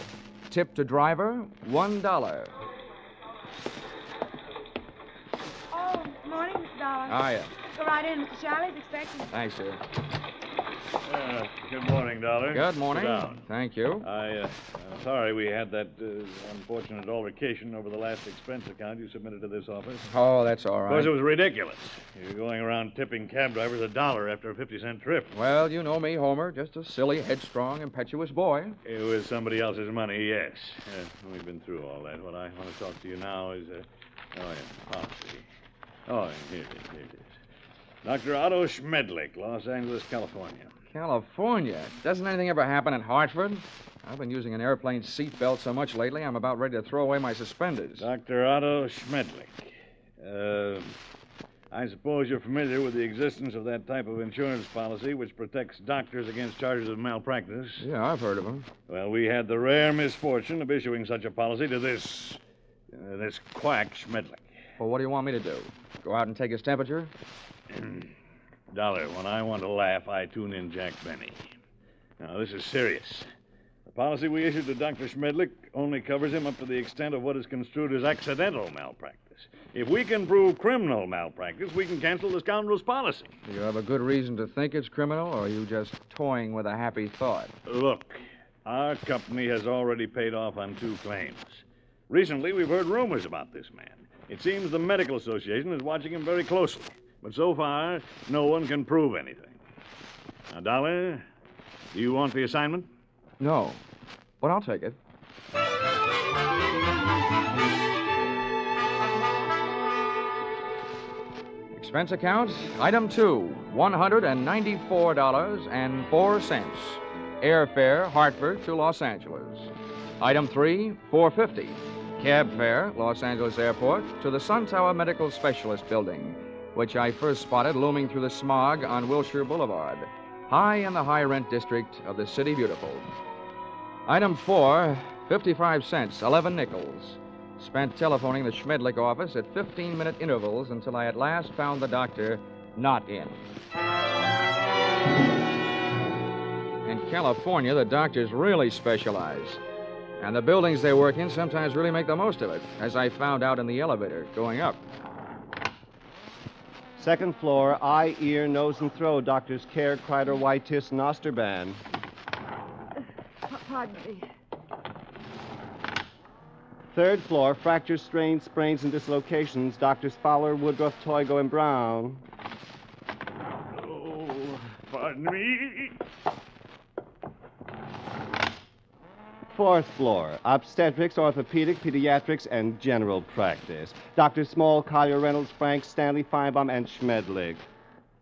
Tip to driver, $1. Oh, morning, Mr. Dollar. Hiya. Go right in. Mr. Shalley's expecting. Thanks, sir. Good morning, Dollar. Good morning. Sit down. Thank you. I'm sorry we had that unfortunate altercation over the last expense account you submitted to this office. Oh, that's all Of course, right. it was ridiculous. You're going around tipping cab drivers $1 after a 50-cent trip. Well, you know me, Homer. Just a silly, headstrong, impetuous boy. It was somebody else's money, yes. We've been through all that. What I want to talk to you now is, policy. Oh, here it is. Dr. Otto Schmedlich, Los Angeles, California. California? Doesn't anything ever happen in Hartford? I've been using an airplane seatbelt so much lately, I'm about ready to throw away my suspenders. Dr. Otto Schmedlich. I suppose you're familiar with the existence of that type of insurance policy which protects doctors against charges of malpractice. Yeah, I've heard of them. Well, we had the rare misfortune of issuing such a policy to this quack Schmedlich. Well, what do you want me to do? Go out and take his temperature? Dollar, when I want to laugh, I tune in Jack Benny. Now, this is serious. The policy we issued to Dr. Schmedlich only covers him up to the extent of what is construed as accidental malpractice. If we can prove criminal malpractice, we can cancel the scoundrel's policy. Do you have a good reason to think it's criminal, or are you just toying with a happy thought? Look, our company has already paid off on 2 claims. Recently, we've heard rumors about this man. It seems the Medical Association is watching him very closely. But so far, no one can prove anything. Now, Dollar, do you want the assignment? No, but I'll take it. Expense account, item 2, $194.04. Airfare, Hartford to Los Angeles. Item 3, $4.50. Cab fare, Los Angeles Airport to the Sun Tower Medical Specialist Building, which I first spotted looming through the smog on Wilshire Boulevard, high in the high-rent district of the City Beautiful. Item 4, 55 cents, 11 nickels. Spent telephoning the Schmedlich office at 15-minute intervals until I at last found the doctor not in. In California, the doctors really specialize. And the buildings they work in sometimes really make the most of it, as I found out in the elevator going up. Second floor, eye, ear, nose, and throat. Doctors Care, Kreider, Whitetis, and Osterban. Pardon me. Third floor, fractures, strains, sprains, and dislocations. Doctors Fowler, Woodruff, Toigo, and Brown. Oh, pardon me. Fourth floor, obstetrics, orthopedic, pediatrics, and general practice. Dr. Small, Collier, Reynolds, Frank, Stanley, Feinbaum, and Schmedlich.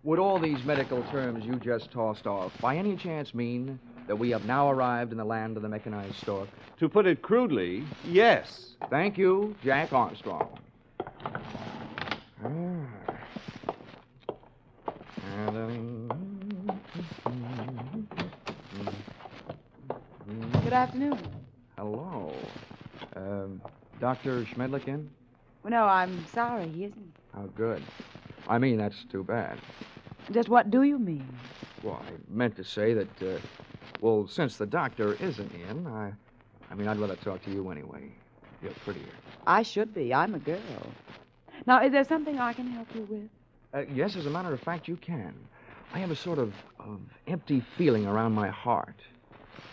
Would all these medical terms you just tossed off by any chance mean that we have now arrived in the land of the mechanized stork? To put it crudely, yes. Thank you, Jack Armstrong. Good afternoon. Hello. Dr. Schmedlich in? Well, no, I'm sorry, he isn't. Oh, good. I mean, that's too bad. Just what do you mean? Well, I meant to say that, since the doctor isn't in, I mean, I'd rather talk to you anyway. You're prettier. I should be. I'm a girl. Now, is there something I can help you with? Yes, as a matter of fact, you can. I have a sort of empty feeling around my heart.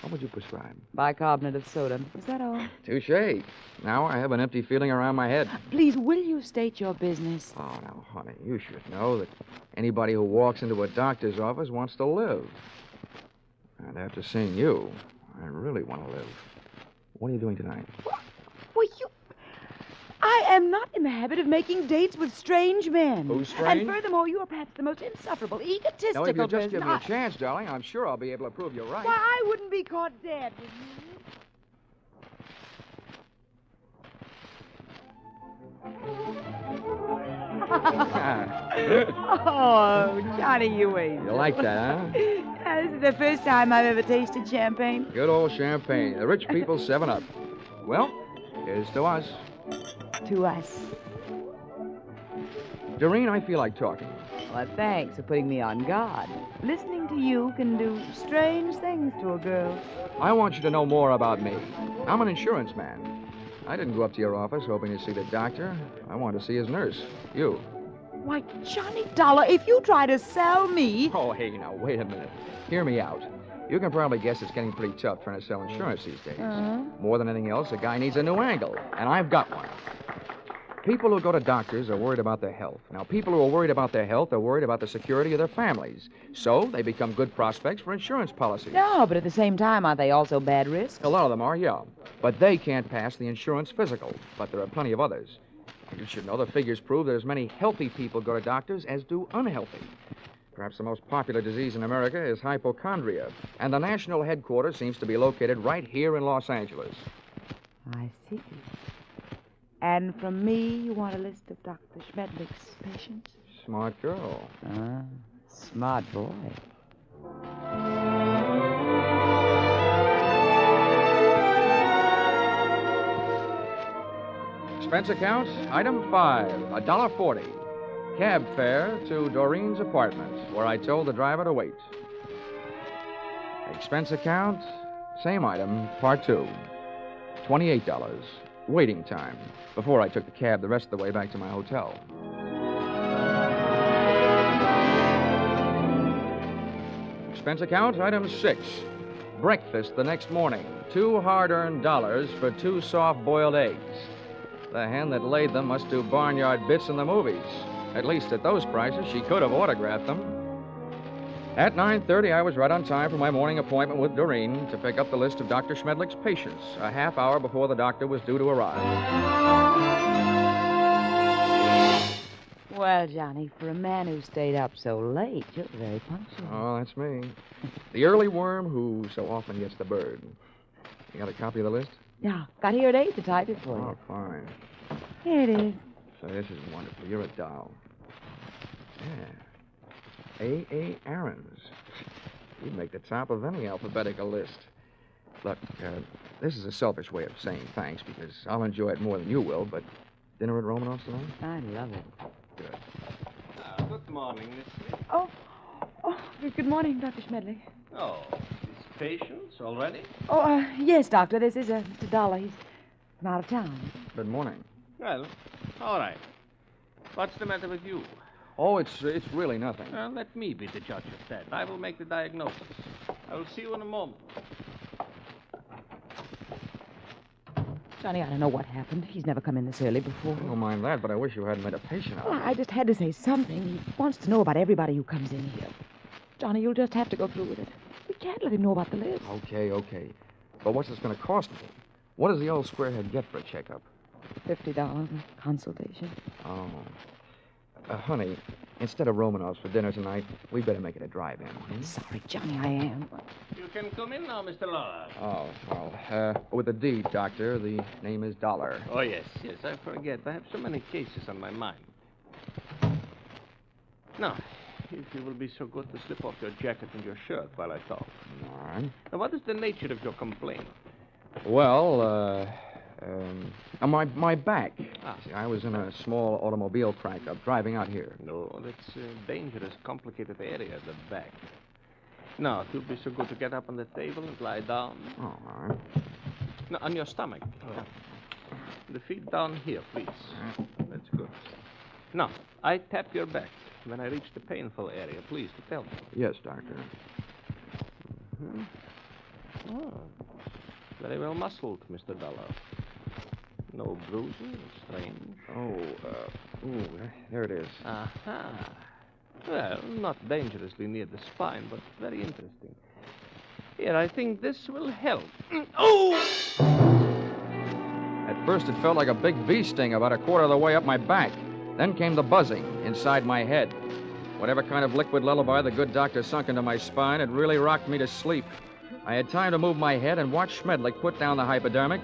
What would you prescribe? Bicarbonate of soda. Is that all? Touche. Now I have an empty feeling around my head. Please, will you state your business? Oh, now, honey, you should know that anybody who walks into a doctor's office wants to live. And after seeing you, I really want to live. What are you doing tonight? Well, I am not in the habit of making dates with strange men. Who's strange? And furthermore, you are perhaps the most insufferable, egotistical Now, if you just person. give me a chance, darling, I'm sure I'll be able to prove you're right. Why, I wouldn't be caught dead, would you? Oh, Johnny, you ain't. You like that, huh? This is the first time I've ever tasted champagne. Good old champagne. The rich people's 7-Up. Well, here's to us. To us. Doreen, I feel like talking. Well, thanks for putting me on guard. Listening to you can do strange things to a girl. I want you to know more about me. I'm an insurance man. I didn't go up to your office hoping to see the doctor. I wanted to see his nurse. You. Why, Johnny Dollar, if you try to sell me... Oh, hey, now, wait a minute. Hear me out. You can probably guess it's getting pretty tough trying to sell insurance these days. More than anything else, a guy needs a new angle, and I've got one. People who go to doctors are worried about their health. Now, people who are worried about their health are worried about the security of their families. So they become good prospects for insurance policies. No, but at the same time, aren't they also bad risks? A lot of them are, yeah. But they can't pass the insurance physical. But there are plenty of others. You should know the figures prove that as many healthy people go to doctors as do unhealthy. Perhaps the most popular disease in America is hypochondria, and the national headquarters seems to be located right here in Los Angeles. I see. And from me, you want a list of Dr. Schmedlich's patients? Smart girl. Smart boy. Expense account, item 5, $1.40. Cab fare to Doreen's apartment, where I told the driver to wait. Expense account, same item, part 2, $28. Waiting time, before I took the cab the rest of the way back to my hotel. Expense account, item 6. Breakfast the next morning, 2 hard-earned dollars for 2 soft-boiled eggs. The hen that laid them must do barnyard bits in the movies. At least at those prices, she could have autographed them. At 9:30, I was right on time for my morning appointment with Doreen to pick up the list of Dr. Schmedlich's patients, a half hour before the doctor was due to arrive. Well, Johnny, for a man who stayed up so late, you're very punctual. Oh, that's me. The early worm who so often gets the bird. You got a copy of the list? Yeah, got here at 8 to type it for Oh, you. fine. Here it is. So this is wonderful. You're a doll. Yeah. A. Aarons. You'd make the top of any alphabetical list. Look, this is a selfish way of saying thanks because I'll enjoy it more than you will, but dinner at Romanoff's tonight? I love it. Good. Good morning, Miss Smith. Oh, good morning, Dr. Schmedlich. Oh, these patients already? Oh, yes, Doctor. This is Mr. Dollar. He's from out of town. Good morning. Well, all right. What's the matter with you? Oh, it's really nothing. Let me be the judge of that. I will make the diagnosis. I will see you in a moment. Johnny, I don't know what happened. He's never come in this early before. I don't mind that, but I wish you hadn't made a patient out of Well, it. I just had to say something. He wants to know about everybody who comes in here. Johnny, you'll just have to go through with it. We can't let him know about the list. Okay. But what's this going to cost me? What does the old squarehead get for a checkup? $50 a consultation. Oh. Honey, instead of Romanoff's for dinner tonight, we better make it a drive-in. Sorry, Johnny, I am. You can come in now, Mr. Lawler. Oh, well, with a D, Doctor. The name is Dollar. Oh, yes, I forget. I have so many cases on my mind. Now, if you will be so good to slip off your jacket and your shirt while I talk. All right. Now, what is the nature of your complaint? Well, my back. See, I was in a small automobile crack-up driving out here. No, that's a dangerous, complicated area, the back. Now, if you'll be so good to get up on the table and lie down. Oh, all right. No, on your stomach. The feet down here, please. That's good. Now, I tap your back. When I reach the painful area, please tell me. Yes, Doctor. Mm-hmm. Oh, very well muscled, Mr. Dollar. No bruises, strange. There it is. Aha. Well, not dangerously near the spine, but very interesting. Here, I think this will help. Oh! At first, it felt like a big bee sting about a quarter of the way up my back. Then came the buzzing inside my head. Whatever kind of liquid lullaby the good doctor sunk into my spine, it really rocked me to sleep. I had time to move my head and watch Schmedlich put down the hypodermic,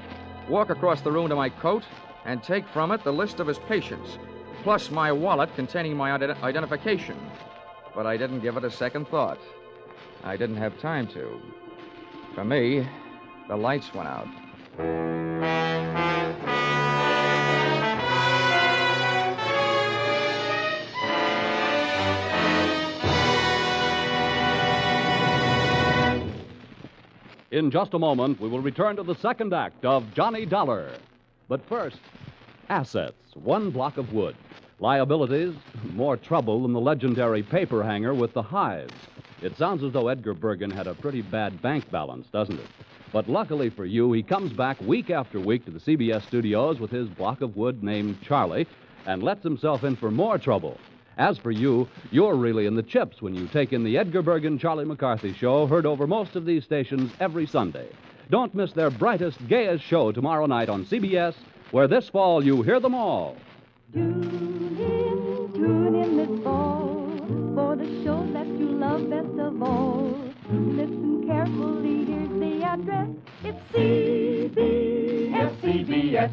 walk across the room to my coat, and take from it the list of his patients, plus my wallet containing my identification. But I didn't give it a second thought. I didn't have time to. For me, the lights went out. In just a moment, we will return to the second act of Johnny Dollar. But first, assets, one block of wood. Liabilities, more trouble than the legendary paper hanger with the hives. It sounds as though Edgar Bergen had a pretty bad bank balance, doesn't it? But luckily for you, he comes back week after week to the CBS studios with his block of wood named Charlie and lets himself in for more trouble. As for you, you're really in the chips when you take in the Edgar Bergen Charlie McCarthy show, heard over most of these stations every Sunday. Don't miss their brightest, gayest show tomorrow night on CBS, where this fall you hear them all. Tune in this fall for the show that you love best of all. Listen carefully, here's the address. It's CBS.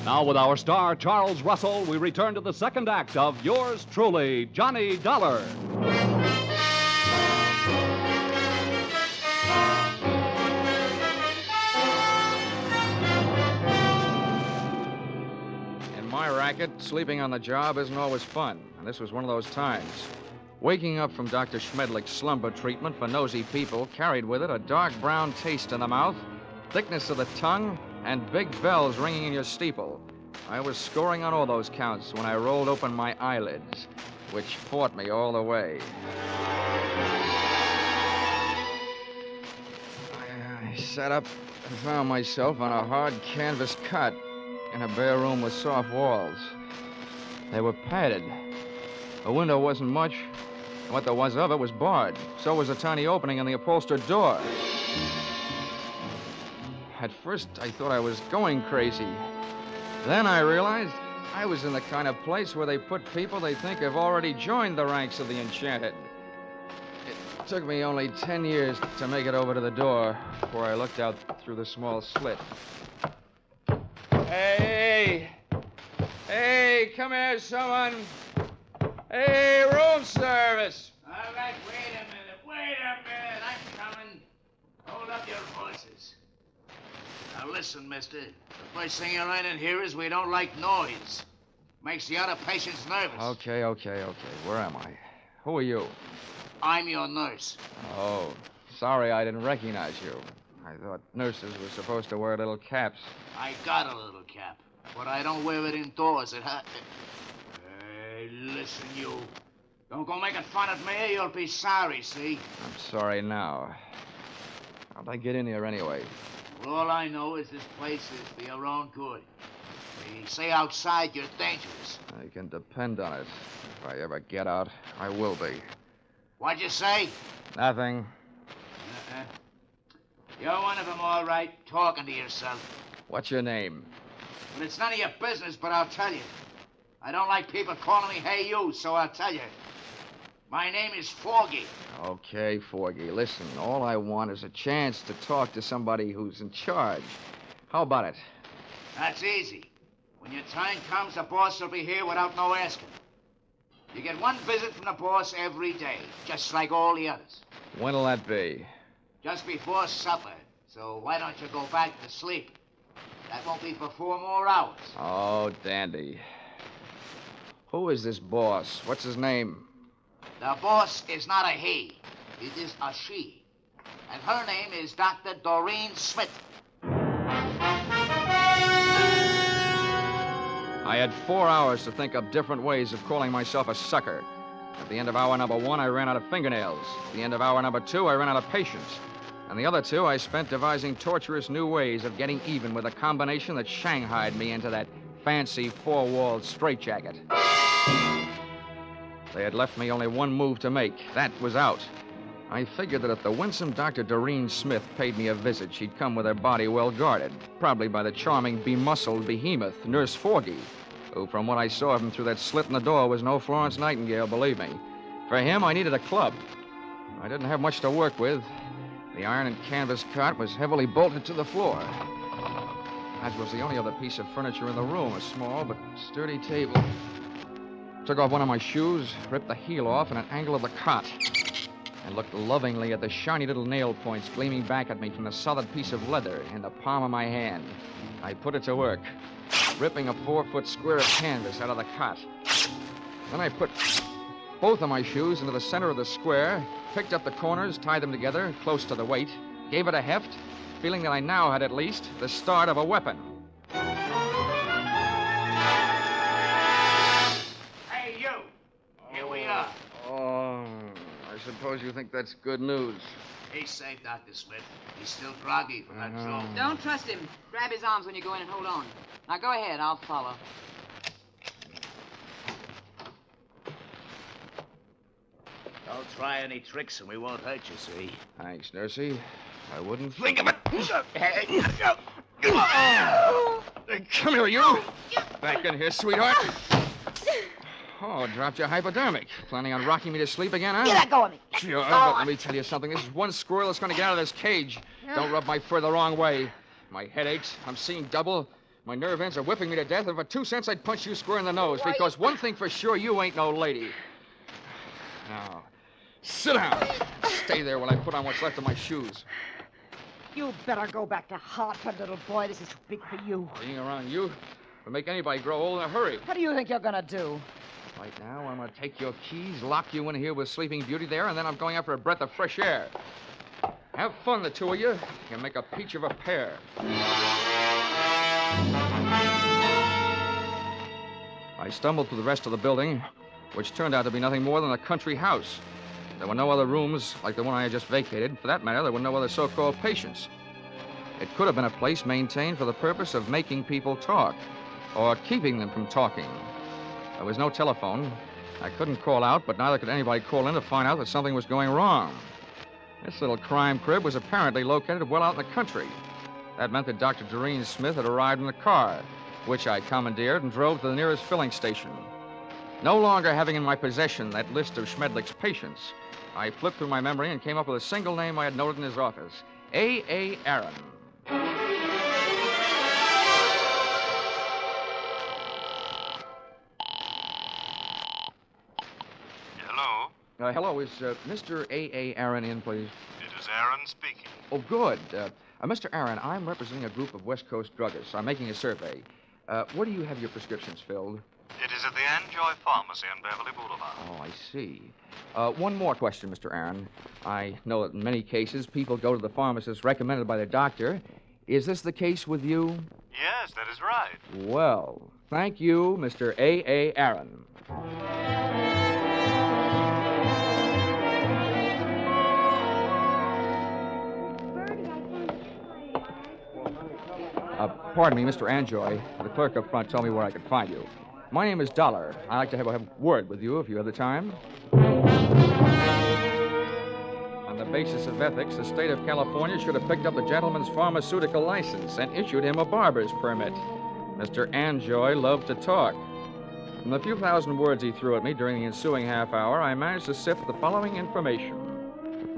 Now, with our star, Charles Russell, we return to the second act of yours truly, Johnny Dollar. In my racket, sleeping on the job isn't always fun, and this was one of those times. Waking up from Dr. Schmedlich's slumber treatment for nosy people carried with it a dark brown taste in the mouth, thickness of the tongue, and big bells ringing in your steeple. I was scoring on all those counts when I rolled open my eyelids, which fought me all the way. I sat up and found myself on a hard canvas cot in a bare room with soft walls. They were padded. The window wasn't much, and what there was of it was barred. So was a tiny opening in the upholstered door. At first, I thought I was going crazy. Then I realized I was in the kind of place where they put people they think have already joined the ranks of the enchanted. It took me only 10 years to make it over to the door before I looked out through the small slit. Hey! Hey, come here, someone! Hey, room service! All right, wait a minute. I'm coming. Hold up your horses. Now listen, mister. The first thing you learn in here is we don't like noise. Makes the other patients nervous. Okay. Where am I? Who are you? I'm your nurse. Oh, sorry I didn't recognize you. I thought nurses were supposed to wear little caps. I got a little cap, but I don't wear it indoors. Hey, listen, you. Don't go making fun of me. You'll be sorry, see? I'm sorry now. How'd I get in here anyway? Well, all I know is this place is for your own good. They say outside you're dangerous. You can depend on it. If I ever get out, I will be. What'd you say? Nothing. You're one of them, all right, talking to yourself. What's your name? Well, it's none of your business, but I'll tell you. I don't like people calling me hey you, so I'll tell you. My name is Foggy. Okay, Forgy. Listen, all I want is a chance to talk to somebody who's in charge. How about it? That's easy. When your time comes, the boss will be here without no asking. You get one visit from the boss every day, just like all the others. When'll that be? Just before supper. So why don't you go back to sleep? That won't be for 4 more hours. Oh, dandy. Who is this boss? What's his name? The boss is not a he. It is a she. And her name is Dr. Doreen Smith. I had 4 hours to think up different ways of calling myself a sucker. At the end of hour number 1, I ran out of fingernails. At the end of hour number 2, I ran out of patience. And the other 2, I spent devising torturous new ways of getting even with a combination that shanghaied me into that fancy 4-walled straitjacket. They had left me only one move to make. That was out. I figured that if the winsome Dr. Doreen Smith paid me a visit, she'd come with her body well guarded, probably by the charming, bemuscled behemoth, Nurse Forgy, who, from what I saw of him through that slit in the door, was no Florence Nightingale, believe me. For him, I needed a club. I didn't have much to work with. The iron and canvas cot was heavily bolted to the floor. That was the only other piece of furniture in the room, a small but sturdy table. Took off one of my shoes, ripped the heel off at an angle of the cot, and looked lovingly at the shiny little nail points gleaming back at me from the solid piece of leather in the palm of my hand. I put it to work, ripping a 4-foot square of canvas out of the cot. Then I put both of my shoes into the center of the square, picked up the corners, tied them together close to the weight, gave it a heft, feeling that I now had at least the start of a weapon. Hey, you! Here we are. Oh, I suppose you think that's good news. He's safe, Dr. Smith. He's still groggy from that throw. Don't trust him. Grab his arms when you go in and hold on. Now go ahead. I'll follow. Don't try any tricks and we won't hurt you, see? Thanks, Nursey. I wouldn't Think of it. Come here, you. Back in here, sweetheart. Oh, dropped your hypodermic. Planning on rocking me to sleep again, huh? You let go of me. Sure, but let me tell you something. This is one squirrel that's going to get out of this cage. Don't rub my fur the wrong way. My head aches. I'm seeing double. My nerve ends are whipping me to death. And for 2 cents, I'd punch you square in the nose. Because one thing for sure, you ain't no lady. Now, sit down. Stay there while I put on what's left of my shoes. You better go back to Hartford, little boy. This is too big for you. Being around you will make anybody grow old in a hurry. What do you think you're gonna do? Right now, I'm going to take your keys, lock you in here with Sleeping Beauty there, and then I'm going after a breath of fresh air. Have fun, the two of you. You make a peach of a pair. I stumbled through the rest of the building, which turned out to be nothing more than a country house. There were no other rooms like the one I had just vacated. For that matter, there were no other so-called patients. It could have been a place maintained for the purpose of making people talk, or keeping them from talking. There was no telephone. I couldn't call out, but neither could anybody call in to find out that something was going wrong. This little crime crib was apparently located well out in the country. That meant that Dr. Doreen Smith had arrived in the car, which I commandeered and drove to the nearest filling station. No longer having in my possession that list of Schmedlich's patients, I flipped through my memory and came up with a single name I had noted in his office, A.A. Aaron. Hello, is Mr. A.A. Aaron in, please? It is Aaron speaking. Oh, good. Mr. Aaron, I'm representing a group of West Coast druggists. I'm making a survey. Where do you have your prescriptions filled? It is at the Enjoy Pharmacy on Beverly Boulevard. Oh, I see. One more question, Mr. Aaron. I know that in many cases people go to the pharmacist recommended by their doctor. Is this the case with you? Yes, that is right. Well, thank you, Mr. A.A. Aaron. Pardon me, Mr. Anjoy. The clerk up front told me where I could find you. My name is Dolar. I'd like to have a word with you if you have the time. On the basis of ethics, the state of California should have picked up the gentleman's pharmaceutical license and issued him a barber's permit. Mr. Anjoy loved to talk. From the few thousand words he threw at me during the ensuing half hour, I managed to sift the following information.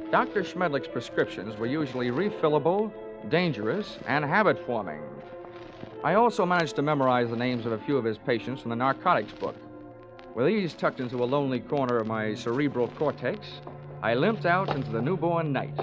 Dr. Schmedlich's prescriptions were usually refillable, dangerous, and habit-forming. I also managed to memorize the names of a few of his patients from the narcotics book. With these tucked into a lonely corner of my cerebral cortex, I limped out into the newborn night.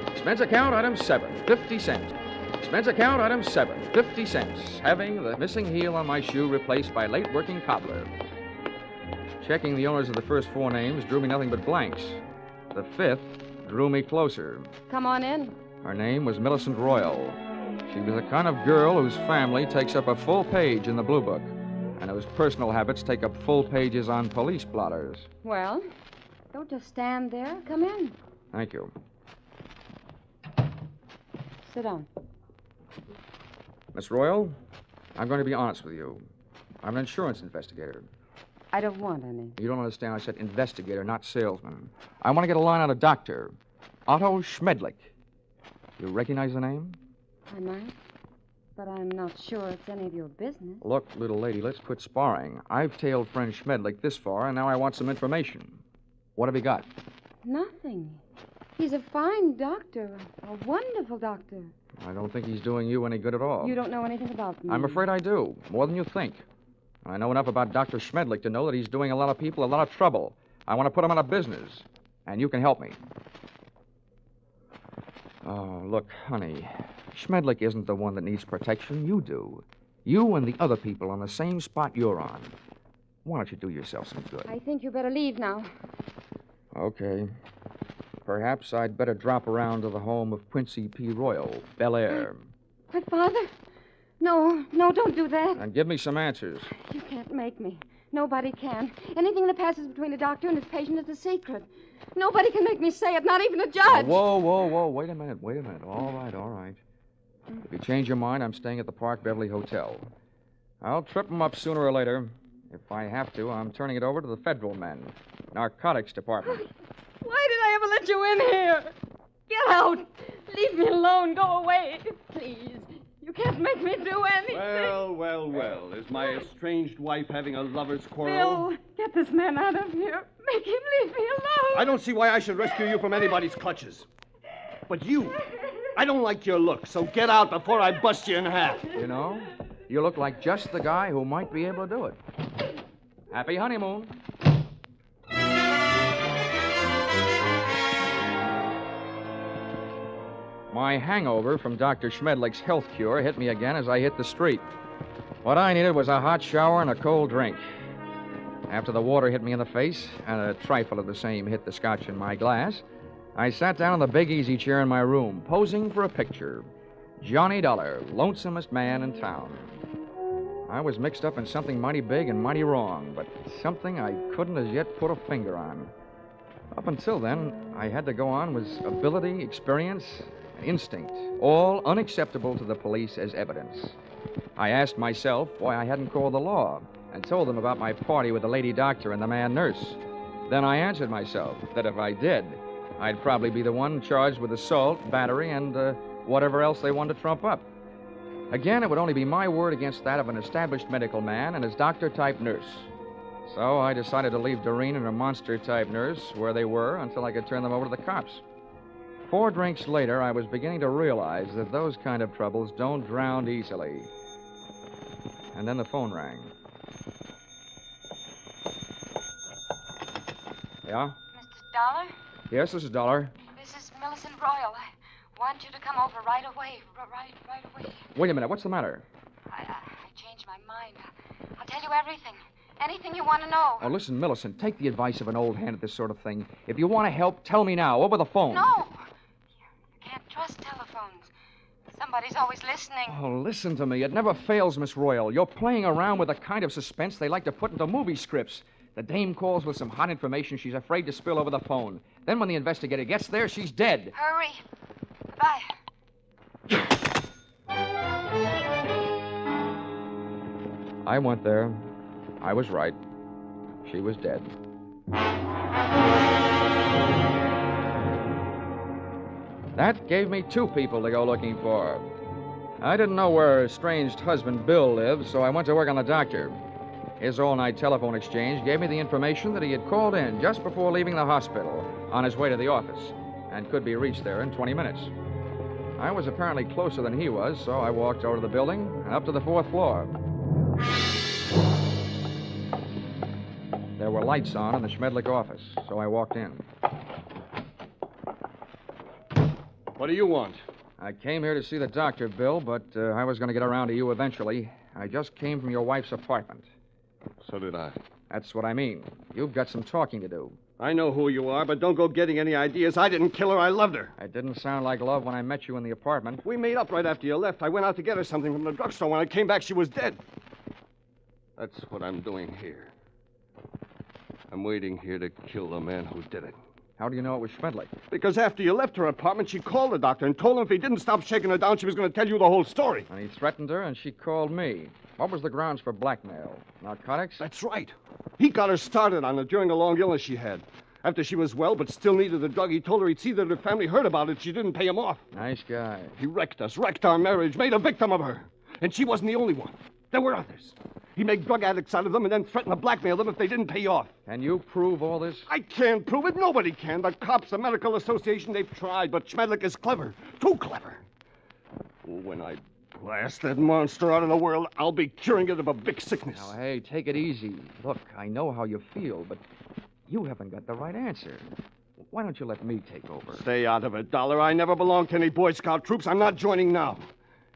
Expense account item 7, 50 cents. Expense account item 7, 50 cents. Having the missing heel on my shoe replaced by late working cobbler. Checking the owners of the first 4 names drew me nothing but blanks. The 5th drew me closer. Come on in. Her name was Millicent Royal. She was the kind of girl whose family takes up a full page in the Blue Book, and whose personal habits take up full pages on police blotters. Well, don't just stand there. Come in. Thank you. Sit down. Miss Royal, I'm going to be honest with you. I'm an insurance investigator. I don't want any. You don't understand. I said investigator, not salesman. I want to get a line on a doctor. Otto Schmedlich. You recognize the name? I might, but I'm not sure it's any of your business. Look, little lady, let's quit sparring. I've tailed friend Schmedlich this far, and now I want some information. What have you got? Nothing. He's a fine doctor, a wonderful doctor. I don't think he's doing you any good at all. You don't know anything about me. I'm afraid I do, more than you think. I know enough about Dr. Schmedlich to know that he's doing a lot of people a lot of trouble. I want to put him out of business, and you can help me. Oh, look, honey, Schmedlich isn't the one that needs protection. You do. You and the other people on the same spot you're on. Why don't you do yourself some good? I think you better leave now. Okay. Perhaps I'd better drop around to the home of Quincy P. Royal, Bel Air. But, Father, no, don't do that. And give me some answers. You can't make me. Nobody can. Anything that passes between a doctor and his patient is a secret. Nobody can make me say it, not even a judge. Oh, whoa. Wait a minute. All right. If you change your mind, I'm staying at the Park Beverly Hotel. I'll trip them up sooner or later. If I have to, I'm turning it over to the federal men. Narcotics Department. Why did I ever let you in here? Get out. Leave me alone. Go away. Please. You can't make me do anything. Well. Is my estranged wife having a lover's quarrel? Bill, get this man out of here. Make him leave me alone. I don't see why I should rescue you from anybody's clutches. But you, I don't like your look, so get out before I bust you in half. You know, you look like just the guy who might be able to do it. Happy honeymoon. My hangover from Dr. Schmedlich's health cure hit me again as I hit the street. What I needed was a hot shower and a cold drink. After the water hit me in the face, and a trifle of the same hit the scotch in my glass, I sat down in the big easy chair in my room, posing for a picture. Johnny Dollar, lonesomest man in town. I was mixed up in something mighty big and mighty wrong, but something I couldn't as yet put a finger on. Up until then, I had to go on with ability, experience, and instinct, all unacceptable to the police as evidence. I asked myself why I hadn't called the law and told them about my party with the lady doctor and the man nurse. Then I answered myself that if I did, I'd probably be the one charged with assault, battery, and whatever else they wanted to trump up. Again, it would only be my word against that of an established medical man and his doctor-type nurse. So I decided to leave Doreen and her monster-type nurse where they were until I could turn them over to the cops. 4 drinks later, I was beginning to realize that those kind of troubles don't drown easily. And then the phone rang. Yeah? Mr. Dollar? Yes, this is Dollar. This is Millicent Royal. I want you to come over right away. Right away. Wait a minute, what's the matter? I changed my mind. I'll tell you everything. Anything you want to know. Oh, listen, Millicent, take the advice of an old hand at this sort of thing. If you want to help, tell me now, over the phone. No. You can't trust telephones. Somebody's always listening. Oh, listen to me. It never fails, Miss Royal. You're playing around with the kind of suspense they like to put into movie scripts. The dame calls with some hot information she's afraid to spill over the phone. Then when the investigator gets there, she's dead. Hurry. Goodbye. I went there. I was right. She was dead. That gave me 2 people to go looking for. I didn't know where her estranged husband, Bill, lived, so I went to work on the doctor. His all-night telephone exchange gave me the information that he had called in just before leaving the hospital on his way to the office and could be reached there in 20 minutes. I was apparently closer than he was, so I walked over to the building and up to the 4th floor. There were lights on in the Schmedlich office, so I walked in. What do you want? I came here to see the doctor, Bill, but I was going to get around to you eventually. I just came from your wife's apartment. So did I. That's what I mean. You've got some talking to do. I know who you are, but don't go getting any ideas. I didn't kill her. I loved her. It didn't sound like love when I met you in the apartment. We made up right after you left. I went out to get her something from the drugstore. When I came back, she was dead. That's what I'm doing here. I'm waiting here to kill the man who did it. How do you know it was Schmedlich? Because after you left her apartment, she called the doctor and told him if he didn't stop shaking her down, she was going to tell you the whole story. And he threatened her, and she called me. What was the grounds for blackmail? Narcotics? That's right. He got her started on it during a long illness she had. After she was well but still needed the drug, he told her he'd see that her family heard about it. She didn't pay him off. Nice guy. He wrecked us, wrecked our marriage, made a victim of her. And she wasn't the only one. There were others. He made drug addicts out of them and then threatened to blackmail them if they didn't pay off. Can you prove all this? I can't prove it. Nobody can. The cops, the medical association, they've tried. But Schmedlich is clever. Too clever. When I blast that monster out of the world, I'll be curing it of a big sickness. Now, hey, take it easy. Look, I know how you feel, but you haven't got the right answer. Why don't you let me take over? Stay out of it, Dollar. I never belonged to any Boy Scout troops. I'm not joining now.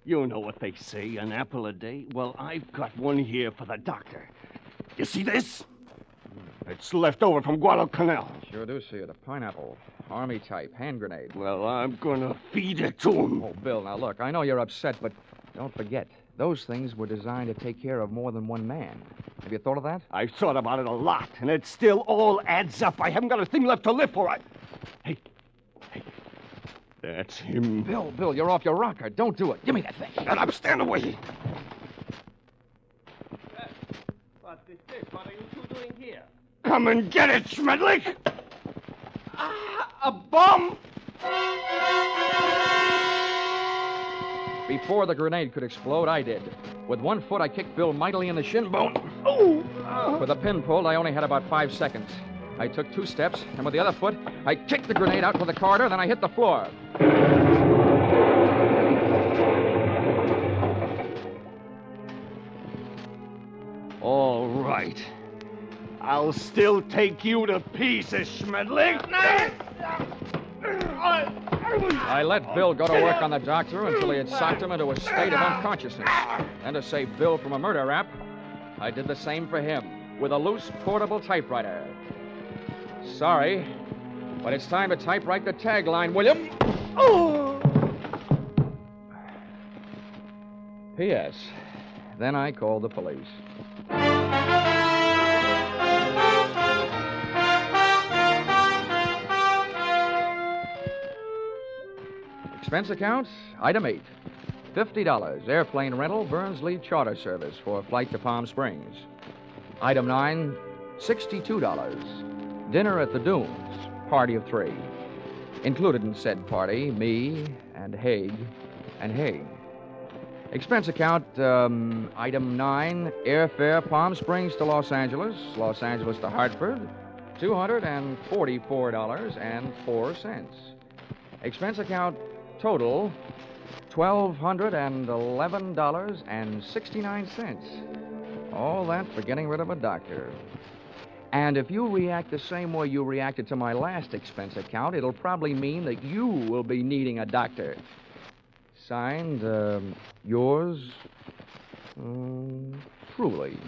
You know what they say, an apple a day? Well, I've got one here for the doctor. You see this? It's left over from Guadalcanal. I sure do see it. A pineapple. Army type. Hand grenade. Well, I'm gonna feed it to him. Oh, Bill, now look, I know you're upset, but don't forget, those things were designed to take care of more than one man. Have you thought of that? I've thought about it a lot, and it still all adds up. I haven't got a thing left to live for. Hey. That's him. Bill, you're off your rocker. Don't do it. Give me that thing. Shut up. Stand away. What is this? What are you two doing here? Come and get it, Schmedlich! A bomb! Before the grenade could explode, I did. With one foot, I kicked Bill mightily in the shin bone. With the pin pulled, I only had about 5 seconds. I took 2 steps, and with the other foot, I kicked the grenade out to the corridor, then I hit the floor. All right. I'll still take you to pieces, Schmedlich. I let Bill go to work on the doctor until he had socked him into a state of unconsciousness. And to save Bill from a murder rap, I did the same for him with a loose portable typewriter. Sorry, but it's time to typewrite the tagline, William. P.S. Then I called the police. Expense account, item 8. $50, airplane rental, Burns-Lee charter service for flight to Palm Springs. Item 9, $62. Dinner at the Dunes, party of 3. Included in said party, me and Haig and Haig. Expense account, item 9, airfare Palm Springs to Los Angeles to Hartford, $244.04. Expense account, total, $1,211.69. All that for getting rid of a doctor. And if you react the same way you reacted to my last expense account, it'll probably mean that you will be needing a doctor. Signed, yours, truly,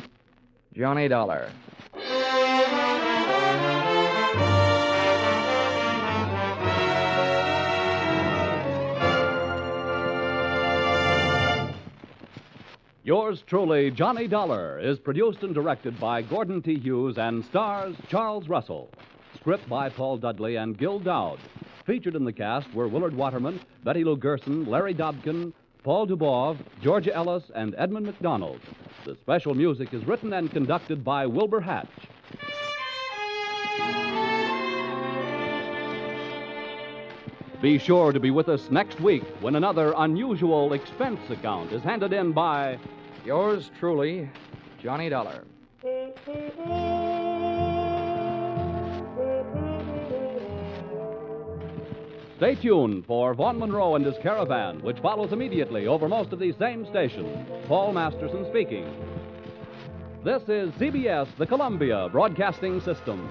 Johnny Dollar. Yours truly, Johnny Dollar, is produced and directed by Gordon T. Hughes and stars Charles Russell. Script by Paul Dudley and Gil Dowd. Featured in the cast were Willard Waterman, Betty Lou Gerson, Larry Dobkin, Paul Dubov, Georgia Ellis, and Edmund McDonald. The special music is written and conducted by Wilbur Hatch. Be sure to be with us next week when another unusual expense account is handed in by yours truly, Johnny Dollar. Stay tuned for Vaughn Monroe and his Caravan, which follows immediately over most of these same stations. Paul Masterson speaking. This is CBS, the Columbia Broadcasting System.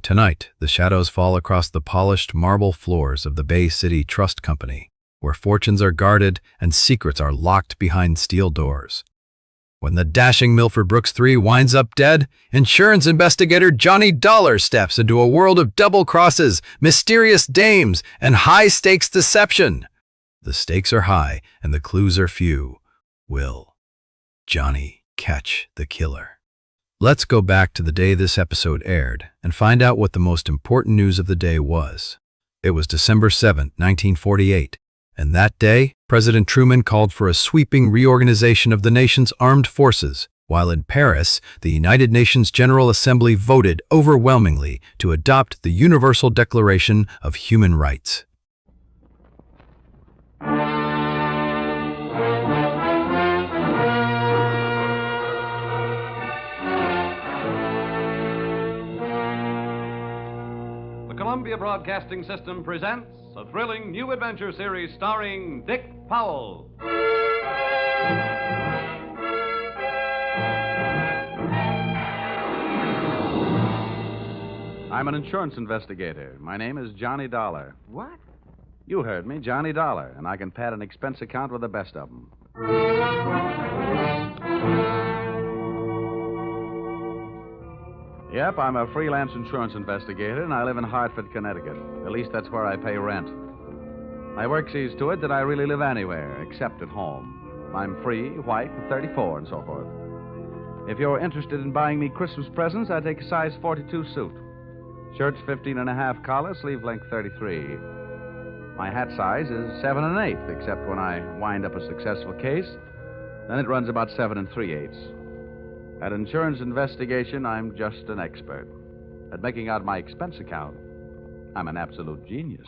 Tonight, the shadows fall across the polished marble floors of the Bay City Trust Company, where fortunes are guarded and secrets are locked behind steel doors. When the dashing Milford Brooks III winds up dead, insurance investigator Johnny Dollar steps into a world of double crosses, mysterious dames, and high-stakes deception. The stakes are high and the clues are few. Will Johnny catch the killer? Let's go back to the day this episode aired and find out what the most important news of the day was. It was December 7, 1948, and that day, President Truman called for a sweeping reorganization of the nation's armed forces, while in Paris, the United Nations General Assembly voted overwhelmingly to adopt the Universal Declaration of Human Rights. Columbia Broadcasting System presents a thrilling new adventure series starring Dick Powell. I'm an insurance investigator. My name is Johnny Dollar. What? You heard me, Johnny Dollar, and I can pad an expense account with the best of them. Yep, I'm a freelance insurance investigator, and I live in Hartford, Connecticut. At least that's where I pay rent. My work sees to it that I really live anywhere, except at home. I'm free, white, 34, and so forth. If you're interested in buying me Christmas presents, I take a size 42 suit. Shirt's 15 and a half collar, sleeve length 33. My hat size is 7 1/8, except when I wind up a successful case. Then it runs about 7 3/8. At insurance investigation, I'm just an expert. At making out my expense account, I'm an absolute genius.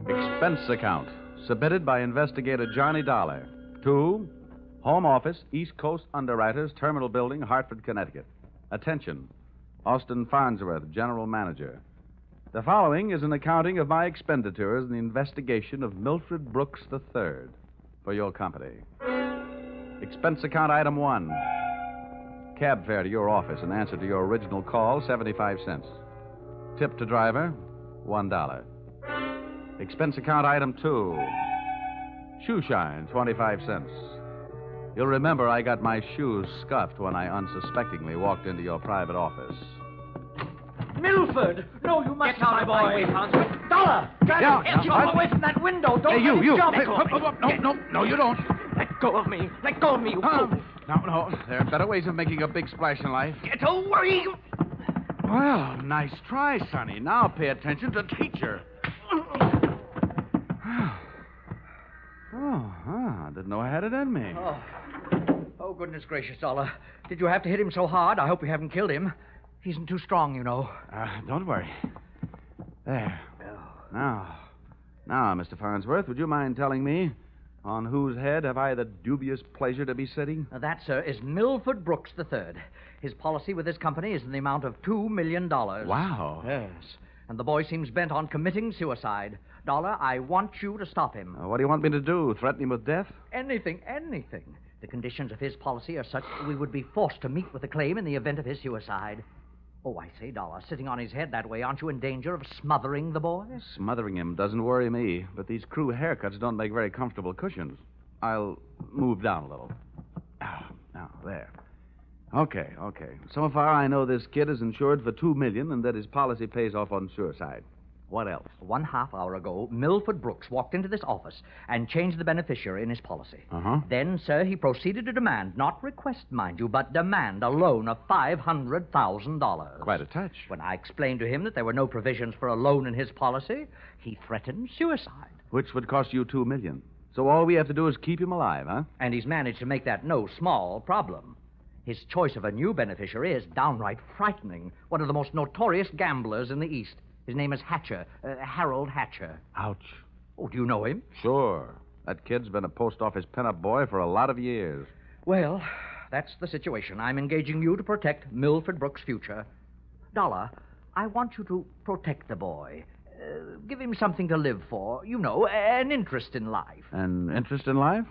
Expense account, submitted by investigator Johnny Dollar to Home Office, East Coast Underwriters, Terminal Building, Hartford, Connecticut. Attention, Austin Farnsworth, General Manager. The following is an accounting of my expenditures in the investigation of Milford Brooks III for your company. Expense account item 1. Cab fare to your office in answer to your original call, 75 cents. Tip to driver, $1. Expense account item 2. Shoe shine, 25 cents. You'll remember I got my shoes scuffed when I unsuspectingly walked into your private office. Milford! No, you must not, my boy. Dollar! Get away from that window. Don't Hey, you. jump. No, you don't. Let go of me. Let go of me, you fool. No. There are better ways of making a big splash in life. Get away. Well, nice try, Sonny. Now pay attention to teacher. I didn't know I had it in me. Oh, goodness gracious, Dollar. Did you have to hit him so hard? I hope you haven't killed him. He isn't too strong, you know. Don't worry. There. Now, Mr. Farnsworth, would you mind telling me on whose head have I the dubious pleasure to be sitting? That, sir, is Milford Brooks III. His policy with this company is in the amount of $2 million. Wow. Yes. And the boy seems bent on committing suicide. Dollar, I want you to stop him. What do you want me to do? Threaten him with death? Anything. The conditions of his policy are such that we would be forced to meet with a claim in the event of his suicide. Oh, I say, Dollar, sitting on his head that way, aren't you in danger of smothering the boy? Smothering him doesn't worry me, but these crew haircuts don't make very comfortable cushions. I'll move down a little. Now, there. Okay. So far, I know this kid is insured for $2 million and that his policy pays off on suicide. What else? 1/2 hour ago, Milford Brooks walked into this office and changed the beneficiary in his policy. Then, sir, he proceeded to demand, not request, mind you, but demand a loan of $500,000. Quite a touch. When I explained to him that there were no provisions for a loan in his policy, he threatened suicide. Which would cost you $2 million. So all we have to do is keep him alive, huh? And he's managed to make that no small problem. His choice of a new beneficiary is downright frightening. One of the most notorious gamblers in the East. His name is Hatcher, Harold Hatcher. Ouch. Oh, do you know him? Sure. That kid's been a post office pinup boy for a lot of years. Well, that's the situation. I'm engaging you to protect Milford Brooks' future. Dollar, I want you to protect the boy. Give him something to live for. You know, an interest in life. An interest in life?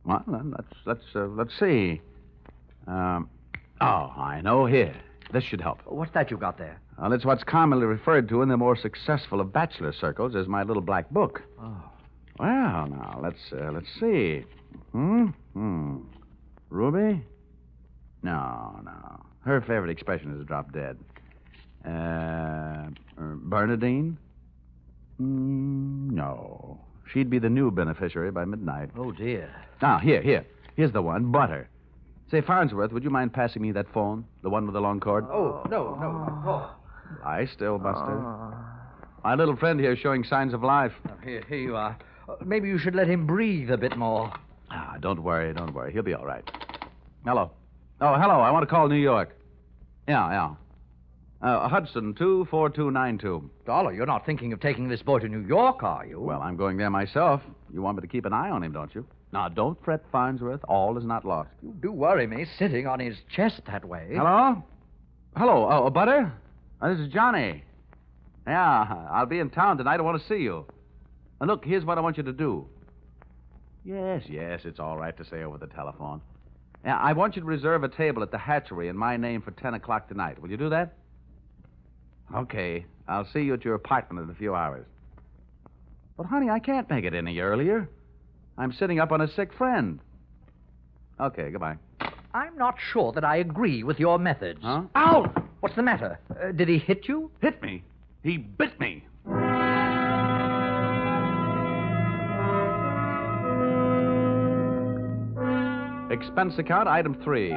Well, then let's see. I know. Here. This should help. What's that you got there? Well, it's what's commonly referred to in the more successful of bachelor circles as my little black book. Oh. Well, now, let's see. Ruby? No. Her favorite expression is drop dead. Bernadine? No. She'd be the new beneficiary by midnight. Oh, dear. Now, here. Here's the one, Butter. Say, Farnsworth, would you mind passing me that phone? The one with the long cord? Oh, no. Lie still, Buster. My little friend here is showing signs of life. Here you are. Maybe you should let him breathe a bit more. Don't worry. He'll be all right. Hello. Oh, hello. I want to call New York. Yeah. Hudson, 24292. Dollar, you're not thinking of taking this boy to New York, are you? Well, I'm going there myself. You want me to keep an eye on him, don't you? Now, don't fret, Farnsworth. All is not lost. You do worry me, sitting on his chest that way. Hello? Hello, Butter? This is Johnny. Yeah, I'll be in town tonight. I want to see you. And look, here's what I want you to do. Yes, it's all right to say over the telephone. Yeah, I want you to reserve a table at the hatchery in my name for 10 o'clock tonight. Will you do that? Okay. I'll see you at your apartment in a few hours. But, honey, I can't make it any earlier. I'm sitting up on a sick friend. Okay, goodbye. I'm not sure that I agree with your methods. Huh? Ow! What's the matter? Did he hit you? Hit me? He bit me. Expense account, item 3.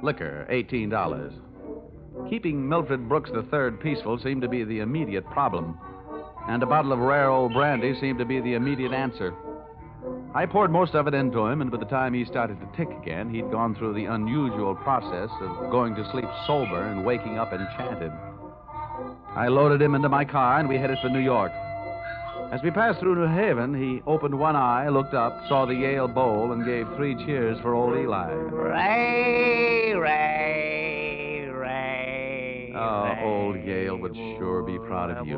Liquor, $18. Keeping Milford Brooks III peaceful seemed to be the immediate problem, and a bottle of rare old brandy seemed to be the immediate answer. I poured most of it into him, and by the time he started to tick again, he'd gone through the unusual process of going to sleep sober and waking up enchanted. I loaded him into my car, and we headed for New York. As we passed through New Haven, he opened one eye, looked up, saw the Yale Bowl, and gave 3 cheers for old Eli. Ray. Oh, old Yale would sure be proud of you.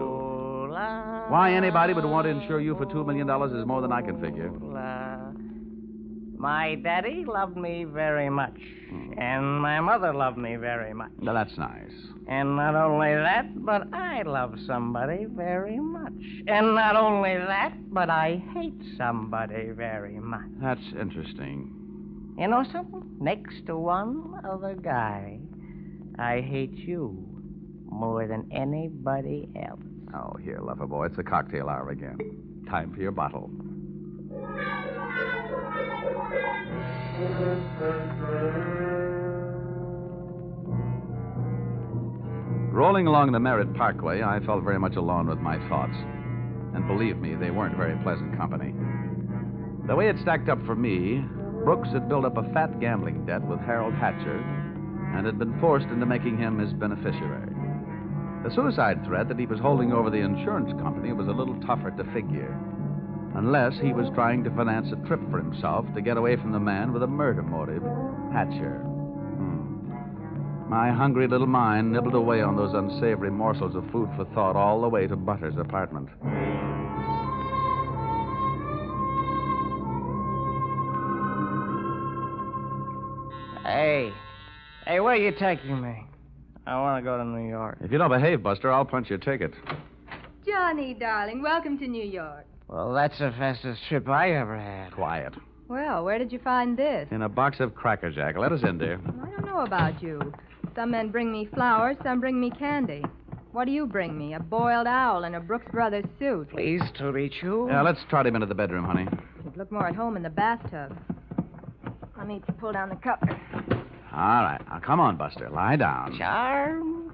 Why anybody would want to insure you for $2 million is more than I can figure. My daddy loved me very much, and my mother loved me very much. Now, that's nice. And not only that, but I love somebody very much. And not only that, but I hate somebody very much. That's interesting. You know something? Next to one other guy, I hate you more than anybody else. Oh, here, lover boy, it's the cocktail hour again. Time for your bottle. Rolling along the Merritt Parkway, I felt very much alone with my thoughts. And believe me, they weren't very pleasant company. The way it stacked up for me, Brooks had built up a fat gambling debt with Harold Hatcher and had been forced into making him his beneficiary. The suicide threat that he was holding over the insurance company was a little tougher to figure, unless he was trying to finance a trip for himself to get away from the man with a murder motive, Hatcher. My hungry little mind nibbled away on those unsavory morsels of food for thought all the way to Butter's apartment. Hey, where are you taking me? I want to go to New York. If you don't behave, Buster, I'll punch your ticket. Johnny, darling, welcome to New York. Well, that's the fastest trip I ever had. Quiet. Well, where did you find this? In a box of Cracker Jack. Let us in, dear. I don't know about you. Some men bring me flowers, some bring me candy. What do you bring me? A boiled owl in a Brooks Brothers suit. Pleased to meet you. Yeah, let's trot him into the bedroom, honey. You'd look more at home in the bathtub. Let me pull down the cover. All right. Now, come on, Buster. Lie down. Charm.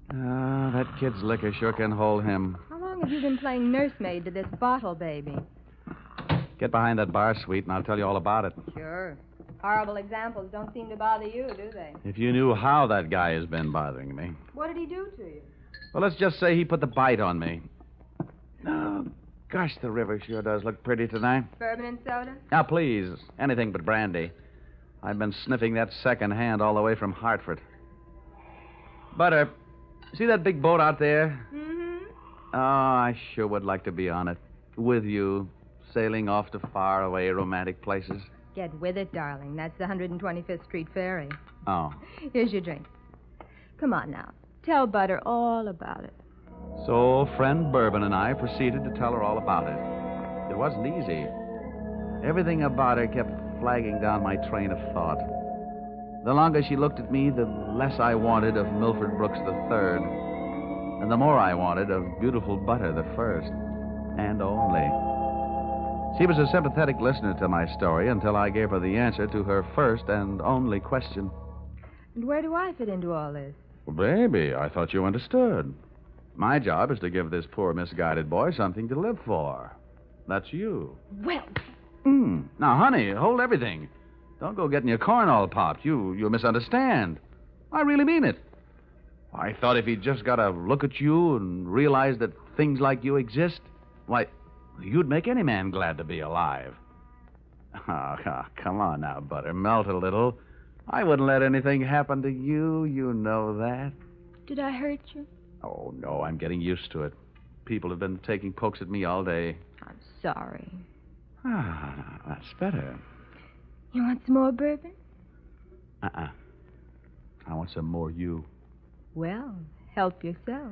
That kid's liquor sure can hold him. How long have you been playing nursemaid to this bottle baby? Get behind that bar, sweet, and I'll tell you all about it. Sure. Horrible examples don't seem to bother you, do they? If you knew how that guy has been bothering me. What did he do to you? Well, let's just say he put the bite on me. Oh, gosh, the river sure does look pretty tonight. Bourbon and soda? Now, please, anything but brandy. I've been sniffing that second hand all the way from Hartford. Butter, see that big boat out there? Mm-hmm. Oh, I sure would like to be on it. with you, sailing off to faraway romantic places. Get with it, darling. That's the 125th Street Ferry. Oh. Here's your drink. Come on now. Tell Butter all about it. So, friend Bourbon and I proceeded to tell her all about it. It wasn't easy. Everything about her kept flagging down my train of thought. The longer she looked at me, the less I wanted of Milford Brooks III, and the more I wanted of beautiful Butter the first, and only. She was a sympathetic listener to my story until I gave her the answer to her first and only question. And where do I fit into all this? Well, baby, I thought you understood. My job is to give this poor misguided boy something to live for. That's you. Well... Now, honey, hold everything. Don't go getting your corn all popped. You misunderstand. I really mean it. I thought if he'd just got to look at you and realize that things like you exist, why, you'd make any man glad to be alive. Oh, come on now, Butter. Melt a little. I wouldn't let anything happen to you. You know that. Did I hurt you? Oh, no, I'm getting used to it. People have been taking pokes at me all day. I'm sorry. Ah, that's better. You want some more bourbon? I want some more you. Well, help yourself.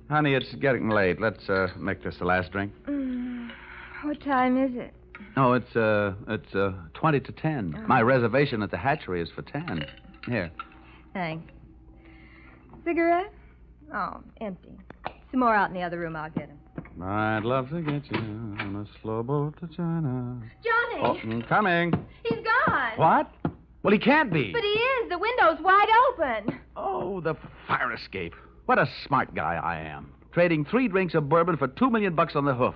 Honey, it's getting late. Let's make this the last drink. What time is it? Oh, it's 20 to 10. Oh. My reservation at the hatchery is for 10. Here. Thanks. Cigarette? Oh, empty. Some more out in the other room. I'll get them. I'd love to get you on a slow boat to China. Johnny! Oh, coming. He's gone. What? Well, he can't be. But he is. The window's wide open. Oh, the fire escape. What a smart guy I am. Trading 3 drinks of bourbon for $2 million on the hoof.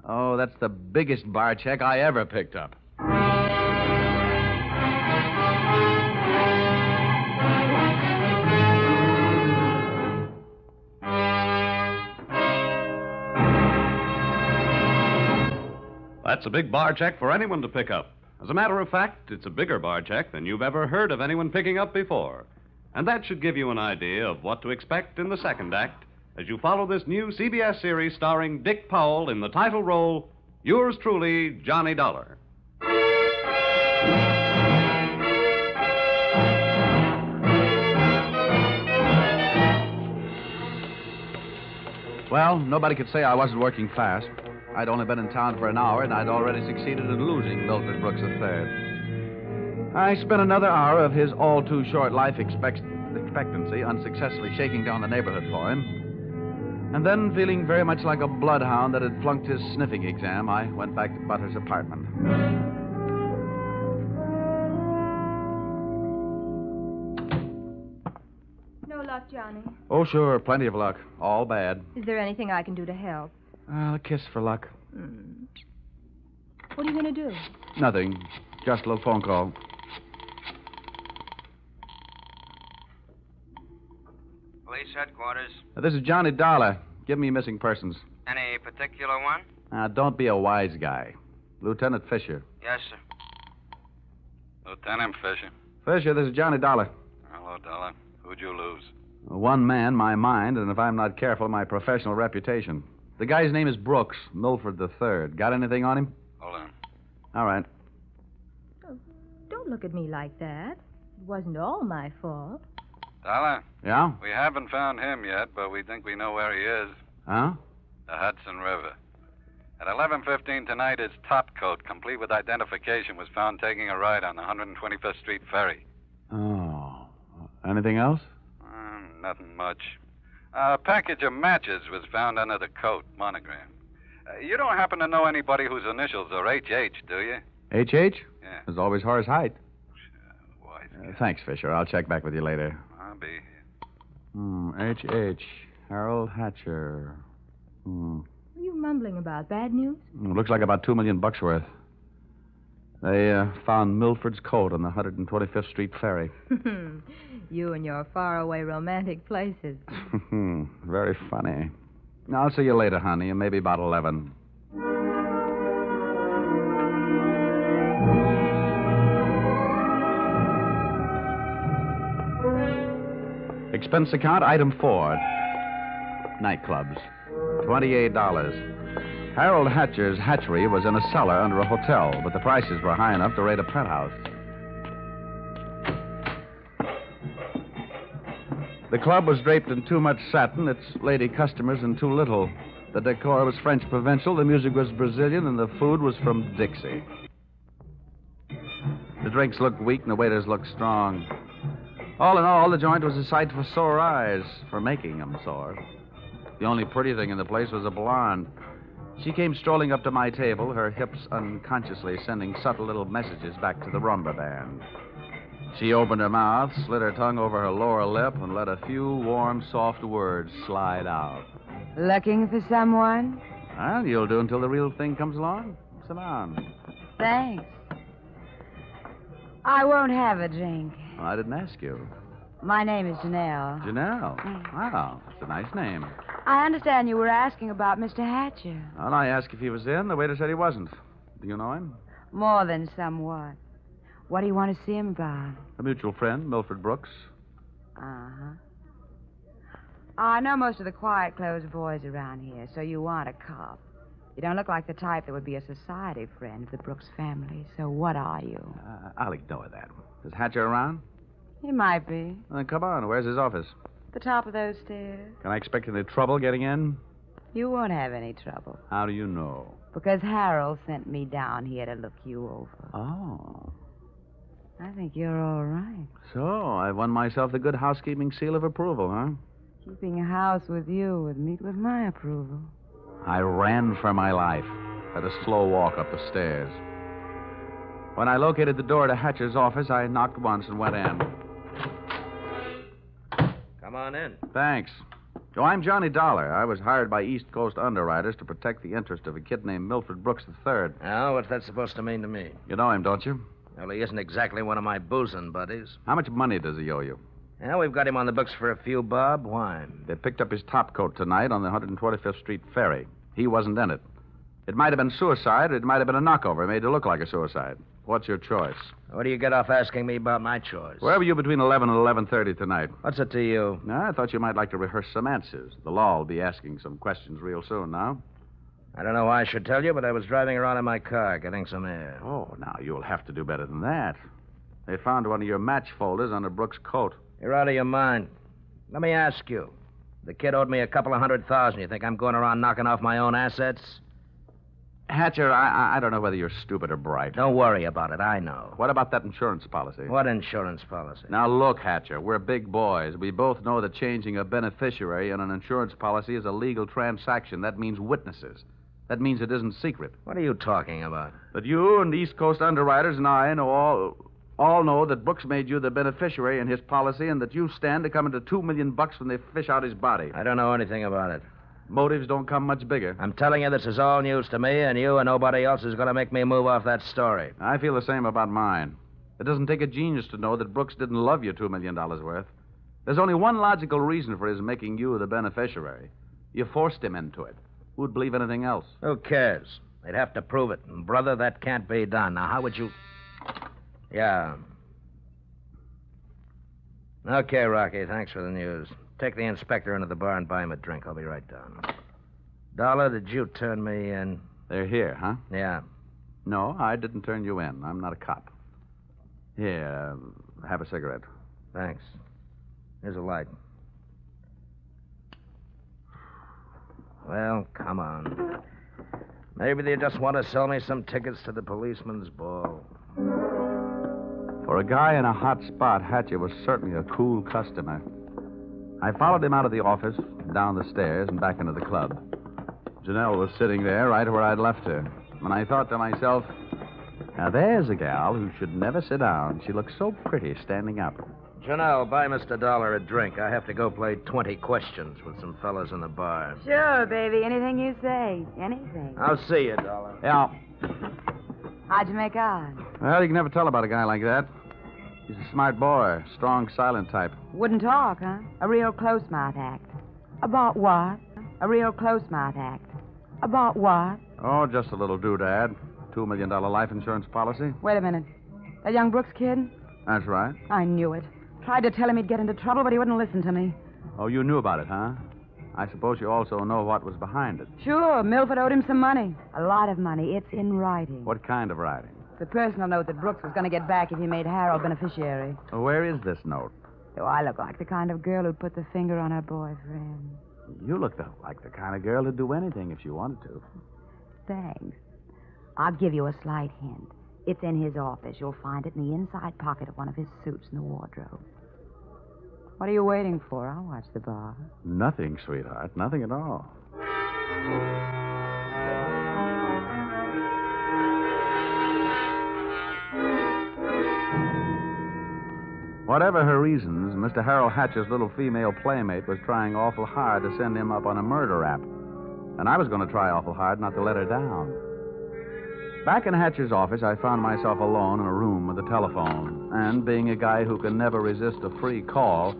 Oh, that's the biggest bar check I ever picked up. That's a big bar check for anyone to pick up. As a matter of fact, it's a bigger bar check than you've ever heard of anyone picking up before. And that should give you an idea of what to expect in the second act as you follow this new CBS series starring Dick Powell in the title role, yours truly, Johnny Dollar. Well, nobody could say I wasn't working fast. I'd only been in town for an hour, and I'd already succeeded in losing Milford Brooks III. I spent another hour of his all-too-short life expectancy unsuccessfully shaking down the neighborhood for him. And then, feeling very much like a bloodhound that had flunked his sniffing exam, I went back to Butter's apartment. No luck, Johnny. Oh, sure, plenty of luck. All bad. Is there anything I can do to help? A kiss for luck. What are you going to do? Nothing. Just a little phone call. Police headquarters. This is Johnny Dollar. Give me missing persons. Any particular one? Don't be a wise guy. Lieutenant Fisher. Yes, sir. Lieutenant Fisher. Fisher, this is Johnny Dollar. Hello, Dollar. Who'd you lose? One man, my mind, and if I'm not careful, my professional reputation. The guy's name is Brooks, Milford III. Got anything on him? Hold on. All right. Oh, don't look at me like that. It wasn't all my fault. Dollar? Yeah? We haven't found him yet, but we think we know where he is. Huh? The Hudson River. At 11:15 tonight, his top coat, complete with identification, was found taking a ride on the 125th Street ferry. Oh. Anything else? Nothing much. A package of matches was found under the coat, monogrammed. You don't happen to know anybody whose initials are HH, do you? H.H.? Yeah. There's always Horace Height. Wise. Thanks, Fisher. I'll check back with you later. I'll be H.H. Harold Hatcher. What are you mumbling about? Bad news? Looks like about $2 million worth. They found Milford's coat on the 125th Street ferry. You and your faraway romantic places. Very funny. I'll see you later, honey, maybe about 11. Expense account, item 4. Nightclubs. $28. Harold Hatcher's hatchery was in a cellar under a hotel, but the prices were high enough to rate a penthouse. The club was draped in too much satin, its lady customers in too little. The decor was French provincial, the music was Brazilian, and the food was from Dixie. The drinks looked weak and the waiters looked strong. All in all, the joint was a sight for sore eyes, for making them sore. The only pretty thing in the place was a blonde. She came strolling up to my table, her hips unconsciously sending subtle little messages back to the rumba band. She opened her mouth, slid her tongue over her lower lip, and let a few warm, soft words slide out. Looking for someone? Well, you'll do until the real thing comes along. Sit down. Thanks. I won't have a drink. Well, I didn't ask you. My name is Janelle. Janelle? Wow, that's a nice name. I understand you were asking about Mr. Hatcher. Well, I asked if he was in. The waiter said he wasn't. Do you know him? More than somewhat. What do you want to see him about? A mutual friend, Milford Brooks. Uh-huh. I know most of the quiet-clothes boys around here, so you want a cop. You don't look like the type that would be a society friend of the Brooks family, so what are you? I'll ignore that. Is Hatcher around? He might be. Well, then come on. Where's his office? The top of those stairs. Can I expect any trouble getting in? You won't have any trouble. How do you know? Because Harold sent me down here to look you over. Oh. I think you're all right. So, I've won myself the good housekeeping seal of approval, huh? Keeping a house with you would meet with my approval. I ran for my life. Had a slow walk up the stairs. When I located the door to Hatcher's office, I knocked once and went in. Come on in. Thanks. Oh, I'm Johnny Dollar. I was hired by East Coast underwriters to protect the interest of a kid named Milford Brooks III. Now, what's that supposed to mean to me? You know him, don't you? Well, he isn't exactly one of my boozing buddies. How much money does he owe you? Yeah, we've got him on the books for a few bob. Why? They picked up his topcoat tonight on the 125th Street ferry. He wasn't in it. It might have been suicide, or it might have been a knockover made to look like a suicide. What's your choice? What do you get off asking me about my choice? Where were you between 11 and 11:30 tonight? What's it to you? I thought you might like to rehearse some answers. The law will be asking some questions real soon now. I don't know why I should tell you, but I was driving around in my car getting some air. Oh, now, you'll have to do better than that. They found one of your match folders under Brooks' coat. You're out of your mind. Let me ask you. The kid owed me a couple of $100,000. You think I'm going around knocking off my own assets? Hatcher, I don't know whether you're stupid or bright. Don't worry about it. I know. What about that insurance policy? What insurance policy? Now, look, Hatcher, we're big boys. We both know that changing a beneficiary in an insurance policy is a legal transaction. That means witnesses. That means it isn't secret. What are you talking about? But you and East Coast underwriters and I know all know that Brooks made you the beneficiary in his policy and that you stand to come into $2 million when they fish out his body. I don't know anything about it. Motives don't come much bigger. I'm telling you this is all news to me, and you and nobody else is going to make me move off that story. I feel the same about mine. It doesn't take a genius to know that Brooks didn't love you $2 million worth. There's only one logical reason for his making you the beneficiary. You forced him into it. Who'd believe anything else? Who cares? They'd have to prove it. And, brother, that can't be done. Now, how would you... Yeah. Okay, Rocky, thanks for the news. Take the inspector into the bar and buy him a drink. I'll be right down. Dollar, did you turn me in? They're here, huh? Yeah. No, I didn't turn you in. I'm not a cop. Here, have a cigarette. Thanks. Here's a light. Well, come on. Maybe they just want to sell me some tickets to the policeman's ball. For a guy in a hot spot, Hatcher was certainly a cool customer. I followed him out of the office, down the stairs, and back into the club. Janelle was sitting there right where I'd left her. And I thought to myself, now there's a gal who should never sit down. She looks so pretty standing up. Janelle, buy Mr. Dollar a drink. I have to go play 20 questions with some fellas in the bar. Sure, baby. Anything you say. Anything. I'll see you, Dollar. Yeah. How'd you make out? Well, you can never tell about a guy like that. He's a smart boy, strong, silent type. Wouldn't talk, huh? A real close-mouth act. About what? A real close-mouth act. About what? Oh, just a little doodad. $2 million life insurance policy. Wait a minute. That young Brooks kid? That's right. I knew it. Tried to tell him he'd get into trouble, but he wouldn't listen to me. Oh, you knew about it, huh? I suppose you also know what was behind it. Sure, Milford owed him some money. A lot of money. It's in writing. What kind of writing? The personal note that Brooks was going to get back if he made Harold beneficiary. Well, where is this note? Do I look like the kind of girl who'd put the finger on her boyfriend? You look like the kind of girl who'd do anything if she wanted to. Thanks. I'll give you a slight hint. It's in his office. You'll find it in the inside pocket of one of his suits in the wardrobe. What are you waiting for? I'll watch the bar. Nothing, sweetheart. Nothing at all. Whatever her reasons, Mr. Harold Hatcher's little female playmate was trying awful hard to send him up on a murder rap. And I was going to try awful hard not to let her down. Back in Hatcher's office, I found myself alone in a room with a telephone. And being a guy who can never resist a free call,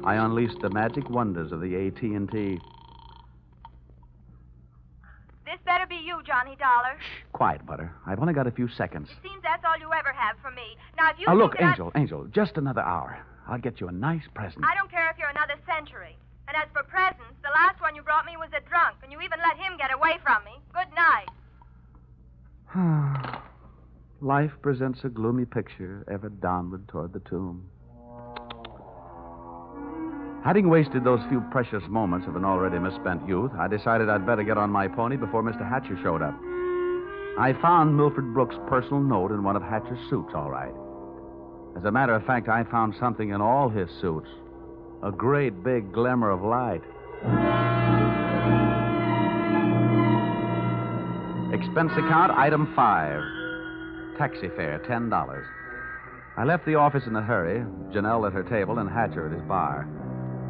I unleashed the magic wonders of the AT&T. This better be you, Johnny Dollar. Quiet, Butter. I've only got a few seconds. It seems that's all you ever have for me. Now, if you Now, think look, that Angel, just another hour. I'll get you a nice present. I don't care if you're another century. And as for presents, the last one you brought me was a drunk, and you even let him get away from me. Good night. Life presents a gloomy picture ever downward toward the tomb. Having wasted those few precious moments of an already misspent youth, I decided I'd better get on my pony before Mr. Hatcher showed up. I found Milford Brooks' personal note in one of Hatcher's suits, all right. As a matter of fact, I found something in all his suits. A great big glimmer of light. Expense account, item 5. Taxi fare, $10. I left the office in a hurry, Janelle at her table and Hatcher at his bar.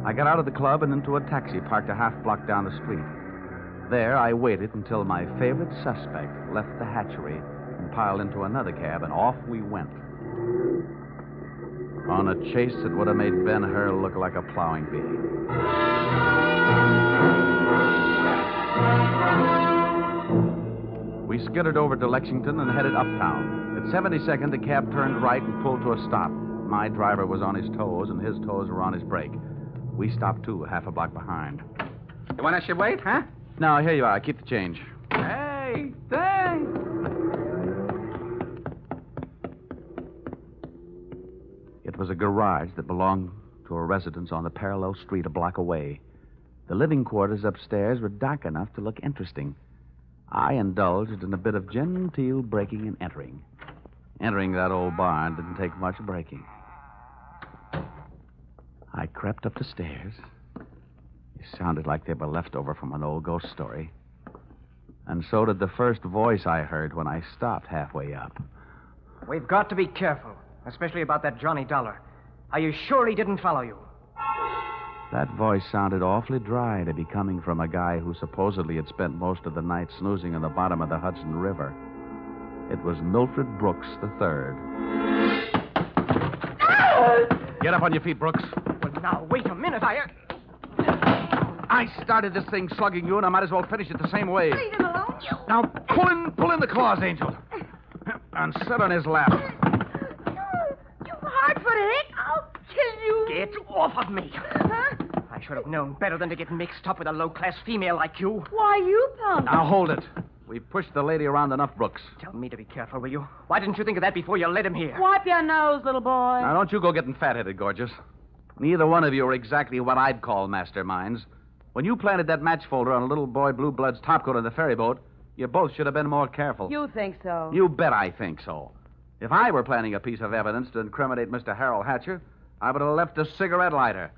I got out of the club and into a taxi parked a half block down the street. There, I waited until my favorite suspect left the hatchery and piled into another cab, and off we went. On a chase that would have made Ben-Hur look like a plowing bee. We skittered over to Lexington and headed uptown. At 72nd, the cab turned right and pulled to a stop. My driver was on his toes, and his toes were on his brake. We stopped, too, half a block behind. You want us to wait, huh? No, here you are. Keep the change. Hey, thanks. It was a garage that belonged to a residence on the parallel street a block away. The living quarters upstairs were dark enough to look interesting. I indulged in a bit of genteel breaking and entering. Entering that old barn didn't take much breaking. I crept up the stairs. It sounded like they were left over from an old ghost story. And so did the first voice I heard when I stopped halfway up. We've got to be careful, especially about that Johnny Dollar. Are you sure he didn't follow you? That voice sounded awfully dry to be coming from a guy who supposedly had spent most of the night snoozing in the bottom of the Hudson River. It was Milford Brooks III. Get up on your feet, Brooks. Well, now, wait a minute. I started this thing slugging you, and I might as well finish it the same way. Leave him alone, you. Now, pull in the claws, Angel. And sit on his lap. You hard-footed. I'll kill you. Get off of me. Huh? I should have known better than to get mixed up with a low-class female like you. Why, you punk. Now, hold it. We've pushed the lady around enough, Brooks. Tell me to be careful, will you? Why didn't you think of that before you let him here? Wipe your nose, little boy. Now, don't you go getting fat-headed, gorgeous. Neither one of you are exactly what I'd call masterminds. When you planted that match folder on a little boy Blue Blood's topcoat on the ferry boat, you both should have been more careful. You think so? You bet I think so. If I were planning a piece of evidence to incriminate Mr. Harold Hatcher, I would have left a cigarette lighter.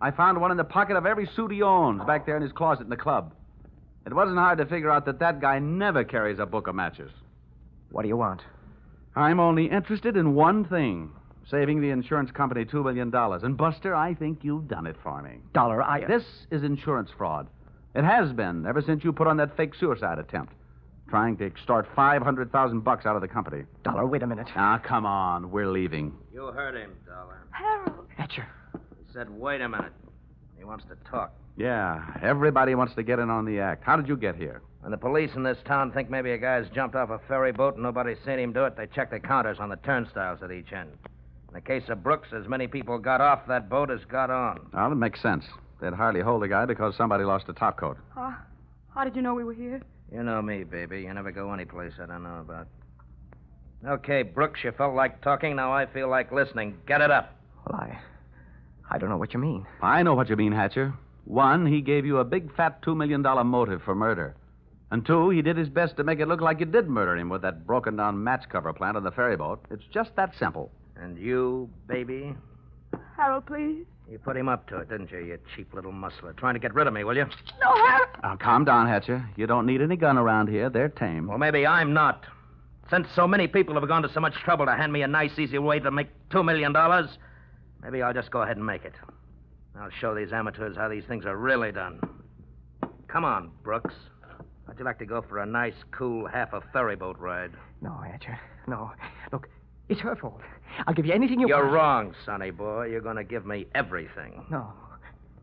I found one in the pocket of every suit he owns, back there in his closet in the club. It wasn't hard to figure out that guy never carries a book of matches. What do you want? I'm only interested in one thing. Saving the insurance company $2 million. And, Buster, I think you've done it for me. Dollar, This is insurance fraud. It has been ever since you put on that fake suicide attempt. trying to extort $500,000 out of the company. Dollar, wait a minute. Ah, come on. We're leaving. You heard him, Dolar. Harold. Hatcher. He said, wait a minute. He wants to talk. Yeah, everybody wants to get in on the act. How did you get here? When the police in this town think maybe a guy's jumped off a ferry boat and nobody's seen him do it, they check the counters on the turnstiles at each end. In the case of Brooks, as many people got off that boat as got on. Well, it makes sense. They'd hardly hold a guy because somebody lost a topcoat. How did you know we were here? You know me, baby. You never go any place I don't know about. Okay, Brooks, you felt like talking. Now I feel like listening. Get it up. Well, I don't know what you mean. I know what you mean, Hatcher. One, he gave you a big, fat $2 million motive for murder. And two, he did his best to make it look like you did murder him with that broken-down match cover plant on the ferry boat. It's just that simple. And you, baby? Harold, please. You put him up to it, didn't you, you cheap little muscler? Trying to get rid of me, will you? No, Harold. Now, calm down, Hatcher. You don't need any gun around here. They're tame. Well, maybe I'm not. Since so many people have gone to so much trouble to hand me a nice, easy way to make $2 million, maybe I'll just go ahead and make it. I'll show these amateurs how these things are really done. Come on, Brooks. How'd you like to go for a nice, cool, half a ferry boat ride? No, Hatcher. No. Look, it's her fault. I'll give you anything you want. You're wrong, sonny boy. You're going to give me everything. No.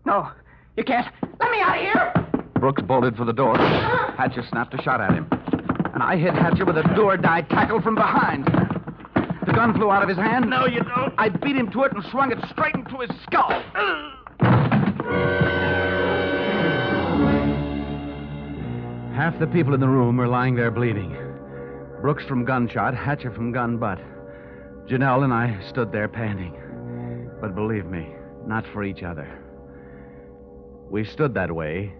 No. You can't. Let me out of here! Brooks bolted for the door. Hatcher snapped a shot at him. And I hit Hatcher with a do-or-die tackle from behind. The gun flew out of his hand. No, you don't. I beat him to it and swung it straight into his skull. Half the people in the room were lying there bleeding. Brooks from gunshot, Hatcher from gun butt. Janelle and I stood there panting. But believe me, not for each other. We stood that way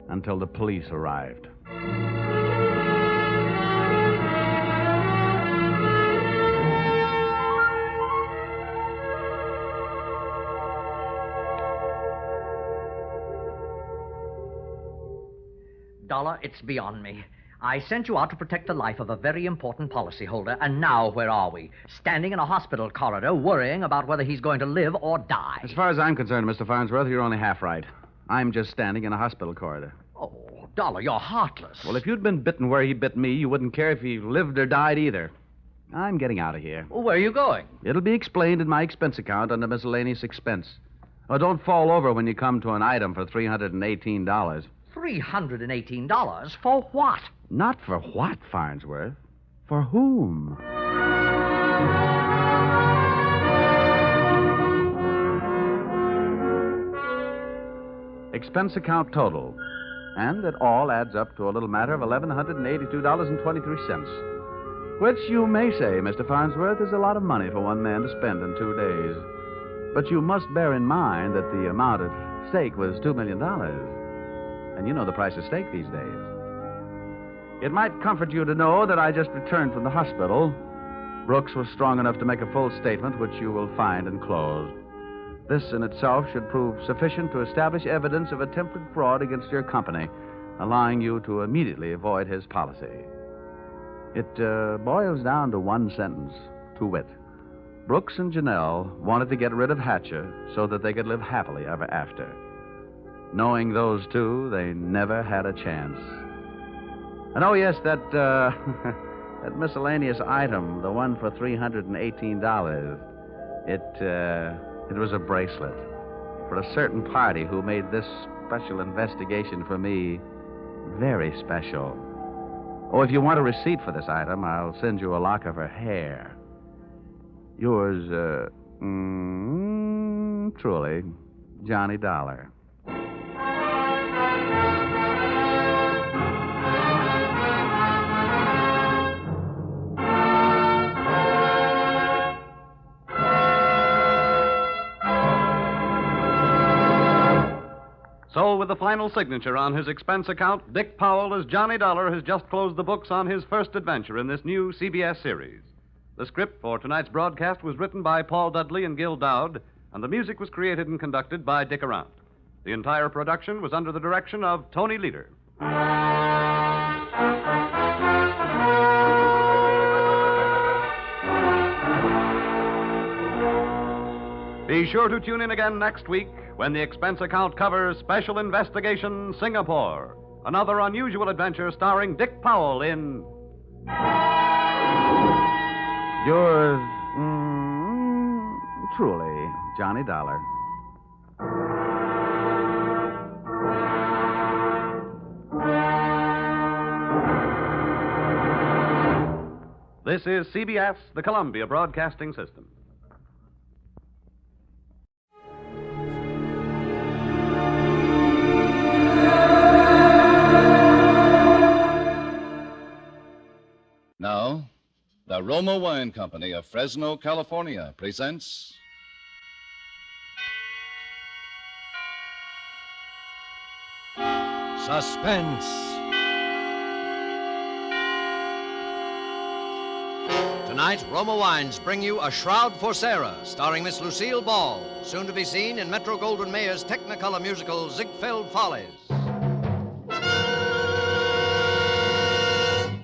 until the police arrived. Dolar, it's beyond me. I sent you out to protect the life of a very important policyholder, and now where are we? Standing in a hospital corridor, worrying about whether he's going to live or die. As far as I'm concerned, Mr. Farnsworth, you're only half right. I'm just standing in a hospital corridor. Oh, Dolar, you're heartless. Well, if you'd been bitten where he bit me, you wouldn't care if he lived or died either. I'm getting out of here. Well, where are you going? It'll be explained in my expense account under miscellaneous expense. Oh, don't fall over when you come to an item for $318. $318? For what? Not for what, Farnsworth? For whom? Expense account total. And it all adds up to a little matter of $1,182.23. Which you may say, Mr. Farnsworth, is a lot of money for one man to spend in 2 days. But you must bear in mind that the amount at stake was $2 million. And you know the price of steak these days. It might comfort you to know that I just returned from the hospital. Brooks was strong enough to make a full statement, which you will find enclosed. This in itself should prove sufficient to establish evidence of attempted fraud against your company, allowing you to immediately avoid his policy. It boils down to one sentence, to wit. Brooks and Janelle wanted to get rid of Hatcher so that they could live happily ever after. Knowing those two, they never had a chance. And oh, yes, that that miscellaneous item, the one for $318, it was a bracelet for a certain party who made this special investigation for me very special. Oh, if you want a receipt for this item, I'll send you a lock of her hair. Yours, truly, Johnny Dollar. So, with the final signature on his expense account, Dick Powell as Johnny Dollar has just closed the books on his first adventure in this new CBS series. The script for tonight's broadcast was written by Paul Dudley and Gil Dowd, and the music was created and conducted by Dick Arant. The entire production was under the direction of Tony Leader. Be sure to tune in again next week when the expense account covers Special Investigation Singapore, Another unusual adventure starring Dick Powell in yours truly, Johnny Dollar. This is CBS, the Columbia Broadcasting System. Now, the Roma Wine Company of Fresno, California presents Suspense. Tonight, Roma Wines bring you A Shroud for Sarah, starring Miss Lucille Ball, soon to be seen in Metro-Goldwyn-Mayer's Technicolor musical Ziegfeld Follies.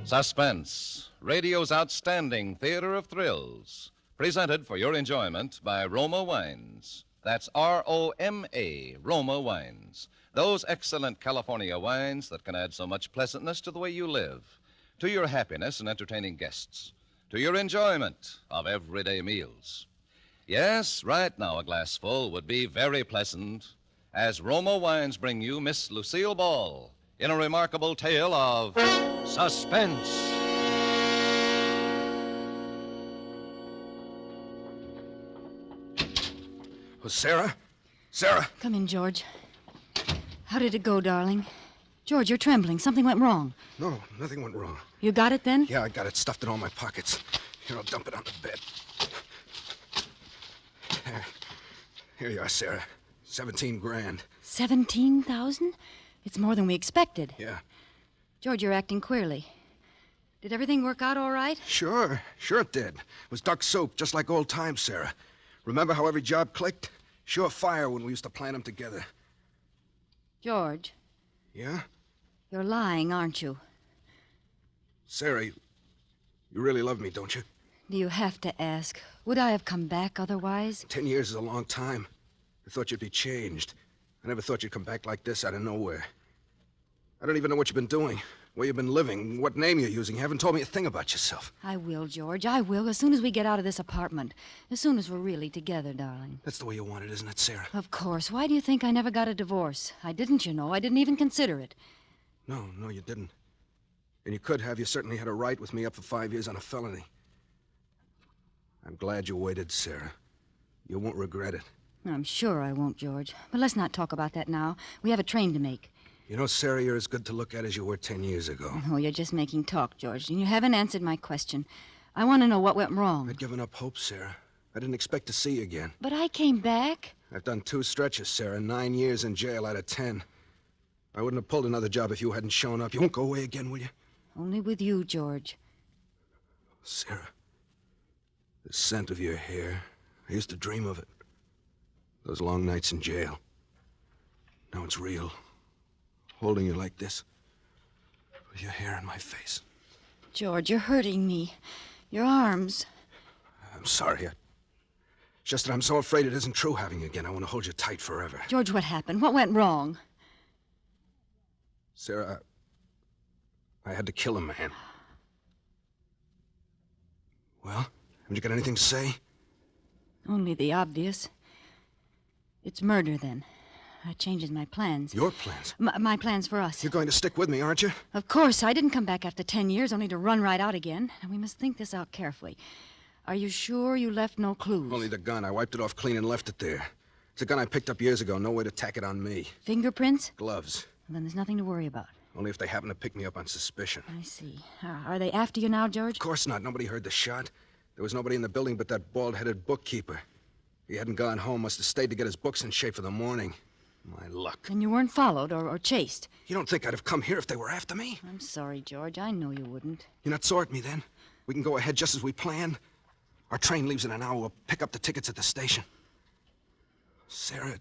Suspense, radio's outstanding theater of thrills, presented for your enjoyment by Roma Wines. That's R-O-M-A, Roma Wines. Those excellent California wines that can add so much pleasantness to the way you live, to your happiness in entertaining guests, to your enjoyment of everyday meals. Yes, right now a glassful would be very pleasant as Roma Wines bring you Miss Lucille Ball in a remarkable tale of suspense. Oh, Sarah? Sarah? Come in, George. How did it go, darling? George, you're trembling. Something went wrong. No, nothing went wrong. You got it then? Yeah, I got it stuffed in all my pockets. Here, I'll dump it on the bed. Here you are, Sarah. 17 grand. 17,000? It's more than we expected. Yeah. George, you're acting queerly. Did everything work out all right? Sure it did. It was duck soup, just like old times, Sarah. Remember how every job clicked? Sure fire when we used to plan them together. George. Yeah? You're lying, aren't you? Sarah, you really love me, don't you? Do you have to ask? Would I have come back otherwise? 10 years is a long time. I thought you'd be changed. I never thought you'd come back like this out of nowhere. I don't even know what you've been doing, where you've been living, what name you're using. You haven't told me a thing about yourself. I will, George. I will, as soon as we get out of this apartment. As soon as we're really together, darling. That's the way you want it, isn't it, Sarah? Of course. Why do you think I never got a divorce? I didn't, you know. I didn't even consider it. No, you didn't. And you could have. You certainly had a right with me up for 5 years on a felony. I'm glad you waited, Sarah. You won't regret it. I'm sure I won't, George. But let's not talk about that now. We have a train to make. You know, Sarah, you're as good to look at as you were 10 years ago. Oh, you're just making talk, George. And you haven't answered my question. I want to know what went wrong. I'd given up hope, Sarah. I didn't expect to see you again. But I came back. I've done 2 stretches, Sarah. 9 years in jail out of 10. I wouldn't have pulled another job if you hadn't shown up. You won't go away again, will you? Only with you, George. Sarah, the scent of your hair. I used to dream of it. Those long nights in jail. Now it's real. Holding you like this. With your hair in my face. George, you're hurting me. Your arms. I'm sorry. It's just that I'm so afraid it isn't true having you again. I want to hold you tight forever. George, what happened? What went wrong? Sarah, I had to kill a man. Well, haven't you got anything to say? Only the obvious. It's murder, then. That changes my plans. Your plans? My plans for us. You're going to stick with me, aren't you? Of course. I didn't come back after 10 years only to run right out again. And we must think this out carefully. Are you sure you left no clues? Only the gun. I wiped it off clean and left it there. It's a gun I picked up years ago. No way to tack it on me. Fingerprints? Gloves. Well, then there's nothing to worry about. Only if they happen to pick me up on suspicion. I see. Are they after you now, George? Of course not. Nobody heard the shot. There was nobody in the building but that bald-headed bookkeeper. He hadn't gone home. Must have stayed to get his books in shape for the morning. My luck. And you weren't followed or chased. You don't think I'd have come here if they were after me? I'm sorry, George. I know you wouldn't. You're not sore at me, then? We can go ahead just as we planned? Our train leaves in an hour. We'll pick up the tickets at the station. Sarah,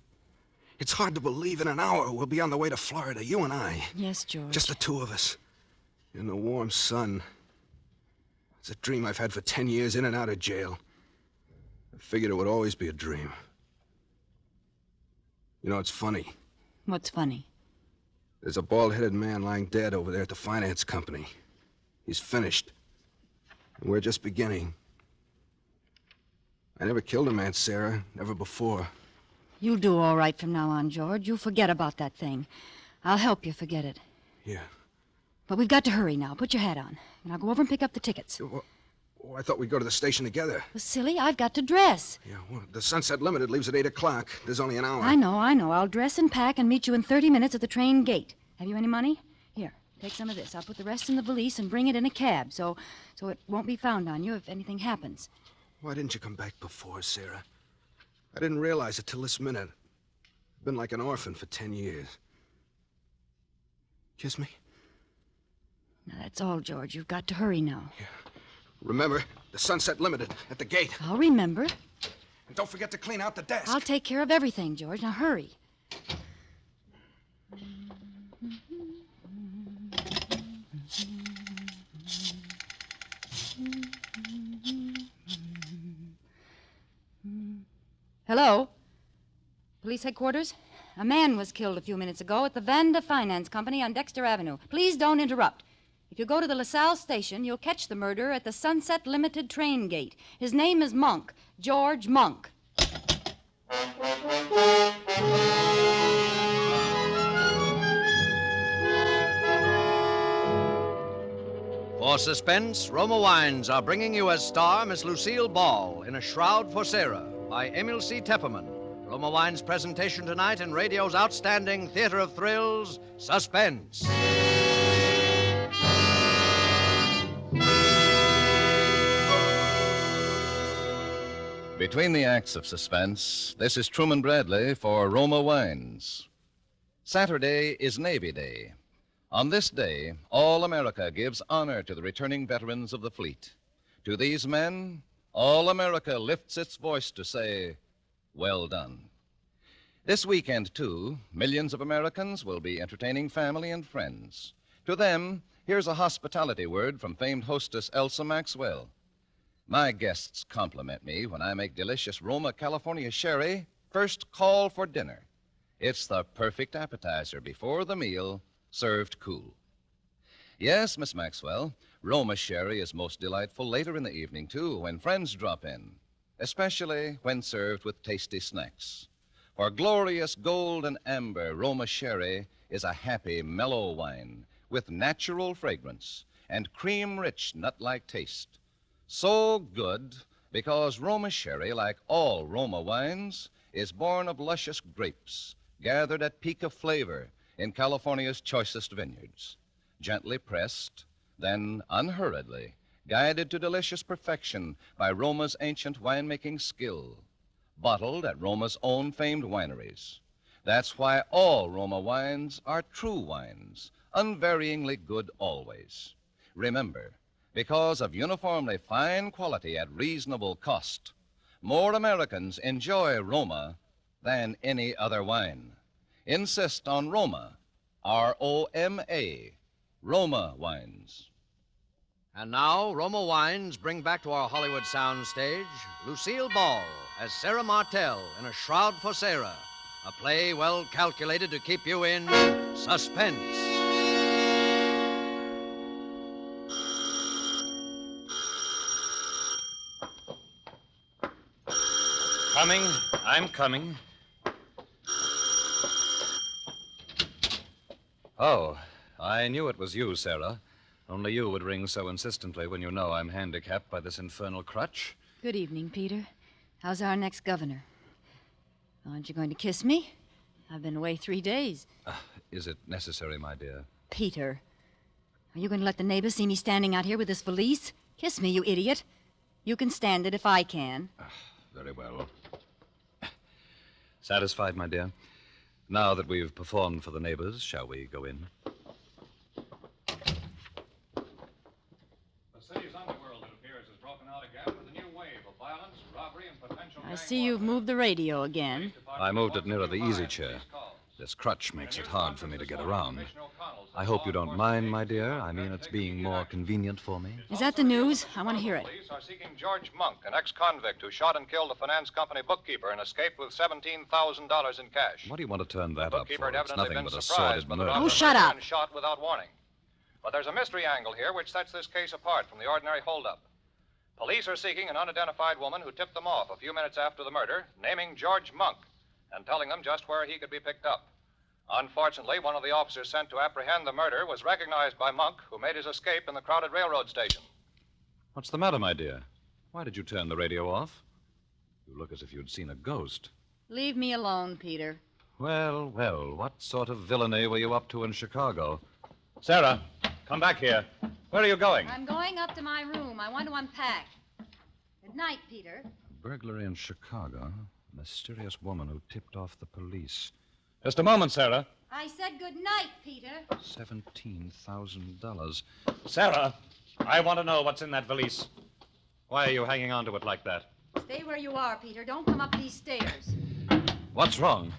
it's hard to believe in an hour we'll be on the way to Florida, you and I. Yes, George. Just the 2 of us. In the warm sun. It's a dream I've had for 10 years, in and out of jail. I figured it would always be a dream. You know, it's funny. What's funny? There's a bald-headed man lying dead over there at the finance company. He's finished. And we're just beginning. I never killed a man, Sarah. Never before. You'll do all right from now on, George. You forget about that thing. I'll help you forget it. Yeah. But we've got to hurry now. Put your hat on. And I'll go over and pick up the tickets. Oh, I thought we'd go to the station together. Well, silly, I've got to dress. Yeah, well, the Sunset Limited leaves at 8 o'clock. There's only an hour. I know. I'll dress and pack and meet you in 30 minutes at the train gate. Have you any money? Here, take some of this. I'll put the rest in the valise and bring it in a cab so it won't be found on you if anything happens. Why didn't you come back before, Sarah? I didn't realize it till this minute. I've been like an orphan for 10 years. Kiss me? Now, that's all, George. You've got to hurry now. Yeah. Remember, the Sunset Limited at the gate. I'll remember. And don't forget to clean out the desk. I'll take care of everything, George. Now, hurry. Hello? Police headquarters? A man was killed a few minutes ago at the Vanda Finance Company on Dexter Avenue. Please don't interrupt. If you go to the LaSalle station, you'll catch the murderer at the Sunset Limited train gate. His name is Monk, George Monk. For Suspense, Roma Wines are bringing you as star Miss Lucille Ball in A Shroud for Sarah by Emil C. Tefferman. Roma Wines' presentation tonight in radio's outstanding theater of thrills, Suspense. Between the acts of Suspense, this is Truman Bradley for Roma Wines. Saturday is Navy Day. On this day, all America gives honor to the returning veterans of the fleet. To these men, all America lifts its voice to say, well done. This weekend, too, millions of Americans will be entertaining family and friends. To them, here's a hospitality word from famed hostess Elsa Maxwell. My guests compliment me when I make delicious Roma California sherry first call for dinner. It's the perfect appetizer before the meal, served cool. Yes, Miss Maxwell, Roma sherry is most delightful later in the evening, too, when friends drop in, especially when served with tasty snacks. For glorious gold and amber, Roma sherry is a happy, mellow wine with natural fragrance and cream-rich, nut-like taste. So good because Roma sherry, like all Roma wines, is born of luscious grapes gathered at peak of flavor in California's choicest vineyards. Gently pressed, then unhurriedly, guided to delicious perfection by Roma's ancient winemaking skill. Bottled at Roma's own famed wineries. That's why all Roma wines are true wines, unvaryingly good always. Remember, because of uniformly fine quality at reasonable cost, more Americans enjoy Roma than any other wine. Insist on Roma, R-O-M-A, Roma wines. And now, Roma Wines bring back to our Hollywood soundstage Lucille Ball as Sarah Martell in A Shroud for Sarah, a play well calculated to keep you in suspense. Coming. I'm coming. Oh, I knew it was you, Sarah. Only you would ring so insistently when you know I'm handicapped by this infernal crutch. Good evening, Peter. How's our next governor? Aren't you going to kiss me? I've been away 3 days. Is it necessary, my dear? Peter, are you going to let the neighbors see me standing out here with this valise? Kiss me, you idiot. You can stand it if I can. Very well. Satisfied, my dear? Now that we've performed for the neighbors, shall we go in? The city's underworld, it appears, has broken out again with a new wave of violence, robbery, and potential... I see you've moved the radio again. I moved it nearer the easy chair. This crutch makes it hard for me to get around. I hope you don't mind, my dear. I mean, it's being more convenient for me. Is that the news? I want to hear it. Police are seeking George Monk, an ex-convict who shot and killed a finance company bookkeeper and escaped with $17,000 in cash. What do you want to turn that up Bookkeeper for? had It's evidently nothing been but a surprised sordid by the murder. robber Oh, shut who had up. been shot without warning. But there's a mystery angle here which sets this case apart from the ordinary holdup. Police are seeking an unidentified woman who tipped them off a few minutes after the murder, naming George Monk and telling them just where he could be picked up. Unfortunately, one of the officers sent to apprehend the murder was recognized by Monk, who made his escape in the crowded railroad station. What's the matter, my dear? Why did you turn the radio off? You look as if you'd seen a ghost. Leave me alone, Peter. Well, well, what sort of villainy were you up to in Chicago? Sarah, come back here. Where are you going? I'm going up to my room. I want to unpack. Good night, Peter. Burglary in Chicago. A mysterious woman who tipped off the police. Just a moment, Sarah. I said good night, Peter. $17,000. Sarah, I want to know what's in that valise. Why are you hanging on to it like that? Stay where you are, Peter. Don't come up these stairs. What's wrong?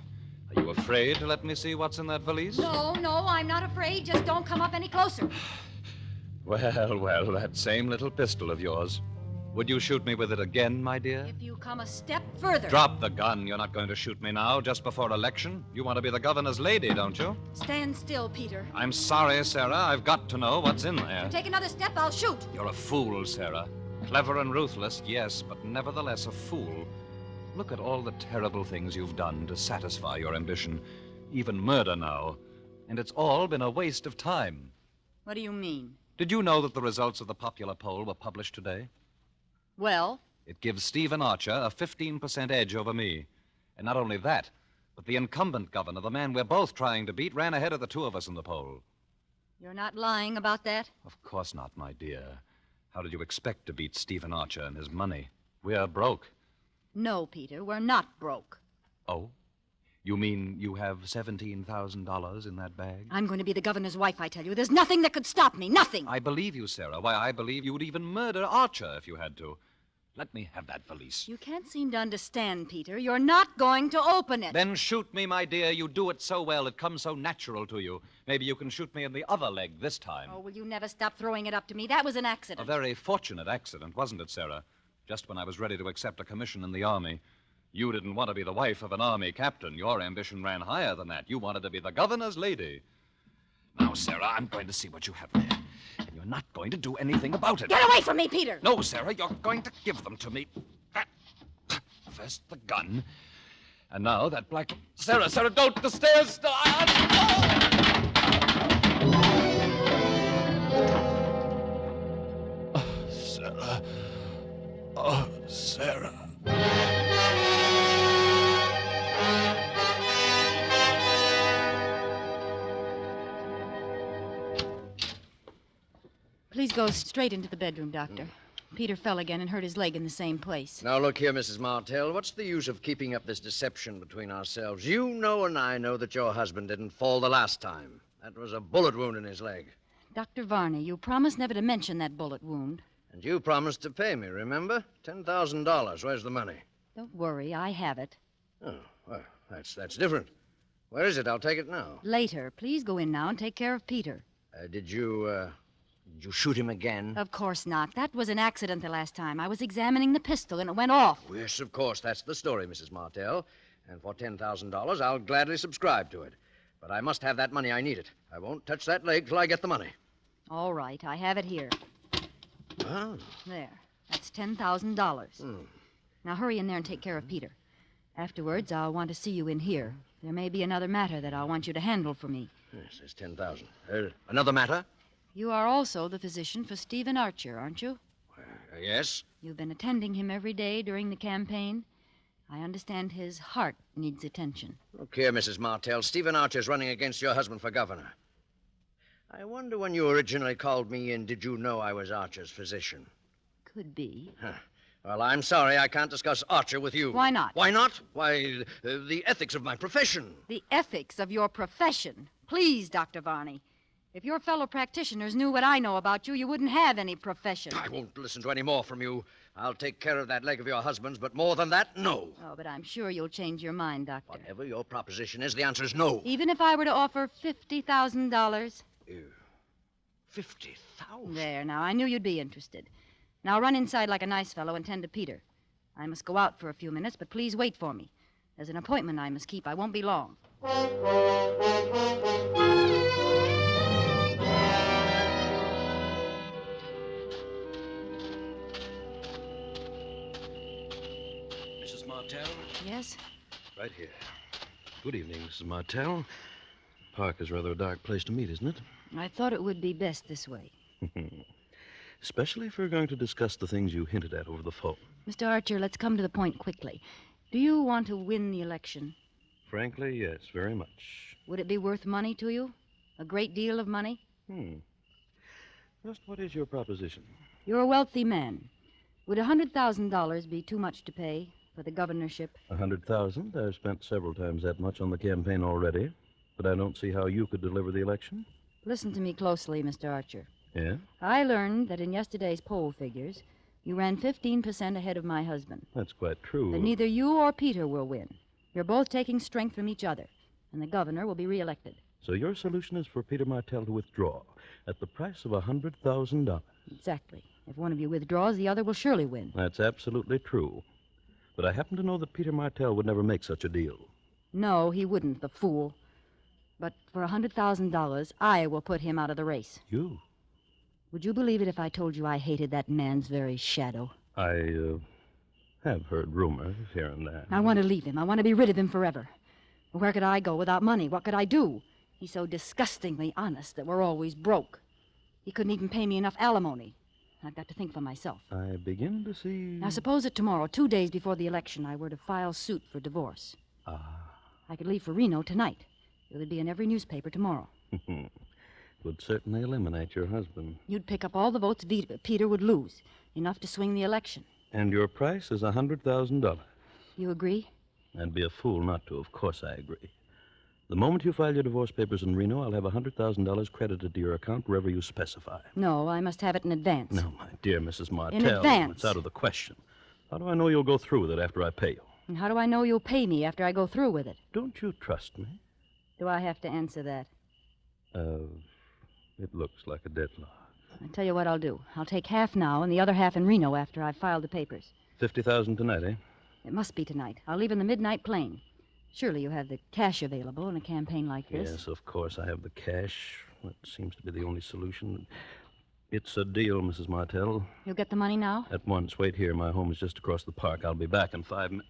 Are you afraid to let me see what's in that valise? No, I'm not afraid. Just don't come up any closer. Well, that same little pistol of yours. Would you shoot me with it again, my dear? If you come a step further. Drop the gun. You're not going to shoot me now, just before election. You want to be the governor's lady, don't you? Stand still, Peter. I'm sorry, Sarah. I've got to know what's in there. Take another step, I'll shoot. You're a fool, Sarah. Clever and ruthless, yes, but nevertheless a fool. Look at all the terrible things you've done to satisfy your ambition. Even murder now. And it's all been a waste of time. What do you mean? Did you know that the results of the popular poll were published today? Well? It gives Stephen Archer a 15% edge over me. And not only that, but the incumbent governor, the man we're both trying to beat, ran ahead of the two of us in the poll. You're not lying about that? Of course not, my dear. How did you expect to beat Stephen Archer and his money? We're broke. No, Peter, we're not broke. Oh? You mean you have $17,000 in that bag? I'm going to be the governor's wife, I tell you. There's nothing that could stop me. Nothing. I believe you, Sarah. Why, I believe you would even murder Archer if you had to. Let me have that valise. You can't seem to understand, Peter. You're not going to open it. Then shoot me, my dear. You do it so well. It comes so natural to you. Maybe you can shoot me in the other leg this time. Oh, will you never stop throwing it up to me? That was an accident. A very fortunate accident, wasn't it, Sarah? Just when I was ready to accept a commission in the Army. You didn't want to be the wife of an Army captain. Your ambition ran higher than that. You wanted to be the governor's lady. Now, Sarah, I'm going to see what you have there. And you're not going to do anything about it. Get away from me, Peter! No, Sarah, you're going to give them to me. First the gun. And now that black... Sarah, don't! The stairs! Sarah. Oh, Sarah. Please go straight into the bedroom, Doctor. Peter fell again and hurt his leg in the same place. Now, look here, Mrs. Martell. What's the use of keeping up this deception between ourselves? You know and I know that your husband didn't fall the last time. That was a bullet wound in his leg. Dr. Varney, you promised never to mention that bullet wound. And you promised to pay me, remember? $10,000. Where's the money? Don't worry, I have it. Oh, well, that's different. Where is it? I'll take it now. Later. Please go in now and take care of Peter. Did you shoot him again? Of course not. That was an accident the last time. I was examining the pistol and it went off. Yes, of course. That's the story, Mrs. Martell. And for $10,000, I'll gladly subscribe to it. But I must have that money. I need it. I won't touch that leg till I get the money. All right. I have it here. Oh. There. That's $10,000. Now hurry in there and take care of Peter. Afterwards, I'll want to see you in here. There may be another matter that I'll want you to handle for me. Yes, there's $10,000. Another matter? You are also the physician for Stephen Archer, aren't you? Yes. You've been attending him every day during the campaign. I understand his heart needs attention. Look here, Mrs. Martell. Stephen Archer's running against your husband for governor. I wonder when you originally called me in, did you know I was Archer's physician? Could be. Huh. Well, I'm sorry I can't discuss Archer with you. Why not? Why not? Why, the ethics of my profession. The ethics of your profession. Please, Dr. Varney. If your fellow practitioners knew what I know about you, you wouldn't have any profession. I won't listen to any more from you. I'll take care of that leg of your husband's, but more than that, no. Oh, but I'm sure you'll change your mind, Doctor. Whatever your proposition is, the answer is no. Even if I were to offer $50,000? $50,000? There, now, I knew you'd be interested. Now run inside like a nice fellow and tend to Peter. I must go out for a few minutes, but please wait for me. There's an appointment I must keep. I won't be long. Mrs. Martell? Yes? Right here. Good evening, Mrs. Martell. Park is rather a dark place to meet, isn't it? I thought it would be best this way. Especially if we're going to discuss the things you hinted at over the phone. Mr. Archer, let's come to the point quickly. Do you want to win the election? Frankly, yes, very much. Would it be worth money to you? A great deal of money? Just what is your proposition? You're a wealthy man. Would $100,000 be too much to pay for the governorship? 100,000. I've spent several times that much on the campaign already, but I don't see how you could deliver the election. Listen to me closely, Mr. Archer. Yeah? I learned that in yesterday's poll figures, you ran 15% ahead of my husband. That's quite true. But neither you or Peter will win. You're both taking strength from each other, and the governor will be reelected. So your solution is for Peter Martell to withdraw at the price of $100,000. Exactly. If one of you withdraws, the other will surely win. That's absolutely true. But I happen to know that Peter Martell would never make such a deal. No, he wouldn't, the fool. But for $100,000, I will put him out of the race. You? Would you believe it if I told you I hated that man's very shadow? I have heard rumors here and there. I want to leave him. I want to be rid of him forever. But where could I go without money? What could I do? He's so disgustingly honest that we're always broke. He couldn't even pay me enough alimony. I've got to think for myself. I begin to see... Now, suppose that tomorrow, 2 days before the election, I were to file suit for divorce. I could leave for Reno tonight. It would be in every newspaper tomorrow. Would certainly eliminate your husband. You'd pick up all the votes Peter would lose, enough to swing the election. And your price is $100,000. You agree? I'd be a fool not to. Of course I agree. The moment you file your divorce papers in Reno, I'll have $100,000 credited to your account wherever you specify. No, I must have it in advance. No, my dear Mrs. Martell. In advance. It's out of the question. How do I know you'll go through with it after I pay you? And how do I know you'll pay me after I go through with it? Don't you trust me? Do I have to answer that? It looks like a deadlock. I'll tell you what I'll do. I'll take half now and the other half in Reno after I've filed the papers. $50,000 tonight, eh? It must be tonight. I'll leave in the midnight plane. Surely you have the cash available in a campaign like this. Yes, of course. I have the cash. That seems to be the only solution. It's a deal, Mrs. Martell. You'll get the money now? At once. Wait here. My home is just across the park. I'll be back in 5 minutes.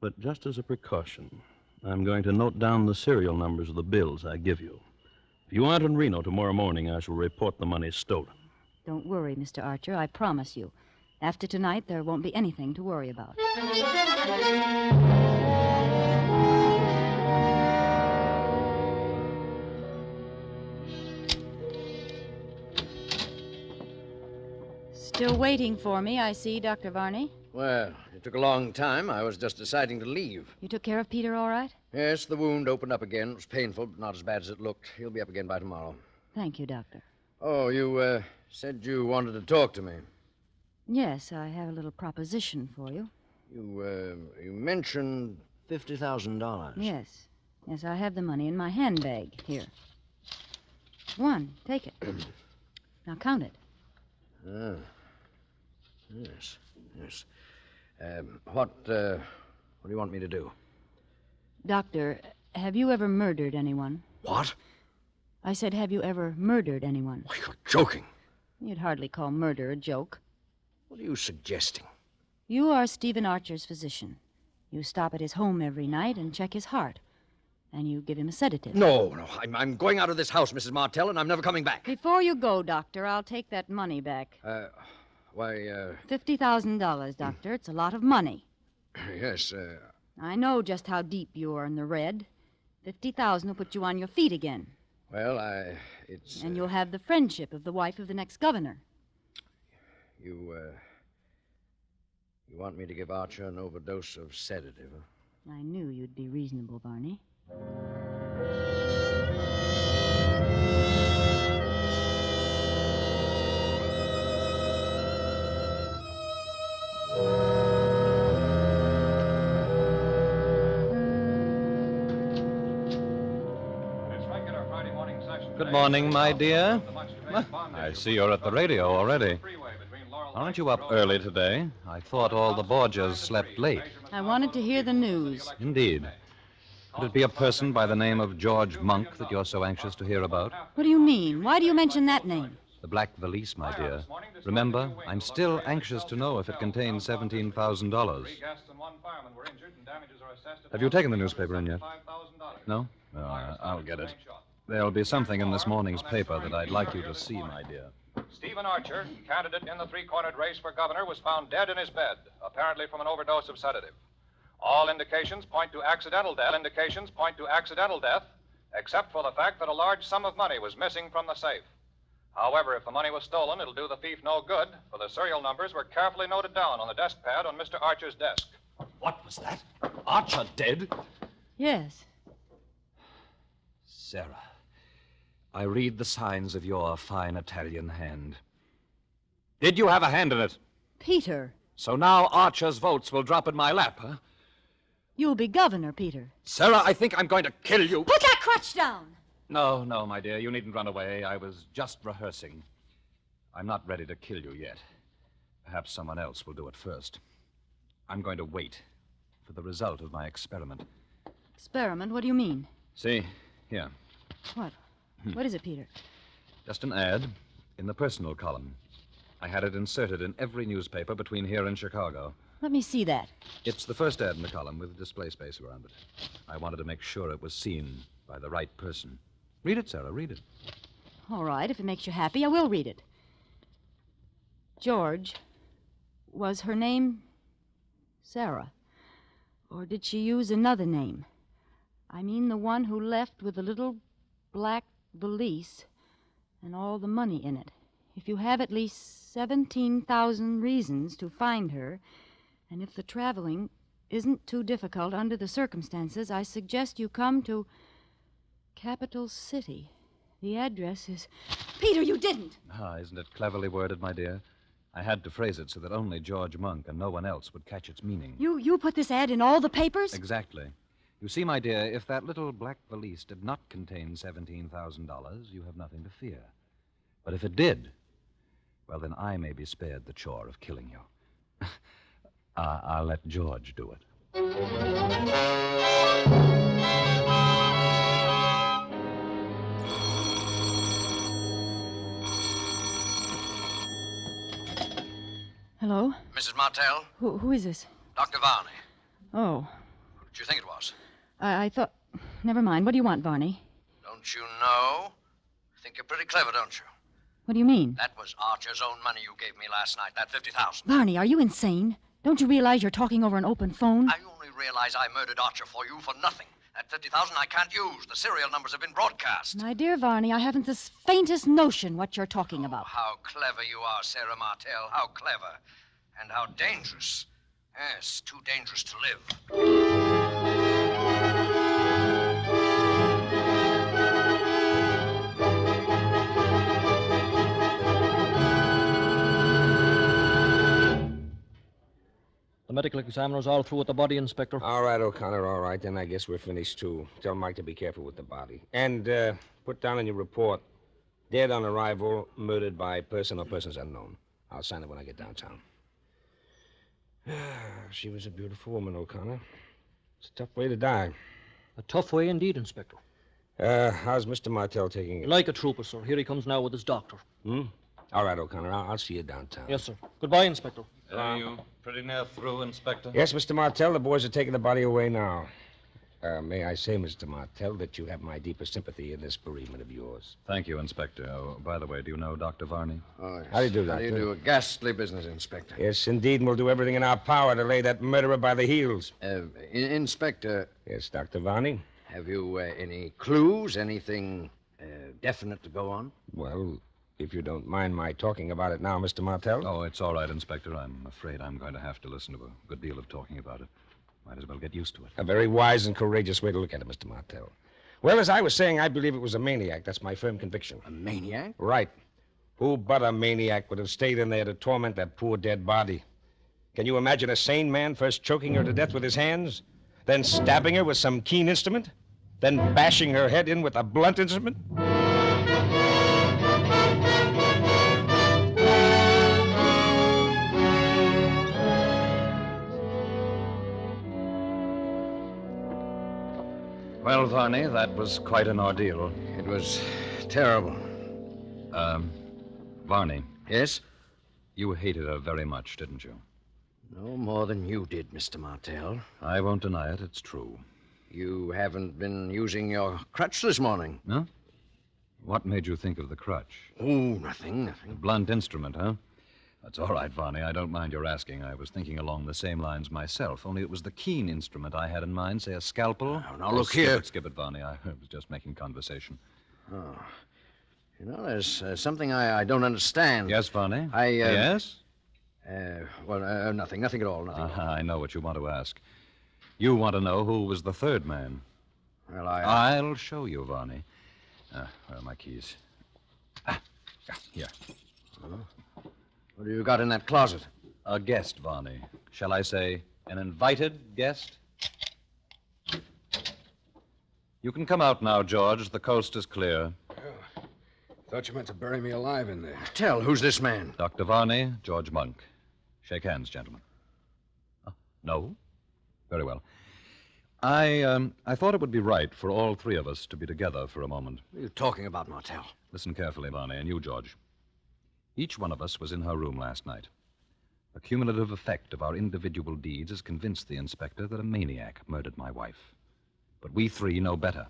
But just as a precaution, I'm going to note down the serial numbers of the bills I give you. If you aren't in Reno tomorrow morning, I shall report the money stolen. Don't worry, Mr. Archer. I promise you. After tonight, there won't be anything to worry about. Still waiting for me, I see, Dr. Varney. Well, it took a long time. I was just deciding to leave. You took care of Peter all right? Yes, the wound opened up again. It was painful, but not as bad as it looked. He'll be up again by tomorrow. Thank you, Doctor. Oh, you said you wanted to talk to me. Yes, I have a little proposition for you. You mentioned $50,000. Yes. Yes, I have the money in my handbag. Here. One. Take it. Now count it. Yes. Yes. What do you want me to do? Doctor, have you ever murdered anyone? What? I said, have you ever murdered anyone? Why, you're joking. You'd hardly call murder a joke. What are you suggesting? You are Stephen Archer's physician. You stop at his home every night and check his heart. And you give him a sedative. No. I'm going out of this house, Mrs. Martell, and I'm never coming back. Before you go, Doctor, I'll take that money back. $50,000, Doctor. It's a lot of money. Yes, I know just how deep you are in the red. $50,000 will put you on your feet again. Well, it's... And you'll have the friendship of the wife of the next governor. You want me to give Archer an overdose of sedative, huh? I knew you'd be reasonable, Barney. Good morning, my dear. I see you're at the radio already. Aren't you up early today? I thought all the Borgias slept late. I wanted to hear the news. Indeed. Could it be a person by the name of George Monk that you're so anxious to hear about? What do you mean? Why do you mention that name? The black valise, my dear. Remember, I'm still anxious to know if it contains $17,000. Have you taken the newspaper in yet? No? No, I'll get it. There'll be something in this morning's paper that I'd like you to see, my dear. Stephen Archer, candidate in the three-cornered race for governor, was found dead in his bed, apparently from an overdose of sedative. All indications point to accidental death. Except for the fact that a large sum of money was missing from the safe. However, if the money was stolen, it'll do the thief no good, for the serial numbers were carefully noted down on the desk pad on Mr. Archer's desk. What was that? Archer dead? Yes. Sarah, I read the signs of your fine Italian hand. Did you have a hand in it? Peter. So now Archer's votes will drop in my lap, huh? You'll be governor, Peter. Sarah, I think I'm going to kill you. Put that crutch down! No, my dear. You needn't run away. I was just rehearsing. I'm not ready to kill you yet. Perhaps someone else will do it first. I'm going to wait for the result of my experiment. Experiment? What do you mean? See, here. What? What is it, Peter? Just an ad in the personal column. I had it inserted in every newspaper between here and Chicago. Let me see that. It's the first ad in the column with display space around it. I wanted to make sure it was seen by the right person. Read it, Sarah, read it. All right, if it makes you happy, I will read it. George, was her name Sarah? Or did she use another name? I mean the one who left with the little black valise and all the money in it. If you have at least 17,000 reasons to find her, and if the traveling isn't too difficult under the circumstances, I suggest you come to Capital City. The address is... Peter, you didn't! Isn't it cleverly worded, my dear? I had to phrase it so that only George Monk and no one else would catch its meaning. You put this ad in all the papers? Exactly. You see, my dear, if that little black valise did not contain $17,000, you have nothing to fear. But if it did, well, then I may be spared the chore of killing you. I'll let George do it. Hello? Mrs. Martell? Who is this? Dr. Varney. Oh. What did you think it was? I thought... Never mind. What do you want, Varney? Don't you know? I think you're pretty clever, don't you? What do you mean? That was Archer's own money you gave me last night, that $50,000. Varney, are you insane? Don't you realize you're talking over an open phone? I only realize I murdered Archer for you for nothing. That $50,000 I can't use. The serial numbers have been broadcast. My dear Varney, I haven't the faintest notion what you're talking about. How clever you are, Sarah Martell. How clever. And how dangerous. Yes, too dangerous to live. The medical examiner's all through with the body, Inspector. All right, O'Connor, all right. Then I guess we're finished, too. Tell Mike to be careful with the body. And put down in your report, dead on arrival, murdered by person or persons unknown. I'll sign it when I get downtown. She was a beautiful woman, O'Connor. It's a tough way to die. A tough way indeed, Inspector. How's Mr. Martell taking it? Like a trooper, sir. Here he comes now with his doctor. All right, O'Connor. I'll see you downtown. Yes, sir. Goodbye, Inspector. Are you pretty near through, Inspector? Yes, Mr. Martell. The boys are taking the body away now. May I say, Mr. Martell, that you have my deepest sympathy in this bereavement of yours. Thank you, Inspector. Oh, by the way, do you know Dr. Varney? Oh, yes. How do you do, Doctor? How do you do? A ghastly business, Inspector. Yes, indeed, and we'll do everything in our power to lay that murderer by the heels. Inspector. Yes, Dr. Varney? Have you any clues, anything definite to go on? Well, if you don't mind my talking about it now, Mr. Martell. Oh, it's all right, Inspector. I'm afraid I'm going to have to listen to a good deal of talking about it. Might as well get used to it. A very wise and courageous way to look at it, Mr. Martell. Well, as I was saying, I believe it was a maniac. That's my firm conviction. A maniac? Right. Who but a maniac would have stayed in there to torment that poor dead body? Can you imagine a sane man first choking her to death with his hands, then stabbing her with some keen instrument, then bashing her head in with a blunt instrument? Well, Varney, that was quite an ordeal. It was terrible. Varney. Yes? You hated her very much, didn't you? No more than you did, Mr. Martell. I won't deny it. It's true. You haven't been using your crutch this morning. No? What made you think of the crutch? Oh, nothing. A blunt instrument, huh? That's all right, Varney. I don't mind your asking. I was thinking along the same lines myself, only it was the keen instrument I had in mind, say a scalpel. Now, look here. Skip it, Varney. I was just making conversation. Oh. You know, there's something I don't understand. Yes, Varney? Yes? Nothing at all, nothing. I know what you want to ask. You want to know who was the third man. Well, I'll show you, Varney. Where are my keys? Here. What do you got in that closet? A guest, Varney. Shall I say an invited guest? You can come out now, George. The coast is clear. Thought you meant to bury me alive in there. Tell, who's this man? Dr. Varney, George Monk. Shake hands, gentlemen. No? Very well. I thought it would be right for all three of us to be together for a moment. What are you talking about, Martell? Listen carefully, Varney, and you, George. Each one of us was in her room last night. The cumulative effect of our individual deeds has convinced the inspector that a maniac murdered my wife. But we three know better.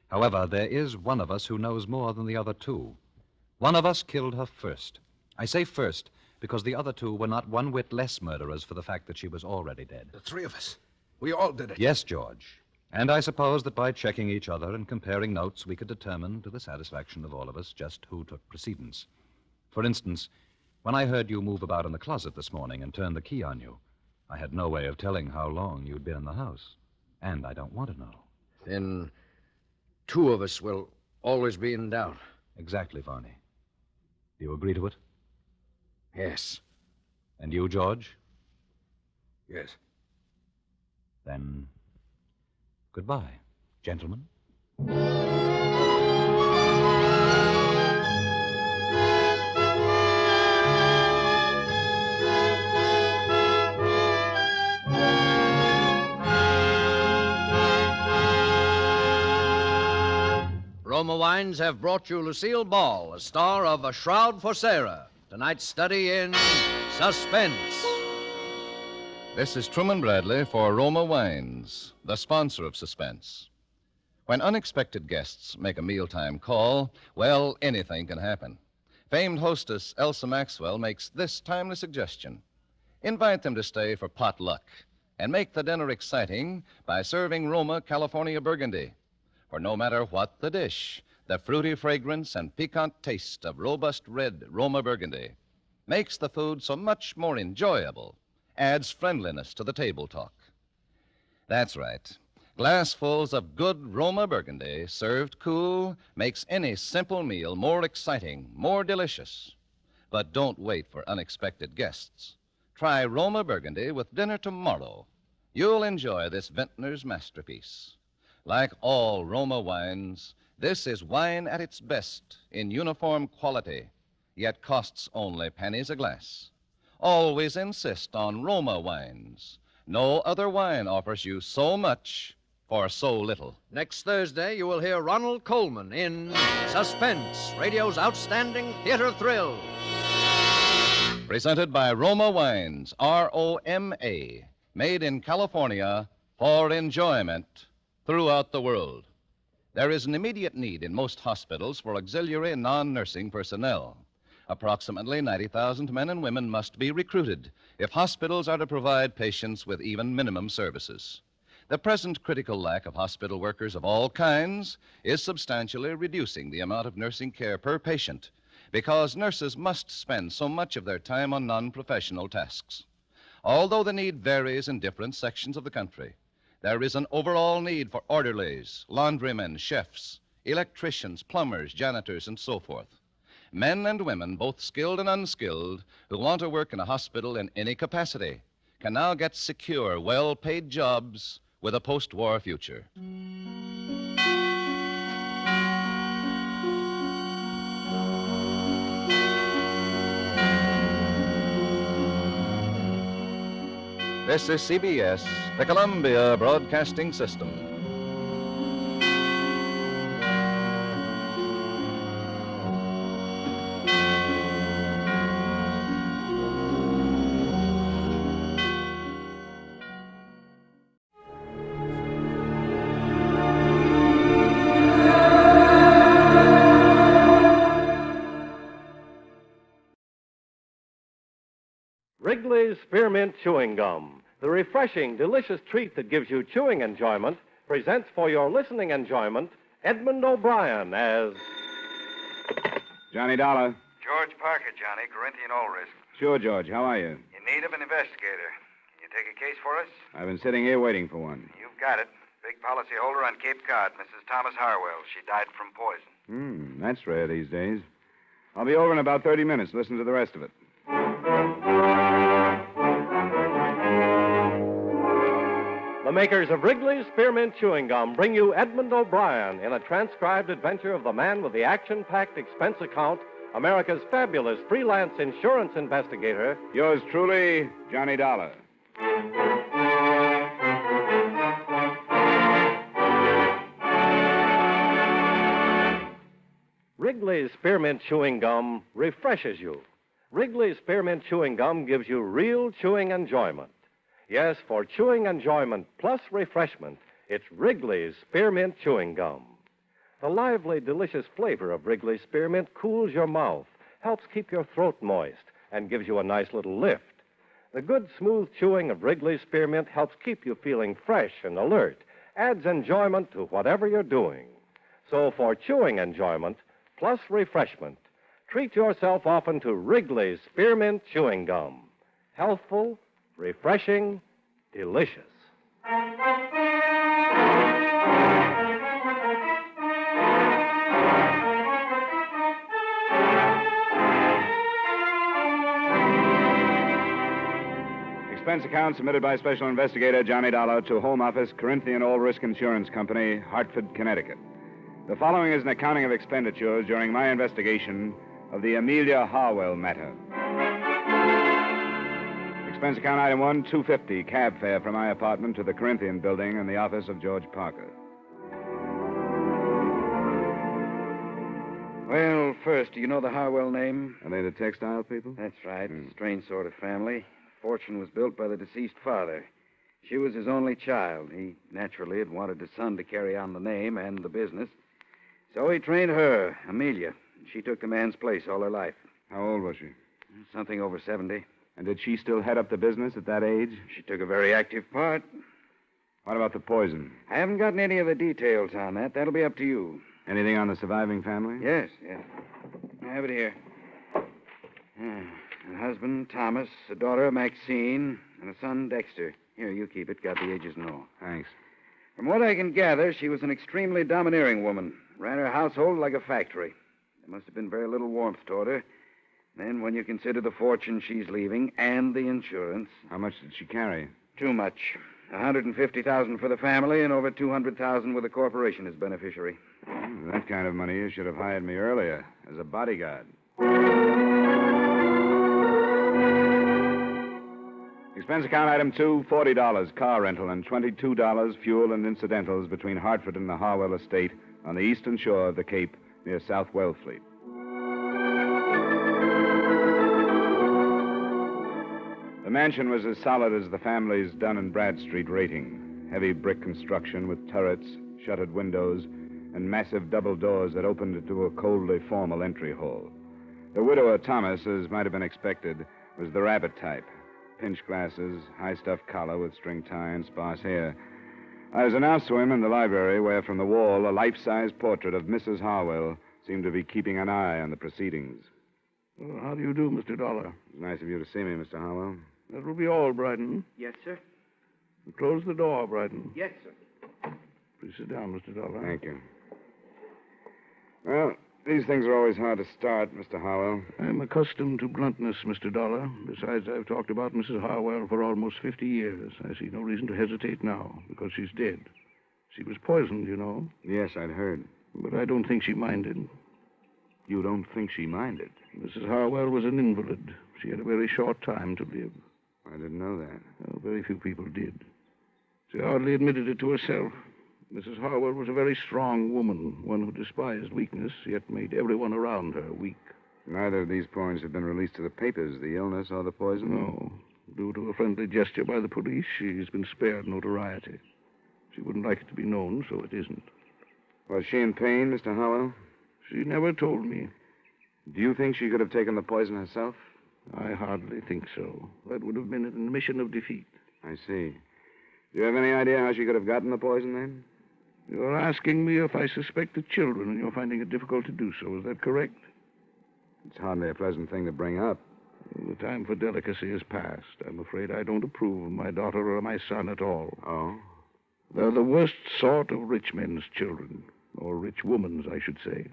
However, there is one of us who knows more than the other two. One of us killed her first. I say first because the other two were not one whit less murderers for the fact that she was already dead. The three of us. We all did it. Yes, George. And I suppose that by checking each other and comparing notes, we could determine, to the satisfaction of all of us, just who took precedence. For instance, when I heard you move about in the closet this morning and turn the key on you, I had no way of telling how long you'd been in the house. And I don't want to know. Then two of us will always be in doubt. Exactly, Varney. Do you agree to it? Yes. And you, George? Yes. Then, goodbye, gentlemen. Roma Wines have brought you Lucille Ball, a star of A Shroud for Sarah. Tonight's study in Suspense. This is Truman Bradley for Roma Wines, the sponsor of Suspense. When unexpected guests make a mealtime call, well, anything can happen. Famed hostess Elsa Maxwell makes this timely suggestion. Invite them to stay for potluck and make the dinner exciting by serving Roma California Burgundy. For no matter what the dish, the fruity fragrance and piquant taste of robust red Roma Burgundy makes the food so much more enjoyable, adds friendliness to the table talk. That's right. Glassfuls of good Roma Burgundy, served cool, makes any simple meal more exciting, more delicious. But don't wait for unexpected guests. Try Roma Burgundy with dinner tomorrow. You'll enjoy this vintner's masterpiece. Like all Roma wines, this is wine at its best in uniform quality, yet costs only pennies a glass. Always insist on Roma wines. No other wine offers you so much for so little. Next Thursday, you will hear Ronald Coleman in Suspense, radio's outstanding theater thrill. Presented by Roma Wines, R-O-M-A, made in California for enjoyment throughout the world. There is an immediate need in most hospitals for auxiliary and non-nursing personnel. Approximately 90,000 men and women must be recruited if hospitals are to provide patients with even minimum services. The present critical lack of hospital workers of all kinds is substantially reducing the amount of nursing care per patient because nurses must spend so much of their time on non-professional tasks. Although the need varies in different sections of the country, there is an overall need for orderlies, laundrymen, chefs, electricians, plumbers, janitors, and so forth. Men and women, both skilled and unskilled, who want to work in a hospital in any capacity, can now get secure, well-paid jobs with a post-war future. This is CBS, the Columbia Broadcasting System. Wrigley's Spearmint Chewing Gum, the refreshing, delicious treat that gives you chewing enjoyment, presents for your listening enjoyment Edmund O'Brien as... Johnny Dollar. George Parker, Johnny, Corinthian All Risk. Sure, George. How are you? In need of an investigator. Can you take a case for us? I've been sitting here waiting for one. You've got it. Big policyholder on Cape Cod, Mrs. Thomas Harwell. She died from poison. That's rare these days. I'll be over in about 30 minutes. Listen to the rest of it. The makers of Wrigley's Spearmint Chewing Gum bring you Edmund O'Brien in a transcribed adventure of the man with the action-packed expense account, America's fabulous freelance insurance investigator. Yours truly, Johnny Dollar. Wrigley's Spearmint Chewing Gum refreshes you. Wrigley's Spearmint Chewing Gum gives you real chewing enjoyment. Yes, for chewing enjoyment plus refreshment, it's Wrigley's Spearmint Chewing Gum. The lively, delicious flavor of Wrigley's Spearmint cools your mouth, helps keep your throat moist, and gives you a nice little lift. The good, smooth chewing of Wrigley's Spearmint helps keep you feeling fresh and alert, adds enjoyment to whatever you're doing. So for chewing enjoyment plus refreshment, treat yourself often to Wrigley's Spearmint Chewing Gum. Healthful, refreshing, delicious. Expense account submitted by Special Investigator Johnny Dollar to Home Office, Corinthian All Risk Insurance Company, Hartford, Connecticut. The following is an accounting of expenditures during my investigation of the Amelia Harwell matter. Expense account item 1, $250, cab fare from my apartment to the Corinthian building in the office of George Parker. Well, first, do you know the Harwell name? Are they the textile people? That's right. Strange sort of family. Fortune was built by the deceased father. She was his only child. He naturally had wanted a son to carry on the name and the business. So he trained her, Amelia. She took the man's place all her life. How old was she? Something over 70. And did she still head up the business at that age? She took a very active part. What about the poison? I haven't gotten any of the details on that. That'll be up to you. Anything on the surviving family? Yes. I have it here. A husband, Thomas, a daughter, Maxine, and a son, Dexter. Here, you keep it. Got the ages and all. Thanks. From what I can gather, she was an extremely domineering woman. Ran her household like a factory. There must have been very little warmth toward her. Then, when you consider the fortune she's leaving and the insurance... How much did she carry? Too much. $150,000 for the family and over $200,000 with the corporation as beneficiary. That kind of money you should have hired me earlier as a bodyguard. Expense account item 2, $40, car rental, and $22 fuel and incidentals between Hartford and the Harwell estate on the eastern shore of the Cape near South Wellfleet. The mansion was as solid as the family's Dun and Bradstreet rating. Heavy brick construction with turrets, shuttered windows, and massive double doors that opened into a coldly formal entry hall. The widower, Thomas, as might have been expected, was the rabbit type. Pinch glasses, high-stuffed collar with string tie and sparse hair. I was announced to him in the library where, from the wall, a life-size portrait of Mrs. Harwell seemed to be keeping an eye on the proceedings. Well, how do you do, Mr. Dollar? It's nice of you to see me, Mr. Harwell. That will be all, Bryden. Yes, sir. Close the door, Bryden. Yes, sir. Please sit down, Mr. Dollar. Thank you. Well, these things are always hard to start, Mr. Harwell. I'm accustomed to bluntness, Mr. Dollar. Besides, I've talked about Mrs. Harwell for almost 50 years. I see no reason to hesitate now, because she's dead. She was poisoned, you know. Yes, I'd heard. But I don't think she minded. You don't think she minded? Mrs. Harwell was an invalid. She had a very short time to live. I didn't know that. Oh, very few people did. She hardly admitted it to herself. Mrs. Harwell was a very strong woman, one who despised weakness, yet made everyone around her weak. Neither of these points have been released to the papers, the illness or the poison? No. Due to a friendly gesture by the police, she's been spared notoriety. She wouldn't like it to be known, so it isn't. Was she in pain, Mr. Howell? She never told me. Do you think she could have taken the poison herself? I hardly think so. That would have been an admission of defeat. I see. Do you have any idea how she could have gotten the poison, then? You're asking me if I suspect the children, and you're finding it difficult to do so. Is that correct? It's hardly a pleasant thing to bring up. The time for delicacy has passed. I'm afraid I don't approve of my daughter or my son at all. Oh? They're the worst sort of rich men's children, or rich women's, I should say.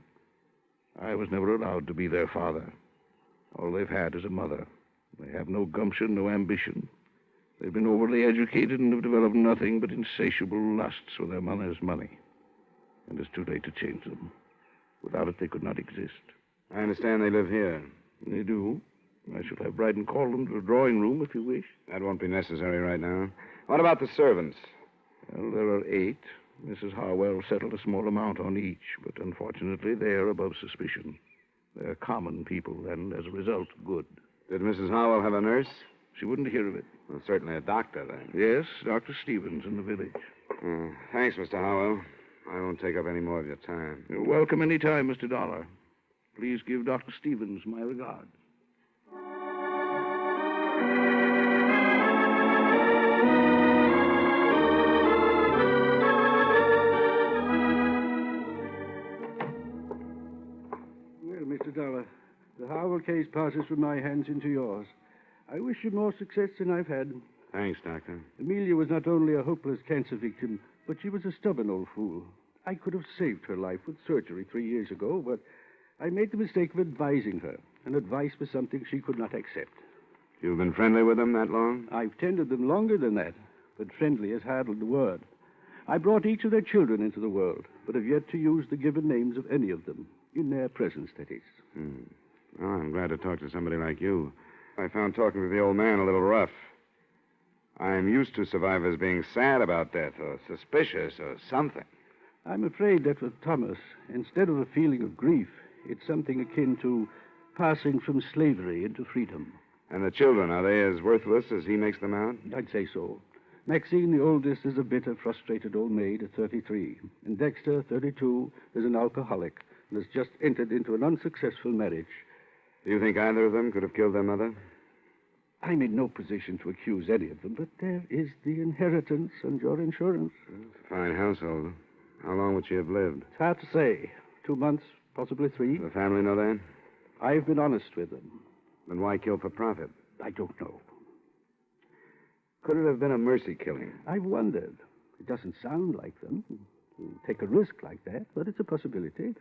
I was never allowed to be their father. All they've had is a mother. They have no gumption, no ambition. They've been overly educated and have developed nothing but insatiable lusts for their mother's money. And it's too late to change them. Without it, they could not exist. I understand they live here. They do. I shall have Bryden call them to the drawing room if you wish. That won't be necessary right now. What about the servants? Well, there are 8. Mrs. Harwell settled a small amount on each, but unfortunately they are above suspicion. They're common people, and as a result, good. Did Mrs. Harwell have a nurse? She wouldn't hear of it. Well, certainly a doctor, then. Yes, Dr. Stevens in the village. Thanks, Mr. Harwell. I won't take up any more of your time. You're welcome any time, Mr. Dolar. Please give Dr. Stevens my regards. Well, Mr. Dollar, the Howell case passes from my hands into yours. I wish you more success than I've had. Thanks, Doctor. Amelia was not only a hopeless cancer victim, but she was a stubborn old fool. I could have saved her life with surgery 3 years ago, but I made the mistake of advising her, and advice was something she could not accept. You've been friendly with them that long? I've tended them longer than that, but friendly is hardly the word. I brought each of their children into the world, but have yet to use the given names of any of them, in their presence, that is. Oh, I'm glad to talk to somebody like you. I found talking to the old man a little rough. I'm used to survivors being sad about death or suspicious or something. I'm afraid that with Thomas, instead of a feeling of grief, it's something akin to passing from slavery into freedom. And the children, are they as worthless as he makes them out? I'd say so. Maxine, the oldest, is a bitter, frustrated old maid at 33. And Dexter, 32, is an alcoholic and has just entered into an unsuccessful marriage. Do you think either of them could have killed their mother? I'm in no position to accuse any of them, but there is the inheritance and your insurance. It's a fine household. How long would she have lived? It's hard to say. 2 months, possibly 3. Does the family know that? I've been honest with them. Then why kill for profit? I don't know. Could it have been a mercy killing? I've wondered. It doesn't sound like them. You take a risk like that, but it's a possibility.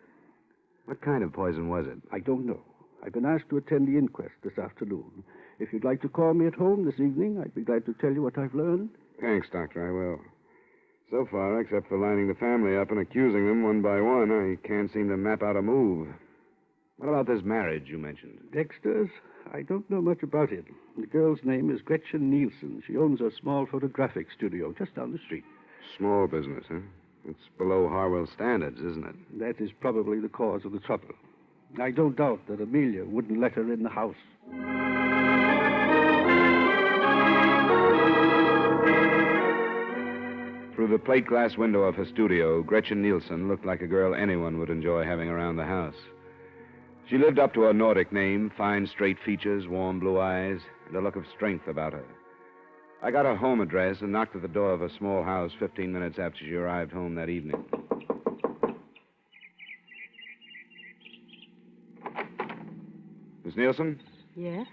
What kind of poison was it? I don't know. I've been asked to attend the inquest this afternoon. If you'd like to call me at home this evening, I'd be glad to tell you what I've learned. Thanks, Doctor, I will. So far, except for lining the family up and accusing them one by one, I can't seem to map out a move. What about this marriage you mentioned? Dexter's? I don't know much about it. The girl's name is Gretchen Nielsen. She owns a small photographic studio just down the street. Small business, huh? It's below Harwell's standards, isn't it? That is probably the cause of the trouble. I don't doubt that Amelia wouldn't let her in the house. Through the plate glass window of her studio, Gretchen Nielsen looked like a girl anyone would enjoy having around the house. She lived up to her Nordic name, fine straight features, warm blue eyes, and a look of strength about her. I got her home address and knocked at the door of a small house 15 minutes after she arrived home that evening. Miss Nielsen? Yes?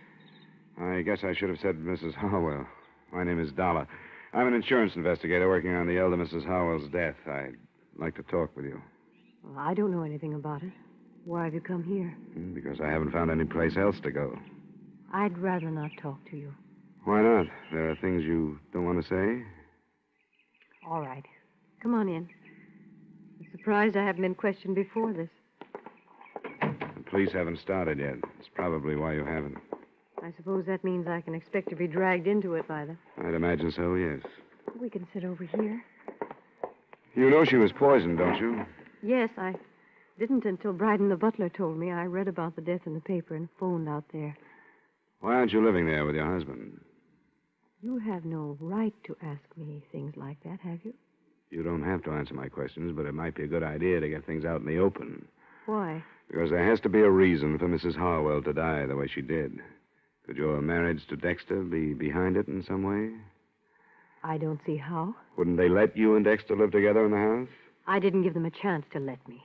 I guess I should have said Mrs. Harwell. My name is Dolar. I'm an insurance investigator working on the elder Mrs. Harwell's death. I'd like to talk with you. Well, I don't know anything about it. Why have you come here? Because I haven't found any place else to go. I'd rather not talk to you. Why not? There are things you don't want to say? All right. Come on in. I'm surprised I haven't been questioned before this. The police haven't started yet. It's probably why you haven't. I suppose that means I can expect to be dragged into it by them. I'd imagine so, yes. We can sit over here. You know she was poisoned, don't you? Yes, I didn't until Bryden the butler told me. I read about the death in the paper and phoned out there. Why aren't you living there with your husband? You have no right to ask me things like that, have you? You don't have to answer my questions, but it might be a good idea to get things out in the open. Why? Because there has to be a reason for Mrs. Harwell to die the way she did. Could your marriage to Dexter be behind it in some way? I don't see how. Wouldn't they let you and Dexter live together in the house? I didn't give them a chance to let me.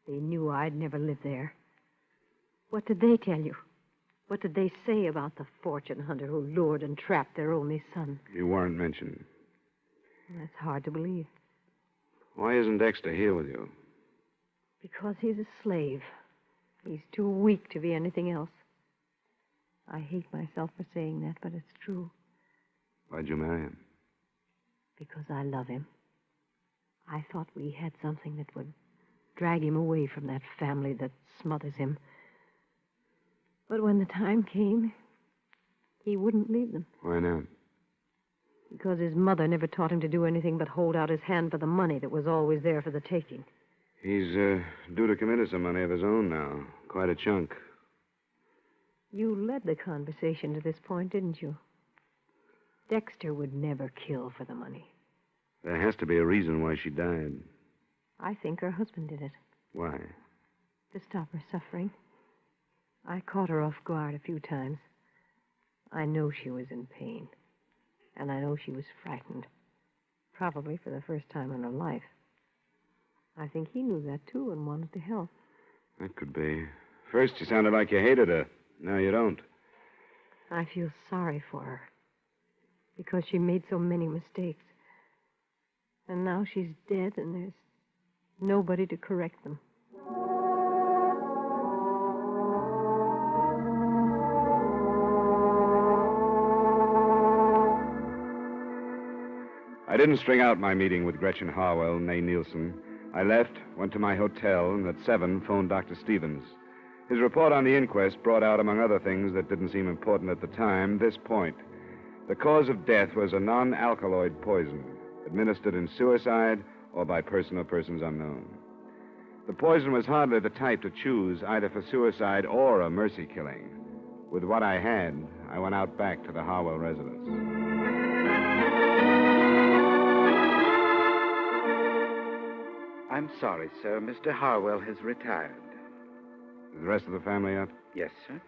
They knew I'd never live there. What did they tell you? What did they say about the fortune hunter who lured and trapped their only son? You weren't mentioned. That's hard to believe. Why isn't Dexter here with you? Because he's a slave. He's too weak to be anything else. I hate myself for saying that, but it's true. Why'd you marry him? Because I love him. I thought we had something that would drag him away from that family that smothers him. But when the time came, he wouldn't leave them. Why not? Because his mother never taught him to do anything but hold out his hand for the money that was always there for the taking. He's due to come into some money of his own now. Quite a chunk. You led the conversation to this point, didn't you? Dexter would never kill for the money. There has to be a reason why she died. I think her husband did it. Why? To stop her suffering. I caught her off guard a few times. I know she was in pain. And I know she was frightened. Probably for the first time in her life. I think he knew that, too, and wanted to help. That could be. First, you sounded like you hated her. Now you don't. I feel sorry for her. Because she made so many mistakes. And now she's dead, and there's nobody to correct them. I didn't string out my meeting with Gretchen Harwell, née Nielsen. I left, went to my hotel, and at 7 phoned Dr. Stevens. His report on the inquest brought out, among other things that didn't seem important at the time, this point. The cause of death was a non-alkaloid poison, administered in suicide or by person or persons unknown. The poison was hardly the type to choose either for suicide or a mercy killing. With what I had, I went out back to the Harwell residence. I'm sorry, sir. Mr. Harwell has retired. Is the rest of the family up? Yes, sir.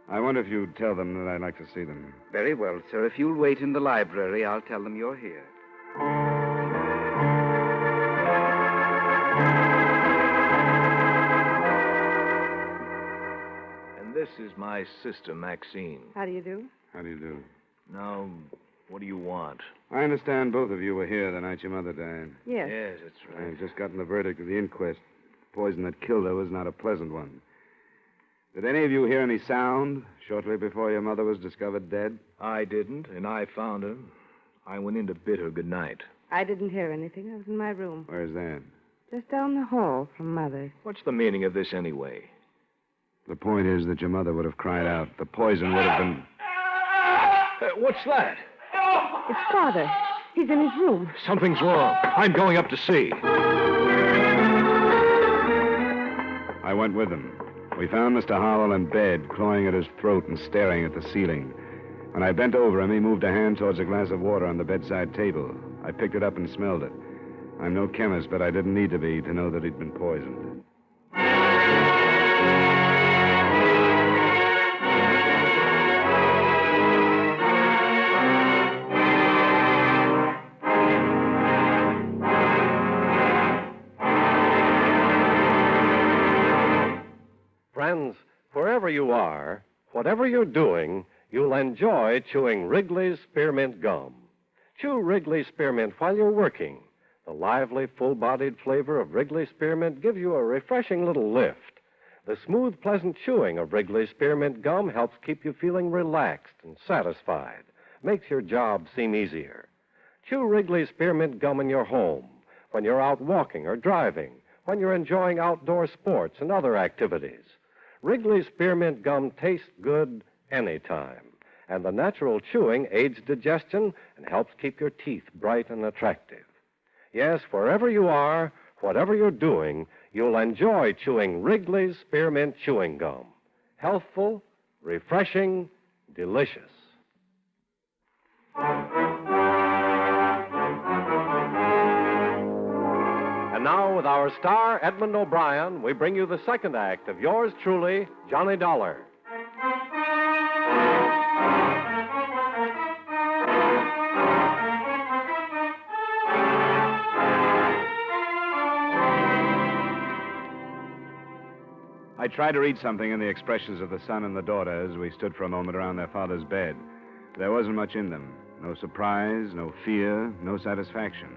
I wonder if you'd tell them that I'd like to see them. Very well, sir. If you'll wait in the library, I'll tell them you're here. And this is my sister, Maxine. How do you do? How do you do? Now, what do you want? I understand both of you were here the night your mother died. Yes. Yes, that's right. I've just gotten the verdict of the inquest. The poison that killed her was not a pleasant one. Did any of you hear any sound shortly before your mother was discovered dead? I didn't, and I found her. I went in to bid her good night. I didn't hear anything. I was in my room. Where's that? Just down the hall from Mother's. What's the meaning of this anyway? The point is that your mother would have cried out. The poison would have been... What's that? It's Father. He's in his room. Something's wrong. I'm going up to see. I went with them. We found Mr. Howell in bed, clawing at his throat and staring at the ceiling. When I bent over him, he moved a hand towards a glass of water on the bedside table. I picked it up and smelled it. I'm no chemist, but I didn't need to be to know that he'd been poisoned. Friends, wherever you are, whatever you're doing, you'll enjoy chewing Wrigley's Spearmint Gum. Chew Wrigley's Spearmint while you're working. The lively, full-bodied flavor of Wrigley's Spearmint gives you a refreshing little lift. The smooth, pleasant chewing of Wrigley's Spearmint Gum helps keep you feeling relaxed and satisfied, makes your job seem easier. Chew Wrigley's Spearmint Gum in your home, when you're out walking or driving, when you're enjoying outdoor sports and other activities. Wrigley's Spearmint Gum tastes good anytime, and the natural chewing aids digestion and helps keep your teeth bright and attractive. Yes, wherever you are, whatever you're doing, you'll enjoy chewing Wrigley's Spearmint Chewing Gum. Healthful, refreshing, delicious. And now, with our star, Edmund O'Brien, we bring you the second act of yours truly, Johnny Dollar. I tried to read something in the expressions of the son and the daughter as we stood for a moment around their father's bed. There wasn't much in them. No surprise, no fear, no satisfaction.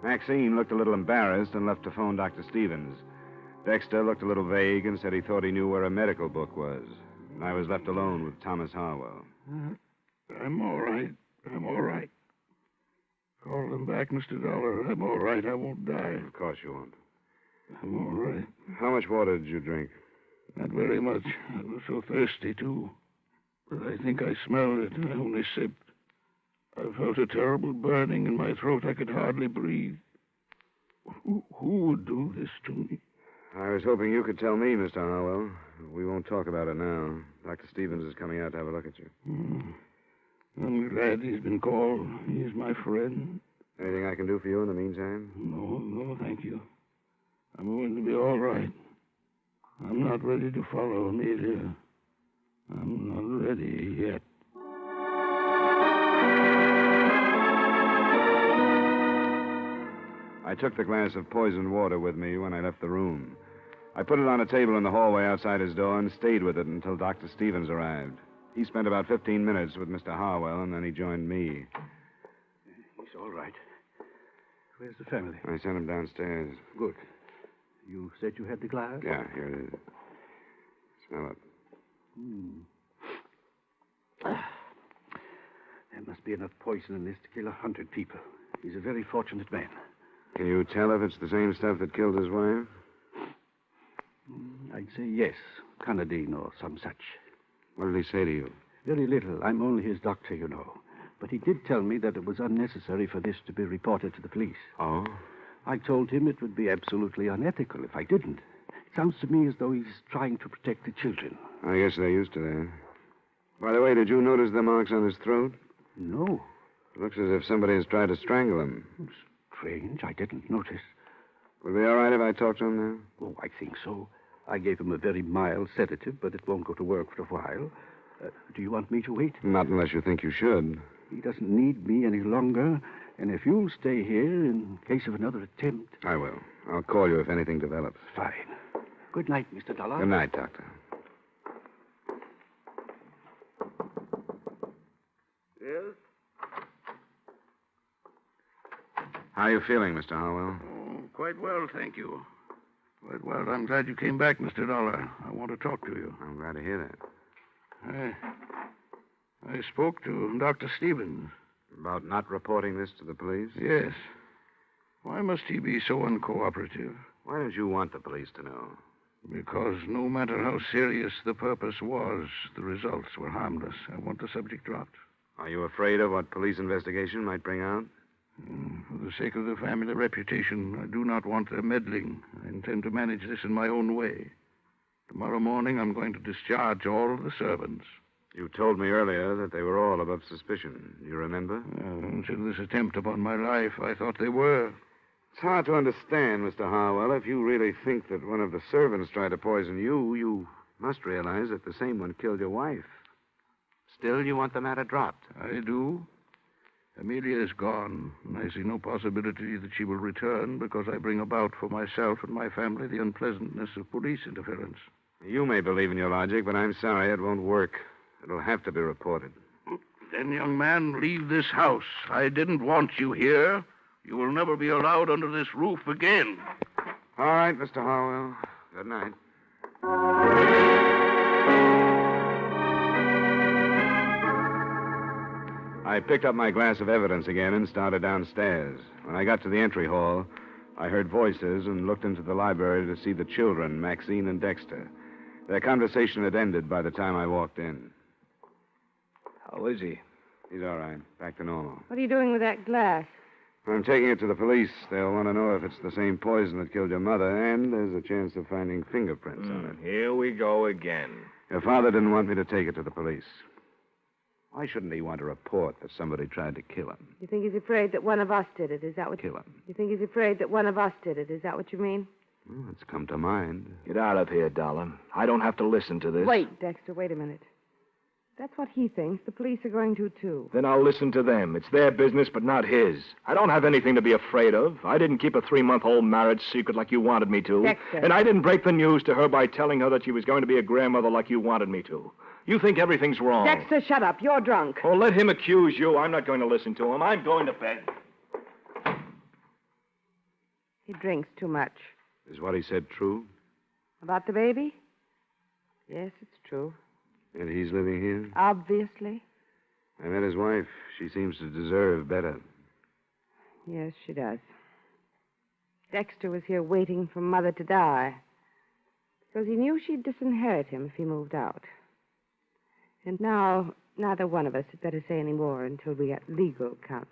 Maxine looked a little embarrassed and left to phone Dr. Stevens. Dexter looked a little vague and said he thought he knew where a medical book was. And I was left alone with Thomas Harwell. I'm all right. I'm all right. Call them back, Mr. Dollar. I'm all right. I won't die. Of course you won't. I'm all right. How much water did you drink? Not very much. I was so thirsty, too. But I think I smelled it. I only sipped. I felt a terrible burning in my throat. I could hardly breathe. Who would do this to me? I was hoping you could tell me, Mr. Harwell. We won't talk about it now. Dr. Stevens is coming out to have a look at you. I'm glad he's been called. He's my friend. Anything I can do for you in the meantime? No, thank you. I'm going to be all right. I'm not ready to follow Amelia. I'm not ready yet. I took the glass of poisoned water with me when I left the room. I put it on a table in the hallway outside his door and stayed with it until Dr. Stevens arrived. He spent about 15 minutes with Mr. Harwell, and then he joined me. He's all right. Where's the family? I sent him downstairs. Good. You said you had the glass? Yeah, here it is. Smell it. There must be enough poison in this to kill 100 people. He's a very fortunate man. Can you tell if it's the same stuff that killed his wife? I'd say yes. Canadine or some such. What did he say to you? Very little. I'm only his doctor, you know. But he did tell me that it was unnecessary for this to be reported to the police. Oh? I told him it would be absolutely unethical if I didn't. It sounds to me as though he's trying to protect the children. I guess they're used to that. By the way, did you notice the marks on his throat? No. It looks as if somebody has tried to strangle him. Strange. I didn't notice. Will it be all right if I talk to him now? Oh, I think so. I gave him a very mild sedative, but it won't go to work for a while. Do you want me to wait? Not unless you think you should. He doesn't need me any longer, and if you'll stay here in case of another attempt... I will. I'll call you if anything develops. Fine. Good night, Mr. Dollar. Good night, Doctor. Yes? How are you feeling, Mr. Harwell? Oh, quite well, thank you. Quite well. I'm glad you came back, Mr. Dollar. I want to talk to you. I'm glad to hear that. I spoke to Dr. Stevens. About not reporting this to the police? Yes. Why must he be so uncooperative? Why don't you want the police to know? Because no matter how serious the purpose was, the results were harmless. I want the subject dropped. Are you afraid of what police investigation might bring out? For the sake of the family reputation, I do not want their meddling. I intend to manage this in my own way. Tomorrow morning, I'm going to discharge all of the servants. You told me earlier that they were all above suspicion. You remember? Until this attempt upon my life, I thought they were. It's hard to understand, Mr. Harwell. If you really think that one of the servants tried to poison you, you must realize that the same one killed your wife. Still, you want the matter dropped. I do. Amelia is gone, and I see no possibility that she will return because I bring about for myself and my family the unpleasantness of police interference. You may believe in your logic, but I'm sorry it won't work. It'll have to be reported. Then, young man, leave this house. I didn't want you here. You will never be allowed under this roof again. All right, Mr. Harwell. Good night. I picked up my glass of evidence again and started downstairs. When I got to the entry hall, I heard voices and looked into the library to see the children, Maxine and Dexter. Their conversation had ended by the time I walked in. How is he? He's all right. Back to normal. What are you doing with that glass? I'm taking it to the police. They'll want to know if it's the same poison that killed your mother, and there's a chance of finding fingerprints on it. Here we go again. Your father didn't want me to take it to the police. Why shouldn't he want to report that somebody tried to kill him? You think he's afraid that one of us did it? Is that what... Kill him. You think he's afraid that one of us did it? Is that what you mean? Well, it's come to mind. Get out of here, Dollar. I don't have to listen to this. Wait, Dexter, wait a minute. That's what he thinks. The police are going to, too. Then I'll listen to them. It's their business, but not his. I don't have anything to be afraid of. I didn't keep a 3-month-old marriage secret like you wanted me to. Dexter. And I didn't break the news to her by telling her that she was going to be a grandmother like you wanted me to. You think everything's wrong. Dexter, shut up. You're drunk. Oh, let him accuse you. I'm not going to listen to him. I'm going to bed. He drinks too much. Is what he said true? About the baby? Yes, it's true. And he's living here? Obviously. I met his wife. She seems to deserve better. Yes, she does. Dexter was here waiting for Mother to die because he knew she'd disinherit him if he moved out. And now, neither one of us had better say any more until we get legal counsel.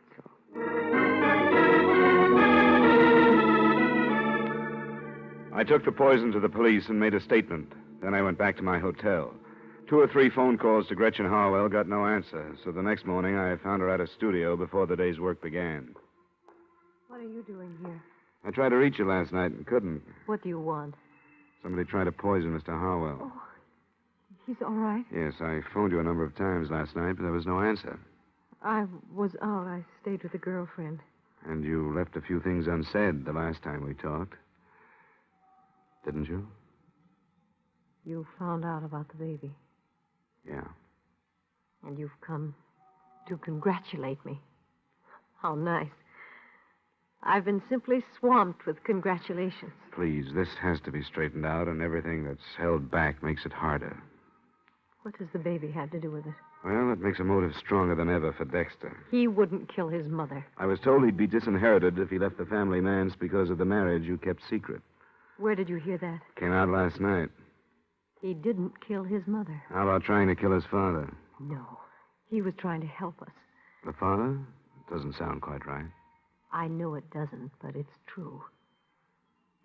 I took the poison to the police and made a statement. Then I went back to my hotel. 2 or 3 phone calls to Gretchen Harwell got no answer, so the next morning I found her at a studio before the day's work began. What are you doing here? I tried to reach you last night and couldn't. What do you want? Somebody tried to poison Mr. Harwell. Oh, he's all right. Yes, I phoned you a number of times last night, but there was no answer. I was out. I stayed with a girlfriend. And you left a few things unsaid the last time we talked. Didn't you? You found out about the baby. Yeah. And you've come to congratulate me. How nice. I've been simply swamped with congratulations. Please, this has to be straightened out, and everything that's held back makes it harder. What does the baby have to do with it? Well, it makes a motive stronger than ever for Dexter. He wouldn't kill his mother. I was told he'd be disinherited if he left the family manse because of the marriage you kept secret. Where did you hear that? Came out last night. He didn't kill his mother. How about trying to kill his father? No. He was trying to help us. The father? Doesn't sound quite right. I know it doesn't, but it's true.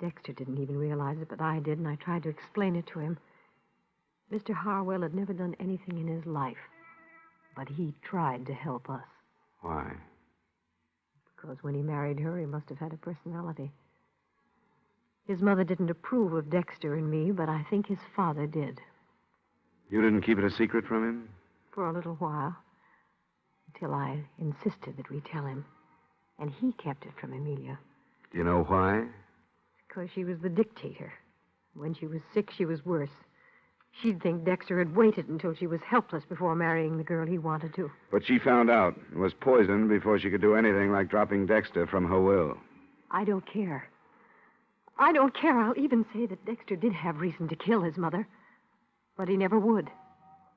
Dexter didn't even realize it, but I did, and I tried to explain it to him. Mr. Harwell had never done anything in his life, but he tried to help us. Why? Because when he married her, he must have had a personality. His mother didn't approve of Dexter and me, but I think his father did. You didn't keep it a secret from him? For a little while. Until I insisted that we tell him. And he kept it from Amelia. Do you know why? Because she was the dictator. When she was sick, she was worse. She'd think Dexter had waited until she was helpless before marrying the girl he wanted to. But she found out and was poisoned before she could do anything like dropping Dexter from her will. I don't care. I don't care. I'll even say that Dexter did have reason to kill his mother. But he never would.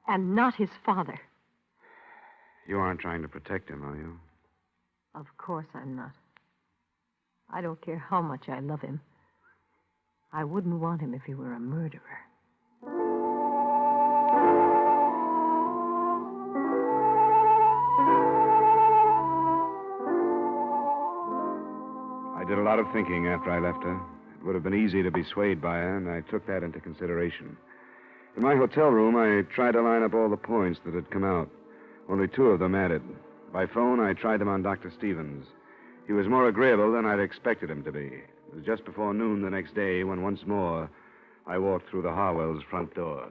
And not his father. You aren't trying to protect him, are you? Of course I'm not. I don't care how much I love him. I wouldn't want him if he were a murderer. I did a lot of thinking after I left her. It would have been easy to be swayed by her, and I took that into consideration. In my hotel room, I tried to line up all the points that had come out. Only 2 of them added. By phone, I tried them on Dr. Stevens. He was more agreeable than I'd expected him to be. It was just before noon the next day when once more I walked through the Harwells' front door.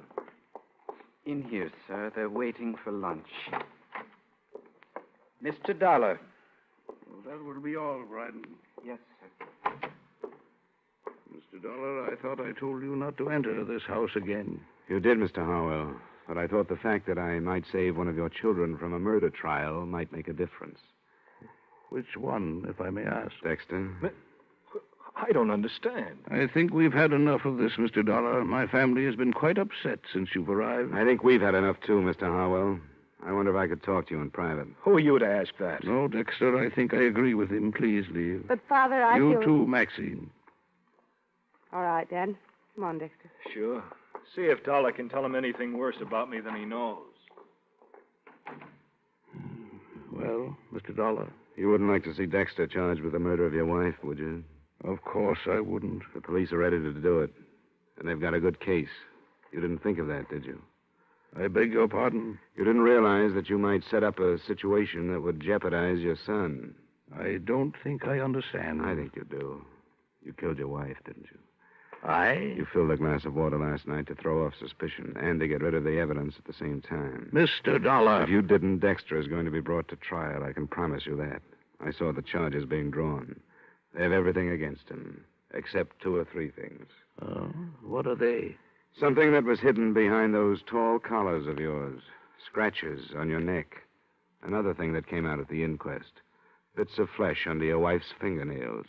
In here, sir. They're waiting for lunch. Mr. Dolar. Well, that will be all, Bryden. Yes, sir. Mr. Dolar, I thought I told you not to enter this house again. You did, Mr. Harwell. But I thought the fact that I might save one of your children from a murder trial might make a difference. Which one, if I may ask? Dexter. I don't understand. I think we've had enough of this, Mr. Dollar. My family has been quite upset since you've arrived. I think we've had enough, too, Mr. Harwell. I wonder if I could talk to you in private. Who are you to ask that? No, Dexter, I think I agree with him. Please leave. But, Father, I You feel... too, Maxine. All right, Dad. Come on, Dexter. Sure. See if Dollar can tell him anything worse about me than he knows. Well, Mr. Dollar? You wouldn't like to see Dexter charged with the murder of your wife, would you? Of course I wouldn't. The police are ready to do it. And they've got a good case. You didn't think of that, did you? I beg your pardon? You didn't realize that you might set up a situation that would jeopardize your son. I don't think I understand. I think you do. You killed your wife, didn't you? I? You filled a glass of water last night to throw off suspicion and to get rid of the evidence at the same time. Mr. Dolar. If you didn't, Dexter is going to be brought to trial. I can promise you that. I saw the charges being drawn. They have everything against him, except 2 or 3 things. What are they? Something that was hidden behind those tall collars of yours. Scratches on your neck. Another thing that came out at the inquest. Bits of flesh under your wife's fingernails.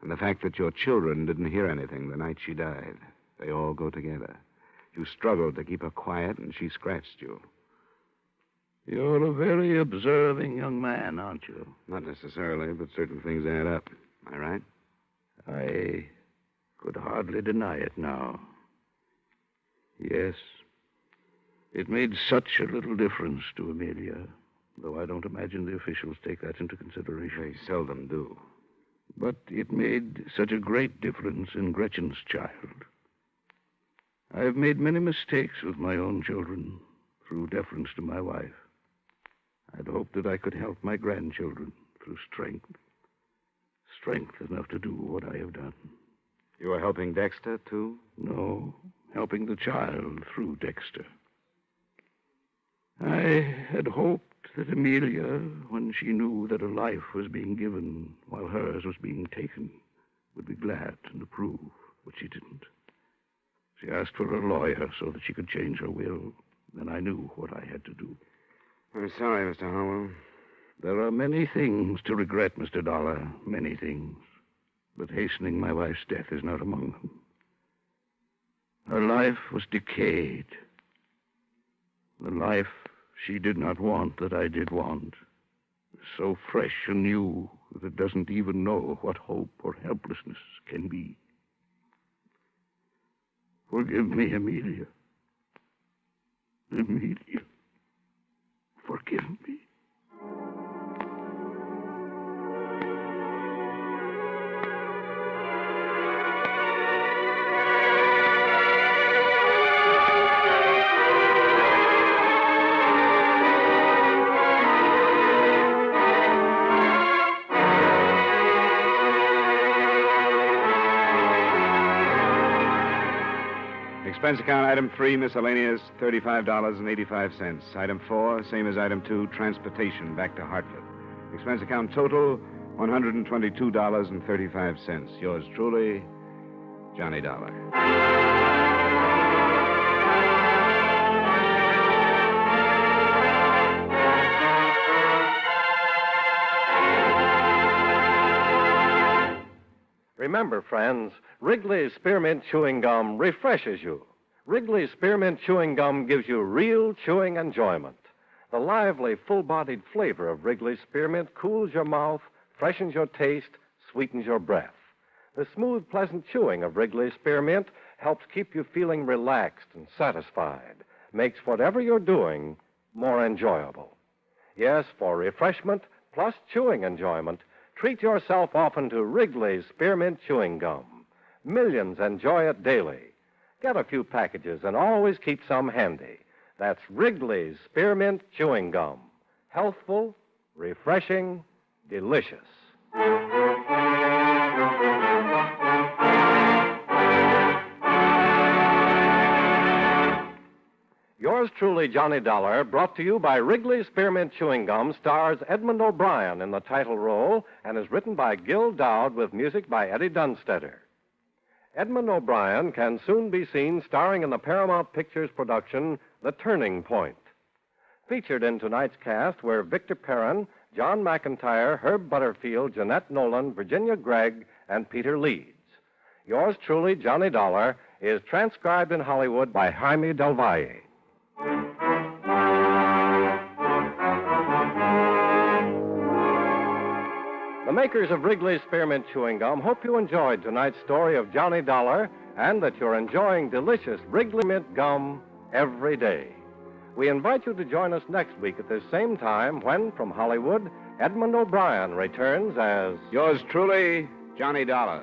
And the fact that your children didn't hear anything the night she died. They all go together. You struggled to keep her quiet, and she scratched you. You're a very observing young man, aren't you? Not necessarily, but certain things add up. Am I right? I could hardly deny it now. Yes. It made such a little difference to Amelia, though I don't imagine the officials take that into consideration. They seldom do. But it made such a great difference in Gretchen's child. I've made many mistakes with my own children through deference to my wife. I'd hoped that I could help my grandchildren through strength. Strength enough to do what I have done. You were helping Dexter, too? No, helping the child through Dexter. I had hoped that Amelia, when she knew that a life was being given while hers was being taken, would be glad and approve, but she didn't. She asked for a lawyer so that she could change her will, and I knew what I had to do. I'm sorry, Mr. Howell. There are many things to regret, Mr. Dolar, many things. But hastening my wife's death is not among them. Her life was decayed. The life she did not want that I did want is so fresh and new that it doesn't even know what hope or helplessness can be. Forgive me, Amelia. Amelia, forgive me. Expense account item 3, miscellaneous, $35.85. Item 4, same as item 2, transportation back to Hartford. Expense account total, $122.35. Yours truly, Johnny Dollar. Remember, friends, Wrigley's Spearmint Chewing Gum refreshes you. Wrigley's Spearmint Chewing Gum gives you real chewing enjoyment. The lively, full-bodied flavor of Wrigley's Spearmint cools your mouth, freshens your taste, sweetens your breath. The smooth, pleasant chewing of Wrigley's Spearmint helps keep you feeling relaxed and satisfied, makes whatever you're doing more enjoyable. Yes, for refreshment plus chewing enjoyment, treat yourself often to Wrigley's Spearmint Chewing Gum. Millions enjoy it daily. Get a few packages and always keep some handy. That's Wrigley's Spearmint Chewing Gum. Healthful, refreshing, delicious. Yours truly, Johnny Dollar, brought to you by Wrigley's Spearmint Chewing Gum, stars Edmund O'Brien in the title role and is written by Gil Dowd with music by Eddie Dunstetter. Edmund O'Brien can soon be seen starring in the Paramount Pictures production, The Turning Point. Featured in tonight's cast were Victor Perrin, John McIntyre, Herb Butterfield, Jeanette Nolan, Virginia Gregg, and Peter Leeds. Yours truly, Johnny Dollar, is transcribed in Hollywood by Jaime Del Valle. The makers of Wrigley's Spearmint Chewing Gum hope you enjoyed tonight's story of Johnny Dollar and that you're enjoying delicious Wrigley Mint Gum every day. We invite you to join us next week at this same time when, from Hollywood, Edmund O'Brien returns as... Yours truly, Johnny Dollar.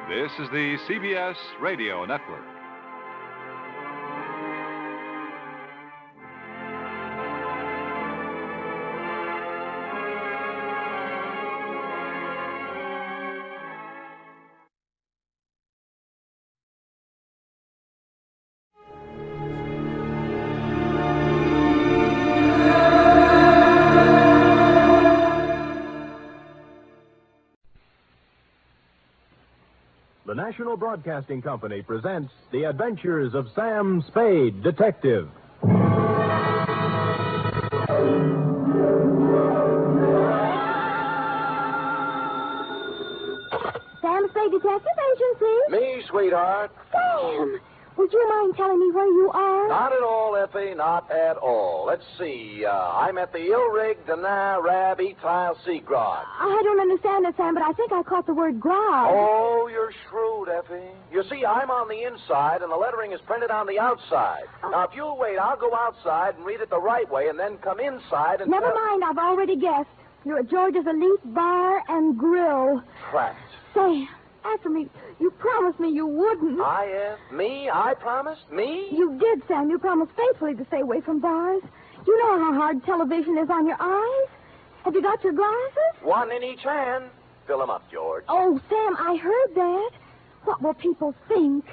This is the CBS Radio Network. National Broadcasting Company presents The Adventures of Sam Spade, Detective. Sam Spade Detective Agency? Me, sweetheart. Sam, would you mind telling me where you are? Not at all, Effie, not at all. Let's see. I'm at the Il-Rig Dana Rab Etile Seagrod. I don't understand it, Sam, but I think I caught the word grog. Oh, you're shrewd, Effie. You see, I'm on the inside, and the lettering is printed on the outside. Now, if you'll wait, I'll go outside and read it the right way, and then come inside and... Never mind, I've already guessed. You're at George's Elite Bar and Grill. Trapped. Say, answer me. You promised me you wouldn't. Me? I promised? Me? You did, Sam. You promised faithfully to stay away from bars. You know how hard television is on your eyes. Have you got your glasses? One in each hand. Fill them up, George. Oh, Sam, I heard that. What will people think?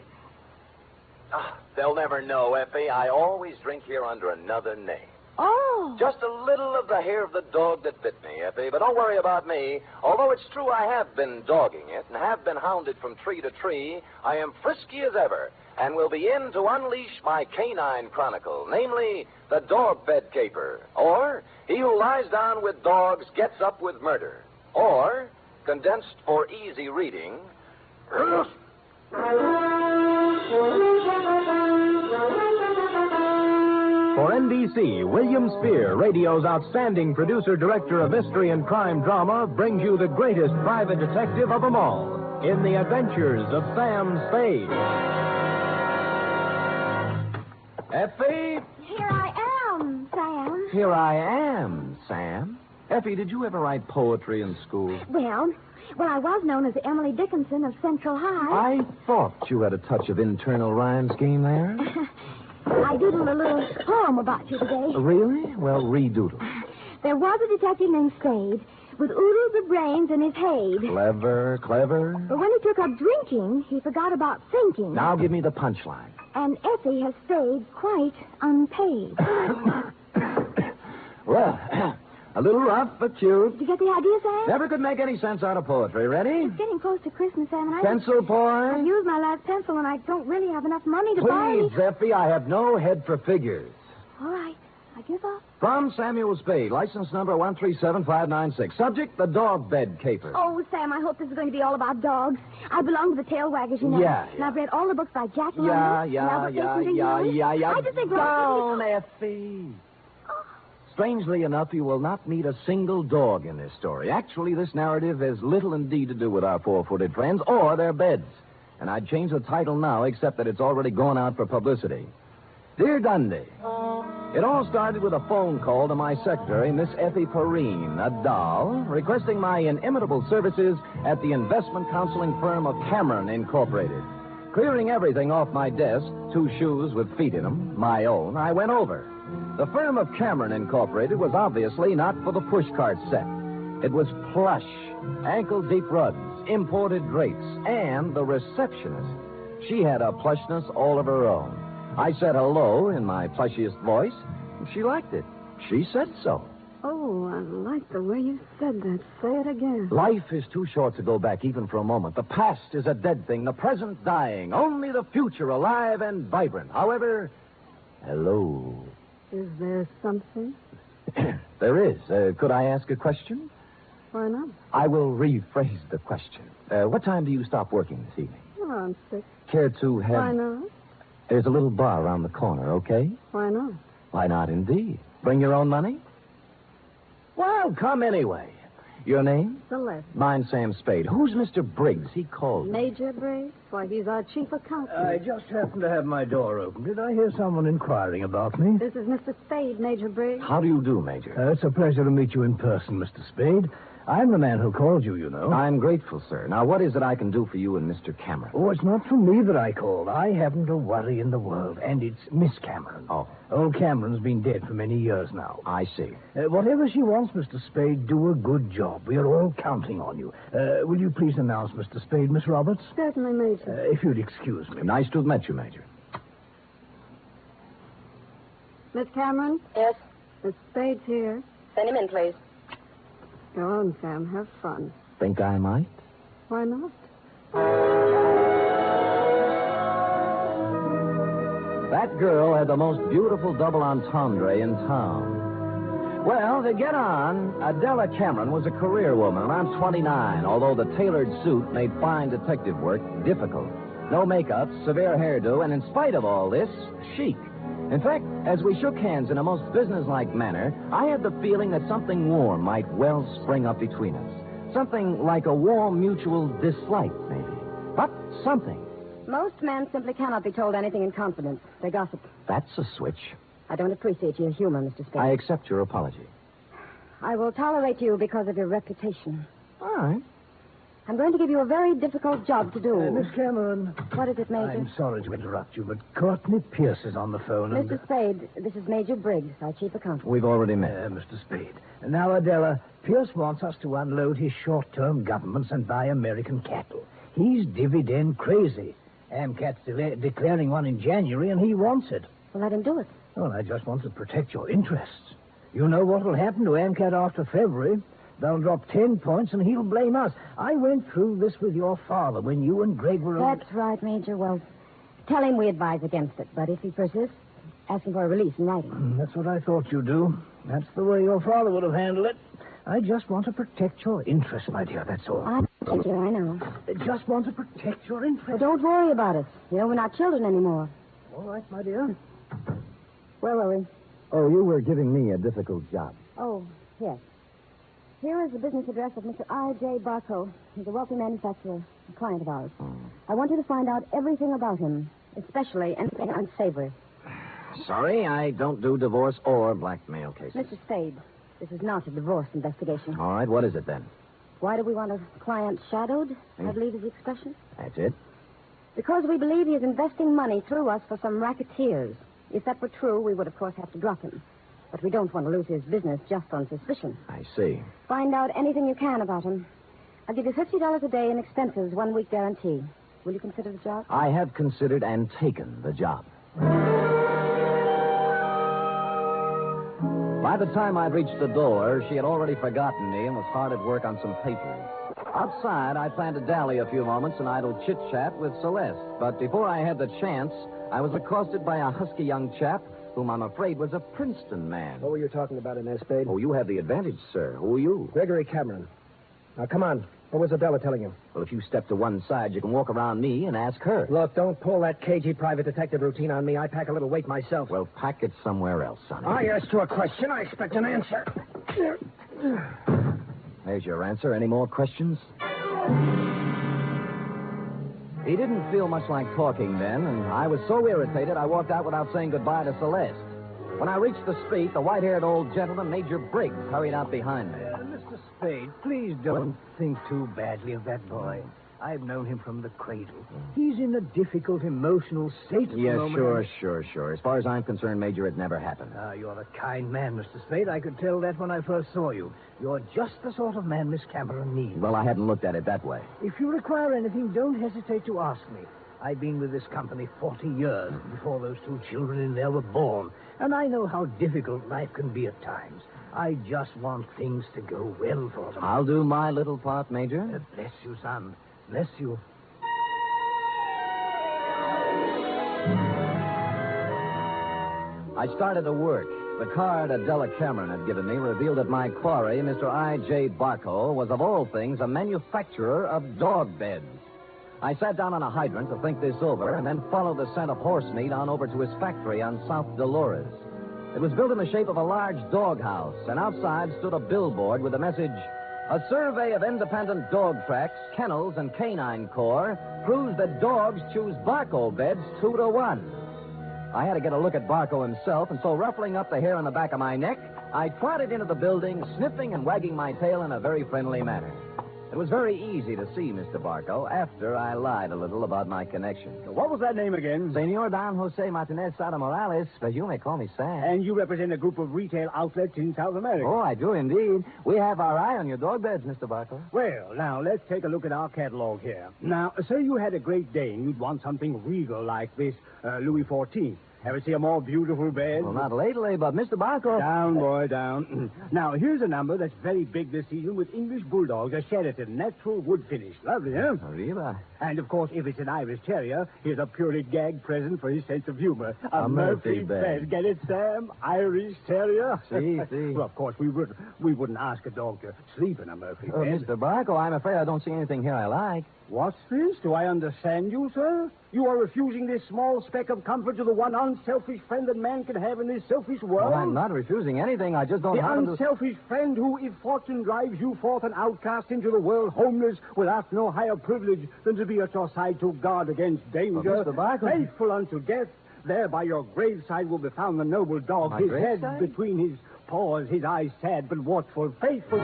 They'll never know, Effie. I always drink here under another name. Oh. Just a little of the hair of the dog that bit me, Effie. But don't worry about me. Although it's true I have been dogging it and have been hounded from tree to tree, I am frisky as ever and will be in to unleash my canine chronicle, namely the dog bed caper, or he who lies down with dogs gets up with murder, or, condensed for easy reading, For NBC, William Spear, radio's outstanding producer-director of mystery and crime drama, brings you the greatest private detective of them all in The Adventures of Sam Spade. Effie? Here I am, Sam. Here I am, Sam. Effie, did you ever write poetry in school? Well, I was known as Emily Dickinson of Central High. I thought you had a touch of internal rhyme scheme there. I doodled a little poem about you today. Really? Well, redoodle. There was a detective named Spade with oodles of brains in his head. Clever, clever. But when he took up drinking, he forgot about thinking. Now give me the punchline. And Effie has stayed quite unpaid. Well, a little rough, but cute. Did you get the idea, Sam? Never could make any sense out of poetry. Ready? It's getting close to Christmas, Sam, and I... Pencil point? I've used my last pencil, and I don't really have enough money to buy any... Please, Effie, I have no head for figures. All right. I give up. From Samuel Spade, license number 137596. Subject, the dog bed caper. Oh, Sam, I hope this is going to be all about dogs. I belong to the tail waggers, you know. Yeah. And I've read all the books by Jack London. Yeah. I just think... Down, Effie. Strangely enough, you will not meet a single dog in this story. Actually, this narrative has little indeed to do with our four-footed friends or their beds. And I'd change the title now, except that it's already gone out for publicity. Dear Dundee, it all started with a phone call to my secretary, Miss Effie Perrine, a doll, requesting my inimitable services at the investment counseling firm of Cameron Incorporated. Clearing everything off my desk, 2 shoes with feet in them, my own, I went over. The firm of Cameron Incorporated was obviously not for the pushcart set. It was plush, ankle-deep rugs, imported drapes, and the receptionist. She had a plushness all of her own. I said hello in my plushiest voice, and she liked it. She said so. Oh, I like the way you said that. Say it again. Life is too short to go back even for a moment. The past is a dead thing, the present dying. Only the future alive and vibrant. However, hello. Is there something? There is. Could I ask a question? Why not? I will rephrase the question. What time do you stop working this evening? Around 6. Care to have... Why not? There's a little bar around the corner, okay? Why not? Why not, indeed? Bring your own money? Well, come anyway. Your name? Celeste. Mine's Sam Spade. Who's Mr. Briggs? He called. Major Briggs? Why, he's our chief accountant. I just happened to have my door open. Did I hear someone inquiring about me? This is Mr. Spade, Major Briggs. How do you do, Major? It's a pleasure to meet you in person, Mr. Spade. I'm the man who called you, you know. I'm grateful, sir. Now, what is it I can do for you and Mr. Cameron? Oh, it's not for me that I called. I haven't a worry in the world, and it's Miss Cameron. Oh. Old Cameron's been dead for many years now. I see. Whatever she wants, Mr. Spade, do a good job. We are all counting on you. Will you please announce Mr. Spade, Miss Roberts? Certainly, Major. If you'd excuse me. Nice to have met you, Major. Miss Cameron? Yes? Miss Spade's here. Send him in, please. Go on, Sam. Have fun. Think I might? Why not? That girl had the most beautiful double entendre in town. Well, to get on, Adela Cameron was a career woman around 29, although the tailored suit made fine detective work difficult. No makeup, severe hairdo, and in spite of all this, chic. In fact, as we shook hands in a most businesslike manner, I had the feeling that something warm might well spring up between us. Something like a warm mutual dislike, maybe. But something. Most men simply cannot be told anything in confidence. They gossip. That's a switch. I don't appreciate your humor, Mr. Spade. I accept your apology. I will tolerate you because of your reputation. All right. I'm going to give you a very difficult job to do. Miss Cameron. What is it, Major? I'm sorry to interrupt you, but Courtney Pierce is on the phone. Mr. Spade, this is Major Briggs, our chief accountant. We've already met. Mr. Spade. And now, Adela, Pierce wants us to unload his short-term governments and buy American cattle. He's dividend crazy. AMCAT's declaring one in January, and he wants it. Well, let him do it. Well, I just want to protect your interests. You know what will happen to AMCAT after February. They'll drop 10 points, and he'll blame us. I went through this with your father when you and Greg were... That's right, Major. Well, tell him we advise against it. But if he persists, ask him for a release in writing. That's what I thought you'd do. That's the way your father would have handled it. I just want to protect your interests, my dear, that's all. I know. I just want to protect your interests. Well, don't worry about us. You know, we're not children anymore. All right, my dear. Where were we? Oh, you were giving me a difficult job. Oh, yes. Here is the business address of Mr. I.J. Barco. He's a wealthy manufacturer, a client of ours. I want you to find out everything about him, especially anything unsavory. Sorry, I don't do divorce or blackmail cases. Mr. Spade, this is not a divorce investigation. All right, what is it then? Why do we want a client shadowed, I believe is the expression? That's it. Because we believe he is investing money through us for some racketeers. If that were true, we would, of course, have to drop him. But we don't want to lose his business just on suspicion. I see. Find out anything you can about him. I'll give you $50 a day in expenses, 1 week guarantee. Will you consider the job? I have considered and taken the job. By the time I'd reached the door, she had already forgotten me and was hard at work on some papers. Outside, I planned to dally a few moments in idle chit-chat with Celeste. But before I had the chance, I was accosted by a husky young chap whom I'm afraid was a Princeton man. What were you talking about in there, Spade? Oh, you have the advantage, sir. Who are you? Gregory Cameron. Now, come on. What was Adela telling you? Well, if you step to one side, you can walk around me and ask her. Look, don't pull that cagey private detective routine on me. I pack a little weight myself. Well, pack it somewhere else, Sonny. I asked you a question. I expect an answer. There's your answer. Any more questions? He didn't feel much like talking then, and I was so irritated I walked out without saying goodbye to Celeste. When I reached the street, the white-haired old gentleman, Major Briggs, hurried out behind me. Mr. Spade, please don't think too badly of that boy. I've known him from the cradle. He's in a difficult emotional state at the Yes, moment. sure. As far as I'm concerned, Major, it never happened. Ah, you're a kind man, Mr. Spade. I could tell that when I first saw you. You're just the sort of man Miss Cameron needs. Well, I hadn't looked at it that way. If you require anything, don't hesitate to ask me. I've been with this company 40 years before those 2 children in there were born, and I know how difficult life can be at times. I just want things to go well for them. I'll do my little part, Major. Bless you, son. Bless you. I started to work. The card Adela Cameron had given me revealed that my quarry, Mr. I.J. Barco, was of all things a manufacturer of dog beds. I sat down on a hydrant to think this over and then followed the scent of horse meat on over to his factory on South Dolores. It was built in the shape of a large doghouse, and outside stood a billboard with the message, "A survey of independent dog tracks, kennels, and canine corps proves that dogs choose Barco beds 2-to-1. I had to get a look at Barco himself, and so ruffling up the hair on the back of my neck, I trotted into the building, sniffing and wagging my tail in a very friendly manner. It was very easy to see Mr. Barco after I lied a little about my connection. What was that name again? Senor Don Jose Martinez Sada Morales, but you may call me Sam. And you represent a group of retail outlets in South America. Oh, I do indeed. We have our eye on your dog beds, Mr. Barco. Well, now, let's take a look at our catalog here. Now, say you had a great day and you'd want something regal like this Louis XIV. Ever see a more beautiful bed? Well, not lately, but Mr. Barco... Down, boy, down. Now, here's a number that's very big this season with English Bulldogs, a Sheraton, natural wood finish. Lovely, huh? Arriba. And, of course, if it's an Irish Terrier, here's a purely gag present for his sense of humor. A Murphy bed. Get it, Sam? Irish Terrier? See. Well, of course, we wouldn't ask a dog to sleep in a Murphy bed. Mr. Barco, I'm afraid I don't see anything here I like. What's this? Do I understand you, sir? You are refusing this small speck of comfort to the one unselfish friend that man can have in this selfish world? Well, I'm not refusing anything. I just don't The happen to... unselfish friend who, if fortune drives you forth an outcast into the world, homeless, will ask no higher privilege than to be at your side to guard against danger. But Mr. Barker... Faithful unto death, there by your graveside will be found the noble dog, My his graveside? head between his paws, his eyes sad but watchful, faithful...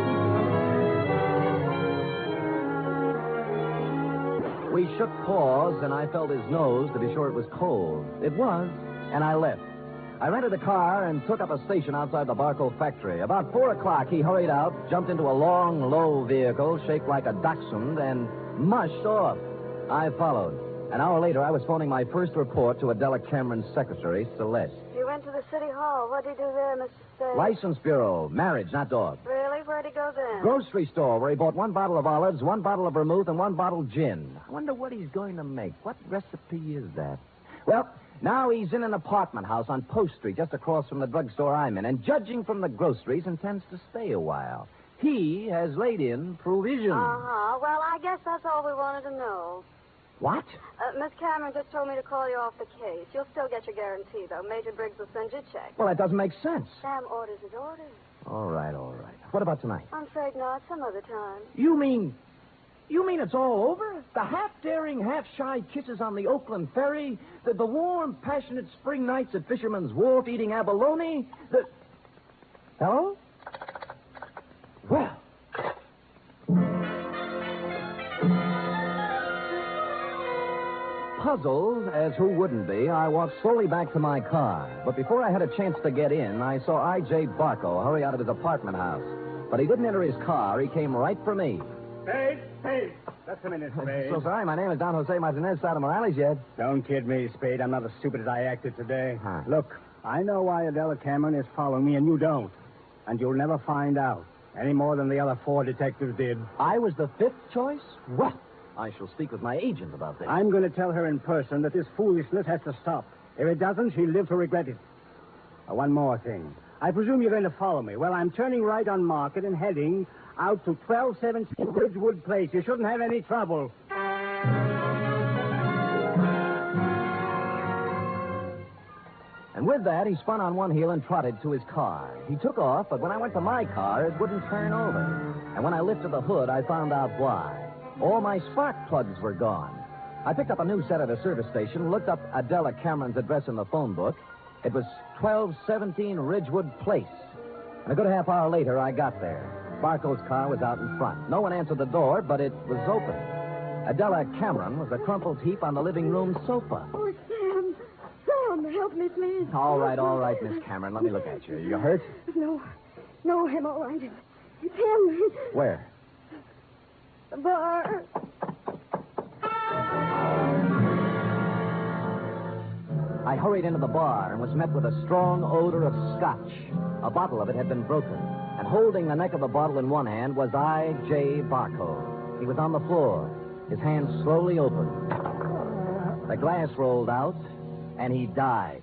We shook paws, and I felt his nose to be sure it was cold. It was, and I left. I rented a car and took up a station outside the Barco factory. About 4 o'clock, he hurried out, jumped into a long, low vehicle shaped like a dachshund, and mushed off. I followed. An hour later, I was phoning my first report to Adela Cameron's secretary, Celeste. You went to the city hall. What did you do there, Mr. Spade? License bureau, marriage, not dog. Really? Where'd he go then? Grocery store, where he bought 1 bottle of olives, 1 bottle of vermouth, and 1 bottle gin. I wonder what he's going to make. What recipe is that? Well, now he's in an apartment house on Post Street, just across from the drugstore I'm in, and judging from the groceries, intends to stay a while. He has laid in provisions. Uh-huh. Well, I guess that's all we wanted to know. What? Miss Cameron just told me to call you off the case. You'll still get your guarantee, though. Major Briggs will send you a check. Well, that doesn't make sense. Sam orders his orders. All right. What about tonight? I'm afraid not. Some other time. You mean it's all over? The half-daring, half-shy kisses on the Oakland ferry? The warm, passionate spring nights at Fisherman's Wharf eating abalone? Hello? Well... Puzzled, as who wouldn't be, I walked slowly back to my car. But before I had a chance to get in, I saw I.J. Barco hurry out of his apartment house. But he didn't enter his car. He came right for me. Spade! Just a minute, Spade. So sorry, my name is Don Jose Martinez Sada Morales yet. Don't kid me, Spade. I'm not as stupid as I acted today. Huh. Look, I know why Adela Cameron is following me, and you don't. And you'll never find out, any more than the other 4 detectives did. I was the 5th choice? Well, I shall speak with my agent about this. I'm going to tell her in person that this foolishness has to stop. If it doesn't, she'll live to regret it. One more thing. I presume you're going to follow me. Well, I'm turning right on Market and heading out to 1217 Ridgewood Place. You shouldn't have any trouble. And with that, he spun on one heel and trotted to his car. He took off, but when I went to my car, it wouldn't turn over. And when I lifted the hood, I found out why. All my spark plugs were gone. I picked up a new set at a service station, looked up Adela Cameron's address in the phone book. It was 1217 Ridgewood Place. And a good half hour later, I got there. Barco's car was out in front. No one answered the door, but it was open. Adela Cameron was a crumpled heap on the living room sofa. Oh, Sam. Sam, help me, please. All right, Miss Cameron. Let me look at you. You hurt? No, I'm all right. It's him. Where? The bar. I hurried into the bar and was met with a strong odor of scotch. A bottle of it had been broken, and holding the neck of the bottle in one hand was I.J. Barco. He was on the floor, his hand slowly opened. The glass rolled out, and he died.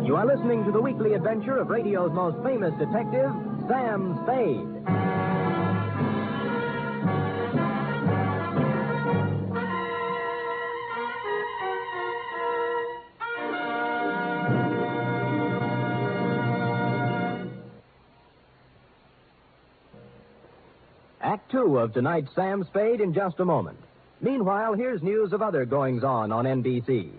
You are listening to the weekly adventure of radio's most famous detective, Sam Spade. Act 2 of tonight's Sam Spade in just a moment. Meanwhile, here's news of other goings-on on NBC.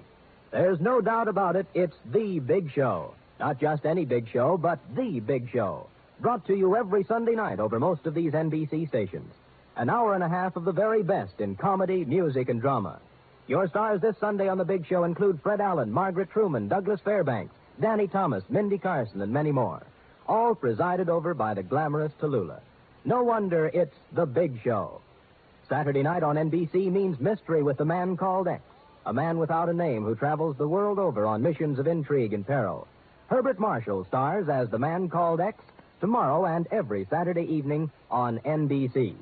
There's no doubt about it, it's the big show. Not just any big show, but the big show. Brought to you every Sunday night over most of these NBC stations. An hour and a half of the very best in comedy, music, and drama. Your stars this Sunday on the big show include Fred Allen, Margaret Truman, Douglas Fairbanks, Danny Thomas, Mindy Carson, and many more. All presided over by the glamorous Tallulah. No wonder it's the big show. Saturday night on NBC means mystery with the man called X, a man without a name who travels the world over on missions of intrigue and peril. Herbert Marshall stars as the man called X tomorrow and every Saturday evening on NBC.